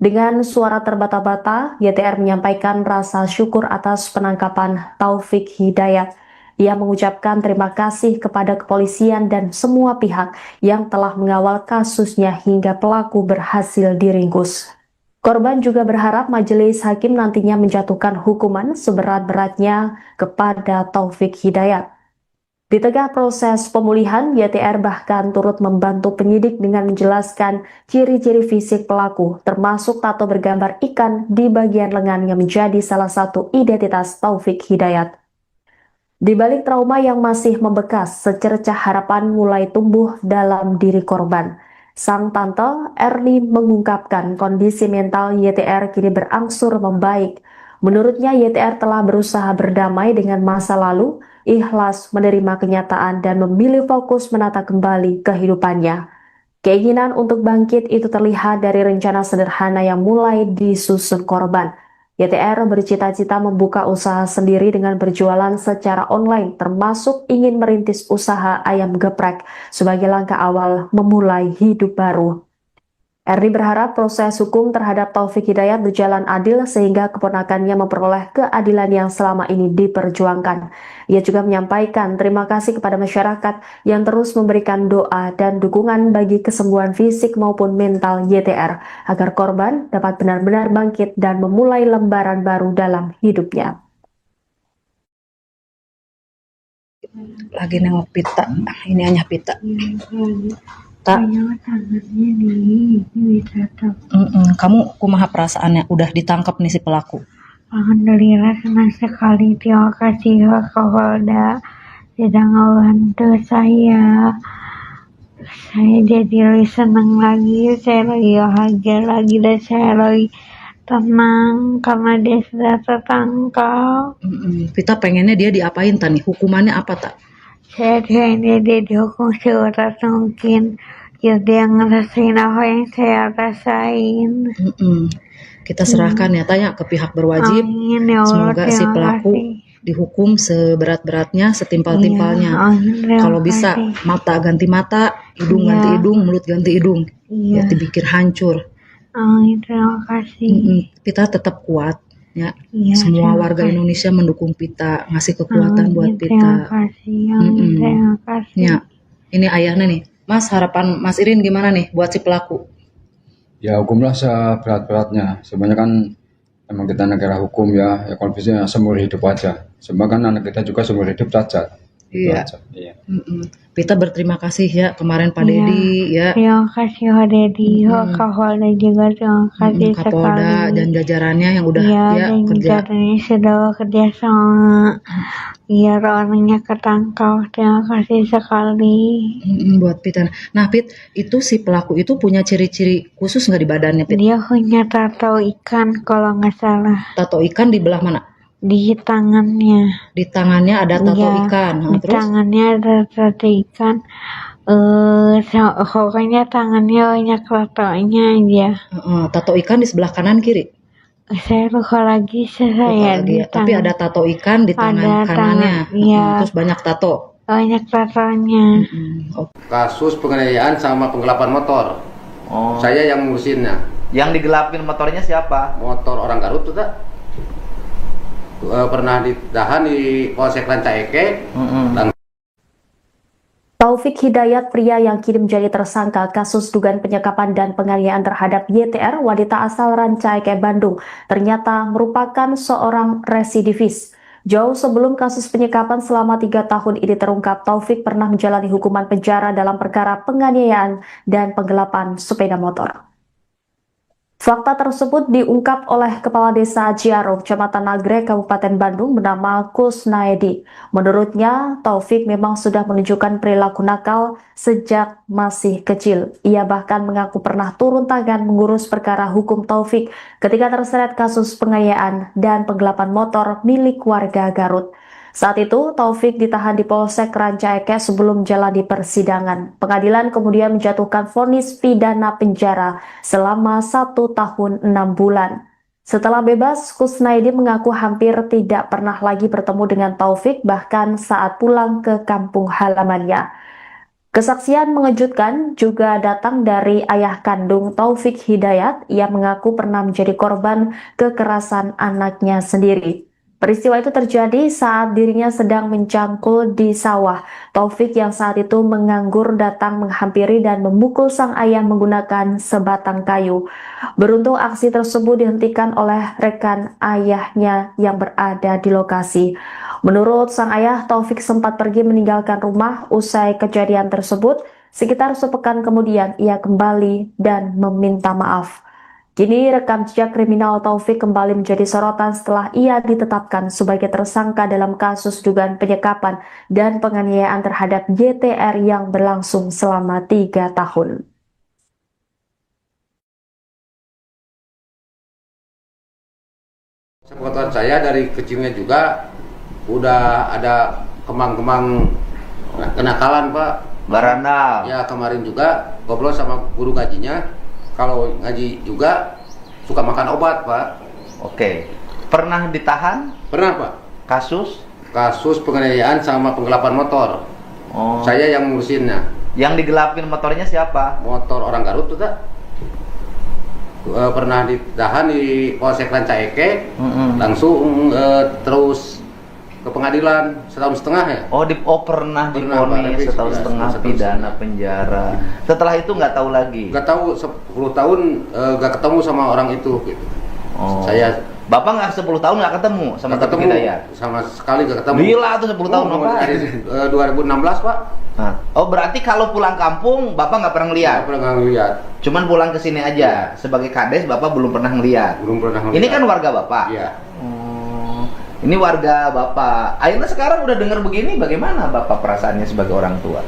Dengan suara terbata-bata, YTR menyampaikan rasa syukur atas penangkapan Taufik Hidayat. Ia mengucapkan terima kasih kepada kepolisian dan semua pihak yang telah mengawal kasusnya hingga pelaku berhasil diringkus. Korban juga berharap majelis hakim nantinya menjatuhkan hukuman seberat-beratnya kepada Taufik Hidayat. Di tengah proses pemulihan, YTR bahkan turut membantu penyidik dengan menjelaskan ciri-ciri fisik pelaku, termasuk tato bergambar ikan di bagian lengan yang menjadi salah satu identitas Taufik Hidayat. Di balik trauma yang masih membekas, secercah harapan mulai tumbuh dalam diri korban. Sang tante Erni mengungkapkan kondisi mental YTR kini berangsur membaik. Menurutnya YTR telah berusaha berdamai dengan masa lalu, ikhlas menerima kenyataan dan memilih fokus menata kembali kehidupannya. Keinginan untuk bangkit itu terlihat dari rencana sederhana yang mulai disusun korban, YTR bercita-cita membuka usaha sendiri dengan berjualan secara online, termasuk ingin merintis usaha ayam geprek sebagai langkah awal memulai hidup baru. Erdi berharap proses hukum terhadap Taufik Hidayat berjalan adil sehingga keponakannya memperoleh keadilan yang selama ini diperjuangkan. Ia juga menyampaikan terima kasih kepada masyarakat yang terus memberikan doa dan dukungan bagi kesembuhan fisik maupun mental YTR agar korban dapat benar-benar bangkit dan memulai lembaran baru dalam hidupnya. Lagi nengok pita, ini hanya pita. Tak. Tangannya bisa Kamu kumaha perasaannya udah ditangkap nih si pelaku? Alhamdulillah senang sekali. Terima kasih Kapolda sudah membantu saya. Saya jadi lebih senang lagi, saya lebih bahagia lagi dan saya lebih tenang karena dia sudah tertangkap. Kita pengennya dia diapain tani? Hukumannya apa tak? Saya pengennya dia dihukum seberat mungkin. Ya dia ngerasain apa yang saya rasain. Kita serahkan ya tanya ke pihak berwajib. Amin, ya Allah, Semoga si pelaku dihukum seberat-beratnya, setimpal-timpalnya. Kalau bisa mata ganti mata, hidung ganti hidung, mulut ganti hidung. Ya dibikin hancur. Amin, terima kasih. Kita tetap kuat ya. terima Semua warga kasih. Indonesia mendukung Pita, ngasih kekuatan buat Terima Pita. kasih. Terima kasih. Ya. Ini ayahnya nih. Mas, harapan Mas Irin gimana nih buat si pelaku? Ya hukumlah seberat-beratnya. Sebenarnya kan emang kita negara hukum ya kalau bisa seumur hidup aja. Sebab kan anak kita juga seumur hidup cacat. Iya. Iya. Pita berterima kasih ya kemarin Pak Dedi ya. Terima kasih Pak Dedi, Kapolda juga terima kasih Kapolda sekali. dan jajarannya yang udah dan kerja. jajarannya sudah bekerja sama biar orangnya ketangkap. Terima kasih sekali. Buat Pita. Nah Pit, itu si pelaku itu punya ciri-ciri khusus nggak di badannya Pit? Dia punya tato ikan kalau nggak salah Tato ikan di belah mana? di tangannya. Di tangannya ada tato ikan. Di Terus? tangannya ada tato ikan. Pokoknya tangannya banyak tatonya aja. Tato ikan di sebelah kanan kiri. Saya lupa lagi di Tapi ada tato ikan di tangan kanannya. Terus banyak tato. Banyak tatonya. Kasus penganiayaan sama penggelapan motor. Saya yang ngurusinnya. Yang digelapin motornya siapa? Motor orang Garut tuh tak? Pernah ditahan di Polsek Rancaike. Taufik Hidayat, pria yang kini menjadi tersangka kasus dugaan penyekapan dan penganiayaan terhadap YTR, wanita asal Rancaike, Bandung, ternyata merupakan seorang residivis. Jauh sebelum kasus penyekapan selama 3 tahun ini terungkap, Taufik pernah menjalani hukuman penjara dalam perkara penganiayaan dan penggelapan sepeda motor. Fakta tersebut diungkap oleh Kepala Desa Ciaro, Kecamatan Nagrek, Kabupaten Bandung bernama Kusnaedi. Menurutnya, Taufik memang sudah menunjukkan perilaku nakal sejak masih kecil. Ia bahkan mengaku pernah turun tangan mengurus perkara hukum Taufik ketika terseret kasus penganiayaan dan penggelapan motor milik warga Garut. Saat itu, Taufik ditahan di Polsek Rancaike sebelum menjalani persidangan. Pengadilan kemudian menjatuhkan vonis pidana penjara selama 1 tahun 6 bulan. Setelah bebas, Kusnaedi mengaku hampir tidak pernah lagi bertemu dengan Taufik, bahkan saat pulang ke kampung halamannya. Kesaksian mengejutkan juga datang dari ayah kandung Taufik Hidayat. Ia mengaku pernah menjadi korban kekerasan anaknya sendiri. Peristiwa itu terjadi saat dirinya sedang mencangkul di sawah. Taufik yang saat itu menganggur datang menghampiri dan memukul sang ayah menggunakan sebatang kayu. Beruntung aksi tersebut dihentikan oleh rekan ayahnya yang berada di lokasi. Menurut sang ayah, Taufik sempat pergi meninggalkan rumah usai kejadian tersebut. Sekitar sepekan kemudian ia kembali dan meminta maaf. Kini rekam jejak kriminal Taufik kembali menjadi sorotan setelah ia ditetapkan sebagai tersangka dalam kasus dugaan penyekapan dan penganiayaan terhadap YTR yang berlangsung selama 3 tahun. Sepengetahuan saya dari kecilnya juga udah ada kemang-kemang kenakalan Pak. Barandal. Ya kemarin juga ngobrol sama guru ngajinya. Kalau ngaji juga suka makan obat Pak. Oke. Pernah ditahan? Pernah Pak. Kasus? Kasus penganiayaan sama penggelapan motor. Oh. Saya yang ngurusinnya. Yang digelapin motornya siapa? Motor orang Garut tuh tak. Pernah ditahan di Polsek Rancaeke, langsung terus ke pengadilan setahun setengah ya. Pernah divonis setahun setengah pidana penjara. Setelah itu nggak tahu lagi. Nggak tahu 10 tahun nggak ketemu sama orang itu. Gitu. Bapak nggak 10 tahun nggak ketemu sama Taufik Hidayat? Sama sekali nggak ketemu. Gila tuh 10 tahun apa? Dari 2016 Pak. Nah. Berarti kalau pulang kampung Bapak nggak pernah ngeliat? Nggak pernah ngeliat. Cuman pulang ke sini aja. Sebagai kades Bapak belum pernah ngeliat? Belum pernah ngeliat. Ini kan warga Bapak? Iya. Ini warga Bapak. Akhirnya sekarang udah dengar begini, bagaimana Bapak perasaannya sebagai orang tua?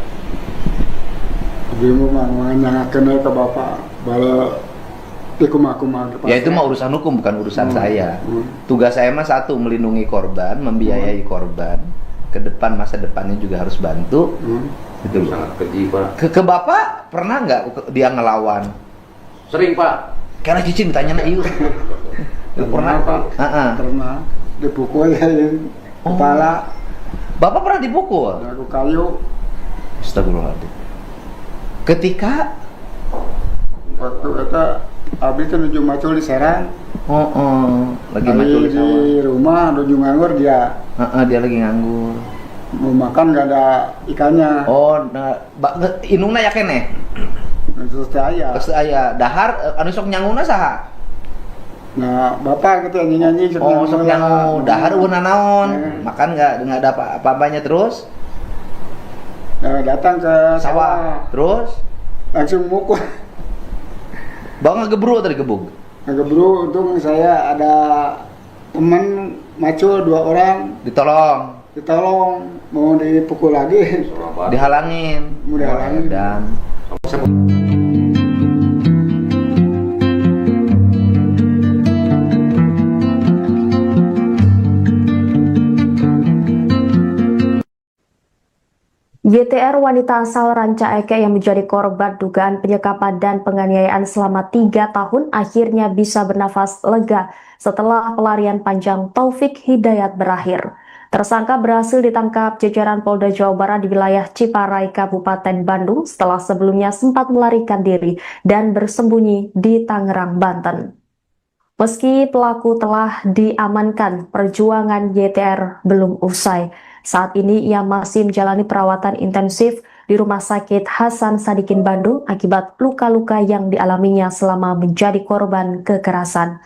Bingung menanyakan ke Bapak bala ya itu mah urusan hukum, bukan urusan saya. Tugas saya mah satu, melindungi korban, membiayai korban. Ke depan, masa depannya juga harus bantu. Itu sangat keji Pak. Ke Bapak pernah nggak dia ngelawan? Sering Pak. Karena Cici ditanya na iu. Pernah Pak. Pernah dipukul ya kepala. Bapak pernah dipukul? Aku kayu. Astagfirullahaladzim. Ketika waktu itu abis itu nuju macul di Serang. Lagi macul di rumah nuju nganggur dia. Dia lagi nganggur. Mau makan nggak ada ikannya. Inungna ya kene. Terus aya. Dahar anu sok nyanguna saha? Nah, Bapak gitu nyanyi-nyanyi sok nyangu. Dahar euna naon? Makan nggak ada apa-apanya terus? Datang ke sawah. Terus langsung mukul. Bang ngegebru atau digebug? Ngegebru, untung saya ada teman macul 2 orang. Ditolong, mau dipukul lagi. Dihalangin. Mau dihalangin. Dan YTR wanita asal Rancaeke yang menjadi korban dugaan penyekapan dan penganiayaan selama 3 tahun akhirnya bisa bernafas lega setelah pelarian panjang Taufik Hidayat berakhir. Tersangka berhasil ditangkap jajaran Polda Jawa Barat di wilayah Ciparai, Kabupaten Bandung setelah sebelumnya sempat melarikan diri dan bersembunyi di Tangerang, Banten. Meski pelaku telah diamankan, perjuangan YTR belum usai. Saat ini ia masih menjalani perawatan intensif di Rumah Sakit Hasan Sadikin Bandung akibat luka-luka yang dialaminya selama menjadi korban kekerasan.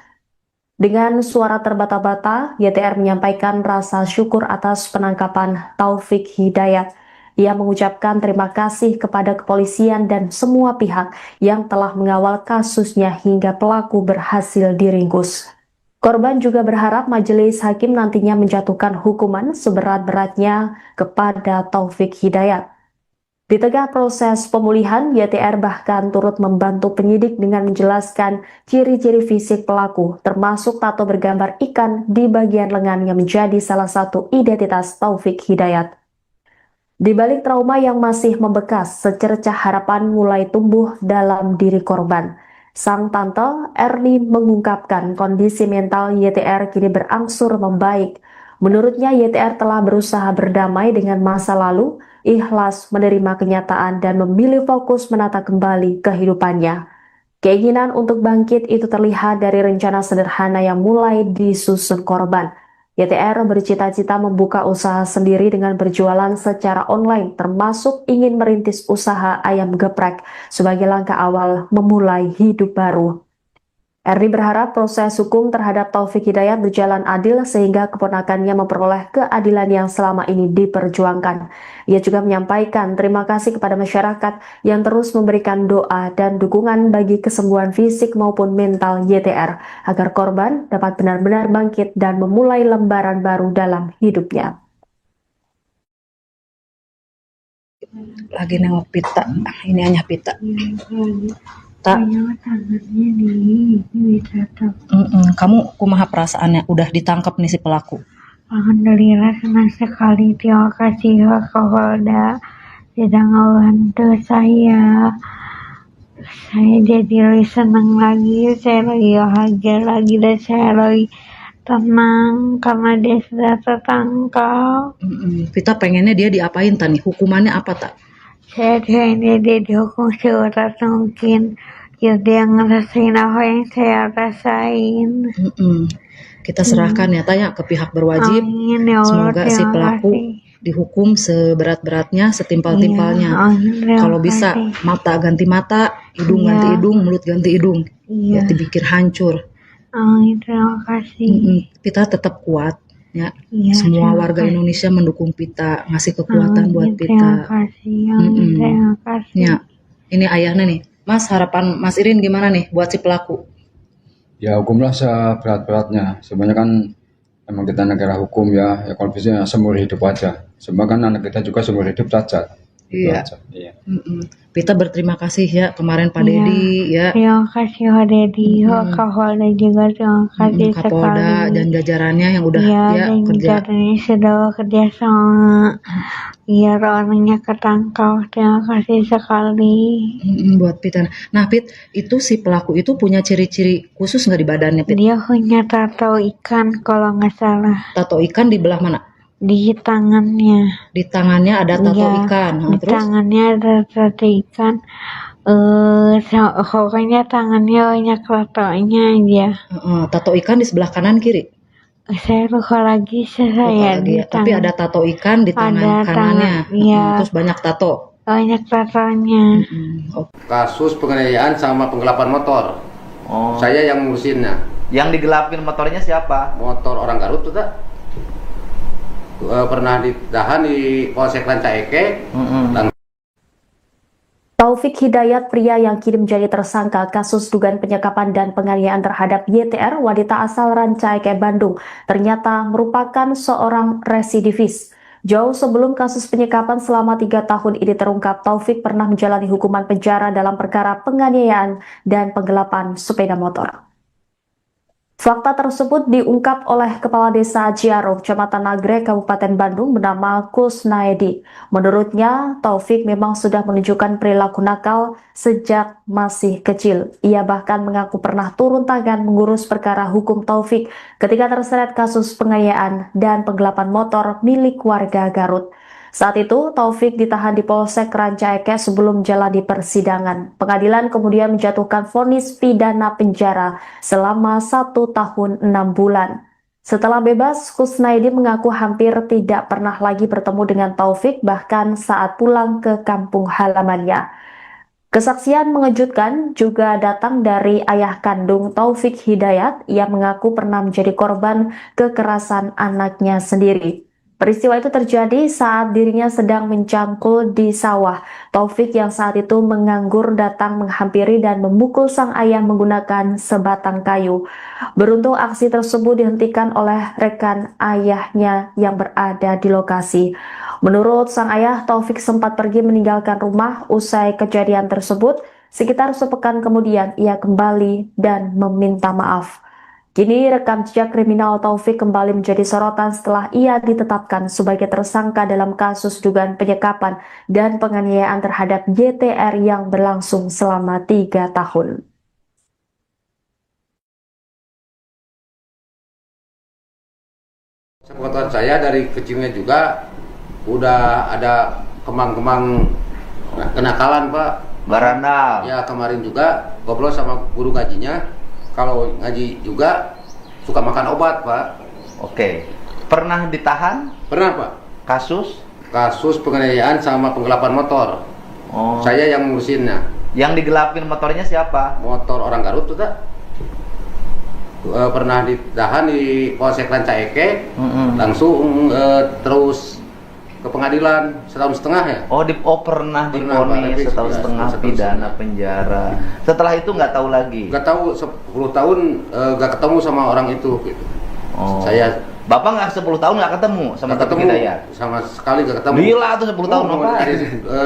Dengan suara terbata-bata, YTR menyampaikan rasa syukur atas penangkapan Taufik Hidayat. Ia mengucapkan terima kasih kepada kepolisian dan semua pihak yang telah mengawal kasusnya hingga pelaku berhasil diringkus. Korban juga berharap majelis hakim nantinya menjatuhkan hukuman seberat-beratnya kepada Taufik Hidayat. Di tengah proses pemulihan, YTR bahkan turut membantu penyidik dengan menjelaskan ciri-ciri fisik pelaku, termasuk tato bergambar ikan di bagian lengan yang menjadi salah satu identitas Taufik Hidayat. Di balik trauma yang masih membekas, secercah harapan mulai tumbuh dalam diri korban. Sang tante Erni mengungkapkan kondisi mental YTR kini berangsur membaik. Menurutnya YTR telah berusaha berdamai dengan masa lalu, ikhlas menerima kenyataan dan memilih fokus menata kembali kehidupannya. Keinginan untuk bangkit itu terlihat dari rencana sederhana yang mulai disusun korban. YTR bercita-cita membuka usaha sendiri dengan berjualan secara online, termasuk ingin merintis usaha ayam geprek sebagai langkah awal memulai hidup baru. Erni berharap proses hukum terhadap Taufik Hidayat berjalan adil sehingga keponakannya memperoleh keadilan yang selama ini diperjuangkan. Ia juga menyampaikan terima kasih kepada masyarakat yang terus memberikan doa dan dukungan bagi kesembuhan fisik maupun mental YTR agar korban dapat benar-benar bangkit dan memulai lembaran baru dalam hidupnya. Lagi nengok pita, ini hanya pita. Tak. Kamu kumaha perasaannya udah ditangkap nih si pelaku? Alhamdulillah senang sekali, terima kasih Pak Kapolda sudah ngebantu saya. Saya jadi lebih senang lagi, saya lebih bahagia lagi dan saya lebih tenang karena dia sudah tertangkap. Kita pengennya dia diapain tani? Hukumannya apa tak? Saya pengennya dia dihukum seberat mungkin biar dia ngerasain apa yang saya rasain. Kita serahkan ya tanya ke pihak berwajib. Amin, ya Allah, Semoga si terima pelaku kasih. dihukum seberat-beratnya, setimpal-timpalnya. Amin, terima Kalau bisa kasih. mata ganti mata, hidung ganti hidung, mulut ganti hidung. Ya dipikir hancur. Amin, terima kasih. Kita tetap kuat ya. Iya, Semua terima warga kasih. Indonesia mendukung Pita, ngasih kekuatan buat Amin, terima Pita. kasih. Amin, terima kasih. Ya, ini ayahnya nih. Mas, harapan Mas Irin gimana nih buat si pelaku? Ya hukumlah seberat-beratnya. Sebenarnya kan emang kita negara hukum ya kalau bisa seumur hidup aja. Sebab kan anak kita juga seumur hidup cacat. Gitu Iya. aja. Iya. Pita berterima kasih ya kemarin Pak Dedi ya. Terima kasih Pak Dedi, Pak Kapolda juga terima kasih Kapolda sekali. dan jajarannya yang udah Iya, ya dan kerja. jajarannya sudah bekerja sama biar orangnya ketangkap. Terima kasih sekali. Buat Pita. Nah Pit, itu si pelaku itu punya ciri-ciri khusus nggak di badannya Pit? Dia punya tato ikan kalau nggak salah Tato ikan di belah mana? di tangannya. Di tangannya ada tato Iya, ikan. Nah, di terus? tangannya ada tato ikan. Pokoknya tangannya banyak tatonya aja. Tato ikan di sebelah kanan kiri. Saya lupa lagi Lupa saya lagi di ya. Tapi ada tato ikan di tangan Ada kanannya. tangan, iya. Terus banyak tato. banyak tatonya. Kasus penganiayaan sama penggelapan motor. Oh. Saya yang ngurusinnya. Yang digelapin motornya siapa? Motor orang Garut tuh tak? Pernah ditahan di Polsek Rancaike. Taufik Hidayat, pria yang kini menjadi tersangka kasus dugaan penyekapan dan penganiayaan terhadap YTR, wanita asal Rancaike, Bandung, ternyata merupakan seorang residivis. Jauh sebelum kasus penyekapan selama 3 tahun ini terungkap, Taufik pernah menjalani hukuman penjara dalam perkara penganiayaan dan penggelapan sepeda motor. Fakta tersebut diungkap oleh Kepala Desa Ciaro, Kecamatan Nagrek, Kabupaten Bandung, bernama Kusnaedi. Menurutnya, Taufik memang sudah menunjukkan perilaku nakal sejak masih kecil. Ia bahkan mengaku pernah turun tangan mengurus perkara hukum Taufik ketika terseret kasus penganiayaan dan penggelapan motor milik warga Garut. Saat itu, Taufik ditahan di Polsek Rancaike sebelum menjalani persidangan. Pengadilan kemudian menjatuhkan vonis pidana penjara selama 1 tahun 6 bulan. Setelah bebas, Kusnaidi mengaku hampir tidak pernah lagi bertemu dengan Taufik, bahkan saat pulang ke kampung halamannya. Kesaksian mengejutkan juga datang dari ayah kandung Taufik Hidayat. Ia mengaku pernah menjadi korban kekerasan anaknya sendiri. Peristiwa itu terjadi saat dirinya sedang mencangkul di sawah. Taufik yang saat itu menganggur datang menghampiri dan memukul sang ayah menggunakan sebatang kayu. Beruntung aksi tersebut dihentikan oleh rekan ayahnya yang berada di lokasi. Menurut sang ayah, Taufik sempat pergi meninggalkan rumah usai kejadian tersebut. Sekitar sepekan kemudian ia kembali dan meminta maaf. Kini rekam jejak kriminal Taufik kembali menjadi sorotan setelah ia ditetapkan sebagai tersangka dalam kasus dugaan penyekapan dan penganiayaan terhadap YTR yang berlangsung selama 3 tahun. Sepengetahuan saya dari kecilnya juga udah ada kemang-kemang kenakalan, Pak. Barandal. Ya, kemarin juga ngobrol sama guru ngajinya. Kalau ngaji juga suka makan obat, Pak. Oke. Pernah ditahan? Pernah, Pak. Kasus? Kasus penganiayaan sama penggelapan motor. Oh. Saya yang ngurusinnya. Yang digelapin motornya siapa? Motor orang Garut tuh tak? Pernah ditahan di Polsek Rancaike. Langsung terus ke pengadilan 1,5 tahun ya. Pernah Pernah, divonis Pak, 1,5 tahun setahun pidana penjara. Setelah itu nggak tahu lagi. Gak tahu 10 tahun gak ketemu sama orang itu gitu. Oh. Saya Bapak nggak 10 tahun nggak ketemu sama gak Taufik ketemu Hidayat? sama sekali gak ketemu. Gila tuh 10 tahun apa? Dari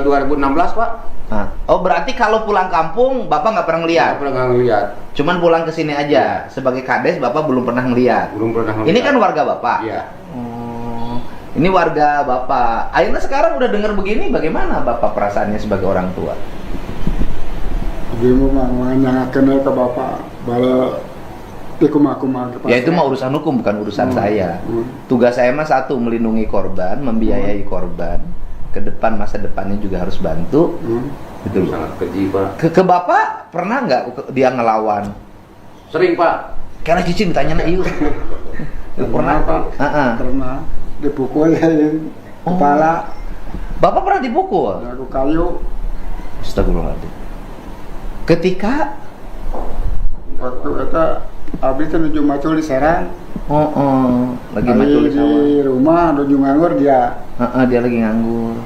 2016, Pak. Hah. Oh, berarti kalau pulang kampung Bapak nggak pernah ngeliat? Gak pernah ngeliat. Cuman pulang ke sini aja. Sebagai kades Bapak belum pernah ngeliat. Belum pernah ngeliat. Ini kan warga Bapak. Iya. Ini warga Bapak. Akhirnya sekarang udah dengar begini, bagaimana Bapak perasaannya sebagai orang tua? Dia memang menanyakan ke bapak, bala Ya itu mah urusan hukum, bukan urusan saya. Tugas saya mah satu, melindungi korban, membiayai korban. Ke depan, masa depannya juga harus bantu. Gitu loh. Sangat keji, Pak. Ke Bapak pernah nggak dia ngelawan? Sering, Pak. Karena cicing ditanya na iyo. Pernah Pak. Pernah dipukul kepala. Bapak pernah dipukul? Aku kayu. Astagfirullahaladzim. Ketika waktu itu abis itu nuju macul di Serang. Lagi macul di sawah. Di rumah nuju nganggur dia. Dia lagi nganggur.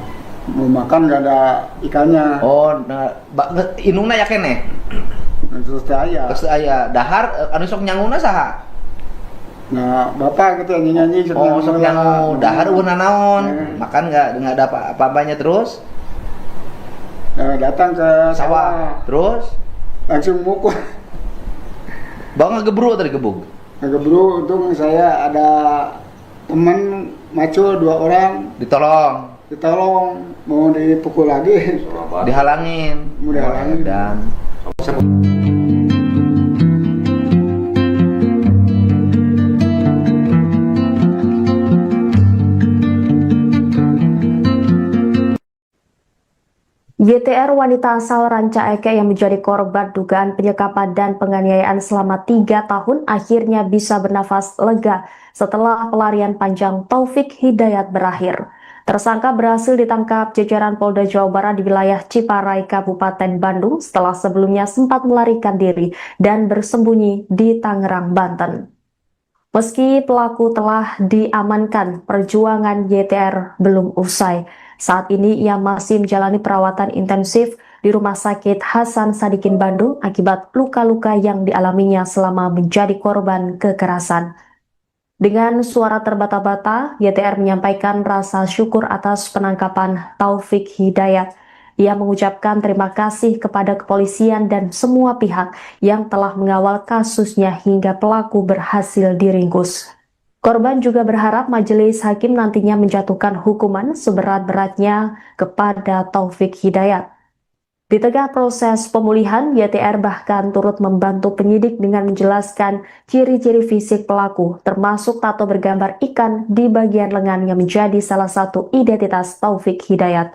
Mau makan gak ada ikannya. Inungna ya kene. Terus saya. Terus aya dahar anu sok nyanguna saha? Nah, bapak gitu nyanyi-nyanyi sok nyangu dahar eueuh naon? Makan enggak ada apa-apanya terus? Nah, datang ke sawah. Terus langsung mukul. Bang ngegebru tadi gebug. Ngegebru, untung saya ada teman macul 2 orang. Ditolong, mau dipukul lagi. Dihalangin. Mau dihalangin. Dan YTR wanita asal Ranca Ekek yang menjadi korban dugaan penyekapan dan penganiayaan selama 3 tahun akhirnya bisa bernafas lega setelah pelarian panjang Taufik Hidayat berakhir. Tersangka berhasil ditangkap jajaran Polda Jawa Barat di wilayah Ciparai, Kabupaten Bandung setelah sebelumnya sempat melarikan diri dan bersembunyi di Tangerang, Banten. Meski pelaku telah diamankan, perjuangan YTR belum usai. Saat ini ia masih menjalani perawatan intensif di Rumah Sakit Hasan Sadikin Bandung akibat luka-luka yang dialaminya selama menjadi korban kekerasan. Dengan suara terbata-bata, YTR menyampaikan rasa syukur atas penangkapan Taufik Hidayat. Ia mengucapkan terima kasih kepada kepolisian dan semua pihak yang telah mengawal kasusnya hingga pelaku berhasil diringkus. Korban juga berharap majelis hakim nantinya menjatuhkan hukuman seberat-beratnya kepada Taufik Hidayat. Di tengah proses pemulihan, YTR bahkan turut membantu penyidik dengan menjelaskan ciri-ciri fisik pelaku, termasuk tato bergambar ikan di bagian lengan yang menjadi salah satu identitas Taufik Hidayat.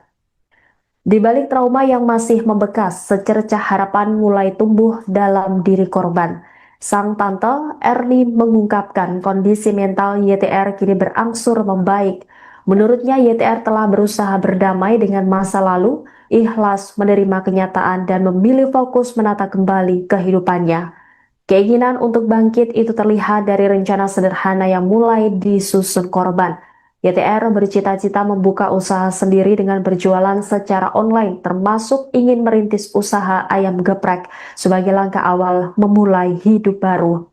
Di balik trauma yang masih membekas, secercah harapan mulai tumbuh dalam diri korban. Sang tante Erni mengungkapkan kondisi mental YTR kini berangsur membaik. Menurutnya YTR telah berusaha berdamai dengan masa lalu, ikhlas menerima kenyataan dan memilih fokus menata kembali kehidupannya. Keinginan untuk bangkit itu terlihat dari rencana sederhana yang mulai disusun korban. YTR bercita-cita membuka usaha sendiri dengan berjualan secara online, termasuk ingin merintis usaha ayam geprek sebagai langkah awal memulai hidup baru.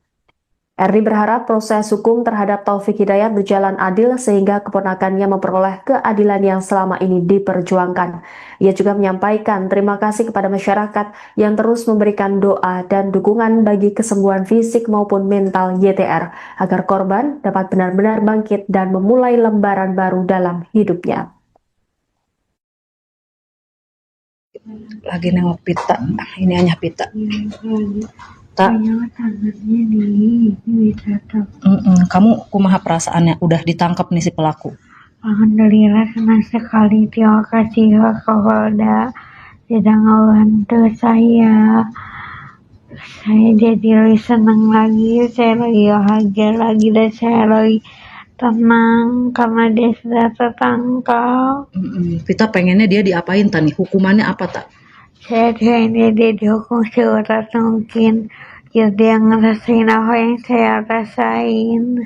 Erni berharap proses hukum terhadap Taufik Hidayat berjalan adil sehingga keponakannya memperoleh keadilan yang selama ini diperjuangkan. Ia juga menyampaikan terima kasih kepada masyarakat yang terus memberikan doa dan dukungan bagi kesembuhan fisik maupun mental YTR agar korban dapat benar-benar bangkit dan memulai lembaran baru dalam hidupnya. Lagi nengok pita, ini hanya pita. Tak. Kamu kumaha perasaannya udah ditangkap nih si pelaku? Alhamdulillah senang sekali, terima kasih Pak Kapolda sudah ngebantu saya. Saya jadi lebih senang lagi, saya lagi bahagia lagi dan saya lagi tenang karena dia sudah tertangkap. Kita pengennya dia diapain tani? Hukumannya apa tak? Saya pengennya dia dihukum seberat mungkin. Ya dia ngerasain apa yang saya rasain.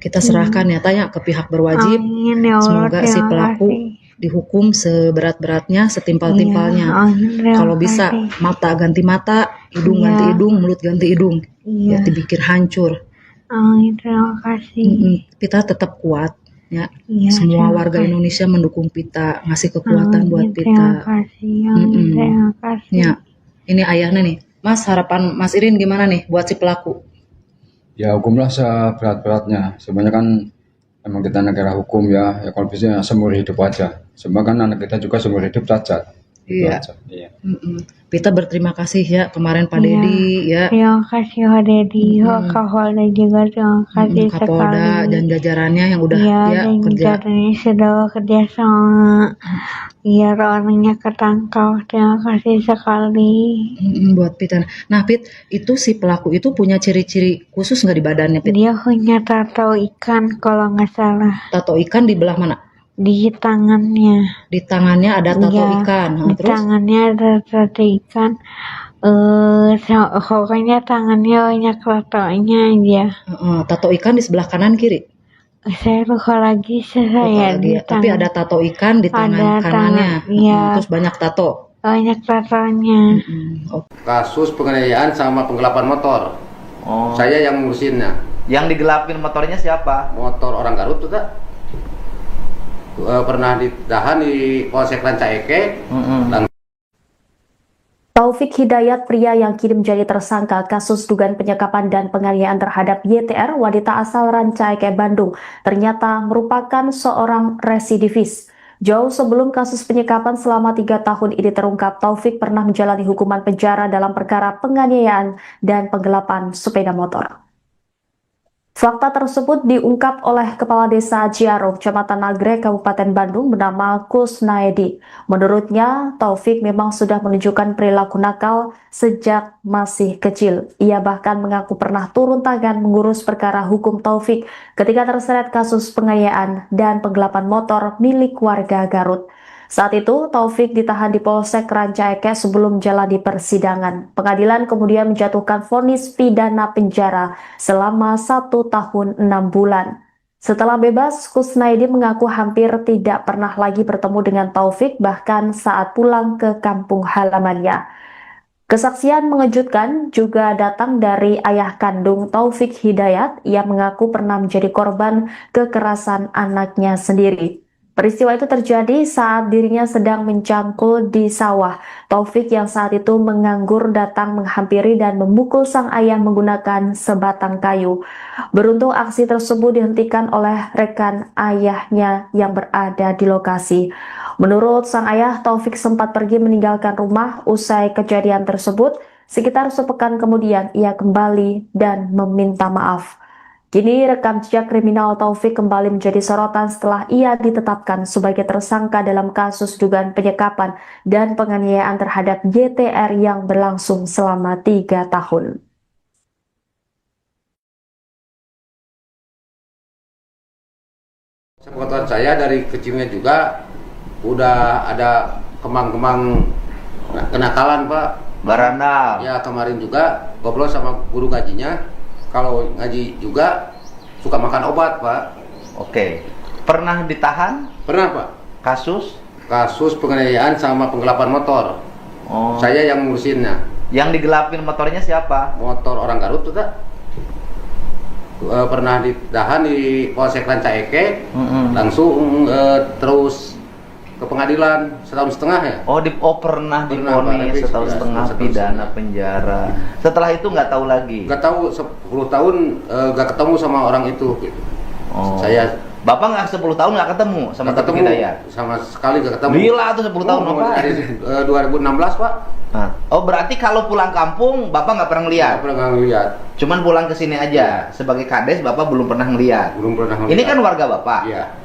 Kita serahkan ya tanya ke pihak berwajib. Amin, ya Allah, semoga si pelaku dihukum seberat-beratnya, setimpal-timpalnya. Kalau bisa mata ganti mata, hidung ganti hidung, mulut ganti hidung. Ya dibikin hancur. Amin, terima kasih. Kita tetap kuat ya. Semua warga Indonesia mendukung Pita, ngasih kekuatan buat Pita. Terima kasih. Terima kasih. Ya, ini ayahnya nih. Mas, harapan Mas Irin gimana nih buat si pelaku? Ya hukumlah seberat-beratnya. Sebenarnya kan emang kita negara hukum ya kalau bisa seumur hidup aja. Sebenarnya kan anak kita juga seumur hidup cacat. Iya. Iya. Kita berterima kasih ya kemarin Pak Dedi ya. Terima kasih Pak Dedi, Pak Kapolda juga terima kasih Kapolda sekali. dan jajarannya yang udah Iya, ya dan kerja. jajarannya sudah bekerja sama. Biar orangnya ketangkap. Terima kasih sekali. Buat Pit. Nah Pit, itu si pelaku itu punya ciri-ciri khusus nggak di badannya Pit? Dia punya tato ikan kalau nggak salah. Tato ikan di belah mana? Di tangannya. Di tangannya ada tato Iya, ikan. di Terus? tangannya ada tato ikan. Pokoknya tangannya banyak tatonya aja. Tato ikan di sebelah kanan kiri. Saya lupa lagi saya Lupa di lagi ya. Tapi ada tato ikan di tangan kanannya. Iya. Terus banyak tato. Banyak tatonya. Kasus penganiayaan sama penggelapan motor. Oh. Saya yang ngurusinnya. Yang digelapin motornya siapa? Motor orang Garut tuh tak? Pernah ditahan di Polsek Rancaike. Taufik Hidayat, pria yang kini menjadi tersangka kasus dugaan penyekapan dan penganiayaan terhadap YTR, wanita asal Rancaike, Bandung, ternyata merupakan seorang residivis. Jauh sebelum kasus penyekapan selama 3 tahun ini terungkap, Taufik pernah menjalani hukuman penjara dalam perkara penganiayaan dan penggelapan sepeda motor. Fakta tersebut diungkap oleh Kepala Desa Ciaro, Kecamatan Nagrek, Kabupaten Bandung, bernama Kusnaedi. Menurutnya, Taufik memang sudah menunjukkan perilaku nakal sejak masih kecil. Ia bahkan mengaku pernah turun tangan mengurus perkara hukum Taufik ketika terseret kasus penganiayaan dan penggelapan motor milik warga Garut. Saat itu, Taufik ditahan di Polsek Rancaike sebelum jalani persidangan. Pengadilan kemudian menjatuhkan vonis pidana penjara selama 1 tahun 6 bulan. Setelah bebas, Kusnaedi mengaku hampir tidak pernah lagi bertemu dengan Taufik, bahkan saat pulang ke kampung halamannya. Kesaksian mengejutkan juga datang dari ayah kandung Taufik Hidayat yang mengaku pernah menjadi korban kekerasan anaknya sendiri. Peristiwa itu terjadi saat dirinya sedang mencangkul di sawah. Taufik yang saat itu menganggur datang menghampiri dan memukul sang ayah menggunakan sebatang kayu. Beruntung aksi tersebut dihentikan oleh rekan ayahnya yang berada di lokasi. Menurut sang ayah, Taufik sempat pergi meninggalkan rumah usai kejadian tersebut. Sekitar sepekan kemudian ia kembali dan meminta maaf. Kini rekam jejak kriminal Taufik kembali menjadi sorotan setelah ia ditetapkan sebagai tersangka dalam kasus dugaan penyekapan dan penganiayaan terhadap YTR yang berlangsung selama 3 tahun. Sepengetahuan saya dari kecilnya juga udah ada kemang-kemang kenakalan Pak. Barandal. Ya kemarin juga ngobrol sama guru ngajinya. Kalau ngaji juga suka makan obat, Pak. Oke. Pernah ditahan? Pernah, Pak. Kasus penganiayaan sama penggelapan motor. Oh. Saya yang ngurusinnya. Yang digelapin motornya siapa? Motor orang Garut tuh tak? Pernah ditahan di Polsek Rancaike. Langsung terus ke pengadilan 1,5 tahun ya. Pernah divonis 1,5 tahun pidana penjara. Setelah itu nggak tahu lagi. Nggak tahu 10 tahun nggak ketemu sama orang itu. Gitu. Bapak nggak 10 tahun nggak ketemu sama Taufik Hidayat? Sama sekali nggak ketemu. Gila tuh 10 tahun Bapak. Dari 2016 Pak. Berarti kalau pulang kampung Bapak nggak pernah ngeliat? Nggak pernah ngeliat. Cuman pulang ke sini aja. Sebagai kades Bapak belum pernah ngeliat. Belum pernah ngeliat. Ini kan warga Bapak. Iya.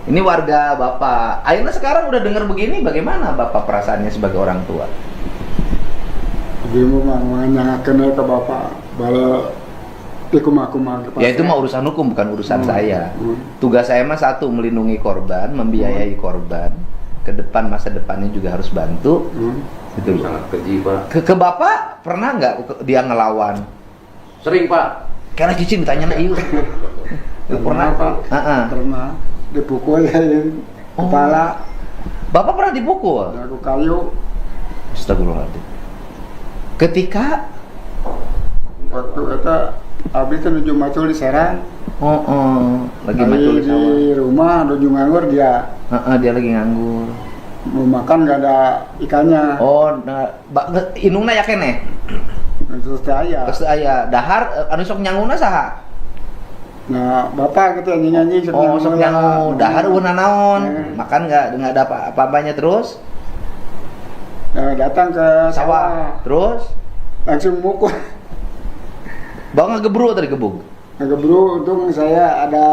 Ini warga Bapak. Akhirnya sekarang udah dengar begini, bagaimana Bapak perasaannya sebagai orang tua? Dia mau menanyakan ke Bapak bala ya itu mah urusan hukum, bukan urusan saya. Tugas saya mah satu, melindungi korban, membiayai korban. Ke depan, masa depannya juga harus bantu. Gitu. Sangat keji Pak. Ke Bapak pernah nggak dia ngelawan? Sering Pak. Karena cicing ditanya na iu. Pernah Pak. Pernah dipukul ya kepala. Bapak pernah dipukul? Aku kayu. Astagfirullahaladzim. Ketika waktu itu abis itu nuju macul di Serang. Lagi macul di sawah. Di rumah nuju nganggur dia. Dia lagi nganggur. Mau makan nggak ada ikannya. Inungna ya kene. Terus aya. Dahar anu sok nyanguna saha? Nah, Bapak gitu nyanyi sok nyangu. Dahar euna naon? Makan nggak ada apa-apanya terus? Datang ke Sawah. Terus? langsung mukul. Bang ngegebru atau digebuk? Ngegebru, untung saya ada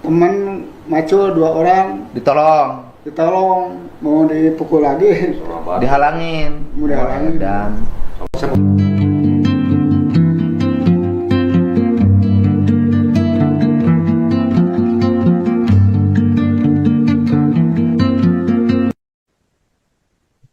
teman maco 2 orang. Ditolong, mau dipukul lagi. Dihalangin. Mau dihalangin. Dan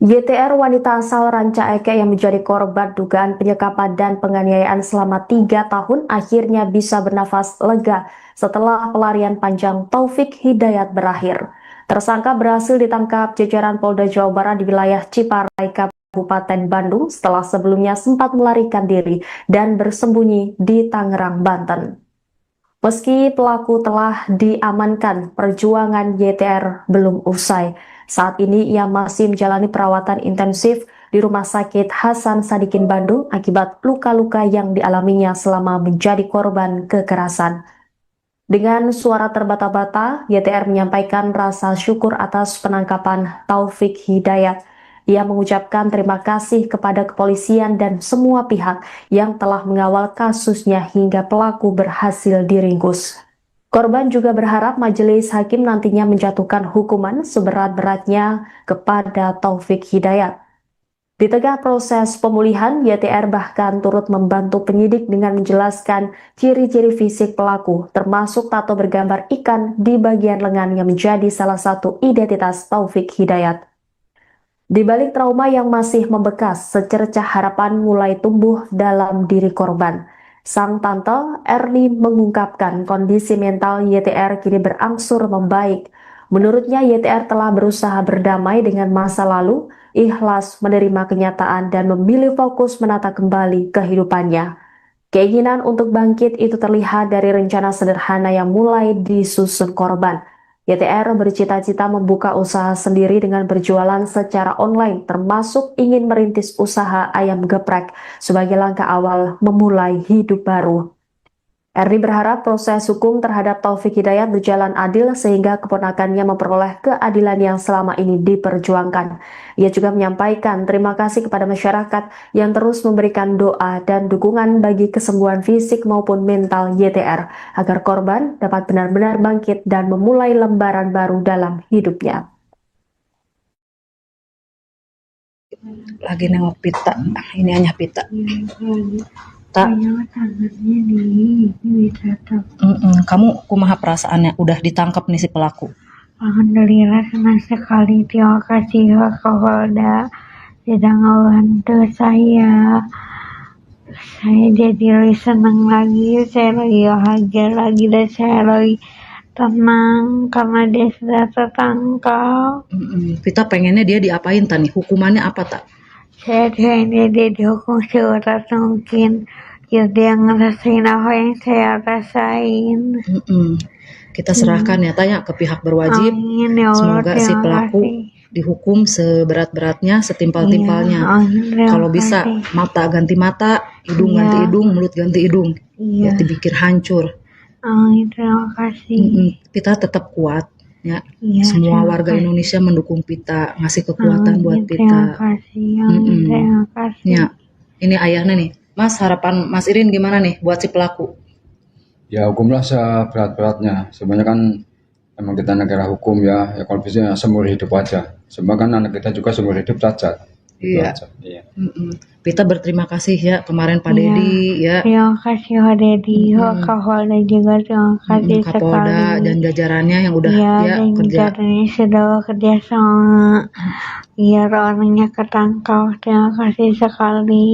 YTR wanita asal Ranca Ekek yang menjadi korban dugaan penyekapan dan penganiayaan selama 3 tahun akhirnya bisa bernafas lega setelah pelarian panjang Taufik Hidayat berakhir. Tersangka berhasil ditangkap jajaran Polda Jawa Barat di wilayah Ciparai, Kabupaten Bandung setelah sebelumnya sempat melarikan diri dan bersembunyi di Tangerang, Banten. Meski pelaku telah diamankan, perjuangan YTR belum usai. Saat ini ia masih menjalani perawatan intensif di Rumah Sakit Hasan Sadikin Bandung akibat luka-luka yang dialaminya selama menjadi korban kekerasan. Dengan suara terbata-bata, YTR menyampaikan rasa syukur atas penangkapan Taufik Hidayat. Ia mengucapkan terima kasih kepada kepolisian dan semua pihak yang telah mengawal kasusnya hingga pelaku berhasil diringkus. Korban juga berharap majelis hakim nantinya menjatuhkan hukuman seberat-beratnya kepada Taufik Hidayat. Di tengah proses pemulihan, YTR bahkan turut membantu penyidik dengan menjelaskan ciri-ciri fisik pelaku, termasuk tato bergambar ikan di bagian lengan yang menjadi salah satu identitas Taufik Hidayat. Di balik trauma yang masih membekas, secercah harapan mulai tumbuh dalam diri korban. Sang tante Erni mengungkapkan kondisi mental YTR kini berangsur membaik. Menurutnya YTR telah berusaha berdamai dengan masa lalu, ikhlas menerima kenyataan dan memilih fokus menata kembali kehidupannya. Keinginan untuk bangkit itu terlihat dari rencana sederhana yang mulai disusun korban. YTR bercita-cita membuka usaha sendiri dengan berjualan secara online, termasuk ingin merintis usaha ayam geprek sebagai langkah awal memulai hidup baru. Erni berharap proses hukum terhadap Taufik Hidayat berjalan adil sehingga keponakannya memperoleh keadilan yang selama ini diperjuangkan. Ia juga menyampaikan terima kasih kepada masyarakat yang terus memberikan doa dan dukungan bagi kesembuhan fisik maupun mental YTR agar korban dapat benar-benar bangkit dan memulai lembaran baru dalam hidupnya. Lagi nengok pita, ini hanya pita. Tak. Kamu kumaha perasaannya udah ditangkap nih si pelaku? Alhamdulillah senang sekali, terima kasih Pak Kapolda sudah ngebantu saya. Saya jadi lebih senang lagi, saya lagi bahagia lagi dan saya lagi tenang karena dia sudah tertangkap. Kita pengennya dia diapain tani? Hukumannya apa tak? Saya pengennya dia dihukum seberat mungkin. Ya dia ngerasain apa yang saya rasain. Kita serahkan ya tanya ke pihak berwajib. Amin, ya Allah, semoga si pelaku dihukum seberat-beratnya, setimpal-timpalnya. Kalau bisa mata ganti mata, hidung ganti hidung, mulut ganti hidung. Ya dipikir hancur. Amin, terima kasih. Kita tetap kuat ya. Semua warga Indonesia mendukung Pita, ngasih kekuatan buat Pita. Terima kasih. Terima kasih. Ya, ini ayahnya nih. Mas, harapan Mas Irin gimana nih buat si pelaku? Ya hukumlah seberat-beratnya. Sebenarnya kan emang kita negara hukum ya kalau bisa seumur hidup aja. Sebenarnya kan anak kita juga seumur hidup cacat. Iya. Pita berterima kasih ya kemarin Pak Dedi ya. Terima kasih Pak Dedi, Pak Kapolda juga terima kasih Kapolda sekali. dan jajarannya yang udah kerja. Jajarannya sudah bekerja sama. Biar orangnya ketangkap. Terima kasih sekali.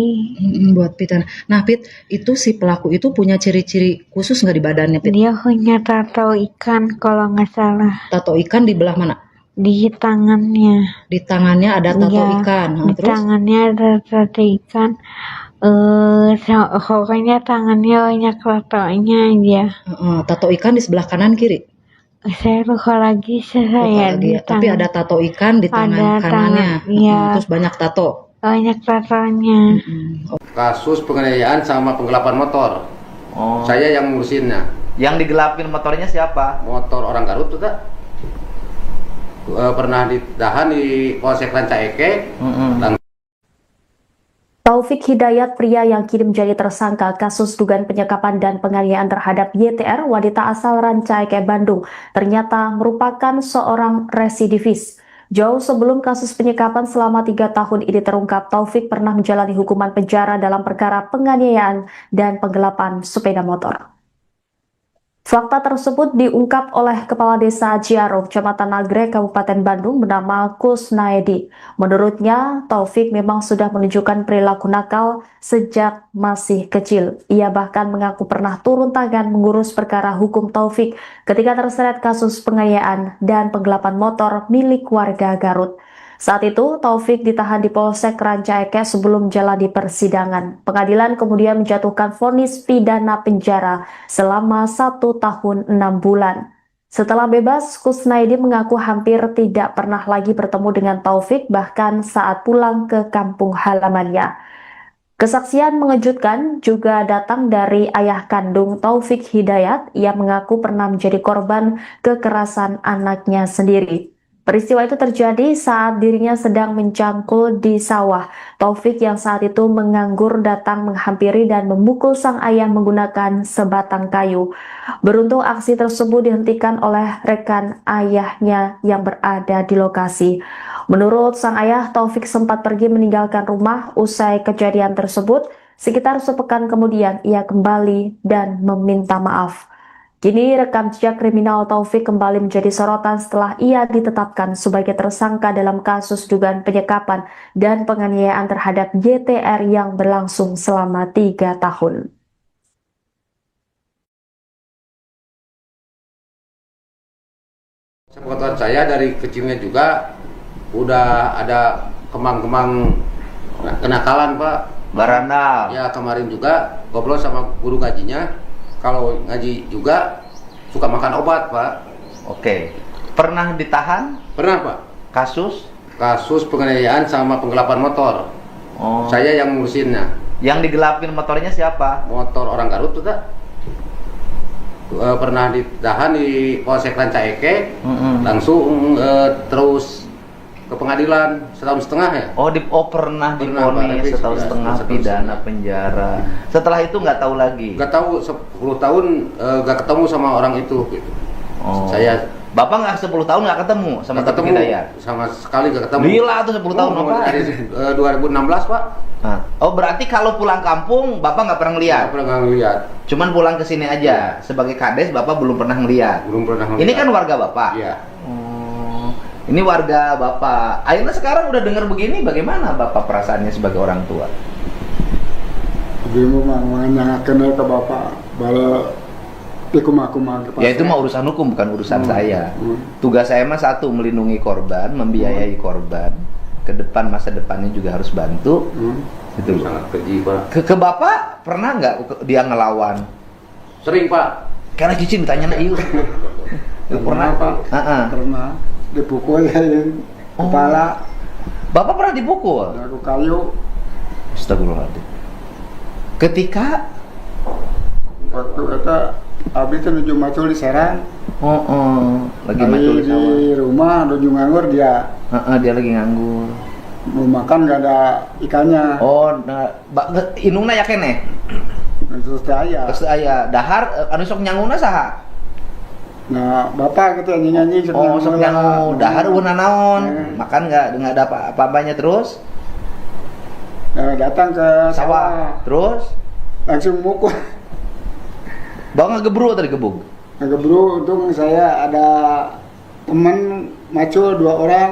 Buat Pita. Nah Pit, itu si pelaku itu punya ciri-ciri khusus nggak di badannya Pit? Dia punya tato ikan kalau nggak salah. Tato ikan di belah mana? Di tangannya. Di tangannya ada tato ikan. Di Terus? tangannya ada tato ikan. Pokoknya tangannya banyak tatonya aja. Tato ikan di sebelah kanan kiri? Saya lupa lagi Tapi ada tato ikan di tangan kanannya. Terus banyak tato. Banyak tatonya. Kasus penganiayaan sama penggelapan motor. Saya yang ngurusinnya. Yang digelapin motornya siapa? Motor orang Garut tuh tak? pernah ditahan di Polsek Rancaike. Taufik Hidayat, pria yang kini menjadi tersangka kasus dugaan penyekapan dan penganiayaan terhadap YTR, wanita asal Rancaike, Bandung, ternyata merupakan seorang residivis. Jauh sebelum kasus penyekapan selama 3 tahun ini terungkap, Taufik pernah menjalani hukuman penjara dalam perkara penganiayaan dan penggelapan sepeda motor. Fakta tersebut diungkap oleh Kepala Desa Ciaro, Kecamatan Nagrek, Kabupaten Bandung, bernama Kusnaedi. Menurutnya, Taufik memang sudah menunjukkan perilaku nakal sejak masih kecil. Ia bahkan mengaku pernah turun tangan mengurus perkara hukum Taufik ketika terseret kasus penganiayaan dan penggelapan motor milik warga Garut. Saat itu, Taufik ditahan di Polsek Rancaike sebelum jalani persidangan. Pengadilan kemudian menjatuhkan vonis pidana penjara selama 1 tahun 6 bulan. Setelah bebas, Kusnaedi mengaku hampir tidak pernah lagi bertemu dengan Taufik, bahkan saat pulang ke kampung halamannya. Kesaksian mengejutkan juga datang dari ayah kandung Taufik Hidayat yang mengaku pernah menjadi korban kekerasan anaknya sendiri. Peristiwa itu terjadi saat dirinya sedang mencangkul di sawah. Taufik yang saat itu menganggur datang menghampiri dan memukul sang ayah menggunakan sebatang kayu. Beruntung aksi tersebut dihentikan oleh rekan ayahnya yang berada di lokasi. Menurut sang ayah, Taufik sempat pergi meninggalkan rumah usai kejadian tersebut. Sekitar sepekan kemudian ia kembali dan meminta maaf. Kini rekam jejak kriminal Taufik kembali menjadi sorotan setelah ia ditetapkan sebagai tersangka dalam kasus dugaan penyekapan dan penganiayaan terhadap YTR yang berlangsung selama 3 tahun. Sepengetahuan saya dari kecilnya juga udah ada kemang-kemang kenakalan, Pak. Barandal. Ya, kemarin juga ngobrol sama guru ngajinya. Kalau ngaji juga suka makan obat, Pak. Oke. Pernah ditahan? Pernah, Pak. Kasus? Kasus penganiayaan sama penggelapan motor. Oh. Saya yang ngurusinnya. Yang digelapin motornya siapa? Motor orang Garut tuh, tak? Pernah ditahan di Polsek Rancaike. Langsung terus ke pengadilan 1,5 tahun ya. Pernah divonis 1,5 tahun pidana penjara. Setelah itu nggak tahu lagi. Nggak tahu 10 tahun nggak ketemu sama orang itu. Gitu. Saya Bapak nggak 10 tahun nggak ketemu sama Taufik Hidayat? Sama sekali nggak ketemu. Gila tuh 10 tahun Bapak. Dari 2016, Pak. Berarti kalau pulang kampung Bapak nggak pernah ngeliat? Nggak pernah ngeliat. Cuman pulang ke sini aja. Sebagai kades Bapak belum pernah ngeliat. Belum pernah ngeliat. Ini kan warga Bapak. Iya. Ini warga Bapak. Akhirnya sekarang udah dengar begini, bagaimana Bapak perasaannya sebagai orang tua? Ibu mah kenal ke bapak, bala Ya itu mah urusan hukum, bukan urusan saya. Tugas saya mah satu, melindungi korban, membiayai korban. Ke depan, masa depannya juga harus bantu. Itu sangat keji, Pak. Ke Bapak pernah nggak dia ngelawan? Sering, Pak. Karena cicing ditanya iu. Pernah, Pak. Pernah dipukul ya kepala. Bapak pernah dipukul? Aku kayu. Astagfirullahaladzim. Ketika waktu itu abdi itu nuju macul di Serang. Lagi macul di sawah. Di rumah nuju nganggur dia. Dia lagi nganggur. Mau makan nggak ada ikannya. Inungna ya kene. Terus aya dahar anu sok nyanguna saha? Nah, bapak gitu anjing-anjing sok nyangu dahar una naon. Makan nggak ada apa-apanya terus? Datang ke sawah. Terus langsung mukul. Bang ngegebru tadi gebuk. Ngegebru, untung saya ada teman macul 2 orang.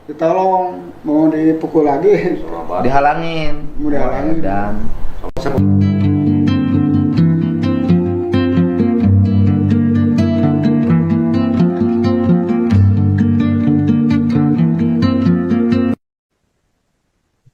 Ditolong, mau dipukul lagi. Dihalangin. Mau dihalangin. Dan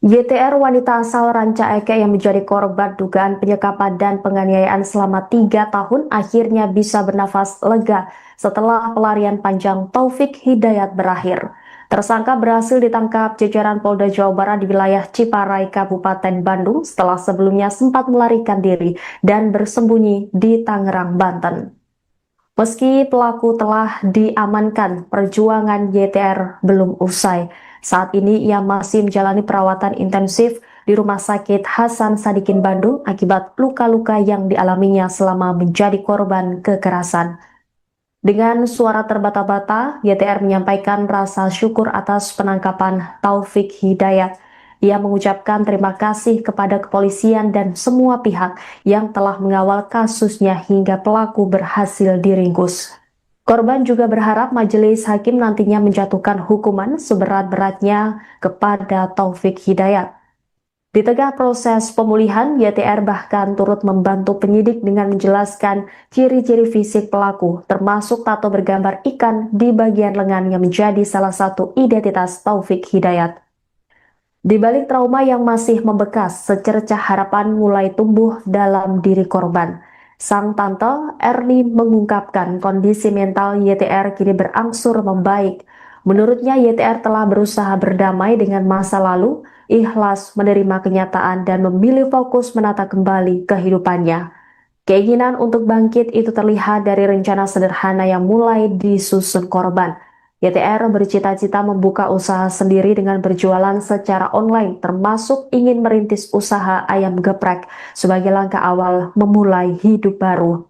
YTR, wanita asal Rancaike yang menjadi korban dugaan penyekapan dan penganiayaan selama 3 tahun akhirnya bisa bernafas lega setelah pelarian panjang Taufik Hidayat berakhir. Tersangka berhasil ditangkap jajaran Polda Jawa Barat di wilayah Ciparai, Kabupaten Bandung setelah sebelumnya sempat melarikan diri dan bersembunyi di Tangerang, Banten. Meski pelaku telah diamankan, perjuangan YTR belum usai. Saat ini ia masih menjalani perawatan intensif di Rumah Sakit Hasan Sadikin Bandung akibat luka-luka yang dialaminya selama menjadi korban kekerasan. Dengan suara terbata-bata, YTR menyampaikan rasa syukur atas penangkapan Taufik Hidayat. Ia mengucapkan terima kasih kepada kepolisian dan semua pihak yang telah mengawal kasusnya hingga pelaku berhasil diringkus. Korban juga berharap majelis hakim nantinya menjatuhkan hukuman seberat-beratnya kepada Taufik Hidayat. Di tengah proses pemulihan, YTR bahkan turut membantu penyidik dengan menjelaskan ciri-ciri fisik pelaku, termasuk tato bergambar ikan di bagian lengan yang menjadi salah satu identitas Taufik Hidayat. Di balik trauma yang masih membekas, secercah harapan mulai tumbuh dalam diri korban. Sang tante Erni mengungkapkan kondisi mental YTR kini berangsur membaik. Menurutnya YTR telah berusaha berdamai dengan masa lalu, ikhlas menerima kenyataan dan memilih fokus menata kembali kehidupannya. Keinginan untuk bangkit itu terlihat dari rencana sederhana yang mulai disusun korban. YTR bercita-cita membuka usaha sendiri dengan berjualan secara online, termasuk ingin merintis usaha ayam geprek sebagai langkah awal memulai hidup baru.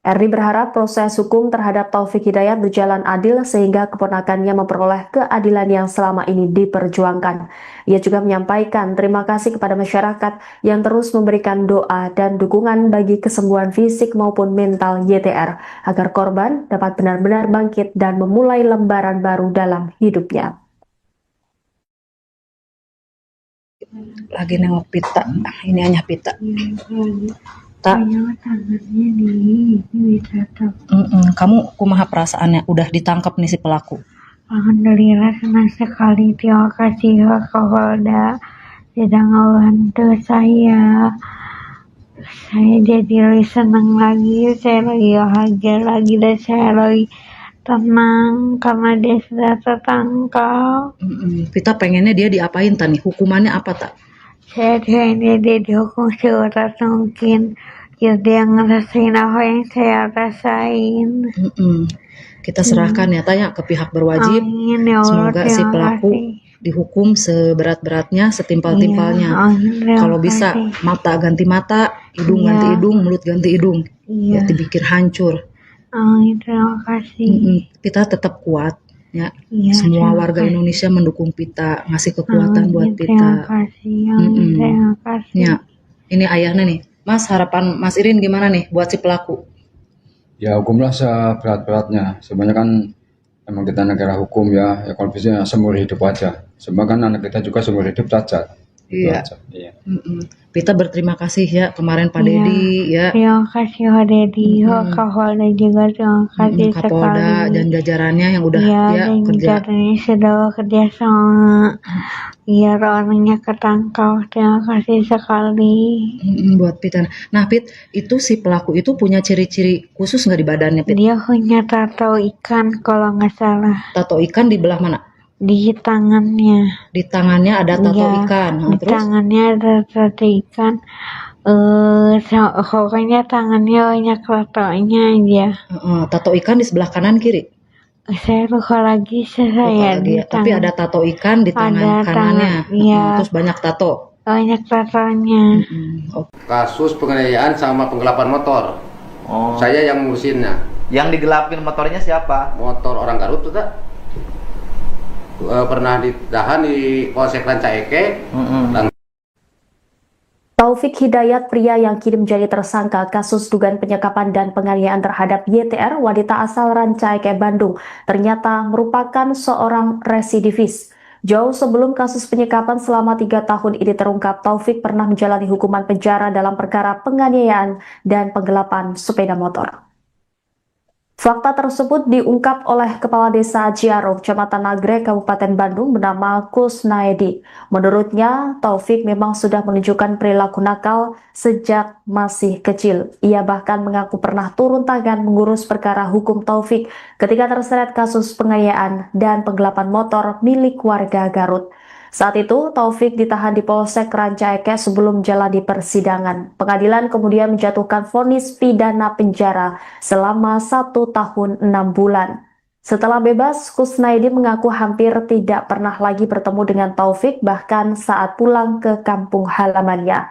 Erni berharap proses hukum terhadap Taufik Hidayat berjalan adil sehingga keponakannya memperoleh keadilan yang selama ini diperjuangkan. Ia juga menyampaikan terima kasih kepada masyarakat yang terus memberikan doa dan dukungan bagi kesembuhan fisik maupun mental YTR agar korban dapat benar-benar bangkit dan memulai lembaran baru dalam hidupnya. Lagi nengok pita, ini hanya pita. Tak. Tangannya nih, ini bisa tuh. Kamu kumaha perasaannya udah ditangkap nih si pelaku? Alhamdulillah senang sekali. Terima kasih ya Kapolda sudah ngebantu saya. Saya jadi lebih senang lagi, saya lebih bahagia lagi dan saya lebih tenang karena dia sudah tertangkap. Kita pengennya dia diapain tani? Hukumannya apa tak? Saya pengennya dia dihukum seberat mungkin. Biar dia ngerasain apa yang saya rasain. Kita serahkan ya tanya ke pihak berwajib. Amin, ya Allah, semoga si pelaku dihukum seberat-beratnya, setimpal-timpalnya. Kalau bisa mata ganti mata, hidung ganti hidung, mulut ganti hidung. Ya dipikir hancur. Amin, terima kasih. Kita tetap kuat. Ya, semua warga Indonesia mendukung Pita, ngasih kekuatan buat Pita. Terima kasih, terima kasih. Ya, ini ayahnya nih. Mas, harapan Mas Irin gimana nih buat si pelaku? Ya hukumlah seberat-beratnya. Sebenarnya kan emang kita negara hukum ya kalau bisa seumur hidup aja. Sebab kan anak kita juga seumur hidup cacat. Iya. Pita berterima kasih ya kemarin Pak Dedi ya. Terima kasih Pak Dedi, Kapolda juga terima kasih Kapolda sekali. dan jajarannya yang udah kerja. Jajarannya sudah bekerja sama. Biar orangnya ketangkap. Terima kasih sekali. Buat Pita. Nah Pit, itu si pelaku itu punya ciri-ciri khusus nggak di badannya Pit? Dia punya tato ikan kalau nggak salah. Tato ikan di belah mana? Di tangannya. Di tangannya ada tato ikan. Di Terus? tangannya ada tato ikan. Pokoknya tangannya banyak tatonya aja. Tato ikan di sebelah kanan kiri? Saya lupa lagi Tapi ada tato ikan di tangan kanannya. Terus banyak tato. Banyak tatonya. Kasus penganiayaan sama penggelapan motor. Saya yang ngurusinnya. Yang digelapin motornya siapa? Motor orang Garut tuh tak? Pernah ditahan di Polsek Rancaike. Taufik Hidayat, pria yang kini menjadi tersangka kasus dugaan penyekapan dan penganiayaan terhadap YTR, wanita asal Rancaike, Bandung, ternyata merupakan seorang residivis. Jauh sebelum kasus penyekapan selama 3 tahun ini terungkap, Taufik pernah menjalani hukuman penjara dalam perkara penganiayaan dan penggelapan sepeda motor. Fakta tersebut diungkap oleh Kepala Desa Ciaro, Kecamatan Nagrek, Kabupaten Bandung bernama Kusnaedi. Menurutnya, Taufik memang sudah menunjukkan perilaku nakal sejak masih kecil. Ia bahkan mengaku pernah turun tangan mengurus perkara hukum Taufik ketika terseret kasus penganiayaan dan penggelapan motor milik warga Garut. Saat itu, Taufik ditahan di Polsek Ranca Ekek sebelum jalani persidangan. Pengadilan kemudian menjatuhkan vonis pidana penjara selama 1 tahun 6 bulan. Setelah bebas, Kusnaidi mengaku hampir tidak pernah lagi bertemu dengan Taufik, bahkan saat pulang ke kampung halamannya.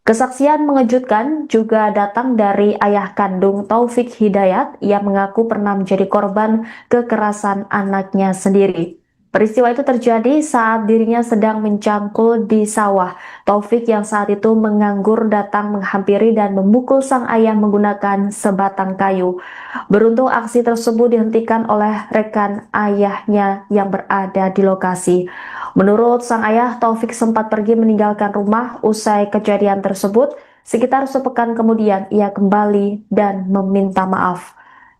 Kesaksian mengejutkan juga datang dari ayah kandung Taufik Hidayat yang mengaku pernah menjadi korban kekerasan anaknya sendiri. Peristiwa itu terjadi saat dirinya sedang mencangkul di sawah. Taufik yang saat itu menganggur datang menghampiri dan memukul sang ayah menggunakan sebatang kayu. Beruntung aksi tersebut dihentikan oleh rekan ayahnya yang berada di lokasi. Menurut sang ayah, Taufik sempat pergi meninggalkan rumah usai kejadian tersebut. Sekitar sepekan kemudian ia kembali dan meminta maaf.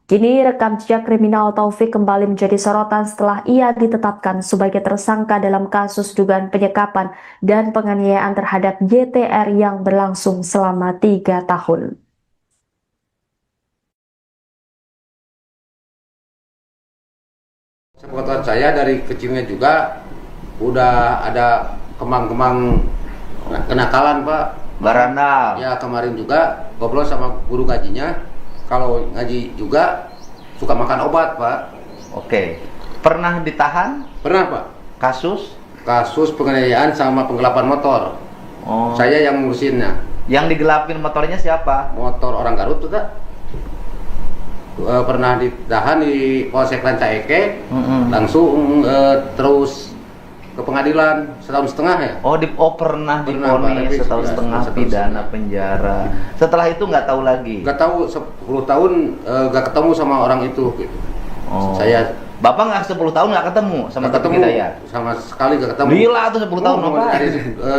Kini rekam jejak kriminal Taufik kembali menjadi sorotan setelah ia ditetapkan sebagai tersangka dalam kasus dugaan penyekapan dan penganiayaan terhadap YTR yang berlangsung selama 3 tahun. Sepengetahuan saya dari kecilnya juga udah ada kemang-kemang kenakalan, Pak. Barandal. Ya, kemarin juga ngobrol sama guru ngajinya. Kalau ngaji juga suka makan obat, Pak. Oke. Pernah ditahan? Pernah, Pak. Kasus? Kasus penganiayaan sama penggelapan motor. Oh. Saya yang ngurusinnya. Yang digelapin motornya siapa? Motor orang Garut tuh, Kak. Pernah ditahan di Polsek Ranca Ekek. Langsung terus ke pengadilan 1,5 tahun ya. Pernah divonis 1,5 tahun pidana penjara. Setelah itu nggak tahu lagi. Nggak tahu 10 tahun nggak ketemu sama orang itu. Gitu. Saya Bapak nggak 10 tahun nggak ketemu sama Taufik Hidayat? Sama sekali nggak ketemu. Gila tuh 10 tahun Bapak. Dari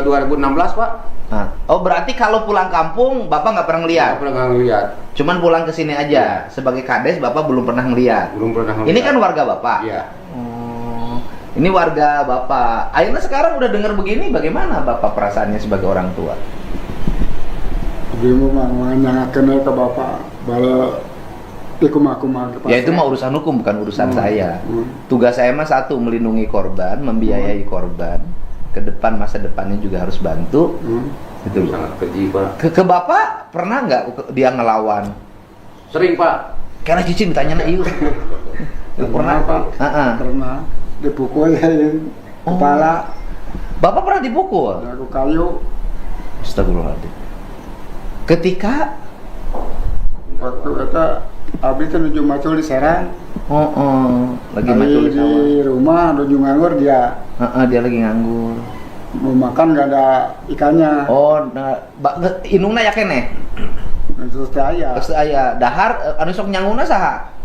2016, Pak. Nah, berarti kalau pulang kampung Bapak nggak pernah ngeliat? Nggak pernah ngeliat. Cuman pulang ke sini aja. Sebagai kades Bapak belum pernah ngeliat. Belum pernah ngeliat. Ini kan warga Bapak. Iya. Ini warga Bapak. Akhirnya sekarang udah dengar begini, bagaimana Bapak perasaannya sebagai orang tua? Dia mau menanyakan ke Bapak bala ikum-akuman. Ya itu mah urusan hukum, bukan urusan saya. Tugas saya mah satu, melindungi korban, membiayai korban. Ke depan, masa depannya juga harus bantu. Itu sangat keji, Pak. Ke Bapak pernah nggak dia ngelawan? Sering, Pak. Karena Cici ditanya na ieu. Pernah, Pak. Pernah dipukul kepala. Bapak pernah dipukul? Aku kayu. Astagfirullahaladzim. Ketika waktu itu abis itu nuju macul di Serang. Lagi macul di rumah nuju nganggur dia. Dia lagi nganggur. Mau makan nggak ada ikannya. Inungna ya kene. Terus aya dahar anu sok nyanguna saha?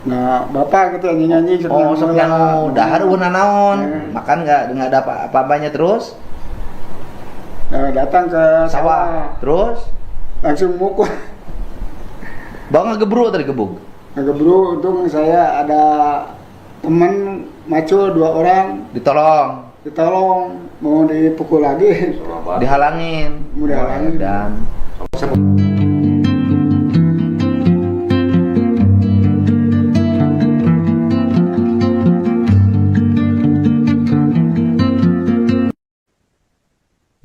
Nah, Bapak gitu nyanyi-nyanyi sok nyangu dahar euna naon? Makan nggak ada apa-apanya terus? Nah, datang ke sawah. Terus langsung mukul. Bawa ngegebru tadi gebuk. Ngegebru, untung saya ada teman macul 2 orang. Ditolong, mau dipukul lagi. Dihalangin. Dan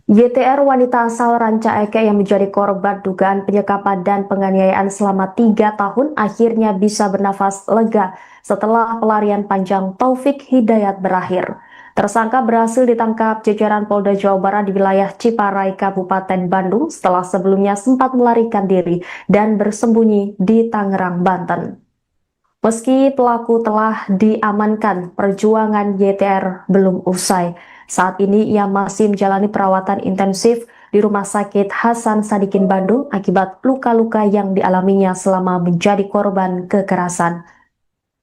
YTR wanita asal Ranca Ekek yang menjadi korban dugaan penyekapan dan penganiayaan selama 3 tahun akhirnya bisa bernafas lega setelah pelarian panjang Taufik Hidayat berakhir. Tersangka berhasil ditangkap jajaran Polda Jawa Barat di wilayah Ciparai, Kabupaten Bandung setelah sebelumnya sempat melarikan diri dan bersembunyi di Tangerang, Banten. Meski pelaku telah diamankan, perjuangan YTR belum usai. Saat ini ia masih menjalani perawatan intensif di Rumah Sakit Hasan Sadikin Bandung akibat luka-luka yang dialaminya selama menjadi korban kekerasan.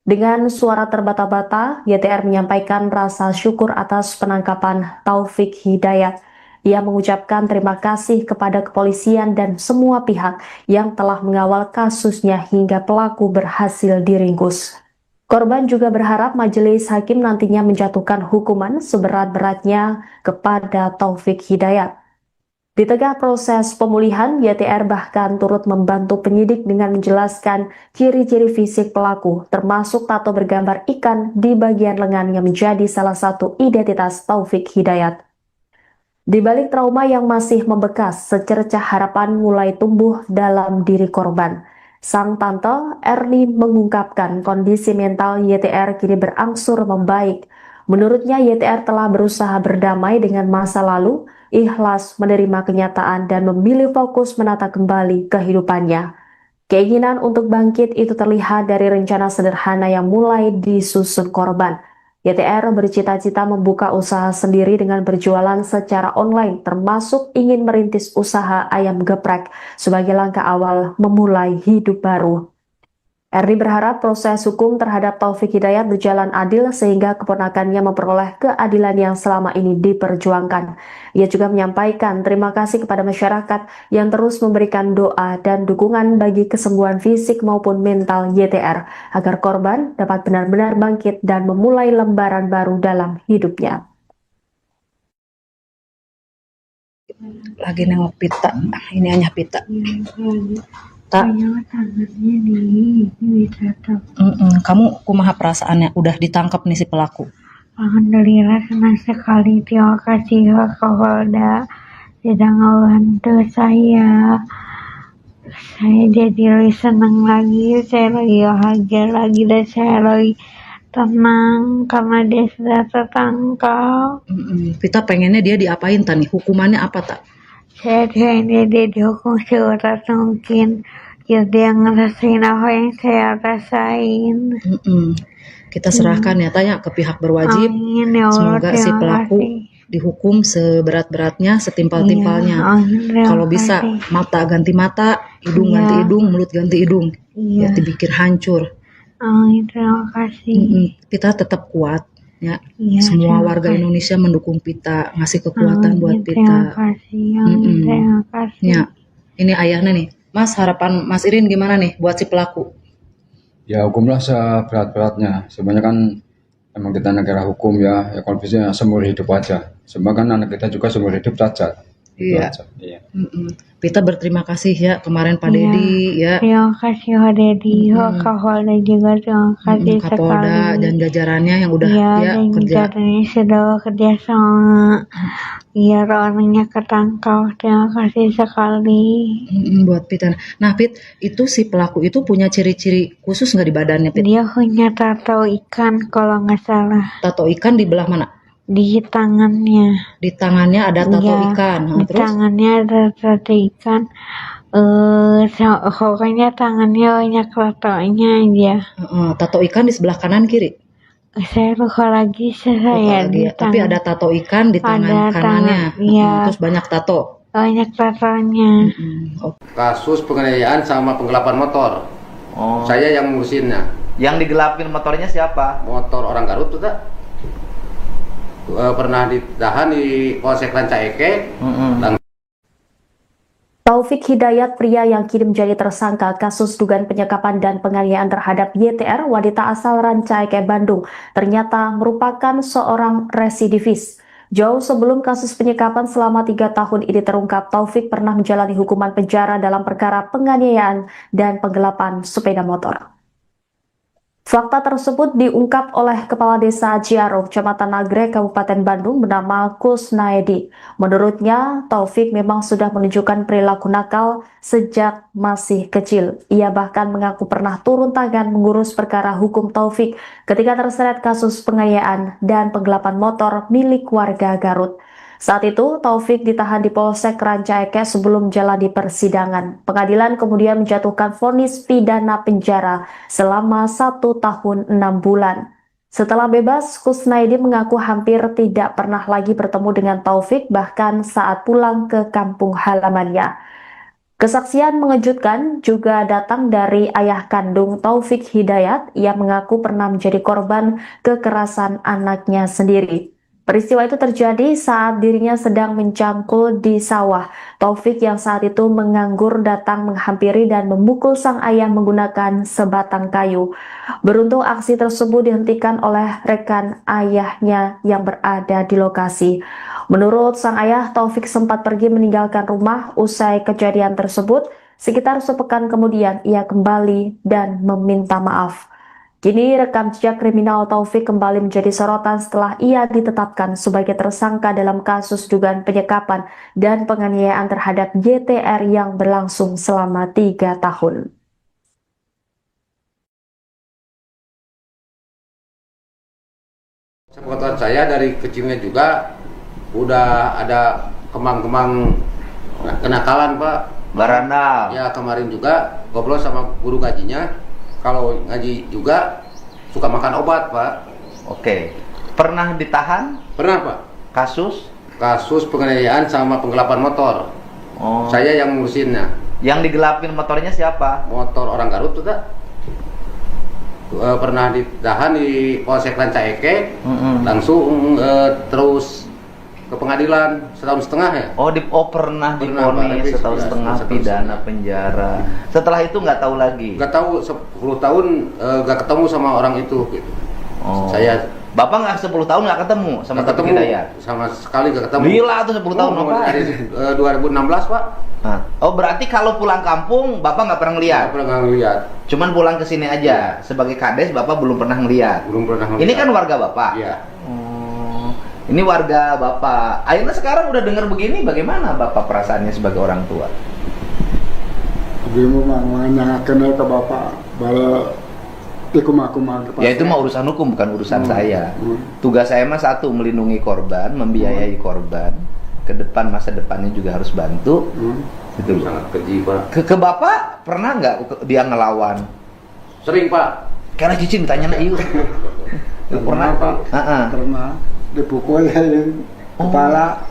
Dengan suara terbata-bata, YTR menyampaikan rasa syukur atas penangkapan Taufik Hidayat. Ia mengucapkan terima kasih kepada kepolisian dan semua pihak yang telah mengawal kasusnya hingga pelaku berhasil diringkus. Korban juga berharap majelis hakim nantinya menjatuhkan hukuman seberat-beratnya kepada Taufik Hidayat. Di tengah proses pemulihan, YTR bahkan turut membantu penyidik dengan menjelaskan ciri-ciri fisik pelaku, termasuk tato bergambar ikan di bagian lengan yang menjadi salah satu identitas Taufik Hidayat. Di balik trauma yang masih membekas, secercah harapan mulai tumbuh dalam diri korban. Sang tante Erni mengungkapkan kondisi mental YTR kini berangsur membaik. Menurutnya YTR telah berusaha berdamai dengan masa lalu, ikhlas menerima kenyataan dan memilih fokus menata kembali kehidupannya. Keinginan untuk bangkit itu terlihat dari rencana sederhana yang mulai disusun korban. YTR bercita-cita membuka usaha sendiri dengan berjualan secara online, termasuk ingin merintis usaha ayam geprek sebagai langkah awal memulai hidup baru. Erni berharap proses hukum terhadap Taufik Hidayat berjalan adil sehingga keponakannya memperoleh keadilan yang selama ini diperjuangkan. Ia juga menyampaikan terima kasih kepada masyarakat yang terus memberikan doa dan dukungan bagi kesembuhan fisik maupun mental YTR agar korban dapat benar-benar bangkit dan memulai lembaran baru dalam hidupnya. Lagi nengok pita, ini hanya pita. Tak. Kamu kumaha perasaannya udah ditangkap nih si pelaku? Alhamdulillah senang sekali, terima kasih Kapolda sudah ngebantu saya. Saya jadi lebih senang lagi, saya lagi bahagia lagi dan saya lagi tenang karena dia sudah tertangkap. Kita pengennya dia diapain tani? Hukumannya apa tak? Saya pengen dia dihukum seberat mungkin. Biar dia ngerasain apa yang saya rasain. Kita serahkan ya tanya ke pihak berwajib. Amin, ya Allah, semoga si pelaku dihukum seberat-beratnya, setimpal-timpalnya. Kalau bisa mata ganti mata, hidung ganti hidung, mulut ganti hidung. Ya dibikin hancur. Amin, terima kasih. Kita tetap kuat ya. Semua warga Indonesia mendukung Pita, ngasih kekuatan buat Pita. Terima kasih. Terima kasih. Ya, ini ayahnya nih. Mas, harapan Mas Irin gimana nih buat si pelaku? Ya hukumlah seberat-beratnya. Sebenarnya kan emang kita negara hukum ya kalau bisa seumur hidup aja. Sebenarnya kan anak kita juga seumur hidup cacat. Iya. Pita berterima kasih ya kemarin Pak Dedi ya. Terima kasih Pak Dedi, Kapolda juga terima kasih Kapolda sekali. dan jajarannya yang udah dan kerja. jajarannya sudah kerja sama biar orangnya ketangkap. Terima kasih sekali. Buat Pita. Nah Pit, itu si pelaku itu punya ciri-ciri khusus nggak di badannya Pit? Dia punya tato ikan kalau nggak salah. Tato ikan di belah mana? Di tangannya. Di tangannya ada tato ikan. Di Terus? tangannya ada tato ikan. Pokoknya tangannya banyak tatonya aja. Tato ikan di sebelah kanan kiri? Saya lupa lagi di tangan. Tapi ada tato ikan di tangan kanannya. Terus banyak tato. Banyak tatonya. Kasus penganiayaan sama penggelapan motor. Saya yang ngurusinnya. Yang digelapin motornya siapa? Motor orang Garut tuh tak? Pernah ditahan di Polsek Rancaike. Taufik Hidayat, pria yang kini menjadi tersangka kasus dugaan penyekapan dan penganiayaan terhadap YTR, wanita asal Rancaike, Bandung, ternyata merupakan seorang residivis. Jauh sebelum kasus penyekapan selama 3 tahun ini terungkap, Taufik pernah menjalani hukuman penjara dalam perkara penganiayaan dan penggelapan sepeda motor. Fakta tersebut diungkap oleh Kepala Desa Ciaro, Kecamatan Nagrek, Kabupaten Bandung bernama Kusnaedi. Menurutnya, Taufik memang sudah menunjukkan perilaku nakal sejak masih kecil. Ia bahkan mengaku pernah turun tangan mengurus perkara hukum Taufik ketika terseret kasus penganiayaan dan penggelapan motor milik warga Garut. Saat itu, Taufik ditahan di Polsek Rancaike sebelum menjalani persidangan. Pengadilan kemudian menjatuhkan vonis pidana penjara selama 1 tahun 6 bulan. Setelah bebas, Kusnaedi mengaku hampir tidak pernah lagi bertemu dengan Taufik, bahkan saat pulang ke kampung halamannya. Kesaksian mengejutkan juga datang dari ayah kandung Taufik Hidayat. Ia mengaku pernah menjadi korban kekerasan anaknya sendiri. Peristiwa itu terjadi saat dirinya sedang mencangkul di sawah. Taufik yang saat itu menganggur datang menghampiri dan memukul sang ayah menggunakan sebatang kayu. Beruntung aksi tersebut dihentikan oleh rekan ayahnya yang berada di lokasi. Menurut sang ayah, Taufik sempat pergi meninggalkan rumah usai kejadian tersebut. Sekitar sepekan kemudian ia kembali dan meminta maaf. Kini rekam jejak kriminal Taufik kembali menjadi sorotan setelah ia ditetapkan sebagai tersangka dalam kasus dugaan penyekapan dan penganiayaan terhadap YTR yang berlangsung selama 3 tahun. Sepengetahuan saya dari kecilnya juga udah ada kemang-kemang kenakalan, Pak. Baranda. Ya, kemarin juga ngobrol sama guru ngajinya. Kalau ngaji juga suka makan obat, Pak. Oke. Pernah ditahan? Pernah, Pak. Kasus? Kasus penganiayaan sama penggelapan motor. Oh. Saya yang ngurusinnya. Yang digelapin motornya siapa? Motor orang Garut tuh, tak? Pernah ditahan di Polsek Rancaeke. Langsung terus ke pengadilan 1,5 tahun ya. Pernah divonis 1,5 tahun pidana penjara. Setelah itu nggak tahu lagi. Nggak tahu 10 tahun nggak ketemu sama orang itu gitu. Saya Bapak nggak 10 tahun nggak ketemu sama Taufik Hidayat? Sama sekali nggak ketemu. Gila tuh 10 tahun apa? Dari 2016, Pak. Berarti kalau pulang kampung Bapak nggak pernah ngeliat? Nggak pernah ngeliat. Cuman pulang ke sini aja. Sebagai kades Bapak belum pernah ngeliat. Belum pernah ngeliat. Ini kan warga Bapak. Iya. Ini warga Bapak. Akhirnya sekarang udah dengar begini, bagaimana Bapak perasaannya sebagai orang tua? Ibu mah menanyakan ke bapak bala tikum-akuman. Ya itu mah urusan hukum, bukan urusan saya. Tugas saya mah satu, melindungi korban, membiayai korban. Ke depan, masa depannya juga harus bantu. Gitu. Sangat keji, Pak. Ke Bapak pernah nggak dia ngelawan? Sering, Pak. Karena Cici ditanya na ieu. Pernah, Pak. Pernah dipukul kepala.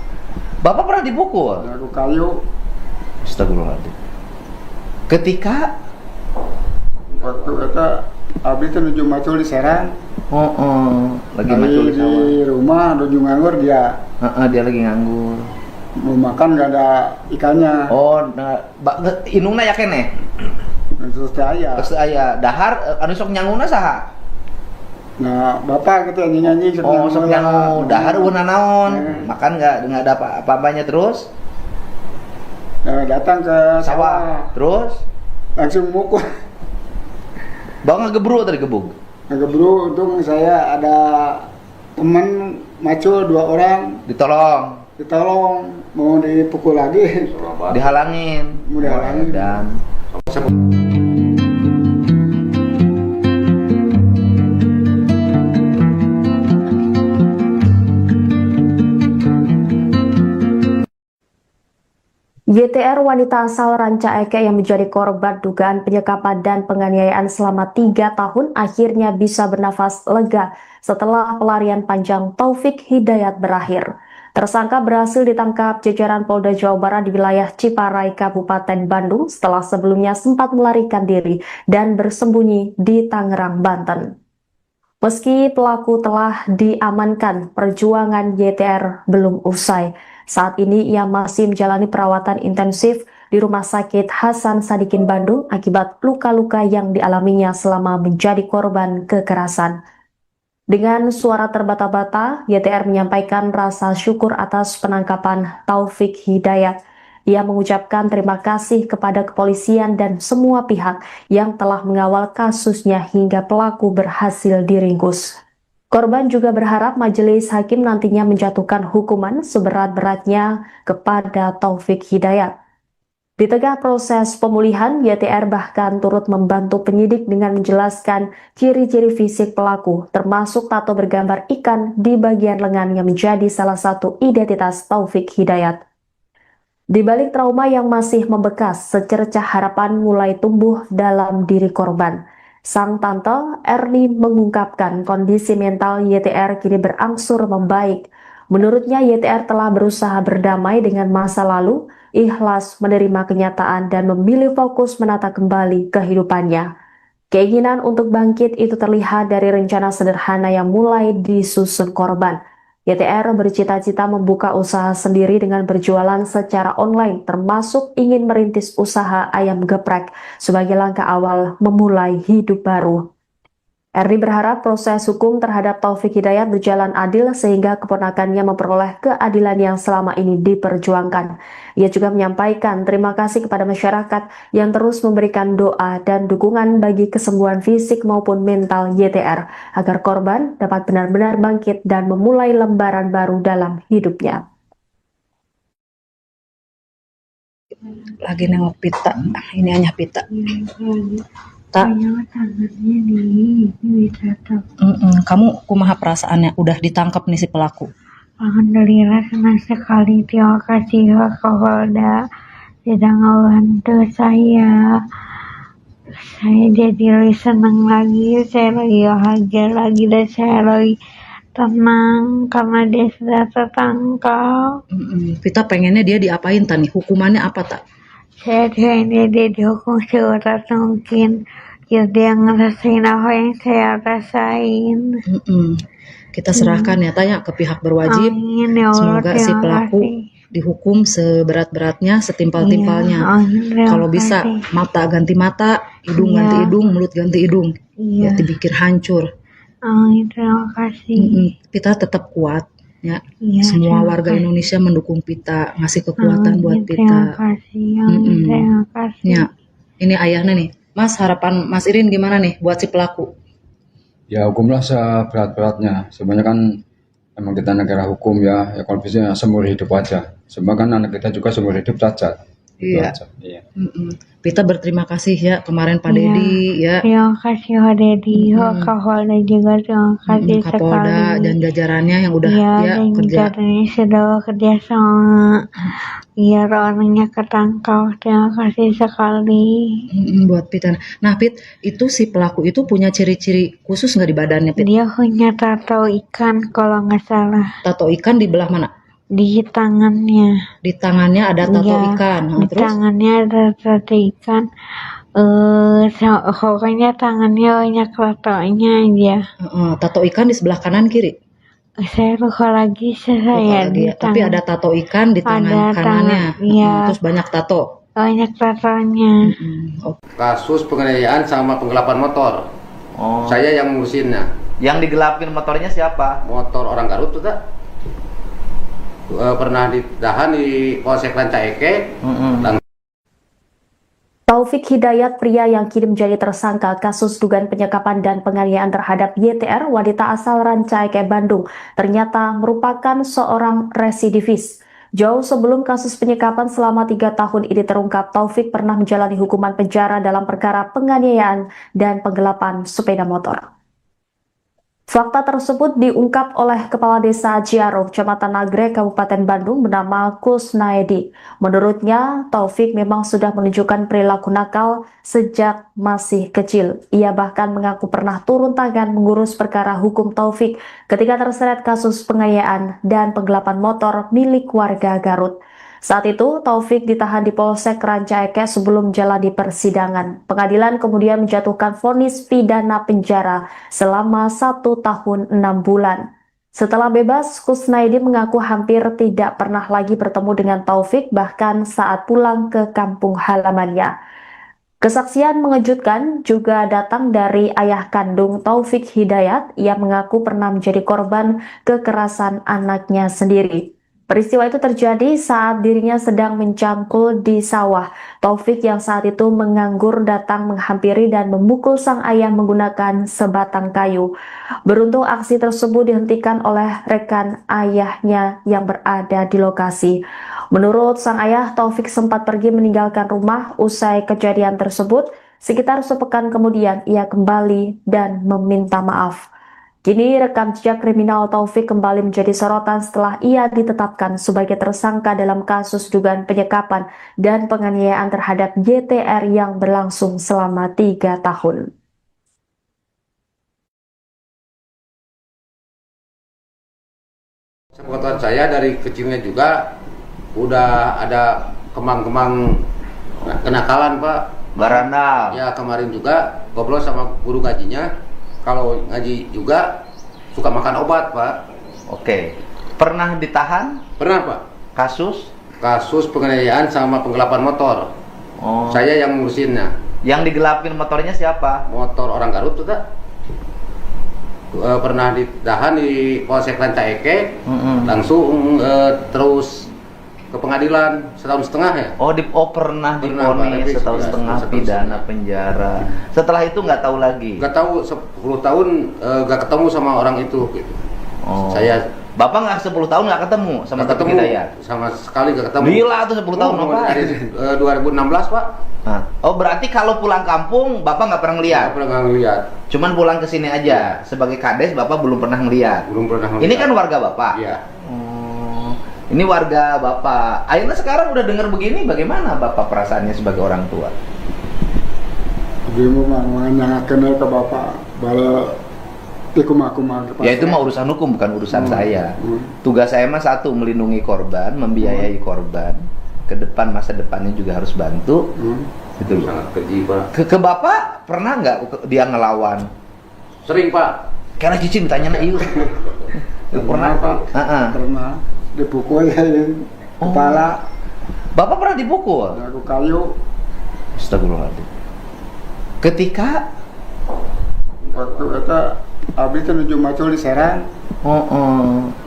Bapak pernah dipukul? Aku kayu. Astagfirullahaladzim. Ketika waktu itu abi itu nuju macul di Serang. Lagi macul di sawah. Di rumah nuju nganggur dia. Dia lagi nganggur. Mau makan gak ada ikannya. Inungna ya kene. Terus saya dahar anu sok nyanguna saha? Nah, bapak gitu nyanyi-nyanyi sok nyangu dahar euna naon? Makan enggak ada apa-apanya terus? Datang ke sawah. Terus langsung mukul. Bang ngegebru tadi gebug. Ngegebru, untung saya ada teman macul 2 orang. Ditolong, mau dipukul lagi. Dihalangin. Mau dihalangin. Dan YTR wanita asal Rancaeke yang menjadi korban dugaan penyekapan dan penganiayaan selama 3 tahun akhirnya bisa bernafas lega setelah pelarian panjang Taufik Hidayat berakhir. Tersangka berhasil ditangkap jajaran Polda Jawa Barat di wilayah Ciparai, Kabupaten Bandung setelah sebelumnya sempat melarikan diri dan bersembunyi di Tangerang, Banten. Meski pelaku telah diamankan, perjuangan YTR belum usai. Saat ini ia masih menjalani perawatan intensif di Rumah Sakit Hasan Sadikin Bandung akibat luka-luka yang dialaminya selama menjadi korban kekerasan. Dengan suara terbata-bata, YTR menyampaikan rasa syukur atas penangkapan Taufik Hidayat. Ia mengucapkan terima kasih kepada kepolisian dan semua pihak yang telah mengawal kasusnya hingga pelaku berhasil diringkus. Korban juga berharap majelis hakim nantinya menjatuhkan hukuman seberat-beratnya kepada Taufik Hidayat. Di tengah proses pemulihan, YTR bahkan turut membantu penyidik dengan menjelaskan ciri-ciri fisik pelaku, termasuk tato bergambar ikan di bagian lengan yang menjadi salah satu identitas Taufik Hidayat. Di balik trauma yang masih membekas, secercah harapan mulai tumbuh dalam diri korban. Sang tante Erni mengungkapkan kondisi mental YTR kini berangsur membaik. Menurutnya YTR telah berusaha berdamai dengan masa lalu, ikhlas menerima kenyataan dan memilih fokus menata kembali kehidupannya. Keinginan untuk bangkit itu terlihat dari rencana sederhana yang mulai disusun korban. YTR bercita-cita membuka usaha sendiri dengan berjualan secara online, termasuk ingin merintis usaha ayam geprek sebagai langkah awal memulai hidup baru. Erdi berharap proses hukum terhadap Taufik Hidayat berjalan adil sehingga keponakannya memperoleh keadilan yang selama ini diperjuangkan. Ia juga menyampaikan terima kasih kepada masyarakat yang terus memberikan doa dan dukungan bagi kesembuhan fisik maupun mental YTR agar korban dapat benar-benar bangkit dan memulai lembaran baru dalam hidupnya. Lagi nengok pita, ini hanya pita. Tak. Kamu kumaha perasaannya udah ditangkap nih si pelaku? Alhamdulillah senang sekali, terima kasih Pak Kapolda sudah ngebantu saya. Saya jadi lebih senang lagi, saya lagi bahagia lagi dan saya lagi tenang karena dia sudah tertangkap. Kita pengennya dia diapain tani? Hukumannya apa tak? Saya pengennya dia dihukum seberat mungkin. Ya dia ngerasain apa yang saya rasain. Kita serahkan ya tanya ke pihak berwajib. Amin, ya Allah, semoga si pelaku dihukum seberat-beratnya, setimpal-timpalnya. Kalau bisa mata ganti mata, hidung ganti hidung, mulut ganti hidung. Ya dipikir hancur. Amin, terima kasih. Pita tetap kuat ya. Semua warga Indonesia mendukung Pita, ngasih kekuatan buat Pita. Terima kasih. Terima kasih. Ya, ini ayahnya nih. Mas, harapan Mas Irin gimana nih buat si pelaku? Ya hukumlah seberat-beratnya. Sebenarnya kan emang kita negara hukum ya kalau bisa seumur hidup aja. Sebab kan anak kita juga seumur hidup cacat. Iya. Pita berterima kasih ya kemarin Pak Dedi ya. Terima kasih Pak Dedi, Pak Kapolda juga terima kasih Kapolda sekali. dan jajarannya yang udah kerja. Jajarannya sudah kerja sama. Biar orangnya ketangkap, terima kasih sekali. Buat Pita. Nah Pit, itu si pelaku itu punya ciri-ciri khusus nggak di badannya Pit? Dia punya tato ikan kalau nggak salah. Tato ikan di belah mana? Di tangannya. Di tangannya ada tato ikan. Di Terus? tangannya ada tato ikan. Pokoknya tangannya banyak tatonya aja. Tato ikan di sebelah kanan kiri? Saya lupa lagi Tapi ada tato ikan di tangan kanannya. Terus banyak tato. Banyak tatonya. Kasus penganiayaan sama penggelapan motor. Saya yang ngurusinnya. Yang digelapin motornya siapa? Motor orang Garut tuh tak? Pernah ditahan di Polsek Rancaike. Taufik Hidayat, pria yang kini menjadi tersangka kasus dugaan penyekapan dan penganiayaan terhadap YTR, wanita asal Rancaike, Bandung, ternyata merupakan seorang residivis. Jauh sebelum kasus penyekapan selama 3 tahun ini terungkap, Taufik pernah menjalani hukuman penjara dalam perkara penganiayaan dan penggelapan sepeda motor. Fakta tersebut diungkap oleh Kepala Desa Ciaro, Kecamatan Nagrek, Kabupaten Bandung bernama Kusnaedi. Menurutnya, Taufik memang sudah menunjukkan perilaku nakal sejak masih kecil. Ia bahkan mengaku pernah turun tangan mengurus perkara hukum Taufik ketika terseret kasus penganiayaan dan penggelapan motor milik warga Garut. Saat itu, Taufik ditahan di Polsek Rancaike sebelum jalani persidangan. Pengadilan kemudian menjatuhkan vonis pidana penjara selama 1 tahun 6 bulan. Setelah bebas, Kusnaedi mengaku hampir tidak pernah lagi bertemu dengan Taufik, bahkan saat pulang ke kampung halamannya. Kesaksian mengejutkan juga datang dari ayah kandung Taufik Hidayat. Ia mengaku pernah menjadi korban kekerasan anaknya sendiri. Peristiwa itu terjadi saat dirinya sedang mencangkul di sawah. Taufik yang saat itu menganggur datang menghampiri dan memukul sang ayah menggunakan sebatang kayu. Beruntung aksi tersebut dihentikan oleh rekan ayahnya yang berada di lokasi. Menurut sang ayah, Taufik sempat pergi meninggalkan rumah usai kejadian tersebut. Sekitar sepekan kemudian ia kembali dan meminta maaf. Kini rekam jejak kriminal Taufik kembali menjadi sorotan setelah ia ditetapkan sebagai tersangka dalam kasus dugaan penyekapan dan penganiayaan terhadap YTR yang berlangsung selama 3 tahun. Sepengetahuan saya dari kecilnya juga udah ada kemang-kemang kenakalan Pak. Barandal. Ya kemarin juga ngobrol sama guru ngajinya. Kalau ngaji juga suka makan obat Pak. Oke. Pernah ditahan? Pernah Pak. Kasus? Kasus penganiayaan sama penggelapan motor. Oh. Saya yang ngurusinnya. Yang digelapin motornya siapa? Motor orang Garut tuh tak. Pernah ditahan di Polsek Ranca Eke, langsung terus ke pengadilan setahun setengah ya. Pernah divonis setahun setengah pidana penjara. Setelah itu nggak tahu lagi. Nggak tahu 10 tahun nggak ketemu sama orang itu. Gitu. Bapak nggak 10 tahun nggak ketemu sama Taufik Hidayat? Sama sekali nggak ketemu. Gila tuh 10 tahun Bapak. Dari 2016 Pak. Berarti kalau pulang kampung Bapak nggak pernah ngeliat? Nggak pernah ngeliat. Cuman pulang ke sini aja. Sebagai kades Bapak belum pernah ngeliat? Belum pernah ngeliat. Ini kan warga Bapak? Iya. Ini warga Bapak. Akhirnya sekarang udah dengar begini, bagaimana Bapak perasaannya sebagai orang tua? Ibu mah kenal ke Bapak. Bala ya itu mah urusan hukum, bukan urusan saya. Tugas saya mah satu, melindungi korban, membiayai korban. Ke depan, masa depannya juga harus bantu. Gitu loh. Sangat keji Pak. Ke Bapak pernah nggak dia ngelawan? Sering Pak. Karena cicing tanya Iu. Pernah Pak. Pernah dipukul kepala. Bapak pernah dipukul? Aku kayu. Astagfirullahaladzim. Ketika waktu itu abis itu nuju macul di Serang.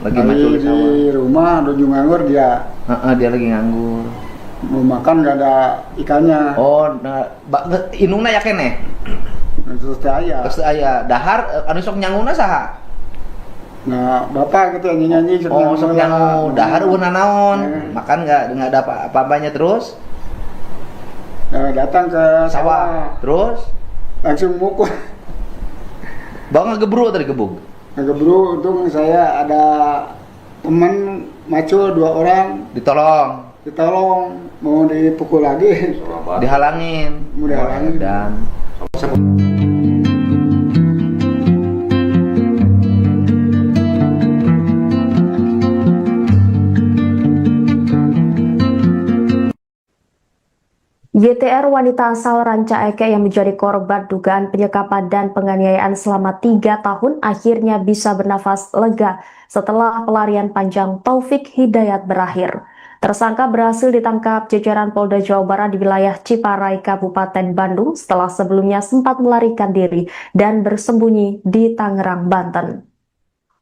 Lagi macul di sawah. Di rumah nuju nganggur dia. Dia lagi nganggur. Mau makan nggak ada ikannya. Inungna ya kene. Terus aya dahar anu sok nyanguna saha? Nah, Bapak gitu nyanyi sok nyangu. Dahar euna naon? Makan enggak ada apa-apanya terus? Datang ke sawah. Terus langsung mukul. Bang ngegebru tadi gebuk. Ngegebru, untung saya ada teman macul 2 orang. Ditolong, mau dipukul lagi. Dihalangin. Mau dihalangin. Dan YTR wanita asal Ranca Eke yang menjadi korban dugaan penyekapan dan penganiayaan selama 3 tahun akhirnya bisa bernafas lega setelah pelarian panjang Taufik Hidayat berakhir. Tersangka berhasil ditangkap jajaran Polda Jawa Barat di wilayah Ciparai, Kabupaten Bandung setelah sebelumnya sempat melarikan diri dan bersembunyi di Tangerang, Banten.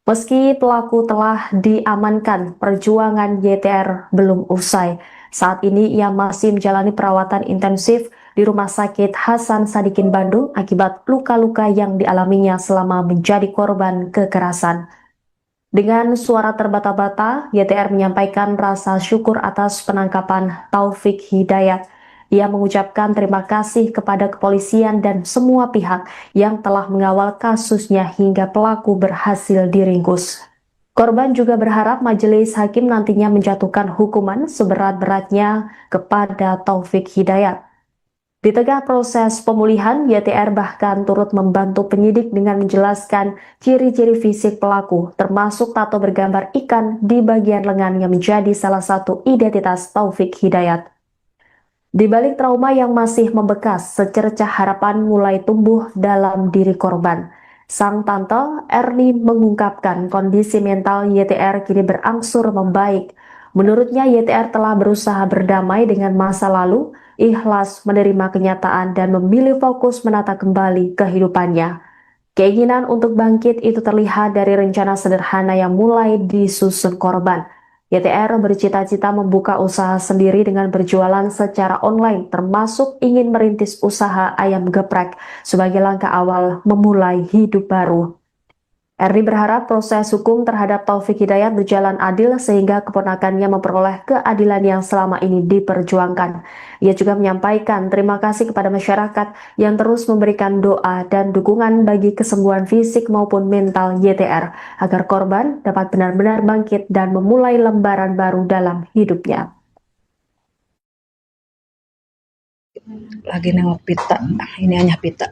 Meski pelaku telah diamankan, perjuangan YTR belum usai. Saat ini ia masih menjalani perawatan intensif di Rumah Sakit Hasan Sadikin Bandung akibat luka-luka yang dialaminya selama menjadi korban kekerasan. Dengan suara terbata-bata, YTR menyampaikan rasa syukur atas penangkapan Taufik Hidayat. Ia mengucapkan terima kasih kepada kepolisian dan semua pihak yang telah mengawal kasusnya hingga pelaku berhasil diringkus. Korban juga berharap majelis hakim nantinya menjatuhkan hukuman seberat-beratnya kepada Taufik Hidayat. Di tengah proses pemulihan, YTR bahkan turut membantu penyidik dengan menjelaskan ciri-ciri fisik pelaku, termasuk tato bergambar ikan di bagian lengan yang menjadi salah satu identitas Taufik Hidayat. Di balik trauma yang masih membekas, secercah harapan mulai tumbuh dalam diri korban. Sang tante Erni mengungkapkan kondisi mental YTR kini berangsur membaik. Menurutnya YTR telah berusaha berdamai dengan masa lalu, ikhlas menerima kenyataan dan memilih fokus menata kembali kehidupannya. Keinginan untuk bangkit itu terlihat dari rencana sederhana yang mulai disusun korban. YTR bercita-cita membuka usaha sendiri dengan berjualan secara online, termasuk ingin merintis usaha ayam geprek sebagai langkah awal memulai hidup baru. Erni berharap proses hukum terhadap Taufik Hidayat berjalan adil sehingga keponakannya memperoleh keadilan yang selama ini diperjuangkan. Ia juga menyampaikan terima kasih kepada masyarakat yang terus memberikan doa dan dukungan bagi kesembuhan fisik maupun mental YTR agar korban dapat benar-benar bangkit dan memulai lembaran baru dalam hidupnya. Lagi nengok pita, ini hanya pita.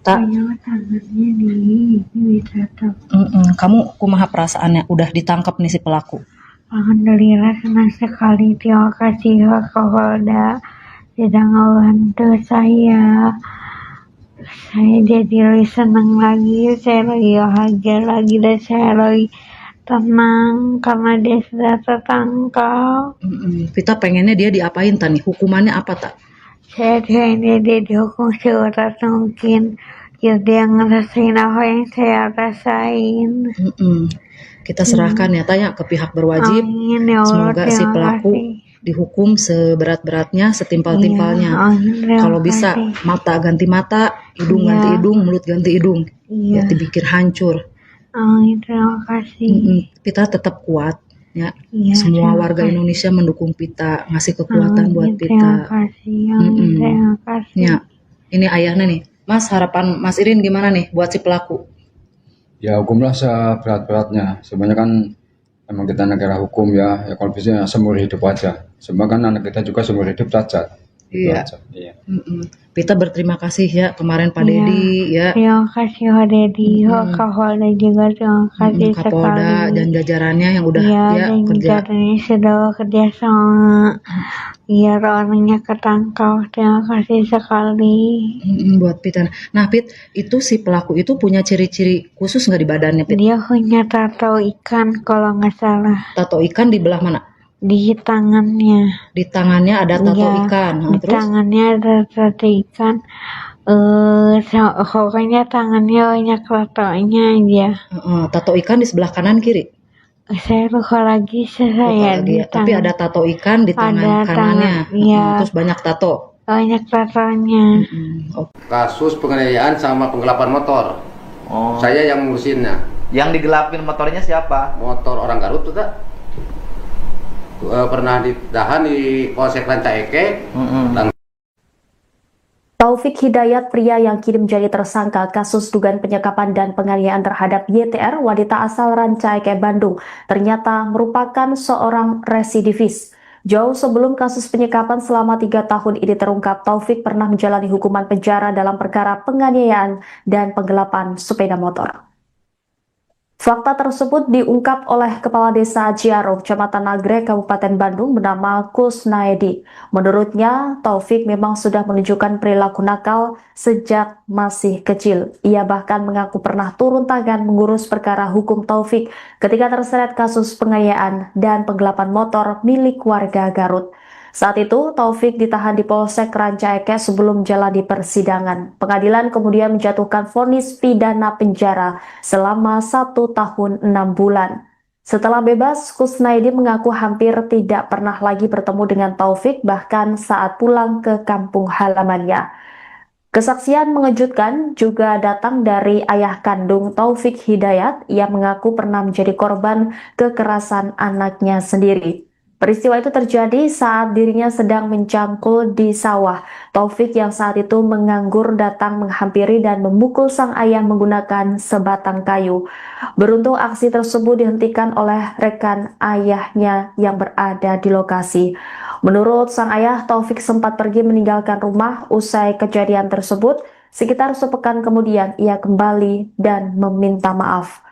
Tak. Kamu kumaha perasaannya udah ditangkap nih si pelaku? Alhamdulillah senang sekali. Terima kasih Pak Kapolda sudah ngebantu saya. Saya jadi lebih senang lagi, saya lagi bahagia lagi dan saya lagi tenang karena dia sudah tertangkap. Kita pengennya dia diapain Tani? Hukumannya apa tak? Saya pengennya dia dihukum seberat mungkin biar dia ngerasain apa yang saya rasain. Kita serahkan ya tanya ke pihak berwajib. Amin, ya Allah, Semoga si terima pelaku kasih. dihukum seberat-beratnya, setimpal-timpalnya. Iya, amin, terima Kalau bisa kasih. mata ganti mata, hidung Iya. ganti hidung, mulut ganti hidung. Iya. Ya dipikir hancur. Amin, terima kasih. Kita tetap kuat ya. Iya, Semua terima warga kasih. Indonesia mendukung Pita, ngasih kekuatan buat Amin, terima Pita. kasih. Amin, terima kasih. Ya, ini ayahnya nih. Mas, harapan Mas Irin gimana nih buat si pelaku? Ya hukumlah seberat-beratnya. Sebenarnya kan emang kita negara hukum ya. Ya kalau bisa seumur hidup aja. Sebab kan anak kita juga seumur hidup cacat. Iya. Cacat, iya. Pita berterima kasih ya kemarin Pak Iya. Dedi ya. Terima kasih Pak Dedi, Pak Kapolda juga terima kasih Kapolda sekali. dan jajarannya yang udah Iya, ya dan kerja. jajarannya sudah bekerja sama biar orangnya ketangkap. Terima kasih sekali. Buat Pita. Nah Pit, itu si pelaku itu punya ciri-ciri khusus nggak di badannya Pit? Dia punya tato ikan kalau nggak salah Tato ikan di belah mana? di tangannya. Di tangannya ada tato Iya, ikan. Nah, di terus tangannya ada tato ikan. Pokoknya tangannya banyak tatonya aja. tato ikan di sebelah kanan kiri. Saya lupa lagi saya Lupa di lagi ya. Tapi ada tato ikan di tangan Ada kanannya. tangan, iya. Terus banyak tato. banyak tatonya. Kasus penganiayaan sama penggelapan motor. Oh. Saya yang ngurusinnya. Yang digelapin motornya siapa? Motor orang Garut tuh tak? Pernah ditahan di Polsek Rancaike. Taufik Hidayat, pria yang kini menjadi tersangka kasus dugaan penyekapan dan penganiayaan terhadap YTR, wanita asal Rancaike, Bandung, ternyata merupakan seorang residivis. Jauh sebelum kasus penyekapan selama 3 tahun ini terungkap, Taufik pernah menjalani hukuman penjara dalam perkara penganiayaan dan penggelapan sepeda motor. Fakta tersebut diungkap oleh Kepala Desa Ciaro, Kecamatan Nagrek, Kabupaten Bandung bernama Kusnaedi. Menurutnya, Taufik memang sudah menunjukkan perilaku nakal sejak masih kecil. Ia bahkan mengaku pernah turun tangan mengurus perkara hukum Taufik ketika terseret kasus penganiayaan dan penggelapan motor milik warga Garut. Saat itu, Taufik ditahan di Polsek Rancaike sebelum jalani persidangan. Pengadilan kemudian menjatuhkan vonis pidana penjara selama 1 tahun 6 bulan. Setelah bebas, Kusnaedi mengaku hampir tidak pernah lagi bertemu dengan Taufik, bahkan saat pulang ke kampung halamannya. Kesaksian mengejutkan juga datang dari ayah kandung Taufik Hidayat. Ia mengaku pernah menjadi korban kekerasan anaknya sendiri. Peristiwa itu terjadi saat dirinya sedang mencangkul di sawah. Taufik yang saat itu menganggur datang menghampiri dan memukul sang ayah menggunakan sebatang kayu. Beruntung aksi tersebut dihentikan oleh rekan ayahnya yang berada di lokasi. Menurut sang ayah, Taufik sempat pergi meninggalkan rumah usai kejadian tersebut. Sekitar sepekan kemudian ia kembali dan meminta maaf.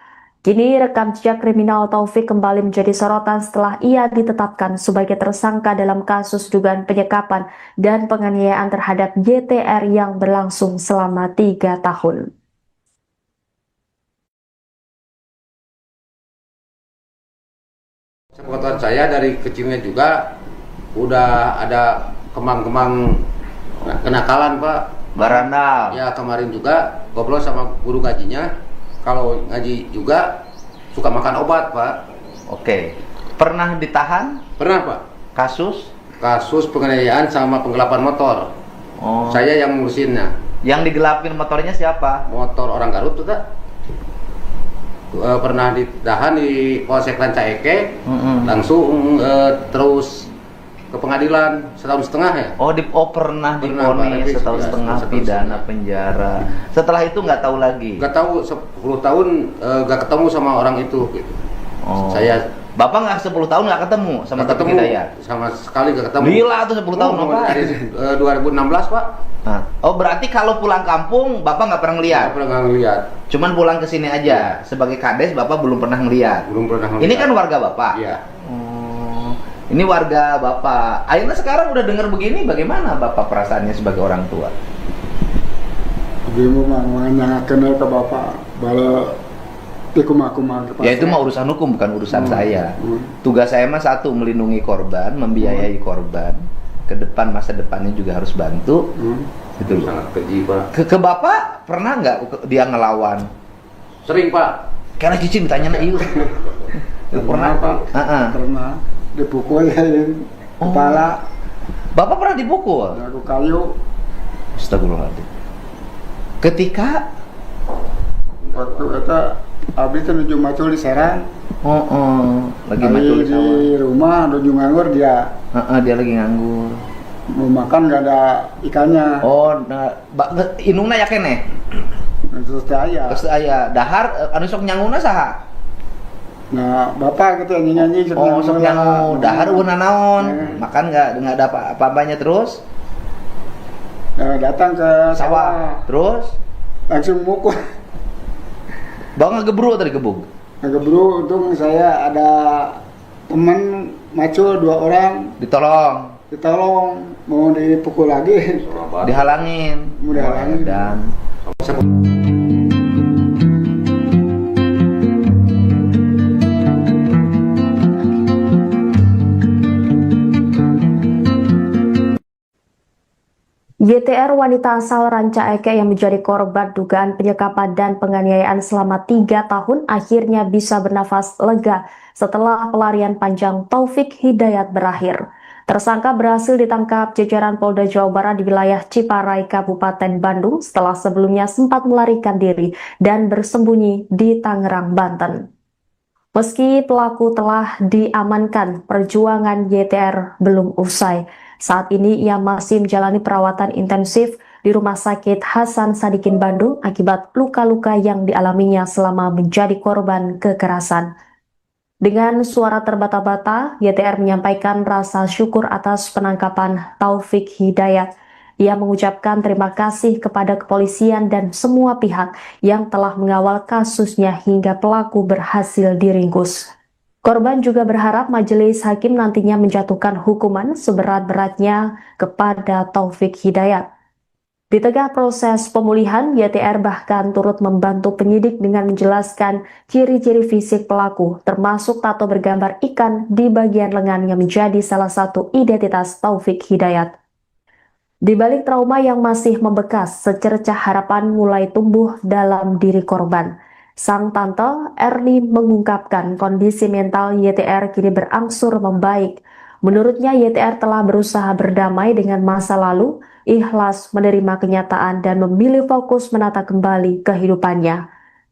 Kini rekam jejak kriminal Taufik kembali menjadi sorotan setelah ia ditetapkan sebagai tersangka dalam kasus dugaan penyekapan dan penganiayaan terhadap YTR yang berlangsung selama 3 tahun. Sepengetahuan saya dari kecilnya juga udah ada kemang-kemang kenakalan Pak. Barandal. Ya kemarin juga ngobrol sama guru ngajinya. Kalau ngaji juga suka makan obat Pak. Oke. Pernah ditahan? Pernah Pak. Kasus? Kasus penganiayaan sama penggelapan motor. Oh. Saya yang ngurusinnya. Yang digelapin motornya siapa? Motor orang Garut tuh tak? Pernah ditahan di Polsek Rancaike. Langsung terus ke pengadilan 1,5 tahun ya. Pernah Pernah, divonis Pak, 1,5 tahun 1,5 pidana penjara. Setelah itu nggak tahu lagi. Gak tahu 10 tahun gak ketemu sama orang itu gitu. Oh. Saya Bapak nggak 10 tahun nggak ketemu sama gak Taufik ketemu Hidayat? sama sekali gak ketemu. Gila tuh 10 tahun Bapak. Dari 2016 Pak. Nah, berarti kalau pulang kampung Bapak nggak pernah ngeliat? Gak pernah ngeliat. Cuman pulang ke sini aja. Sebagai kades Bapak belum pernah ngeliat. Belum pernah ngeliat. Ini kan warga Bapak. Iya. Ini warga Bapak. Akhirnya sekarang udah dengar begini, bagaimana Bapak perasaannya sebagai orang tua? Ibu mah menanyakan ke bapak, bala Ya itu mah urusan hukum, bukan urusan saya. Tugas saya mah satu, melindungi korban, membiayai korban. Ke depan, masa depannya juga harus bantu. Itu sangat keji, Pak. Ke bapak pernah nggak dia ngelawan? Sering, Pak. Karena cici ditanya na iu. Pernah, Pak. Pernah dipukulin kepala. Bapak pernah dipukul? Aku kayu. Astagfirullahaladzim. Ketika waktu itu abis itu nuju macul di Serang. Lagi macul di sawah. Di rumah nuju nganggur dia. Dia lagi nganggur. Mau makan gak ada ikannya. Inungna ya kene. Terus aya dahar anu sok nyanguna saha? Nah, bapak gitu nyanyi-nyanyi sok nyangu. Dahar una naon? Makan enggak ada apa-apanya terus? Datang ke sawah. Terus langsung mukul. Bang ngegebru tadi gebuk. Ngegebru, untung saya ada teman macul 2 orang. Ditolong, mau dipukul lagi. Dihalangin. Dan YTR wanita asal Ranca Ekek yang menjadi korban dugaan penyekapan dan penganiayaan selama 3 tahun akhirnya bisa bernafas lega setelah pelarian panjang Taufik Hidayat berakhir. Tersangka berhasil ditangkap jajaran Polda Jawa Barat di wilayah Ciparai, Kabupaten Bandung setelah sebelumnya sempat melarikan diri dan bersembunyi di Tangerang, Banten. Meski pelaku telah diamankan, perjuangan YTR belum usai. Saat ini ia masih menjalani perawatan intensif di Rumah Sakit Hasan Sadikin Bandung akibat luka-luka yang dialaminya selama menjadi korban kekerasan. Dengan suara terbata-bata, YTR menyampaikan rasa syukur atas penangkapan Taufik Hidayat. Ia mengucapkan terima kasih kepada kepolisian dan semua pihak yang telah mengawal kasusnya hingga pelaku berhasil diringkus. Korban juga berharap majelis hakim nantinya menjatuhkan hukuman seberat-beratnya kepada Taufik Hidayat. Di tengah proses pemulihan, YTR bahkan turut membantu penyidik dengan menjelaskan ciri-ciri fisik pelaku, termasuk tato bergambar ikan di bagian lengan yang menjadi salah satu identitas Taufik Hidayat. Di balik trauma yang masih membekas, secercah harapan mulai tumbuh dalam diri korban. Sang tante Erni mengungkapkan kondisi mental YTR kini berangsur membaik. Menurutnya YTR telah berusaha berdamai dengan masa lalu, ikhlas menerima kenyataan dan memilih fokus menata kembali kehidupannya.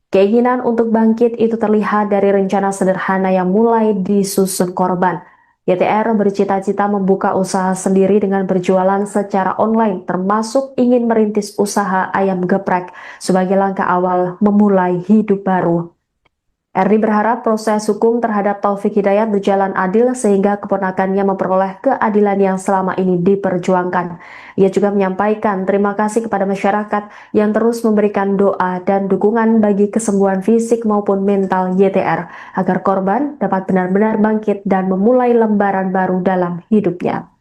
Keinginan untuk bangkit itu terlihat dari rencana sederhana yang mulai disusun korban. YTR bercita-cita membuka usaha sendiri dengan berjualan secara online, termasuk ingin merintis usaha ayam geprek sebagai langkah awal memulai hidup baru. Erni berharap proses hukum terhadap Taufik Hidayat berjalan adil sehingga keponakannya memperoleh keadilan yang selama ini diperjuangkan. Ia juga menyampaikan terima kasih kepada masyarakat yang terus memberikan doa dan dukungan bagi kesembuhan fisik maupun mental YTR agar korban dapat benar-benar bangkit dan memulai lembaran baru dalam hidupnya.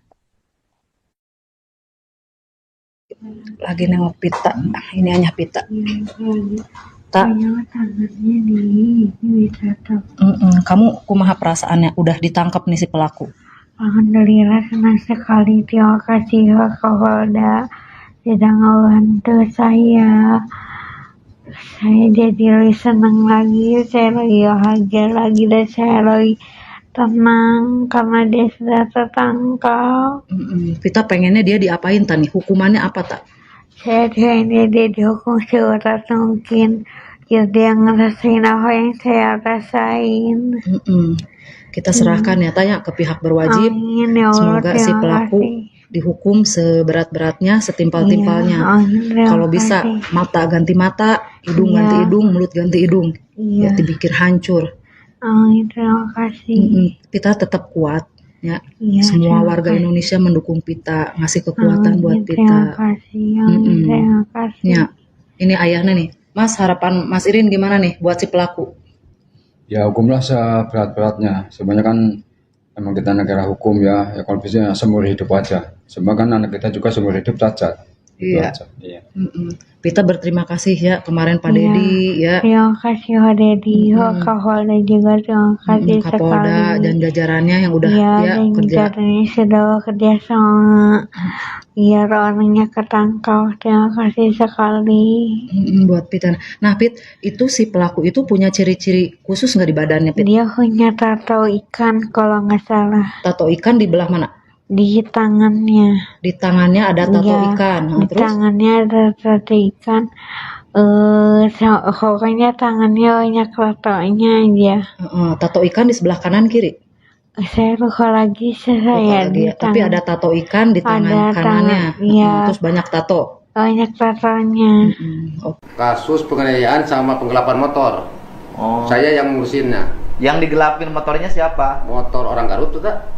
Lagi nengok pita, ini hanya pita. Tak. Kamu kumaha perasaannya udah ditangkap nih si pelaku? Alhamdulillah senang sekali, terima kasih ke Polda sudah ngebantu saya. Saya jadi lebih senang lagi, saya lagi bahagia lagi dan saya lagi tenang karena dia sudah tertangkap. Kita pengennya dia diapain tani? Hukumannya apa tak? Saya pengennya dia dihukum seberat mungkin. Ya dia ngerasain apa yang saya rasain. Kita serahkan ya tanya ke pihak berwajib. Amin, ya Allah, semoga si pelaku dihukum seberat-beratnya, setimpal-timpalnya. Kalau bisa mata ganti mata, hidung ganti hidung, mulut ganti hidung. Ya dipikir hancur. Terima kasih. Kita tetap kuat. Ya, semua warga Indonesia mendukung Pita, ngasih kekuatan buat Pita. Terima kasih. Ya, ini ayahnya nih. Mas, harapan Mas Irin gimana nih buat si pelaku? Ya hukumlah seberat-beratnya. Sebenarnya kan emang kita negara hukum ya kalau bisa seumur hidup aja. Sebenarnya kan anak kita juga seumur hidup cacat. Iya. Iya. Kita berterima kasih ya kemarin Pak Dedi ya. Terima kasih Pak Dedi, Kapolda juga terima kasih Kapolda sekali. dan jajarannya yang udah Iya, ya dan kerja. jajarannya sudah bekerja sama biar orangnya ketangkap. Terima kasih sekali. Buat Pit. Nah Pit, itu si pelaku itu punya ciri-ciri khusus nggak di badannya Pit? Dia punya tato ikan kalau nggak salah Tato ikan di belah mana? di tangannya. Di tangannya ada tato Iya, ikan. Nah, di terus tangannya ada tato ikan. Pokoknya tangannya banyak tatonya aja. tato ikan di sebelah kanan kiri. Saya lupa lagi Lupa lagi ya. Tapi ada tato ikan di tangan kanannya. Iya. Terus banyak tato. Banyak tatonya. Kasus penganiayaan sama penggelapan motor. Oh. Saya yang ngurusinnya. Yang digelapin motornya siapa? Motor orang Garut tuh tak?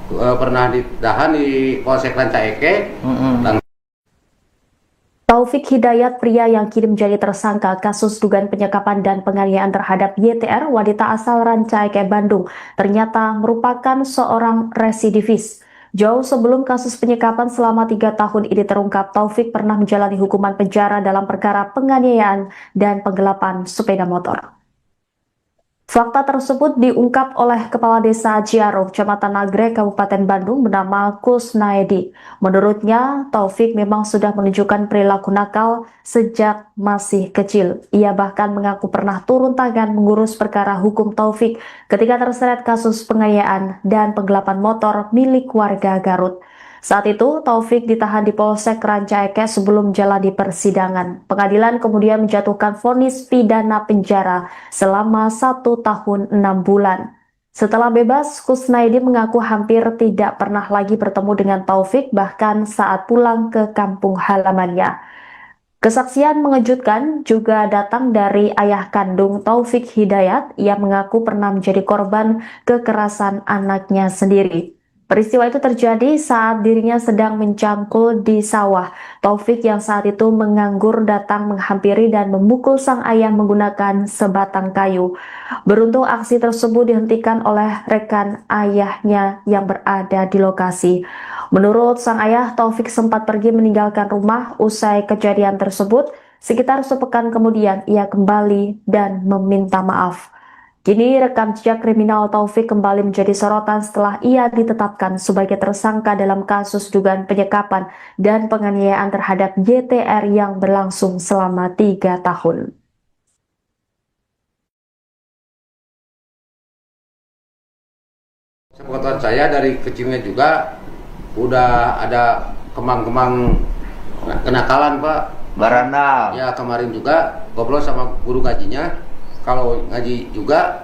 Pernah ditahan di Polsek Rancaike. Taufik Hidayat, pria yang kini menjadi tersangka kasus dugaan penyekapan dan penganiayaan terhadap YTR, wanita asal Rancaike, Bandung, ternyata merupakan seorang residivis. Jauh sebelum kasus penyekapan selama 3 tahun ini terungkap, Taufik pernah menjalani hukuman penjara dalam perkara penganiayaan dan penggelapan sepeda motor. Fakta tersebut diungkap oleh Kepala Desa Ciaro, Kecamatan Nagrek, Kabupaten Bandung, bernama Kusnaedi. Menurutnya, Taufik memang sudah menunjukkan perilaku nakal sejak masih kecil. Ia bahkan mengaku pernah turun tangan mengurus perkara hukum Taufik ketika terseret kasus penganiayaan dan penggelapan motor milik warga Garut. Saat itu, Taufik ditahan di Polsek Rancaike sebelum menjalani persidangan. Pengadilan kemudian menjatuhkan vonis pidana penjara selama 1 tahun 6 bulan. Setelah bebas, Kusnaedi mengaku hampir tidak pernah lagi bertemu dengan Taufik, bahkan saat pulang ke kampung halamannya. Kesaksian mengejutkan juga datang dari ayah kandung Taufik Hidayat. Ia mengaku pernah menjadi korban kekerasan anaknya sendiri. Peristiwa itu terjadi saat dirinya sedang mencangkul di sawah. Taufik yang saat itu menganggur datang menghampiri dan memukul sang ayah menggunakan sebatang kayu. Beruntung aksi tersebut dihentikan oleh rekan ayahnya yang berada di lokasi. Menurut sang ayah, Taufik sempat pergi meninggalkan rumah usai kejadian tersebut. Sekitar sepekan kemudian ia kembali dan meminta maaf. Kini rekam jejak kriminal Taufik kembali menjadi sorotan setelah ia ditetapkan sebagai tersangka dalam kasus dugaan penyekapan dan penganiayaan terhadap YTR yang berlangsung selama 3 tahun. Sepengetahuan saya dari kecilnya juga udah ada kemang-kemang kenakalan Pak. Barandal. Ya kemarin juga ngobrol sama guru ngajinya. Kalau ngaji juga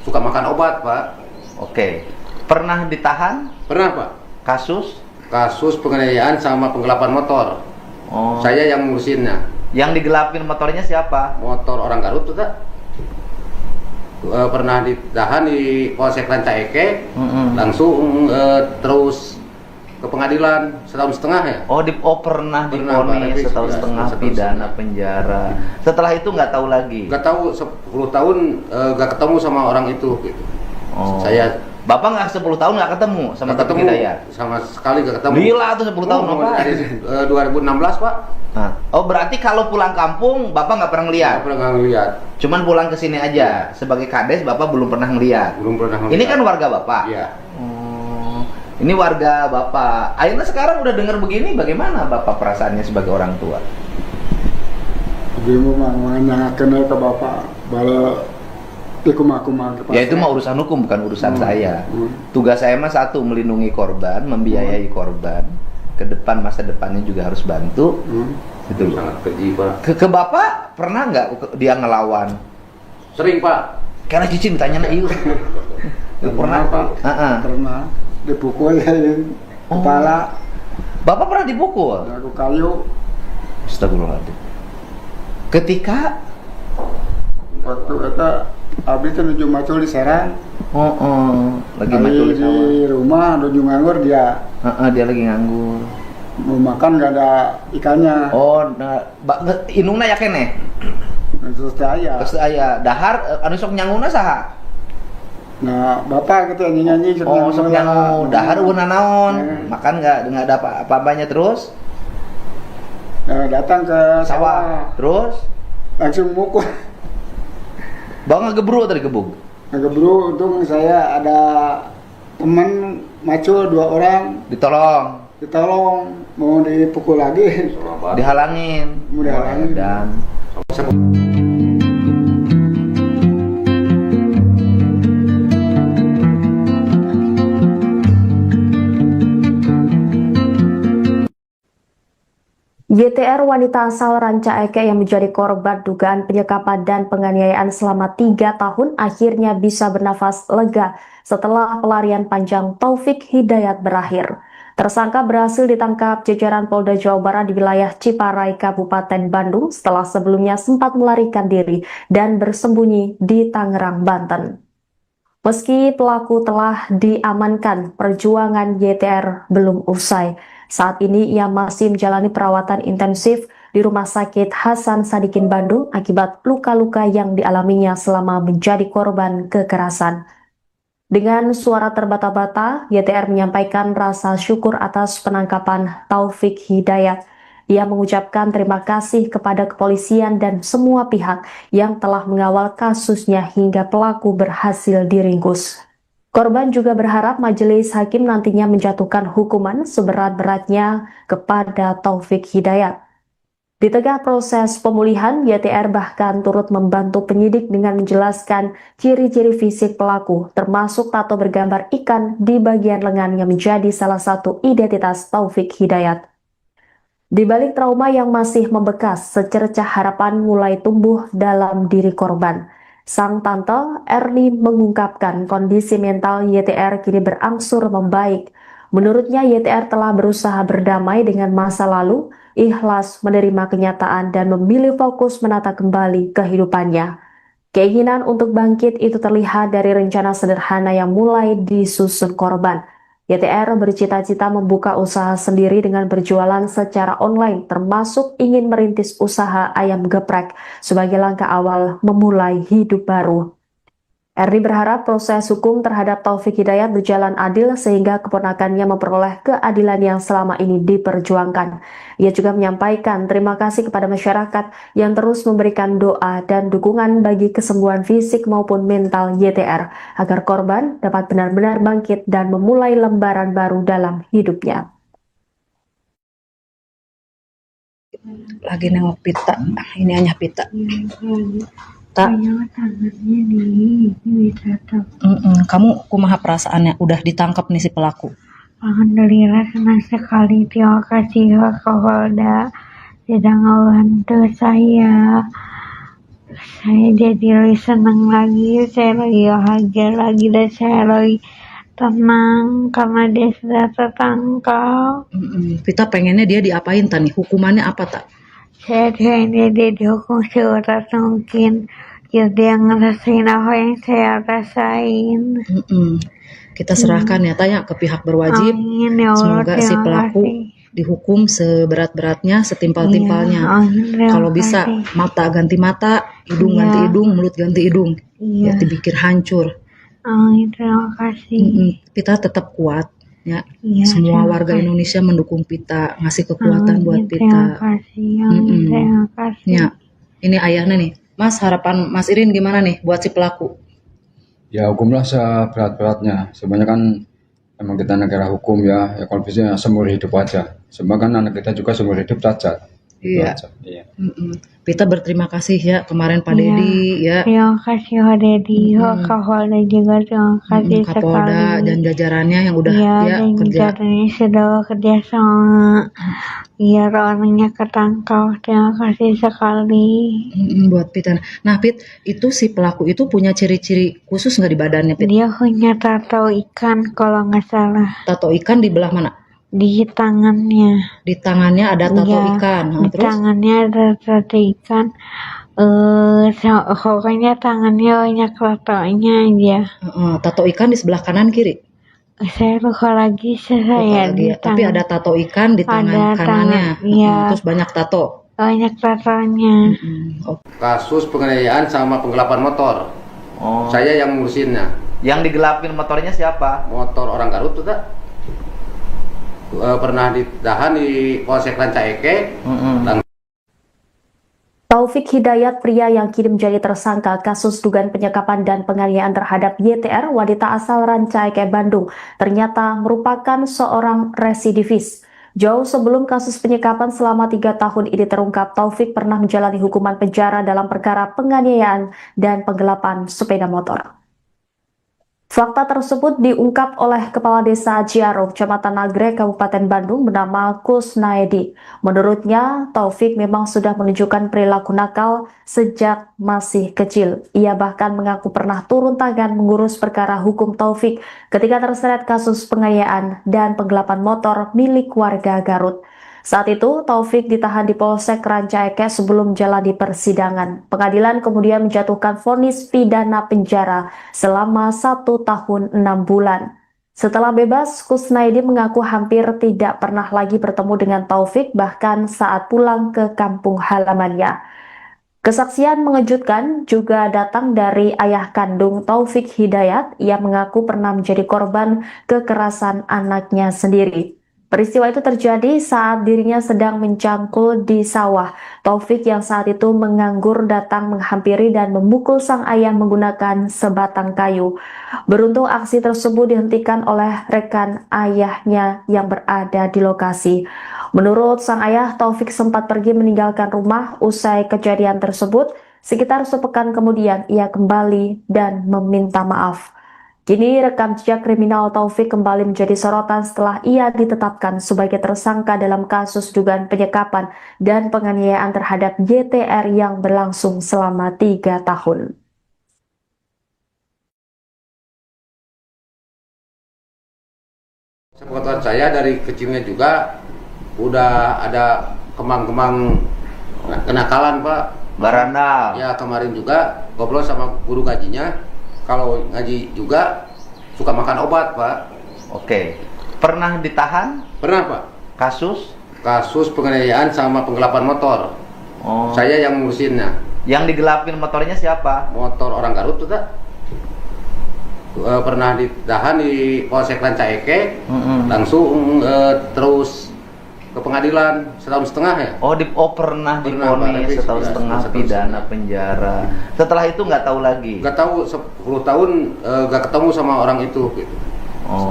suka makan obat Pak. Oke. Pernah ditahan? Pernah Pak. Kasus? Kasus penganiayaan sama penggelapan motor. Oh. Saya yang ngurusinnya. Yang digelapin motornya siapa? Motor orang Garut tuh tak? Pernah ditahan di Polsek Rancaike. Langsung terus ke pengadilan 1,5 tahun ya. Pernah divonis 1,5 tahun pidana penjara. Setelah itu nggak tahu lagi. Nggak tahu 10 tahun nggak ketemu sama orang itu gitu. Saya Bapak nggak 10 tahun nggak ketemu sama Taufik Hidayat? Sama sekali nggak ketemu. Gila tuh 10 tahun Bapak. Dari 2016 Pak. Nah. Oh berarti kalau pulang kampung Bapak nggak pernah ngeliat? Nggak pernah ngeliat. Cuman pulang ke sini aja. Sebagai kades Bapak belum pernah ngeliat. Belum pernah ngeliat. Ini kan warga Bapak. Iya. Ini warga Bapak. Akhirnya sekarang udah dengar begini, bagaimana Bapak perasaannya sebagai orang tua? Dia mau menanyakan ke Bapak bala Ya itu mah urusan hukum, bukan urusan saya. Tugas saya mah satu, melindungi korban, membiayai korban. Ke depan, masa depannya juga harus bantu. Itu sangat keji Pak. Ke Bapak pernah nggak dia ngelawan? Sering Pak. Karena Cici ditanya na iu. Pernah Pak. Pernah dipukul kepala. Bapak pernah dipukul? Aku kayu. Astagfirullahaladzim. Ketika waktu itu abis itu nuju macul di Serang. Lagi macul di rumah nuju nganggur dia. Dia lagi nganggur. Mau makan nggak ada ikannya. Inungna ya kene. Terus aya dahar anu sok nyanguna saha? Nah, Bapak gitu nyanyi sok nyangu dahar euna naon? Makan nggak ada apa-apanya terus? Datang ke sawah, Terus langsung mukul. Bang ngegebru tadi gebuk. Ngegebru, untung saya ada teman macul 2 orang. Ditolong, mau dipukul lagi. Dihalangin. Mau dihalangin. Dan YTR wanita asal Ranca Ekek yang menjadi korban dugaan penyekapan dan penganiayaan selama 3 tahun akhirnya bisa bernafas lega setelah pelarian panjang Taufik Hidayat berakhir. Tersangka berhasil ditangkap jajaran Polda Jawa Barat di wilayah Ciparai, Kabupaten Bandung setelah sebelumnya sempat melarikan diri dan bersembunyi di Tangerang, Banten. Meski pelaku telah diamankan, perjuangan YTR belum usai. Saat ini ia masih menjalani perawatan intensif di Rumah Sakit Hasan Sadikin Bandung akibat luka-luka yang dialaminya selama menjadi korban kekerasan. Dengan suara terbata-bata, YTR menyampaikan rasa syukur atas penangkapan Taufik Hidayat. Ia mengucapkan terima kasih kepada kepolisian dan semua pihak yang telah mengawal kasusnya hingga pelaku berhasil diringkus. Korban juga berharap majelis hakim nantinya menjatuhkan hukuman seberat-beratnya kepada Taufik Hidayat. Di tengah proses pemulihan, YTR bahkan turut membantu penyidik dengan menjelaskan ciri-ciri fisik pelaku, termasuk tato bergambar ikan di bagian lengan yang menjadi salah satu identitas Taufik Hidayat. Di balik trauma yang masih membekas, secercah harapan mulai tumbuh dalam diri korban. Sang tante Erni mengungkapkan kondisi mental YTR kini berangsur membaik. Menurutnya YTR telah berusaha berdamai dengan masa lalu, ikhlas menerima kenyataan dan memilih fokus menata kembali kehidupannya. Keinginan untuk bangkit itu terlihat dari rencana sederhana yang mulai disusun korban. YTR bercita-cita membuka usaha sendiri dengan berjualan secara online, termasuk ingin merintis usaha ayam geprek sebagai langkah awal memulai hidup baru. Erni berharap proses hukum terhadap Taufik Hidayat berjalan adil sehingga keponakannya memperoleh keadilan yang selama ini diperjuangkan. Ia juga menyampaikan terima kasih kepada masyarakat yang terus memberikan doa dan dukungan bagi kesembuhan fisik maupun mental YTR agar korban dapat benar-benar bangkit dan memulai lembaran baru dalam hidupnya. Lagi nengok pita, ini hanya pita. Tak. Kamu kumaha perasaannya udah ditangkap nih si pelaku? Alhamdulillah senang sekali, terima kasih Kapolda sudah ngebantu saya. Saya jadi lebih senang lagi, saya lebih bahagia lagi dan saya lebih tenang karena dia sudah tertangkap. Kita pengennya dia diapain tani? Hukumannya apa tak? Saya pengennya dia dihukum seberat mungkin. Biar dia ngerasain apa yang saya rasain. Kita serahkan ya tanya ke pihak berwajib. Amin, ya Allah, semoga si pelaku dihukum seberat-beratnya, setimpal-timpalnya. Kalau bisa mata ganti mata, hidung ganti hidung, mulut ganti hidung. Ya dipikir hancur. Amin, terima kasih. Kita tetap kuat ya. Semua warga Indonesia mendukung Pita, ngasih kekuatan buat Pita. Terima kasih. Terima kasih. Ya, ini ayahnya nih. Mas, harapan Mas Irin gimana nih buat si pelaku? Ya hukumlah seberat-beratnya. Sebenarnya kan emang kita negara hukum ya kalau bisa seumur hidup aja. Sebenarnya kan anak kita juga seumur hidup cacat. Iya. Pita berterima kasih ya kemarin Pak Dedi ya. Terima kasih Pak Dedi, Kapolda juga terima kasih Kapolda sekali. dan jajarannya yang udah dan kerja. jajarannya sudah kerja sama. Biar orangnya ketangkap. Terima kasih sekali. Buat Pita. Nah Pit, itu si pelaku itu punya ciri-ciri khusus nggak di badannya Pit? Dia punya tato ikan kalau nggak salah. Tato ikan di belah mana? Di tangannya. Di tangannya ada tato ikan. Di Terus? tangannya ada tato ikan. Pokoknya tangannya banyak tatonya aja. Tato ikan di sebelah kanan kiri? Saya lupa lagi di Tapi ada tato ikan di tangan kanannya. Terus banyak tato. Banyak tatonya. Kasus penganiayaan sama penggelapan motor. Saya yang ngurusinnya. Yang digelapin motornya siapa? Motor orang Garut tuh tak? pernah ditahan di Polsek Rancaeke. Taufik Hidayat, pria yang kini menjadi tersangka kasus dugaan penyekapan dan penganiayaan terhadap YTR, wanita asal Rancaeke, Bandung, ternyata merupakan seorang residivis. Jauh sebelum kasus penyekapan selama 3 tahun ini terungkap, Taufik pernah menjalani hukuman penjara dalam perkara penganiayaan dan penggelapan sepeda motor. Fakta tersebut diungkap oleh Kepala Desa Ciaro, Kecamatan Nagrek, Kabupaten Bandung, bernama Kusnaedi. Menurutnya, Taufik memang sudah menunjukkan perilaku nakal sejak masih kecil. Ia bahkan mengaku pernah turun tangan mengurus perkara hukum Taufik ketika terseret kasus penganiayaan dan penggelapan motor milik warga Garut. Saat itu, Taufik ditahan di Polsek Rancaeke sebelum menjalani persidangan. Pengadilan kemudian menjatuhkan vonis pidana penjara selama 1 tahun 6 bulan. Setelah bebas, Kusnaedi mengaku hampir tidak pernah lagi bertemu dengan Taufik, bahkan saat pulang ke kampung halamannya. Kesaksian mengejutkan juga datang dari ayah kandung Taufik Hidayat. Ia mengaku pernah menjadi korban kekerasan anaknya sendiri. Peristiwa itu terjadi saat dirinya sedang mencangkul di sawah. Taufik yang saat itu menganggur datang menghampiri dan memukul sang ayah menggunakan sebatang kayu. Beruntung aksi tersebut dihentikan oleh rekan ayahnya yang berada di lokasi. Menurut sang ayah, Taufik sempat pergi meninggalkan rumah usai kejadian tersebut. Sekitar sepekan kemudian ia kembali dan meminta maaf. Kini rekam jejak kriminal Taufik kembali menjadi sorotan setelah ia ditetapkan sebagai tersangka dalam kasus dugaan penyekapan dan penganiayaan terhadap YTR yang berlangsung selama 3 tahun. Sepengetahuan saya dari kecilnya juga udah ada kemang-kemang kenakalan, Pak. Barandal. Ya, kemarin juga ngobrol sama guru ngajinya. Kalau ngaji juga suka makan obat, Pak. Oke. Pernah ditahan? Pernah, Pak. Kasus? Kasus penganiayaan sama penggelapan motor. Oh. Saya yang ngurusinnya. Yang digelapin motornya siapa? Motor orang Garut tuh, tak? Pernah ditahan di Polsek Rancaeke. Langsung terus ke pengadilan 1,5 tahun ya. Pernah divonis 1,5 tahun pidana penjara. Setelah itu nggak tahu lagi. Nggak tahu 10 tahun nggak ketemu sama orang itu gitu.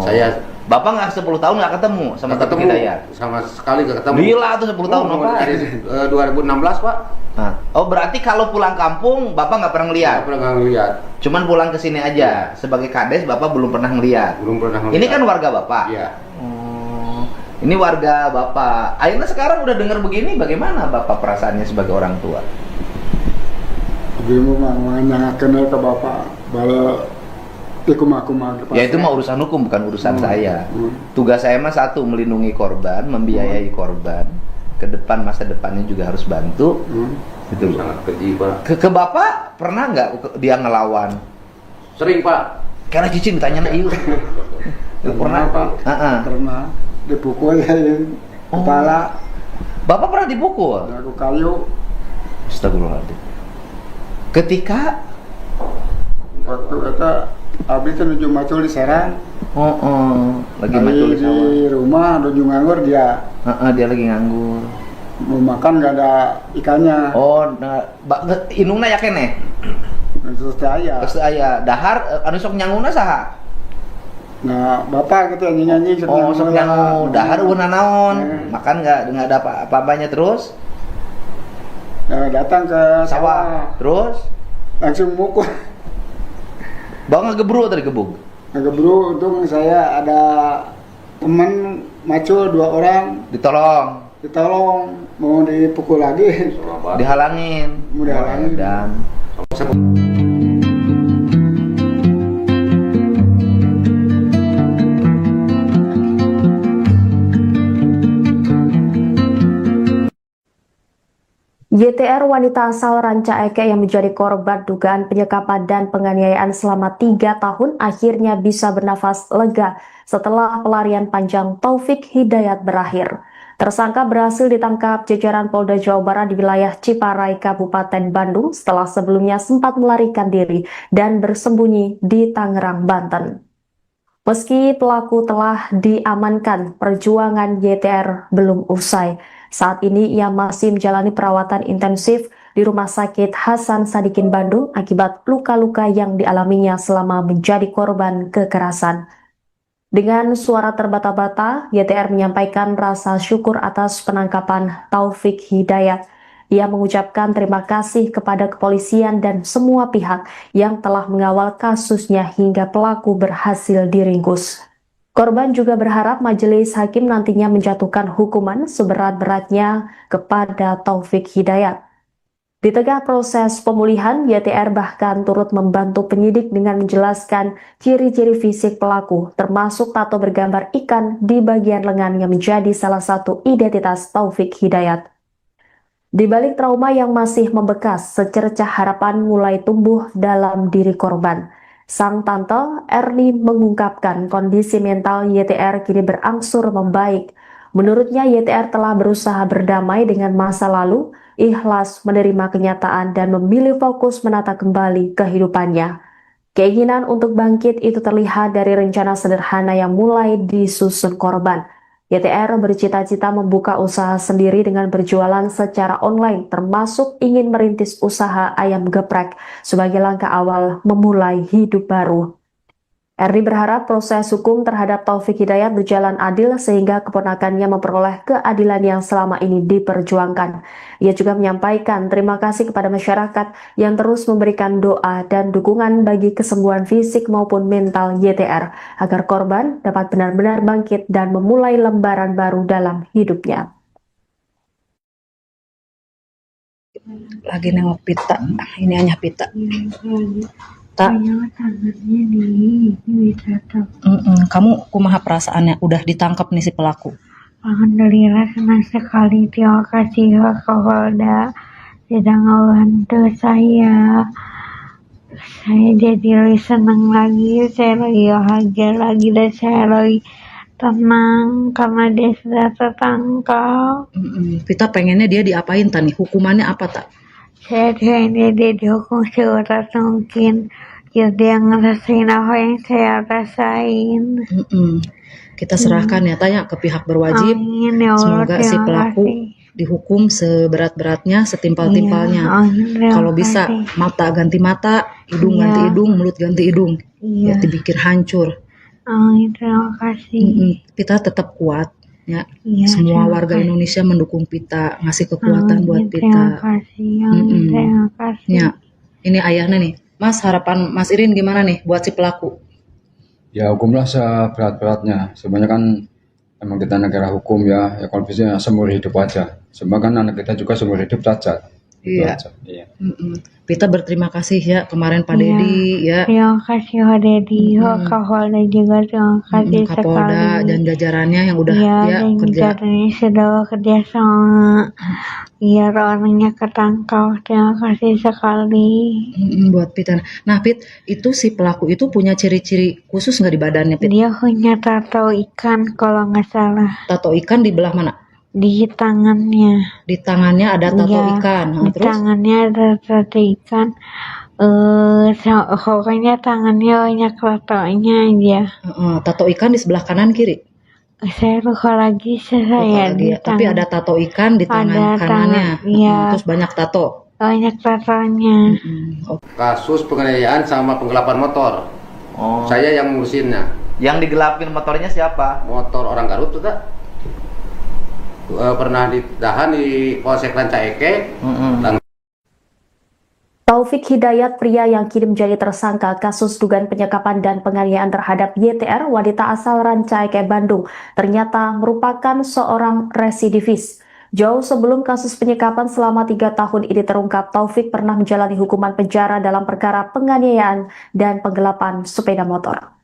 Saya Bapak nggak 10 tahun nggak ketemu sama Taufik Hidayat? Sama sekali nggak ketemu. Gila tuh 10 tahun apa? Dari 2016, Pak. Nah. Berarti kalau pulang kampung Bapak nggak pernah ngeliat? Nggak pernah ngeliat. Cuman pulang ke sini aja. Sebagai kades Bapak belum pernah ngeliat. Belum pernah ngeliat. Ini kan warga Bapak. Iya. Ini warga Bapak. Akhirnya sekarang udah dengar begini, bagaimana Bapak perasaannya sebagai orang tua? Ibu mah kenal ke bapak, bala Ya itu mah urusan hukum, bukan urusan saya. Tugas saya mah satu, melindungi korban, membiayai korban. Ke depan, masa depannya juga harus bantu. Gitu. Sangat keji, Pak. Ke Bapak pernah nggak dia ngelawan? Sering, Pak. Karena cicing ditanya na iyo. Pernah, Pak. Pernah dipukul kepala. Bapak pernah dipukul? Aku kayu. Astagfirullahaladzim. Ketika waktu itu abis itu nuju macul di Serang. Lagi macul di sawah. Di rumah nuju nganggur dia. Dia lagi nganggur. Mau makan gak ada ikannya. Inungna ya kene. Terus aya dahar anu sok nyanguna saha? Nah, bapak gitu nyanyi-nyanyi sok nyangu dahar eueuh naon? Makan enggak ada apa-apanya terus? Nah, datang ke sawah. Terus langsung mukul. Bawa ngegebru tadi gebug. Ngegebru, untung saya ada teman macul 2 orang. Ditolong, mau dipukul lagi. Dihalangin. Mau dihalangin. Dan YTR, wanita asal Rancaeke yang menjadi korban dugaan penyekapan dan penganiayaan selama 3 tahun akhirnya bisa bernafas lega setelah pelarian panjang Taufik Hidayat berakhir. Tersangka berhasil ditangkap jajaran Polda Jawa Barat di wilayah Ciparai, Kabupaten Bandung setelah sebelumnya sempat melarikan diri dan bersembunyi di Tangerang, Banten. Meski pelaku telah diamankan, perjuangan YTR belum usai. Saat ini ia masih menjalani perawatan intensif di Rumah Sakit Hasan Sadikin Bandung akibat luka-luka yang dialaminya selama menjadi korban kekerasan. Dengan suara terbata-bata, YTR menyampaikan rasa syukur atas penangkapan Taufik Hidayat. Ia mengucapkan terima kasih kepada kepolisian dan semua pihak yang telah mengawal kasusnya hingga pelaku berhasil diringkus. Korban juga berharap majelis hakim nantinya menjatuhkan hukuman seberat-beratnya kepada Taufik Hidayat. Di tengah proses pemulihan, YTR bahkan turut membantu penyidik dengan menjelaskan ciri-ciri fisik pelaku, termasuk tato bergambar ikan di bagian lengan yang menjadi salah satu identitas Taufik Hidayat. Di balik trauma yang masih membekas, secercah harapan mulai tumbuh dalam diri korban. Sang tante Erni mengungkapkan kondisi mental YTR kini berangsur membaik. Menurutnya YTR telah berusaha berdamai dengan masa lalu, ikhlas menerima kenyataan dan memilih fokus menata kembali kehidupannya. Keinginan untuk bangkit itu terlihat dari rencana sederhana yang mulai disusun korban. YTR bercita-cita membuka usaha sendiri dengan berjualan secara online, termasuk ingin merintis usaha ayam geprek sebagai langkah awal memulai hidup baru. Erni berharap proses hukum terhadap Taufik Hidayat berjalan adil sehingga keponakannya memperoleh keadilan yang selama ini diperjuangkan. Ia juga menyampaikan terima kasih kepada masyarakat yang terus memberikan doa dan dukungan bagi kesembuhan fisik maupun mental YTR agar korban dapat benar-benar bangkit dan memulai lembaran baru dalam hidupnya. Lagi nengok pita, ini hanya pita. Tak. Kamu kumaha perasaannya udah ditangkap nih si pelaku? Alhamdulillah senang sekali, terima kasih Pak Kapolda sudah ngebantu saya. Saya jadi lebih senang lagi, saya lagi bahagia lagi dan saya lagi tenang karena dia sudah tertangkap. Kita pengennya dia diapain tani? Hukumannya apa tak? Saya pengennya dia dihukum seberat mungkin. Ya dia ngerasain apa yang saya rasain. Kita serahkan ya tanya ke pihak berwajib. Amin, ya Allah, semoga si pelaku dihukum seberat-beratnya, setimpal-timpalnya. Kalau bisa mata ganti mata, hidung ganti hidung, mulut ganti hidung. Ya dipikir hancur. Amin, terima kasih. Kita tetap kuat ya. Semua warga Indonesia mendukung Pita, ngasih kekuatan buat Pita. Terima kasih. Terima kasih. Ya, ini ayahnya nih. Mas, harapan Mas Irin gimana nih buat si pelaku? Ya hukumlah seberat-beratnya. Sebenarnya kan emang kita negara hukum ya kalau bisa seumur hidup aja. Sebab kan anak kita juga seumur hidup cacat. Iya. Pita berterima kasih ya kemarin Pak Dedi ya. Terima kasih Pak Dedi, Pak Kapolda juga terima kasih Kapolda sekali. dan jajarannya yang udah kerja. Jajarannya sudah bekerja sama. Biar orangnya ketangkap. Terima kasih sekali. Buat Pita. Nah Pit, itu si pelaku itu punya ciri-ciri khusus nggak di badannya Pit? Dia punya tato ikan kalau nggak salah. Tato ikan di belah mana? Di tangannya. Di tangannya ada tato ikan. Di Terus? tangannya ada tato ikan. Pokoknya tangannya banyak tatonya aja. Tato ikan di sebelah kanan kiri? Saya lupa lagi Tapi ada tato ikan di tangan kanannya. Terus banyak tato. Banyak tatonya. Kasus penganiayaan sama penggelapan motor. Saya yang ngurusinnya. Yang digelapin motornya siapa? Motor orang Garut tuh tak? Pernah ditahan di Polsek Rancaike. Taufik Hidayat, pria yang kini menjadi tersangka kasus dugaan penyekapan dan penganiayaan terhadap YTR, wanita asal Rancaike, Bandung, ternyata merupakan seorang residivis. Jauh sebelum kasus penyekapan selama 3 tahun ini terungkap, Taufik pernah menjalani hukuman penjara dalam perkara penganiayaan dan penggelapan sepeda motor.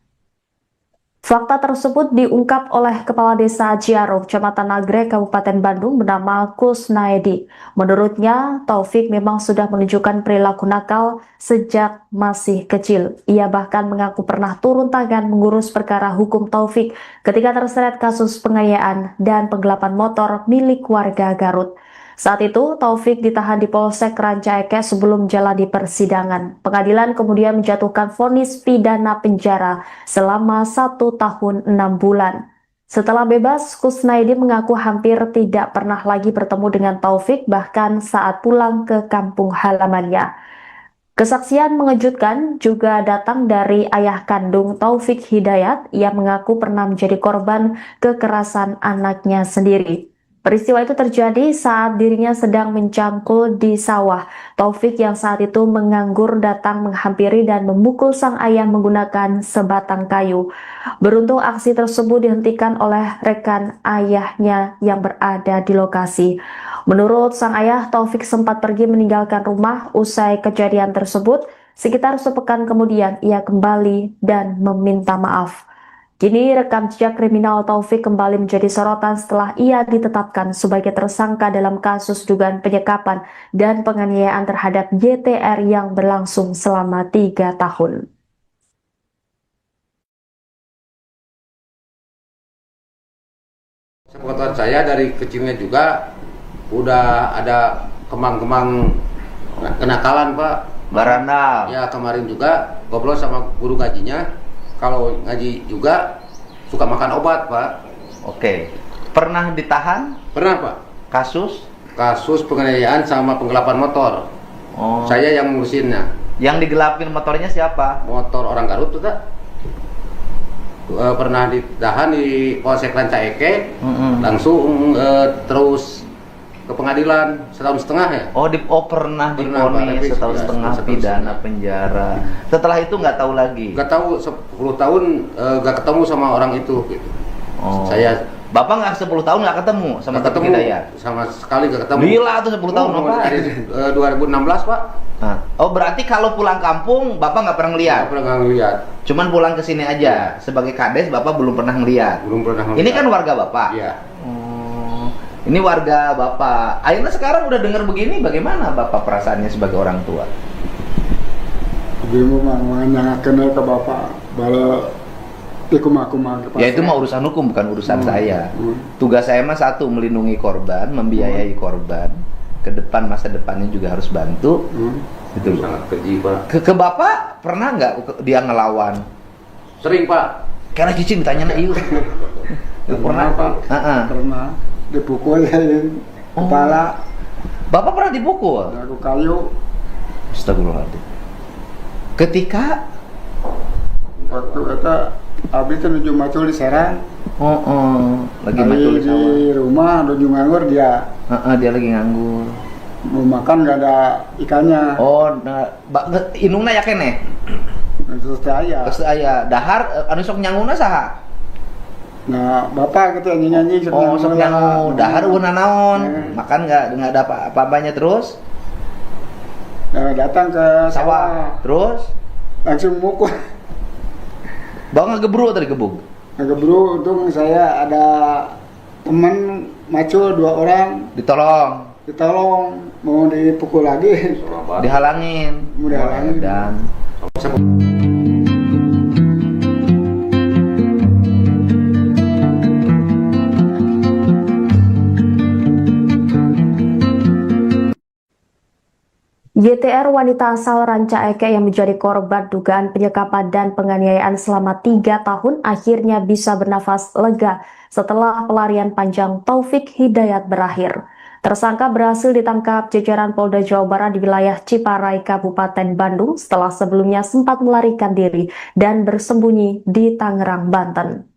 Fakta tersebut diungkap oleh Kepala Desa Ciaro, Kecamatan Nagrek, Kabupaten Bandung bernama Kusnaedi. Menurutnya, Taufik memang sudah menunjukkan perilaku nakal sejak masih kecil. Ia bahkan mengaku pernah turun tangan mengurus perkara hukum Taufik ketika terseret kasus penganiayaan dan penggelapan motor milik warga Garut. Saat itu, Taufik ditahan di Polsek Ranca Ekek sebelum jalani persidangan. Pengadilan kemudian menjatuhkan vonis pidana penjara selama 1 tahun 6 bulan. Setelah bebas, Kusnaidi mengaku hampir tidak pernah lagi bertemu dengan Taufik bahkan saat pulang ke kampung halamannya. Kesaksian mengejutkan juga datang dari ayah kandung Taufik Hidayat yang mengaku pernah menjadi korban kekerasan anaknya sendiri. Peristiwa itu terjadi saat dirinya sedang mencangkul di sawah. Taufik yang saat itu menganggur datang menghampiri dan memukul sang ayah menggunakan sebatang kayu. Beruntung aksi tersebut dihentikan oleh rekan ayahnya yang berada di lokasi. Menurut sang ayah, Taufik sempat pergi meninggalkan rumah usai kejadian tersebut. Sekitar sepekan kemudian ia kembali dan meminta maaf. Kini rekam jejak kriminal Taufik kembali menjadi sorotan setelah ia ditetapkan sebagai tersangka dalam kasus dugaan penyekapan dan penganiayaan terhadap YTR yang berlangsung selama 3 tahun. Sepengetahuan saya dari kecilnya juga udah ada kemang-kemang kenakalan, Pak. Baranda. Ya, kemarin juga ngobrol sama guru ngajinya. Kalau ngaji juga suka makan obat, Pak. Oke. Pernah ditahan? Pernah, Pak. Kasus? Kasus penganiayaan sama penggelapan motor. Oh. Saya yang ngurusinnya. Yang digelapin motornya siapa? Motor orang Garut tuh, tak? Pernah ditahan di Polsek Ranca Ekek. Langsung terus ke pengadilan 1,5 tahun ya. Pernah divonis 1,5 tahun pidana penjara. Setelah itu nggak tahu lagi. Nggak tahu 10 tahun nggak ketemu sama orang itu. Gitu. Saya Bapak nggak 10 tahun nggak ketemu sama Taufik Hidayat? Sama sekali nggak ketemu. Gila tuh 10 tahun apa? Dari 2016, Pak. Oh, berarti kalau pulang kampung Bapak nggak pernah ngeliat? Nggak pernah ngeliat. Cuman pulang ke sini aja. Sebagai kades Bapak belum pernah ngeliat. Belum pernah ngeliat. Ini kan warga Bapak. Iya. Ini warga Bapak. Akhirnya sekarang udah dengar begini, bagaimana Bapak perasaannya sebagai orang tua? Ibu mah kenal ke bapak bala tikum-akum. Ya itu mah urusan hukum, bukan urusan saya. Tugas saya mah satu, melindungi korban, membiayai korban. Ke depan, masa depannya juga harus bantu. Itu sangat keji, Pak. Ke Bapak pernah nggak dia ngelawan? Sering, Pak. Karena cicing ditanya na iyo. Pernah, Pak. Pernah dipukul kepala. Bapak pernah dipukul? Aku kayu. Astagfirullahaladzim. Ketika waktu itu abis itu nuju macul di Serang. Lagi macul di sawah. Di rumah nuju nganggur dia. Dia lagi nganggur. Mau makan nggak ada ikannya. Inungna ya kene. Terus saya dahar anu sok nyanguna saha? Nah, bapak gitu nyanyi-nyanyi sok nyangu dahar euna naon? Makan nggak ada apa-apanya terus? Nah, datang ke sawah. Terus langsung mukul. Bawa ngegebru tadi gebuk. Ngegebru, untung saya ada teman macul 2 orang. Ditolong, mau dipukul lagi. Dihalangin. Dan YTR wanita asal Ranca Ekek yang menjadi korban dugaan penyekapan dan penganiayaan selama 3 tahun akhirnya bisa bernafas lega setelah pelarian panjang Taufik Hidayat berakhir. Tersangka berhasil ditangkap jajaran Polda Jawa Barat di wilayah Ciparai, Kabupaten Bandung setelah sebelumnya sempat melarikan diri dan bersembunyi di Tangerang, Banten.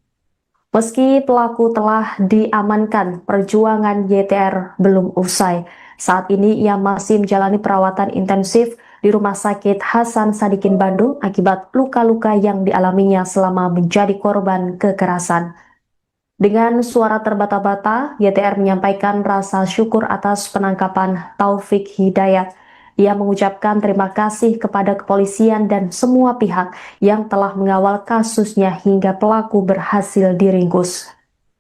Meski pelaku telah diamankan, perjuangan YTR belum usai. Saat ini ia masih menjalani perawatan intensif di Rumah Sakit Hasan Sadikin Bandung akibat luka-luka yang dialaminya selama menjadi korban kekerasan. Dengan suara terbata-bata, YTR menyampaikan rasa syukur atas penangkapan Taufik Hidayat. Ia mengucapkan terima kasih kepada kepolisian dan semua pihak yang telah mengawal kasusnya hingga pelaku berhasil diringkus.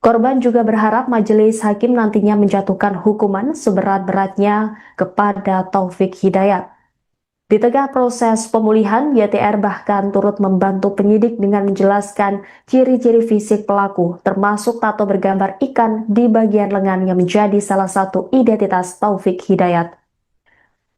Korban juga berharap majelis hakim nantinya menjatuhkan hukuman seberat-beratnya kepada Taufik Hidayat. Di tengah proses pemulihan, YTR bahkan turut membantu penyidik dengan menjelaskan ciri-ciri fisik pelaku, termasuk tato bergambar ikan di bagian lengan yang menjadi salah satu identitas Taufik Hidayat.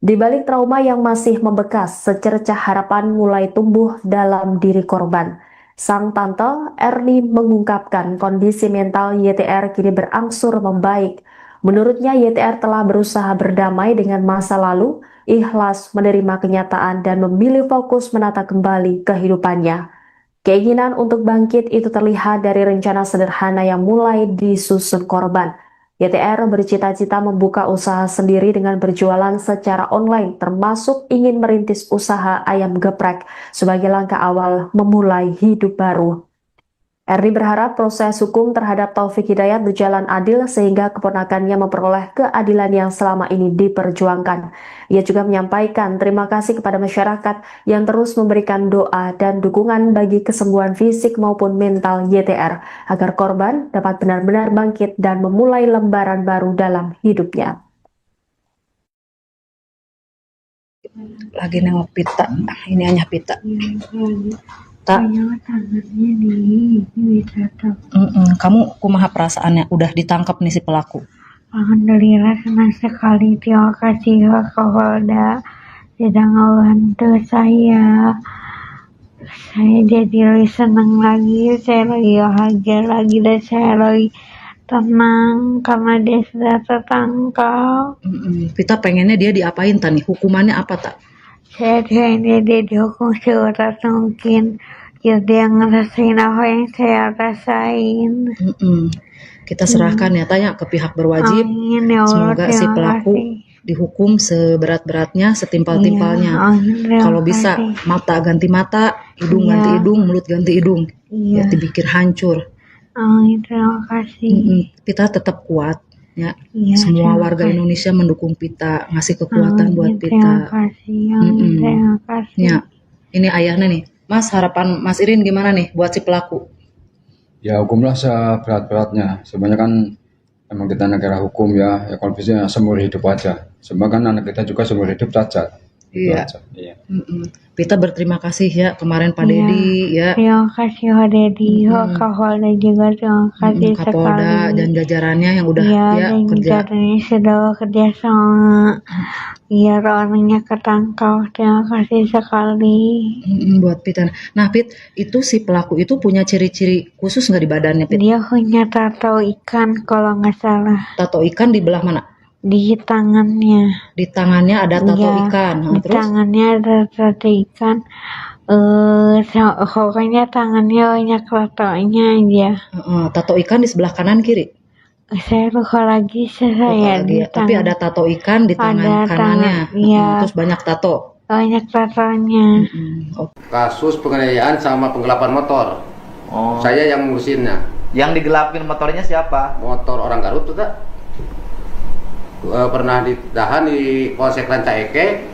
Di balik trauma yang masih membekas, secercah harapan mulai tumbuh dalam diri korban. Sang tante, Erni, mengungkapkan kondisi mental YTR kini berangsur membaik. Menurutnya, YTR telah berusaha berdamai dengan masa lalu, ikhlas menerima kenyataan dan memilih fokus menata kembali kehidupannya. Keinginan untuk bangkit itu terlihat dari rencana sederhana yang mulai disusun korban. YTR bercita-cita membuka usaha sendiri dengan berjualan secara online, termasuk ingin merintis usaha ayam geprek sebagai langkah awal memulai hidup baru. Erni berharap proses hukum terhadap Taufik Hidayat berjalan adil sehingga keponakannya memperoleh keadilan yang selama ini diperjuangkan. Ia juga menyampaikan terima kasih kepada masyarakat yang terus memberikan doa dan dukungan bagi kesembuhan fisik maupun mental YTR agar korban dapat benar-benar bangkit dan memulai lembaran baru dalam hidupnya. Lagi nengok pita, ini hanya pita. Tak. Kamu kumaha perasaannya udah ditangkap nih si pelaku? Alhamdulillah senang sekali, terima kasih Pak Kapolda sudah ngebantu saya. Saya jadi lebih senang lagi, saya lagi bahagia lagi dan saya lagi tenang karena dia sudah tertangkap. Kita pengennya dia diapain tani? Hukumannya apa tak? Saya pengennya dia dihukum seberat mungkin. Ya dia ngerasain apa yang saya rasain. Kita serahkan ya tanya ke pihak berwajib. Amin, ya Allah, semoga si pelaku dihukum seberat-beratnya, setimpal-timpalnya. Kalau bisa mata ganti mata, hidung ganti hidung, mulut ganti hidung. Ya dipikir hancur. Amin, terima kasih. Kita tetap kuat ya. Semua warga Indonesia mendukung Pita, ngasih kekuatan buat Pita. Terima kasih. Terima kasih. Ya. Ini ayahnya nih. Mas, harapan Mas Irin gimana nih buat si pelaku? Ya hukumlah seberat-beratnya. Sebenarnya kan emang kita negara hukum ya kalau bisa seumur hidup aja. Sebenarnya kan anak kita juga seumur hidup cacat. Iya. Pita berterima kasih ya kemarin Pak Dedi ya. Terima kasih Pak Dedi, Pak Kapolda juga terima kasih Kapolda sekali. dan jajarannya yang udah dan kerja. Jajarannya sudah kerja sama. Biar orangnya ketangkap. Terima kasih sekali. Buat Pita. Nah Pit, itu si pelaku itu punya ciri-ciri khusus nggak di badannya Pit? Dia punya tato ikan kalau nggak salah. Tato ikan di belah mana? Di tangannya. Di tangannya ada tato ikan. Di Terus? tangannya ada tato ikan. Pokoknya tangannya banyak tatonya aja. Tato ikan di sebelah kanan kiri? Saya lupa lagi Tapi ada tato ikan di tangan kanannya. Terus banyak tato. Banyak tatonya. Kasus penganiayaan sama penggelapan motor. Saya yang ngurusinnya. Yang digelapin motornya siapa? Motor orang Garut tuh tak? Pernah ditahan di Polsek Rancaike.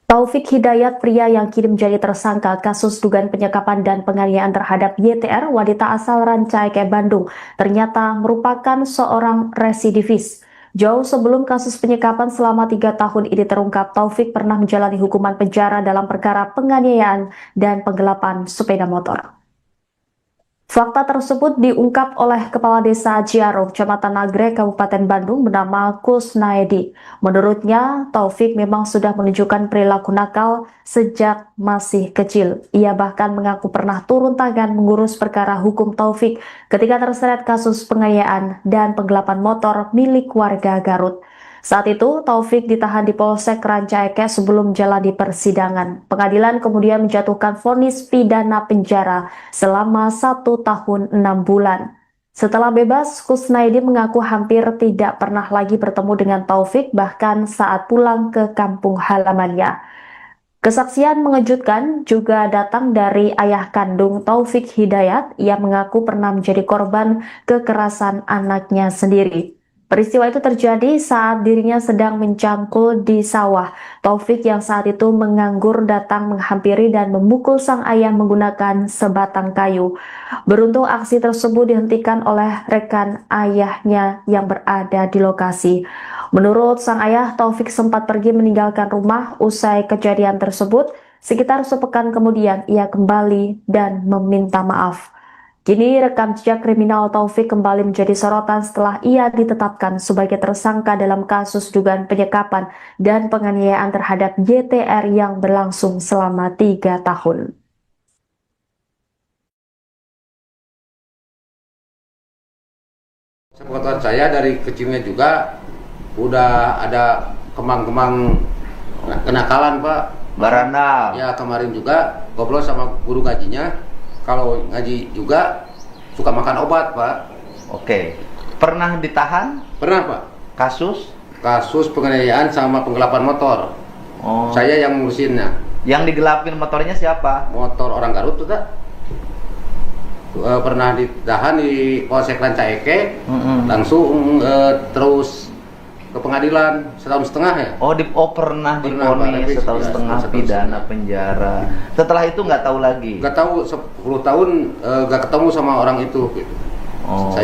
Taufik Hidayat, pria yang kini menjadi tersangka kasus dugaan penyekapan dan penganiayaan terhadap YTR, wanita asal Rancaike, Bandung, ternyata merupakan seorang residivis. Jauh sebelum kasus penyekapan selama 3 tahun ini terungkap, Taufik pernah menjalani hukuman penjara dalam perkara penganiayaan dan penggelapan sepeda motor. Fakta tersebut diungkap oleh Kepala Desa Ciaro, Kecamatan Nagrek, Kabupaten Bandung, bernama Kusnaedi. Menurutnya, Taufik memang sudah menunjukkan perilaku nakal sejak masih kecil. Ia bahkan mengaku pernah turun tangan mengurus perkara hukum Taufik ketika terseret kasus penganiayaan dan penggelapan motor milik warga Garut. Saat itu, Taufik ditahan di Polsek Rancaike sebelum jalani persidangan. Pengadilan kemudian menjatuhkan vonis pidana penjara selama 1 tahun 6 bulan. Setelah bebas, Kusnaedi mengaku hampir tidak pernah lagi bertemu dengan Taufik, bahkan saat pulang ke kampung halamannya. Kesaksian mengejutkan juga datang dari ayah kandung Taufik Hidayat yang mengaku pernah menjadi korban kekerasan anaknya sendiri. Peristiwa itu terjadi saat dirinya sedang mencangkul di sawah. Taufik yang saat itu menganggur datang menghampiri dan memukul sang ayah menggunakan sebatang kayu. Beruntung aksi tersebut dihentikan oleh rekan ayahnya yang berada di lokasi. Menurut sang ayah, Taufik sempat pergi meninggalkan rumah usai kejadian tersebut. Sekitar sepekan kemudian ia kembali dan meminta maaf. Kini rekam jejak kriminal Taufik kembali menjadi sorotan setelah ia ditetapkan sebagai tersangka dalam kasus dugaan penyekapan dan penganiayaan terhadap YTR yang berlangsung selama 3 tahun. Sepengetahuan saya dari kecilnya juga udah ada kemang-kemang kenakalan, Pak. Barandal. Ya, kemarin juga ngobrol sama guru ngajinya. Kalau ngaji juga suka makan obat, Pak. Oke. Pernah ditahan? Pernah, Pak. Kasus? Kasus penganiayaan sama penggelapan motor. Oh. Saya yang ngurusinnya. Yang digelapin motornya siapa? Motor orang Garut tuh, tak? Pernah ditahan di Polsek Rancaike. Langsung terus ke pengadilan 1,5 tahun ya. Pernah divonis 1,5 tahun pidana penjara. Setelah itu nggak tahu lagi. Nggak tahu 10 tahun nggak ketemu sama orang itu. Gitu. Oh.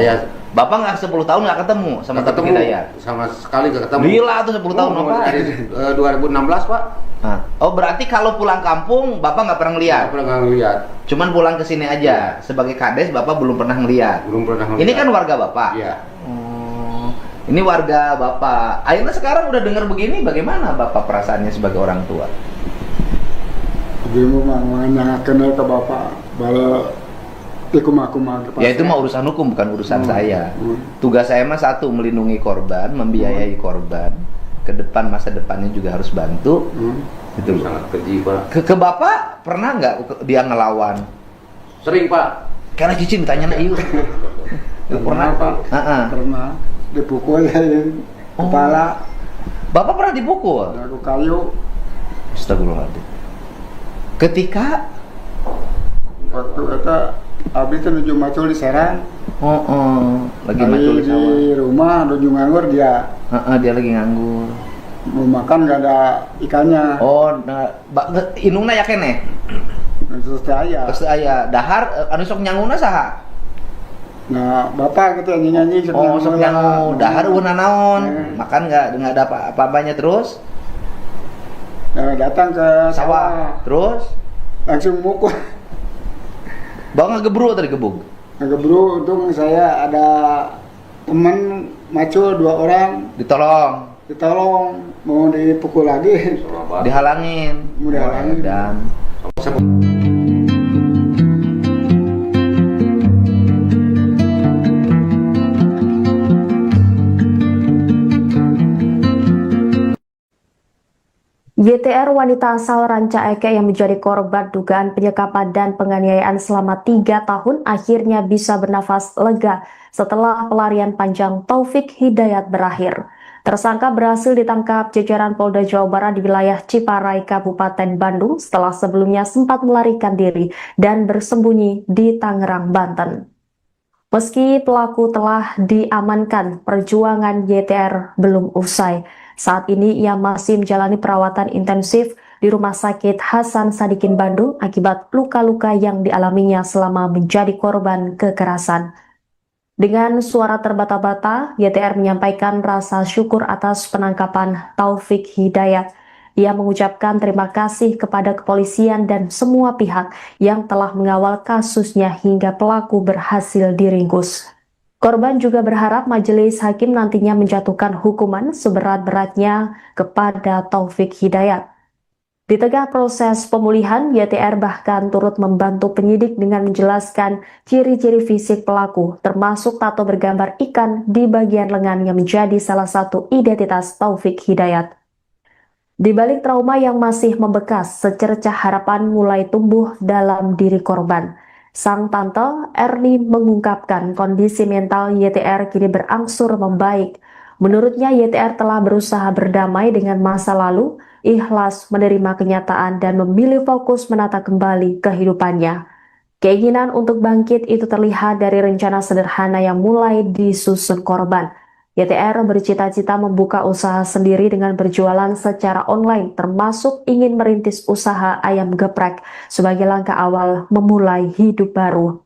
Bapak nggak 10 tahun nggak ketemu sama Taufik Hidayat? Sama sekali nggak ketemu. Gila tuh 10 tahun apa? Dari 2016, Pak. Oh, berarti kalau pulang kampung Bapak nggak pernah ngeliat? Nggak pernah ngeliat. Cuman pulang ke sini aja. Sebagai kades Bapak belum pernah ngeliat. Belum pernah ngeliat. Ini kan warga Bapak. Iya. Ini warga Bapak. Akhirnya sekarang udah dengar begini, bagaimana Bapak perasaannya sebagai orang tua? Ibu mah menanyakan ke bapak bala ikum-akuman. Ya itu mah urusan hukum, bukan urusan saya. Tugas saya mah satu, melindungi korban, membiayai korban. Ke depan, masa depannya juga harus bantu. Itu sangat keji, Pak. Ke Bapak pernah nggak dia ngelawan? Sering, Pak. Karena cicing ditanya iu. Pernah, Pak. Pernah dipukul kepala. Bapak pernah dipukul? Aku kayu. Astagfirullahaladzim. Ketika waktu itu abis itu nuju macul di Serang. Lagi macul di sawah. Di rumah nuju nganggur dia. Dia lagi nganggur. Mau makan gak ada ikannya. Inungna ya kene. Terus aya dahar anu sok nyanguna saha? Nah, bapak gitu nyanyi sok nyangu dahar ueuna naon? Makan enggak ada apa-apanya terus? Nah, datang ke sawah. Terus langsung mukul. Bawa ngegebru tadi gebuk. Ngegebru, untung saya ada teman macul 2 orang. Ditolong, mau dipukul lagi. Dihalangin. Dan YTR wanita asal Rancaike yang menjadi korban dugaan penyekapan dan penganiayaan selama 3 tahun akhirnya bisa bernafas lega setelah pelarian panjang Taufik Hidayat berakhir. Tersangka berhasil ditangkap jajaran Polda Jawa Barat di wilayah Ciparai, Kabupaten Bandung setelah sebelumnya sempat melarikan diri dan bersembunyi di Tangerang, Banten. Meski pelaku telah diamankan, perjuangan YTR belum usai. Saat ini ia masih menjalani perawatan intensif di Rumah Sakit Hasan Sadikin Bandung akibat luka-luka yang dialaminya selama menjadi korban kekerasan. Dengan suara terbata-bata, YTR menyampaikan rasa syukur atas penangkapan Taufik Hidayat. Ia mengucapkan terima kasih kepada kepolisian dan semua pihak yang telah mengawal kasusnya hingga pelaku berhasil diringkus. Korban juga berharap majelis hakim nantinya menjatuhkan hukuman seberat-beratnya kepada Taufik Hidayat. Di tengah proses pemulihan, YTR bahkan turut membantu penyidik dengan menjelaskan ciri-ciri fisik pelaku, termasuk tato bergambar ikan di bagian lengan yang menjadi salah satu identitas Taufik Hidayat. Di balik trauma yang masih membekas, secercah harapan mulai tumbuh dalam diri korban. Sang tante Erni mengungkapkan kondisi mental YTR kini berangsur membaik. Menurutnya YTR telah berusaha berdamai dengan masa lalu, ikhlas menerima kenyataan dan memilih fokus menata kembali kehidupannya. Keinginan untuk bangkit itu terlihat dari rencana sederhana yang mulai disusun korban. YTR bercita-cita membuka usaha sendiri dengan berjualan secara online, termasuk ingin merintis usaha ayam geprek sebagai langkah awal memulai hidup baru.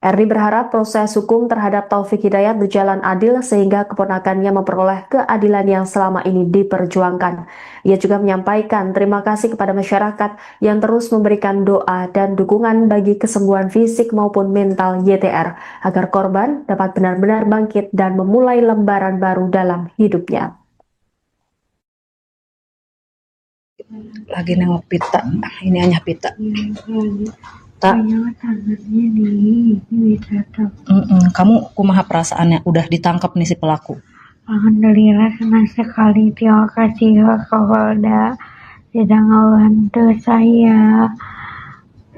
Erdi berharap proses hukum terhadap Taufik Hidayat berjalan adil sehingga keponakannya memperoleh keadilan yang selama ini diperjuangkan. Ia juga menyampaikan terima kasih kepada masyarakat yang terus memberikan doa dan dukungan bagi kesembuhan fisik maupun mental YTR agar korban dapat benar-benar bangkit dan memulai lembaran baru dalam hidupnya. Lagi nengok pita, ini hanya pita. Tak. Kamu kumaha perasaannya udah ditangkap nih si pelaku? Alhamdulillah senang sekali, terima kasih Pak Kapolda sudah membantu saya.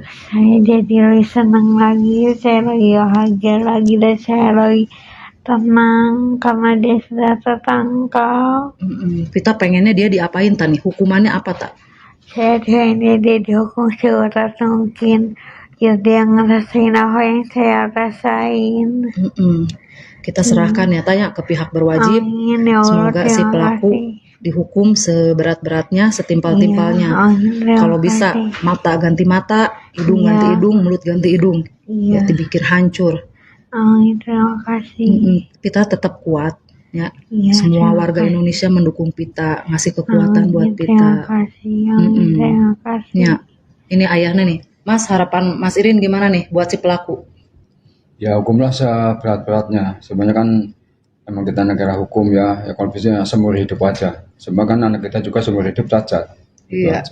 Saya jadi lebih senang lagi, saya lagi bahagia lagi dan saya lagi tenang karena dia sudah tertangkap. Kita pengennya dia diapain tani? Hukumannya apa tak? Saya pengennya dia dihukum seberat mungkin. Ya dia ngerasain apa yang saya rasain. Kita serahkan ya tanya ke pihak berwajib. Amin, ya Allah, semoga si pelaku dihukum seberat-beratnya, setimpal-timpalnya. Kalau bisa mata ganti mata, hidung ganti hidung, mulut ganti hidung. Ya dipikir hancur. Amin, terima kasih. Kita tetap kuat ya. Semua warga Indonesia mendukung Pita, ngasih kekuatan buat Pita. Terima kasih. Terima kasih. Ya, ini ayahnya nih. Mas, harapan Mas Irin gimana nih buat si pelaku? Ya hukumlah seberat-beratnya. Sebenarnya kan emang kita negara hukum ya kalau bisa seumur hidup aja. Sebab kan anak kita juga seumur hidup cacat. Iya.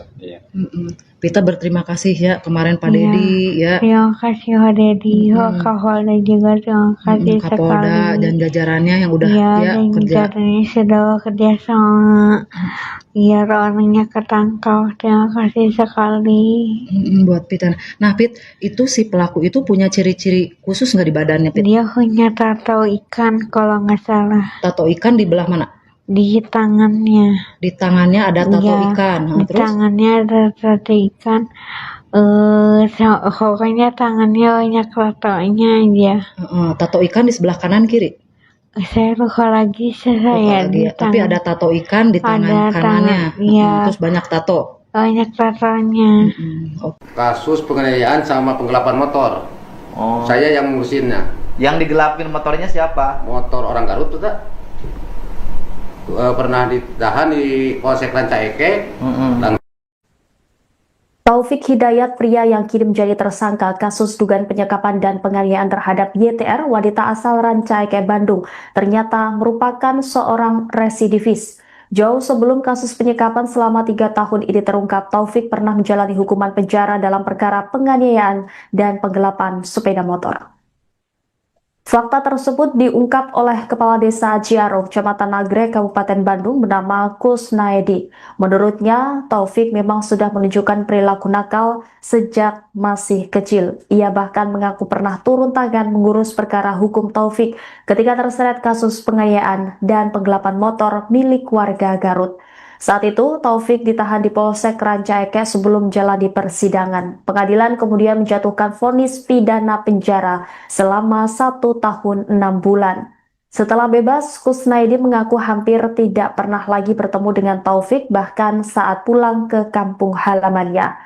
Pita berterima kasih ya kemarin Pak Dedi ya. Terima kasih Pak Dedi, Pak Kapolda juga terima kasih Kapolda sekali. dan jajarannya yang udah dan kerja. jajarannya sudah bekerja sama. Biar orangnya ketangkap. Terima kasih sekali. Buat Pita. Nah Pit, itu si pelaku itu punya ciri-ciri khusus nggak di badannya Pit? Dia punya tato ikan kalau nggak salah. Tato ikan di belah mana? Di tangannya. Di tangannya ada tato ikan. Di Terus? tangannya ada tato ikan. Pokoknya tangannya banyak tatonya aja. Tato ikan di sebelah kanan kiri? Saya lupa lagi Tapi ada tato ikan di tangan kanannya. Terus banyak tato. Banyak tatonya. Kasus penganiayaan sama penggelapan motor. Saya yang ngurusinnya. Yang digelapin motornya siapa? Motor orang Garut tuh tak? Pernah ditahan di Polsek Rancaike. Taufik Hidayat, pria yang kini menjadi tersangka kasus dugaan penyekapan dan penganiayaan terhadap YTR, wanita asal Rancaike, Bandung, ternyata merupakan seorang residivis. Jauh sebelum kasus penyekapan selama 3 tahun ini terungkap, Taufik pernah menjalani hukuman penjara dalam perkara penganiayaan dan penggelapan sepeda motor. Fakta tersebut diungkap oleh Kepala Desa Ciaro, Kecamatan Nagrek, Kabupaten Bandung bernama Kusnaedi. Menurutnya, Taufik memang sudah menunjukkan perilaku nakal sejak masih kecil. Ia bahkan mengaku pernah turun tangan mengurus perkara hukum Taufik ketika terseret kasus penganiayaan dan penggelapan motor milik warga Garut. Saat itu, Taufik ditahan di Polsek Rancaike sebelum jalani persidangan. Pengadilan kemudian menjatuhkan vonis pidana penjara selama 1 tahun 6 bulan. Setelah bebas, Kusnaedi mengaku hampir tidak pernah lagi bertemu dengan Taufik, bahkan saat pulang ke kampung halamannya.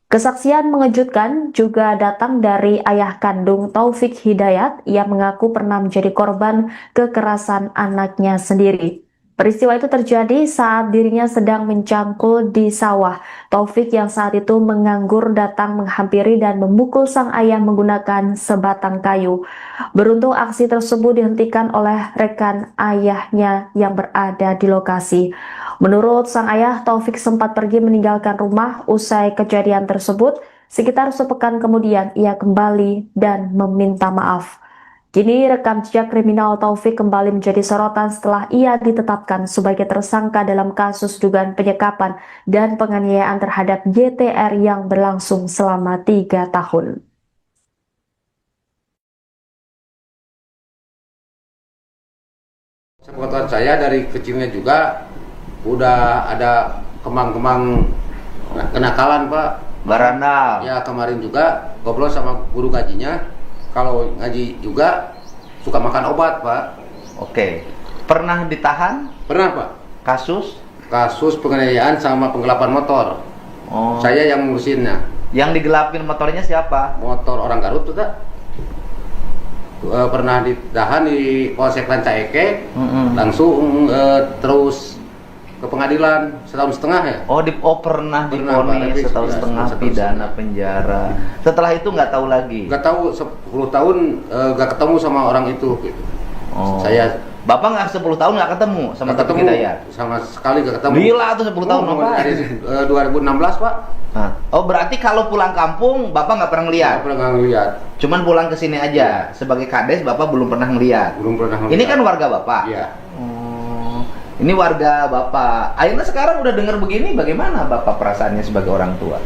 Kesaksian mengejutkan juga datang dari ayah kandung Taufik Hidayat. Ia mengaku pernah menjadi korban kekerasan anaknya sendiri. Peristiwa itu terjadi saat dirinya sedang mencangkul di sawah. Taufik yang saat itu menganggur datang menghampiri dan memukul sang ayah menggunakan sebatang kayu. Beruntung aksi tersebut dihentikan oleh rekan ayahnya yang berada di lokasi. Menurut sang ayah, Taufik sempat pergi meninggalkan rumah usai kejadian tersebut. Sekitar sepekan kemudian ia kembali dan meminta maaf. Kini rekam jejak kriminal Taufik kembali menjadi sorotan setelah ia ditetapkan sebagai tersangka dalam kasus dugaan penyekapan dan penganiayaan terhadap YTR yang berlangsung selama 3 tahun. Sepengetahuan saya dari kecilnya juga udah ada kemang-kemang kenakalan Pak. Barandal. Ya kemarin juga ngobrol sama guru ngajinya. Kalau ngaji juga suka makan obat Pak. Oke. Pernah ditahan? Pernah Pak. Kasus? Kasus penganiayaan sama penggelapan motor. Oh. Saya yang ngurusinnya. Yang digelapin motornya siapa? Motor orang Garut tuh tak? Pernah ditahan di Polsek Rancaike, langsung terus ke pengadilan setahun setengah ya. Pernah divonis setahun setengah pidana penjara. Setelah itu nggak tahu lagi. Nggak tahu 10 tahun nggak ketemu sama orang itu. Gitu. Bapak nggak 10 tahun nggak ketemu sama Taufik Hidayat? Sama sekali nggak ketemu. Gila tuh 10 tahun Bapak. Dari 2016 Pak. Berarti kalau pulang kampung Bapak nggak pernah ngeliat? Nggak pernah ngeliat. Cuman pulang ke sini aja. Sebagai kades Bapak belum pernah ngeliat? Belum pernah ngeliat. Ini kan warga Bapak? Iya. Ini warga Bapak. Akhirnya sekarang udah dengar begini, bagaimana Bapak perasaannya sebagai orang tua?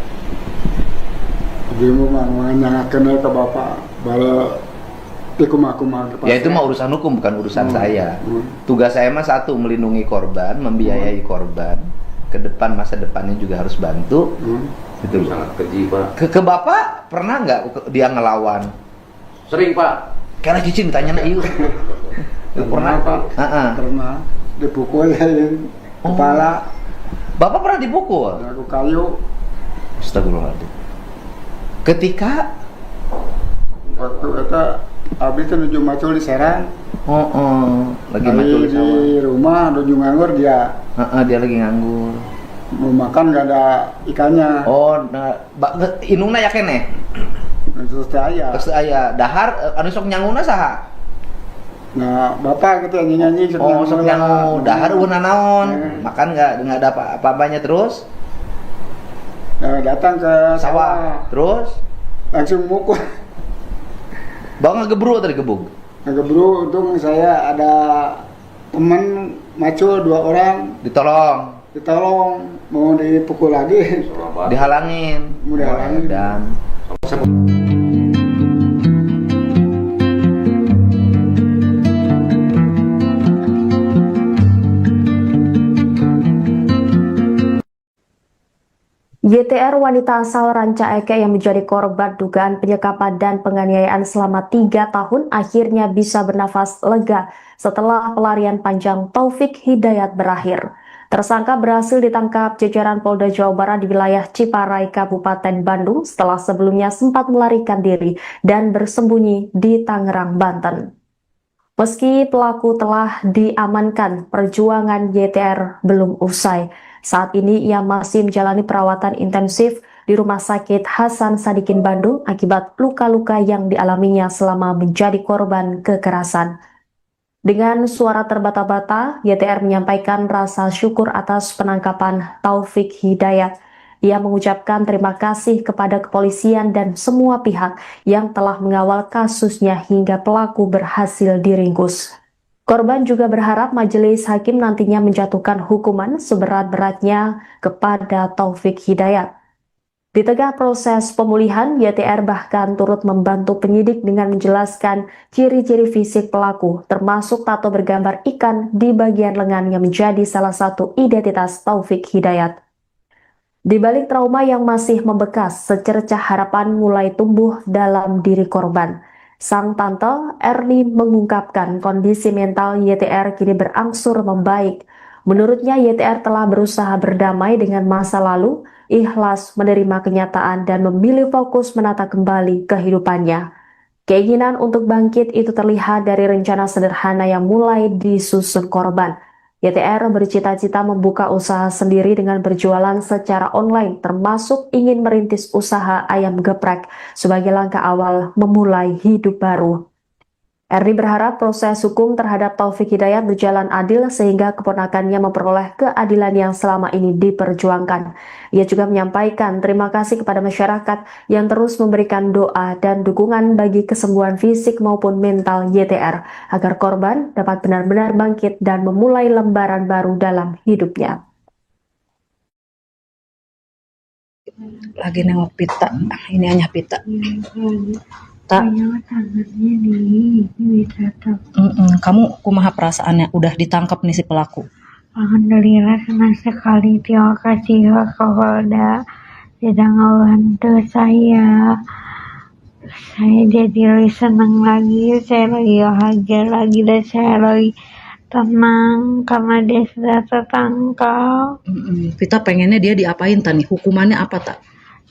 Dia mau menanyakan ke Bapak bahwa ya itu mah urusan hukum, bukan urusan saya. Tugas saya mah satu, melindungi korban, membiayai korban. Ke depan, masa depannya juga harus bantu. Itu sangat keji Pak. Ke Bapak pernah nggak dia ngelawan? Sering Pak. Karena cicing ditanya iu. Pernah Pak. Pernah dipukul kepala. Bapak pernah dipukul? Aku kayu. Astagfirullahaladzim. Ketika waktu itu abis itu nuju macul di Serang. Lagi macul di sawah. Di rumah nuju nganggur dia. Dia lagi nganggur. Mau makan nggak ada ikannya. Inungna ya kene. Terus aya. Dahar anu sok nyanguna saha? Nah, Bapak gitu nyanyi. Sok nyangu. Dahar una naon? Makan nggak ada apa-apanya terus? Datang ke sawah. Terus langsung mukul. Bang ngegebru tadi gebuk. Ngegebru, untung saya ada teman macul 2 orang. Ditolong, mau dipukul lagi. Dihalangin. Dan YTR wanita asal Rancaike yang menjadi korban dugaan penyekapan dan penganiayaan selama 3 tahun akhirnya bisa bernafas lega setelah pelarian panjang Taufik Hidayat berakhir. Tersangka berhasil ditangkap jajaran Polda Jawa Barat di wilayah Ciparai, Kabupaten Bandung setelah sebelumnya sempat melarikan diri dan bersembunyi di Tangerang, Banten. Meski pelaku telah diamankan, perjuangan YTR belum usai. Saat ini ia masih menjalani perawatan intensif di Rumah Sakit Hasan Sadikin Bandung akibat luka-luka yang dialaminya selama menjadi korban kekerasan. Dengan suara terbata-bata, YTR menyampaikan rasa syukur atas penangkapan Taufik Hidayat. Ia mengucapkan terima kasih kepada kepolisian dan semua pihak yang telah mengawal kasusnya hingga pelaku berhasil diringkus. Korban juga berharap majelis hakim nantinya menjatuhkan hukuman seberat-beratnya kepada Taufik Hidayat. Di tengah proses pemulihan, YTR bahkan turut membantu penyidik dengan menjelaskan ciri-ciri fisik pelaku, termasuk tato bergambar ikan di bagian lengan yang menjadi salah satu identitas Taufik Hidayat. Di balik trauma yang masih membekas, secercah harapan mulai tumbuh dalam diri korban. Sang tante Erni mengungkapkan kondisi mental YTR kini berangsur membaik. Menurutnya YTR telah berusaha berdamai dengan masa lalu, ikhlas menerima kenyataan dan memilih fokus menata kembali kehidupannya. Keinginan untuk bangkit itu terlihat dari rencana sederhana yang mulai disusun korban. YTR bercita-cita membuka usaha sendiri dengan berjualan secara online, termasuk ingin merintis usaha ayam geprek sebagai langkah awal memulai hidup baru. Erni berharap proses hukum terhadap Taufik Hidayat berjalan adil sehingga keponakannya memperoleh keadilan yang selama ini diperjuangkan. Ia juga menyampaikan terima kasih kepada masyarakat yang terus memberikan doa dan dukungan bagi kesembuhan fisik maupun mental YTR agar korban dapat benar-benar bangkit dan memulai lembaran baru dalam hidupnya. Lagi nengok pita, ini hanya pita. Tak. Kamu kumaha perasaannya udah ditangkap nih si pelaku? Alhamdulillah senang sekali, terima kasih ke Polda sudah ngebantu saya jadi lebih senang lagi, saya lagi bahagia lagi dan saya lagi tenang karena dia sudah tertangkap. Kita pengennya dia diapain Tani? Hukumannya apa tak?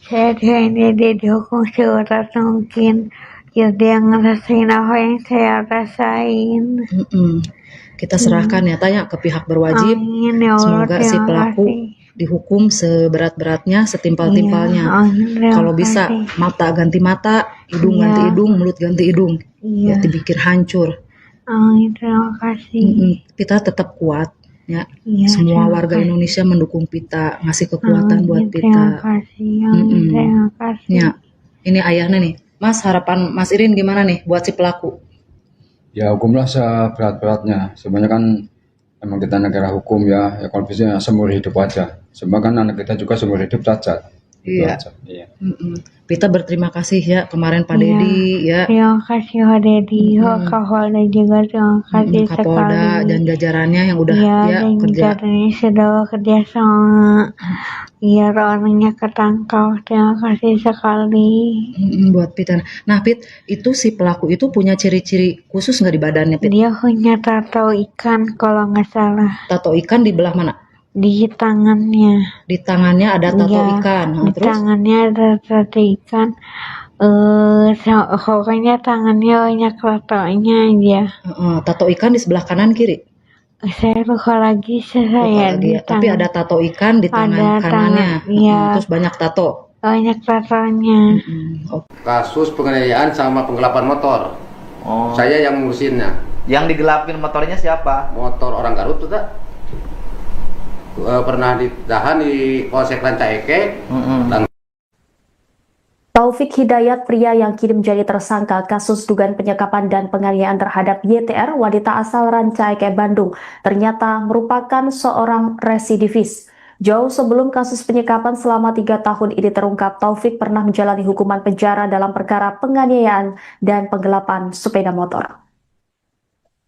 Saya pengennya dia dihukum seberat mungkin. Biar dia ngerasain apa yang saya rasain. Kita serahkan ya tanya ke pihak berwajib. Amin, ya Allah, Semoga si pelaku dihukum seberat-beratnya, setimpal-timpalnya. Kalau bisa mata ganti mata, hidung ganti hidung, mulut ganti hidung. Ya dipikir hancur. Amin, terima kasih. Kita tetap kuat ya. terima Semua warga kasih. Indonesia mendukung Pita, ngasih kekuatan buat Terima Pita. kasih. Terima kasih. Ya, ini ayahnya nih. Mas, harapan Mas Irin gimana nih buat si pelaku? Ya hukumlah seberat-beratnya. Sebenarnya kan emang kita negara hukum ya kalau bisa seumur hidup aja. Sebab kan anak kita juga seumur hidup cacat. Iya. Iya. Pita berterima kasih ya kemarin Pak Dedi ya. Terima kasih Pak Dedi, Pak Kapolda juga terima kasih Kapolda sekali. dan jajarannya yang udah dan kerja. jajarannya sudah bekerja sama biar orangnya ketangkap. Terima kasih sekali. Buat Pita. Nah Pit, itu si pelaku itu punya ciri-ciri khusus nggak di badannya Pit? Dia punya tato ikan kalau nggak salah Tato ikan di belah mana? di tangannya. Di tangannya ada tato ikan. Di Terus? tangannya ada tato ikan. Pokoknya tangannya banyak tatonya aja. Tato ikan di sebelah kanan kiri. Saya lupa lagi di Tapi ada tato ikan di tangan kanannya. Terus banyak tato. Banyak tatonya. Kasus penganiayaan sama penggelapan motor. Saya yang ngurusinnya. Yang digelapin motornya siapa? Motor orang Garut tuh tak? Pernah ditahan di Polsek Rancaike. Taufik Hidayat, pria yang kini menjadi tersangka kasus dugaan penyekapan dan penganiayaan terhadap YTR, wanita asal Rancaike, Bandung, ternyata merupakan seorang residivis. Jauh sebelum kasus penyekapan selama 3 tahun ini terungkap, Taufik pernah menjalani hukuman penjara dalam perkara penganiayaan dan penggelapan sepeda motor.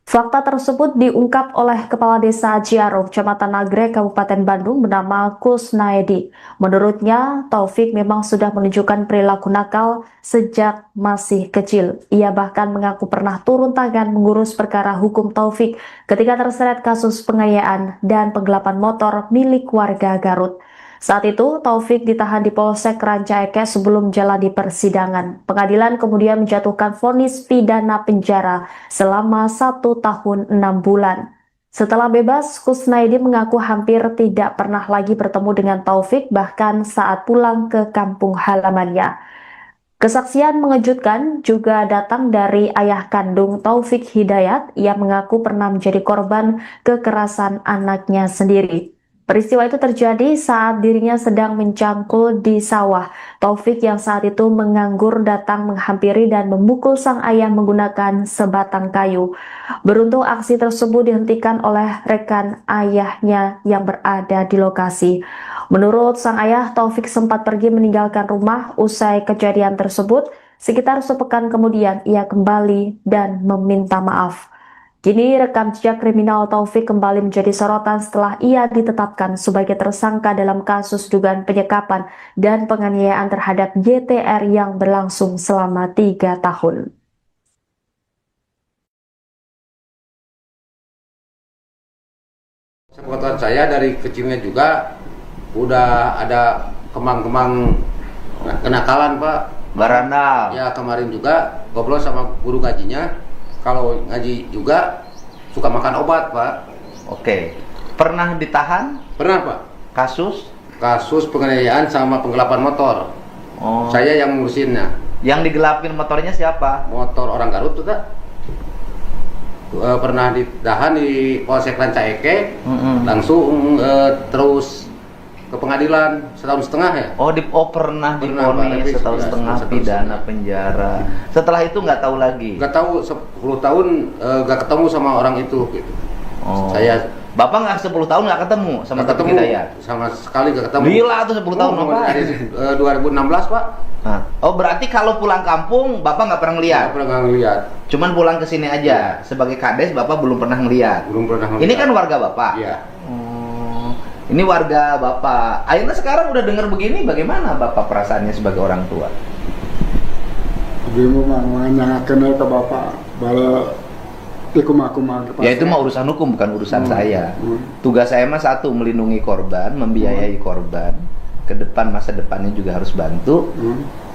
Fakta tersebut diungkap oleh Kepala Desa Ciaro, Kecamatan Nagrek, Kabupaten Bandung bernama Kusnaedi. Menurutnya, Taufik memang sudah menunjukkan perilaku nakal sejak masih kecil. Ia bahkan mengaku pernah turun tangan mengurus perkara hukum Taufik ketika terseret kasus penganiayaan dan penggelapan motor milik warga Garut. Saat itu, Taufik ditahan di Polsek Rancaike sebelum menjalani persidangan. Pengadilan kemudian menjatuhkan vonis pidana penjara selama 1 tahun 6 bulan. Setelah bebas, Kusnaidi mengaku hampir tidak pernah lagi bertemu dengan Taufik, bahkan saat pulang ke kampung halamannya. Kesaksian mengejutkan juga datang dari ayah kandung Taufik Hidayat. Ia mengaku pernah menjadi korban kekerasan anaknya sendiri. Peristiwa itu terjadi saat dirinya sedang mencangkul di sawah. Taufik yang saat itu menganggur datang menghampiri dan memukul sang ayah menggunakan sebatang kayu. Beruntung aksi tersebut dihentikan oleh rekan ayahnya yang berada di lokasi. Menurut sang ayah, Taufik sempat pergi meninggalkan rumah usai kejadian tersebut. Sekitar sepekan kemudian ia kembali dan meminta maaf. Kini rekam jejak kriminal Taufik kembali menjadi sorotan setelah ia ditetapkan sebagai tersangka dalam kasus dugaan penyekapan dan penganiayaan terhadap YTR yang berlangsung selama 3 tahun. Sepengetahuan saya dari kecilnya juga udah ada kemang-kemang kenakalan Pak. Barandal. Ya kemarin juga ngobrol sama guru ngajinya. Kalau ngaji juga suka makan obat, Pak. Oke. Pernah ditahan? Pernah, Pak. Kasus penganiayaan sama penggelapan motor. Saya yang ngurusinnya. Yang digelapin motornya siapa? Motor orang Garut tuh tak? Pernah ditahan di Polsek Rancaike. Langsung terus ke pengadilan 1,5 tahun ya? Pernah divonis 1,5 tahun pidana penjara. Setelah itu nggak tahu lagi? Nggak tahu, 10 tahun nggak ketemu sama orang itu gitu. Bapak nggak 10 tahun nggak ketemu sama Taufik Hidayat? Sama sekali nggak ketemu. Gila tuh 10 tahun apa? Dari 2016 Pak. Berarti kalau pulang kampung Bapak nggak pernah ngeliat? Nggak pernah ngeliat. Cuman pulang ke sini aja. Sebagai kades Bapak belum pernah ngeliat? Belum pernah ngeliat. Ini kan warga Bapak? Iya. Ini warga Bapak. Akhirnya sekarang udah dengar begini, bagaimana Bapak perasaannya sebagai orang tua? Bingung menanyakan ke Bapak, bala Ya itu mah urusan hukum, bukan urusan saya. Tugas saya mah satu, melindungi korban, membiayai korban. Ke depan, masa depannya juga harus bantu.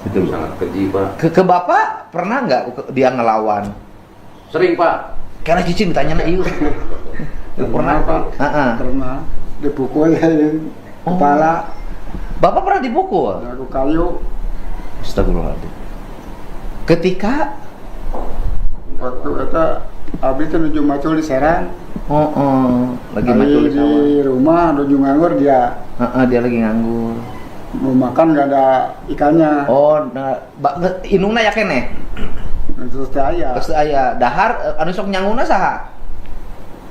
Gitu. Sangat keji, Pak. Ke bapak pernah nggak dia ngelawan? Sering, Pak. Karena cicing ditanya na iyo. Pernah Pak. Pernah dipukul kepala. Bapak pernah dipukul? Aku kayu. Astagfirullahaladzim. Ketika waktu itu abis itu nuju macul di Serang. Lagi macul di sawah. Di rumah nuju nganggur dia. Dia lagi nganggur. Mau makan gak ada ikannya. Inungna ya kene. Terus aya dahar anu sok nyanguna saha?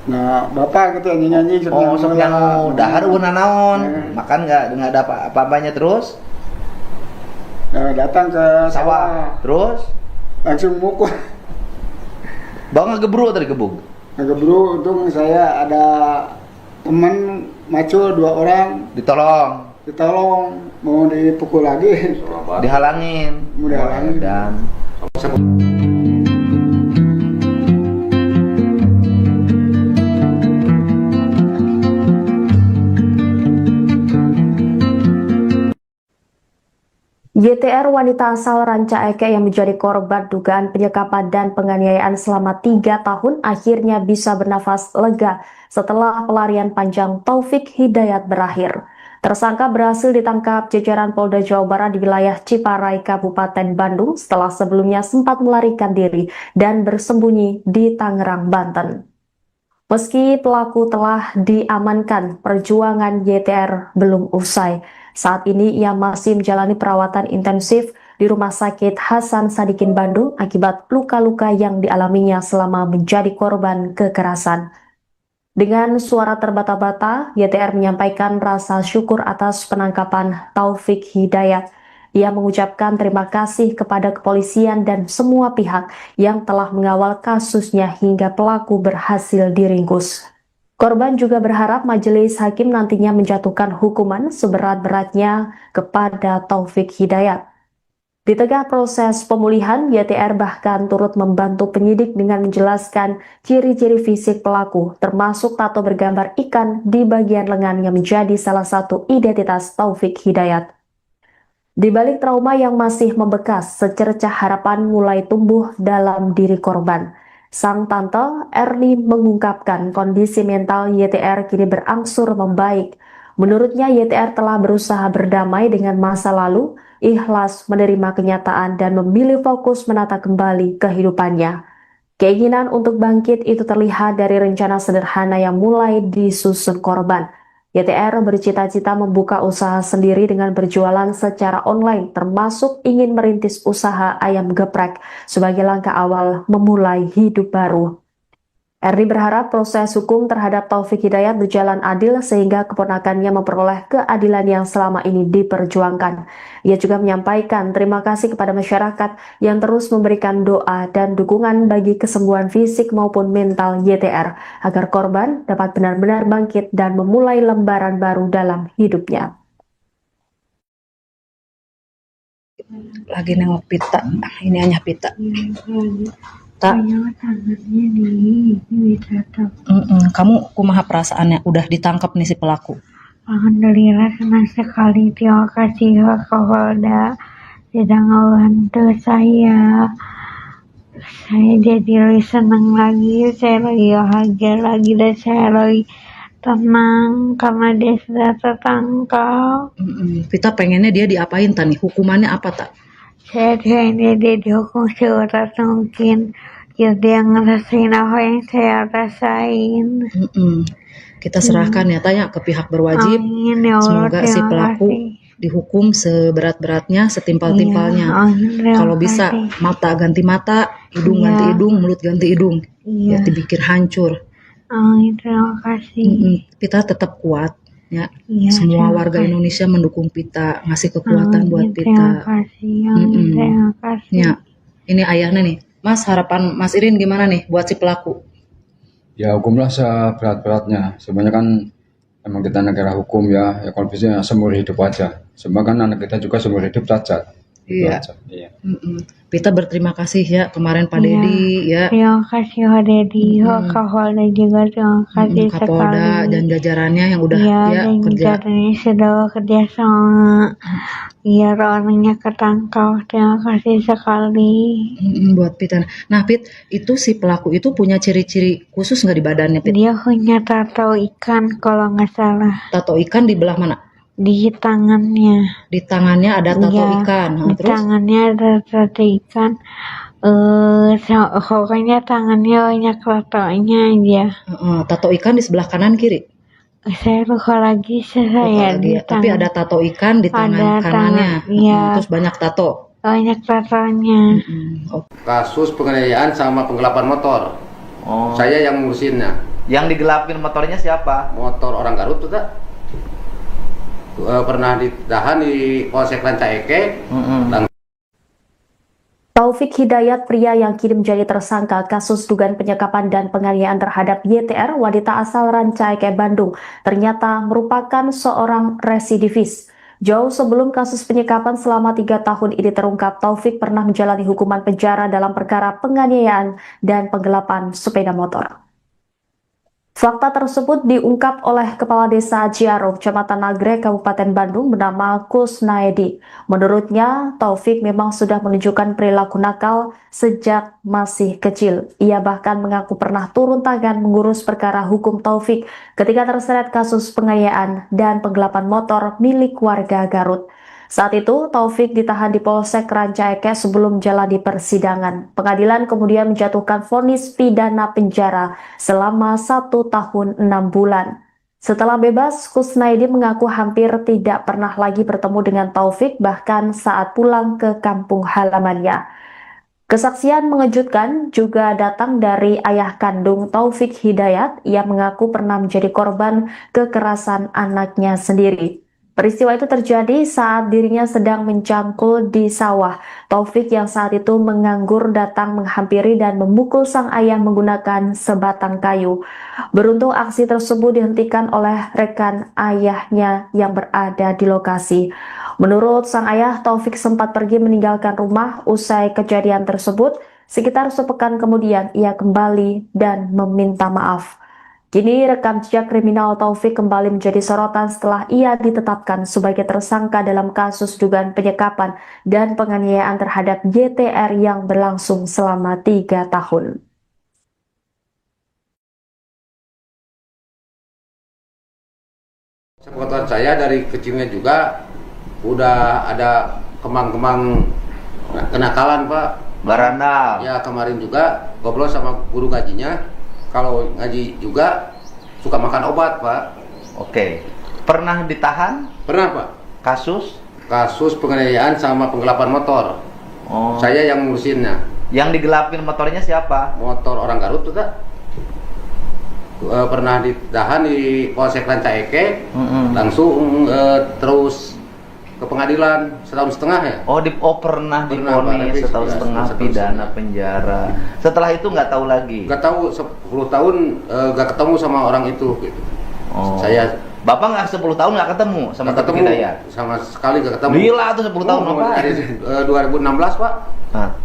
Nah, bapak gitu nyanyi-nyanyi sok nyangu dahar euna naon? Makan enggak ada apa-apanya terus? Nah, datang ke sawah. Terus langsung mukul. Bawa ngegebru atau digebug? Ngegebru, untung saya ada teman macul 2 orang. Ditolong, mau dipukul lagi. Dihalangin. Mau dihalangin. Dan YTR wanita asal Ranca Ekek yang menjadi korban dugaan penyekapan dan penganiayaan selama 3 tahun akhirnya bisa bernafas lega setelah pelarian panjang Taufik Hidayat berakhir. Tersangka berhasil ditangkap jajaran Polda Jawa Barat di wilayah Ciparai, Kabupaten Bandung setelah sebelumnya sempat melarikan diri dan bersembunyi di Tangerang, Banten. Meski pelaku telah diamankan, perjuangan YTR belum usai. Saat ini ia masih menjalani perawatan intensif di Rumah Sakit Hasan Sadikin Bandung akibat luka-luka yang dialaminya selama menjadi korban kekerasan. Dengan suara terbata-bata, YTR menyampaikan rasa syukur atas penangkapan Taufik Hidayat. Ia mengucapkan terima kasih kepada kepolisian dan semua pihak yang telah mengawal kasusnya hingga pelaku berhasil diringkus. Korban juga berharap majelis hakim nantinya menjatuhkan hukuman seberat-beratnya kepada Taufik Hidayat. Di tengah proses pemulihan, YTR bahkan turut membantu penyidik dengan menjelaskan ciri-ciri fisik pelaku, termasuk tato bergambar ikan di bagian lengan yang menjadi salah satu identitas Taufik Hidayat. Di balik trauma yang masih membekas, secercah harapan mulai tumbuh dalam diri korban. Sang tante Erni mengungkapkan kondisi mental YTR kini berangsur membaik. Menurutnya YTR telah berusaha berdamai dengan masa lalu, ikhlas menerima kenyataan dan memilih fokus menata kembali kehidupannya. Keinginan untuk bangkit itu terlihat dari rencana sederhana yang mulai disusun korban. YTR bercita-cita membuka usaha sendiri dengan berjualan secara online, termasuk ingin merintis usaha ayam geprek sebagai langkah awal memulai hidup baru. Erni berharap proses hukum terhadap Taufik Hidayat berjalan adil sehingga keponakannya memperoleh keadilan yang selama ini diperjuangkan. Ia juga menyampaikan terima kasih kepada masyarakat yang terus memberikan doa dan dukungan bagi kesembuhan fisik maupun mental YTR agar korban dapat benar-benar bangkit dan memulai lembaran baru dalam hidupnya. Lagi nengok pita, ini hanya pita. Tak. Kamu kumaha perasaannya udah ditangkap nih si pelaku? Alhamdulillah senang sekali, terima kasih Pak Kapolda sudah ngebantu saya. Saya jadi lebih senang lagi, saya lagi bahagia lagi dan saya lagi tenang karena dia sudah tertangkap. Kita pengennya dia diapain tani? Hukumannya apa tak? Saya pengennya dia dihukum seberat mungkin. Ya dia ngerasain apa yang saya rasain. Kita serahkan ya tanya ke pihak berwajib. Amin, ya Allah, semoga si pelaku dihukum seberat-beratnya, setimpal-timpalnya. Kalau bisa mata ganti mata, hidung ganti hidung, mulut ganti hidung. Ya dipikir hancur. Amin, terima kasih. Pita tetap kuat ya. Semua warga Indonesia mendukung Pita, ngasih kekuatan buat Pita. Terima kasih. Terima kasih. Ya, ini ayahnya nih. Mas, harapan Mas Irin gimana nih buat si pelaku? Ya hukumlah seberat-beratnya. Sebenarnya kan emang kita negara hukum ya kalau bisa seumur hidup aja. Sebenarnya kan anak kita juga seumur hidup cacat. Iya. Aja. Iya. Kita berterima kasih ya kemarin Pak Dedi ya. Terima kasih Pak Dedi, Pak Kapolda juga terima kasih Kapolda sekali. dan jajarannya yang udah Iya, ya dan kerja. jajarannya sudah kerja sama. Biar orangnya ketangkap. Terima kasih sekali. Buat Pit. Nah Pit, itu si pelaku itu punya ciri-ciri khusus nggak di badannya Pit? Dia punya tato ikan kalau nggak salah. Tato ikan di belah mana? Di tangannya. Di tangannya ada tato Iya, ikan. Nah, di terus? tangannya ada tato ikan. Pokoknya tangannya banyak tatonya aja. Tato ikan di sebelah kanan kiri. Saya lupa lagi saya Lagi di ya. Tapi ada tato ikan di tangan Ada kanannya. iya. Terus banyak tato. Banyak tatonya. Kasus penganiayaan sama penggelapan motor. Oh. Saya yang ngurusinnya. Yang digelapin motornya siapa? Motor orang Garut tuh tak? Pernah ditahan di Polsek Rancaike. Taufik Hidayat, pria yang kini menjadi tersangka kasus dugaan penyekapan dan penganiayaan terhadap YTR, wanita asal Rancaike, Bandung, ternyata merupakan seorang residivis. Jauh sebelum kasus penyekapan selama 3 tahun ini terungkap, Taufik pernah menjalani hukuman penjara dalam perkara penganiayaan dan penggelapan sepeda motor. Fakta tersebut diungkap oleh Kepala Desa Ciaro, Kecamatan Nagrek, Kabupaten Bandung, bernama Kusnaedi. Menurutnya, Taufik memang sudah menunjukkan perilaku nakal sejak masih kecil. Ia bahkan mengaku pernah turun tangan mengurus perkara hukum Taufik ketika terseret kasus penganiayaan dan penggelapan motor milik warga Garut. Saat itu, Taufik ditahan di Polsek Rancaike sebelum jalani persidangan. Pengadilan kemudian menjatuhkan vonis pidana penjara selama 1 tahun 6 bulan. Setelah bebas, Kusnaedi mengaku hampir tidak pernah lagi bertemu dengan Taufik, bahkan saat pulang ke kampung halamannya. Kesaksian mengejutkan juga datang dari ayah kandung Taufik Hidayat. Ia mengaku pernah menjadi korban kekerasan anaknya sendiri. Peristiwa itu terjadi saat dirinya sedang mencangkul di sawah. Taufik yang saat itu menganggur datang menghampiri dan memukul sang ayah menggunakan sebatang kayu. Beruntung aksi tersebut dihentikan oleh rekan ayahnya yang berada di lokasi. Menurut sang ayah, Taufik sempat pergi meninggalkan rumah usai kejadian tersebut. Sekitar sepekan kemudian ia kembali dan meminta maaf. Kini rekam jejak kriminal Taufik kembali menjadi sorotan setelah ia ditetapkan sebagai tersangka dalam kasus dugaan penyekapan dan penganiayaan terhadap YTR yang berlangsung selama 3 tahun. Sepengetahuan saya dari kecilnya juga udah ada kemang-kemang kenakalan Pak. Barandal. Ya kemarin juga ngobrol sama guru ngajinya. Kalau ngaji juga suka makan obat, Pak. Oke. Pernah ditahan? Pernah, Pak. Kasus penganiayaan sama penggelapan motor. Oh. Saya yang ngurusinnya. Yang digelapin motornya siapa? Motor orang Garut tuh, tak? Pernah ditahan di Polsek Rancaike. Langsung terus ke pengadilan 1,5 tahun ya. Pernah divonis 1,5 tahun pidana penjara. Setelah itu nggak tahu lagi. Nggak tahu 10 tahun nggak ketemu sama orang itu. Gitu. Bapak nggak 10 tahun nggak ketemu sama Taufik Hidayat? Sama sekali nggak ketemu. Gila tuh 10 tahun Bapak. Dari 2016 Pak.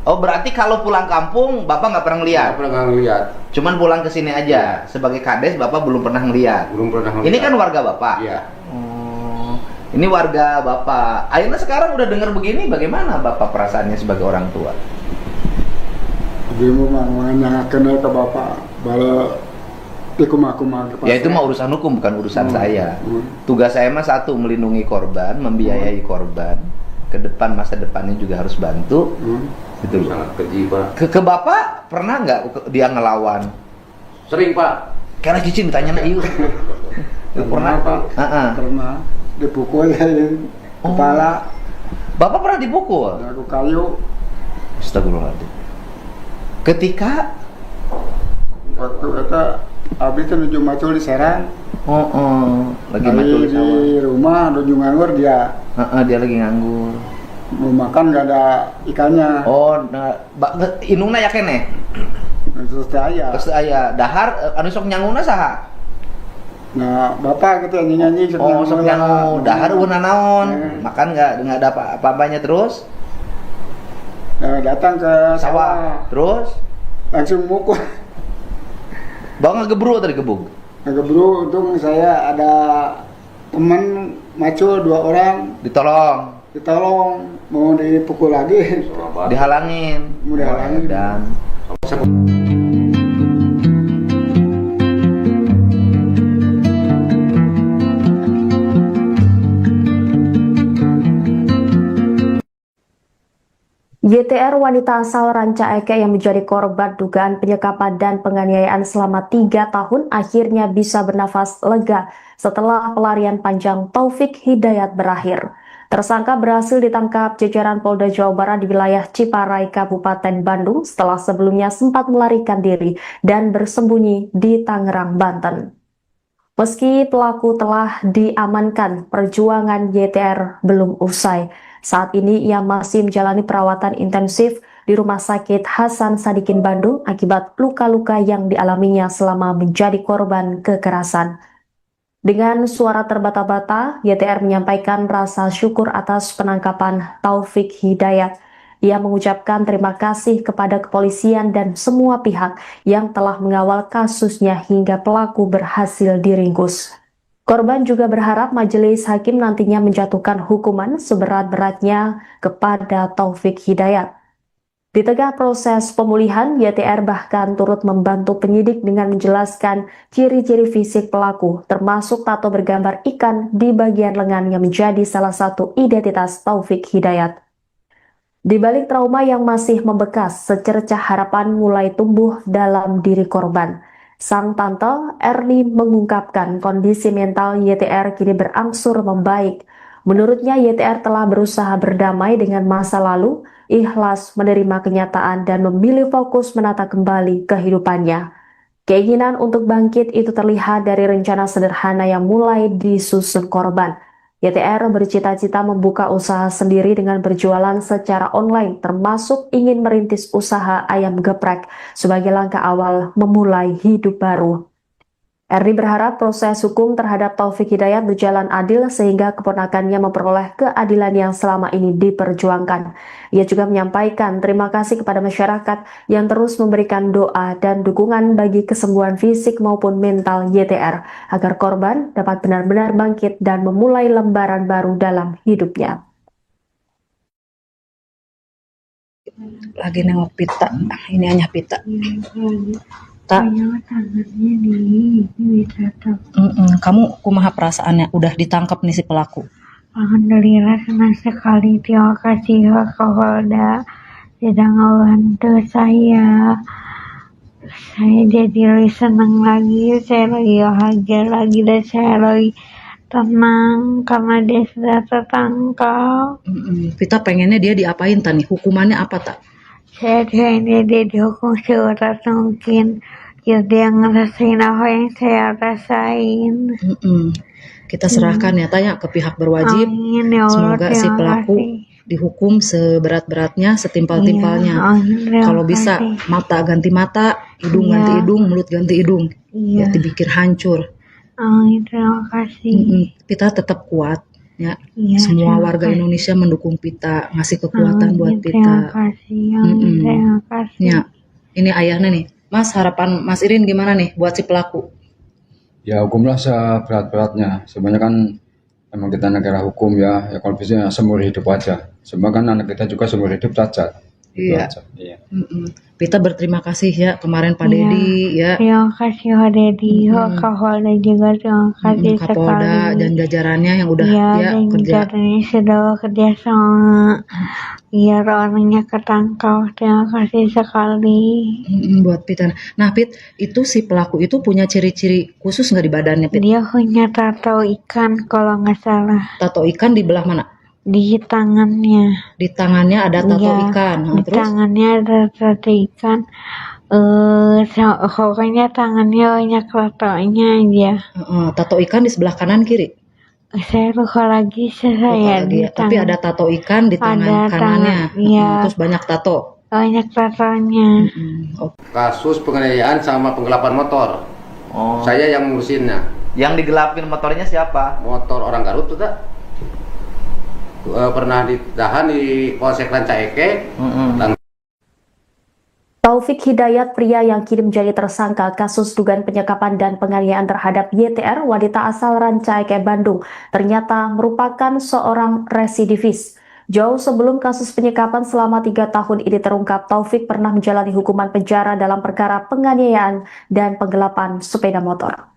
Berarti kalau pulang kampung Bapak nggak pernah ngeliat? Nggak pernah ngeliat. Cuman pulang ke sini aja. Sebagai kades Bapak belum pernah ngeliat. Belum pernah ngeliat. Ini kan warga Bapak. Iya. Ini warga Bapak. Akhirnya sekarang udah dengar begini, bagaimana Bapak perasaannya sebagai orang tua? Ibu mah nyangakeun ke Bapak bala dikumah-kumah. Ya itu mah urusan hukum, bukan urusan saya. Tugas saya mah satu, melindungi korban, membiayai korban. Ke depan, masa depannya juga harus bantu. Gitu loh. Sangat keji Pak. Ke Bapak pernah nggak dia ngelawan? Sering Pak. Karena cicing ditanya na ieu. Pernah Pak. Pernah dipukul kepala. Bapak pernah dipukul? Aku kayu. Astagfirullahaladzim. Ketika waktu itu abdi teh nuju macul di Serang. Lagi macul di sawah. Di rumah nuju nganggur dia. Dia lagi nganggur. Mau makan nggak ada ikannya. Inungna ya kene. Terus aya dahar anu sok nyanguna saha? Nah, Bapak gitu nyanyi sok nyangu dahar eueuh naon? Makan nggak ada apa-apanya terus? Datang ke sawah, Terus? langsung mukul. Bang ngegebru atau digebuk? Ngegebru, untung saya ada teman maco 2 orang. Ditolong, mau dipukul lagi. Dihalangin. Mau dihalangin. Dan YTR wanita asal Ranca Ekek yang menjadi korban dugaan penyekapan dan penganiayaan selama 3 tahun akhirnya bisa bernafas lega setelah pelarian panjang Taufik Hidayat berakhir. Tersangka berhasil ditangkap jajaran Polda Jawa Barat di wilayah Ciparai, Kabupaten Bandung setelah sebelumnya sempat melarikan diri dan bersembunyi di Tangerang, Banten. Meski pelaku telah diamankan, perjuangan YTR belum usai. Saat ini ia masih menjalani perawatan intensif di Rumah Sakit Hasan Sadikin Bandung akibat luka-luka yang dialaminya selama menjadi korban kekerasan. Dengan suara terbata-bata, YTR menyampaikan rasa syukur atas penangkapan Taufik Hidayat. Ia mengucapkan terima kasih kepada kepolisian dan semua pihak yang telah mengawal kasusnya hingga pelaku berhasil diringkus. Korban juga berharap majelis hakim nantinya menjatuhkan hukuman seberat-beratnya kepada Taufik Hidayat. Di tengah proses pemulihan, YTR bahkan turut membantu penyidik dengan menjelaskan ciri-ciri fisik pelaku, termasuk tato bergambar ikan di bagian lengan yang menjadi salah satu identitas Taufik Hidayat. Di balik trauma yang masih membekas, secercah harapan mulai tumbuh dalam diri korban. Sang tante Erni mengungkapkan kondisi mental YTR kini berangsur membaik. Menurutnya YTR telah berusaha berdamai dengan masa lalu, ikhlas menerima kenyataan dan memilih fokus menata kembali kehidupannya. Keinginan untuk bangkit itu terlihat dari rencana sederhana yang mulai disusun korban. YTR bercita-cita membuka usaha sendiri dengan berjualan secara online, termasuk ingin merintis usaha ayam geprek sebagai langkah awal memulai hidup baru. Erni berharap proses hukum terhadap Taufik Hidayat berjalan adil sehingga keponakannya memperoleh keadilan yang selama ini diperjuangkan. Ia juga menyampaikan terima kasih kepada masyarakat yang terus memberikan doa dan dukungan bagi kesembuhan fisik maupun mental YTR agar korban dapat benar-benar bangkit dan memulai lembaran baru dalam hidupnya. Lagi nengok pita, ini hanya pita. Tak. Kamu kumaha perasaannya udah ditangkap nih si pelaku? Alhamdulillah senang sekali, terima kasih Pak Kapolda sudah ngebantu saya. Saya jadi lebih senang lagi, saya lagi bahagia lagi dan saya lagi tenang karena dia sudah tertangkap. Kita pengennya dia diapain tani? Hukumannya apa tak? Saya pengennya dia dihukum seberat mungkin. Ya dia ngerasain apa yang saya rasain. Kita serahkan ya tanya ke pihak berwajib. Amin, ya Allah, semoga si pelaku dihukum seberat-beratnya, setimpal-timpalnya. Kalau bisa mata ganti mata, hidung ganti hidung, mulut ganti hidung. Ya dipikir hancur. Amin, terima kasih. Kita tetap kuat. Ya, semua warga Indonesia mendukung Pita, ngasih kekuatan buat Pita. Terima kasih, terima kasih. Ya, ini ayahnya nih. Mas, harapan Mas Irin gimana nih buat si pelaku? Ya hukumlah seberat-beratnya. Sebenarnya kan emang kita negara hukum ya kalau bisa seumur hidup aja. Sebenarnya kan anak kita juga seumur hidup cacat. Iya. Pita berterima kasih ya kemarin Pak Dedi ya. Terima kasih Pak Dedi, Pak Kapolda juga terima kasih Kapolda sekali. dan jajarannya yang udah dan kerja. Jajarannya sudah bekerja sama. Biar orangnya ketangkap. Terima kasih sekali. Buat Pita. Nah Pit, itu si pelaku itu punya ciri-ciri khusus nggak di badannya Pit? Dia punya tato ikan kalau nggak salah. Tato ikan di belah mana? Di tangannya. Di tangannya ada tato ikan. Di terus? tangannya ada tato ikan. Pokoknya tangannya banyak tatonya aja. Tato ikan di sebelah kanan kiri? Saya lupa lagi Tapi ada tato ikan di tangan kanannya. Terus banyak tato. Banyak tatonya. Kasus penganiayaan sama penggelapan motor. Saya yang ngurusinnya. Yang digelapin motornya siapa? Motor orang Garut tuh tak? pernah ditahan di Polsek Rancaike. Taufik Hidayat, pria yang kini menjadi tersangka kasus dugaan penyekapan dan penganiayaan terhadap YTR, wanita asal Rancaike, Bandung, ternyata merupakan seorang residivis. Jauh sebelum kasus penyekapan selama 3 tahun ini terungkap, Taufik pernah menjalani hukuman penjara dalam perkara penganiayaan dan penggelapan sepeda motor.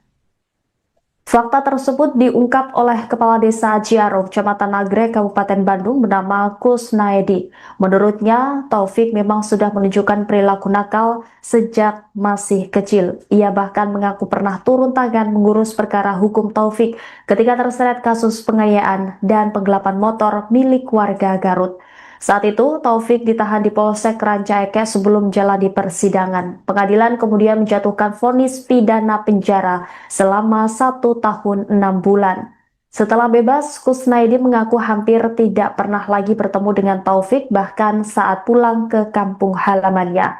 Fakta tersebut diungkap oleh Kepala Desa Ciaro, Kecamatan Nagrek, Kabupaten Bandung, bernama Kusnaedi. Menurutnya, Taufik memang sudah menunjukkan perilaku nakal sejak masih kecil. Ia bahkan mengaku pernah turun tangan mengurus perkara hukum Taufik ketika terseret kasus penganiayaan dan penggelapan motor milik warga Garut. Saat itu, Taufik ditahan di Polsek Rancaike sebelum jalani persidangan. Pengadilan kemudian menjatuhkan vonis pidana penjara selama 1 tahun 6 bulan. Setelah bebas, Kusnaedi mengaku hampir tidak pernah lagi bertemu dengan Taufik, bahkan saat pulang ke kampung halamannya.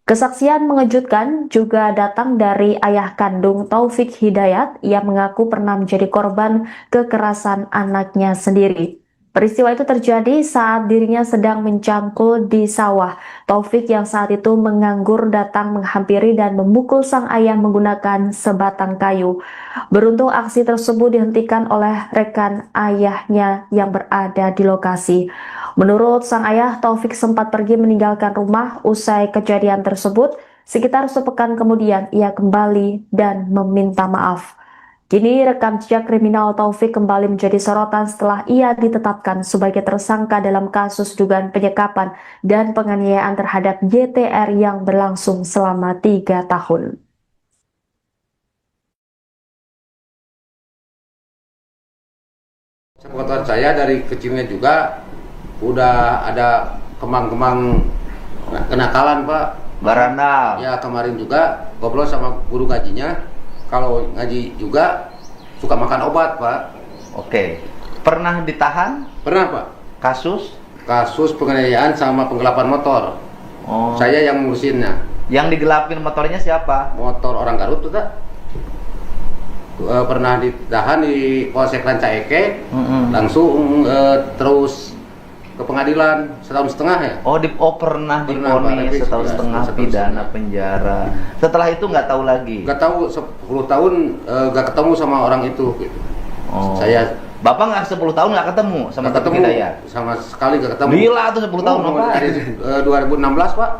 Kesaksian mengejutkan juga datang dari ayah kandung Taufik Hidayat. Ia mengaku pernah menjadi korban kekerasan anaknya sendiri. Peristiwa itu terjadi saat dirinya sedang mencangkul di sawah. Taufik yang saat itu menganggur datang menghampiri dan memukul sang ayah menggunakan sebatang kayu. Beruntung aksi tersebut dihentikan oleh rekan ayahnya yang berada di lokasi. Menurut sang ayah, Taufik sempat pergi meninggalkan rumah usai kejadian tersebut. Sekitar sepekan kemudian ia kembali dan meminta maaf. Kini rekam jejak kriminal Taufik kembali menjadi sorotan setelah ia ditetapkan sebagai tersangka dalam kasus dugaan penyekapan dan penganiayaan terhadap YTR yang berlangsung selama 3 tahun. Sepengetahuan saya dari kecilnya juga udah ada kemang-kemang kenakalan, Pak. Barandal. Ya, kemarin juga ngobrol sama guru ngajinya. Kalau ngaji juga suka makan obat, Pak. Oke. Pernah ditahan? Pernah, Pak. Kasus? Kasus penganiayaan sama penggelapan motor. Oh. Saya yang ngurusinnya. Yang digelapin motornya siapa? Motor orang Garut tuh, Kak. Pernah ditahan di Polsek Rancaike. Langsung terus ke pengadilan 1,5 tahun ya. Pernah divonis 1,5 tahun pidana penjara. Setelah itu nggak tahu lagi. Nggak tahu 10 tahun nggak ketemu sama orang itu. Gitu. Bapak nggak 10 tahun nggak ketemu sama Taufik Hidayat? Sama sekali nggak ketemu. Gila tuh 10 tahun Bapak. Dari 2016, Pak.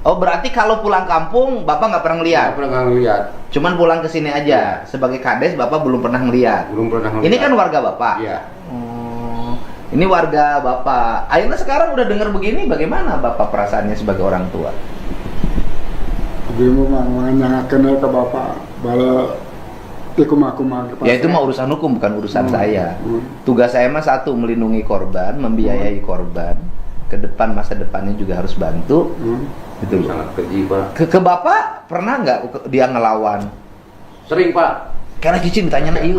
Berarti kalau pulang kampung Bapak nggak pernah ngeliat? Nggak pernah ngeliat. Cuman pulang ke sini aja. Sebagai kades Bapak belum pernah ngeliat. Belum pernah ngeliat. Ini kan warga Bapak. Iya. Ini warga Bapak. Akhirnya sekarang udah dengar begini, bagaimana Bapak perasaannya sebagai orang tua? Dia mau menanyakan ke Bapak, bala Ya itu mah urusan hukum, bukan urusan saya. Tugas saya mah satu, melindungi korban, membiayai korban. Ke depan, masa depannya juga harus bantu. Gitu. Sangat keji, Pak. Ke Bapak pernah nggak dia ngelawan? Sering, Pak. Karena cicing ditanya iu.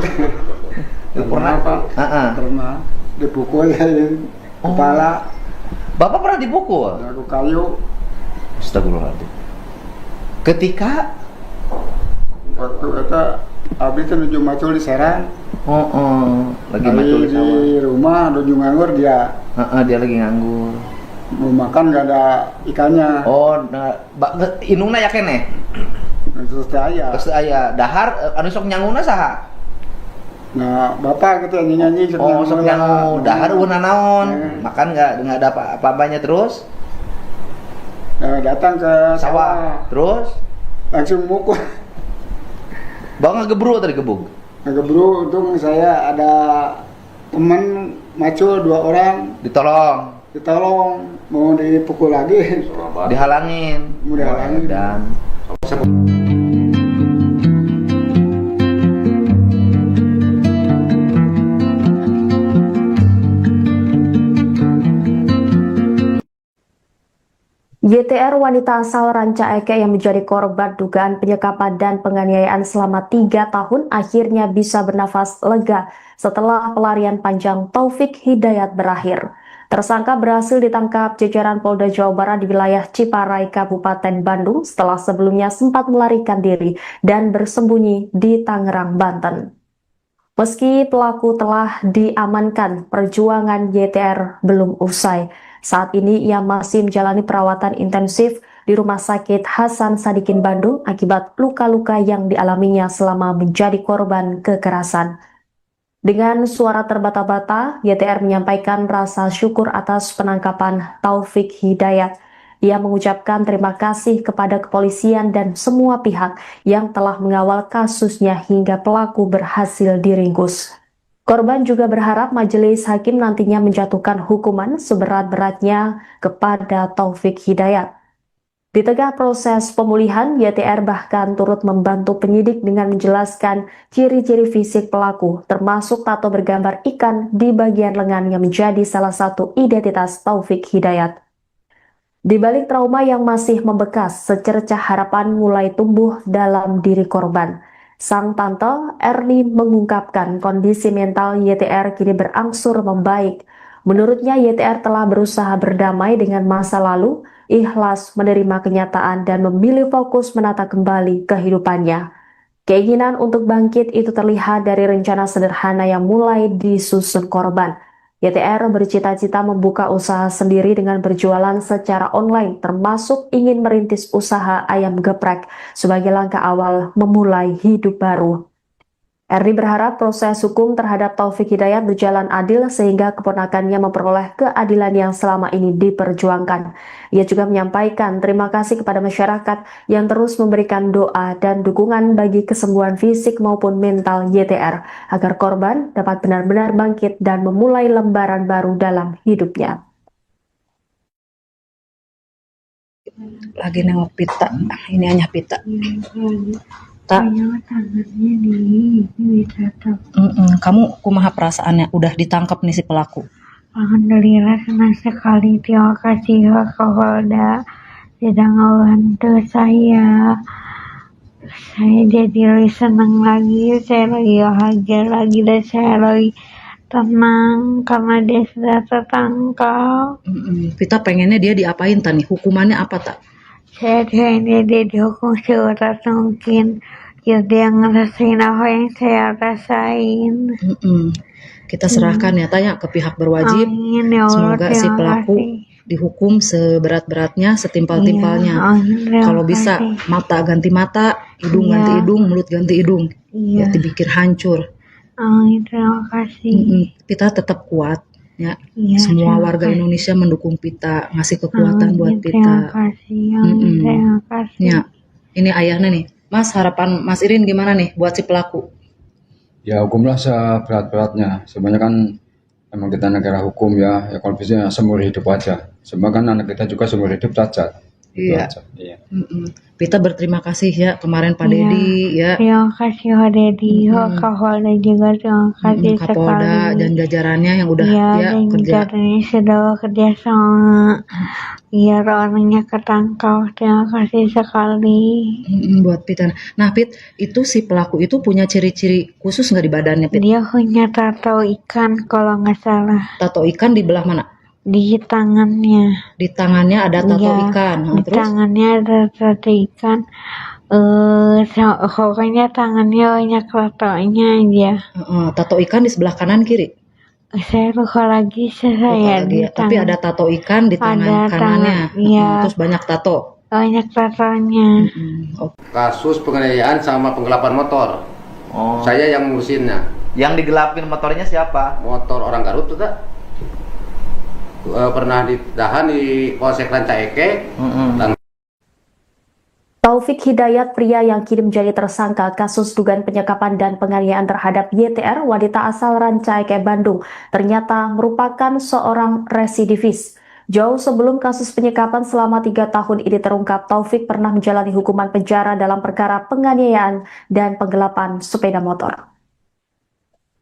Pernah, Pak. Pernah dipukul ya kepala. Bapak pernah dipukul? Aku kayu. Astagfirullahaladzim. Ketika waktu itu abis itu nuju macul di Serang. Lagi macul di sawah. Di rumah nuju nganggur dia. Dia lagi nganggur. Mau makan nggak ada ikannya. Inungna ya kene. Terus aya dahar anu sok nyanguna saha? Nah, Bapak gitu nyanyi-nyanyi sok nyangu dahar una naon. Makan nggak ada apa-apanya terus? Datang ke sawah. Terus langsung mukul. Bang ngegebru tadi gebuk. Ngegebru, untung saya ada teman macul 2 orang. Ditolong, mau dipukul lagi. Dihalangin. Mau dihalangin. Dan YTR, wanita asal Rancaike yang menjadi korban dugaan penyekapan dan penganiayaan selama 3 tahun akhirnya bisa bernafas lega setelah pelarian panjang Taufik Hidayat berakhir. Tersangka berhasil ditangkap jajaran Polda Jawa Barat di wilayah Ciparai, Kabupaten Bandung setelah sebelumnya sempat melarikan diri dan bersembunyi di Tangerang, Banten. Meski pelaku telah diamankan, perjuangan YTR belum usai. Saat ini ia masih menjalani perawatan intensif di Rumah Sakit Hasan Sadikin Bandung akibat luka-luka yang dialaminya selama menjadi korban kekerasan. Dengan suara terbata-bata, YTR menyampaikan rasa syukur atas penangkapan Taufik Hidayat. Ia mengucapkan terima kasih kepada kepolisian dan semua pihak yang telah mengawal kasusnya hingga pelaku berhasil diringkus. Korban juga berharap majelis hakim nantinya menjatuhkan hukuman seberat-beratnya kepada Taufik Hidayat. Di tengah proses pemulihan, YTR bahkan turut membantu penyidik dengan menjelaskan ciri-ciri fisik pelaku, termasuk tato bergambar ikan di bagian lengan yang menjadi salah satu identitas Taufik Hidayat. Di balik trauma yang masih membekas, secercah harapan mulai tumbuh dalam diri korban. Sang tante Erni mengungkapkan kondisi mental YTR kini berangsur membaik. Menurutnya YTR telah berusaha berdamai dengan masa lalu, ikhlas menerima kenyataan dan memilih fokus menata kembali kehidupannya. Keinginan untuk bangkit itu terlihat dari rencana sederhana yang mulai disusun korban. YTR bercita-cita membuka usaha sendiri dengan berjualan secara online, termasuk ingin merintis usaha ayam geprek sebagai langkah awal memulai hidup baru. Erni berharap proses hukum terhadap Taufik Hidayat berjalan adil sehingga keponakannya memperoleh keadilan yang selama ini diperjuangkan. Ia juga menyampaikan terima kasih kepada masyarakat yang terus memberikan doa dan dukungan bagi kesembuhan fisik maupun mental YTR agar korban dapat benar-benar bangkit dan memulai lembaran baru dalam hidupnya. Lagi nengok pita, ini hanya pita. Tak. Tangannya nih, bisa tuh. Kamu kumaha perasaannya udah ditangkap nih si pelaku? Alhamdulillah senang sekali. Terima kasih ya Kapolda sudah ngebantu saya. Saya jadi lebih senang lagi, saya lagi bahagia lagi dan saya lagi tenang karena dia sudah tertangkap. Kita pengennya dia diapain tani? Hukumannya apa tak? Saya pengennya dia dihukum seberat mungkin. Ya dia ngerasain apa yang saya rasain. Kita serahkan ya tanya ke pihak berwajib. Amin, ya Allah, semoga si pelaku dihukum seberat-beratnya, setimpal-timpalnya. Kalau bisa mata ganti mata, hidung ganti hidung, mulut ganti hidung. Ya dipikir hancur. Amin, terima kasih. Kita tetap kuat. Ya, semua warga Indonesia mendukung Pita, ngasih kekuatan buat Pita. Terima kasih, terima kasih. Ya, ini ayahnya nih. Mas, harapan Mas Irin gimana nih buat si pelaku? Ya hukumlah seberat-beratnya. Sebenarnya kan emang kita negara hukum ya kalau bisa seumur hidup aja. Sebenarnya kan anak kita juga seumur hidup cacat. Iya. Pita berterima kasih ya kemarin Pak Dedi ya. Terima kasih Pak Dedi, Kapolda juga terima kasih Kapolda sekali. dan jajarannya yang udah dan kerja. jajarannya sudah bekerja sama. Biar orangnya ketangkap. Terima kasih sekali. Buat Pita. Nah Pit, itu si pelaku itu punya ciri-ciri khusus nggak di badannya Pit? Dia punya tato ikan kalau nggak salah. Tato ikan di belah mana? Di tangannya. Di tangannya ada tato ikan. Di Terus? tangannya ada tato ikan. Pokoknya tangannya banyak tatonya aja. Tato ikan di sebelah kanan kiri? Saya lupa lagi di Tapi ada tato ikan di tangan kanannya. Terus banyak tato. Banyak tatonya. Kasus penganiayaan sama penggelapan motor. Saya yang ngurusinnya. Yang digelapin motornya siapa? Motor orang Garut tuh tak? Pernah ditahan di Polsek Rancaike. Taufik Hidayat, pria yang kini menjadi tersangka kasus dugaan penyekapan dan penganiayaan terhadap YTR, wanita asal Rancaike, Bandung, ternyata merupakan seorang residivis. Jauh sebelum kasus penyekapan selama 3 tahun ini terungkap, Taufik pernah menjalani hukuman penjara dalam perkara penganiayaan dan penggelapan sepeda motor.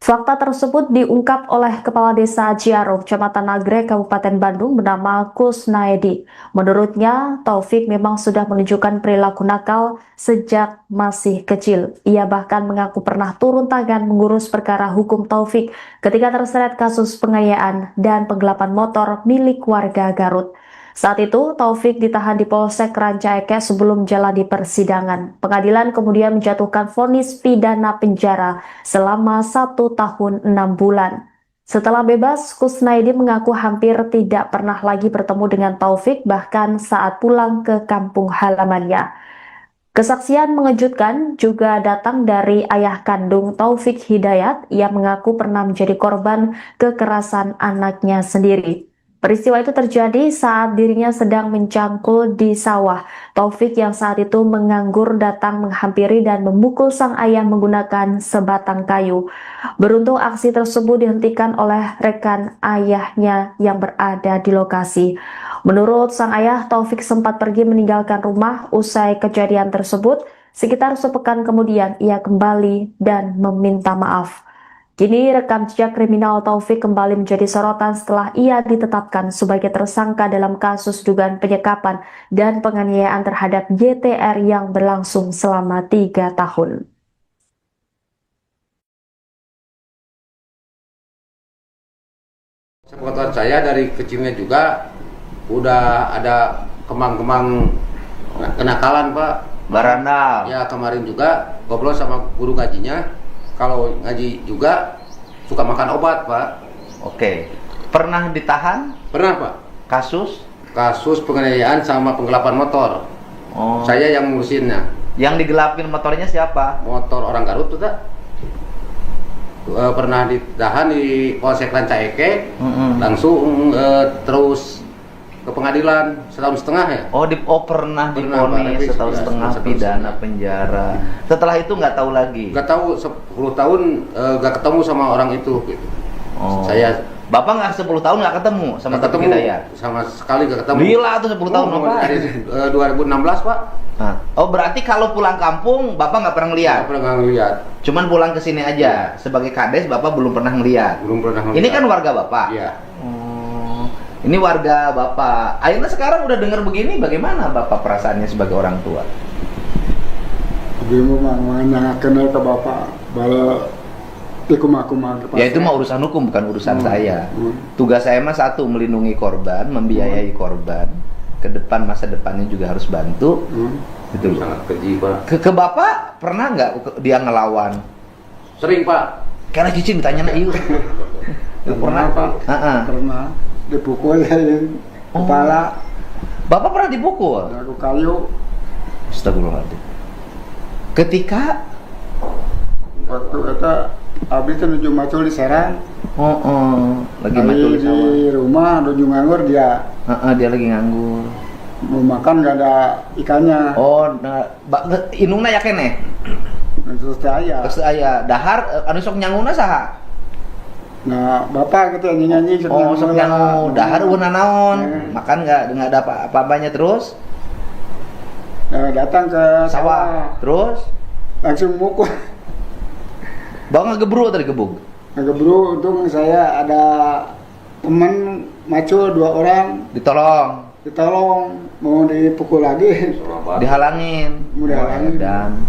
Fakta tersebut diungkap oleh Kepala Desa Ciaro, Kecamatan Nagrek, Kabupaten Bandung bernama Kusnaedi. Menurutnya, Taufik memang sudah menunjukkan perilaku nakal sejak masih kecil. Ia bahkan mengaku pernah turun tangan mengurus perkara hukum Taufik ketika terseret kasus penganiayaan dan penggelapan motor milik warga Garut. Saat itu, Taufik ditahan di Polsek Ranca Ekek sebelum jalani persidangan. Pengadilan kemudian menjatuhkan vonis pidana penjara selama 1 tahun 6 bulan. Setelah bebas, Kusnaidi mengaku hampir tidak pernah lagi bertemu dengan Taufik, bahkan saat pulang ke kampung halamannya. Kesaksian mengejutkan juga datang dari ayah kandung Taufik Hidayat. Ia mengaku pernah menjadi korban kekerasan anaknya sendiri. Peristiwa itu terjadi saat dirinya sedang mencangkul di sawah. Taufik yang saat itu menganggur datang menghampiri dan memukul sang ayah menggunakan sebatang kayu. Beruntung aksi tersebut dihentikan oleh rekan ayahnya yang berada di lokasi. Menurut sang ayah, Taufik sempat pergi meninggalkan rumah usai kejadian tersebut. Sekitar sepekan kemudian ia kembali dan meminta maaf. Kini rekam jejak kriminal Taufik kembali menjadi sorotan setelah ia ditetapkan sebagai tersangka dalam kasus dugaan penyekapan dan penganiayaan terhadap YTR yang berlangsung selama 3 tahun. Sepengetahuan saya dari kecilnya juga udah ada kemang-kemang kenakalan, Pak. Barandal. Ya, kemarin juga ngobrol sama guru ngajinya. Kalau ngaji juga suka makan obat, Pak. Oke. Pernah ditahan? Pernah, Pak. Kasus? Kasus penganiayaan sama penggelapan motor. Oh. Saya yang ngurusinnya. Yang digelapin motornya siapa? Motor orang Garut tuh, tak? Pernah ditahan di Polsek Ranca Ekek. Langsung terus ke pengadilan 1,5 tahun ya. Pernah divonis 1,5 tahun pidana penjara. Setelah itu nggak tahu lagi. Nggak tahu 10 tahun nggak ketemu sama orang itu. Gitu. Saya Bapak nggak 10 tahun nggak ketemu sama Taufik Hidayat? Sama sekali nggak ketemu. Gila tuh 10 tahun Bapak. Dari 2016, Pak. Oh, berarti kalau pulang kampung Bapak nggak pernah ngeliat? Nggak pernah ngeliat. Cuman pulang ke sini aja. Sebagai kades Bapak belum pernah ngeliat. Belum pernah ngeliat. Ini kan warga Bapak. Iya. Ini warga Bapak. Akhirnya sekarang udah dengar begini, bagaimana Bapak perasaannya sebagai orang tua? Ibu mah kenal ke bapak bala tikum-akuman. Ya itu mah urusan hukum, bukan urusan saya. Tugas saya mah satu, melindungi korban, membiayai korban. Ke depan, masa depannya juga harus bantu. Gitu. Sangat keji, Pak. Ke Bapak pernah nggak dia ngelawan? Sering, Pak. Karena Cici ditanya na ieu. Pernah, Pak. Pernah dipukul kepala. Bapak pernah dipukul? Aku kayu. Astagfirullahaladzim. Ketika waktu itu abdi itu nuju macul di Serang. Lagi macul di sawah. Di rumah nuju nganggur dia. Dia lagi nganggur. Mau makan nggak ada ikannya. Inungna ya kene. Terus saya. Terus aya dahar anu sok nyanguna saha? Nah, bapak gitu nyanyi-nyanyi sok nyangu dahar euna naon? Makan nggak ada apa-apanya terus? Datang ke sawah. Terus langsung mukul. Bawa ngegebru tadi gebuk. Ngegebru, untung saya ada teman macul 2 orang. Ditolong, mau dipukul lagi. Dihalangin. Dan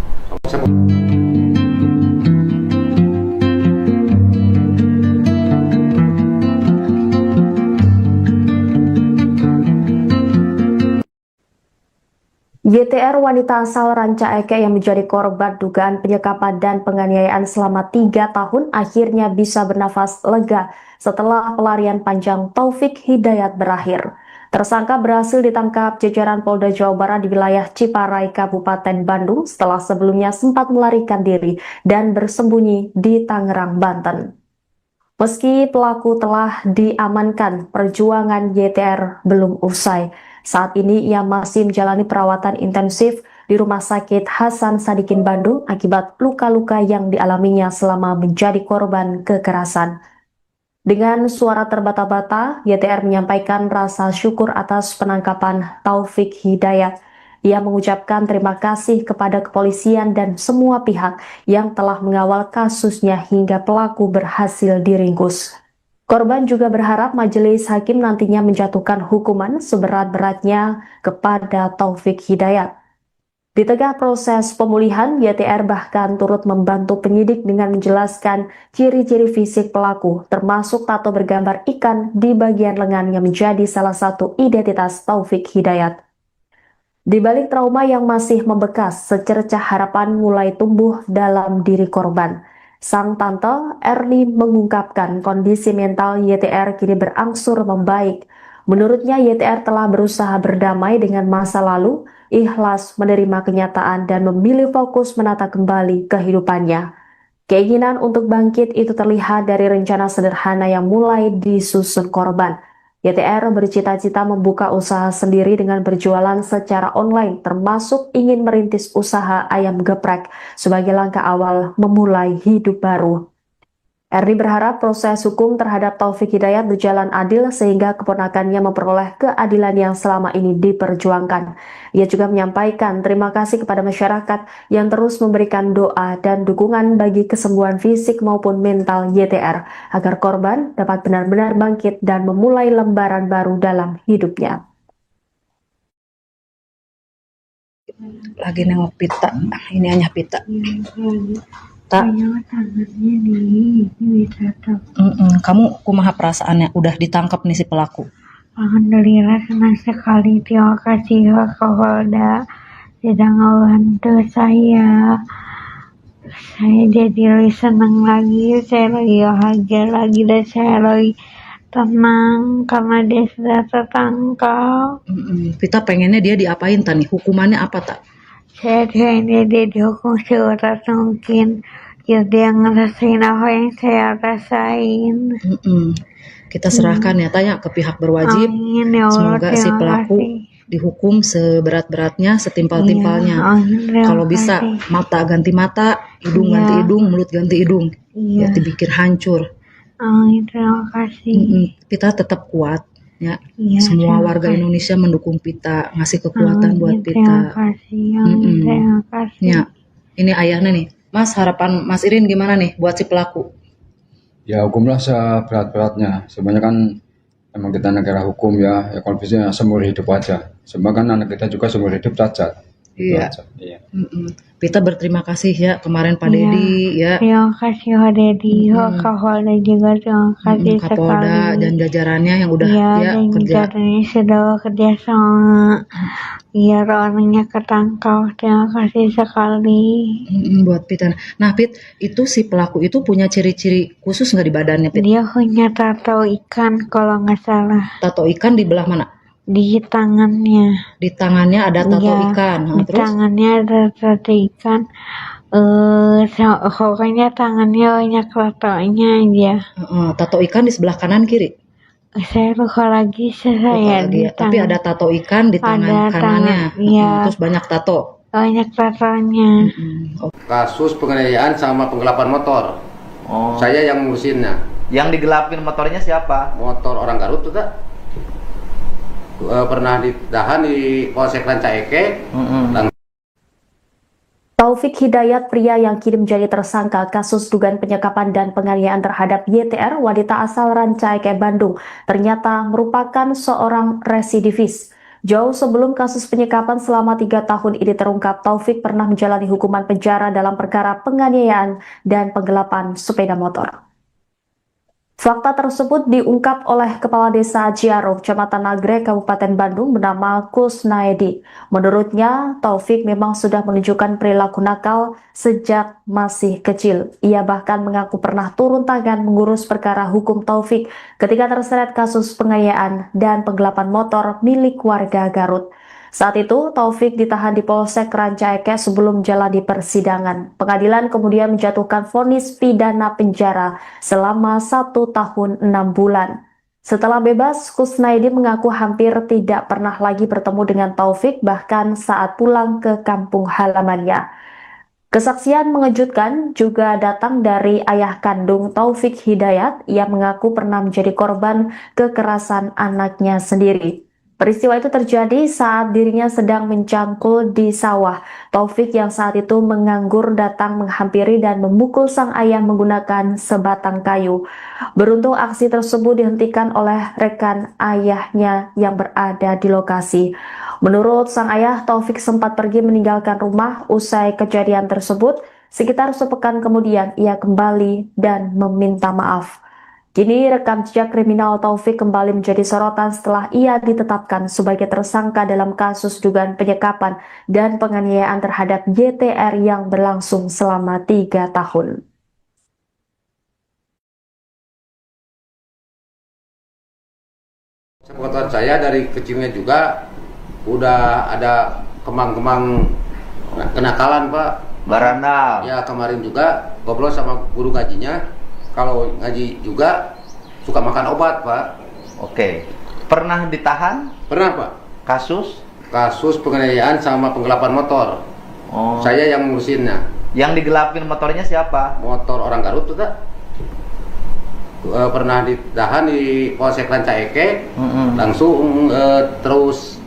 YTR wanita asal Ranca Ekek yang menjadi korban dugaan penyekapan dan penganiayaan selama 3 tahun akhirnya bisa bernafas lega setelah pelarian panjang Taufik Hidayat berakhir. Tersangka berhasil ditangkap jajaran Polda Jawa Barat di wilayah Ciparai, Kabupaten Bandung setelah sebelumnya sempat melarikan diri dan bersembunyi di Tangerang, Banten. Meski pelaku telah diamankan, perjuangan YTR belum usai. Saat ini ia masih menjalani perawatan intensif di Rumah Sakit Hasan Sadikin Bandung akibat luka-luka yang dialaminya selama menjadi korban kekerasan. Dengan suara terbata-bata, YTR menyampaikan rasa syukur atas penangkapan Taufik Hidayat. Ia mengucapkan terima kasih kepada kepolisian dan semua pihak yang telah mengawal kasusnya hingga pelaku berhasil diringkus. Korban juga berharap majelis hakim nantinya menjatuhkan hukuman seberat-beratnya kepada Taufik Hidayat. Di tengah proses pemulihan, YTR bahkan turut membantu penyidik dengan menjelaskan ciri-ciri fisik pelaku, termasuk tato bergambar ikan di bagian lengan yang menjadi salah satu identitas Taufik Hidayat. Di balik trauma yang masih membekas, secercah harapan mulai tumbuh dalam diri korban. Sang tante Erni mengungkapkan kondisi mental YTR kini berangsur membaik. Menurutnya YTR telah berusaha berdamai dengan masa lalu, ikhlas menerima kenyataan dan memilih fokus menata kembali kehidupannya. Keinginan untuk bangkit itu terlihat dari rencana sederhana yang mulai disusun korban. YTR bercita-cita membuka usaha sendiri dengan berjualan secara online, termasuk ingin merintis usaha ayam geprek sebagai langkah awal memulai hidup baru. Erni berharap proses hukum terhadap Taufik Hidayat berjalan adil sehingga keponakannya memperoleh keadilan yang selama ini diperjuangkan. Ia juga menyampaikan terima kasih kepada masyarakat yang terus memberikan doa dan dukungan bagi kesembuhan fisik maupun mental YTR agar korban dapat benar-benar bangkit dan memulai lembaran baru dalam hidupnya. Lagi nengok pita, ini hanya pita. Tak. Tangannya bisa tuh. Kamu kumaha perasaannya udah ditangkap nih si pelaku? Alhamdulillah senang sekali, terima kasih Kapolda sudah ngebantu saya. Saya jadi lebih senang lagi, saya lebih bahagia lagi dan saya lebih tenang karena dia sudah tertangkap. Kita pengennya dia diapain tani? Hukumannya apa tak? Saya pengennya dia dihukum seberat mungkin. Ya dia ngerasain apa yang saya rasain. Kita serahkan ya tanya ke pihak berwajib. Amin, ya Allah, semoga si pelaku dihukum seberat-beratnya, setimpal-timpalnya. Kalau bisa mata ganti mata, hidung ganti hidung, mulut ganti hidung. Ya dipikir hancur. Amin, terima kasih. Kita tetap kuat ya. Semua warga Indonesia mendukung Pita, ngasih kekuatan buat Pita. Terima kasih. Terima kasih. Ya, ini ayahnya nih. Mas, harapan Mas Irin gimana nih buat si pelaku? Ya hukumlah seberat-beratnya. Sebenarnya kan emang kita negara hukum ya kalau bisa seumur hidup aja. Sebenarnya kan anak kita juga seumur hidup cacat. Iya. Pita berterima kasih ya kemarin Pak Dedi ya. Terima kasih Pak Dedi, Kapolda juga terima kasih Kapolda sekali. dan jajarannya yang udah dan kerja. jajarannya sudah kerja sama. Biar orangnya ketangkap. Terima kasih sekali. Buat Pita. Nah Pit, itu si pelaku itu punya ciri-ciri khusus nggak di badannya Pit? Dia punya tato ikan kalau nggak salah. Tato ikan di belah mana? Di tangannya. Di tangannya ada tato ikan. Di Terus? tangannya ada tato ikan. Pokoknya tangannya banyak tatonya aja. Tato ikan di sebelah kanan kiri? Saya lupa lagi di tangan. Tapi ada tato ikan di tangan kanannya. Terus banyak tato. Banyak tatonya. Kasus penganiayaan sama penggelapan motor. Saya yang ngurusinnya. Yang digelapin motornya siapa? Motor orang Garut tuh tak? Pernah ditahan di Polsek Rancaike. Taufik Hidayat, pria yang kini menjadi tersangka kasus dugaan penyekapan dan penganiayaan terhadap YTR, wanita asal Rancaike, Bandung, ternyata merupakan seorang residivis. Jauh sebelum kasus penyekapan selama 3 tahun ini terungkap, Taufik pernah menjalani hukuman penjara dalam perkara penganiayaan dan penggelapan sepeda motor. Fakta tersebut diungkap oleh Kepala Desa Ciaro, Kecamatan Nagrek, Kabupaten Bandung bernama Kusnaedi. Menurutnya, Taufik memang sudah menunjukkan perilaku nakal sejak masih kecil. Ia bahkan mengaku pernah turun tangan mengurus perkara hukum Taufik ketika terseret kasus penganiayaan dan penggelapan motor milik warga Garut. Saat itu, Taufik ditahan di Polsek Rancaike sebelum jalani persidangan. Pengadilan kemudian menjatuhkan vonis pidana penjara selama 1 tahun 6 bulan. Setelah bebas, Kusnaedi mengaku hampir tidak pernah lagi bertemu dengan Taufik, bahkan saat pulang ke kampung halamannya. Kesaksian mengejutkan juga datang dari ayah kandung Taufik Hidayat. Ia mengaku pernah menjadi korban kekerasan anaknya sendiri. Peristiwa itu terjadi saat dirinya sedang mencangkul di sawah. Taufik yang saat itu menganggur datang menghampiri dan memukul sang ayah menggunakan sebatang kayu. Beruntung aksi tersebut dihentikan oleh rekan ayahnya yang berada di lokasi. Menurut sang ayah, Taufik sempat pergi meninggalkan rumah usai kejadian tersebut. Sekitar sepekan kemudian, ia kembali dan meminta maaf. Kini rekam jejak kriminal Taufik kembali menjadi sorotan setelah ia ditetapkan sebagai tersangka dalam kasus dugaan penyekapan dan penganiayaan terhadap YTR yang berlangsung selama 3 tahun. Sepengetahuan saya dari kecilnya juga udah ada kemang-kemang kenakalan, Pak. Barandal. Ya, kemarin juga ngobrol sama guru ngajinya. Kalau ngaji juga suka makan obat, Pak. Oke. Pernah ditahan? Pernah, Pak. Kasus? Kasus penganiayaan sama penggelapan motor. Oh. Saya yang ngurusinnya. Yang digelapin motornya siapa? Motor orang Garut tuh, tak? Pernah ditahan di Polsek Rancaike, langsung terus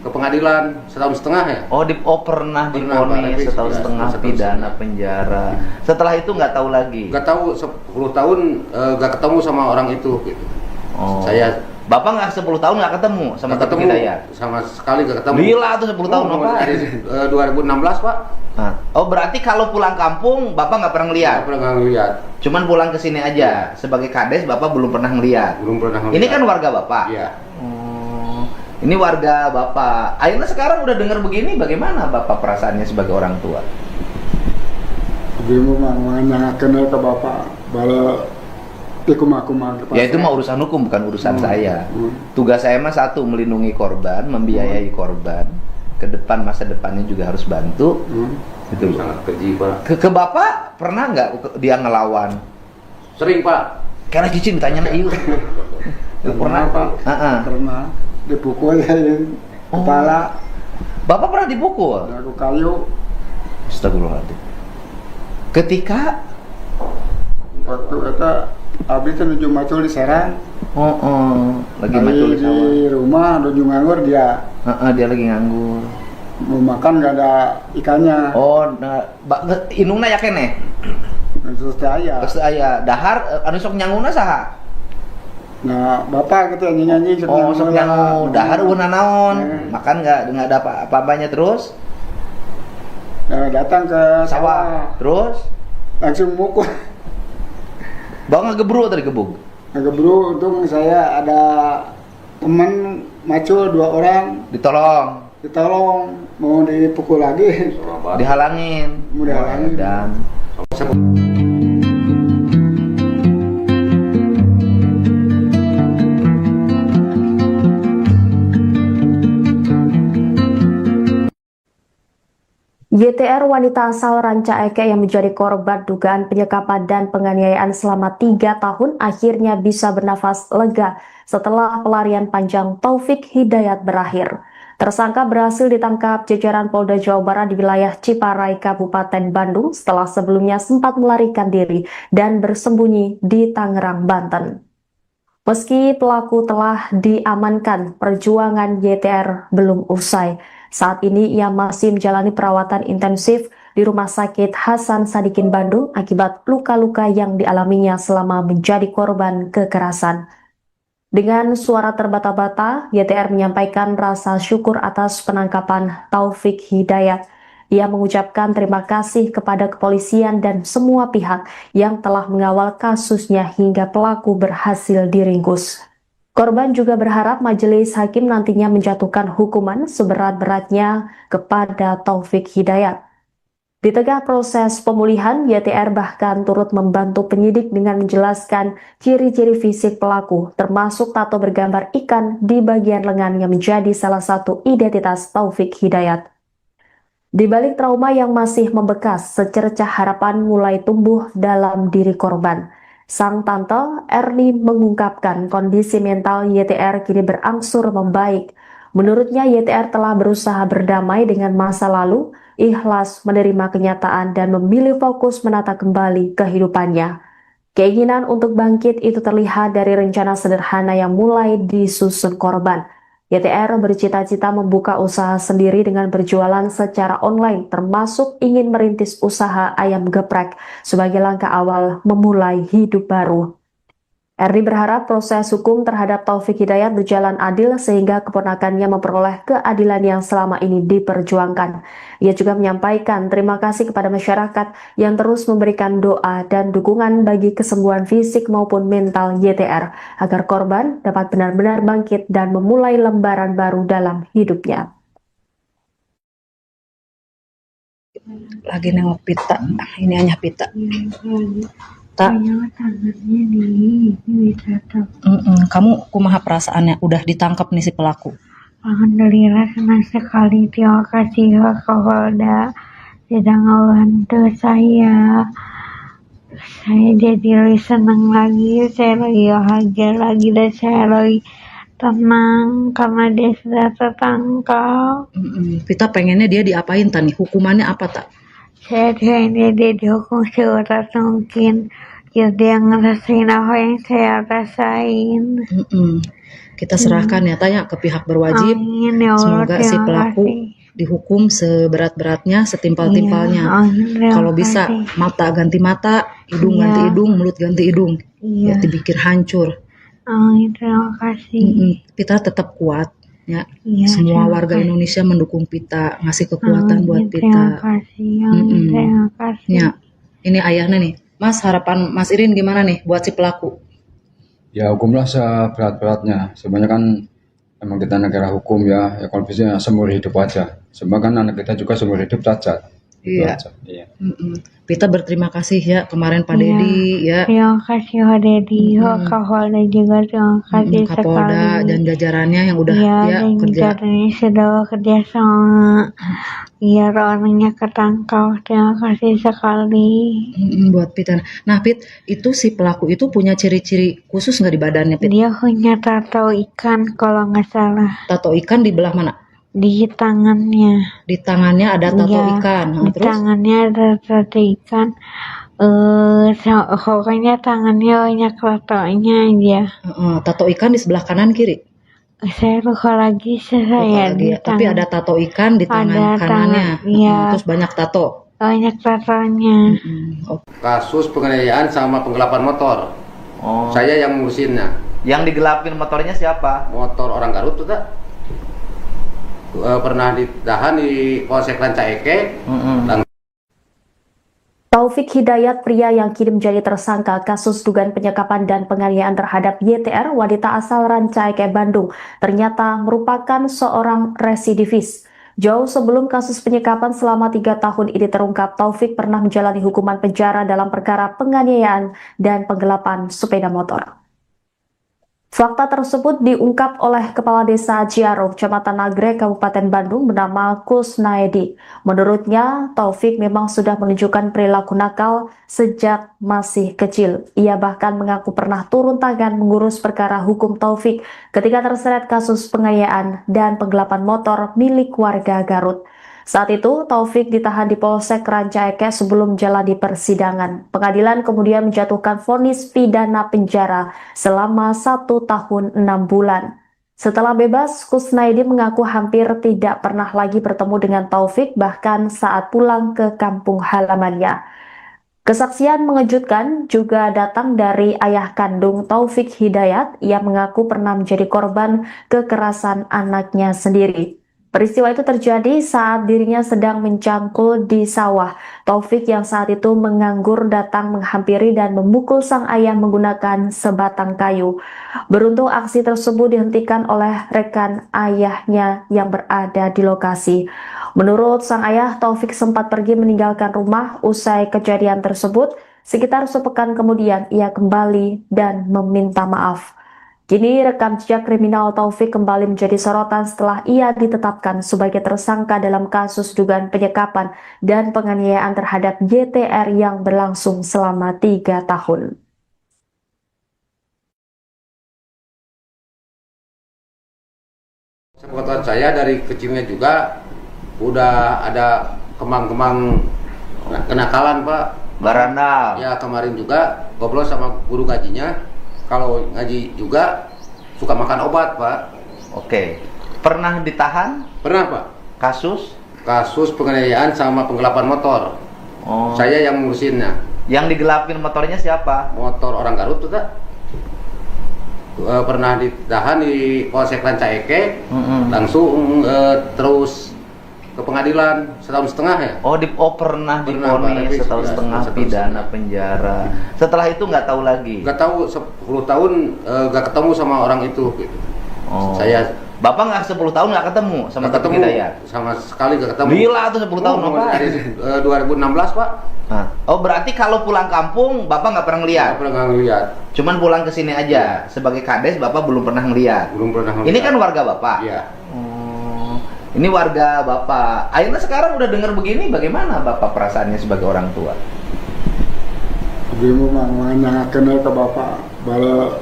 ke pengadilan setahun setengah ya. Pernah divonis setahun setengah pidana penjara. Setelah itu nggak tahu lagi. Nggak tahu 10 tahun nggak ketemu sama orang itu. Gitu. Oh. Bapak nggak 10 tahun nggak ketemu sama Taufik Hidayat? Sama sekali nggak ketemu. Gila tuh 10 tahun Bapak. Dari 2016, Pak. Oh, berarti kalau pulang kampung Bapak nggak pernah ngeliat? Nggak pernah ngeliat. Cuman pulang ke sini aja. Sebagai kades Bapak belum pernah ngeliat. Belum pernah ngeliat. Ini kan warga Bapak. Iya. Ini warga Bapak. Akhirnya sekarang udah dengar begini, bagaimana Bapak perasaannya sebagai orang tua? Ibu mah kenal ke bapak, bala Ya itu mah urusan hukum, bukan urusan saya. Tugas saya mah satu, melindungi korban, membiayai korban. Ke depan, masa depannya juga harus bantu. Itu sangat keji, Pak. Ke Bapak pernah nggak dia ngelawan? Sering, Pak. Karena cicing ditanya iu. Pernah, Pak. Pernah dipukul ya kepala. Bapak pernah dipukul? Aku kayu. Astagfirullahaladzim. Ketika waktu itu abdi teh nuju macul di Serang. Lagi macul di sawah. Di rumah nuju nganggur dia. Dia lagi nganggur. Mau makan nggak ada ikannya. Inungna ya kene. Terus teh aya. Dahar anu sok nyanguna saha? Nah, bapak gitu nyanyi-nyanyi sok nyangu. Dahar una naon? Makan nggak ada apa-apanya terus? Datang ke sawah. Terus langsung mukul. Bang ngegebru tadi gebuk. Ngegebru, untung saya ada teman macul 2 orang. Ditolong, mau dipukul lagi. Dihalangin. Mau dihalangin. Dan YTR wanita asal Rancaike yang menjadi korban dugaan penyekapan dan penganiayaan selama 3 tahun akhirnya bisa bernafas lega setelah pelarian panjang Taufik Hidayat berakhir. Tersangka berhasil ditangkap jajaran Polda Jawa Barat di wilayah Ciparai, Kabupaten Bandung setelah sebelumnya sempat melarikan diri dan bersembunyi di Tangerang, Banten. Meski pelaku telah diamankan, perjuangan YTR belum usai. Saat ini ia masih menjalani perawatan intensif di Rumah Sakit Hasan Sadikin Bandung akibat luka-luka yang dialaminya selama menjadi korban kekerasan. Dengan suara terbata-bata, YTR menyampaikan rasa syukur atas penangkapan Taufik Hidayat. Ia mengucapkan terima kasih kepada kepolisian dan semua pihak yang telah mengawal kasusnya hingga pelaku berhasil diringkus. Korban juga berharap majelis hakim nantinya menjatuhkan hukuman seberat-beratnya kepada Taufik Hidayat. Di tengah proses pemulihan, YTR bahkan turut membantu penyidik dengan menjelaskan ciri-ciri fisik pelaku, termasuk tato bergambar ikan di bagian lengan yang menjadi salah satu identitas Taufik Hidayat. Di balik trauma yang masih membekas, secercah harapan mulai tumbuh dalam diri korban. Sang tante Erni mengungkapkan kondisi mental YTR kini berangsur membaik. Menurutnya YTR telah berusaha berdamai dengan masa lalu, ikhlas menerima kenyataan dan memilih fokus menata kembali kehidupannya. Keinginan untuk bangkit itu terlihat dari rencana sederhana yang mulai disusun korban. YTR bercita-cita membuka usaha sendiri dengan berjualan secara online, termasuk ingin merintis usaha ayam geprek sebagai langkah awal memulai hidup baru. Erdi berharap proses hukum terhadap Taufik Hidayat berjalan adil sehingga keponakannya memperoleh keadilan yang selama ini diperjuangkan. Ia juga menyampaikan terima kasih kepada masyarakat yang terus memberikan doa dan dukungan bagi kesembuhan fisik maupun mental YTR agar korban dapat benar-benar bangkit dan memulai lembaran baru dalam hidupnya. Lagi nengok pita, ini hanya pita. Tak. Tangannya di bisa tuh. Kamu kumaha perasaannya udah ditangkap nih si pelaku? Alhamdulillah senang sekali. Terima kasih Pak Kapolda sudah ngebantu saya. Saya jadi lebih senang lagi, saya lebih bahagia lagi dan saya lebih tenang karena dia sudah tertangkap. Kita pengennya dia diapain tani? Hukumannya apa tak? Saya pengennya dia dihukum seberat mungkin. Ya dia ngerasain apa yang saya rasain. Kita serahkan ya tanya ke pihak berwajib. Amin, ya Allah, Semoga si pelaku dihukum seberat-beratnya, setimpal-timpalnya. Kalau bisa mata ganti mata, hidung ganti hidung, mulut ganti hidung. Ya dibikin hancur. Amin, terima kasih. Kita tetap kuat. Ya, semua warga Indonesia mendukung Pita, ngasih kekuatan buat Pita. Terima kasih, terima kasih. Ya, ini ayahnya nih. Mas, harapan Mas Irin gimana nih buat si pelaku? Ya hukumlah seberat-beratnya. Sebenarnya kan emang kita negara hukum ya kalau bisa seumur hidup aja. Sebab kan anak kita juga seumur hidup cacat. Iya. Pita berterima kasih ya kemarin Pak Dedi ya. Terima kasih Pak Dedi, Pak Kapolda juga terima kasih Kapolda sekali. dan jajarannya yang udah dan kerja. jajarannya sudah bekerja sama biar orangnya ketangkap. Terima kasih sekali. Buat Pita. Nah Pit, itu si pelaku itu punya ciri-ciri khusus nggak di badannya Pit? Dia punya tato ikan kalau nggak salah. Tato ikan di belah mana? Di tangannya. Di tangannya ada tato ikan. Di Terus? tangannya ada tato ikan. Pokoknya tangannya banyak tatonya aja. Tato ikan di sebelah kanan kiri? Saya lupa lagi Tapi ada tato ikan di tangan kanannya. Terus banyak tato. Banyak tatonya. Kasus penganiayaan sama penggelapan motor. Saya yang ngurusinnya. Yang digelapin motornya siapa? Motor orang Garut tuh tak? Pernah ditahan di Polsek Rancaike. Taufik Hidayat, pria yang kini menjadi tersangka kasus dugaan penyekapan dan penganiayaan terhadap YTR, wanita asal Rancaike, Bandung, ternyata merupakan seorang residivis. Jauh sebelum kasus penyekapan selama 3 tahun ini terungkap, Taufik pernah menjalani hukuman penjara dalam perkara penganiayaan dan penggelapan sepeda motor. Fakta tersebut diungkap oleh Kepala Desa Ciaro, Kecamatan Nagrek, Kabupaten Bandung bernama Kusnaedi. Menurutnya, Taufik memang sudah menunjukkan perilaku nakal sejak masih kecil. Ia bahkan mengaku pernah turun tangan mengurus perkara hukum Taufik ketika terseret kasus penganiayaan dan penggelapan motor milik warga Garut. Saat itu, Taufik ditahan di Polsek Rancaike sebelum menjalani persidangan. Pengadilan kemudian menjatuhkan vonis pidana penjara selama 1 tahun 6 bulan. Setelah bebas, Kusnaedi mengaku hampir tidak pernah lagi bertemu dengan Taufik, bahkan saat pulang ke kampung halamannya. Kesaksian mengejutkan juga datang dari ayah kandung Taufik Hidayat. Ia mengaku pernah menjadi korban kekerasan anaknya sendiri. Peristiwa itu terjadi saat dirinya sedang mencangkul di sawah. Taufik yang saat itu menganggur datang menghampiri dan memukul sang ayah menggunakan sebatang kayu. Beruntung aksi tersebut dihentikan oleh rekan ayahnya yang berada di lokasi. Menurut sang ayah, Taufik sempat pergi meninggalkan rumah usai kejadian tersebut. Sekitar sepekan kemudian ia kembali dan meminta maaf. Kini rekam jejak kriminal Taufik kembali menjadi sorotan setelah ia ditetapkan sebagai tersangka dalam kasus dugaan penyekapan dan penganiayaan terhadap YTR yang berlangsung selama 3 tahun. Sepengetahuan saya dari kecilnya juga udah ada kemang-kemang kenakalan Pak. Barandal. Ya kemarin juga ngobrol sama guru ngajinya. Kalau ngaji juga suka makan obat Pak. Oke. Pernah ditahan? Pernah Pak. Kasus? Kasus penganiayaan sama penggelapan motor. Saya yang ngurusinnya. Yang digelapin motornya siapa? Motor orang Garut tuh tak? pernah ditahan di Polsek Rancaeke, langsung terus ke pengadilan setahun setengah ya. Pernah divonis setahun setengah pidana penjara. Setelah itu nggak tahu lagi. Nggak tahu 10 tahun nggak ketemu sama orang itu. Gitu. Bapak nggak 10 tahun nggak ketemu sama Taufik Hidayat? Sama sekali nggak ketemu. Gila tuh 10 tahun apa? Dari 2016 Pak. Berarti kalau pulang kampung Bapak nggak pernah ngeliat? Nggak pernah ngeliat. Cuman pulang ke sini aja. Sebagai kades Bapak belum pernah ngeliat? Belum pernah ngeliat. Ini kan warga Bapak? Iya. Ini warga Bapak. Akhirnya sekarang udah dengar begini, bagaimana Bapak perasaannya sebagai orang tua? Ibu mah kenal ke Bapak bala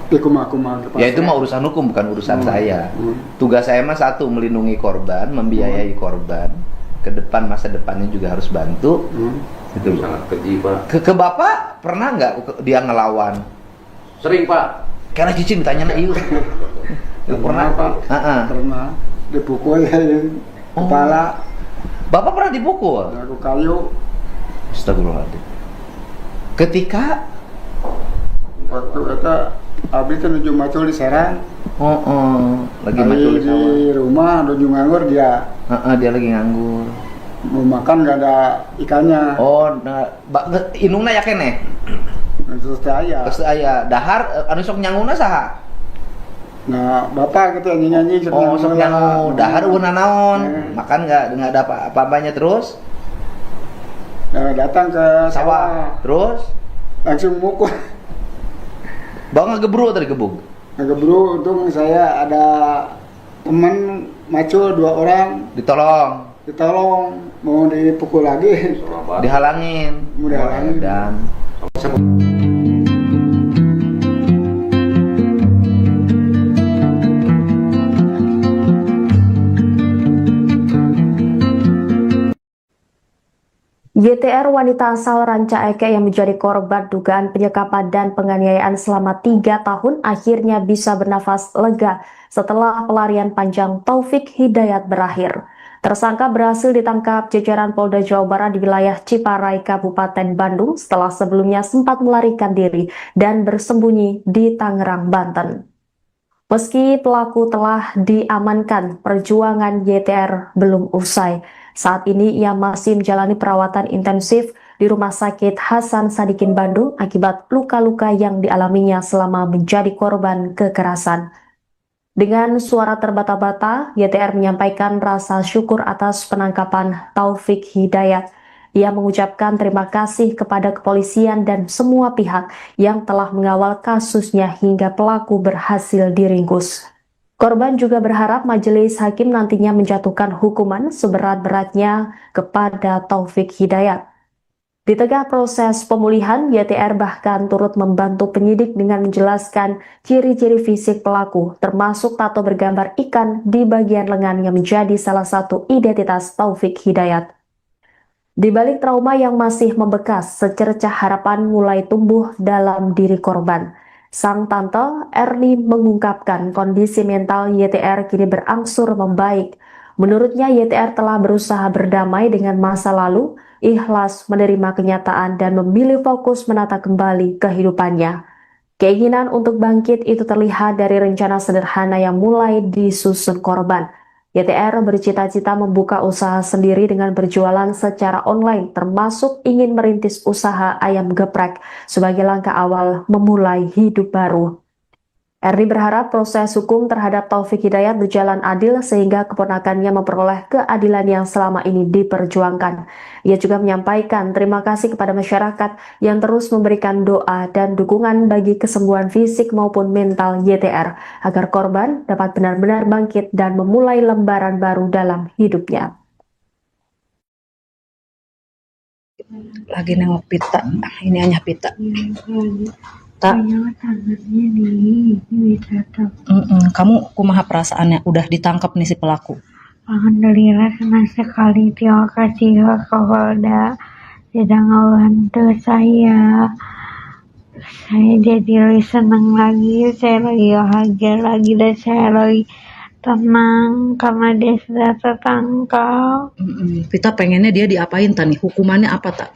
ya itu mah urusan hukum, bukan urusan saya. Tugas saya mah satu, melindungi korban, membiayai korban. Ke depan, masa depannya juga harus bantu. Itu sangat keji Pak. Ke Bapak pernah nggak dia ngelawan? Sering Pak. Karena Cici ditanya na ieu. Pernah Pak. Pernah dipukul kepala. Bapak pernah dipukul? Aku kayu. Astagfirullahaladzim. Ketika waktu itu abis itu nuju macul di Serang. Lagi macul di rumah nuju nganggur dia. Dia lagi nganggur. Mau makan nggak ada ikannya. Inungna ya kene. Terus aya dahar anu sok nyanguna saha? Nah, Bapak gitu nyanyi-nyanyi sok nyangu dahar euna naon? Makan nggak ada apa-apanya terus? Datang ke sawah. Terus langsung mukul. Bawa ngegebru tadi gebuk. Ngegebru, untung saya ada teman macul 2 orang. Ditolong, mau dipukul lagi. Dihalangin. Dan YTR wanita asal Rancaeke yang menjadi korban dugaan penyekapan dan penganiayaan selama 3 tahun akhirnya bisa bernafas lega setelah pelarian panjang Taufik Hidayat berakhir. Tersangka berhasil ditangkap jajaran Polda Jawa Barat di wilayah Ciparai, Kabupaten Bandung setelah sebelumnya sempat melarikan diri dan bersembunyi di Tangerang, Banten. Meski pelaku telah diamankan, perjuangan YTR belum usai. Saat ini ia masih menjalani perawatan intensif di Rumah Sakit Hasan Sadikin Bandung akibat luka-luka yang dialaminya selama menjadi korban kekerasan. Dengan suara terbata-bata, YTR menyampaikan rasa syukur atas penangkapan Taufik Hidayat. Ia mengucapkan terima kasih kepada kepolisian dan semua pihak yang telah mengawal kasusnya hingga pelaku berhasil diringkus. Korban juga berharap majelis hakim nantinya menjatuhkan hukuman seberat-beratnya kepada Taufik Hidayat. Di tengah proses pemulihan, YTR bahkan turut membantu penyidik dengan menjelaskan ciri-ciri fisik pelaku, termasuk tato bergambar ikan di bagian lengan yang menjadi salah satu identitas Taufik Hidayat. Di balik trauma yang masih membekas, secercah harapan mulai tumbuh dalam diri korban. Sang tante Erni mengungkapkan kondisi mental YTR kini berangsur membaik. Menurutnya YTR telah berusaha berdamai dengan masa lalu, ikhlas menerima kenyataan dan memilih fokus menata kembali kehidupannya. Keinginan untuk bangkit itu terlihat dari rencana sederhana yang mulai disusun korban. YTR bercita-cita membuka usaha sendiri dengan berjualan secara online, termasuk ingin merintis usaha ayam geprek sebagai langkah awal memulai hidup baru. Erni berharap proses hukum terhadap Taufik Hidayat berjalan adil sehingga keponakannya memperoleh keadilan yang selama ini diperjuangkan. Ia juga menyampaikan terima kasih kepada masyarakat yang terus memberikan doa dan dukungan bagi kesembuhan fisik maupun mental YTR agar korban dapat benar-benar bangkit dan memulai lembaran baru dalam hidupnya. Lagi nengok pita, ini hanya pita. Kamu kumaha perasaannya udah ditangkap nih si pelaku? Alhamdulillah senang sekali, terima kasih ke Polda sudah ngebantu saya. Saya jadi lebih senang lagi, saya lagi bahagia lagi dan saya lagi tenang karena dia sudah tertangkap. Kita pengennya dia diapain tani? Hukumannya apa tak?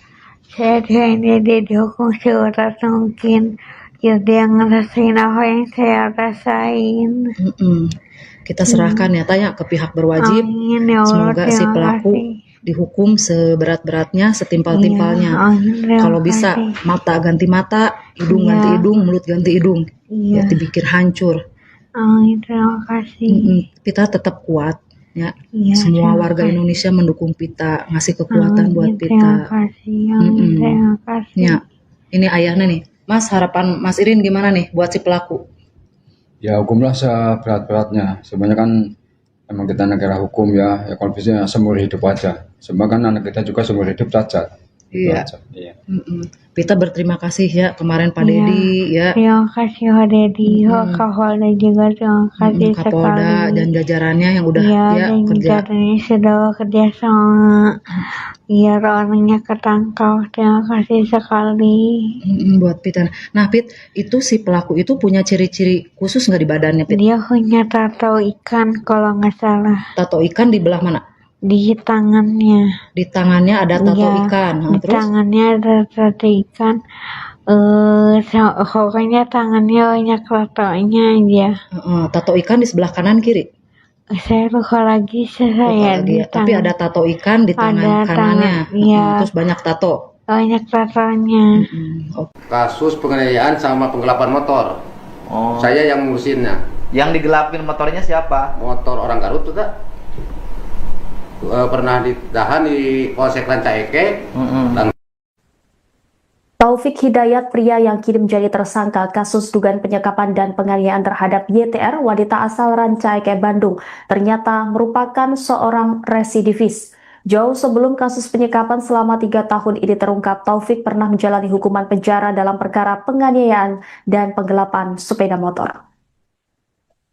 Saya pengennya dia dihukum seberat mungkin biar dia ngerasain apa yang saya rasain. Kita serahkan ya tanya ke pihak berwajib. Amin, ya Allah, Semoga si terima pelaku kasih. dihukum seberat-beratnya, setimpal-timpalnya. Iya, amin, terima Kalau bisa kasih. mata ganti mata, hidung Iya. ganti hidung, mulut ganti hidung. Iya. Ya dipikir hancur. Amin, terima kasih. Kita tetap kuat ya. Iya, Semua terima warga kasih. Indonesia mendukung Pita, ngasih kekuatan Amin, buat terima Pita. kasih. Amin, terima kasih. Ya, ini ayahnya nih. Mas, harapan Mas Irin gimana nih buat si pelaku? Ya hukumlah seberat-beratnya. Sebenarnya kan emang kita negara hukum ya, ya kalau bisa seumur hidup aja. Sebab kan anak kita juga seumur hidup cacat. Itu Iya. aja. Iya. Pita berterima kasih ya kemarin Pak Iya. Dedi ya. Terima kasih Pak Dedi, Pak Kapolda juga terima kasih Kapolda sekali. dan jajarannya yang udah Iya, ya dan kerja. jajarannya sudah bekerja sama biar orangnya ketangkap. Terima kasih sekali. Buat Pita. Nah Pit, itu si pelaku itu punya ciri-ciri khusus nggak di badannya Pit? Dia punya tato ikan kalau nggak salah Tato ikan di belah mana? di tangannya. Di tangannya ada tato Iya, ikan. Nah, di terus tangannya ada tato ikan. Pokoknya tangannya banyak tatonya aja. tato ikan di sebelah kanan kiri. Saya lupa lagi Lupa saya lagi di ya. Tapi tangan. ada tato ikan di tangan Ada kanannya. tangan, iya. Terus banyak tato. Banyak tatonya. Kasus penganiayaan sama penggelapan motor. Oh. Saya yang ngurusinnya. Yang digelapin motornya siapa? Motor orang Garut tuh tak? Pernah ditahan di Polsek Rancaike. Taufik Hidayat, pria yang kini menjadi tersangka kasus dugaan penyekapan dan penganiayaan terhadap YTR, wanita asal Rancaike, Bandung, ternyata merupakan seorang residivis. Jauh sebelum kasus penyekapan selama 3 tahun ini terungkap, Taufik pernah menjalani hukuman penjara dalam perkara penganiayaan dan penggelapan sepeda motor.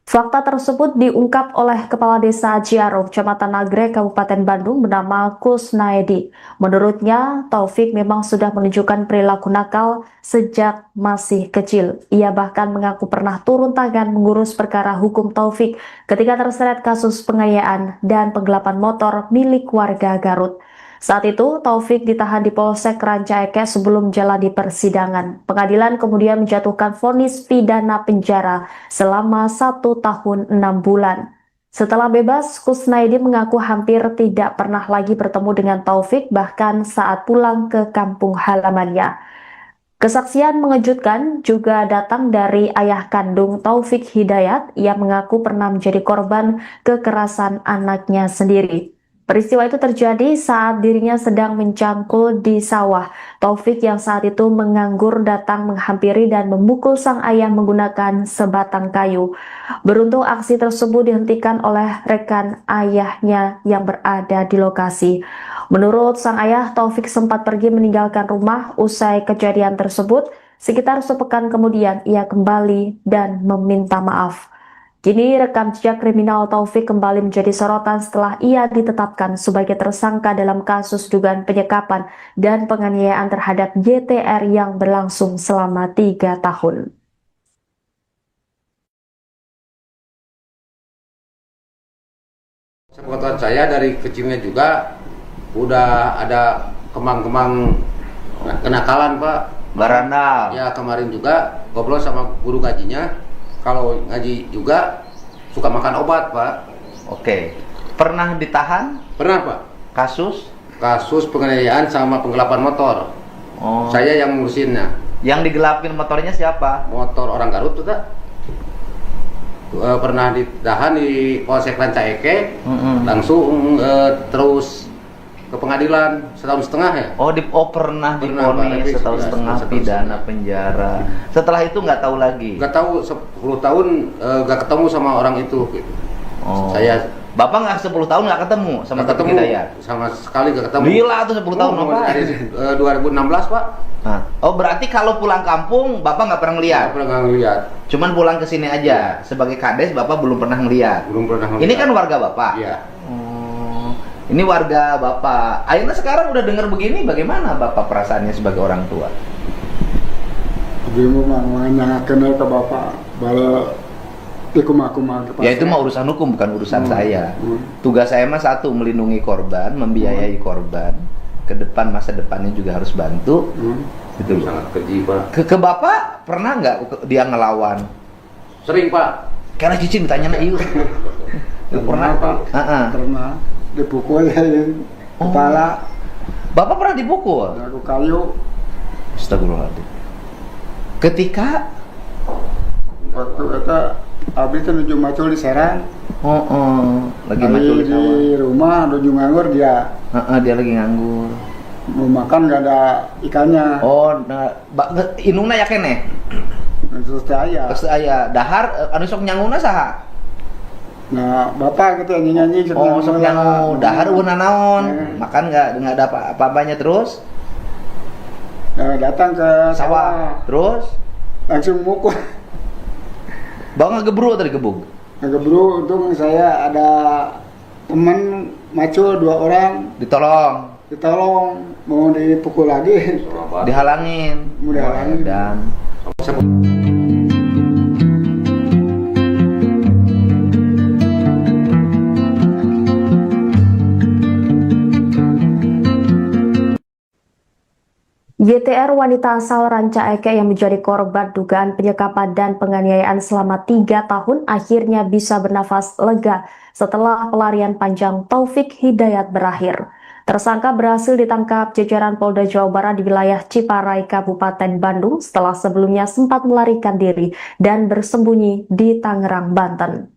Fakta tersebut diungkap oleh Kepala Desa Ciaro, Kecamatan Nagrek, Kabupaten Bandung bernama Kusnaedi. Menurutnya, Taufik memang sudah menunjukkan perilaku nakal sejak masih kecil. Ia bahkan mengaku pernah turun tangan mengurus perkara hukum Taufik ketika terseret kasus penganiayaan dan penggelapan motor milik warga Garut. Saat itu, Taufik ditahan di Polsek Rancaike sebelum menjalani persidangan. Pengadilan kemudian menjatuhkan vonis pidana penjara selama 1 tahun 6 bulan. Setelah bebas, Kusnaidi mengaku hampir tidak pernah lagi bertemu dengan Taufik, bahkan saat pulang ke kampung halamannya. Kesaksian mengejutkan juga datang dari ayah kandung Taufik Hidayat. Ia mengaku pernah menjadi korban kekerasan anaknya sendiri. Peristiwa itu terjadi saat dirinya sedang mencangkul di sawah. Taufik yang saat itu menganggur datang menghampiri dan memukul sang ayah menggunakan sebatang kayu. Beruntung aksi tersebut dihentikan oleh rekan ayahnya yang berada di lokasi. Menurut sang ayah, Taufik sempat pergi meninggalkan rumah usai kejadian tersebut. Sekitar sepekan kemudian ia kembali dan meminta maaf. Kini rekam jejak kriminal Taufik kembali menjadi sorotan setelah ia ditetapkan sebagai tersangka dalam kasus dugaan penyekapan dan penganiayaan terhadap YTR yang berlangsung selama 3 tahun. Sepengetahuan saya dari kecilnya juga udah ada kemang-kemang kenakalan Pak. Barandal. Ya kemarin juga ngobrol sama guru ngajinya. Kalau ngaji juga suka makan obat Pak. Oke. Pernah ditahan? Pernah Pak. Kasus? Kasus penganiayaan sama penggelapan motor. Oh. Saya yang ngurusinnya. Yang digelapin motornya siapa? Motor orang Garut tuh tak? Pernah ditahan di Polsek Rancaike. Langsung terus ke pengadilan 1,5 tahun ya. Pernah Pernah, divonis Pak, 1,5 tahun pidana penjara. Setelah itu nggak tahu lagi. Nggak tahu 10 tahun nggak ketemu sama orang itu. Gitu. Oh. Bapak nggak 10 tahun nggak ketemu sama nggak Taufik ketemu Hidayat? sama sekali nggak ketemu. Gila tuh 10 tahun apa? Dari 2016 Pak. Nah. Oh berarti kalau pulang kampung Bapak nggak pernah ngeliat? Nggak pernah ngeliat. Cuman pulang ke sini aja. Sebagai kades Bapak belum pernah ngeliat. Belum pernah ngeliat. Ini kan warga Bapak. Iya. Ini warga Bapak. Akhirnya sekarang udah dengar begini, bagaimana Bapak perasaannya sebagai orang tua? Ibu mah nyangakeun ke bapak bala ikuma-kuma ke Ya itu mah urusan hukum, bukan urusan saya. Tugas saya mah satu, melindungi korban, membiayai korban. Ke depan masa depannya juga harus bantu. Betul. Sangat keji Pak. Ke bapak pernah nggak dia ngelawan? Sering Pak. Karena cicing ditanya iu. Pernah Pak. Pernah dipukul kepala. Bapak pernah dipukul? Aku kayu. Astagfirullahaladzim. Ketika waktu itu abis itu nuju macul di Serang. Lagi macul di rumah nuju nganggur dia. Dia lagi nganggur. Mau makan gak ada ikannya. Inungna ya kene? Terus aya dahar anu sok nyanguna saha? Nah, bapak gitu nyanyi-nyanyi sok nyangu dahar euna naon? Makan enggak ada apa-apanya terus? Nah, datang ke sawah. Terus langsung mukul. Bawa ngegebru atau digebug? Ngegebru, untung saya ada teman macul 2 orang. Ditolong, mau dipukul lagi. Dihalangin. Mau dihalangin. Dan YTR wanita asal Ranca Ekek yang menjadi korban dugaan penyekapan dan penganiayaan selama 3 tahun akhirnya bisa bernafas lega setelah pelarian panjang Taufik Hidayat berakhir. Tersangka berhasil ditangkap jajaran Polda Jawa Barat di wilayah Ciparai, Kabupaten Bandung setelah sebelumnya sempat melarikan diri dan bersembunyi di Tangerang, Banten.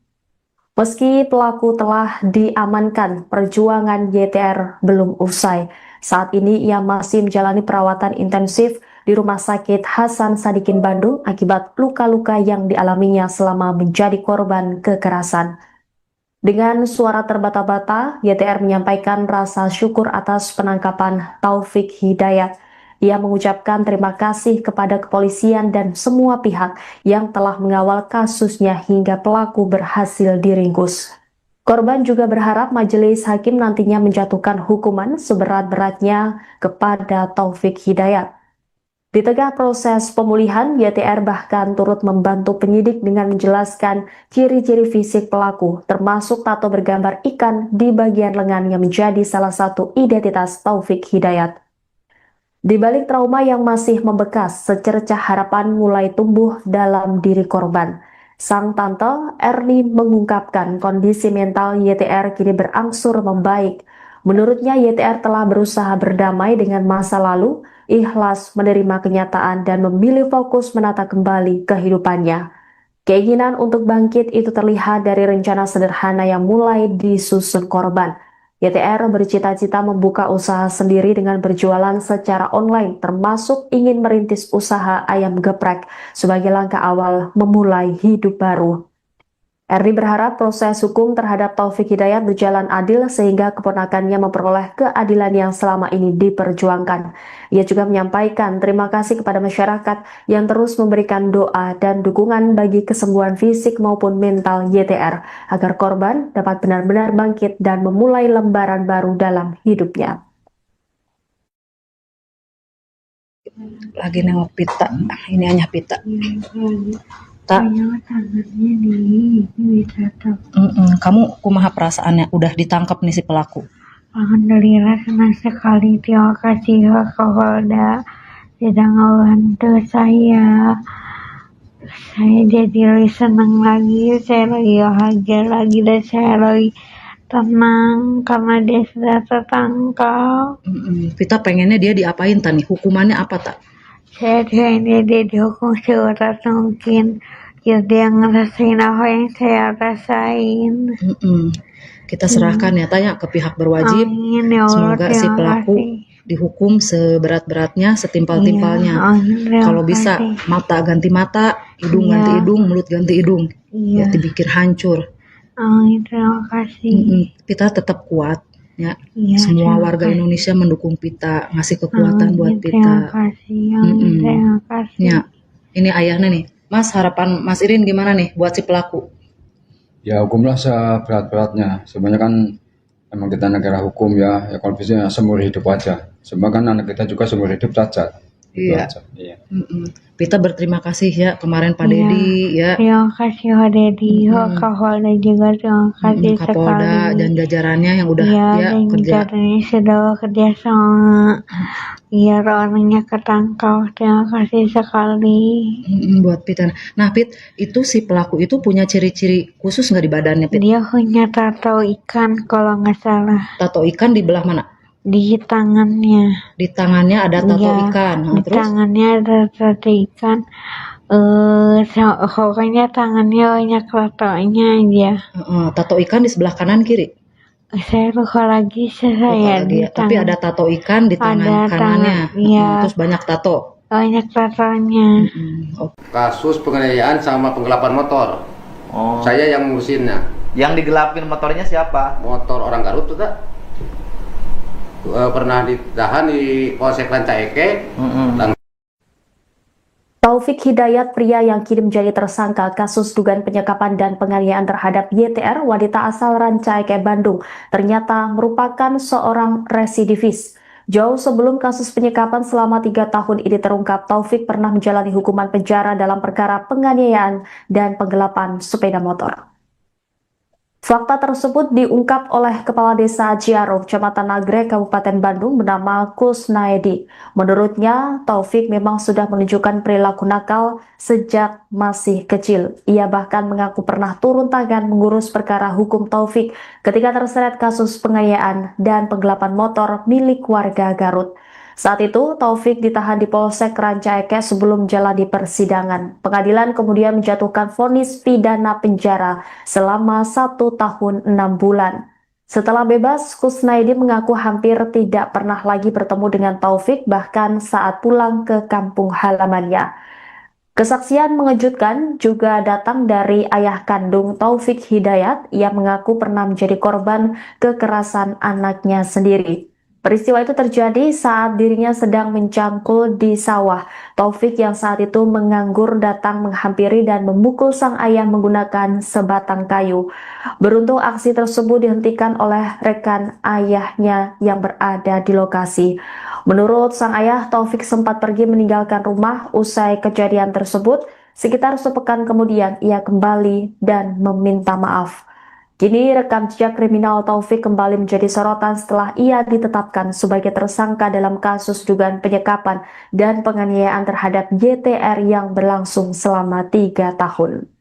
Meski pelaku telah diamankan, perjuangan YTR belum usai. Saat ini ia masih menjalani perawatan intensif di Rumah Sakit Hasan Sadikin Bandung akibat luka-luka yang dialaminya selama menjadi korban kekerasan. Dengan suara terbata-bata, YTR menyampaikan rasa syukur atas penangkapan Taufik Hidayat. Ia mengucapkan terima kasih kepada kepolisian dan semua pihak yang telah mengawal kasusnya hingga pelaku berhasil diringkus. Korban juga berharap majelis hakim nantinya menjatuhkan hukuman seberat-beratnya kepada Taufik Hidayat. Di tengah proses pemulihan, YTR bahkan turut membantu penyidik dengan menjelaskan ciri-ciri fisik pelaku, termasuk tato bergambar ikan di bagian lengan yang menjadi salah satu identitas Taufik Hidayat. Di balik trauma yang masih membekas, secercah harapan mulai tumbuh dalam diri korban. Sang tante Erni mengungkapkan kondisi mental YTR kini berangsur membaik. Menurutnya YTR telah berusaha berdamai dengan masa lalu, ikhlas menerima kenyataan dan memilih fokus menata kembali kehidupannya. Keinginan untuk bangkit itu terlihat dari rencana sederhana yang mulai disusun korban. YTR bercita-cita membuka usaha sendiri dengan berjualan secara online, termasuk ingin merintis usaha ayam geprek sebagai langkah awal memulai hidup baru. Erni berharap proses hukum terhadap Taufik Hidayat berjalan adil sehingga keponakannya memperoleh keadilan yang selama ini diperjuangkan. Ia juga menyampaikan terima kasih kepada masyarakat yang terus memberikan doa dan dukungan bagi kesembuhan fisik maupun mental YTR agar korban dapat benar-benar bangkit dan memulai lembaran baru dalam hidupnya. Lagi nengok pita, ini hanya pita. Tak. Kamu kumaha perasaannya udah ditangkap nih si pelaku? Alhamdulillah senang sekali, terima kasih Pak Kapolda sudah ngebantu saya. Saya jadi lebih senang lagi, saya lagi bahagia lagi dan saya lagi tenang karena dia sudah tertangkap. Kita pengennya dia diapain tani? Hukumannya apa tak? Saya pengennya dia dihukum seberat mungkin. Ya dia ngerasain apa yang saya rasain. Kita serahkan ya tanya ke pihak berwajib. Amin, ya Allah, semoga si pelaku dihukum seberat-beratnya, setimpal-timpalnya. Kalau bisa mata ganti mata, hidung ganti hidung, mulut ganti hidung. Ya dipikir hancur. Amin, terima kasih. Pita tetap kuat ya. Semua warga Indonesia mendukung Pita, ngasih kekuatan buat Pita. Terima kasih. Terima kasih. Ya, ini ayahnya nih. Mas, harapan Mas Irin gimana nih buat si pelaku? Ya hukumlah seberat-beratnya. Sebenarnya kan emang kita negara hukum ya kalau bisa seumur hidup aja. Sebenarnya kan anak kita juga seumur hidup cacat. Iya. aja. Iya. Kita berterima kasih ya kemarin Pak Dedi ya. Terima kasih Pak Dedi, Pak Kapolda juga terima kasih Kapolda sekali. dan jajarannya yang udah Iya, ya dan kerja. jajarannya sudah bekerja sama biar orangnya ketangkap. Terima kasih sekali. Buat Pit. Nah Pit, itu si pelaku itu punya ciri-ciri khusus nggak di badannya Pit? Dia punya tato ikan kalau nggak salah Tato ikan di belah mana? di tangannya. Di tangannya ada tato Iya, ikan. di Terus? tangannya ada tato ikan. Pokoknya tangannya banyak tatonya aja. Tato ikan di sebelah kanan kiri. Saya lupa lagi saya Lagi di ya. Tapi ada tato ikan di tangan Ada kanannya. iya. Terus banyak tato. banyak tatonya. Kasus penganiayaan sama penggelapan motor. Oh. Saya yang ngurusinnya. Yang digelapin motornya siapa? Motor orang Garut tuh tak? Pernah ditahan di Polsek Rancaike. Taufik Hidayat, pria yang kini menjadi tersangka kasus dugaan penyekapan dan penganiayaan terhadap YTR, wanita asal Rancaike, Bandung, ternyata merupakan seorang residivis. Jauh sebelum kasus penyekapan selama 3 tahun ini terungkap, Taufik pernah menjalani hukuman penjara dalam perkara penganiayaan dan penggelapan sepeda motor. Fakta tersebut diungkap oleh Kepala Desa Ciaro, Kecamatan Nagrek, Kabupaten Bandung, bernama Kusnaedi. Menurutnya, Taufik memang sudah menunjukkan perilaku nakal sejak masih kecil. Ia bahkan mengaku pernah turun tangan mengurus perkara hukum Taufik ketika terseret kasus penganiayaan dan penggelapan motor milik warga Garut. Saat itu, Taufik ditahan di Polsek Rancaike sebelum menjalani persidangan. Pengadilan kemudian menjatuhkan vonis pidana penjara selama 1 tahun 6 bulan. Setelah bebas, Kusnaedi mengaku hampir tidak pernah lagi bertemu dengan Taufik, bahkan saat pulang ke kampung halamannya. Kesaksian mengejutkan juga datang dari ayah kandung Taufik Hidayat yang mengaku pernah menjadi korban kekerasan anaknya sendiri. Peristiwa itu terjadi saat dirinya sedang mencangkul di sawah. Taufik yang saat itu menganggur datang menghampiri dan memukul sang ayah menggunakan sebatang kayu. Beruntung aksi tersebut dihentikan oleh rekan ayahnya yang berada di lokasi. Menurut sang ayah, Taufik sempat pergi meninggalkan rumah usai kejadian tersebut. Sekitar sepekan kemudian ia kembali dan meminta maaf. Kini rekam jejak kriminal Taufik kembali menjadi sorotan setelah ia ditetapkan sebagai tersangka dalam kasus dugaan penyekapan dan penganiayaan terhadap YTR yang berlangsung selama 3 tahun.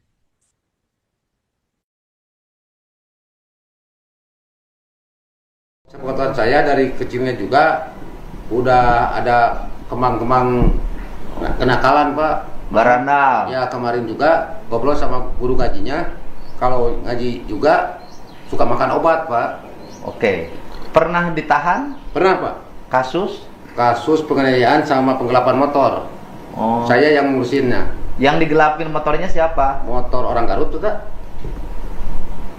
Sepengetahuan saya dari kecilnya juga udah ada kemang-kemang kenakalan, Pak. Barandal. Ya, kemarin juga ngobrol sama guru ngajinya. Kalau ngaji juga suka makan obat, Pak. Oke. Pernah ditahan? Pernah, Pak. Kasus penganiayaan sama penggelapan motor. Oh. Saya yang ngurusinnya. Yang digelapin motornya siapa? Motor orang Garut tuh tak?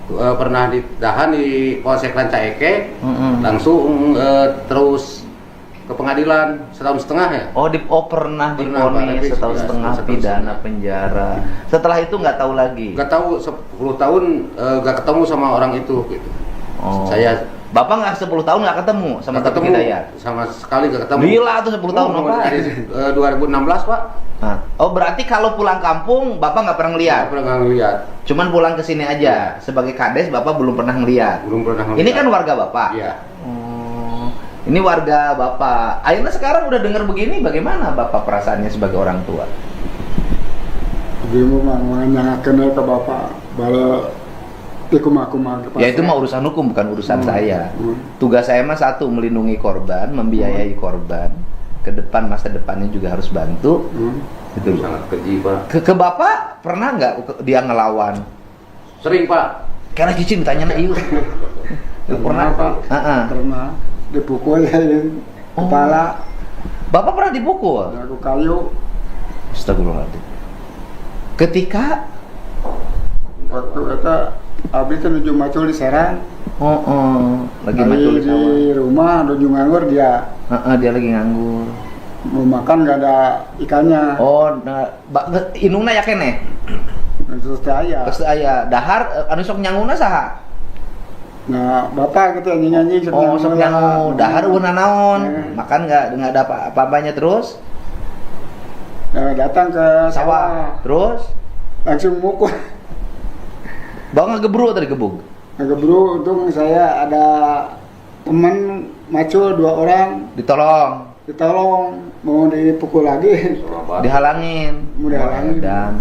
Pernah ditahan di Polsek Rancaike. Langsung terus ke pengadilan 1,5 tahun ya. Pernah divonis 1,5 tahun pidana penjara. Setelah itu nggak tahu lagi. Nggak tahu 10 tahun nggak ketemu sama orang itu gitu. Oh. Bapak nggak 10 tahun nggak ketemu sama Taufik Hidayat? Sama sekali nggak ketemu. Gila tuh 10 tahun Bapak. Dari 2016, Pak. Oh, berarti kalau pulang kampung Bapak nggak pernah ngeliat? Nggak pernah ngeliat. Cuman pulang ke sini aja. Sebagai kades Bapak belum pernah ngeliat. Belum pernah ngeliat. Ini kan warga Bapak. Iya. Ini warga Bapak. Akhirnya sekarang udah dengar begini, bagaimana Bapak perasaannya sebagai orang tua? Ibu mah nyangkakeun ke bapak bala ikumah-kumah. Ya itu mah urusan hukum, bukan urusan saya. Tugas saya mah satu, melindungi korban, membiayai korban. Ke depan, masa depannya juga harus bantu. Gitu. Sangat keji, Pak. Ke Bapak pernah nggak dia ngelawan? Sering, Pak. Karena cicing tanya na ieu. Pernah, Pak. Pernah dipukul kepala. Bapak pernah dipukul? Aku kayu. Astagfirullahaladzim. Ketika waktu itu abdi teh nuju macul di Serang. Lagi macul di sawah. Di rumah nuju nganggur dia. Dia lagi nganggur. Mau makan nggak ada ikannya. Inungna ya kene. Terus aya dahar anu sok nyanguna saha? Nah, bapak gitu nyanyi sok nyangu dahar eueuh naon. Makan nggak ada apa-apanya terus? Datang ke Sawah. Terus? langsung mukul. Bang ngegebru atau digebuk? Ngegebru, untung saya ada teman macul 2 orang. Ditolong, mau dipukul lagi. Dihalangin. Mau dihalangin. Dan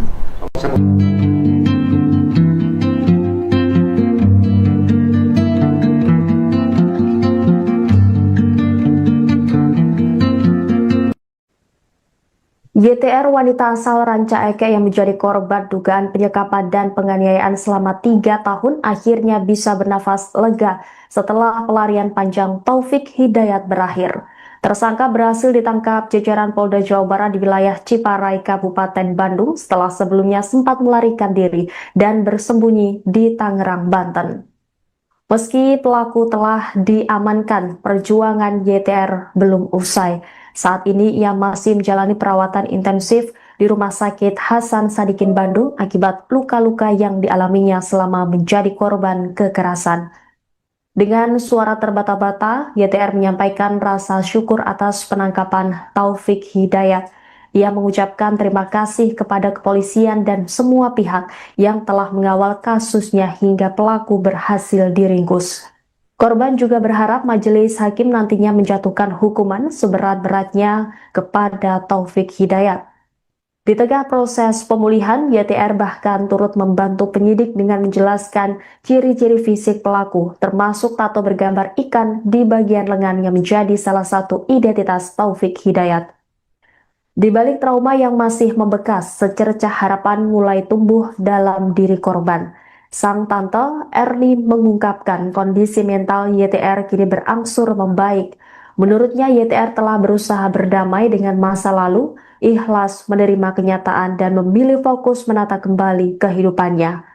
YTR wanita asal Ranca Ekek yang menjadi korban dugaan penyekapan dan penganiayaan selama 3 tahun akhirnya bisa bernafas lega setelah pelarian panjang Taufik Hidayat berakhir. Tersangka berhasil ditangkap jajaran Polda Jawa Barat di wilayah Ciparai, Kabupaten Bandung setelah sebelumnya sempat melarikan diri dan bersembunyi di Tangerang, Banten. Meski pelaku telah diamankan, perjuangan YTR belum usai. Saat ini ia masih menjalani perawatan intensif di Rumah Sakit Hasan Sadikin Bandung akibat luka-luka yang dialaminya selama menjadi korban kekerasan. Dengan suara terbata-bata, YTR menyampaikan rasa syukur atas penangkapan Taufik Hidayat. Ia mengucapkan terima kasih kepada kepolisian dan semua pihak yang telah mengawal kasusnya hingga pelaku berhasil diringkus. Korban juga berharap majelis hakim nantinya menjatuhkan hukuman seberat-beratnya kepada Taufik Hidayat. Di tengah proses pemulihan, YTR bahkan turut membantu penyidik dengan menjelaskan ciri-ciri fisik pelaku, termasuk tato bergambar ikan di bagian lengan yang menjadi salah satu identitas Taufik Hidayat. Di balik trauma yang masih membekas, secercah harapan mulai tumbuh dalam diri korban. Sang tante Erni mengungkapkan kondisi mental YTR kini berangsur membaik. Menurutnya YTR telah berusaha berdamai dengan masa lalu, ikhlas menerima kenyataan dan memilih fokus menata kembali kehidupannya.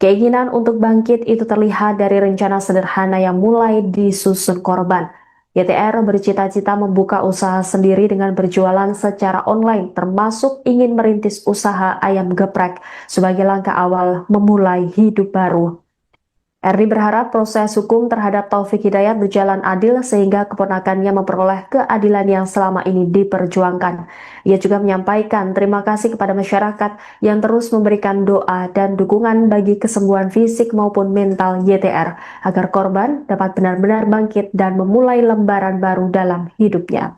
Keinginan untuk bangkit itu terlihat dari rencana sederhana yang mulai disusun korban. YTR bercita-cita membuka usaha sendiri dengan berjualan secara online, termasuk ingin merintis usaha ayam geprek sebagai langkah awal memulai hidup baru. Erni berharap proses hukum terhadap Taufik Hidayat berjalan adil sehingga keponakannya memperoleh keadilan yang selama ini diperjuangkan. Ia juga menyampaikan terima kasih kepada masyarakat yang terus memberikan doa dan dukungan bagi kesembuhan fisik maupun mental YTR agar korban dapat benar-benar bangkit dan memulai lembaran baru dalam hidupnya.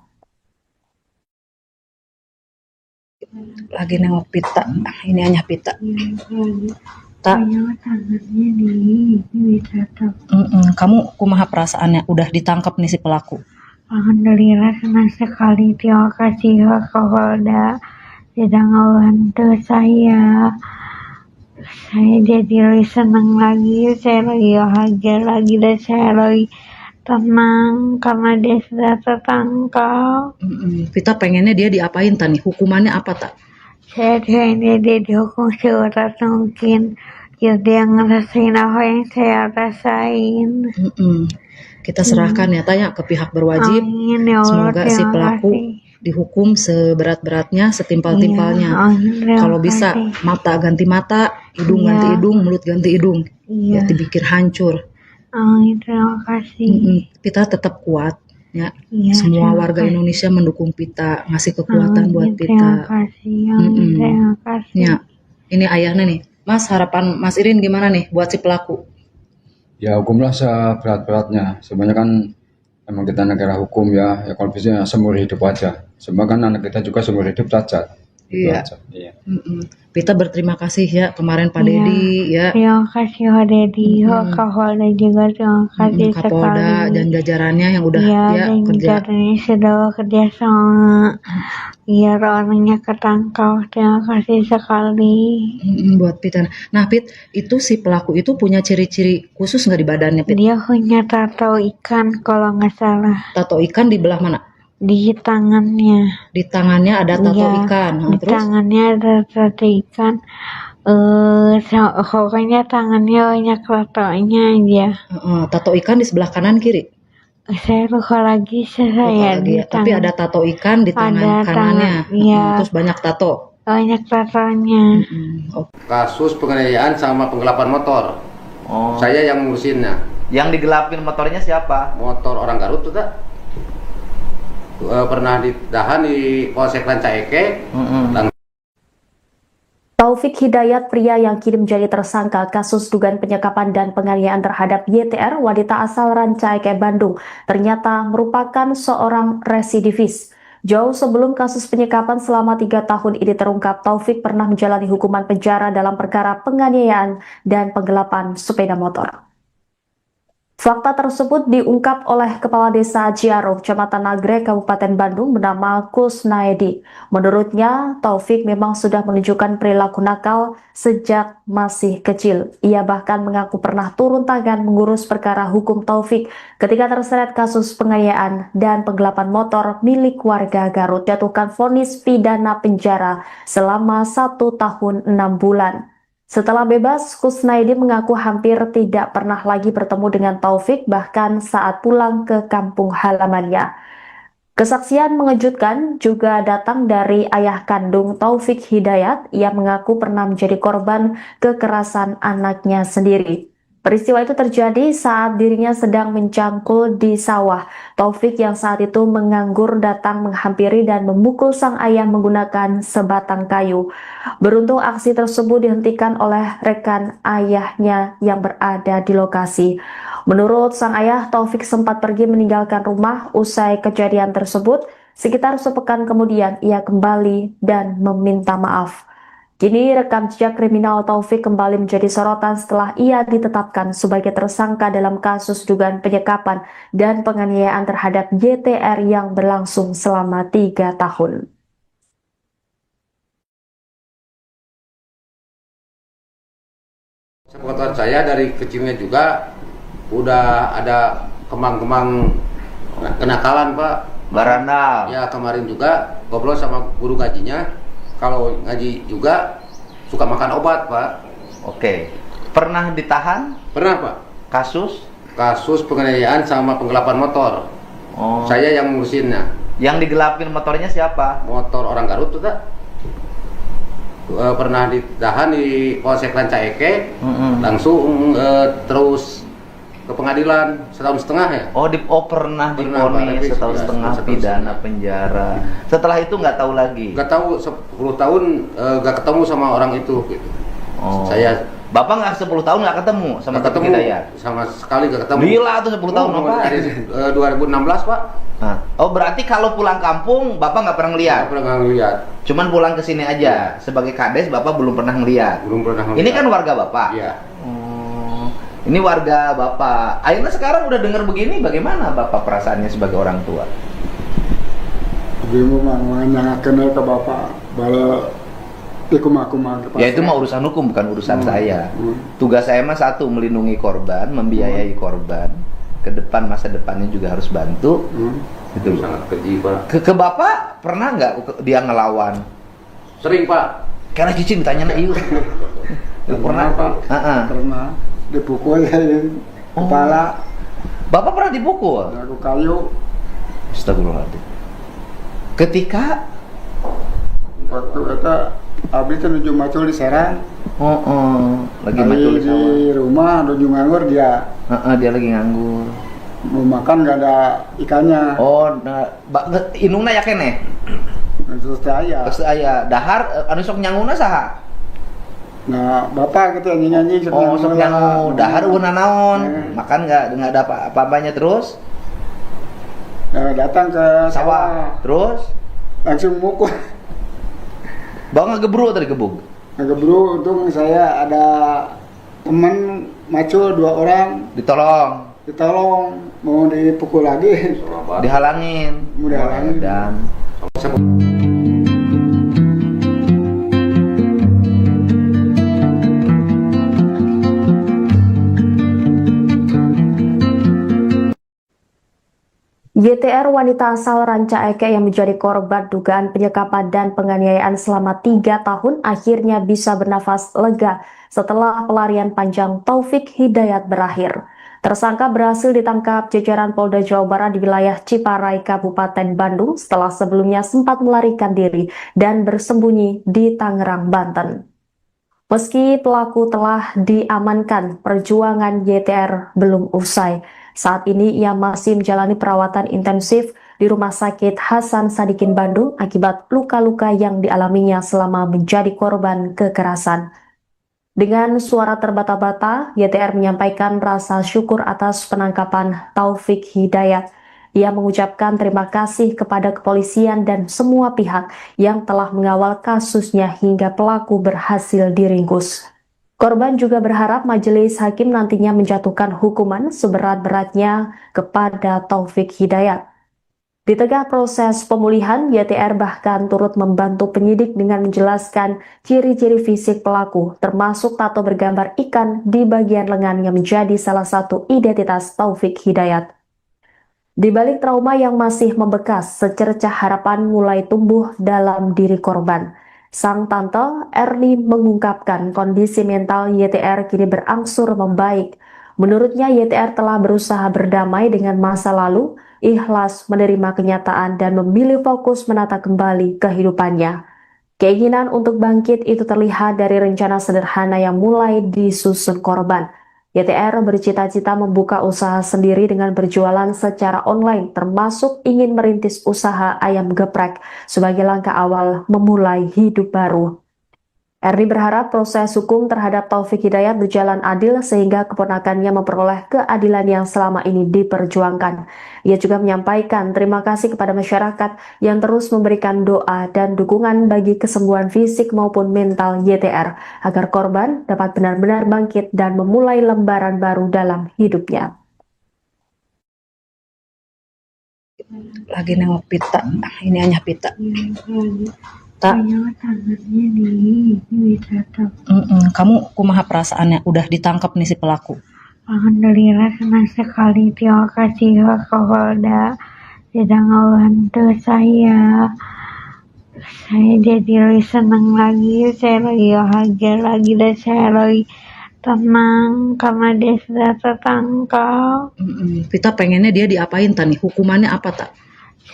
Lagi nengok pita, ini hanya pita. Tak. Kamu kumaha perasaannya udah ditangkap nih si pelaku? Alhamdulillah senang sekali, terima kasih Pak Kapolda sudah ngebantu saya. Saya jadi lebih senang lagi, saya lagi bahagia lagi dan saya lebih tenang karena dia sudah tertangkap. Kita pengennya dia diapain tani? Hukumannya apa tak? Saya pengennya dia dihukum seberat mungkin. Ya dia ngerasain apa yang saya rasain. Kita serahkan ya tanya ke pihak berwajib. Amin, ya Allah, semoga si pelaku dihukum seberat-beratnya, setimpal-timpalnya. Kalau bisa mata ganti mata, hidung ganti hidung, mulut ganti hidung. Ya dipikir hancur. Amin, terima kasih. Kita tetap kuat. Ya, semua warga Indonesia mendukung Pita, ngasih kekuatan buat Pita. Terima kasih, terima kasih. Ya, ini ayahnya nih. Mas, harapan Mas Irin gimana nih buat si pelaku? Ya hukumlah seberat-beratnya. Sebenarnya kan emang kita negara hukum ya kalau bisa seumur hidup aja. Sebab kan anak kita juga seumur hidup cacat. Iya. Pita berterima kasih ya kemarin Pak Dedi ya. Terima kasih Pak Dedi, Pak Kapolda juga terima kasih Kapolda sekali. dan jajarannya yang udah dan kerja. jajarannya sudah bekerja sama. Biar orangnya ketangkap. Terima kasih sekali. Buat Pita. Nah Pit, itu si pelaku itu punya ciri-ciri khusus nggak di badannya Pit? Dia punya tato ikan kalau nggak salah. Tato ikan di belah mana? Di tangannya. Di tangannya ada tato ikan. Di Terus? tangannya ada tato ikan. Pokoknya tangannya banyak tatonya aja. Tato ikan di sebelah kanan kiri? Saya lupa lagi Tapi ada tato ikan di tangan kanannya. Terus banyak tato. Banyak tatonya. Kasus penganiayaan sama penggelapan motor. Saya yang ngurusinnya. Yang digelapin motornya siapa? Motor orang Garut tuh tak? pernah ditahan di Polsek Rancaike. Taufik Hidayat, pria yang kini menjadi tersangka kasus dugaan penyekapan dan penganiayaan terhadap YTR, wanita asal Rancaike, Bandung, ternyata merupakan seorang residivis. Jauh sebelum kasus penyekapan selama 3 tahun ini terungkap, Taufik pernah menjalani hukuman penjara dalam perkara penganiayaan dan penggelapan sepeda motor. Fakta tersebut diungkap oleh Kepala Desa Ciaro, Kecamatan Nagrek, Kabupaten Bandung, bernama Kusnaedi. Menurutnya, Taufik memang sudah menunjukkan perilaku nakal sejak masih kecil. Ia bahkan mengaku pernah turun tangan mengurus perkara hukum Taufik ketika terseret kasus penganiayaan dan penggelapan motor milik warga Garut, jatuhkan vonis pidana penjara selama 1 tahun 6 bulan. Setelah bebas, Kusnaedi mengaku hampir tidak pernah lagi bertemu dengan Taufik, bahkan saat pulang ke kampung halamannya. Kesaksian mengejutkan juga datang dari ayah kandung Taufik Hidayat. Ia mengaku pernah menjadi korban kekerasan anaknya sendiri. Peristiwa itu terjadi saat dirinya sedang mencangkul di sawah. Taufik yang saat itu menganggur datang menghampiri dan memukul sang ayah menggunakan sebatang kayu. Beruntung aksi tersebut dihentikan oleh rekan ayahnya yang berada di lokasi. Menurut sang ayah, Taufik sempat pergi meninggalkan rumah usai kejadian tersebut. Sekitar sepekan kemudian ia kembali dan meminta maaf. Kini rekam jejak kriminal Taufik kembali menjadi sorotan setelah ia ditetapkan sebagai tersangka dalam kasus dugaan penyekapan dan penganiayaan terhadap YTR yang berlangsung selama 3 tahun. Sepengetahuan saya dari kecilnya juga udah ada kemang-kemang kenakalan, Pak. Baranda. Ya, kemarin juga ngobrol sama guru ngajinya. Kalau ngaji juga suka makan obat, Pak. Oke. Pernah ditahan? Pernah, Pak. Kasus? Kasus penganiayaan sama penggelapan motor. Oh. Saya yang ngurusinnya. Yang digelapin motornya siapa? Motor orang Garut tuh, tak? Pernah ditahan di Polsek Rancaike. Langsung terus ke pengadilan 1,5 tahun ya. Pernah divonis 1,5 tahun pidana penjara. Setelah itu nggak tahu lagi. Nggak tahu 10 tahun nggak ketemu sama orang itu gitu. Saya Bapak nggak 10 tahun nggak ketemu sama Taufik Hidayat? Sama sekali nggak ketemu. Gila tuh 10 tahun apa? Dari 2016, Pak. Nah. Oh, berarti kalau pulang kampung Bapak nggak pernah ngeliat? Nggak pernah ngeliat. Cuman pulang ke sini aja. Sebagai kades Bapak belum pernah ngeliat. Belum pernah ngeliat. Ini kan warga Bapak. Iya. Ini warga Bapak. Akhirnya sekarang udah dengar begini, bagaimana Bapak perasaannya sebagai orang tua? Ibu mah kenal ke bapak, bala ikum-akuman. Ya itu mah urusan hukum, bukan urusan saya. Tugas saya mah satu, melindungi korban, membiayai korban. Ke depan, masa depannya juga harus bantu. Gitu. Sangat keji, Pak. Ke Bapak pernah nggak dia ngelawan? Sering, Pak. Karena Cici ditanya na iyo. Pernah, Pak. Pernah dipukul kepala. Bapak pernah dipukul? Aku kayu. Astagfirullahaladzim. Ketika waktu itu abis itu nuju macul di Serang. Lagi macul di sawah. Di rumah nuju nganggur dia. Dia lagi nganggur. Mau makan gak ada ikannya. Inungna ya kene. Terus saya dahar anu sok nyanguna saha? Nah, bapak gitu nyanyi-nyanyi sok nyangu dahar euna naon? Makan enggak ada apa-apanya terus? Datang ke sawah. Terus langsung mukul. Bawa ngegebru tadi gebug. Ngegebru, untung saya ada teman macul 2 orang. Ditolong, mau dipukul lagi. Dihalangin. Dan YTR, wanita asal Rancaike yang menjadi korban dugaan penyekapan dan penganiayaan selama 3 tahun, akhirnya bisa bernafas lega setelah pelarian panjang Taufik Hidayat berakhir. Tersangka berhasil ditangkap jajaran Polda Jawa Barat di wilayah Ciparai, Kabupaten Bandung setelah sebelumnya sempat melarikan diri dan bersembunyi di Tangerang, Banten. Meski pelaku telah diamankan, perjuangan YTR belum usai. Saat ini ia masih menjalani perawatan intensif di Rumah Sakit Hasan Sadikin Bandung akibat luka-luka yang dialaminya selama menjadi korban kekerasan. Dengan suara terbata-bata, YTR menyampaikan rasa syukur atas penangkapan Taufik Hidayat. Ia mengucapkan terima kasih kepada kepolisian dan semua pihak yang telah mengawal kasusnya hingga pelaku berhasil diringkus. Korban juga berharap majelis hakim nantinya menjatuhkan hukuman seberat-beratnya kepada Taufik Hidayat. Di tengah proses pemulihan, YTR bahkan turut membantu penyidik dengan menjelaskan ciri-ciri fisik pelaku, termasuk tato bergambar ikan di bagian lengan yang menjadi salah satu identitas Taufik Hidayat. Di balik trauma yang masih membekas, secercah harapan mulai tumbuh dalam diri korban. Sang tante Erni mengungkapkan kondisi mental YTR kini berangsur membaik. Menurutnya YTR telah berusaha berdamai dengan masa lalu, ikhlas menerima kenyataan dan memilih fokus menata kembali kehidupannya. Keinginan untuk bangkit itu terlihat dari rencana sederhana yang mulai disusun korban. YTR bercita-cita membuka usaha sendiri dengan berjualan secara online, termasuk ingin merintis usaha ayam geprek sebagai langkah awal memulai hidup baru. Erni berharap proses hukum terhadap Taufik Hidayat berjalan adil sehingga keponakannya memperoleh keadilan yang selama ini diperjuangkan. Ia juga menyampaikan terima kasih kepada masyarakat yang terus memberikan doa dan dukungan bagi kesembuhan fisik maupun mental YTR agar korban dapat benar-benar bangkit dan memulai lembaran baru dalam hidupnya. Lagi nengok pita, ini hanya pita. Tak. Kamu kumaha perasaannya udah ditangkap nih si pelaku? Alhamdulillah senang sekali, terima kasih ya Kapolda sudah ngebantu saya. Saya jadi lebih senang lagi, saya lagi bahagia lagi dan saya lagi tenang karena dia sudah tertangkap. Kita pengennya dia diapain tani? Hukumannya apa tak?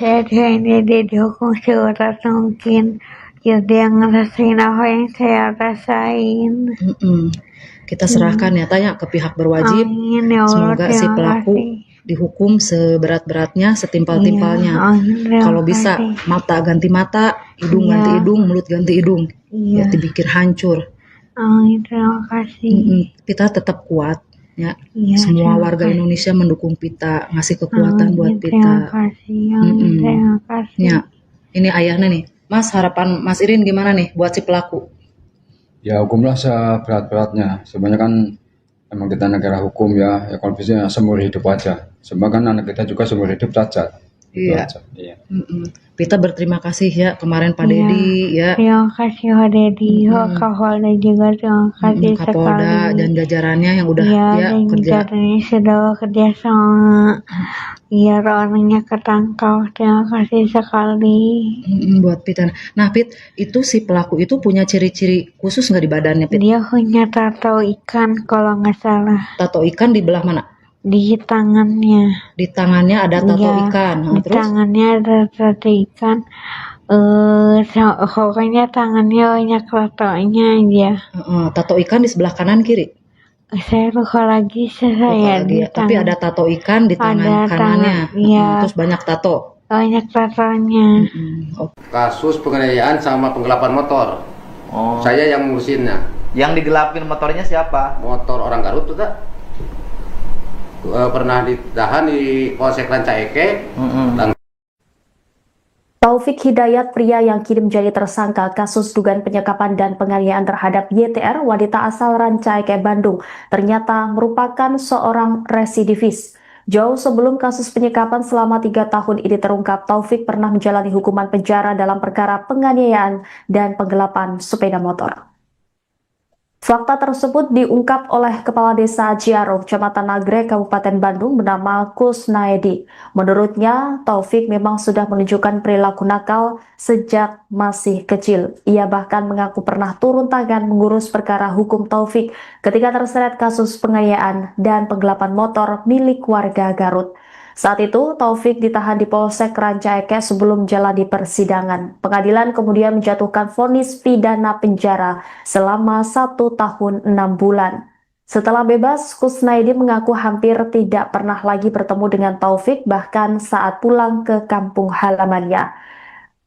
Saya pengennya dia dihukum seberat mungkin. Ya dia ngerasain apa yang saya rasain. Kita serahkan ya tanya ke pihak berwajib. Amin, ya Allah, semoga si pelaku dihukum seberat-beratnya, setimpal-timpalnya. Kalau bisa mata ganti mata, hidung ganti hidung, mulut ganti hidung. Ya dipikir hancur. Amin, terima kasih. Pita tetap kuat ya. Semua warga Indonesia mendukung Pita, ngasih kekuatan buat Pita. Terima kasih. Terima kasih. Ya, ini ayahnya nih. Mas, harapan Mas Irin gimana nih buat si pelaku? Ya hukumlah seberat-beratnya. Sebenarnya kan emang kita negara hukum ya kalau bisa seumur hidup aja. Sebab kan anak kita juga seumur hidup cacat. Iya. Pita berterima kasih ya kemarin Pak Dedi ya. Terima kasih Pak Dedi, Kapolda juga terima kasih Kapolda sekali. dan jajarannya yang udah kerja. Jajarannya sudah kerja sama. Biar orangnya ketangkap, terima kasih sekali. Buat Pita. Nah Pit, itu si pelaku itu punya ciri-ciri khusus nggak di badannya Pit? Dia punya tato ikan kalau nggak salah. Tato ikan di belah mana? Di tangannya. Di tangannya ada tato ikan. Di Terus? tangannya ada tato ikan. Pokoknya tangannya banyak tatonya aja. Tato ikan di sebelah kanan kiri? Saya lupa lagi Tapi ada tato ikan di tangan kanannya. Terus banyak tato. Banyak tatonya. Kasus penganiayaan sama penggelapan motor. Saya yang ngurusinnya. Yang digelapin motornya siapa? Motor orang Garut tuh tak? Pernah ditahan di Polsek Rancaike. Taufik Hidayat, pria yang kini menjadi tersangka kasus dugaan penyekapan dan penganiayaan terhadap YTR, wanita asal Rancaike, Bandung, ternyata merupakan seorang residivis. Jauh sebelum kasus penyekapan selama 3 tahun ini terungkap, Taufik pernah menjalani hukuman penjara dalam perkara penganiayaan dan penggelapan sepeda motor. Fakta tersebut diungkap oleh Kepala Desa Ciaro, Kecamatan Nagrek, Kabupaten Bandung bernama Kusnaedi. Menurutnya, Taufik memang sudah menunjukkan perilaku nakal sejak masih kecil. Ia bahkan mengaku pernah turun tangan mengurus perkara hukum Taufik ketika terseret kasus penganiayaan dan penggelapan motor milik warga Garut. Saat itu, Taufik ditahan di Polsek Rancaike sebelum jalani persidangan. Pengadilan kemudian menjatuhkan vonis pidana penjara selama 1 tahun 6 bulan. Setelah bebas, Kusnaidi mengaku hampir tidak pernah lagi bertemu dengan Taufik bahkan saat pulang ke kampung halamannya.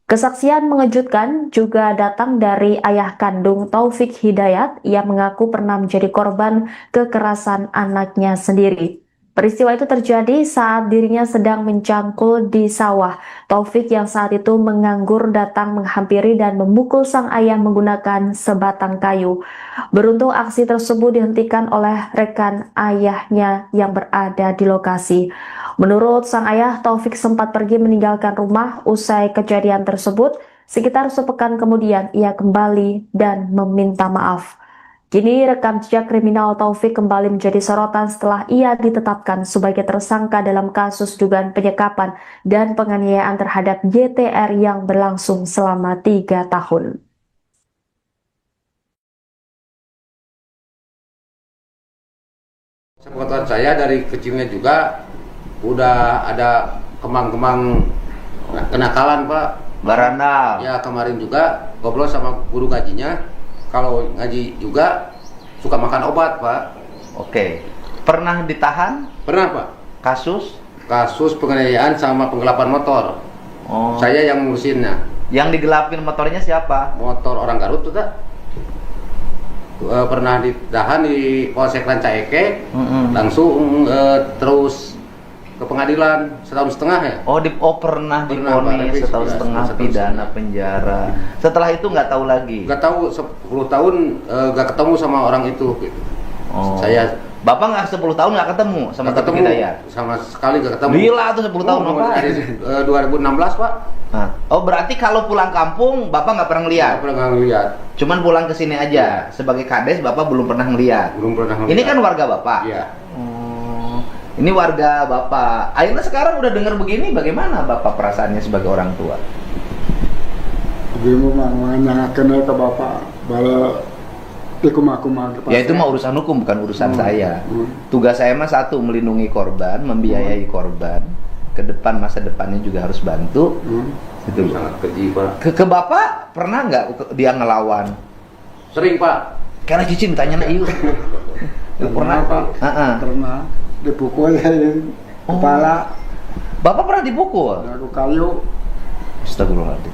Kesaksian mengejutkan juga datang dari ayah kandung Taufik Hidayat yang mengaku pernah menjadi korban kekerasan anaknya sendiri. Peristiwa itu terjadi saat dirinya sedang mencangkul di sawah. Taufik yang saat itu menganggur datang menghampiri dan memukul sang ayah menggunakan sebatang kayu. Beruntung aksi tersebut dihentikan oleh rekan ayahnya yang berada di lokasi. Menurut sang ayah, Taufik sempat pergi meninggalkan rumah usai kejadian tersebut. Sekitar sepekan kemudian ia kembali dan meminta maaf. Kini rekam jejak kriminal Taufik kembali menjadi sorotan setelah ia ditetapkan sebagai tersangka dalam kasus dugaan penyekapan dan penganiayaan terhadap YTR yang berlangsung selama 3 tahun. Sepengetahuan saya dari kecilnya juga udah ada kemang-kemang kenakalan, Pak. Barandal. Ya, kemarin juga ngobrol sama guru ngajinya. Kalau ngaji juga suka makan obat, Pak. Oke. Pernah ditahan? Pernah, Pak. Kasus? Kasus penganiayaan sama penggelapan motor. Oh. Saya yang ngurusinnya. Yang digelapin motornya siapa? Motor orang Garut tuh, tak? Pernah ditahan di Polsek Rancaike, langsung terus ke pengadilan setahun setengah ya. Pernah divonis setahun setengah pidana penjara. Setelah itu nggak tahu lagi. Nggak tahu 10 tahun nggak ketemu sama orang itu. Gitu. Oh. Bapak nggak 10 tahun nggak ketemu sama Taufik Hidayat? Sama sekali nggak ketemu. Gila tuh 10 tahun Bapak. Dari 2016, Pak. Oh, berarti kalau pulang kampung Bapak nggak pernah ngeliat? Nggak pernah ngeliat. Cuman pulang ke sini aja. Sebagai kades Bapak belum pernah ngeliat. Belum pernah ngeliat. Ini kan warga Bapak. Iya. Ini warga Bapak. Akhirnya sekarang udah dengar begini, bagaimana Bapak perasaannya sebagai orang tua? Ibu mah nanyakeun ke bapak bala kumaha Ya itu mah urusan hukum, bukan urusan saya. Tugas saya mah satu, melindungi korban, membiayai korban. Ke depan, masa depannya juga harus bantu. Itu sangat keji, Pak. Ke Bapak pernah nggak dia ngelawan? Sering, Pak. Karena cicing tanya na ieu. Pernah, Pak. Pernah dipukul kepala. Bapak pernah dipukul? Aku kayu. Astagfirullahaladzim.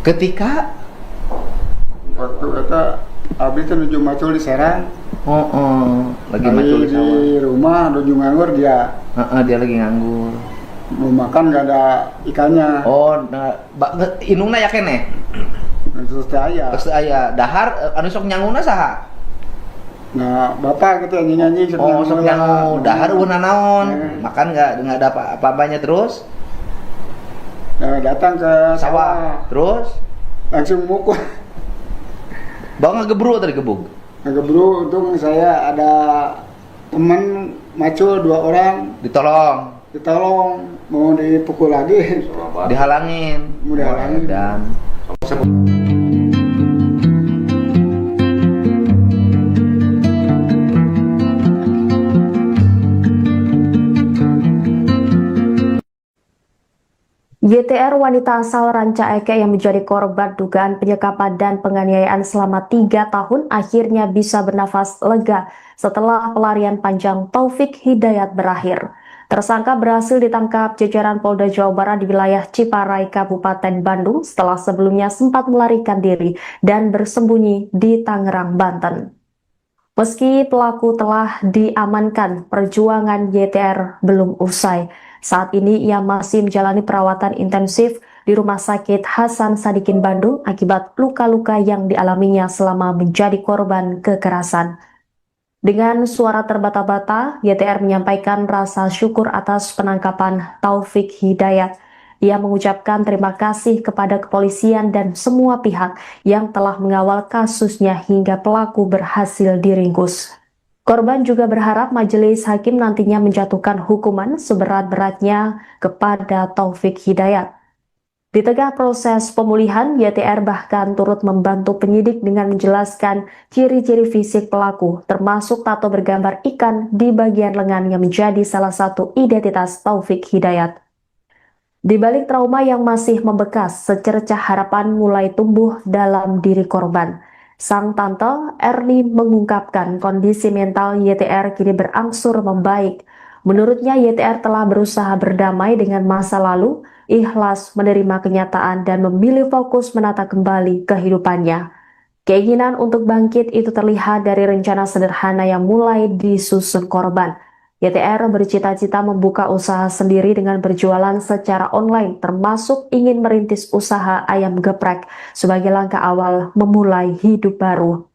Ketika waktu itu abdi teh nuju macul di Serang. Lagi macul di sawah. Di rumah nuju nganggur dia. Dia lagi nganggur. Mau makan gak ada ikannya. Inungna ya kene. Terus teh aya. Terus aya dahar anu sok nyanguna saha? Nah, bapak gitu nyanyi sok nyangu dahar euna naon? Makan enggak ada apa-apanya terus? Datang ke sawah. Terus langsung mukul. Bang ngegebru tadi gebuk. Ngegebru, untung saya ada teman macul 2 orang. Ditolong, mau dipukul lagi. Dihalangin. Mau dihalangin. Dan YTR wanita asal Rancaike yang menjadi korban dugaan penyekapan dan penganiayaan selama 3 tahun akhirnya bisa bernafas lega setelah pelarian panjang Taufik Hidayat berakhir. Tersangka berhasil ditangkap jajaran Polda Jawa Barat di wilayah Ciparai, Kabupaten Bandung setelah sebelumnya sempat melarikan diri dan bersembunyi di Tangerang, Banten. Meski pelaku telah diamankan, perjuangan YTR belum usai. Saat ini ia masih menjalani perawatan intensif di Rumah Sakit Hasan Sadikin Bandung akibat luka-luka yang dialaminya selama menjadi korban kekerasan. Dengan suara terbata-bata, YTR menyampaikan rasa syukur atas penangkapan Taufik Hidayat. Ia mengucapkan terima kasih kepada kepolisian dan semua pihak yang telah mengawal kasusnya hingga pelaku berhasil diringkus. Korban juga berharap majelis hakim nantinya menjatuhkan hukuman seberat-beratnya kepada Taufik Hidayat. Di tengah proses pemulihan, YTR bahkan turut membantu penyidik dengan menjelaskan ciri-ciri fisik pelaku, termasuk tato bergambar ikan di bagian lengan yang menjadi salah satu identitas Taufik Hidayat. Di balik trauma yang masih membekas, secercah harapan mulai tumbuh dalam diri korban. Sang tante Erni mengungkapkan kondisi mental YTR kini berangsur membaik. Menurutnya YTR telah berusaha berdamai dengan masa lalu, ikhlas menerima kenyataan dan memilih fokus menata kembali kehidupannya. Keinginan untuk bangkit itu terlihat dari rencana sederhana yang mulai disusun korban. YTR bercita-cita membuka usaha sendiri dengan berjualan secara online, termasuk ingin merintis usaha ayam geprek sebagai langkah awal memulai hidup baru.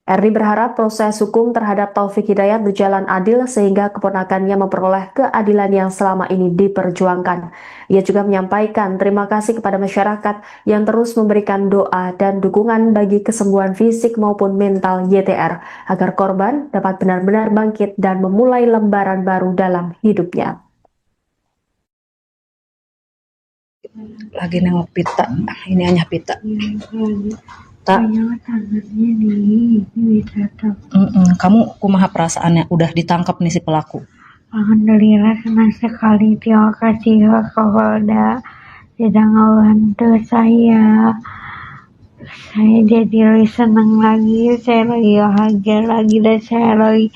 Erni berharap proses hukum terhadap Taufik Hidayat berjalan adil sehingga keponakannya memperoleh keadilan yang selama ini diperjuangkan. Ia juga menyampaikan terima kasih kepada masyarakat yang terus memberikan doa dan dukungan bagi kesembuhan fisik maupun mental YTR agar korban dapat benar-benar bangkit dan memulai lembaran baru dalam hidupnya. Lagi nengok pita, ini hanya pita. Tak. Kamu kumaha perasaannya udah ditangkap nih si pelaku? Alhamdulillah senang sekali, terima kasih Pak Kapolda sudah membantu saya. Saya jadi lebih senang lagi, saya lagi bahagia lagi dan saya lagi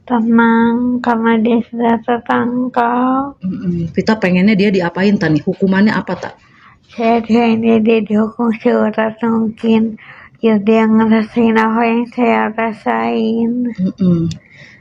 tenang karena dia sudah tertangkap. Kita pengennya dia diapain tani? Hukumannya apa tak? Saya pengennya dia dihukum seberat mungkin. Ya dia ngerasain apa yang saya rasain.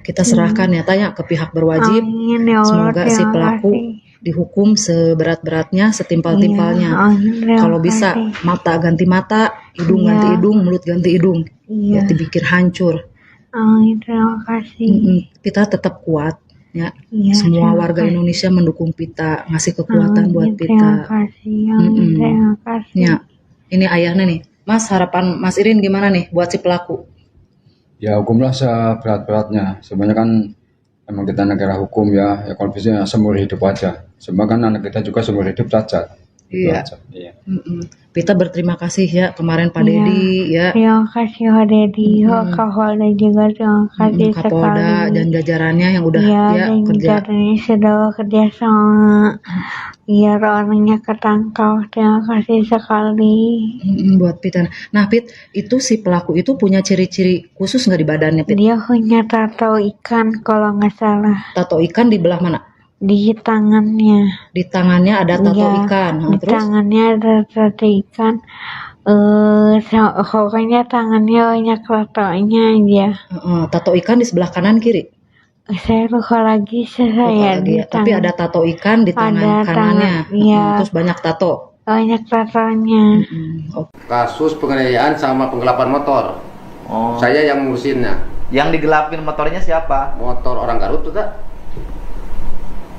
Kita serahkan ya tanya ke pihak berwajib. Amin, ya Allah, semoga si pelaku dihukum seberat-beratnya, setimpal-timpalnya. Kalau bisa mata ganti mata, hidung ganti hidung, mulut ganti hidung. Ya dipikir hancur. Amin, terima kasih. Kita tetap kuat ya. Semua warga Indonesia mendukung Pita, ngasih kekuatan buat Pita. Terima kasih. Terima kasih. Ya, ini ayahnya nih. Mas, harapan Mas Irin gimana nih buat si pelaku? Ya hukumlah seberat-beratnya. Sebenarnya kan emang kita negara hukum ya, kalau bisa seumur hidup aja. Sebab kan anak kita juga seumur hidup cacat. Iya. Pita berterima kasih ya kemarin Pak Dedi ya. Terima kasih Pak Dedi, Pak Kapolda juga terima kasih Kapolda sekali. dan jajarannya yang udah dan kerja. jajarannya sudah bekerja sama. Biar orangnya ketangkap. Terima kasih sekali. Buat Pita. Nah Pit, itu si pelaku itu punya ciri-ciri khusus nggak di badannya Pit? Dia punya tato ikan kalau nggak salah. Tato ikan di belah mana? Di tangannya. Di tangannya ada tato ikan. Di Terus? tangannya ada tato ikan. Pokoknya tangannya banyak tatonya aja. Tato ikan di sebelah kanan kiri? Saya lupa lagi saya di Tapi ada tato ikan di tangan kanannya. Terus banyak tato. Banyak tatonya. Kasus penganiayaan sama penggelapan motor. Saya yang ngurusinnya. Yang digelapin motornya siapa? Motor orang Garut tuh tak?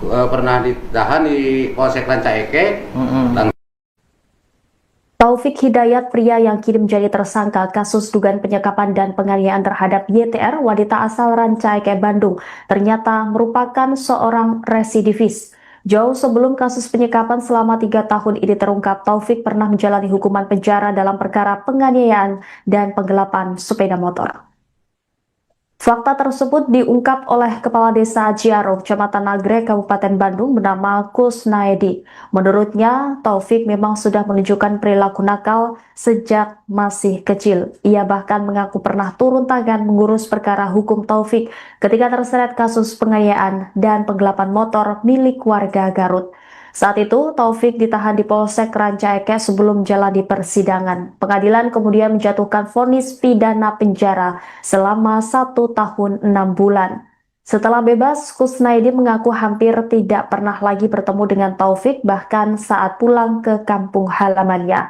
Pernah ditahan di Polsek Rancaike. Taufik Hidayat, pria yang kini menjadi tersangka kasus dugaan penyekapan dan penganiayaan terhadap YTR, wanita asal Rancaike, Bandung, ternyata merupakan seorang residivis. Jauh sebelum kasus penyekapan selama 3 tahun ini terungkap, Taufik pernah menjalani hukuman penjara dalam perkara penganiayaan dan penggelapan sepeda motor. Fakta tersebut diungkap oleh Kepala Desa Ciaro, Kecamatan Nagrek, Kabupaten Bandung bernama Kusnaedi. Menurutnya, Taufik memang sudah menunjukkan perilaku nakal sejak masih kecil. Ia bahkan mengaku pernah turun tangan mengurus perkara hukum Taufik ketika terseret kasus penganiayaan dan penggelapan motor milik warga Garut. Saat itu, Taufik ditahan di Polsek Rancaike sebelum jalani persidangan. Pengadilan kemudian menjatuhkan vonis pidana penjara selama 1 tahun 6 bulan. Setelah bebas, Kusnaedi mengaku hampir tidak pernah lagi bertemu dengan Taufik, bahkan saat pulang ke kampung halamannya.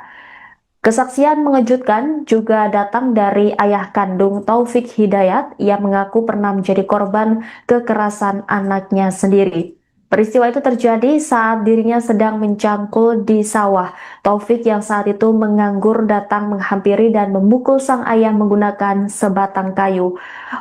Kesaksian mengejutkan juga datang dari ayah kandung Taufik Hidayat. Ia mengaku pernah menjadi korban kekerasan anaknya sendiri. Peristiwa itu terjadi saat dirinya sedang mencangkul di sawah. Taufik yang saat itu menganggur datang menghampiri dan memukul sang ayah menggunakan sebatang kayu.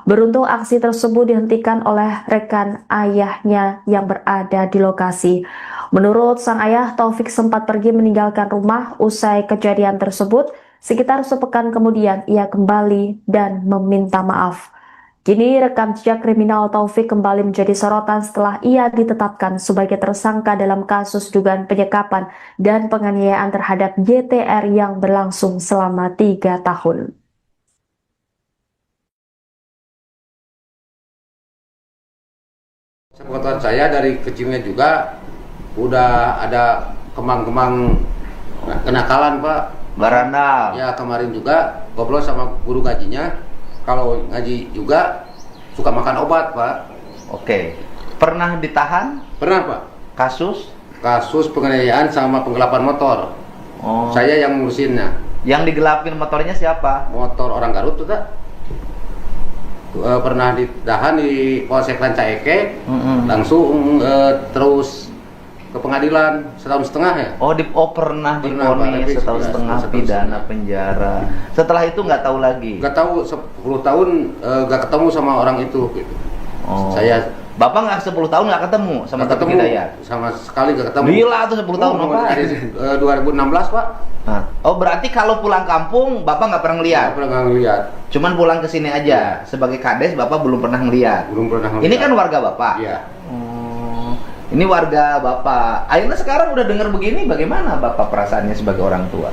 Beruntung aksi tersebut dihentikan oleh rekan ayahnya yang berada di lokasi. Menurut sang ayah, Taufik sempat pergi meninggalkan rumah usai kejadian tersebut. Sekitar sepekan kemudian ia kembali dan meminta maaf. Kini rekam jejak kriminal Taufik kembali menjadi sorotan setelah ia ditetapkan sebagai tersangka dalam kasus dugaan penyekapan dan penganiayaan terhadap YTR yang berlangsung selama 3 tahun. Sepengetahuan saya dari kecilnya juga udah ada kemang-kemang kenakalan Pak. Barandal. Ya kemarin juga ngobrol sama guru ngajinya. Kalau ngaji juga suka makan obat Pak. Oke. Pernah ditahan? Pernah Pak. Kasus? Kasus penganiayaan sama penggelapan motor. Oh. Saya yang ngurusinnya. Yang digelapin motornya siapa? Motor orang Garut tuh tak? Pernah ditahan di Polsek Rancaeke, langsung terus ke pengadilan setahun setengah ya. Pernah divonis setahun setengah pidana penjara. Setelah itu nggak tahu lagi. Nggak tahu 10 tahun nggak ketemu sama orang itu. Gitu. Bapak nggak 10 tahun nggak ketemu sama Taufik Hidayat? Sama sekali nggak ketemu. Gila tuh 10 tahun Bapak. Dari 2016 Pak. Berarti kalau pulang kampung Bapak nggak pernah ngeliat? Nggak pernah ngeliat. Cuman pulang ke sini aja. Sebagai kades Bapak belum pernah ngeliat. Belum pernah ngeliat. Ini kan warga Bapak. Iya. Ini warga Bapak. Akhirnya sekarang udah dengar begini, bagaimana Bapak perasaannya sebagai orang tua?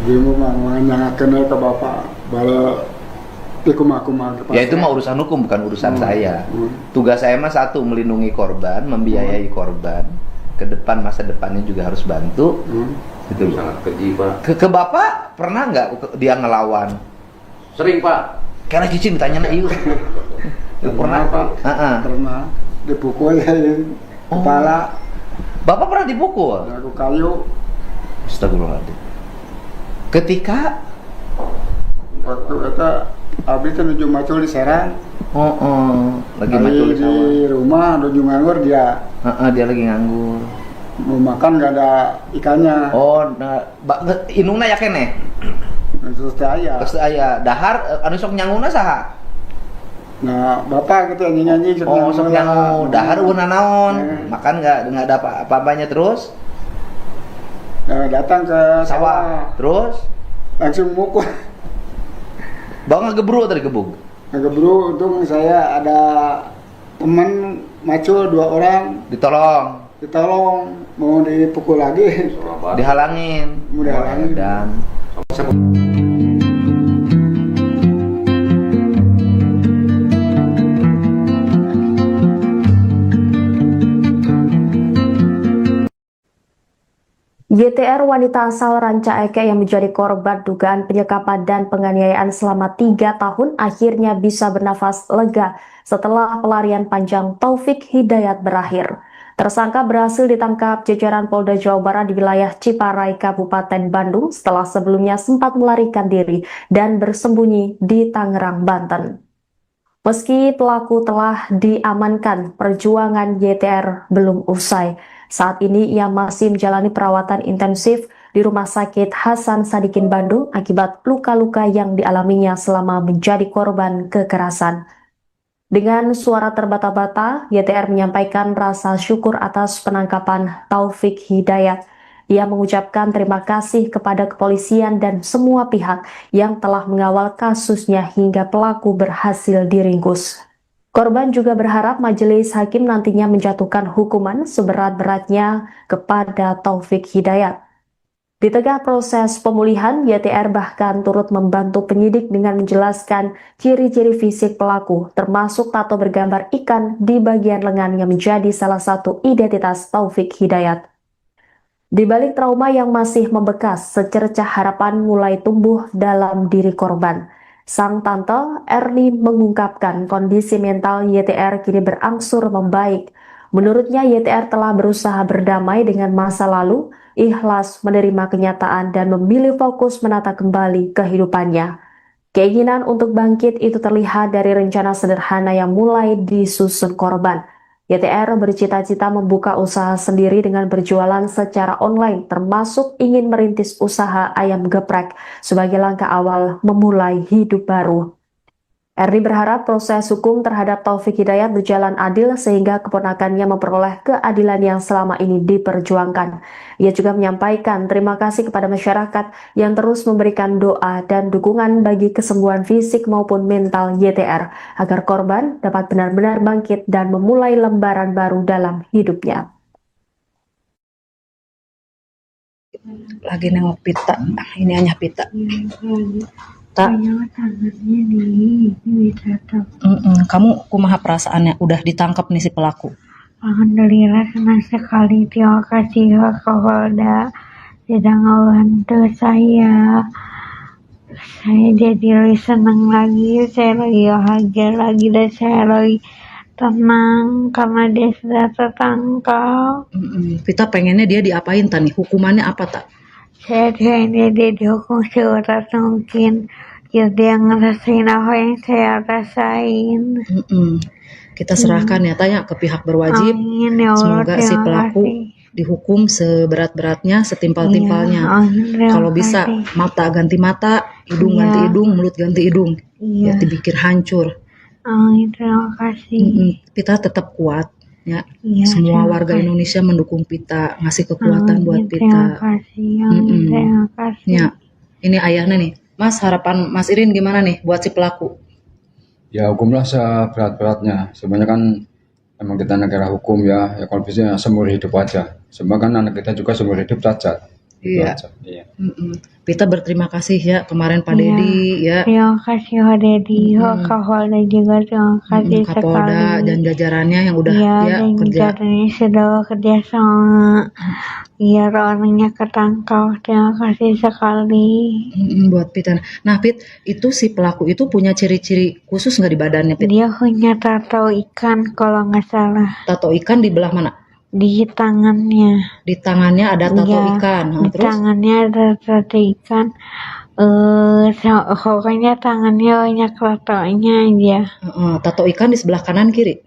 Ibu mah nyangakeun ke Bapak bala Ya itu mah urusan hukum, bukan urusan saya. Tugas saya mah satu, melindungi korban, membiayai korban. Ke depan, masa depannya juga harus bantu. Gitu. Sangat keji Pak. Ke Bapak pernah nggak dia ngelawan? Sering Pak. Karena cicing ditanya na ieu. Pernah Pak. Pernah dipukul kepala. Bapak pernah dipukul? Aku kayu. Astagfirullahaladzim. Ketika waktu itu abis itu nuju macul di Serang. Lagi macul di rumah nuju nganggur dia. Dia lagi nganggur. Mau makan nggak ada ikannya. Inungna ya kene. Terus aya dahar anu sok nyanguna saha? Nah, Bapak gitu nyanyi-nyanyi sok nyangu. Dahar una naon? Makan nggak ada apa-apanya terus? Datang ke sawah. Terus langsung mukul. Bang ngegebru tadi gebuk. Ngegebru, untung saya ada teman macul 2 orang. Ditolong, mau dipukul lagi. Dihalangin. Mau dihalangin. Dan YTR wanita asal Rancaeke yang menjadi korban dugaan penyekapan dan penganiayaan selama 3 tahun akhirnya bisa bernafas lega setelah pelarian panjang Taufik Hidayat berakhir. Tersangka berhasil ditangkap jajaran Polda Jawa Barat di wilayah Ciparai, Kabupaten Bandung setelah sebelumnya sempat melarikan diri dan bersembunyi di Tangerang, Banten. Meski pelaku telah diamankan, perjuangan YTR belum usai. Saat ini ia masih menjalani perawatan intensif di Rumah Sakit Hasan Sadikin Bandung akibat luka-luka yang dialaminya selama menjadi korban kekerasan. Dengan suara terbata-bata, YTR menyampaikan rasa syukur atas penangkapan Taufik Hidayat. Ia mengucapkan terima kasih kepada kepolisian dan semua pihak yang telah mengawal kasusnya hingga pelaku berhasil diringkus. Korban juga berharap majelis hakim nantinya menjatuhkan hukuman seberat-beratnya kepada Taufik Hidayat. Di tengah proses pemulihan, YTR bahkan turut membantu penyidik dengan menjelaskan ciri-ciri fisik pelaku, termasuk tato bergambar ikan di bagian lengan yang menjadi salah satu identitas Taufik Hidayat. Di balik trauma yang masih membekas, secercah harapan mulai tumbuh dalam diri korban. Sang tante Erni mengungkapkan kondisi mental YTR kini berangsur membaik. Menurutnya YTR telah berusaha berdamai dengan masa lalu, ikhlas menerima kenyataan dan memilih fokus menata kembali kehidupannya. Keinginan untuk bangkit itu terlihat dari rencana sederhana yang mulai disusun korban. YTR bercita-cita membuka usaha sendiri dengan berjualan secara online, termasuk ingin merintis usaha ayam geprek sebagai langkah awal memulai hidup baru. Erni berharap proses hukum terhadap Taufik Hidayat berjalan adil sehingga keponakannya memperoleh keadilan yang selama ini diperjuangkan. Ia juga menyampaikan terima kasih kepada masyarakat yang terus memberikan doa dan dukungan bagi kesembuhan fisik maupun mental YTR agar korban dapat benar-benar bangkit dan memulai lembaran baru dalam hidupnya. Lagi nengok pita, ini hanya pita. Tak. Tangannya di bisa tuh. Kamu kumaha perasaannya udah ditangkap nih si pelaku? Alhamdulillah senang sekali, terima kasih Kapolda sudah ngebantu saya. Saya jadi lebih senang lagi, saya lagi bahagia lagi dan saya lagi tenang karena dia sudah tertangkap. Kita pengennya dia diapain tani? Hukumannya apa tak? Saya pengennya dia dihukum seberat mungkin, biar dia ngerasain apa yang saya rasain. Kita serahkan ya tanya ke pihak berwajib. Amin, ya Allah, Semoga si terima pelaku kasih. dihukum seberat-beratnya, setimpal-timpalnya. Amin, terima Kalau bisa kasih. mata ganti mata, hidung Iya. ganti hidung, mulut ganti hidung. Iya. Ya dipikir hancur. Amin, terima kasih. Kita tetap kuat ya. Iya, Semua terima warga kasih. Indonesia mendukung Pita, ngasih kekuatan Amin, buat terima Pita. kasih. Amin, terima kasih. Ya, ini ayahnya nih. Mas, harapan Mas Irin gimana nih buat si pelaku? Ya hukumlah seberat-beratnya. Sebenarnya kan emang kita negara hukum ya kalau bisa seumur hidup aja. Sebab kan anak kita juga seumur hidup cacat. Itu Iya. aja. Iya. Pita berterima kasih ya kemarin Pak Iya. Dedi ya. Terima kasih Pak Dedi, Pak Kapolda juga terima kasih Kapolda sekali. dan jajarannya yang udah Iya, ya dan kerja. ini sudah bekerja sama biar orangnya ketangkap. Terima kasih sekali. Buat Pita. Nah Pit, itu si pelaku itu punya ciri-ciri khusus nggak di badannya Pit? Dia punya tato ikan kalau nggak salah Tato ikan di belah mana? di tangannya. Di tangannya ada tato Iya, ikan. Nah, di terus tangannya ada tato ikan. Pokoknya tangannya banyak tatonya aja. tato ikan di sebelah kanan kiri.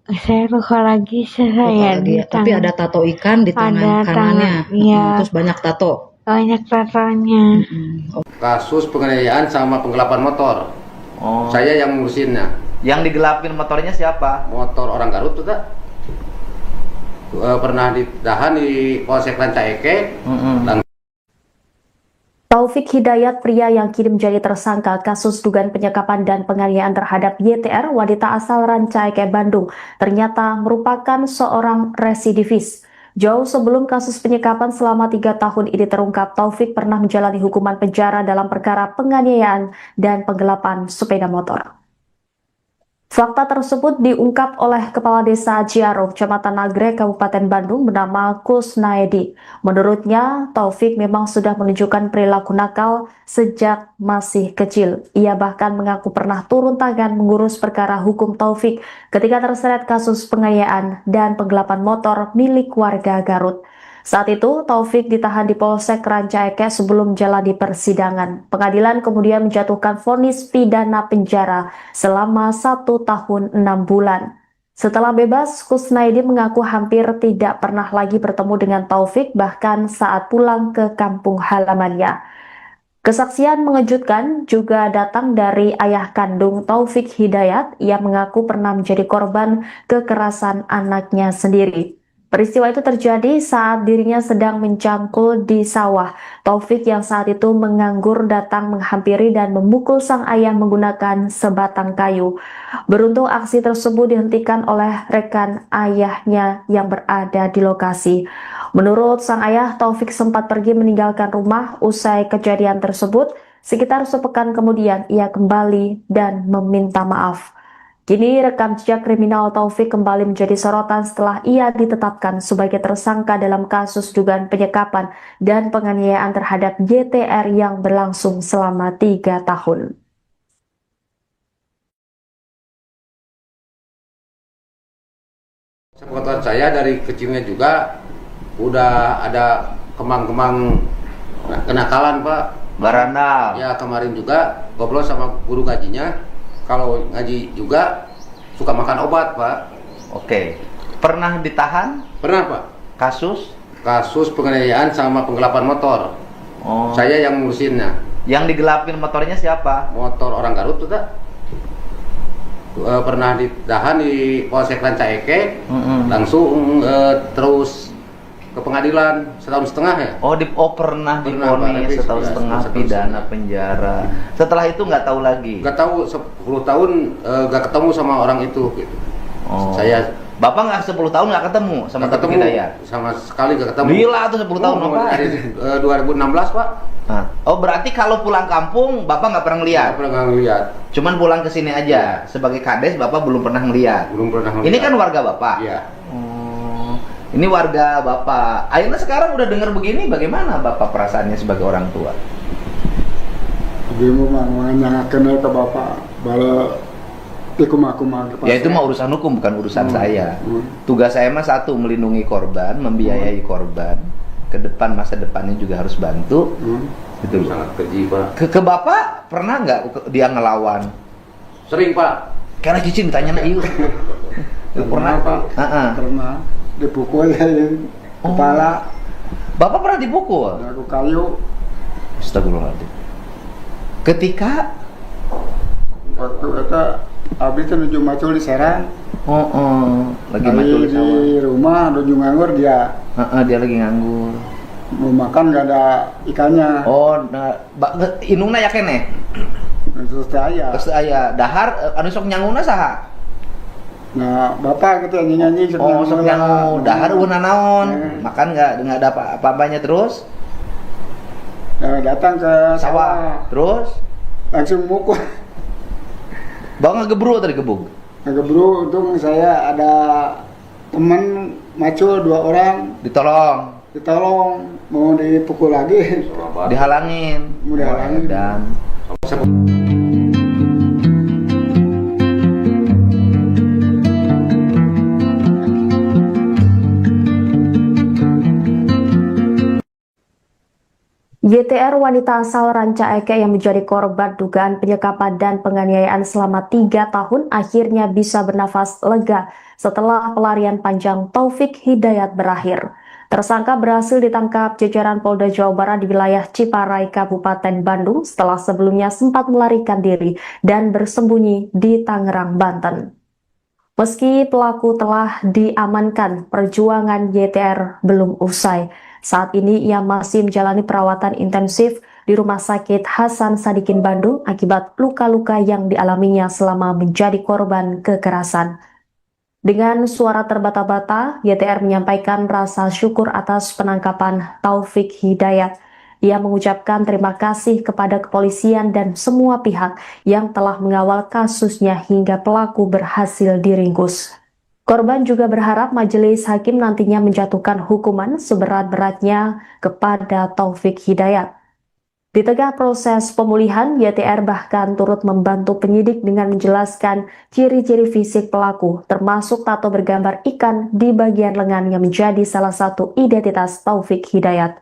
Saya lupa lagi saya Lagi di ya. Tapi ada tato ikan di tangan Ada kanannya. iya. Terus banyak tato. banyak tatonya. Kasus penganiayaan sama penggelapan motor. Oh. Saya yang ngurusinnya. Yang digelapin motornya siapa? Motor orang Garut tuh tak? Pernah ditahan di Polsek Rancaike. Taufik Hidayat, pria yang kini menjadi tersangka kasus dugaan penyekapan dan penganiayaan terhadap YTR, wanita asal Rancaike, Bandung, ternyata merupakan seorang residivis. Jauh sebelum kasus penyekapan selama 3 tahun ini terungkap, Taufik pernah menjalani hukuman penjara dalam perkara penganiayaan dan penggelapan sepeda motor. Fakta tersebut diungkap oleh Kepala Desa Ciaro, Kecamatan Nagrek, Kabupaten Bandung, bernama Kusnaedi. Menurutnya, Taufik memang sudah menunjukkan perilaku nakal sejak masih kecil. Ia bahkan mengaku pernah turun tangan mengurus perkara hukum Taufik ketika terseret kasus penganiayaan dan penggelapan motor milik warga Garut. Saat itu, Taufik ditahan di Polsek Rancaike sebelum menjalani persidangan. Pengadilan kemudian menjatuhkan vonis pidana penjara selama 1 tahun 6 bulan. Setelah bebas, Kusnaidi mengaku hampir tidak pernah lagi bertemu dengan Taufik, bahkan saat pulang ke kampung halamannya. Kesaksian mengejutkan juga datang dari ayah kandung Taufik Hidayat. Ia mengaku pernah menjadi korban kekerasan anaknya sendiri. Peristiwa itu terjadi saat dirinya sedang mencangkul di sawah. Taufik yang saat itu menganggur datang menghampiri dan memukul sang ayah menggunakan sebatang kayu. Beruntung aksi tersebut dihentikan oleh rekan ayahnya yang berada di lokasi. Menurut sang ayah, Taufik sempat pergi meninggalkan rumah usai kejadian tersebut. Sekitar sepekan kemudian ia kembali dan meminta maaf. Kini rekam jejak kriminal Taufik kembali menjadi sorotan setelah ia ditetapkan sebagai tersangka dalam kasus dugaan penyekapan dan penganiayaan terhadap YTR yang berlangsung selama 3 tahun. Sepengetahuan saya dari kecilnya juga udah ada kemang-kemang kenakalan, Pak. Barandal. Ya, kemarin juga ngobrol sama guru ngajinya. Kalau ngaji juga suka makan obat, Pak. Oke. Pernah ditahan? Pernah, Pak. Kasus? Kasus penganiayaan sama penggelapan motor. Oh. Saya yang ngurusinnya. Yang digelapin motornya siapa? Motor orang Garut tuh tak? Pernah ditahan di Polsek Rancaike. Langsung terus ke pengadilan 1,5 tahun ya. Pernah Pernah, divonis Pak, 1,5 tahun ya, pidana penjara. Setelah itu nggak tahu lagi. Gak tahu 10 tahun gak ketemu sama orang itu gitu. Oh. Saya Bapak nggak 10 tahun nggak ketemu sama Taufik Hidayat? Sama sekali nggak ketemu. Gila tuh 10 tahun apa? Dari 2016 Pak. Nah, oh berarti kalau pulang kampung Bapak nggak pernah ngeliat? Nggak pernah ngeliat. Cuman pulang ke sini aja. Sebagai kades Bapak belum pernah ngeliat? Belum pernah ngeliat. Ini kan warga Bapak? Iya. Ini warga Bapak. Akhirnya sekarang udah dengar begini, bagaimana Bapak perasaannya sebagai orang tua? Ibu mah menanyakan ke bapak bala ikum-akuman. Ya itu mah urusan hukum, bukan urusan saya. Tugas saya mah satu, melindungi korban, membiayai korban. Ke depan, masa depannya juga harus bantu. Gitu. Sangat keji Pak. Ke Bapak pernah nggak dia ngelawan? Sering Pak. Karena cicing ditanya na iyo. Pernah Pak. Pernah dipukul kepala. Bapak pernah dipukul? Aku kayu. Astagfirullahaladzim. Ketika waktu itu abis itu nuju macul di Serang. Lagi macul di sawah. Di rumah nuju nganggur dia. Dia lagi nganggur. Mau makan gak ada ikannya. Oh, nah, inungna ya kene. Terus aya dahar anu sok nyanguna saha? Nah, bapak gitu nyanyi-nyanyi sok nyangu dahar euna naon? Makan enggak ada apa-apanya terus? Nah, datang ke sawah. Terus langsung mukul. Bang ngegebru tadi gebuk. Ngegebru, untung saya ada teman macul 2 orang. Ditolong, mau dipukul lagi. Dihalangin. Mau dihalangin. Dan YTR wanita asal Ranca Ekek yang menjadi korban dugaan penyekapan dan penganiayaan selama 3 tahun akhirnya bisa bernafas lega setelah pelarian panjang Taufik Hidayat berakhir. Tersangka berhasil ditangkap jajaran Polda Jawa Barat di wilayah Ciparai, Kabupaten Bandung setelah sebelumnya sempat melarikan diri dan bersembunyi di Tangerang, Banten. Meski pelaku telah diamankan, perjuangan YTR belum usai. Saat ini ia masih menjalani perawatan intensif di Rumah Sakit Hasan Sadikin Bandung akibat luka-luka yang dialaminya selama menjadi korban kekerasan. Dengan suara terbata-bata, YTR menyampaikan rasa syukur atas penangkapan Taufik Hidayat. Ia mengucapkan terima kasih kepada kepolisian dan semua pihak yang telah mengawal kasusnya hingga pelaku berhasil diringkus. Korban juga berharap majelis hakim nantinya menjatuhkan hukuman seberat-beratnya kepada Taufik Hidayat. Di tengah proses pemulihan, YTR bahkan turut membantu penyidik dengan menjelaskan ciri-ciri fisik pelaku, termasuk tato bergambar ikan di bagian lengan yang menjadi salah satu identitas Taufik Hidayat.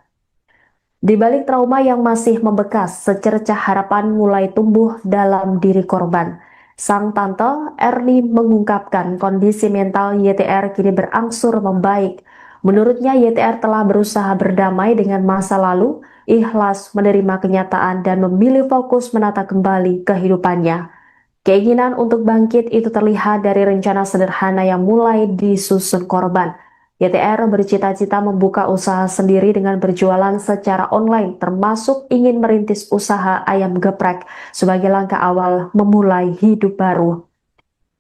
Di balik trauma yang masih membekas, secercah harapan mulai tumbuh dalam diri korban. Sang tante Erni mengungkapkan kondisi mental YTR kini berangsur membaik. Menurutnya YTR telah berusaha berdamai dengan masa lalu, ikhlas menerima kenyataan dan memilih fokus menata kembali kehidupannya. Keinginan untuk bangkit itu terlihat dari rencana sederhana yang mulai disusun korban. YTR bercita-cita membuka usaha sendiri dengan berjualan secara online, termasuk ingin merintis usaha ayam geprek sebagai langkah awal memulai hidup baru.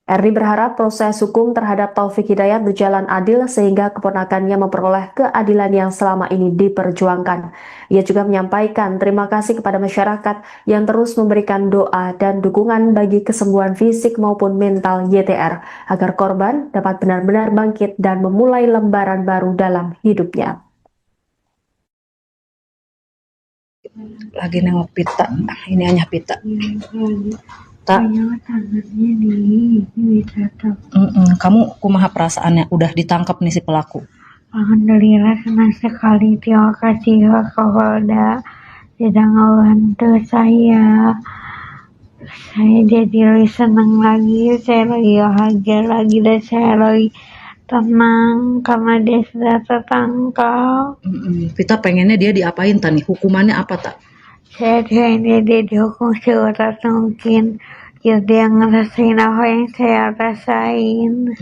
Erni berharap proses hukum terhadap Taufik Hidayat berjalan adil sehingga keponakannya memperoleh keadilan yang selama ini diperjuangkan. Ia juga menyampaikan terima kasih kepada masyarakat yang terus memberikan doa dan dukungan bagi kesembuhan fisik maupun mental YTR agar korban dapat benar-benar bangkit dan memulai lembaran baru dalam hidupnya. Lagi nengok pita, ini hanya pita. Tak. Kamu kumaha perasaannya udah ditangkap nih si pelaku? Alhamdulillah senang sekali, terima kasih Pak Kapolda sudah ngebantu saya. Saya jadi lebih senang lagi, saya lagi bahagia lagi dan saya lagi tenang karena dia sudah tertangkap. Kita pengennya dia diapain tani? Hukumannya apa tak? Saya pengennya dia dihukum seberat mungkin. Ya dia ngerasain apa yang saya rasain.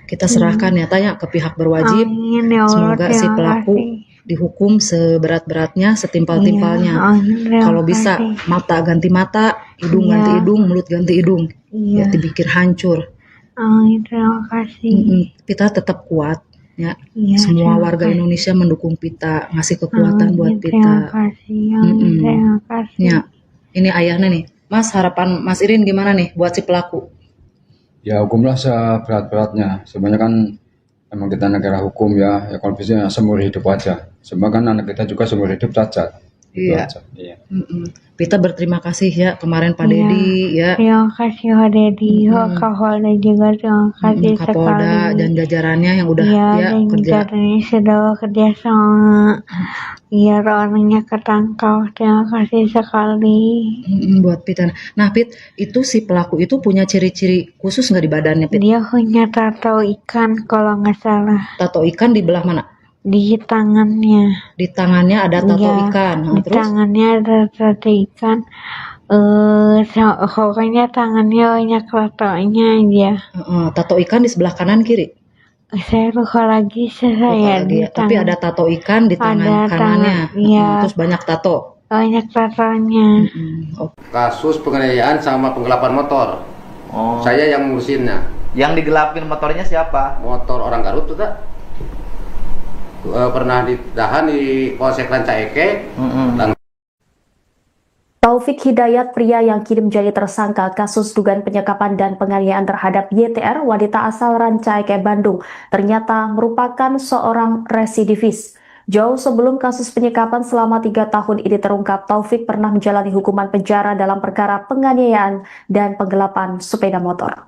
Kita serahkan ya tanya ke pihak berwajib. Amin, ya Allah, semoga si pelaku dihukum seberat-beratnya, setimpal-timpalnya. Kalau bisa mata ganti mata, hidung ganti hidung, mulut ganti hidung. Ya dipikir hancur. Terima kasih. Pita tetap kuat ya. Iya, Semua terima warga kasih. Indonesia mendukung Pita, ngasih kekuatan buat Terima Pita. kasih. Mm-mm. Terima kasih. Ya, ini ayahnya nih. Mas, harapan Mas Irin gimana nih buat si pelaku? Ya hukumlah seberat-beratnya. Sebenarnya kan emang kita negara hukum ya kalau bisa seumur hidup aja. Sebab kan anak kita juga seumur hidup cacat. Itu Iya. aja. Iya. Pita berterima kasih ya kemarin Pak Iya. Dedi ya. Terima kasih Pak Dedi, Pak Kapolda juga terima kasih Kapolda sekali. dan jajarannya yang udah Iya, ya dan kerja. jajarannya sudah bekerja sama biar orangnya ketangkap. Terima kasih sekali. Buat Pita. Nah Pit, itu si pelaku itu punya ciri-ciri khusus nggak di badannya Pit? Dia punya tato ikan kalau nggak salah Tato ikan di belah mana? di tangannya. Di tangannya ada tato Iya, ikan. Nah, di terus tangannya ada tato ikan. Pokoknya tangannya banyak tatonya aja. tato ikan di sebelah kanan kiri. Saya lupa lagi Lupa saya lagi di ya. Tapi ada tato ikan di tangan Ada kanannya. tangan, iya. Terus banyak tato. banyak tatonya. Kasus penganiayaan sama penggelapan motor. Oh. Saya yang ngurusinnya. Yang digelapin motornya siapa? Motor orang Garut tuh tak? Pernah ditahan di Polsek Rancaike. Taufik Hidayat, pria yang kini menjadi tersangka kasus dugaan penyekapan dan penganiayaan terhadap YTR, wanita asal Rancaike, Bandung, ternyata merupakan seorang residivis. Jauh sebelum kasus penyekapan selama 3 tahun ini terungkap, Taufik pernah menjalani hukuman penjara dalam perkara penganiayaan dan penggelapan sepeda motor.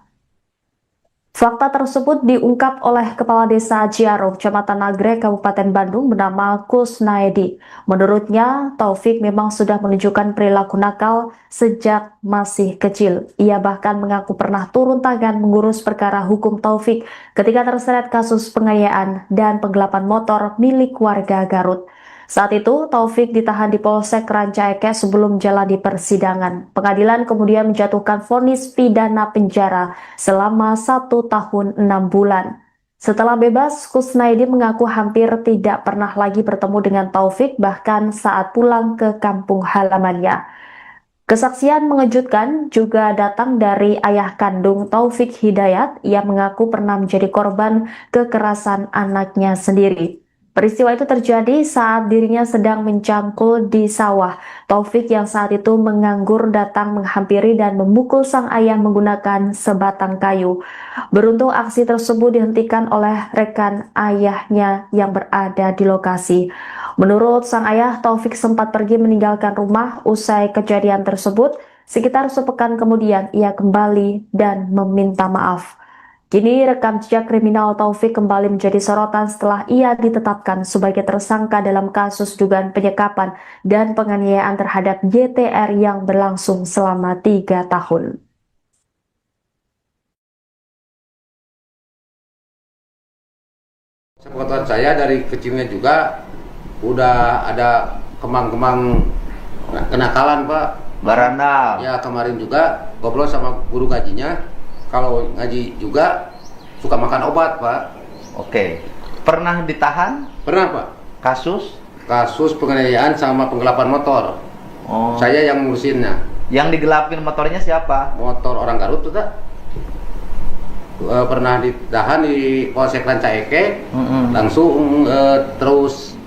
Fakta tersebut diungkap oleh Kepala Desa Ciaro, Kecamatan Nagrek, Kabupaten Bandung, bernama Kusnaedi. Menurutnya, Taufik memang sudah menunjukkan perilaku nakal sejak masih kecil. Ia bahkan mengaku pernah turun tangan mengurus perkara hukum Taufik ketika terseret kasus penganiayaan dan penggelapan motor milik warga Garut. Saat itu, Taufik ditahan di Polsek Rancaike sebelum jalani persidangan. Pengadilan kemudian menjatuhkan vonis pidana penjara selama 1 tahun 6 bulan. Setelah bebas, Kusnaedi mengaku hampir tidak pernah lagi bertemu dengan Taufik, bahkan saat pulang ke kampung halamannya. Kesaksian mengejutkan juga datang dari ayah kandung Taufik Hidayat yang mengaku pernah menjadi korban kekerasan anaknya sendiri. Peristiwa itu terjadi saat dirinya sedang mencangkul di sawah. Taufik yang saat itu menganggur datang menghampiri dan memukul sang ayah menggunakan sebatang kayu. Beruntung aksi tersebut dihentikan oleh rekan ayahnya yang berada di lokasi. Menurut sang ayah, Taufik sempat pergi meninggalkan rumah usai kejadian tersebut. Sekitar sepekan kemudian ia kembali dan meminta maaf. Kini rekam jejak kriminal Taufik kembali menjadi sorotan setelah ia ditetapkan sebagai tersangka dalam kasus dugaan penyekapan dan penganiayaan terhadap YTR yang berlangsung selama 3 tahun. Sepengetahuan saya dari kecilnya juga udah ada kemang-kemang kenakalan, Pak. Barandal. Ya kemarin juga ngobrol sama guru ngajinya. Kalau ngaji juga suka makan obat, Pak. Oke. Pernah ditahan? Pernah, Pak. Kasus penganiayaan sama penggelapan motor. Oh. Saya yang ngurusinnya. Yang digelapin motornya siapa? Motor orang Garut tuh tak? Pernah ditahan di Polsek Rancaike. Langsung terus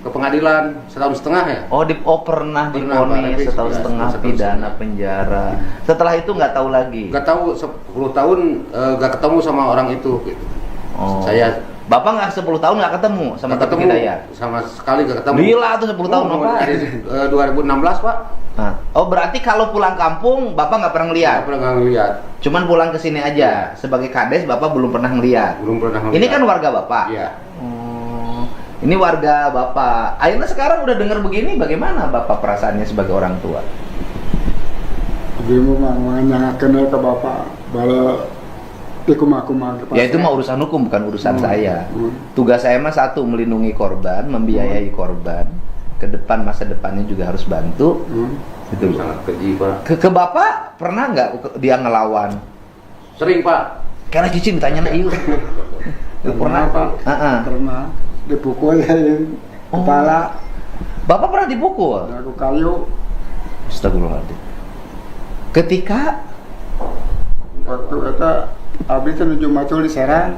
ke pengadilan 1,5 tahun ya. Pernah divonis 1,5 tahun pidana penjara. Setelah itu nggak tahu lagi. Nggak tahu 10 tahun nggak ketemu sama orang itu. Gitu. Bapak nggak 10 tahun nggak ketemu sama Taufik Hidayat? Sama sekali nggak ketemu. Gila tuh 10 tahun Bapak. Dari 2016 Pak. Berarti kalau pulang kampung Bapak nggak pernah ngeliat? Nggak pernah ngeliat. Cuman pulang ke sini aja. Sebagai kades Bapak belum pernah ngeliat. Belum pernah ngeliat. Ini kan warga Bapak. Iya. Ini warga Bapak. Akhirnya sekarang udah dengar begini, bagaimana Bapak perasaannya sebagai orang tua? Dia mau menanyakan ke Bapak bala Ya itu mah urusan hukum, bukan urusan saya. Tugas saya mah satu, melindungi korban, membiayai korban. Ke depan, masa depannya juga harus bantu. Itu sangat keji, Pak. Ke Bapak pernah nggak dia ngelawan? Sering, Pak. Karena cicing tanya na ieu. Pernah, Pak. Pernah dipukul kepala. Bapak pernah dipukul? Aku kayu. Astagfirullahaladzim. Ketika waktu itu Abdi itu nuju macul di Serang.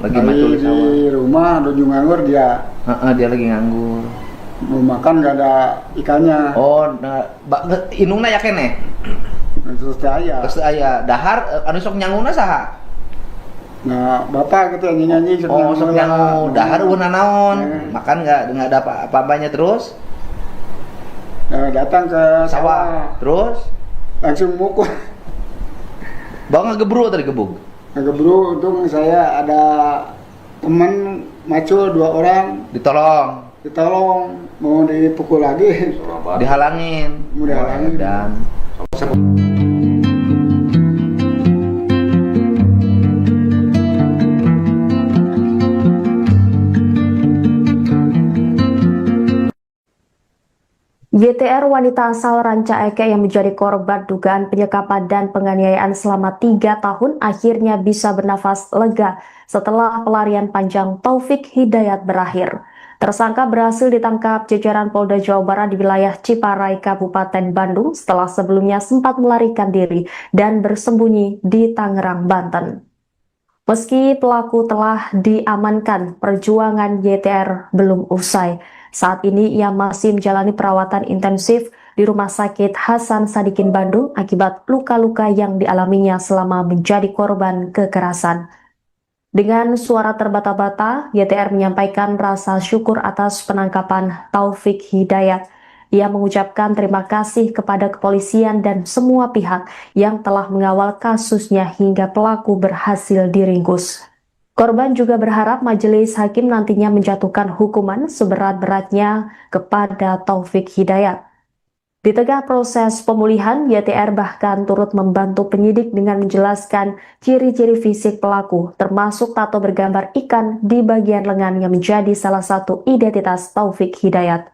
Lagi macul di sawah. Di rumah nuju nganggur dia. Dia lagi nganggur. Mau makan nggak ada ikannya. Inungna ya kene. Terus aya. Dahar anu sok nyanguna saha? Nah, bapak gitu nyanyi-nyanyi. Sok nyangu. Dahar euna naon? Makan nggak ada apa-apanya terus? Datang ke sawah. Terus Langsung mukul. Bang ngegebru tadi gebuk. Ngegebru, untung saya ada teman macul 2 orang. Ditolong, mau dipukul lagi. Dihalangin. Dan YTR wanita asal Ranca Ekek yang menjadi korban dugaan penyekapan dan penganiayaan selama 3 tahun akhirnya bisa bernafas lega setelah pelarian panjang Taufik Hidayat berakhir. Tersangka berhasil ditangkap jajaran Polda Jawa Barat di wilayah Ciparai, Kabupaten Bandung setelah sebelumnya sempat melarikan diri dan bersembunyi di Tangerang, Banten. Meski pelaku telah diamankan, perjuangan YTR belum usai. Saat ini ia masih menjalani perawatan intensif di Rumah Sakit Hasan Sadikin Bandung akibat luka-luka yang dialaminya selama menjadi korban kekerasan. Dengan suara terbata-bata, YTR menyampaikan rasa syukur atas penangkapan Taufik Hidayat. Ia mengucapkan terima kasih kepada kepolisian dan semua pihak yang telah mengawal kasusnya hingga pelaku berhasil diringkus. Korban juga berharap majelis hakim nantinya menjatuhkan hukuman seberat-beratnya kepada Taufik Hidayat. Di tengah proses pemulihan, YTR bahkan turut membantu penyidik dengan menjelaskan ciri-ciri fisik pelaku, termasuk tato bergambar ikan di bagian lengan yang menjadi salah satu identitas Taufik Hidayat.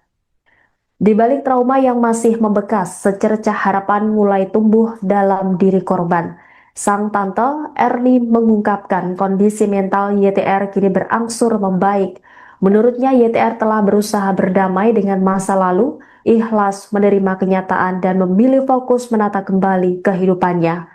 Di balik trauma yang masih membekas, secercah harapan mulai tumbuh dalam diri korban. Sang tante Erni mengungkapkan kondisi mental YTR kini berangsur membaik. Menurutnya YTR telah berusaha berdamai dengan masa lalu, ikhlas menerima kenyataan dan memilih fokus menata kembali kehidupannya.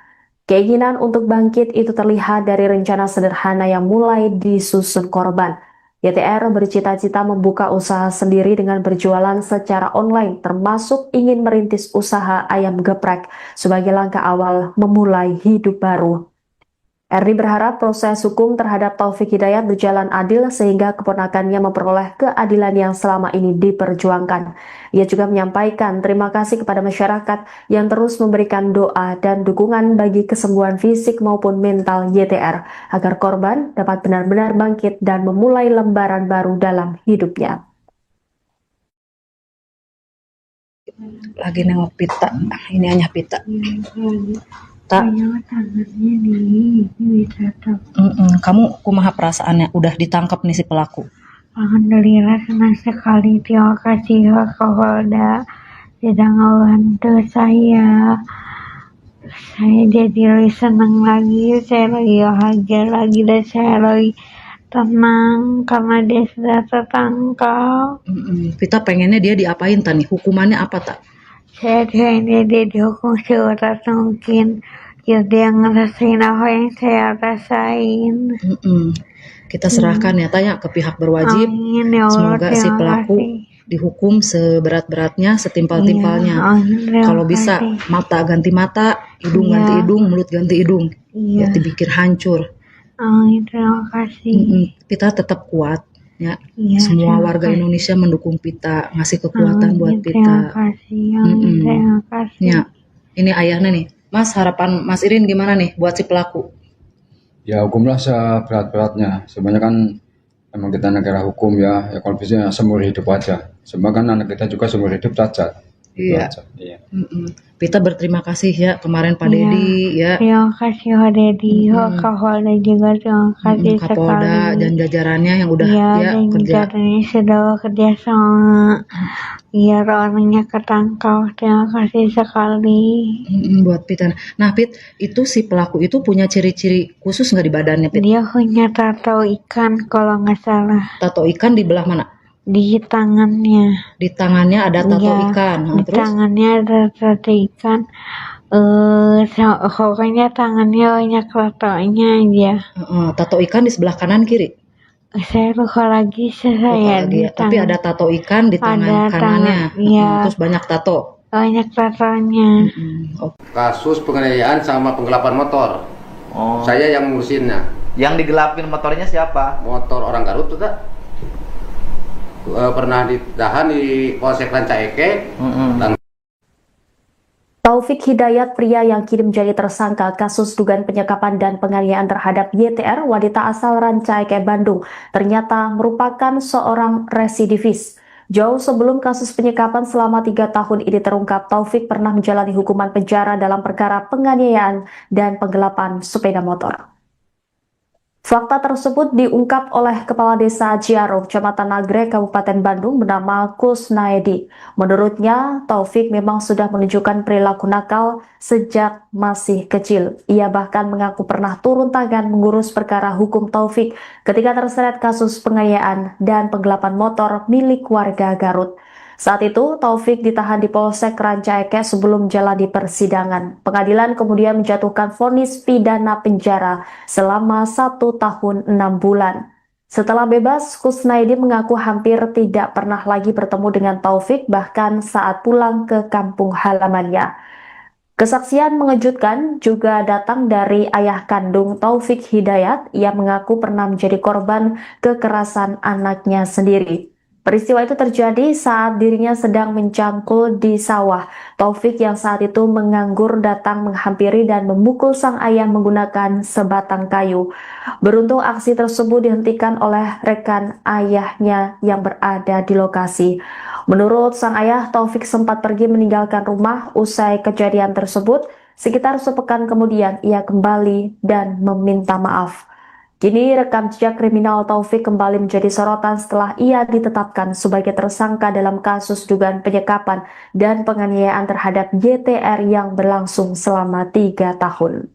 Keinginan untuk bangkit itu terlihat dari rencana sederhana yang mulai disusun korban. YTR bercita-cita membuka usaha sendiri dengan berjualan secara online, termasuk ingin merintis usaha ayam geprek sebagai langkah awal memulai hidup baru. Erni berharap proses hukum terhadap Taufik Hidayat berjalan adil sehingga keponakannya memperoleh keadilan yang selama ini diperjuangkan. Ia juga menyampaikan terima kasih kepada masyarakat yang terus memberikan doa dan dukungan bagi kesembuhan fisik maupun mental YTR agar korban dapat benar-benar bangkit dan memulai lembaran baru dalam hidupnya. Lagi nengok pita, ini hanya pita. Tak. Kamu kumaha perasaannya udah ditangkap nih si pelaku? Alhamdulillah senang sekali, terima kasih Pak Kapolda sudah ngebantu saya. Saya jadi lebih senang lagi, saya lagi bahagia lagi dan saya lagi tenang karena dia sudah tertangkap. Kita pengennya dia diapain tani? Hukumannya apa tak? Saya pengennya dia dihukum seberat mungkin. Ya dia ngerasain apa yang saya rasain. Kita serahkan ya tanya ke pihak berwajib. Amin, ya Allah, semoga si pelaku dihukum seberat-beratnya, setimpal-timpalnya. Kalau bisa mata ganti mata, hidung ganti hidung, mulut ganti hidung. Ya dipikir hancur. Amin, terima kasih. Kita tetap kuat. Ya, semua warga Indonesia mendukung Pita, ngasih kekuatan buat Pita. Terima kasih. Terima kasih. Ya, ini ayahnya nih. Mas, harapan Mas Irin gimana nih buat si pelaku? Ya hukumlah seberat-beratnya. Sebenarnya kan emang kita negara hukum ya kalau bisa seumur hidup aja. Sebab kan anak kita juga seumur hidup cacat. Iya. Pita berterima kasih ya kemarin Pak Dedi ya. Terima kasih Pak Dedi, Pak Kapolda juga terima kasih Kapolda sekali. dan jajarannya yang udah dan kerja. jajarannya sudah bekerja sama. Biar orangnya ketangkap. Terima kasih sekali. Buat Pita. Nah Pit, itu si pelaku itu punya ciri-ciri khusus nggak di badannya Pit? Dia punya tato ikan kalau nggak salah. Tato ikan di belah mana? Di tangannya. Di tangannya ada tato ikan. Di tangannya ada tato ikan. Pokoknya tangannya banyak tatonya aja. Tato ikan di sebelah kanan kiri. Saya lupa lagi saya di Tapi tangan. ada tato ikan di tangan kanannya. Iya. Terus banyak tato. Banyak tatonya. Kasus penganiayaan sama penggelapan motor. Oh. Saya yang ngurusinnya. Yang digelapin motornya siapa? Motor orang Garut tuh tak? Pernah ditahan di Polsek Rancaike. Taufik Hidayat, pria yang kini menjadi tersangka kasus dugaan penyekapan dan penganiayaan terhadap YTR, wanita asal Rancaike, Bandung, ternyata merupakan seorang residivis. Jauh sebelum kasus penyekapan selama 3 tahun ini terungkap, Taufik pernah menjalani hukuman penjara dalam perkara penganiayaan dan penggelapan sepeda motor. Fakta tersebut diungkap oleh Kepala Desa Ciaro, Kecamatan Nagrek, Kabupaten Bandung, bernama Kusnaedi. Menurutnya, Taufik memang sudah menunjukkan perilaku nakal sejak masih kecil. Ia bahkan mengaku pernah turun tangan mengurus perkara hukum Taufik ketika terseret kasus penganiayaan dan penggelapan motor milik warga Garut. Saat itu, Taufik ditahan di Polsek Rancaike sebelum menjalani persidangan. Pengadilan kemudian menjatuhkan vonis pidana penjara selama 1 tahun 6 bulan. Setelah bebas, Kusnaedi mengaku hampir tidak pernah lagi bertemu dengan Taufik, bahkan saat pulang ke kampung halamannya. Kesaksian mengejutkan juga datang dari ayah kandung Taufik Hidayat. Ia mengaku pernah menjadi korban kekerasan anaknya sendiri. Peristiwa itu terjadi saat dirinya sedang mencangkul di sawah. Taufik yang saat itu menganggur datang menghampiri dan memukul sang ayah menggunakan sebatang kayu. Beruntung aksi tersebut dihentikan oleh rekan ayahnya yang berada di lokasi. Menurut sang ayah, Taufik sempat pergi meninggalkan rumah usai kejadian tersebut. Sekitar sepekan kemudian ia kembali dan meminta maaf. Kini rekam jejak kriminal Taufik kembali menjadi sorotan setelah ia ditetapkan sebagai tersangka dalam kasus dugaan penyekapan dan penganiayaan terhadap YTR yang berlangsung selama 3 tahun.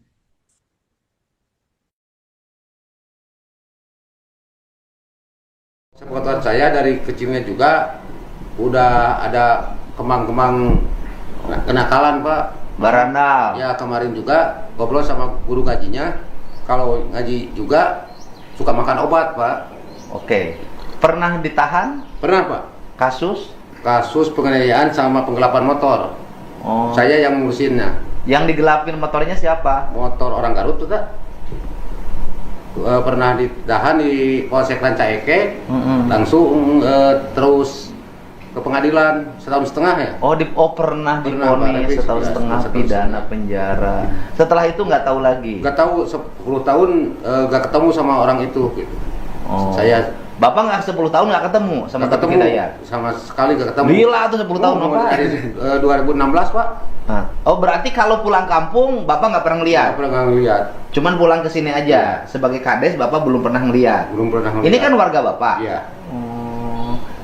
Sepengetahuan saya dari kecilnya juga udah ada kemang-kemang kenakalan, Pak. Barandal. Ya, kemarin juga ngobrol sama guru ngajinya. Kalau ngaji juga suka makan obat, Pak. Oke. Pernah ditahan? Pernah, Pak. Kasus? Kasus penganiayaan sama penggelapan motor. Oh. Saya yang ngurusinnya. Yang digelapin motornya siapa? Motor orang Garut tuh tak? Pernah ditahan di Polsek Rancaike. Langsung terus ke pengadilan 1,5 tahun ya. Pernah divonis 1,5 tahun pidana penjara. Setelah itu nggak tahu lagi. Nggak tahu 10 tahun nggak ketemu sama orang itu. Gitu. Saya Bapak nggak 10 tahun nggak ketemu sama Taufik Hidayat? Sama sekali nggak ketemu. Gila tuh 10 tahun Bapak. Dari 2016, Pak. Oh, berarti kalau pulang kampung Bapak nggak pernah ngeliat? Nggak pernah ngeliat. Cuman pulang ke sini aja. Sebagai kades Bapak belum pernah ngeliat. Belum pernah ngeliat. Ini kan warga Bapak. Iya.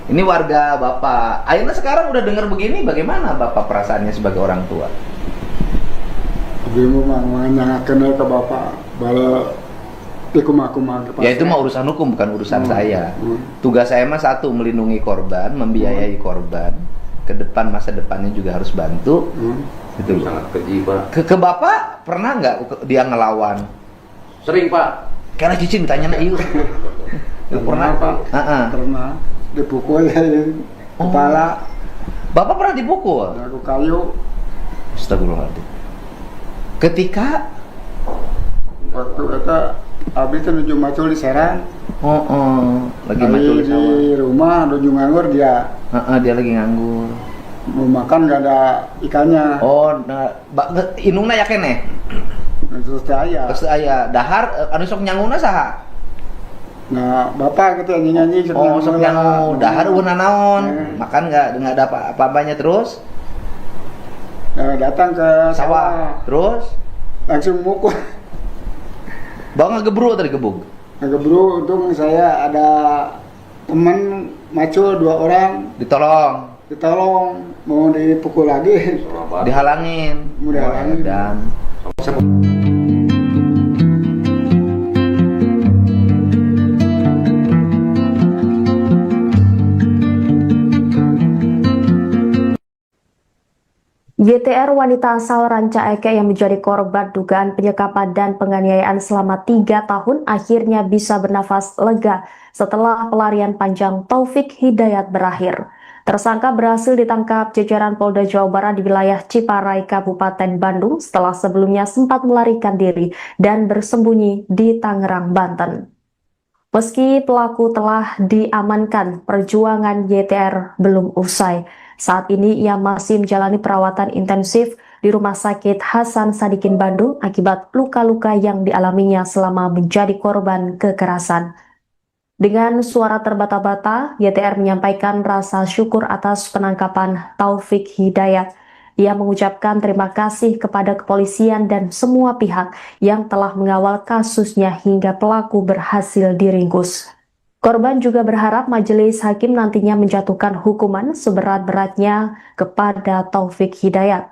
Ini warga Bapak. Akhirnya sekarang udah dengar begini, bagaimana Bapak perasaannya sebagai orang tua? Ibu mah kenal ke bapak, bala dikumah-kumah. Ya itu mah urusan hukum, bukan urusan saya. Tugas saya mah satu, melindungi korban, membiayai korban. Ke depan, masa depannya juga harus bantu. Itu sangat keji, Pak. Ke Bapak pernah nggak dia ngelawan? Sering, Pak. Karena Cici ditanya na iu. Pernah, Pak. Pernah dipukul kepala. Bapak pernah dipukul? Aku kayu. Astagfirullahaladzim. Ketika waktu itu abis itu nuju macul di Serang. Lagi macul di sawah. Di rumah nuju nganggur dia. Dia lagi nganggur. Mau makan gak ada ikannya. Inungna ya kene. Terus aya dahar anu sok nyanguna saha? Nah, bapak gitu nyanyi-nyanyi sok nyangu dahar una naon. Makan enggak ada apa-apanya terus? Nah, datang ke sawah. Terus langsung mukul. Bawa ngegebru tadi gebuk. Ngegebru, untung saya ada teman macul 2 orang. Ditolong, mau dipukul lagi. Dihalangin. Mau dihalangin. Dan YTR wanita asal Ranca Ekek yang menjadi korban dugaan penyekapan dan penganiayaan selama 3 tahun akhirnya bisa bernafas lega setelah pelarian panjang Taufik Hidayat berakhir. Tersangka berhasil ditangkap jajaran Polda Jawa Barat di wilayah Ciparai, Kabupaten Bandung setelah sebelumnya sempat melarikan diri dan bersembunyi di Tangerang, Banten. Meski pelaku telah diamankan, perjuangan YTR belum usai. Saat ini ia masih menjalani perawatan intensif di Rumah Sakit Hasan Sadikin Bandung akibat luka-luka yang dialaminya selama menjadi korban kekerasan. Dengan suara terbata-bata, YTR menyampaikan rasa syukur atas penangkapan Taufik Hidayat. Ia mengucapkan terima kasih kepada kepolisian dan semua pihak yang telah mengawal kasusnya hingga pelaku berhasil diringkus. Korban juga berharap majelis hakim nantinya menjatuhkan hukuman seberat-beratnya kepada Taufik Hidayat.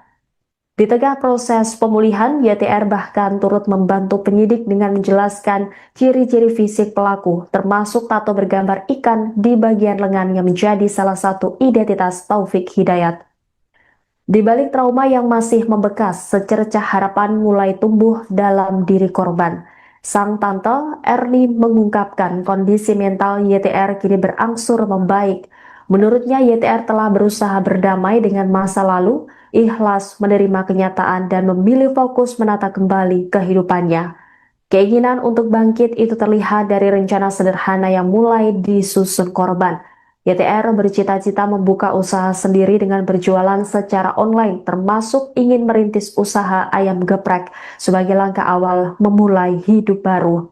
Di tengah proses pemulihan, YTR bahkan turut membantu penyidik dengan menjelaskan ciri-ciri fisik pelaku, termasuk tato bergambar ikan di bagian lengan yang menjadi salah satu identitas Taufik Hidayat. Di balik trauma yang masih membekas, secercah harapan mulai tumbuh dalam diri korban. Sang tante Erni mengungkapkan kondisi mental YTR kini berangsur membaik. Menurutnya YTR telah berusaha berdamai dengan masa lalu, ikhlas menerima kenyataan dan memilih fokus menata kembali kehidupannya. Keinginan untuk bangkit itu terlihat dari rencana sederhana yang mulai disusun korban. YTR bercita-cita membuka usaha sendiri dengan berjualan secara online, termasuk ingin merintis usaha ayam geprek sebagai langkah awal memulai hidup baru.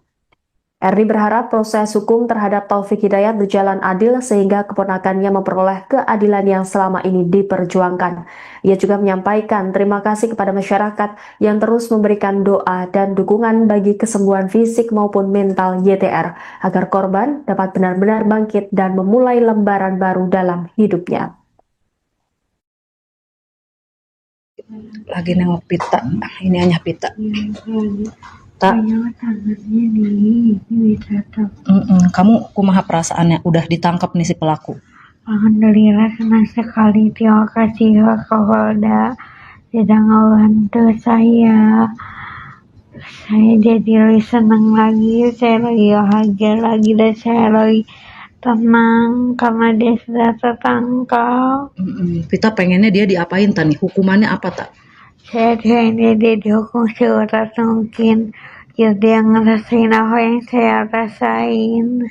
Erni berharap proses hukum terhadap Taufik Hidayat berjalan adil sehingga keponakannya memperoleh keadilan yang selama ini diperjuangkan. Ia juga menyampaikan terima kasih kepada masyarakat yang terus memberikan doa dan dukungan bagi kesembuhan fisik maupun mental YTR agar korban dapat benar-benar bangkit dan memulai lembaran baru dalam hidupnya. Lagi nengok pita, ini hanya pita. Tak. Kamu kumaha perasaannya udah ditangkap nih si pelaku? Alhamdulillah senang sekali, terima kasih Kapolda sudah membantu saya. Saya jadi lebih senang lagi, saya lebih bahagia lagi dan saya lebih tenang karena dia sudah tertangkap. Kita pengennya dia diapain tani? Hukumannya apa tak? Saya pengennya dia dihukum seberat mungkin biar dia ngerasain apa yang saya rasain.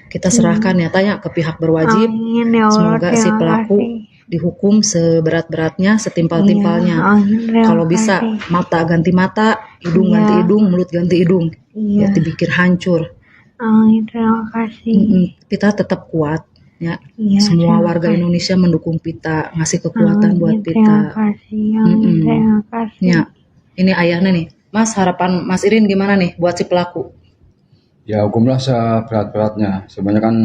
Kita serahkan ya tanya ke pihak berwajib. Amin, ya Allah, semoga si pelaku dihukum seberat-beratnya, setimpal-timpalnya. Kalau bisa mata ganti mata, hidung ganti hidung, mulut ganti hidung. Ya dipikir hancur. Amin, terima kasih. Kita tetap kuat. Ya, semua warga Indonesia mendukung Pita, ngasih kekuatan buat Pita. Terima kasih. Ya, ini ayahnya nih, Mas. Harapan Mas Irin gimana nih buat si pelaku? Ya hukumlah seberat-beratnya. Sebenarnya kan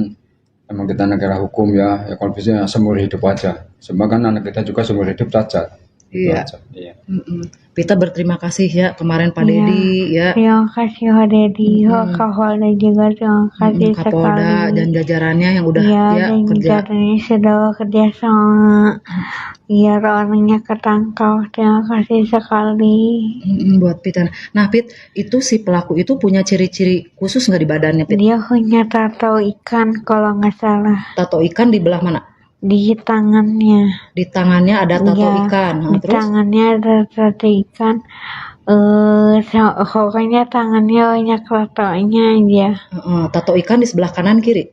emang kita negara hukum ya kalau bisa seumur hidup aja. Sebenarnya kan anak kita juga seumur hidup cacat. Iya. Pita berterima kasih ya kemarin Pak Dedi ya. Terima kasih Pak Dedi, Kapolda juga terima kasih Kapolda sekali. dan jajarannya yang udah dan kerja. jajarannya sudah bekerja sama biar orangnya ketangkap. Terima kasih sekali. Buat Pita. Nah Pit, itu si pelaku itu punya ciri-ciri khusus nggak di badannya Pit? Dia punya tato ikan kalau nggak salah. Tato ikan di belah mana? Di tangannya. Di tangannya ada tato ikan. Di Terus? tangannya ada tato ikan. Pokoknya tangannya banyak tatonya aja. Tato ikan di sebelah kanan kiri?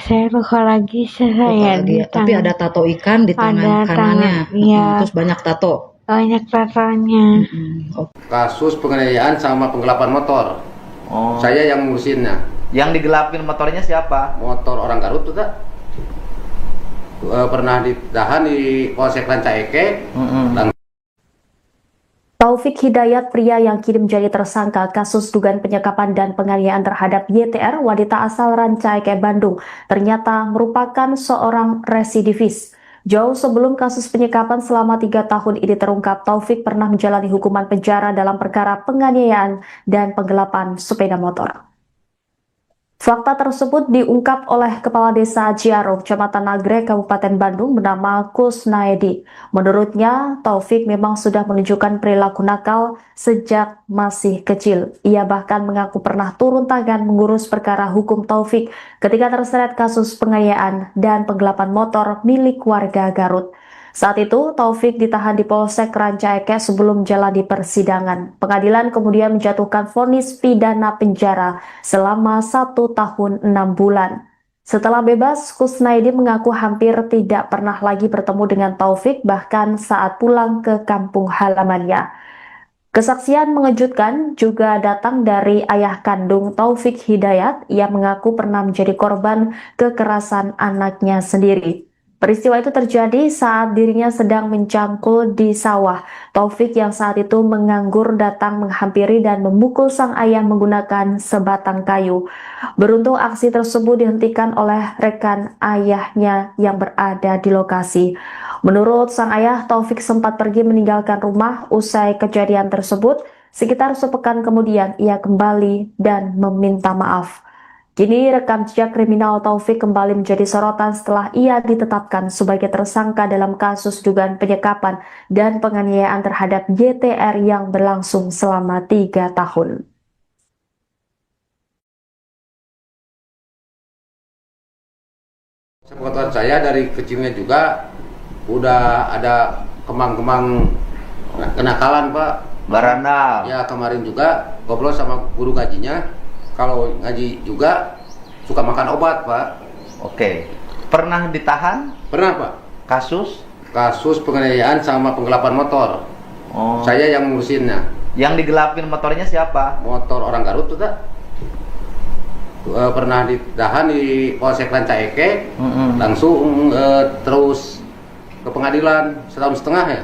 Saya lupa lagi di Tapi ada tato ikan di tangan kanannya. Terus banyak tato. Banyak tatonya. Kasus penganiayaan sama penggelapan motor. Saya yang ngurusinnya. Yang digelapin motornya siapa? Motor orang Garut tuh tak? Pernah ditahan di Polsek Ranca Ekek. Taufik Hidayat, pria yang kini menjadi tersangka kasus dugaan penyekapan dan penganiayaan terhadap YTR, wanita asal Ranca Ekek, Bandung, ternyata merupakan seorang residivis. Jauh sebelum kasus penyekapan selama 3 tahun ini terungkap, Taufik pernah menjalani hukuman penjara dalam perkara penganiayaan dan penggelapan sepeda motor. Fakta tersebut diungkap oleh Kepala Desa Ciaro, Kecamatan Nagrek, Kabupaten Bandung bernama Kusnaedi. Menurutnya, Taufik memang sudah menunjukkan perilaku nakal sejak masih kecil. Ia bahkan mengaku pernah turun tangan mengurus perkara hukum Taufik ketika terseret kasus penganiayaan dan penggelapan motor milik warga Garut. Saat itu, Taufik ditahan di Polsek Ranca Ekek sebelum menjalani persidangan. Pengadilan kemudian menjatuhkan vonis pidana penjara selama 1 tahun 6 bulan. Setelah bebas, Kusnaedi mengaku hampir tidak pernah lagi bertemu dengan Taufik, bahkan saat pulang ke kampung halamannya. Kesaksian mengejutkan juga datang dari ayah kandung Taufik Hidayat. Ia mengaku pernah menjadi korban kekerasan anaknya sendiri. Peristiwa itu terjadi saat dirinya sedang mencangkul di sawah. Taufik yang saat itu menganggur datang menghampiri dan memukul sang ayah menggunakan sebatang kayu. Beruntung aksi tersebut dihentikan oleh rekan ayahnya yang berada di lokasi. Menurut sang ayah, Taufik sempat pergi meninggalkan rumah usai kejadian tersebut. Sekitar sepekan kemudian ia kembali dan meminta maaf. Kini rekam jejak kriminal Taufik kembali menjadi sorotan setelah ia ditetapkan sebagai tersangka dalam kasus dugaan penyekapan dan penganiayaan terhadap YTR yang berlangsung selama 3 tahun. Sepengetahuan saya dari kecilnya juga udah ada kemang-kemang kenakalan, Pak. Barandal. Ya, kemarin juga ngobrol sama guru ngajinya. Kalau ngaji juga suka makan obat, Pak. Oke. Pernah ditahan? Pernah, Pak. Kasus? Kasus penganiayaan sama penggelapan motor. Oh. Saya yang ngurusinnya. Yang digelapin motornya siapa? Motor orang Garut tuh, tak? Pernah ditahan di Polsek Ranca Ekek. Langsung terus ke pengadilan 1,5 tahun ya.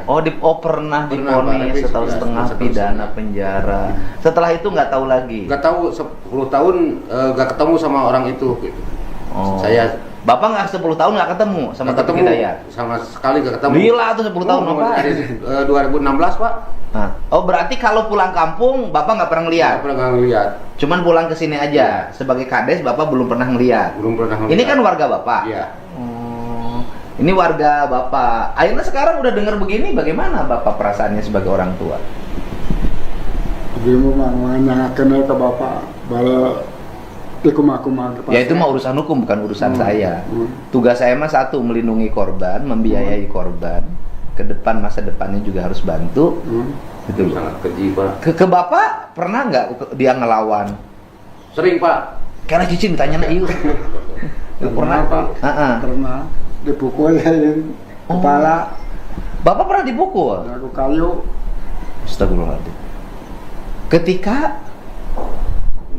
Pernah divonis 1,5 tahun pidana penjara. Setelah itu nggak tahu lagi. Nggak tahu 10 tahun nggak ketemu sama orang itu. Gitu. Saya Bapak nggak 10 tahun nggak ketemu sama Taufik Hidayat? Sama sekali nggak ketemu. Gila tuh 10 tahun apa? Dari 2016, Pak. Nah. Oh, berarti kalau pulang kampung Bapak nggak pernah ngeliat? Nggak pernah ngeliat. Cuman pulang ke sini aja. Sebagai kades Bapak belum pernah ngeliat. Belum pernah ngeliat. Ini kan warga Bapak. Iya. Ini warga Bapak. Akhirnya sekarang udah dengar begini, bagaimana Bapak perasaannya sebagai orang tua? Ibu mau nanyakan ke Bapak bala dikumah-kumah. Ya itu mah urusan hukum, bukan urusan saya. Tugas saya mah satu, melindungi korban, membiayai korban. Ke depan, masa depannya juga harus bantu. Gitu. Sangat keji, Pak. Ke Bapak pernah nggak dia ngelawan? Sering, Pak. Karena Cici ditanya na ieu. Pernah, Pak. Pernah dipukul kepala. Bapak pernah dipukul? Aku kayu. Astagfirullahaladzim. Ketika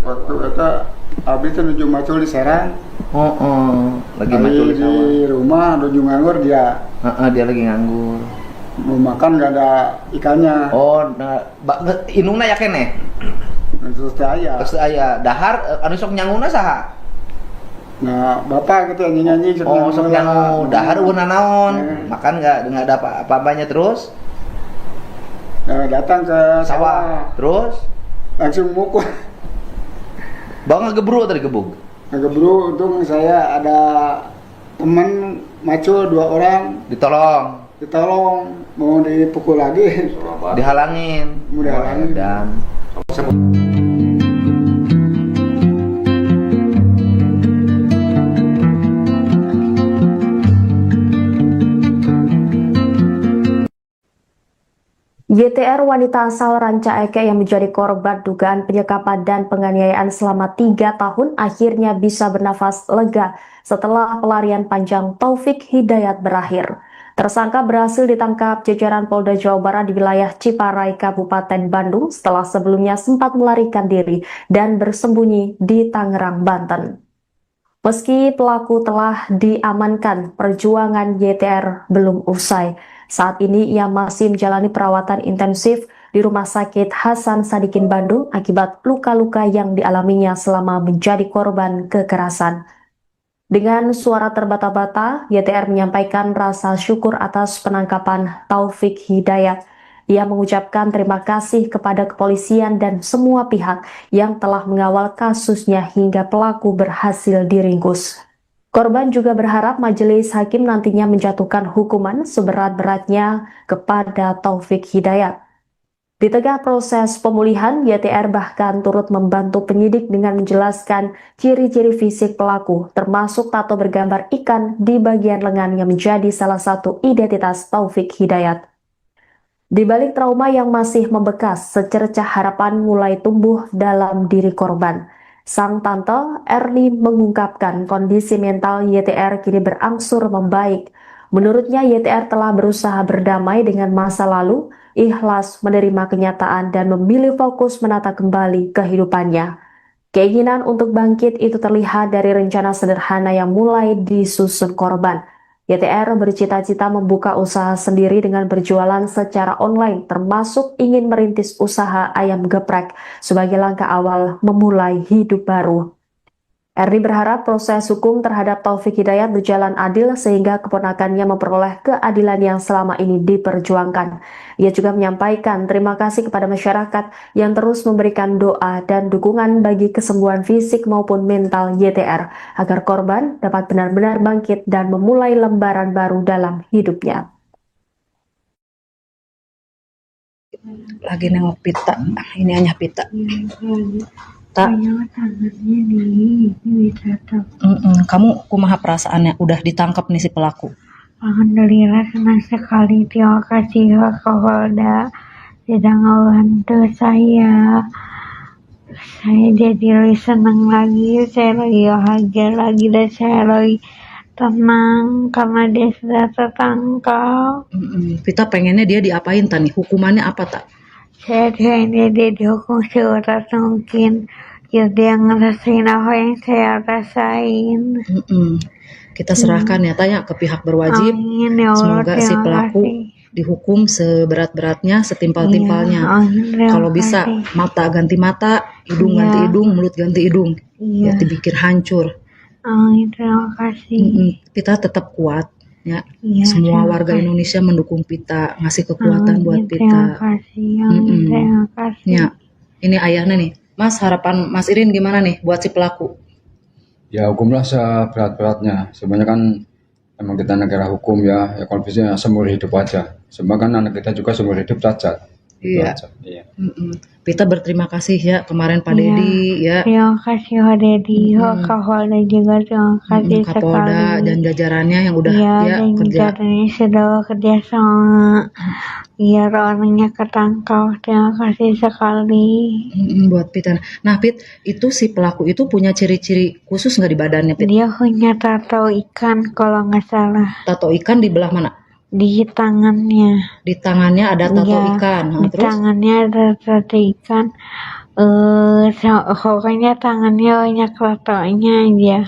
waktu itu abis itu nuju macul di Serang. Lagi macul di sawah. Di rumah nuju nganggur dia. Dia lagi nganggur. Mau makan gak ada ikannya. Inungna ya kene. Terus aya dahar anu sok nyanguna saha? Nah, Bapak gitu nyanyi-nyanyi sok nyangu dahar eueuh naon? Makan enggak ada apa-apanya terus? Nah, datang ke sawah. Terus langsung mukul. Bawa ngegebru tadi gebug. Ngegebru, untung saya ada teman macul 2 orang. Ditolong, mau dipukul lagi. Dihalangin. Dan YTR wanita asal Ranca Ekek yang menjadi korban dugaan penyekapan dan penganiayaan selama 3 tahun akhirnya bisa bernafas lega setelah pelarian panjang Taufik Hidayat berakhir. Tersangka berhasil ditangkap jajaran Polda Jawa Barat di wilayah Ciparai, Kabupaten Bandung setelah sebelumnya sempat melarikan diri dan bersembunyi di Tangerang, Banten. Meski pelaku telah diamankan, perjuangan YTR belum usai. Saat ini ia masih menjalani perawatan intensif di Rumah Sakit Hasan Sadikin Bandung akibat luka-luka yang dialaminya selama menjadi korban kekerasan. Dengan suara terbata-bata, YTR menyampaikan rasa syukur atas penangkapan Taufik Hidayat. Ia mengucapkan terima kasih kepada kepolisian dan semua pihak yang telah mengawal kasusnya hingga pelaku berhasil diringkus. Korban juga berharap majelis hakim nantinya menjatuhkan hukuman seberat-beratnya kepada Taufik Hidayat. Di tengah proses pemulihan, YTR bahkan turut membantu penyidik dengan menjelaskan ciri-ciri fisik pelaku, termasuk tato bergambar ikan di bagian lengan yang menjadi salah satu identitas Taufik Hidayat. Di balik trauma yang masih membekas, secercah harapan mulai tumbuh dalam diri korban. Sang tante Erni mengungkapkan kondisi mental YTR kini berangsur membaik. Menurutnya YTR telah berusaha berdamai dengan masa lalu, ikhlas menerima kenyataan dan memilih fokus menata kembali kehidupannya. Keinginan untuk bangkit itu terlihat dari rencana sederhana yang mulai disusun korban. YTR bercita-cita membuka usaha sendiri dengan berjualan secara online, termasuk ingin merintis usaha ayam geprek sebagai langkah awal memulai hidup baru. Erni berharap proses hukum terhadap Taufik Hidayat berjalan adil sehingga keponakannya memperoleh keadilan yang selama ini diperjuangkan. Ia juga menyampaikan terima kasih kepada masyarakat yang terus memberikan doa dan dukungan bagi kesembuhan fisik maupun mental YTR agar korban dapat benar-benar bangkit dan memulai lembaran baru dalam hidupnya. Lagi nengok pita, ini hanya pita. Tak. Kamu kumaha perasaannya udah ditangkap nih si pelaku? Alhamdulillah senang sekali, terima kasih Kapolda sudah ngebantu saya. Saya jadi lebih senang lagi, saya lagi bahagia lagi dan saya lagi tenang karena dia sudah tertangkap. Kita pengennya dia diapain tani? Hukumannya apa tak? Saya pengennya dia dihukum seberat mungkin. Ya dia ngerasain apa yang saya rasain. Kita serahkan ya tanya ke pihak berwajib. Amin, ya Allah, semoga si pelaku dihukum seberat-beratnya, setimpal-timpalnya. Kalau bisa mata ganti mata, hidung ganti hidung, mulut ganti hidung. Ya dipikir hancur. Amin, terima kasih. Kita tetap kuat ya. Semua warga Indonesia mendukung Pita, ngasih kekuatan buat Pita. Terima kasih. Terima kasih. Ya. Ini ayahnya nih. Mas, harapan Mas Irin gimana nih buat si pelaku? Ya hukumlah seberat-beratnya. Sebenarnya kan emang kita negara hukum ya kalau bisa seumur hidup aja. Sebab kan anak kita juga seumur hidup cacat. Iya. Pita berterima kasih ya kemarin Pak Dedi ya. Terima kasih Pak Dedi, Kapolda juga terima kasih Kapolda sekali. dan jajarannya yang udah kerja. Jajarannya sudah kerja sama. Biar orangnya ketangkap. Terima kasih sekali. Buat Pita. Nah Pit, itu si pelaku itu punya ciri-ciri khusus nggak di badannya Pit? Dia punya tato ikan kalau nggak salah. Tato ikan di belah mana? Di tangannya. Di tangannya ada tato ikan. Di Terus? tangannya ada tato ikan. Pokoknya tangannya banyak tatonya aja.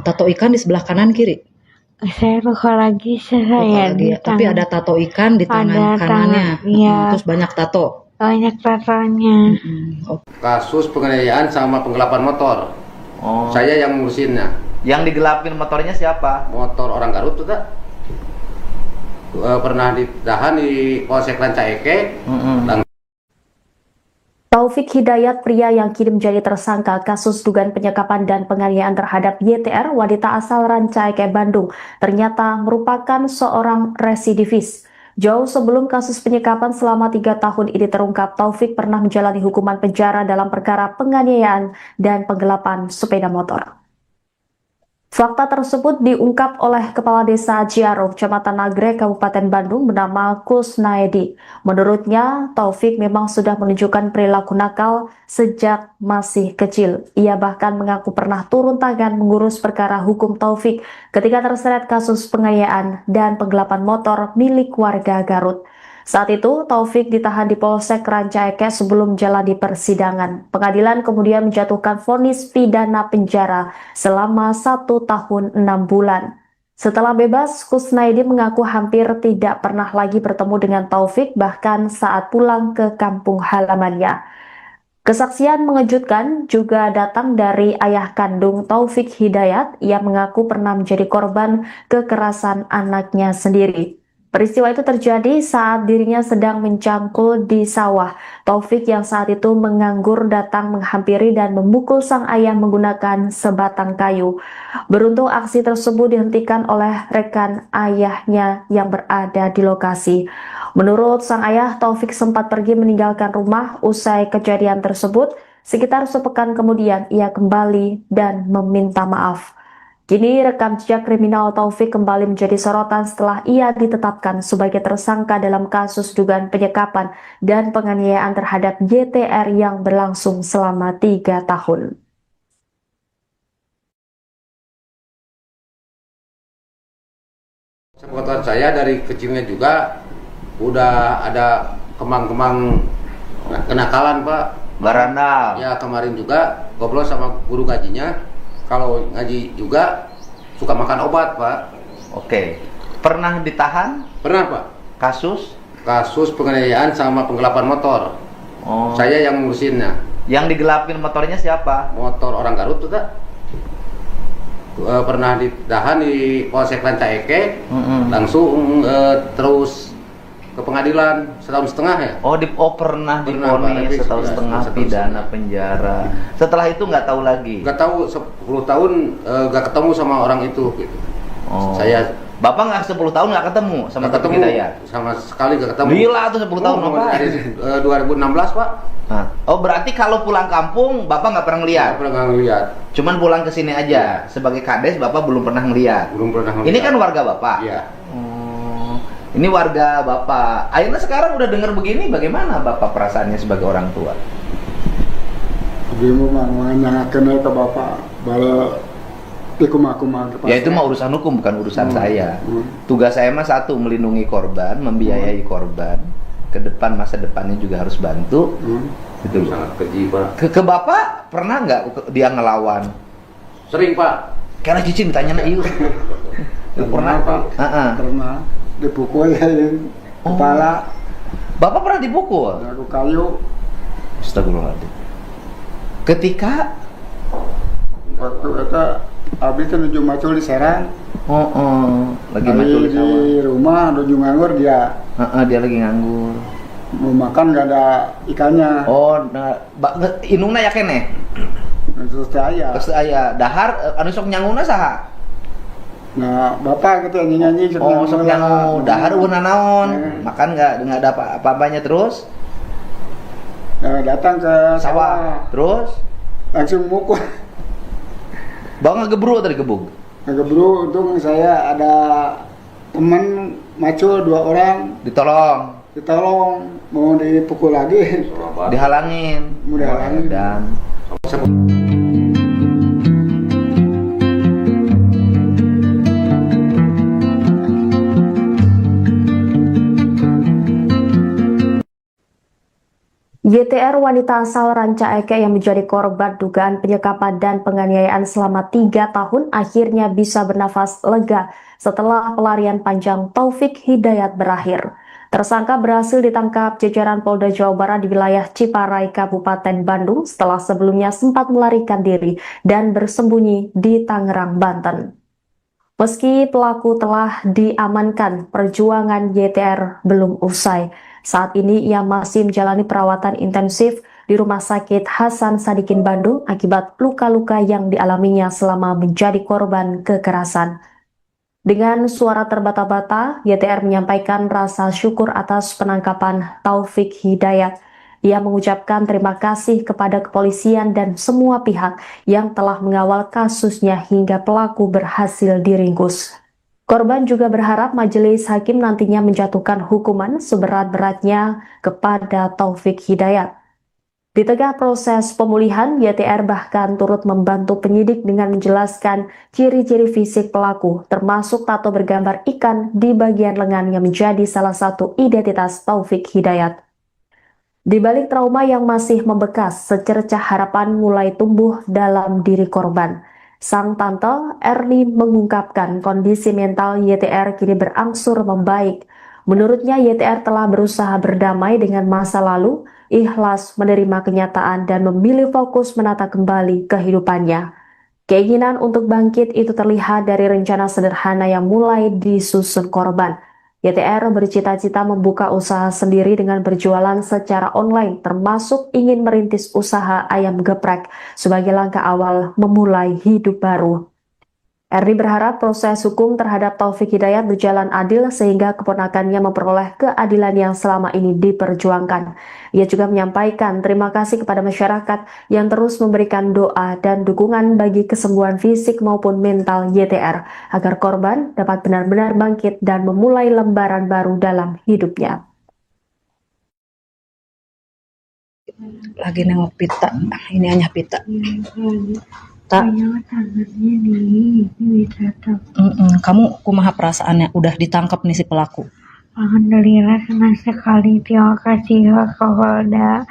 Tato ikan di sebelah kanan kiri? Saya lupa lagi di Tapi ada tato ikan di tangan kanannya. Terus banyak tato. Banyak tatonya. Kasus penganiayaan sama penggelapan motor. Saya yang ngurusinnya. Yang digelapin motornya siapa? Motor orang Garut tuh tak? Pernah ditahan di Polsek Rancaike. Taufik Hidayat, pria yang kini menjadi tersangka kasus dugaan penyekapan dan penganiayaan terhadap YTR, wanita asal Rancaike, Bandung, ternyata merupakan seorang residivis. Jauh sebelum kasus penyekapan selama 3 tahun ini terungkap, Taufik pernah menjalani hukuman penjara dalam perkara penganiayaan dan penggelapan sepeda motor. Fakta tersebut diungkap oleh Kepala Desa Ciaro, Kecamatan Nagrek, Kabupaten Bandung, bernama Kusnaedi. Menurutnya, Taufik memang sudah menunjukkan perilaku nakal sejak masih kecil. Ia bahkan mengaku pernah turun tangan mengurus perkara hukum Taufik ketika terseret kasus penganiayaan dan penggelapan motor milik warga Garut. Saat itu, Taufik ditahan di Polsek Rancaike sebelum jalani persidangan. Pengadilan kemudian menjatuhkan vonis pidana penjara selama 1 tahun 6 bulan. Setelah bebas, Kusnaedi mengaku hampir tidak pernah lagi bertemu dengan Taufik, bahkan saat pulang ke kampung halamannya. Kesaksian mengejutkan juga datang dari ayah kandung Taufik Hidayat yang mengaku pernah menjadi korban kekerasan anaknya sendiri. Peristiwa itu terjadi saat dirinya sedang mencangkul di sawah. Taufik yang saat itu menganggur datang menghampiri dan memukul sang ayah menggunakan sebatang kayu. Beruntung aksi tersebut dihentikan oleh rekan ayahnya yang berada di lokasi. Menurut sang ayah, Taufik sempat pergi meninggalkan rumah usai kejadian tersebut. Sekitar sepekan kemudian ia kembali dan meminta maaf. Kini rekam jejak kriminal Taufik kembali menjadi sorotan setelah ia ditetapkan sebagai tersangka dalam kasus dugaan penyekapan dan penganiayaan terhadap YTR yang berlangsung selama 3 tahun. Sepengetahuan saya dari kecilnya juga udah ada kemang-kemang kenakalan, Pak. Barandal. Ya, kemarin juga ngobrol sama guru ngajinya. Kalau ngaji juga suka makan obat, Pak. Oke. Pernah ditahan? Pernah, Pak. Kasus? Kasus penganiayaan sama penggelapan motor. Oh. Saya yang ngurusinnya. Yang digelapin motornya siapa? Motor orang Garut tuh, tak? Pernah ditahan di Polsek Rancaike. Langsung terus ke pengadilan setahun setengah ya. Pernah divonis setahun setengah pidana penjara. Setelah itu nggak tahu lagi. Nggak tahu 10 tahun nggak ketemu sama orang itu. Gitu. Oh. Bapak nggak 10 tahun nggak ketemu sama Taufik Hidayat? Sama sekali nggak ketemu. Gila tuh 10 tahun Bapak. Dari 2016, Pak. Berarti kalau pulang kampung Bapak nggak pernah ngeliat? Nggak pernah ngeliat. Cuman pulang ke sini aja. Sebagai kades Bapak belum pernah ngeliat. Belum pernah ngeliat. Ini kan warga Bapak. Iya. Ini warga Bapak. Akhirnya sekarang udah dengar begini, bagaimana Bapak perasaannya sebagai orang tua? Ibu mah menanyakan ke bapak bala ikum-akuman. Ya itu mah urusan hukum, bukan urusan saya. Tugas saya mah satu, melindungi korban, membiayai korban. Ke depan, masa depannya juga harus bantu. Gitu. Sangat keji, Pak. Ke Bapak pernah nggak dia ngelawan? Sering, Pak. Karena cicing ditanya yuk. Pernah, Pak. Pernah dipukul kepala. Bapak pernah dipukul? Aku kayu. Astagfirullahaladzim. Ketika waktu itu abis itu nuju macul di Serang. Lagi macul di sawah. Di rumah nuju nganggur dia. Dia lagi nganggur. Mau makan gak ada ikannya. Inungna ya kene. Terus saya dahar anu sok nyanguna saha? Nah, bapak gitu nyanyi-nyanyi sok nyangu dahar una naon. Makan enggak ada apa-apanya terus? Datang ke sawah. Terus langsung mukul. Bawa ngegebru tadi gebuk. Ngegebru, untung saya ada teman macul 2 orang. Ditolong, mau dipukul lagi. Dihalangin. Dan YTR wanita asal Rancaike yang menjadi korban dugaan penyekapan dan penganiayaan selama 3 tahun akhirnya bisa bernafas lega setelah pelarian panjang Taufik Hidayat berakhir. Tersangka berhasil ditangkap jajaran Polda Jawa Barat di wilayah Ciparai, Kabupaten Bandung setelah sebelumnya sempat melarikan diri dan bersembunyi di Tangerang, Banten. Meski pelaku telah diamankan, perjuangan YTR belum usai. Saat ini ia masih menjalani perawatan intensif di Rumah Sakit Hasan Sadikin Bandung akibat luka-luka yang dialaminya selama menjadi korban kekerasan. Dengan suara terbata-bata, YTR menyampaikan rasa syukur atas penangkapan Taufik Hidayat. Ia mengucapkan terima kasih kepada kepolisian dan semua pihak yang telah mengawal kasusnya hingga pelaku berhasil diringkus. Korban juga berharap majelis hakim nantinya menjatuhkan hukuman seberat-beratnya kepada Taufik Hidayat. Di tengah proses pemulihan, YTR bahkan turut membantu penyidik dengan menjelaskan ciri-ciri fisik pelaku, termasuk tato bergambar ikan di bagian lengan yang menjadi salah satu identitas Taufik Hidayat. Di balik trauma yang masih membekas, secercah harapan mulai tumbuh dalam diri korban. Sang tante Erni mengungkapkan kondisi mental YTR kini berangsur membaik. Menurutnya YTR telah berusaha berdamai dengan masa lalu, ikhlas menerima kenyataan dan memilih fokus menata kembali kehidupannya. Keinginan untuk bangkit itu terlihat dari rencana sederhana yang mulai disusun korban. YTR bercita-cita membuka usaha sendiri dengan berjualan secara online, termasuk ingin merintis usaha ayam geprek sebagai langkah awal memulai hidup baru. Erdi berharap proses hukum terhadap Taufik Hidayat berjalan adil sehingga keponakannya memperoleh keadilan yang selama ini diperjuangkan. Ia juga menyampaikan terima kasih kepada masyarakat yang terus memberikan doa dan dukungan bagi kesembuhan fisik maupun mental YTR agar korban dapat benar-benar bangkit dan memulai lembaran baru dalam hidupnya. Lagi nengok pita, ini hanya pita. Tak. Kamu kumaha perasaannya udah ditangkap nih si pelaku? Alhamdulillah senang sekali, terima kasih Pak Kapolda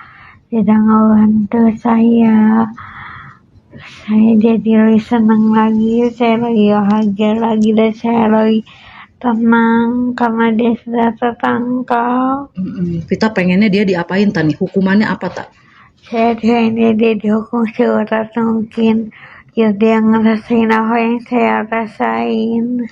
sudah ngebantu saya. Saya jadi lebih senang lagi, saya lagi bahagia lagi dan saya lagi tenang karena dia sudah tertangkap. Kita pengennya dia diapain tani? Hukumannya apa tak? Saya pengennya dia dihukum seberat mungkin. Ya dia ngerasain apa yang saya rasain.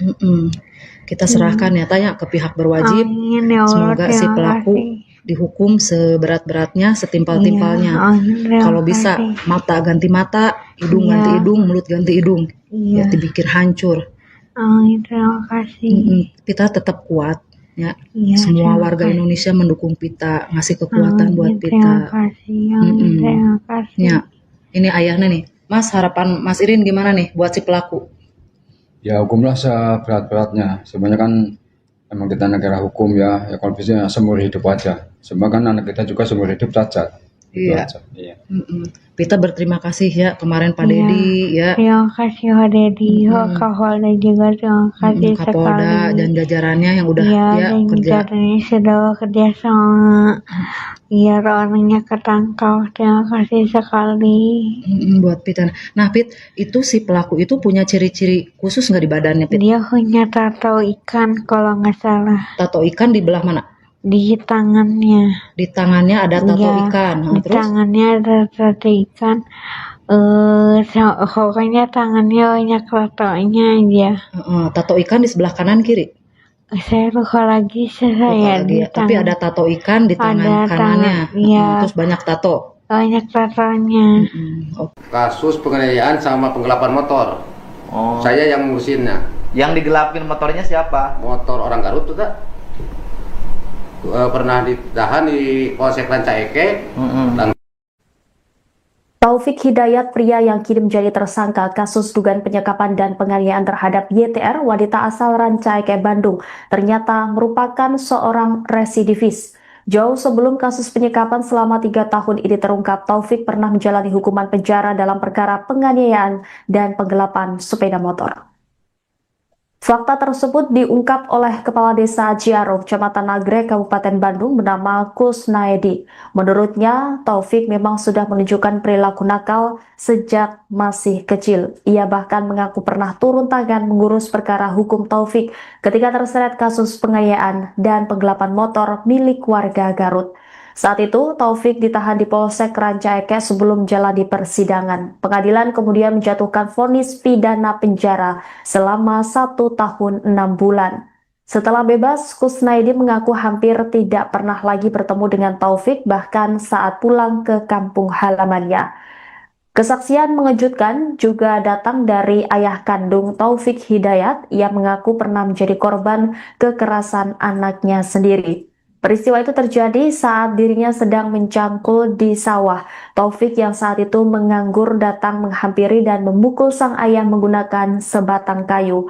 Kita serahkan ya tanya ke pihak berwajib. Amin, ya Allah, semoga si pelaku dihukum seberat-beratnya, setimpal-timpalnya. Kalau bisa mata ganti mata, hidung ganti hidung, mulut ganti hidung. Ya dibikin hancur. Amin, terima kasih. Kita tetap kuat ya. Semua warga Indonesia mendukung Pita, ngasih kekuatan buat Pita. Terima kasih. Terima kasih. Ya, ini ayahnya nih. Mas, harapan Mas Irin gimana nih buat si pelaku? Ya hukumlah seberat-beratnya. Sebenarnya kan emang kita negara hukum ya kalau bisa seumur hidup aja. Sebab kan anak kita juga seumur hidup cacat. Iya. Pita berterima kasih ya kemarin Pak Dedi ya. Terima kasih Pak Dedi, Pak Kapolda juga terima kasih Kapolda sekali. dan jajarannya yang udah dan kerja. jajarannya sudah bekerja sama. Biar orangnya ketangkap. Terima kasih sekali. Buat Pita. Nah Pit, itu si pelaku itu punya ciri-ciri khusus nggak di badannya Pit? Dia punya tato ikan kalau nggak salah. Tato ikan di belah mana? Di tangannya. Di tangannya ada tato ikan. Di Terus? tangannya ada tato ikan. Pokoknya tangannya banyak tatonya aja. Tato ikan di sebelah kanan kiri? Saya lupa lagi saya di tapi ada tato ikan di tangan kanannya. Terus banyak tato. Banyak tatonya. Kasus penganiayaan sama penggelapan motor. Saya yang ngurusinnya. Yang digelapin motornya siapa? Motor orang Garut tuh tak? Pernah ditahan di Polsek Rancaike. Taufik Hidayat, pria yang kini menjadi tersangka kasus dugaan penyekapan dan penganiayaan terhadap YTR, wanita asal Rancaike, Bandung, ternyata merupakan seorang residivis. Jauh sebelum kasus penyekapan selama 3 tahun ini terungkap, Taufik pernah menjalani hukuman penjara dalam perkara penganiayaan dan penggelapan sepeda motor. Fakta tersebut diungkap oleh Kepala Desa Ciaro, Kecamatan Nagrek, Kabupaten Bandung bernama Kusnaedi. Menurutnya, Taufik memang sudah menunjukkan perilaku nakal sejak masih kecil. Ia bahkan mengaku pernah turun tangan mengurus perkara hukum Taufik ketika terseret kasus penganiayaan dan penggelapan motor milik warga Garut. Saat itu, Taufik ditahan di Polsek Rancaike sebelum jalani persidangan. Pengadilan kemudian menjatuhkan vonis pidana penjara selama 1 tahun 6 bulan. Setelah bebas, Kusnaedi mengaku hampir tidak pernah lagi bertemu dengan Taufik, bahkan saat pulang ke kampung halamannya. Kesaksian mengejutkan juga datang dari ayah kandung Taufik Hidayat. Ia mengaku pernah menjadi korban kekerasan anaknya sendiri. Peristiwa itu terjadi saat dirinya sedang mencangkul di sawah. Taufik yang saat itu menganggur datang menghampiri dan memukul sang ayah menggunakan sebatang kayu.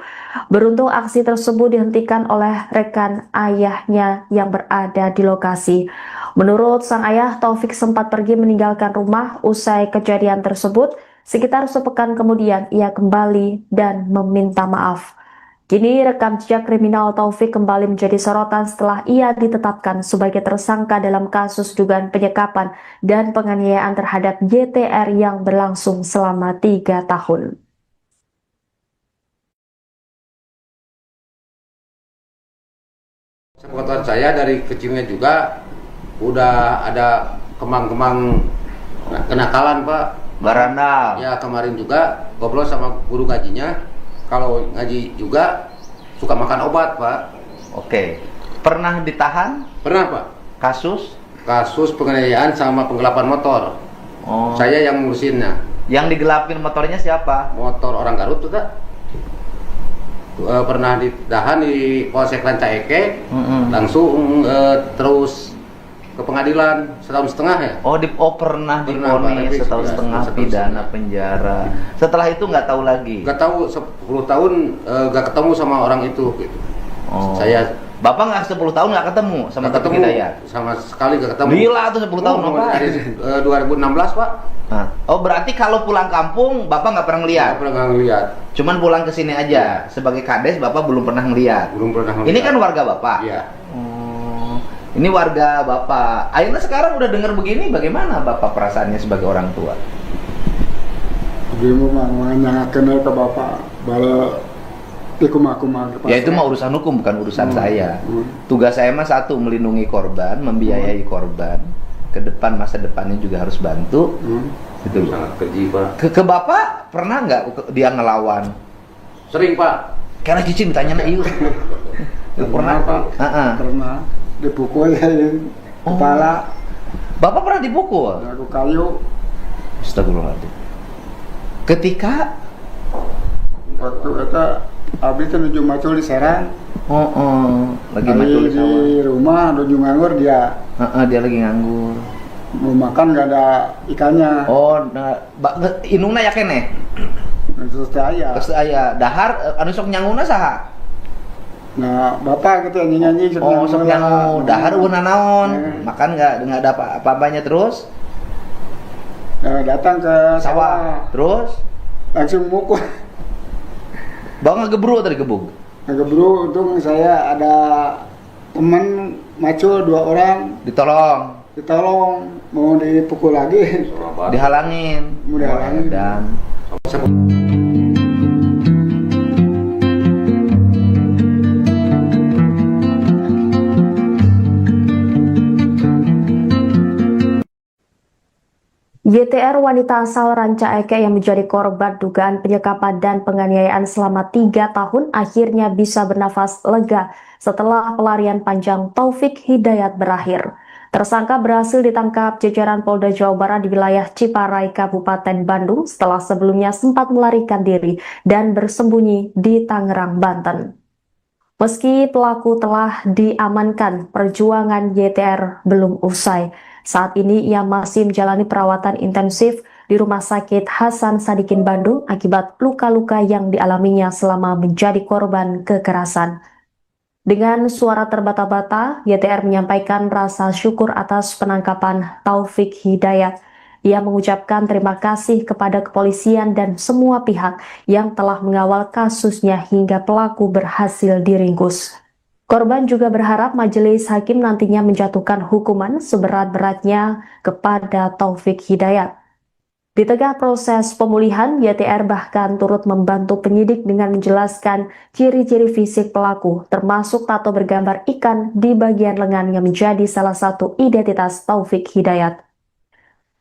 Beruntung aksi tersebut dihentikan oleh rekan ayahnya yang berada di lokasi. Menurut sang ayah, Taufik sempat pergi meninggalkan rumah usai kejadian tersebut. Sekitar sepekan kemudian ia kembali dan meminta maaf. Kini rekam jejak kriminal Taufik kembali menjadi sorotan setelah ia ditetapkan sebagai tersangka dalam kasus dugaan penyekapan dan penganiayaan terhadap YTR yang berlangsung selama 3 tahun. Sepengetahuan saya dari kecilnya juga udah ada kemang-kemang kenakalan Pak. Barandal. Ya kemarin juga ngobrol sama guru ngajinya. Kalau ngaji juga suka makan obat Pak. Oke. Pernah ditahan? Pernah Pak. Kasus? Kasus penganiayaan sama penggelapan motor. Oh. Saya yang ngurusinnya. Yang digelapin motornya siapa? Motor orang Garut tuh Kak. Pernah ditahan di Polsek Rancaike, langsung terus ke pengadilan setahun setengah ya. Pernah divonis setahun setengah pidana penjara. Setelah itu nggak tahu lagi. Nggak tahu 10 tahun nggak ketemu sama orang itu. Gitu. Bapak nggak 10 tahun nggak ketemu sama Taufik Hidayat? Sama sekali nggak ketemu. Gila tuh 10 tahun Bapak. Dari 2016 Pak. Berarti kalau pulang kampung Bapak nggak pernah ngeliat? Nggak pernah ngeliat. Cuman pulang ke sini aja. Sebagai kades Bapak belum pernah ngeliat. Belum pernah ngeliat. Ini kan warga Bapak. Iya. Ini warga Bapak. Akhirnya sekarang udah dengar begini, bagaimana Bapak perasaannya sebagai orang tua? Dia mau menanyakan ke Bapak bala ya itu mah urusan hukum, bukan urusan saya. Tugas saya mah satu, melindungi korban, membiayai korban. Ke depan, masa depannya juga harus bantu. Itu sangat keji Pak. Ke Bapak pernah nggak dia ngelawan? Sering Pak. Karena cicing ditanya Iu. Pernah Pak. Pernah dipukul kepala. Bapak pernah dipukul? Aku kayu. Astagfirullahaladzim. Ketika waktu itu abis menuju macul di Serang. Lagi macul di sawah. Di rumah menuju nganggur dia. Dia lagi nganggur. Mau makan nggak ada ikannya. Inungna ya kene. Terus aya dahar anu sok nyanguna saha? Nah, Bapak gitu nyanyi sok nyangu dahar una naon? Makan nggak ada apa-apanya terus? Datang ke sawah. Terus langsung mukul. Bang ngegebru tadi gebuk. Ngegebru, untung saya ada teman macul 2 orang. Ditolong, mau dipukul lagi. Dihalangin. Mau dihalangin. Dan YTR wanita asal Rancaike yang menjadi korban dugaan penyekapan dan penganiayaan selama 3 tahun akhirnya bisa bernafas lega setelah pelarian panjang Taufik Hidayat berakhir. Tersangka berhasil ditangkap jajaran Polda Jawa Barat di wilayah Ciparai, Kabupaten Bandung setelah sebelumnya sempat melarikan diri dan bersembunyi di Tangerang, Banten. Meski pelaku telah diamankan, perjuangan YTR belum usai. Saat ini ia masih menjalani perawatan intensif di Rumah Sakit Hasan Sadikin Bandung akibat luka-luka yang dialaminya selama menjadi korban kekerasan. Dengan suara terbata-bata, YTR menyampaikan rasa syukur atas penangkapan Taufik Hidayat. Ia mengucapkan terima kasih kepada kepolisian dan semua pihak yang telah mengawal kasusnya hingga pelaku berhasil diringkus. Korban juga berharap majelis hakim nantinya menjatuhkan hukuman seberat-beratnya kepada Taufik Hidayat. Di tengah proses pemulihan, YTR bahkan turut membantu penyidik dengan menjelaskan ciri-ciri fisik pelaku, termasuk tato bergambar ikan di bagian lengan yang menjadi salah satu identitas Taufik Hidayat.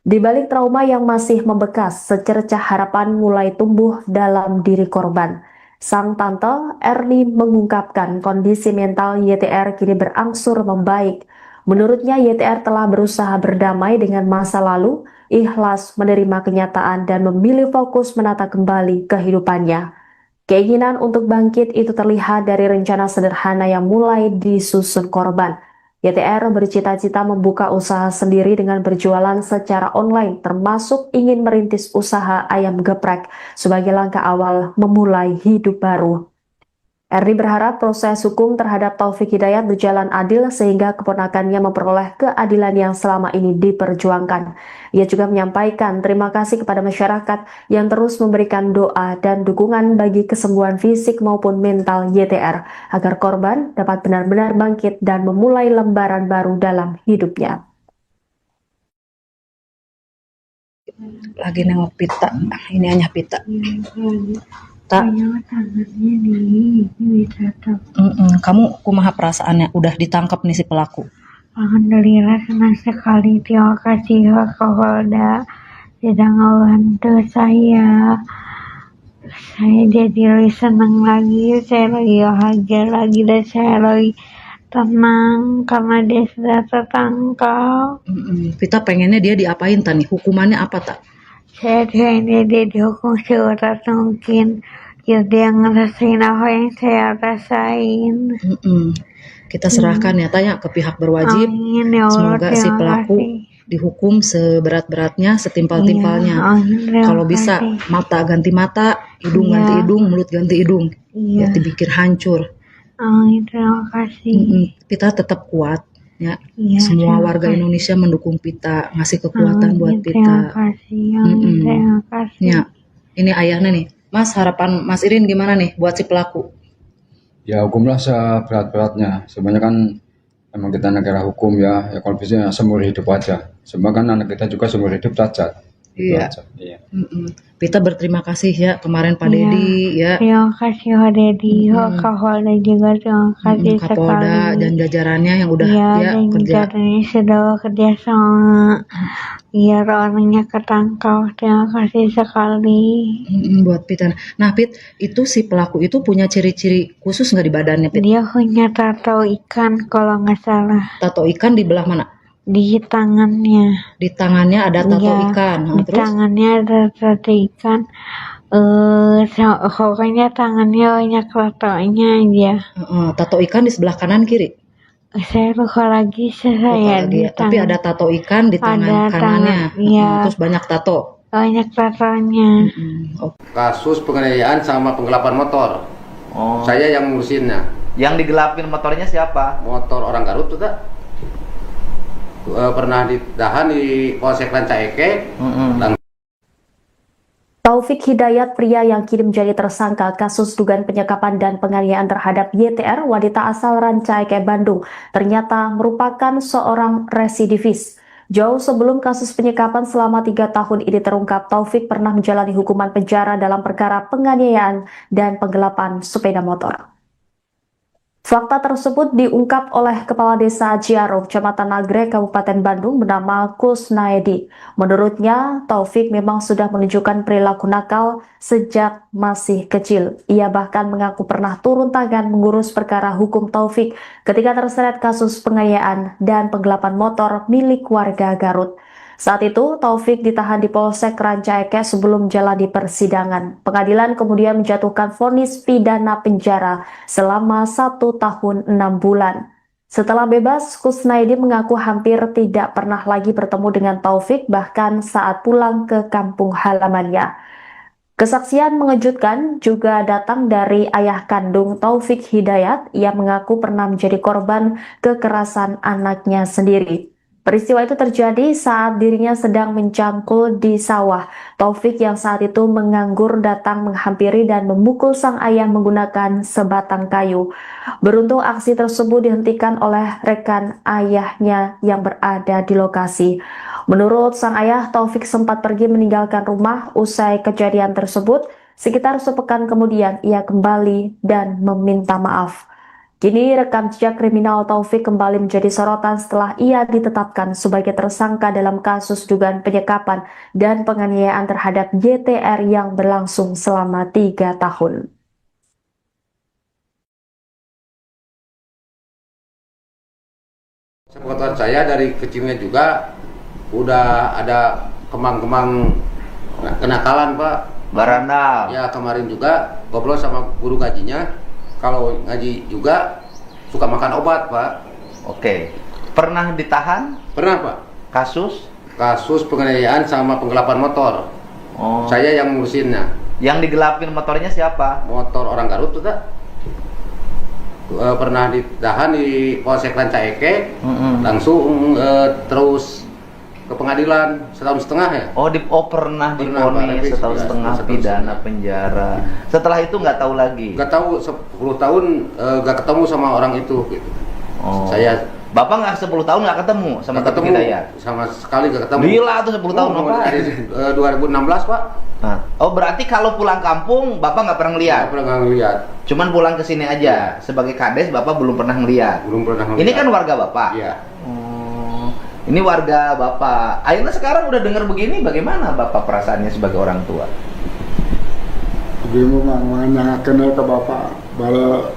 Di balik trauma yang masih membekas, secercah harapan mulai tumbuh dalam diri korban. Sang tante Erni mengungkapkan kondisi mental YTR kini berangsur membaik. Menurutnya YTR telah berusaha berdamai dengan masa lalu, ikhlas menerima kenyataan dan memilih fokus menata kembali kehidupannya. Keinginan untuk bangkit itu terlihat dari rencana sederhana yang mulai disusun korban. YTR bercita-cita membuka usaha sendiri dengan berjualan secara online, termasuk ingin merintis usaha ayam geprek sebagai langkah awal memulai hidup baru. Erni berharap proses hukum terhadap Taufik Hidayat berjalan adil sehingga keponakannya memperoleh keadilan yang selama ini diperjuangkan. Ia juga menyampaikan terima kasih kepada masyarakat yang terus memberikan doa dan dukungan bagi kesembuhan fisik maupun mental YTR agar korban dapat benar-benar bangkit dan memulai lembaran baru dalam hidupnya. Lagi nengok pita, ini hanya pita. Tak. Kamu kumaha perasaannya udah ditangkap nih si pelaku? Alhamdulillah senang sekali, terima kasih Kapolda sudah ngebantu saya jadi lebih senang lagi, saya lagi bahagia lagi dan saya lagi tenang karena dia sudah tertangkap. Kita pengennya dia diapain Tani? Hukumannya apa tak? Saya pengennya dia dihukum seberat mungkin biar dia ngerasain apa yang saya rasain. Kita serahkan ya tanya ke pihak berwajib. Amin, ya Allah, Semoga si terima pelaku kasih. dihukum seberat-beratnya, setimpal-timpalnya. Iya, amin, terima Kalau bisa kasih. mata ganti mata, hidung Iya. ganti hidung, mulut ganti hidung. Iya. Ya dipikir hancur. Amin, terima kasih. Kita tetap kuat ya. Iya, Semua terima warga kasih. Indonesia mendukung Pita, ngasih kekuatan buat Terima Pita. kasih, amin, terima kasih. Ya, ini ayahnya nih. Mas, harapan Mas Irin gimana nih buat si pelaku? Ya hukumlah seberat-beratnya. Sebenarnya kan emang kita negara hukum ya kalau bisa seumur hidup aja. Sebab kan anak kita juga seumur hidup cacat. Itu Iya. aja. Iya. Pita berterima kasih ya kemarin Pak Iya. Dedi ya. Terima kasih Pak Dedi, Pak Kapolda juga terima kasih Kapolda sekali. dan jajarannya yang udah Iya, ya dan kerja. ini sudah bekerja sama biar orangnya ketangkap. Terima kasih sekali. Buat Pita. Nah Pit, itu si pelaku itu punya ciri-ciri khusus nggak di badannya Pit? Dia punya tato ikan kalau nggak salah Tato ikan di belah mana? di tangannya. Di tangannya ada tato Iya, ikan. Nah, di terus tangannya ada tato ikan. Pokoknya tangannya banyak tatonya aja. tato ikan di sebelah kanan kiri. Saya lupa lagi saya Lupa lagi di ya. Tapi tangan. ada tato ikan di tangan Ada kanannya. tangan, iya. Terus banyak tato. Banyak tatonya. Kasus penganiayaan sama penggelapan motor. Oh. Saya yang ngurusinnya. Yang digelapin motornya siapa? Motor orang Garut tuh tak? Pernah ditahan di Polsek Rancaike. Taufik Hidayat, pria yang kini menjadi tersangka kasus dugaan penyekapan dan penganiayaan terhadap YTR, wanita asal Rancaike, Bandung, ternyata merupakan seorang residivis. Jauh sebelum kasus penyekapan selama 3 tahun ini terungkap, Taufik pernah menjalani hukuman penjara dalam perkara penganiayaan dan penggelapan sepeda motor. Fakta tersebut diungkap oleh Kepala Desa Ciaro, Kecamatan Nagrek, Kabupaten Bandung, bernama Kusnaedi. Menurutnya, Taufik memang sudah menunjukkan perilaku nakal sejak masih kecil. Ia bahkan mengaku pernah turun tangan mengurus perkara hukum Taufik ketika terseret kasus penganiayaan dan penggelapan motor milik warga Garut. Saat itu, Taufik ditahan di Polsek Rancaike sebelum menjalani persidangan. Pengadilan kemudian menjatuhkan vonis pidana penjara selama 1 tahun 6 bulan. Setelah bebas, Kusnaedi mengaku hampir tidak pernah lagi bertemu dengan Taufik, bahkan saat pulang ke kampung halamannya. Kesaksian mengejutkan juga datang dari ayah kandung Taufik Hidayat. Ia mengaku pernah menjadi korban kekerasan anaknya sendiri. Peristiwa itu terjadi saat dirinya sedang mencangkul di sawah. Taufik yang saat itu menganggur datang menghampiri dan memukul sang ayah menggunakan sebatang kayu. Beruntung aksi tersebut dihentikan oleh rekan ayahnya yang berada di lokasi. Menurut sang ayah, Taufik sempat pergi meninggalkan rumah usai kejadian tersebut. Sekitar sepekan kemudian ia kembali dan meminta maaf. Kini rekam jejak kriminal Taufik kembali menjadi sorotan setelah ia ditetapkan sebagai tersangka dalam kasus dugaan penyekapan dan penganiayaan terhadap YTR yang berlangsung selama 3 tahun. Sepengetahuan saya dari kecilnya juga udah ada kemang-kemang kenakalan Pak. Barandal. Ya kemarin juga ngobrol sama guru ngajinya. Kalau ngaji juga suka makan obat Pak. Oke. Pernah ditahan? Pernah Pak. Kasus? Kasus penganiayaan sama penggelapan motor. Oh. Saya yang ngurusinnya. Yang digelapin motornya siapa? Motor orang Garut tuh tak? Pernah ditahan di Polsek Rancaike. Langsung terus ke pengadilan 1,5 tahun ya. Pernah Pernah, divonis Pak, 1,5 ya, tahun 1,5 pidana penjara. Setelah itu nggak tahu lagi. Nggak tahu 10 tahun nggak ketemu sama orang itu gitu. Oh. Saya Bapak nggak 10 tahun nggak ketemu sama nggak Taufik ketemu Hidayat? sama sekali nggak ketemu. Gila tuh 10 tahun Oh, Bapak. dari 2016 Pak. Nah. Oh berarti kalau pulang kampung Bapak nggak pernah ngeliat? Nggak pernah ngeliat. Cuman pulang ke sini aja. Sebagai kades Bapak belum pernah ngeliat. Belum pernah ngeliat. Ini kan warga Bapak. Iya. Ini warga Bapak. Akhirnya sekarang udah dengar begini, bagaimana Bapak perasaannya sebagai orang tua? Ibu mah menanyakan ke bapak, bala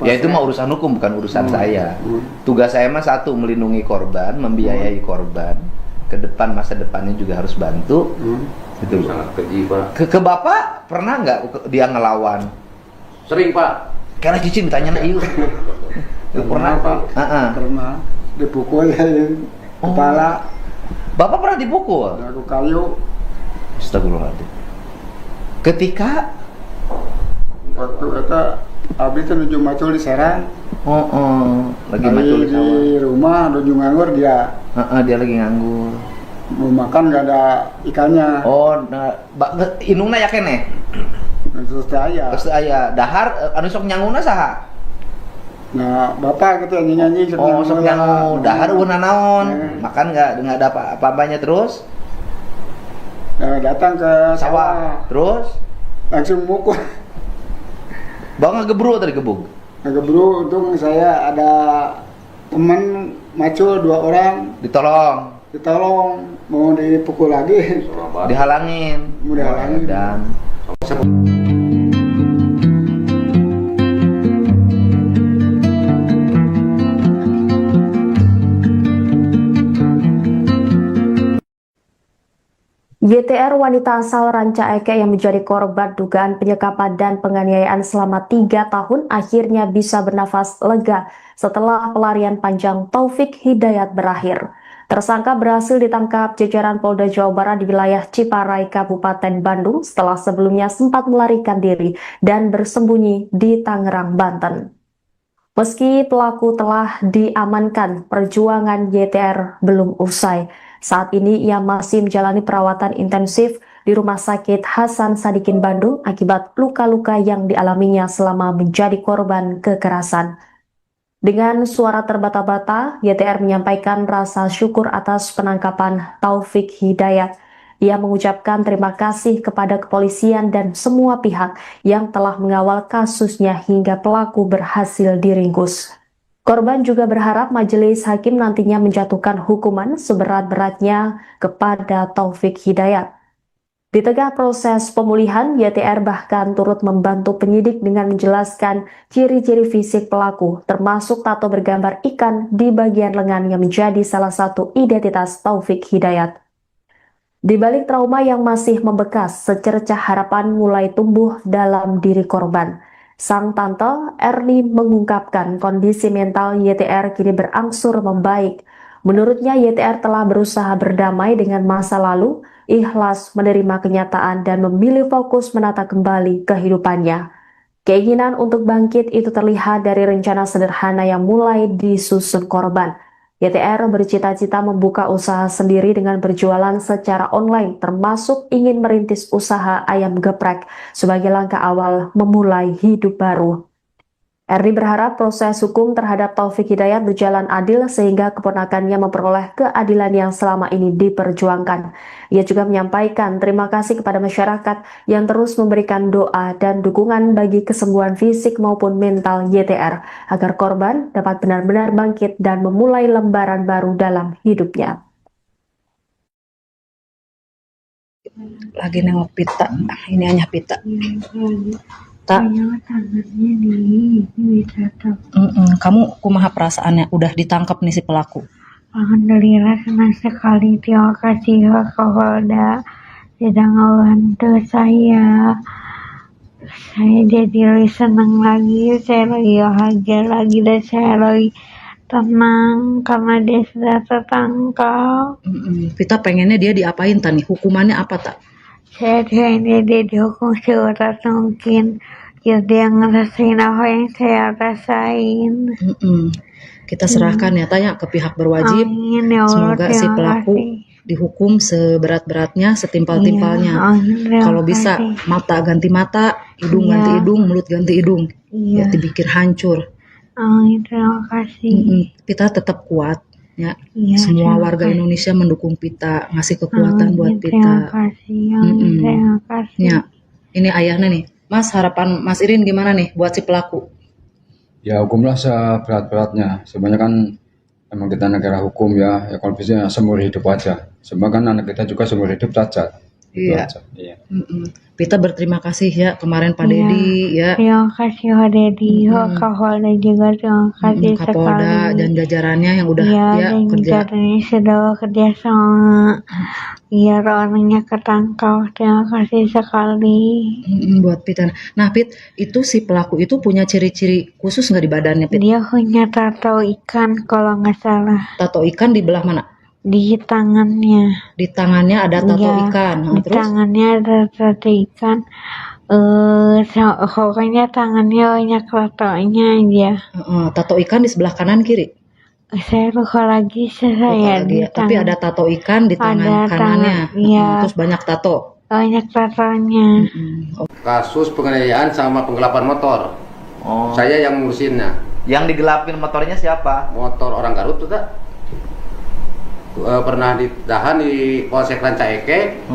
Ya itu mah urusan hukum, bukan urusan saya. Tugas saya mah satu, melindungi korban, membiayai korban. Ke depan, masa depannya juga harus bantu. Gitu. Sangat keji, Pak. Ke Bapak pernah nggak dia ngelawan? Sering, Pak. Karena Cici ditanya na ieu. Pernah, Pak. Pernah dipukul ya, kepala. Bapak pernah dipukul? Aku kayu. Astagfirullahaladzim. Ketika waktu itu abis itu nuju macul di Serang. Lagi macul di sawah. Di rumah nuju nganggur dia. Dia lagi nganggur. Mau makan nggak ada ikannya. Inungna ya kene. Terus aya. Terus aya dahar anu sok nyanguna saha? Nah, bapak gitu nyanyi-nyanyi sok nyangu. Dahar eueuna naon? Makan nggak ada apa-apanya terus? Datang ke sawah. Terus langsung mukul. Bawa ngegebru tadi gebuk. Ngegebru, untung saya ada teman macul 2 orang. Ditolong, mau dipukul lagi. Dihalangin. Dan YTR wanita asal Ranca Ekek yang menjadi korban dugaan penyekapan dan penganiayaan selama 3 tahun akhirnya bisa bernafas lega setelah pelarian panjang Taufik Hidayat berakhir. Tersangka berhasil ditangkap jajaran Polda Jawa Barat di wilayah Ciparai, Kabupaten Bandung setelah sebelumnya sempat melarikan diri dan bersembunyi di Tangerang, Banten. Meski pelaku telah diamankan, perjuangan YTR belum usai. Saat ini ia masih menjalani perawatan intensif di Rumah Sakit Hasan Sadikin Bandung akibat luka-luka yang dialaminya selama menjadi korban kekerasan. Dengan suara terbata-bata, YTR menyampaikan rasa syukur atas penangkapan Taufik Hidayat. Ia mengucapkan terima kasih kepada kepolisian dan semua pihak yang telah mengawal kasusnya hingga pelaku berhasil diringkus. Korban juga berharap majelis hakim nantinya menjatuhkan hukuman seberat-beratnya kepada Taufik Hidayat. Di tengah proses pemulihan, YTR bahkan turut membantu penyidik dengan menjelaskan ciri-ciri fisik pelaku, termasuk tato bergambar ikan di bagian lengan yang menjadi salah satu identitas Taufik Hidayat. Di balik trauma yang masih membekas, secercah harapan mulai tumbuh dalam diri korban. Sang tante Erni mengungkapkan kondisi mental YTR kini berangsur membaik. Menurutnya YTR telah berusaha berdamai dengan masa lalu, ikhlas menerima kenyataan dan memilih fokus menata kembali kehidupannya. Keinginan untuk bangkit itu terlihat dari rencana sederhana yang mulai disusun korban. YTR bercita-cita membuka usaha sendiri dengan berjualan secara online, termasuk ingin merintis usaha ayam geprek sebagai langkah awal memulai hidup baru. Erni berharap proses hukum terhadap Taufik Hidayat berjalan adil sehingga keponakannya memperoleh keadilan yang selama ini diperjuangkan. Ia juga menyampaikan terima kasih kepada masyarakat yang terus memberikan doa dan dukungan bagi kesembuhan fisik maupun mental YTR agar korban dapat benar-benar bangkit dan memulai lembaran baru dalam hidupnya. Lagi nengok pita, ini hanya pita. Tak. Kamu kumaha perasaannya udah ditangkap nih si pelaku? Alhamdulillah senang sekali, terima kasih Kapolda sudah ngebantu saya. Saya jadi lebih senang lagi, saya lagi bahagia lagi dan saya lagi tenang karena dia sudah tertangkap. Kita pengennya dia diapain tani? Hukumannya apa tak? Saya pengen dia dihukum seberat mungkin. Biar dia ngerasain apa yang saya rasain. Kita serahkan ya tanya ke pihak berwajib. Amin, ya Allah, semoga si pelaku dihukum seberat-beratnya, setimpal-timpalnya. Kalau bisa mata ganti mata, hidung ganti hidung, mulut ganti hidung. Ya dibikin hancur. Amin, terima kasih. Kita tetap kuat. Ya, semua warga Indonesia mendukung Pita, ngasih kekuatan buat Pita. Terima kasih. Ya, ini ayahnya nih. Mas, harapan Mas Irin gimana nih buat si pelaku? Ya hukumlah seberat-beratnya. Sebenarnya kan emang kita negara hukum ya kalau bisa seumur hidup aja. Sebenarnya kan anak kita juga seumur hidup cacat. Iya. aja. Iya. Kita berterima kasih ya kemarin Pak Dedi ya. Terima kasih Pak Dedi, Kapolda juga terima kasih Kapolda sekali. dan jajarannya yang udah Iya, ya dan kerja. jajarannya sudah bekerja sama biar orangnya ketangkap. Terima kasih sekali. Buat Pit. Nah Pit, itu si pelaku itu punya ciri-ciri khusus nggak di badannya Pit? Dia punya tato ikan kalau nggak salah Tato ikan di belah mana? di tangannya. Di tangannya ada tato Iya, ikan. di Terus? tangannya ada tato ikan. Pokoknya tangannya banyak tatonya aja. Tato ikan di sebelah kanan kiri. Saya lupa lagi saya Lagi di ya. Tapi ada tato ikan di tangan Ada kanannya. iya. Terus banyak tato. Banyak tatonya. Kasus penganiayaan sama penggelapan motor. Oh. Saya yang ngurusinnya. Yang digelapin motornya siapa? Motor orang Garut tuh tak? Pernah ditahan di Polsek Rancaike.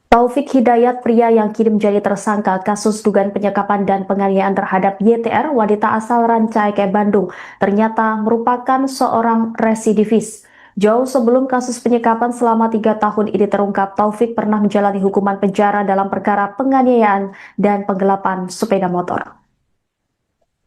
Taufik Hidayat, pria yang kini menjadi tersangka kasus dugaan penyekapan dan penganiayaan terhadap YTR, wanita asal Rancaike, Bandung, ternyata merupakan seorang residivis. Jauh sebelum kasus penyekapan selama 3 tahun ini terungkap, Taufik pernah menjalani hukuman penjara dalam perkara penganiayaan dan penggelapan sepeda motor.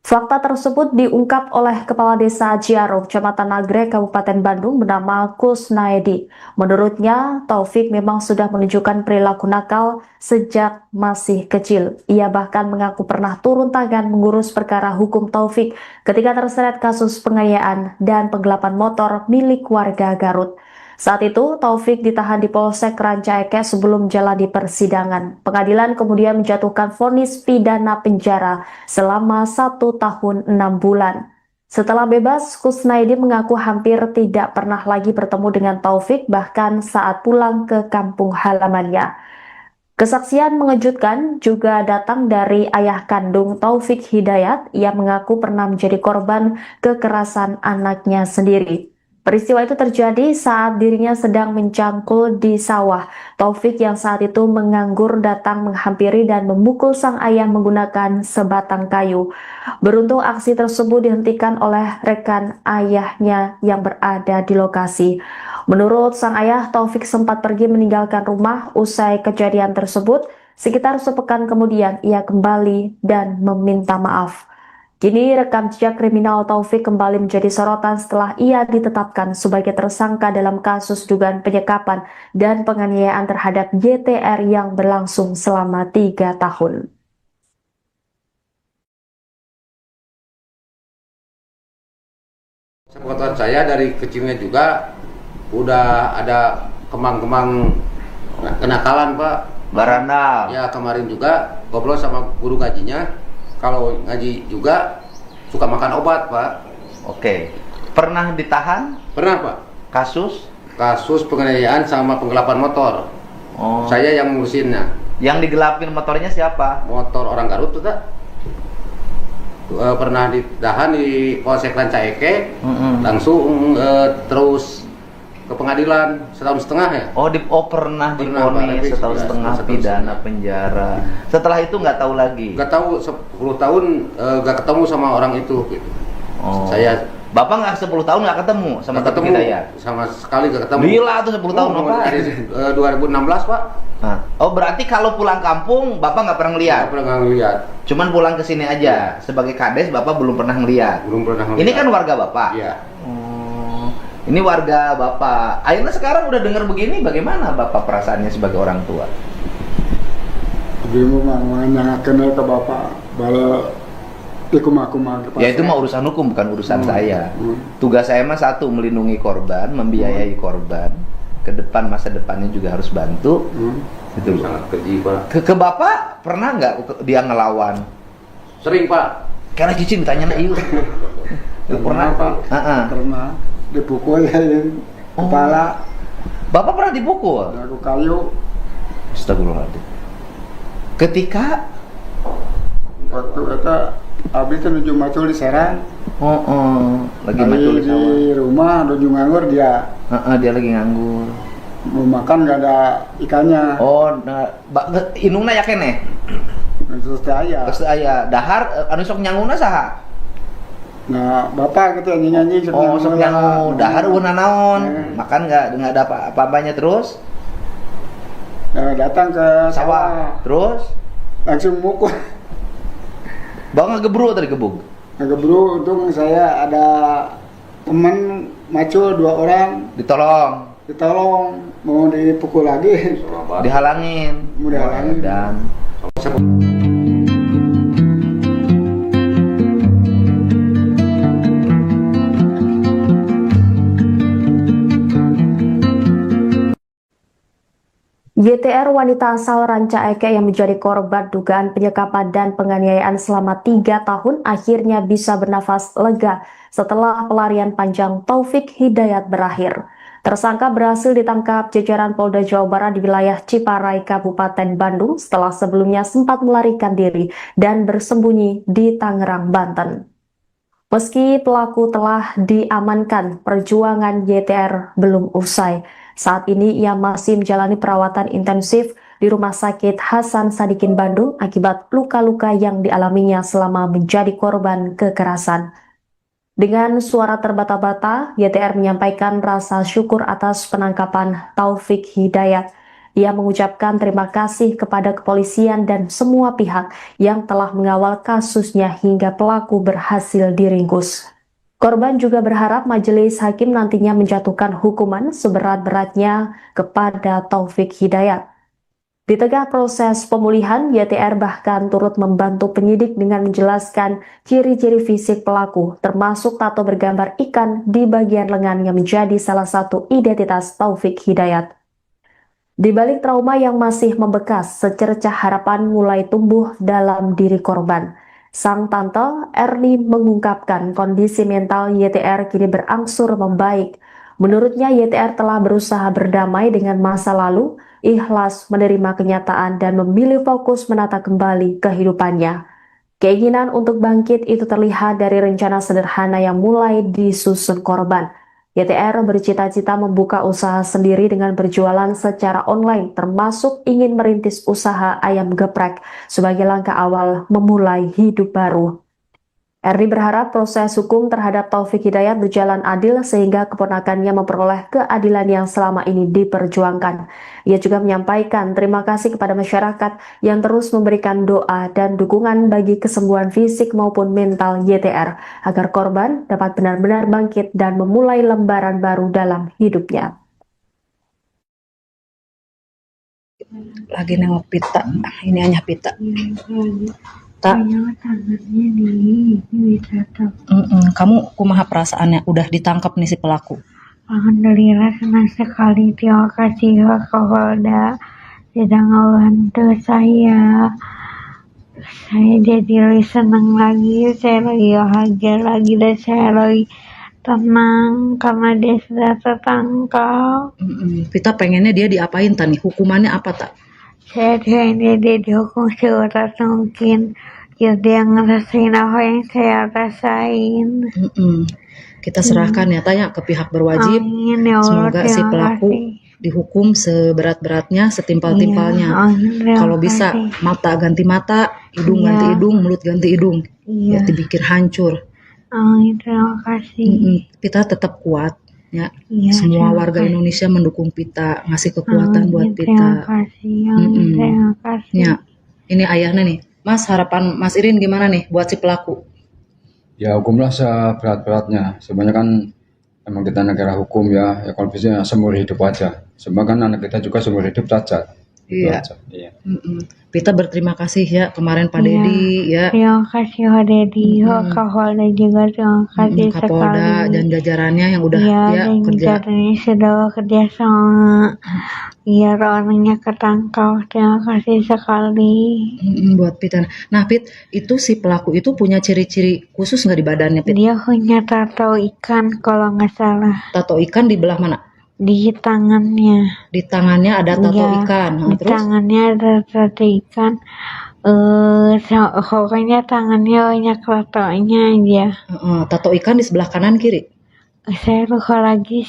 Fakta tersebut diungkap oleh Kepala Desa Ciaro, Kecamatan Nagrek, Kabupaten Bandung, bernama Kusnaedi. Menurutnya, Taufik memang sudah menunjukkan perilaku nakal sejak masih kecil. Ia bahkan mengaku pernah turun tangan mengurus perkara hukum Taufik ketika terseret kasus penganiayaan dan penggelapan motor milik warga Garut. Saat itu, Taufik ditahan di Polsek Rancaike sebelum jalani persidangan. Pengadilan kemudian menjatuhkan vonis pidana penjara selama 1 tahun 6 bulan. Setelah bebas, Kusnaedi mengaku hampir tidak pernah lagi bertemu dengan Taufik, bahkan saat pulang ke kampung halamannya. Kesaksian mengejutkan juga datang dari ayah kandung Taufik Hidayat yang mengaku pernah menjadi korban kekerasan anaknya sendiri. Peristiwa itu terjadi saat dirinya sedang mencangkul di sawah. Taufik yang saat itu menganggur datang menghampiri dan memukul sang ayah menggunakan sebatang kayu. Beruntung aksi tersebut dihentikan oleh rekan ayahnya yang berada di lokasi. Menurut sang ayah, Taufik sempat pergi meninggalkan rumah usai kejadian tersebut. Sekitar sepekan kemudian ia kembali dan meminta maaf. Kini rekam jejak kriminal Taufik kembali menjadi sorotan setelah ia ditetapkan sebagai tersangka dalam kasus dugaan penyekapan dan penganiayaan terhadap YTR yang berlangsung selama 3 tahun. Sepengetahuan saya dari kecilnya juga udah ada kemang-kemang kenakalan Pak. Barandal. Ya kemarin juga ngobrol sama guru ngajinya. Kalau ngaji juga suka makan obat, Pak. Oke. Pernah ditahan? Pernah, Pak. Kasus? Kasus penganiayaan sama penggelapan motor. Oh. Saya yang ngurusinnya. Yang digelapin motornya siapa? Motor orang Garut tuh, tak? Pernah ditahan di Polsek Rancaike. Langsung terus ke pengadilan 1,5 tahun ya. Pernah divonis 1,5 tahun pidana penjara. Setelah itu nggak tahu lagi. Nggak tahu 10 tahun nggak ketemu sama orang itu. Gitu. Oh. Bapak nggak 10 tahun nggak ketemu sama Taufik Hidayat? Sama sekali nggak ketemu. Gila tuh 10 tahun Bapak. Dari 2016 Pak. Berarti kalau pulang kampung Bapak nggak pernah ngeliat? Nggak pernah ngeliat. Cuman pulang ke sini aja. Sebagai kades Bapak belum pernah ngeliat. Belum pernah ngeliat. Ini kan warga Bapak. Iya. Ini warga Bapak. Akhirnya sekarang udah dengar begini, bagaimana Bapak perasaannya sebagai orang tua? Ibu mah menanyakan ke bapak bala ikum-akuman. Ya itu mah urusan hukum, bukan urusan saya. Tugas saya mah satu, melindungi korban, membiayai korban. Ke depan, masa depannya juga harus bantu. Itu sangat keji Pak. Ke Bapak pernah nggak dia ngelawan? Sering Pak. Karena cicing ditanya iu. Pernah Pak. Pernah dipukul kepala. Bapak pernah dipukul? Aku kayu. Astagfirullahaladzim. Ketika waktu itu abis itu nuju macul di Serang. Lagi macul di sawah. Di rumah nuju nganggur dia. Dia lagi nganggur. Mau makan nggak ada ikannya. Inungna ya kene. Terus aya dahar anu sok nyanguna saha? Nah, bapak gitu nyanyi-nyanyi sok nyangu dahar euna naon. Makan nggak ada apa-apanya terus. Datang ke sawah, Terus? langsung mukul. Bang ngegebru tadi gebuk? Ngegebru, untung saya ada teman maco 2 orang. Ditolong, mau dipukul lagi. Dihalangin. Mau dihalangin. Dan YTR wanita asal Ranca Ekek yang menjadi korban dugaan penyekapan dan penganiayaan selama 3 tahun akhirnya bisa bernafas lega setelah pelarian panjang Taufik Hidayat berakhir. Tersangka berhasil ditangkap jajaran Polda Jawa Barat di wilayah Ciparai, Kabupaten Bandung setelah sebelumnya sempat melarikan diri dan bersembunyi di Tangerang, Banten. Meski pelaku telah diamankan, perjuangan YTR belum usai. Saat ini ia masih menjalani perawatan intensif di Rumah Sakit Hasan Sadikin Bandung akibat luka-luka yang dialaminya selama menjadi korban kekerasan. Dengan suara terbata-bata, YTR menyampaikan rasa syukur atas penangkapan Taufik Hidayat. Ia mengucapkan terima kasih kepada kepolisian dan semua pihak yang telah mengawal kasusnya hingga pelaku berhasil diringkus. Korban juga berharap majelis hakim nantinya menjatuhkan hukuman seberat-beratnya kepada Taufik Hidayat. Di tengah proses pemulihan, YTR bahkan turut membantu penyidik dengan menjelaskan ciri-ciri fisik pelaku, termasuk tato bergambar ikan di bagian lengan yang menjadi salah satu identitas Taufik Hidayat. Di balik trauma yang masih membekas, secercah harapan mulai tumbuh dalam diri korban. Sang tante Erni mengungkapkan kondisi mental YTR kini berangsur membaik. Menurutnya YTR telah berusaha berdamai dengan masa lalu, ikhlas menerima kenyataan dan memilih fokus menata kembali kehidupannya. Keinginan untuk bangkit itu terlihat dari rencana sederhana yang mulai disusun korban. YTR bercita-cita membuka usaha sendiri dengan berjualan secara online, termasuk ingin merintis usaha ayam geprek sebagai langkah awal memulai hidup baru. Erni berharap proses hukum terhadap Taufik Hidayat berjalan adil sehingga keponakannya memperoleh keadilan yang selama ini diperjuangkan. Ia juga menyampaikan terima kasih kepada masyarakat yang terus memberikan doa dan dukungan bagi kesembuhan fisik maupun mental YTR agar korban dapat benar-benar bangkit dan memulai lembaran baru dalam hidupnya. Lagi nengok pita, ini hanya pita. Tak. Tangannya ini bisa tak. Kamu kumaha perasaannya udah ditangkap nih si pelaku? Alhamdulillah senang sekali. Terima kasih Pak Kapolda sudah ngebantu saya. Saya jadi lebih senang lagi, saya lagi bahagia lagi dan saya lagi tenang karena dia sudah tertangkap. Kita pengennya dia diapain tani? Hukumannya apa tak? Saya pengennya dia dihukum seberat mungkin. Ya dia ngerasain apa yang saya rasain. Kita serahkan ya tanya ke pihak berwajib. Amin, ya Allah, semoga si pelaku dihukum seberat-beratnya, setimpal-timpalnya. Kalau bisa mata ganti mata, hidung ganti hidung, mulut ganti hidung. Ya dipikir hancur. Amin, terima kasih. Kita tetap kuat ya. Semua warga Indonesia mendukung Pita, ngasih kekuatan buat Pita. Terima kasih. Terima kasih. Ya, ini ayahnya nih. Mas, harapan Mas Irin gimana nih buat si pelaku? Ya hukumlah seberat-beratnya. Sebenarnya kan emang kita negara hukum ya kalau bisa seumur hidup aja. Sebenarnya kan anak kita juga seumur hidup cacat. Iya. Pita berterima kasih ya kemarin Pak Dedi ya. Terima kasih Pak Dedi, Pak Kapolda juga terima kasih Kapolda sekali. dan jajarannya yang udah dan kerja. jajarannya sudah bekerja sama. Biar orangnya ketangkap. Terima kasih sekali. Buat Pita. Nah Pit, itu si pelaku itu punya ciri-ciri khusus nggak di badannya Pit? Dia punya tato ikan kalau nggak salah. Tato ikan di belah mana? Di tangannya. Di tangannya ada tato ikan. Di Terus? tangannya ada tato ikan. Pokoknya tangannya banyak tatonya aja. Tato ikan di sebelah kanan kiri? Saya lupa lagi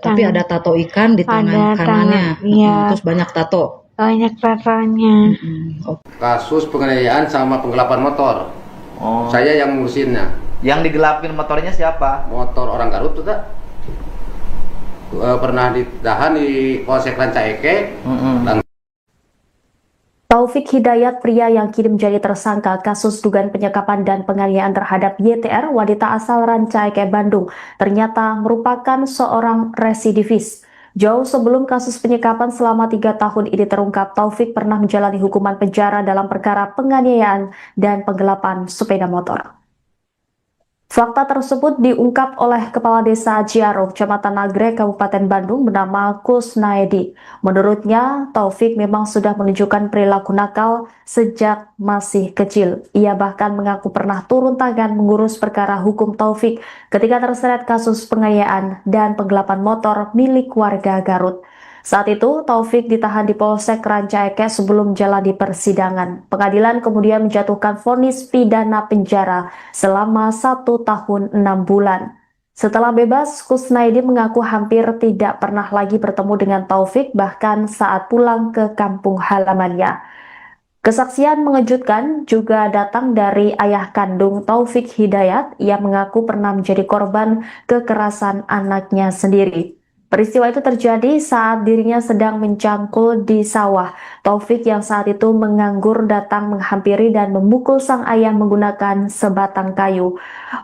Tapi ada tato ikan di tangan kanannya. Terus banyak tato. Banyak tatonya. Kasus penganiayaan sama penggelapan motor. Saya yang ngurusinnya. Yang digelapin motornya siapa? Motor orang Garut tuh tak? pernah ditahan di Polsek Rancaike. Taufik Hidayat, pria yang kini menjadi tersangka kasus dugaan penyekapan dan penganiayaan terhadap YTR, wanita asal Rancaike, Bandung, ternyata merupakan seorang residivis. Jauh sebelum kasus penyekapan selama 3 tahun ini terungkap, Taufik pernah menjalani hukuman penjara dalam perkara penganiayaan dan penggelapan sepeda motor. Fakta tersebut diungkap oleh Kepala Desa Ciaro, Kecamatan Nagrek, Kabupaten Bandung, bernama Kusnaedi. Menurutnya, Taufik memang sudah menunjukkan perilaku nakal sejak masih kecil. Ia bahkan mengaku pernah turun tangan mengurus perkara hukum Taufik ketika terseret kasus penganiayaan dan penggelapan motor milik warga Garut. Saat itu, Taufik ditahan di Polsek Rancaike sebelum jalani persidangan. Pengadilan kemudian menjatuhkan vonis pidana penjara selama 1 tahun 6 bulan. Setelah bebas, Kusnaedi mengaku hampir tidak pernah lagi bertemu dengan Taufik, bahkan saat pulang ke kampung halamannya. Kesaksian mengejutkan juga datang dari ayah kandung Taufik Hidayat. Ia mengaku pernah menjadi korban kekerasan anaknya sendiri. Peristiwa itu terjadi saat dirinya sedang mencangkul di sawah. Taufik yang saat itu menganggur datang menghampiri dan memukul sang ayah menggunakan sebatang kayu.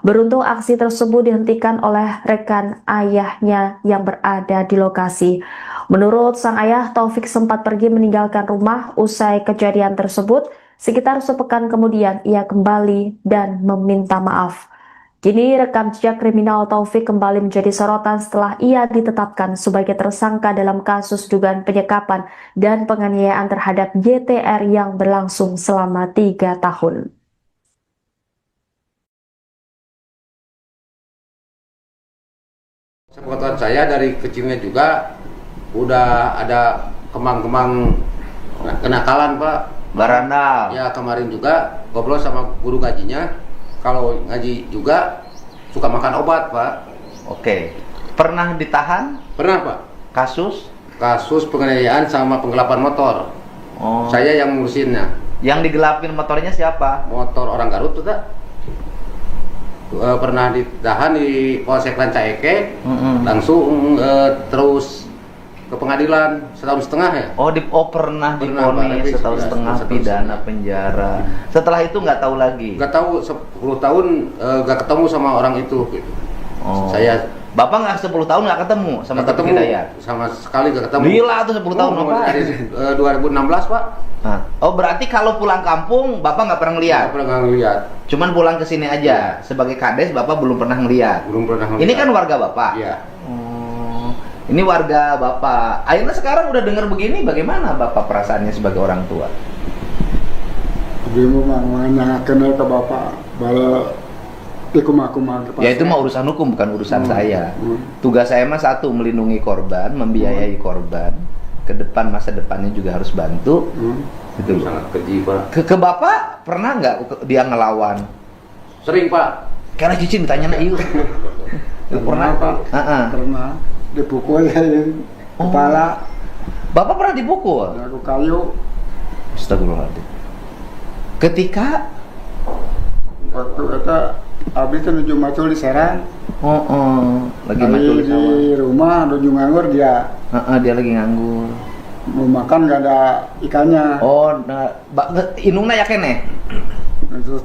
Beruntung aksi tersebut dihentikan oleh rekan ayahnya yang berada di lokasi. Menurut sang ayah, Taufik sempat pergi meninggalkan rumah usai kejadian tersebut. Sekitar sepekan kemudian ia kembali dan meminta maaf. Kini rekam jejak kriminal Taufik kembali menjadi sorotan setelah ia ditetapkan sebagai tersangka dalam kasus dugaan penyekapan dan penganiayaan terhadap YTR yang berlangsung selama 3 tahun. Sepengetahuan saya dari kecilnya juga udah ada kemang-kemang kenakalan, Pak. Barandal. Ya, kemarin juga ngobrol sama guru ngajinya. Kalau ngaji juga suka makan obat, Pak. Oke. Pernah ditahan? Pernah, Pak. Kasus? Kasus penganiayaan sama penggelapan motor. Oh. Saya yang ngurusinnya. Yang digelapin motornya siapa? Motor orang Garut tuh, tak? Pernah ditahan di Polsek Rancaike. Langsung terus ke pengadilan 1,5 tahun ya. Pernah divonis 1,5 tahun pidana penjara. Setelah itu nggak tahu lagi. Nggak tahu 10 tahun nggak ketemu sama orang itu. Gitu. Saya Bapak nggak 10 tahun nggak ketemu sama Taufik Hidayat? Sama sekali nggak ketemu. Gila tuh 10 tahun Bapak. Dari 2016, Pak. Oh, berarti kalau pulang kampung Bapak nggak pernah ngeliat? Nggak pernah ngeliat. Cuman pulang ke sini aja. Sebagai kades Bapak belum pernah ngeliat. Belum pernah ngeliat. Ini kan warga Bapak. Iya. Ini warga Bapak. Akhirnya sekarang udah dengar begini, bagaimana Bapak perasaannya sebagai orang tua? Dia mau kenal ke bapak, bala Ya itu mah urusan hukum, bukan urusan saya. Tugas saya mah satu, melindungi korban, membiayai korban. Ke depan, masa depannya juga harus bantu. Itu sangat keji, Pak. Ke Bapak pernah nggak dia ngelawan? Sering, Pak. Karena Cicin ditanya na ieu. Pernah, Pak. Pernah dipukul kepala. Bapak pernah dipukul? Aku kayu. Astagfirullahaladzim. Ketika waktu itu abis menuju macul di Serang. Lagi macul di sawah. Di rumah menuju nganggur dia. Dia lagi nganggur. Mau makan nggak ada ikannya. Inungna ya kene. Terus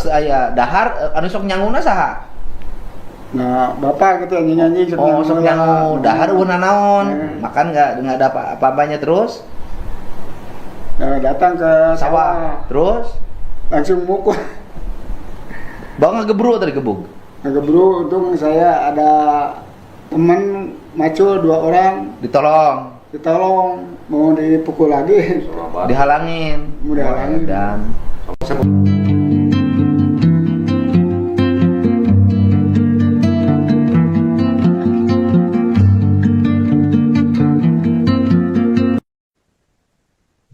aya dahar anu sok nyanguna saha? Nah, bapak gitu nyanyi-nyanyi sok nyangu dahar una naon. Makan enggak ada apa-apanya terus? Datang ke sawah. Terus langsung mukul. Bang ngegebru tadi gebug. Ngegebru, untung saya ada teman macul 2 orang. Ditolong, mau dipukul lagi. Dihalangin. Mau dihalangin. Dan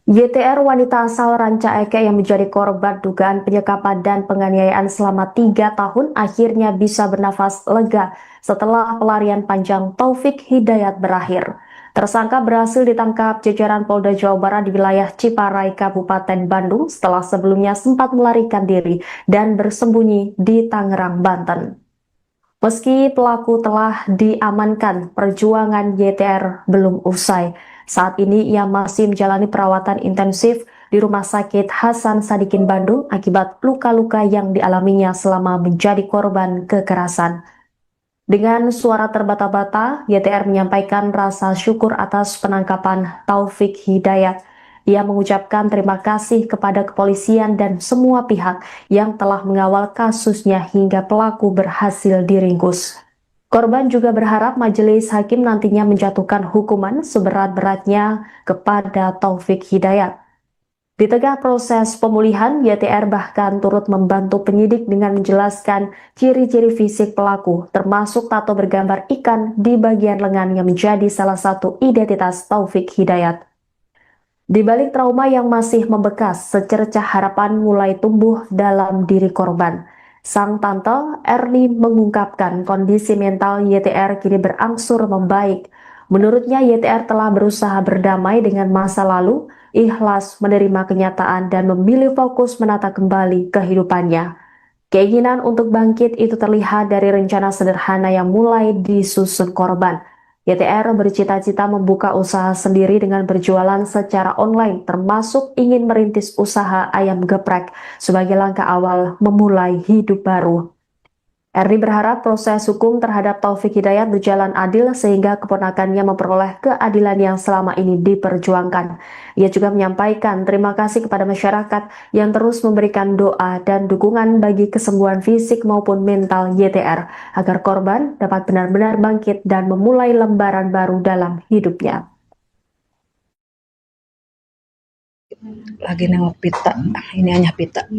YTR, wanita asal Rancaike yang menjadi korban dugaan penyekapan dan penganiayaan selama 3 tahun akhirnya bisa bernafas lega setelah pelarian panjang Taufik Hidayat berakhir. Tersangka berhasil ditangkap jajaran Polda Jawa Barat di wilayah Ciparai, Kabupaten Bandung setelah sebelumnya sempat melarikan diri dan bersembunyi di Tangerang, Banten. Meski pelaku telah diamankan, perjuangan YTR belum usai. Saat ini ia masih menjalani perawatan intensif di Rumah Sakit Hasan Sadikin Bandung akibat luka-luka yang dialaminya selama menjadi korban kekerasan. Dengan suara terbata-bata, YTR menyampaikan rasa syukur atas penangkapan Taufik Hidayat. Ia mengucapkan terima kasih kepada kepolisian dan semua pihak yang telah mengawal kasusnya hingga pelaku berhasil diringkus. Korban juga berharap majelis hakim nantinya menjatuhkan hukuman seberat-beratnya kepada Taufik Hidayat. Di tengah proses pemulihan, YTR bahkan turut membantu penyidik dengan menjelaskan ciri-ciri fisik pelaku, termasuk tato bergambar ikan di bagian lengan yang menjadi salah satu identitas Taufik Hidayat. Di balik trauma yang masih membekas, secercah harapan mulai tumbuh dalam diri korban. Sang tante Erni mengungkapkan kondisi mental YTR kini berangsur membaik. Menurutnya YTR telah berusaha berdamai dengan masa lalu, ikhlas menerima kenyataan dan memilih fokus menata kembali kehidupannya. Keinginan untuk bangkit itu terlihat dari rencana sederhana yang mulai disusun korban. YTR bercita-cita membuka usaha sendiri dengan berjualan secara online, termasuk ingin merintis usaha ayam geprek sebagai langkah awal memulai hidup baru. Erni berharap proses hukum terhadap Taufik Hidayat berjalan adil sehingga keponakannya memperoleh keadilan yang selama ini diperjuangkan. Ia juga menyampaikan terima kasih kepada masyarakat yang terus memberikan doa dan dukungan bagi kesembuhan fisik maupun mental YTR agar korban dapat benar-benar bangkit dan memulai lembaran baru dalam hidupnya. Lagi nengok pita, ini hanya pita.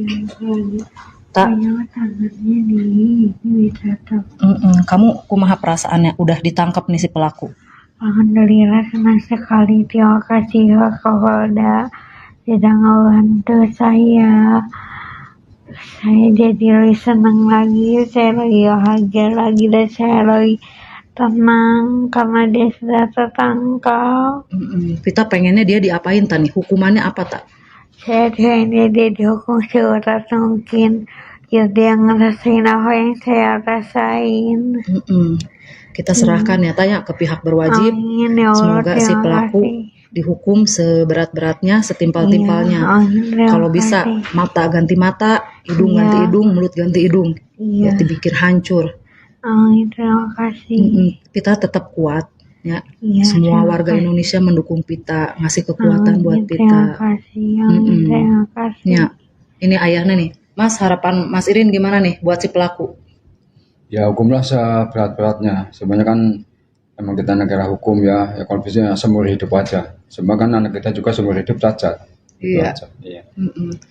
Tak. Tangannya nih, ini ditatap. Kamu kumaha perasaannya udah ditangkap nih si pelaku? Alhamdulillah senang sekali. Terima kasih Kapolda sudah ngebantu saya. Saya jadi lebih senang lagi, saya lebih bahagia lagi dan saya lebih tenang karena dia sudah tertangkap. Kita pengennya dia diapain tani? Hukumannya apa tak? Saya pengennya dia dihukum seberat mungkin. Ya dia ngerasain apa yang saya rasain. Kita serahkan ya tanya ke pihak berwajib. Amin, ya Allah, semoga si pelaku dihukum seberat-beratnya, setimpal-timpalnya. Kalau bisa mata ganti mata, hidung ganti hidung, mulut ganti hidung. Ya dibikin hancur. Amin, terima kasih. Kita tetap kuat. Ya, semua warga Indonesia mendukung Pita, ngasih kekuatan buat Pita. Terima kasih, terima kasih. Ya, ini ayahnya nih. Mas, harapan Mas Irin gimana nih buat si pelaku? Ya hukumlah seberat-beratnya. Sebenarnya kan emang kita negara hukum ya kalau bisa seumur hidup aja. Sebab kan anak kita juga seumur hidup cacat. Iya.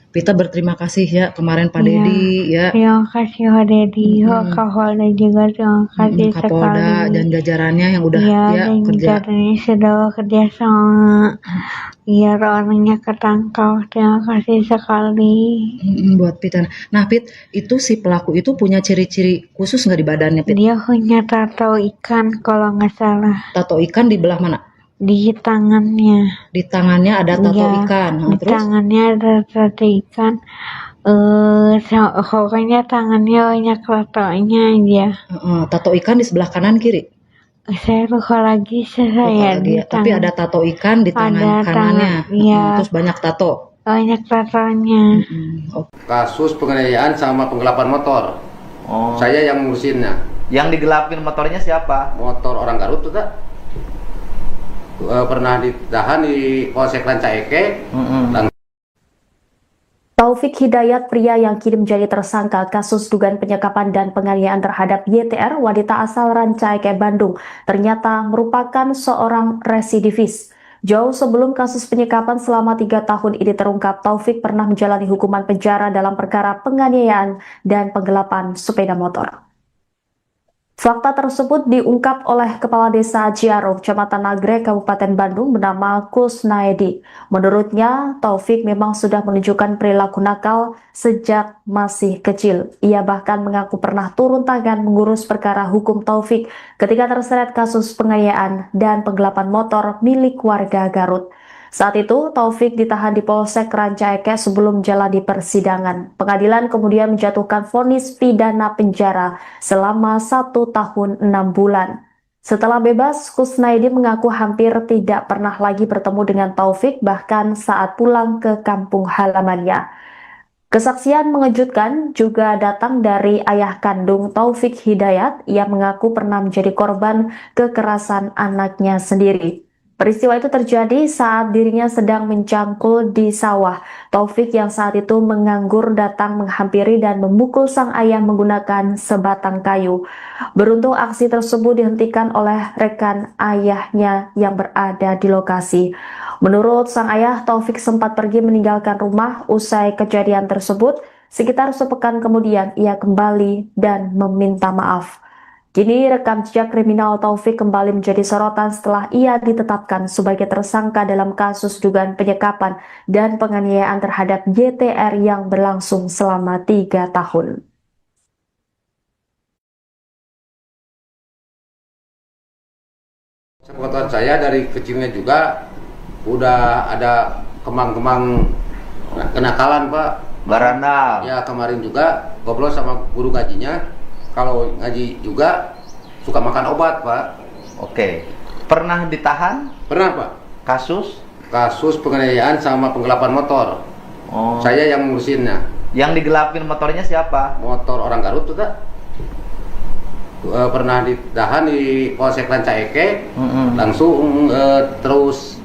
Pita berterima kasih ya kemarin Pak Dedi ya. Terima kasih Pak Dedi, Kapolda juga terima kasih Kapolda sekali. dan jajarannya yang udah dan kerja. jajarannya sudah bekerja sama biar orangnya ketangkap. Terima kasih sekali. Buat Pita. Nah Pit, itu si pelaku itu punya ciri-ciri khusus nggak di badannya Pit? Dia punya tato ikan kalau nggak salah. Tato ikan di belah mana? Di tangannya. Di tangannya ada tato ikan. Di Terus? tangannya ada tato ikan. Pokoknya tangannya banyak tatonya aja. Tato ikan di sebelah kanan kiri? Saya lupa lagi di Tapi ada tato ikan di tangan kanannya. Terus banyak tato. Banyak tatonya. Kasus penganiayaan sama penggelapan motor. Saya yang ngurusinnya. Yang digelapin motornya siapa? Motor orang Garut tuh tak? Pernah ditahan di Polsek Rancaike. Taufik Hidayat, pria yang kini menjadi tersangka kasus dugaan penyekapan dan penganiayaan terhadap YTR, wanita asal Rancaike, Bandung, ternyata merupakan seorang residivis. Jauh sebelum kasus penyekapan selama 3 tahun ini terungkap, Taufik pernah menjalani hukuman penjara dalam perkara penganiayaan dan penggelapan sepeda motor. Fakta tersebut diungkap oleh Kepala Desa Ciaro, Kecamatan Nagrek, Kabupaten Bandung bernama Kusnaedi. Menurutnya, Taufik memang sudah menunjukkan perilaku nakal sejak masih kecil. Ia bahkan mengaku pernah turun tangan mengurus perkara hukum Taufik ketika terseret kasus penganiayaan dan penggelapan motor milik warga Garut. Saat itu, Taufik ditahan di Polsek Ranca Ekek sebelum jalani persidangan. Pengadilan kemudian menjatuhkan vonis pidana penjara selama 1 tahun 6 bulan. Setelah bebas, Kusnaidi mengaku hampir tidak pernah lagi bertemu dengan Taufik, bahkan saat pulang ke kampung halamannya. Kesaksian mengejutkan juga datang dari ayah kandung Taufik Hidayat yang mengaku pernah menjadi korban kekerasan anaknya sendiri. Peristiwa itu terjadi saat dirinya sedang mencangkul di sawah. Taufik yang saat itu menganggur datang menghampiri dan memukul sang ayah menggunakan sebatang kayu. Beruntung aksi tersebut dihentikan oleh rekan ayahnya yang berada di lokasi. Menurut sang ayah, Taufik sempat pergi meninggalkan rumah usai kejadian tersebut. Sekitar sepekan kemudian ia kembali dan meminta maaf. Kini rekam jejak kriminal Taufik kembali menjadi sorotan setelah ia ditetapkan sebagai tersangka dalam kasus dugaan penyekapan dan penganiayaan terhadap YTR yang berlangsung selama 3 tahun. Sepengetahuan saya dari kecilnya juga udah ada kemang-kemang kenakalan, Pak. Baranda. Ya, kemarin juga ngobrol sama guru ngajinya. Kalau ngaji juga suka makan obat, Pak. Oke. Pernah ditahan? Pernah, Pak. Kasus? Kasus penganiayaan sama penggelapan motor. Oh. Saya yang ngurusinnya. Yang digelapin motornya siapa? Motor orang Garut tuh, tak? Pernah ditahan di Polsek Ranca Ekek, langsung terus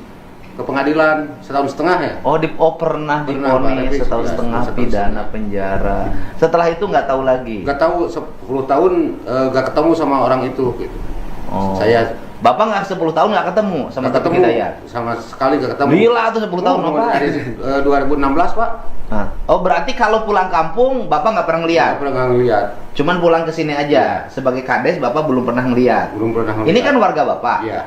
ke pengadilan 1,5 tahun ya. Pernah divonis 1,5 tahun pidana penjara. Setelah itu nggak tahu lagi. Nggak tahu 10 tahun nggak ketemu sama orang itu gitu. Saya Bapak nggak 10 tahun nggak ketemu sama Taufik Hidayat? Sama sekali nggak ketemu. Gila tuh 10 tahun Bapak. Dari 2016, Pak. Nah. Oh, berarti kalau pulang kampung Bapak nggak pernah ngeliat? Nggak pernah ngeliat. Cuman pulang ke sini aja. Sebagai kades Bapak belum pernah ngeliat. Belum pernah ngeliat. Ini kan warga Bapak. Iya.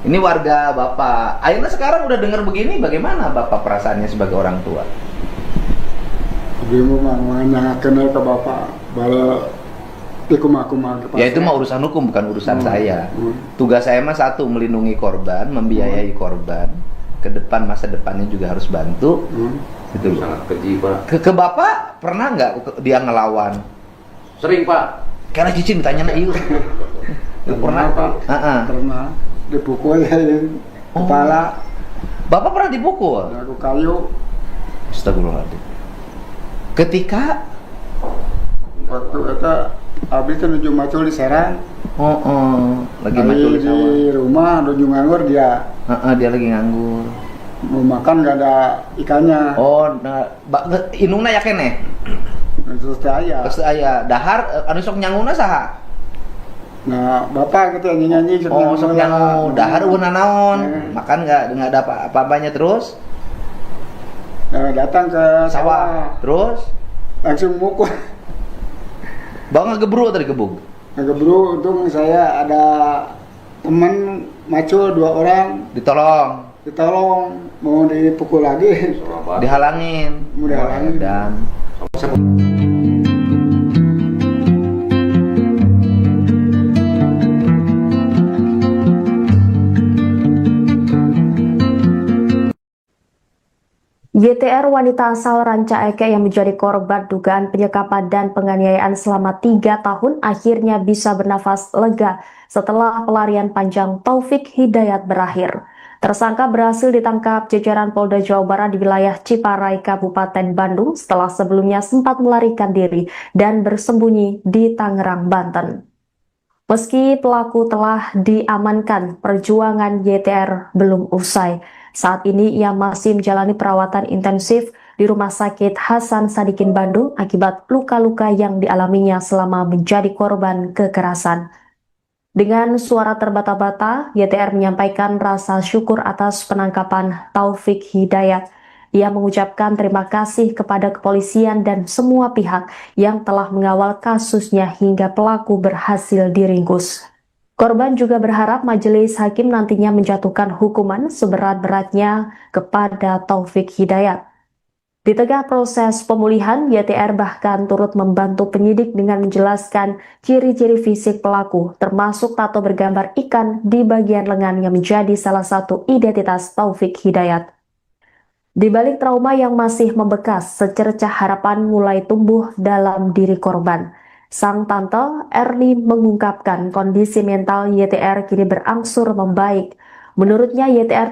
Ini warga Bapak. Akhirnya sekarang udah dengar begini, bagaimana Bapak perasaannya sebagai orang tua? Dia mau menanyakan ke Bapak bala Ya itu mah urusan hukum, bukan urusan saya. Tugas saya mah satu, melindungi korban, membiayai korban. Ke depan, masa depannya juga harus bantu. Gitu. Sangat keji, Pak. Ke Bapak pernah nggak dia ngelawan? Sering, Pak. Karena Cicin ditanya na ieu. Pernah, Pak. Pernah dipukul kepala. Bapak pernah dipukul? Aku kayu. Astagfirullahaladzim. Ketika waktu itu abis itu nuju macul di Serang. Lagi macul di sawah. Di rumah nuju nganggur dia. Dia lagi nganggur. Mau makan nggak ada ikannya. Inungna ya kene. Terus aya. Dahar anu sok nyanguna saha? Nah, Bapak gitu nyanyi-nyanyi sok nyangu. Dahar eueuh naon? Makan nggak ada apa-apanya terus? Datang ke sawah. Terus langsung mukul. Bang ngegebru tadi gebuk. Ngegebru, untung saya ada teman macul 2 orang. Ditolong, mau dipukul lagi. Dihalangin. Dan YTR wanita asal Ranca Ekek yang menjadi korban dugaan penyekapan dan penganiayaan selama 3 tahun akhirnya bisa bernafas lega setelah pelarian panjang Taufik Hidayat berakhir. Tersangka berhasil ditangkap jajaran Polda Jawa Barat di wilayah Ciparai, Kabupaten Bandung setelah sebelumnya sempat melarikan diri dan bersembunyi di Tangerang, Banten. Meski pelaku telah diamankan, perjuangan YTR belum usai. Saat ini ia masih menjalani perawatan intensif di Rumah Sakit Hasan Sadikin Bandung akibat luka-luka yang dialaminya selama menjadi korban kekerasan. Dengan suara terbata-bata, YTR menyampaikan rasa syukur atas penangkapan Taufik Hidayat. Ia mengucapkan terima kasih kepada kepolisian dan semua pihak yang telah mengawal kasusnya hingga pelaku berhasil diringkus. Korban juga berharap majelis hakim nantinya menjatuhkan hukuman seberat-beratnya kepada Taufik Hidayat. Di tengah proses pemulihan, YTR bahkan turut membantu penyidik dengan menjelaskan ciri-ciri fisik pelaku, termasuk tato bergambar ikan di bagian lengan yang menjadi salah satu identitas Taufik Hidayat. Di balik trauma yang masih membekas, secercah harapan mulai tumbuh dalam diri korban. Sang tante Erni mengungkapkan kondisi mental YTR kini berangsur membaik. Menurutnya YTR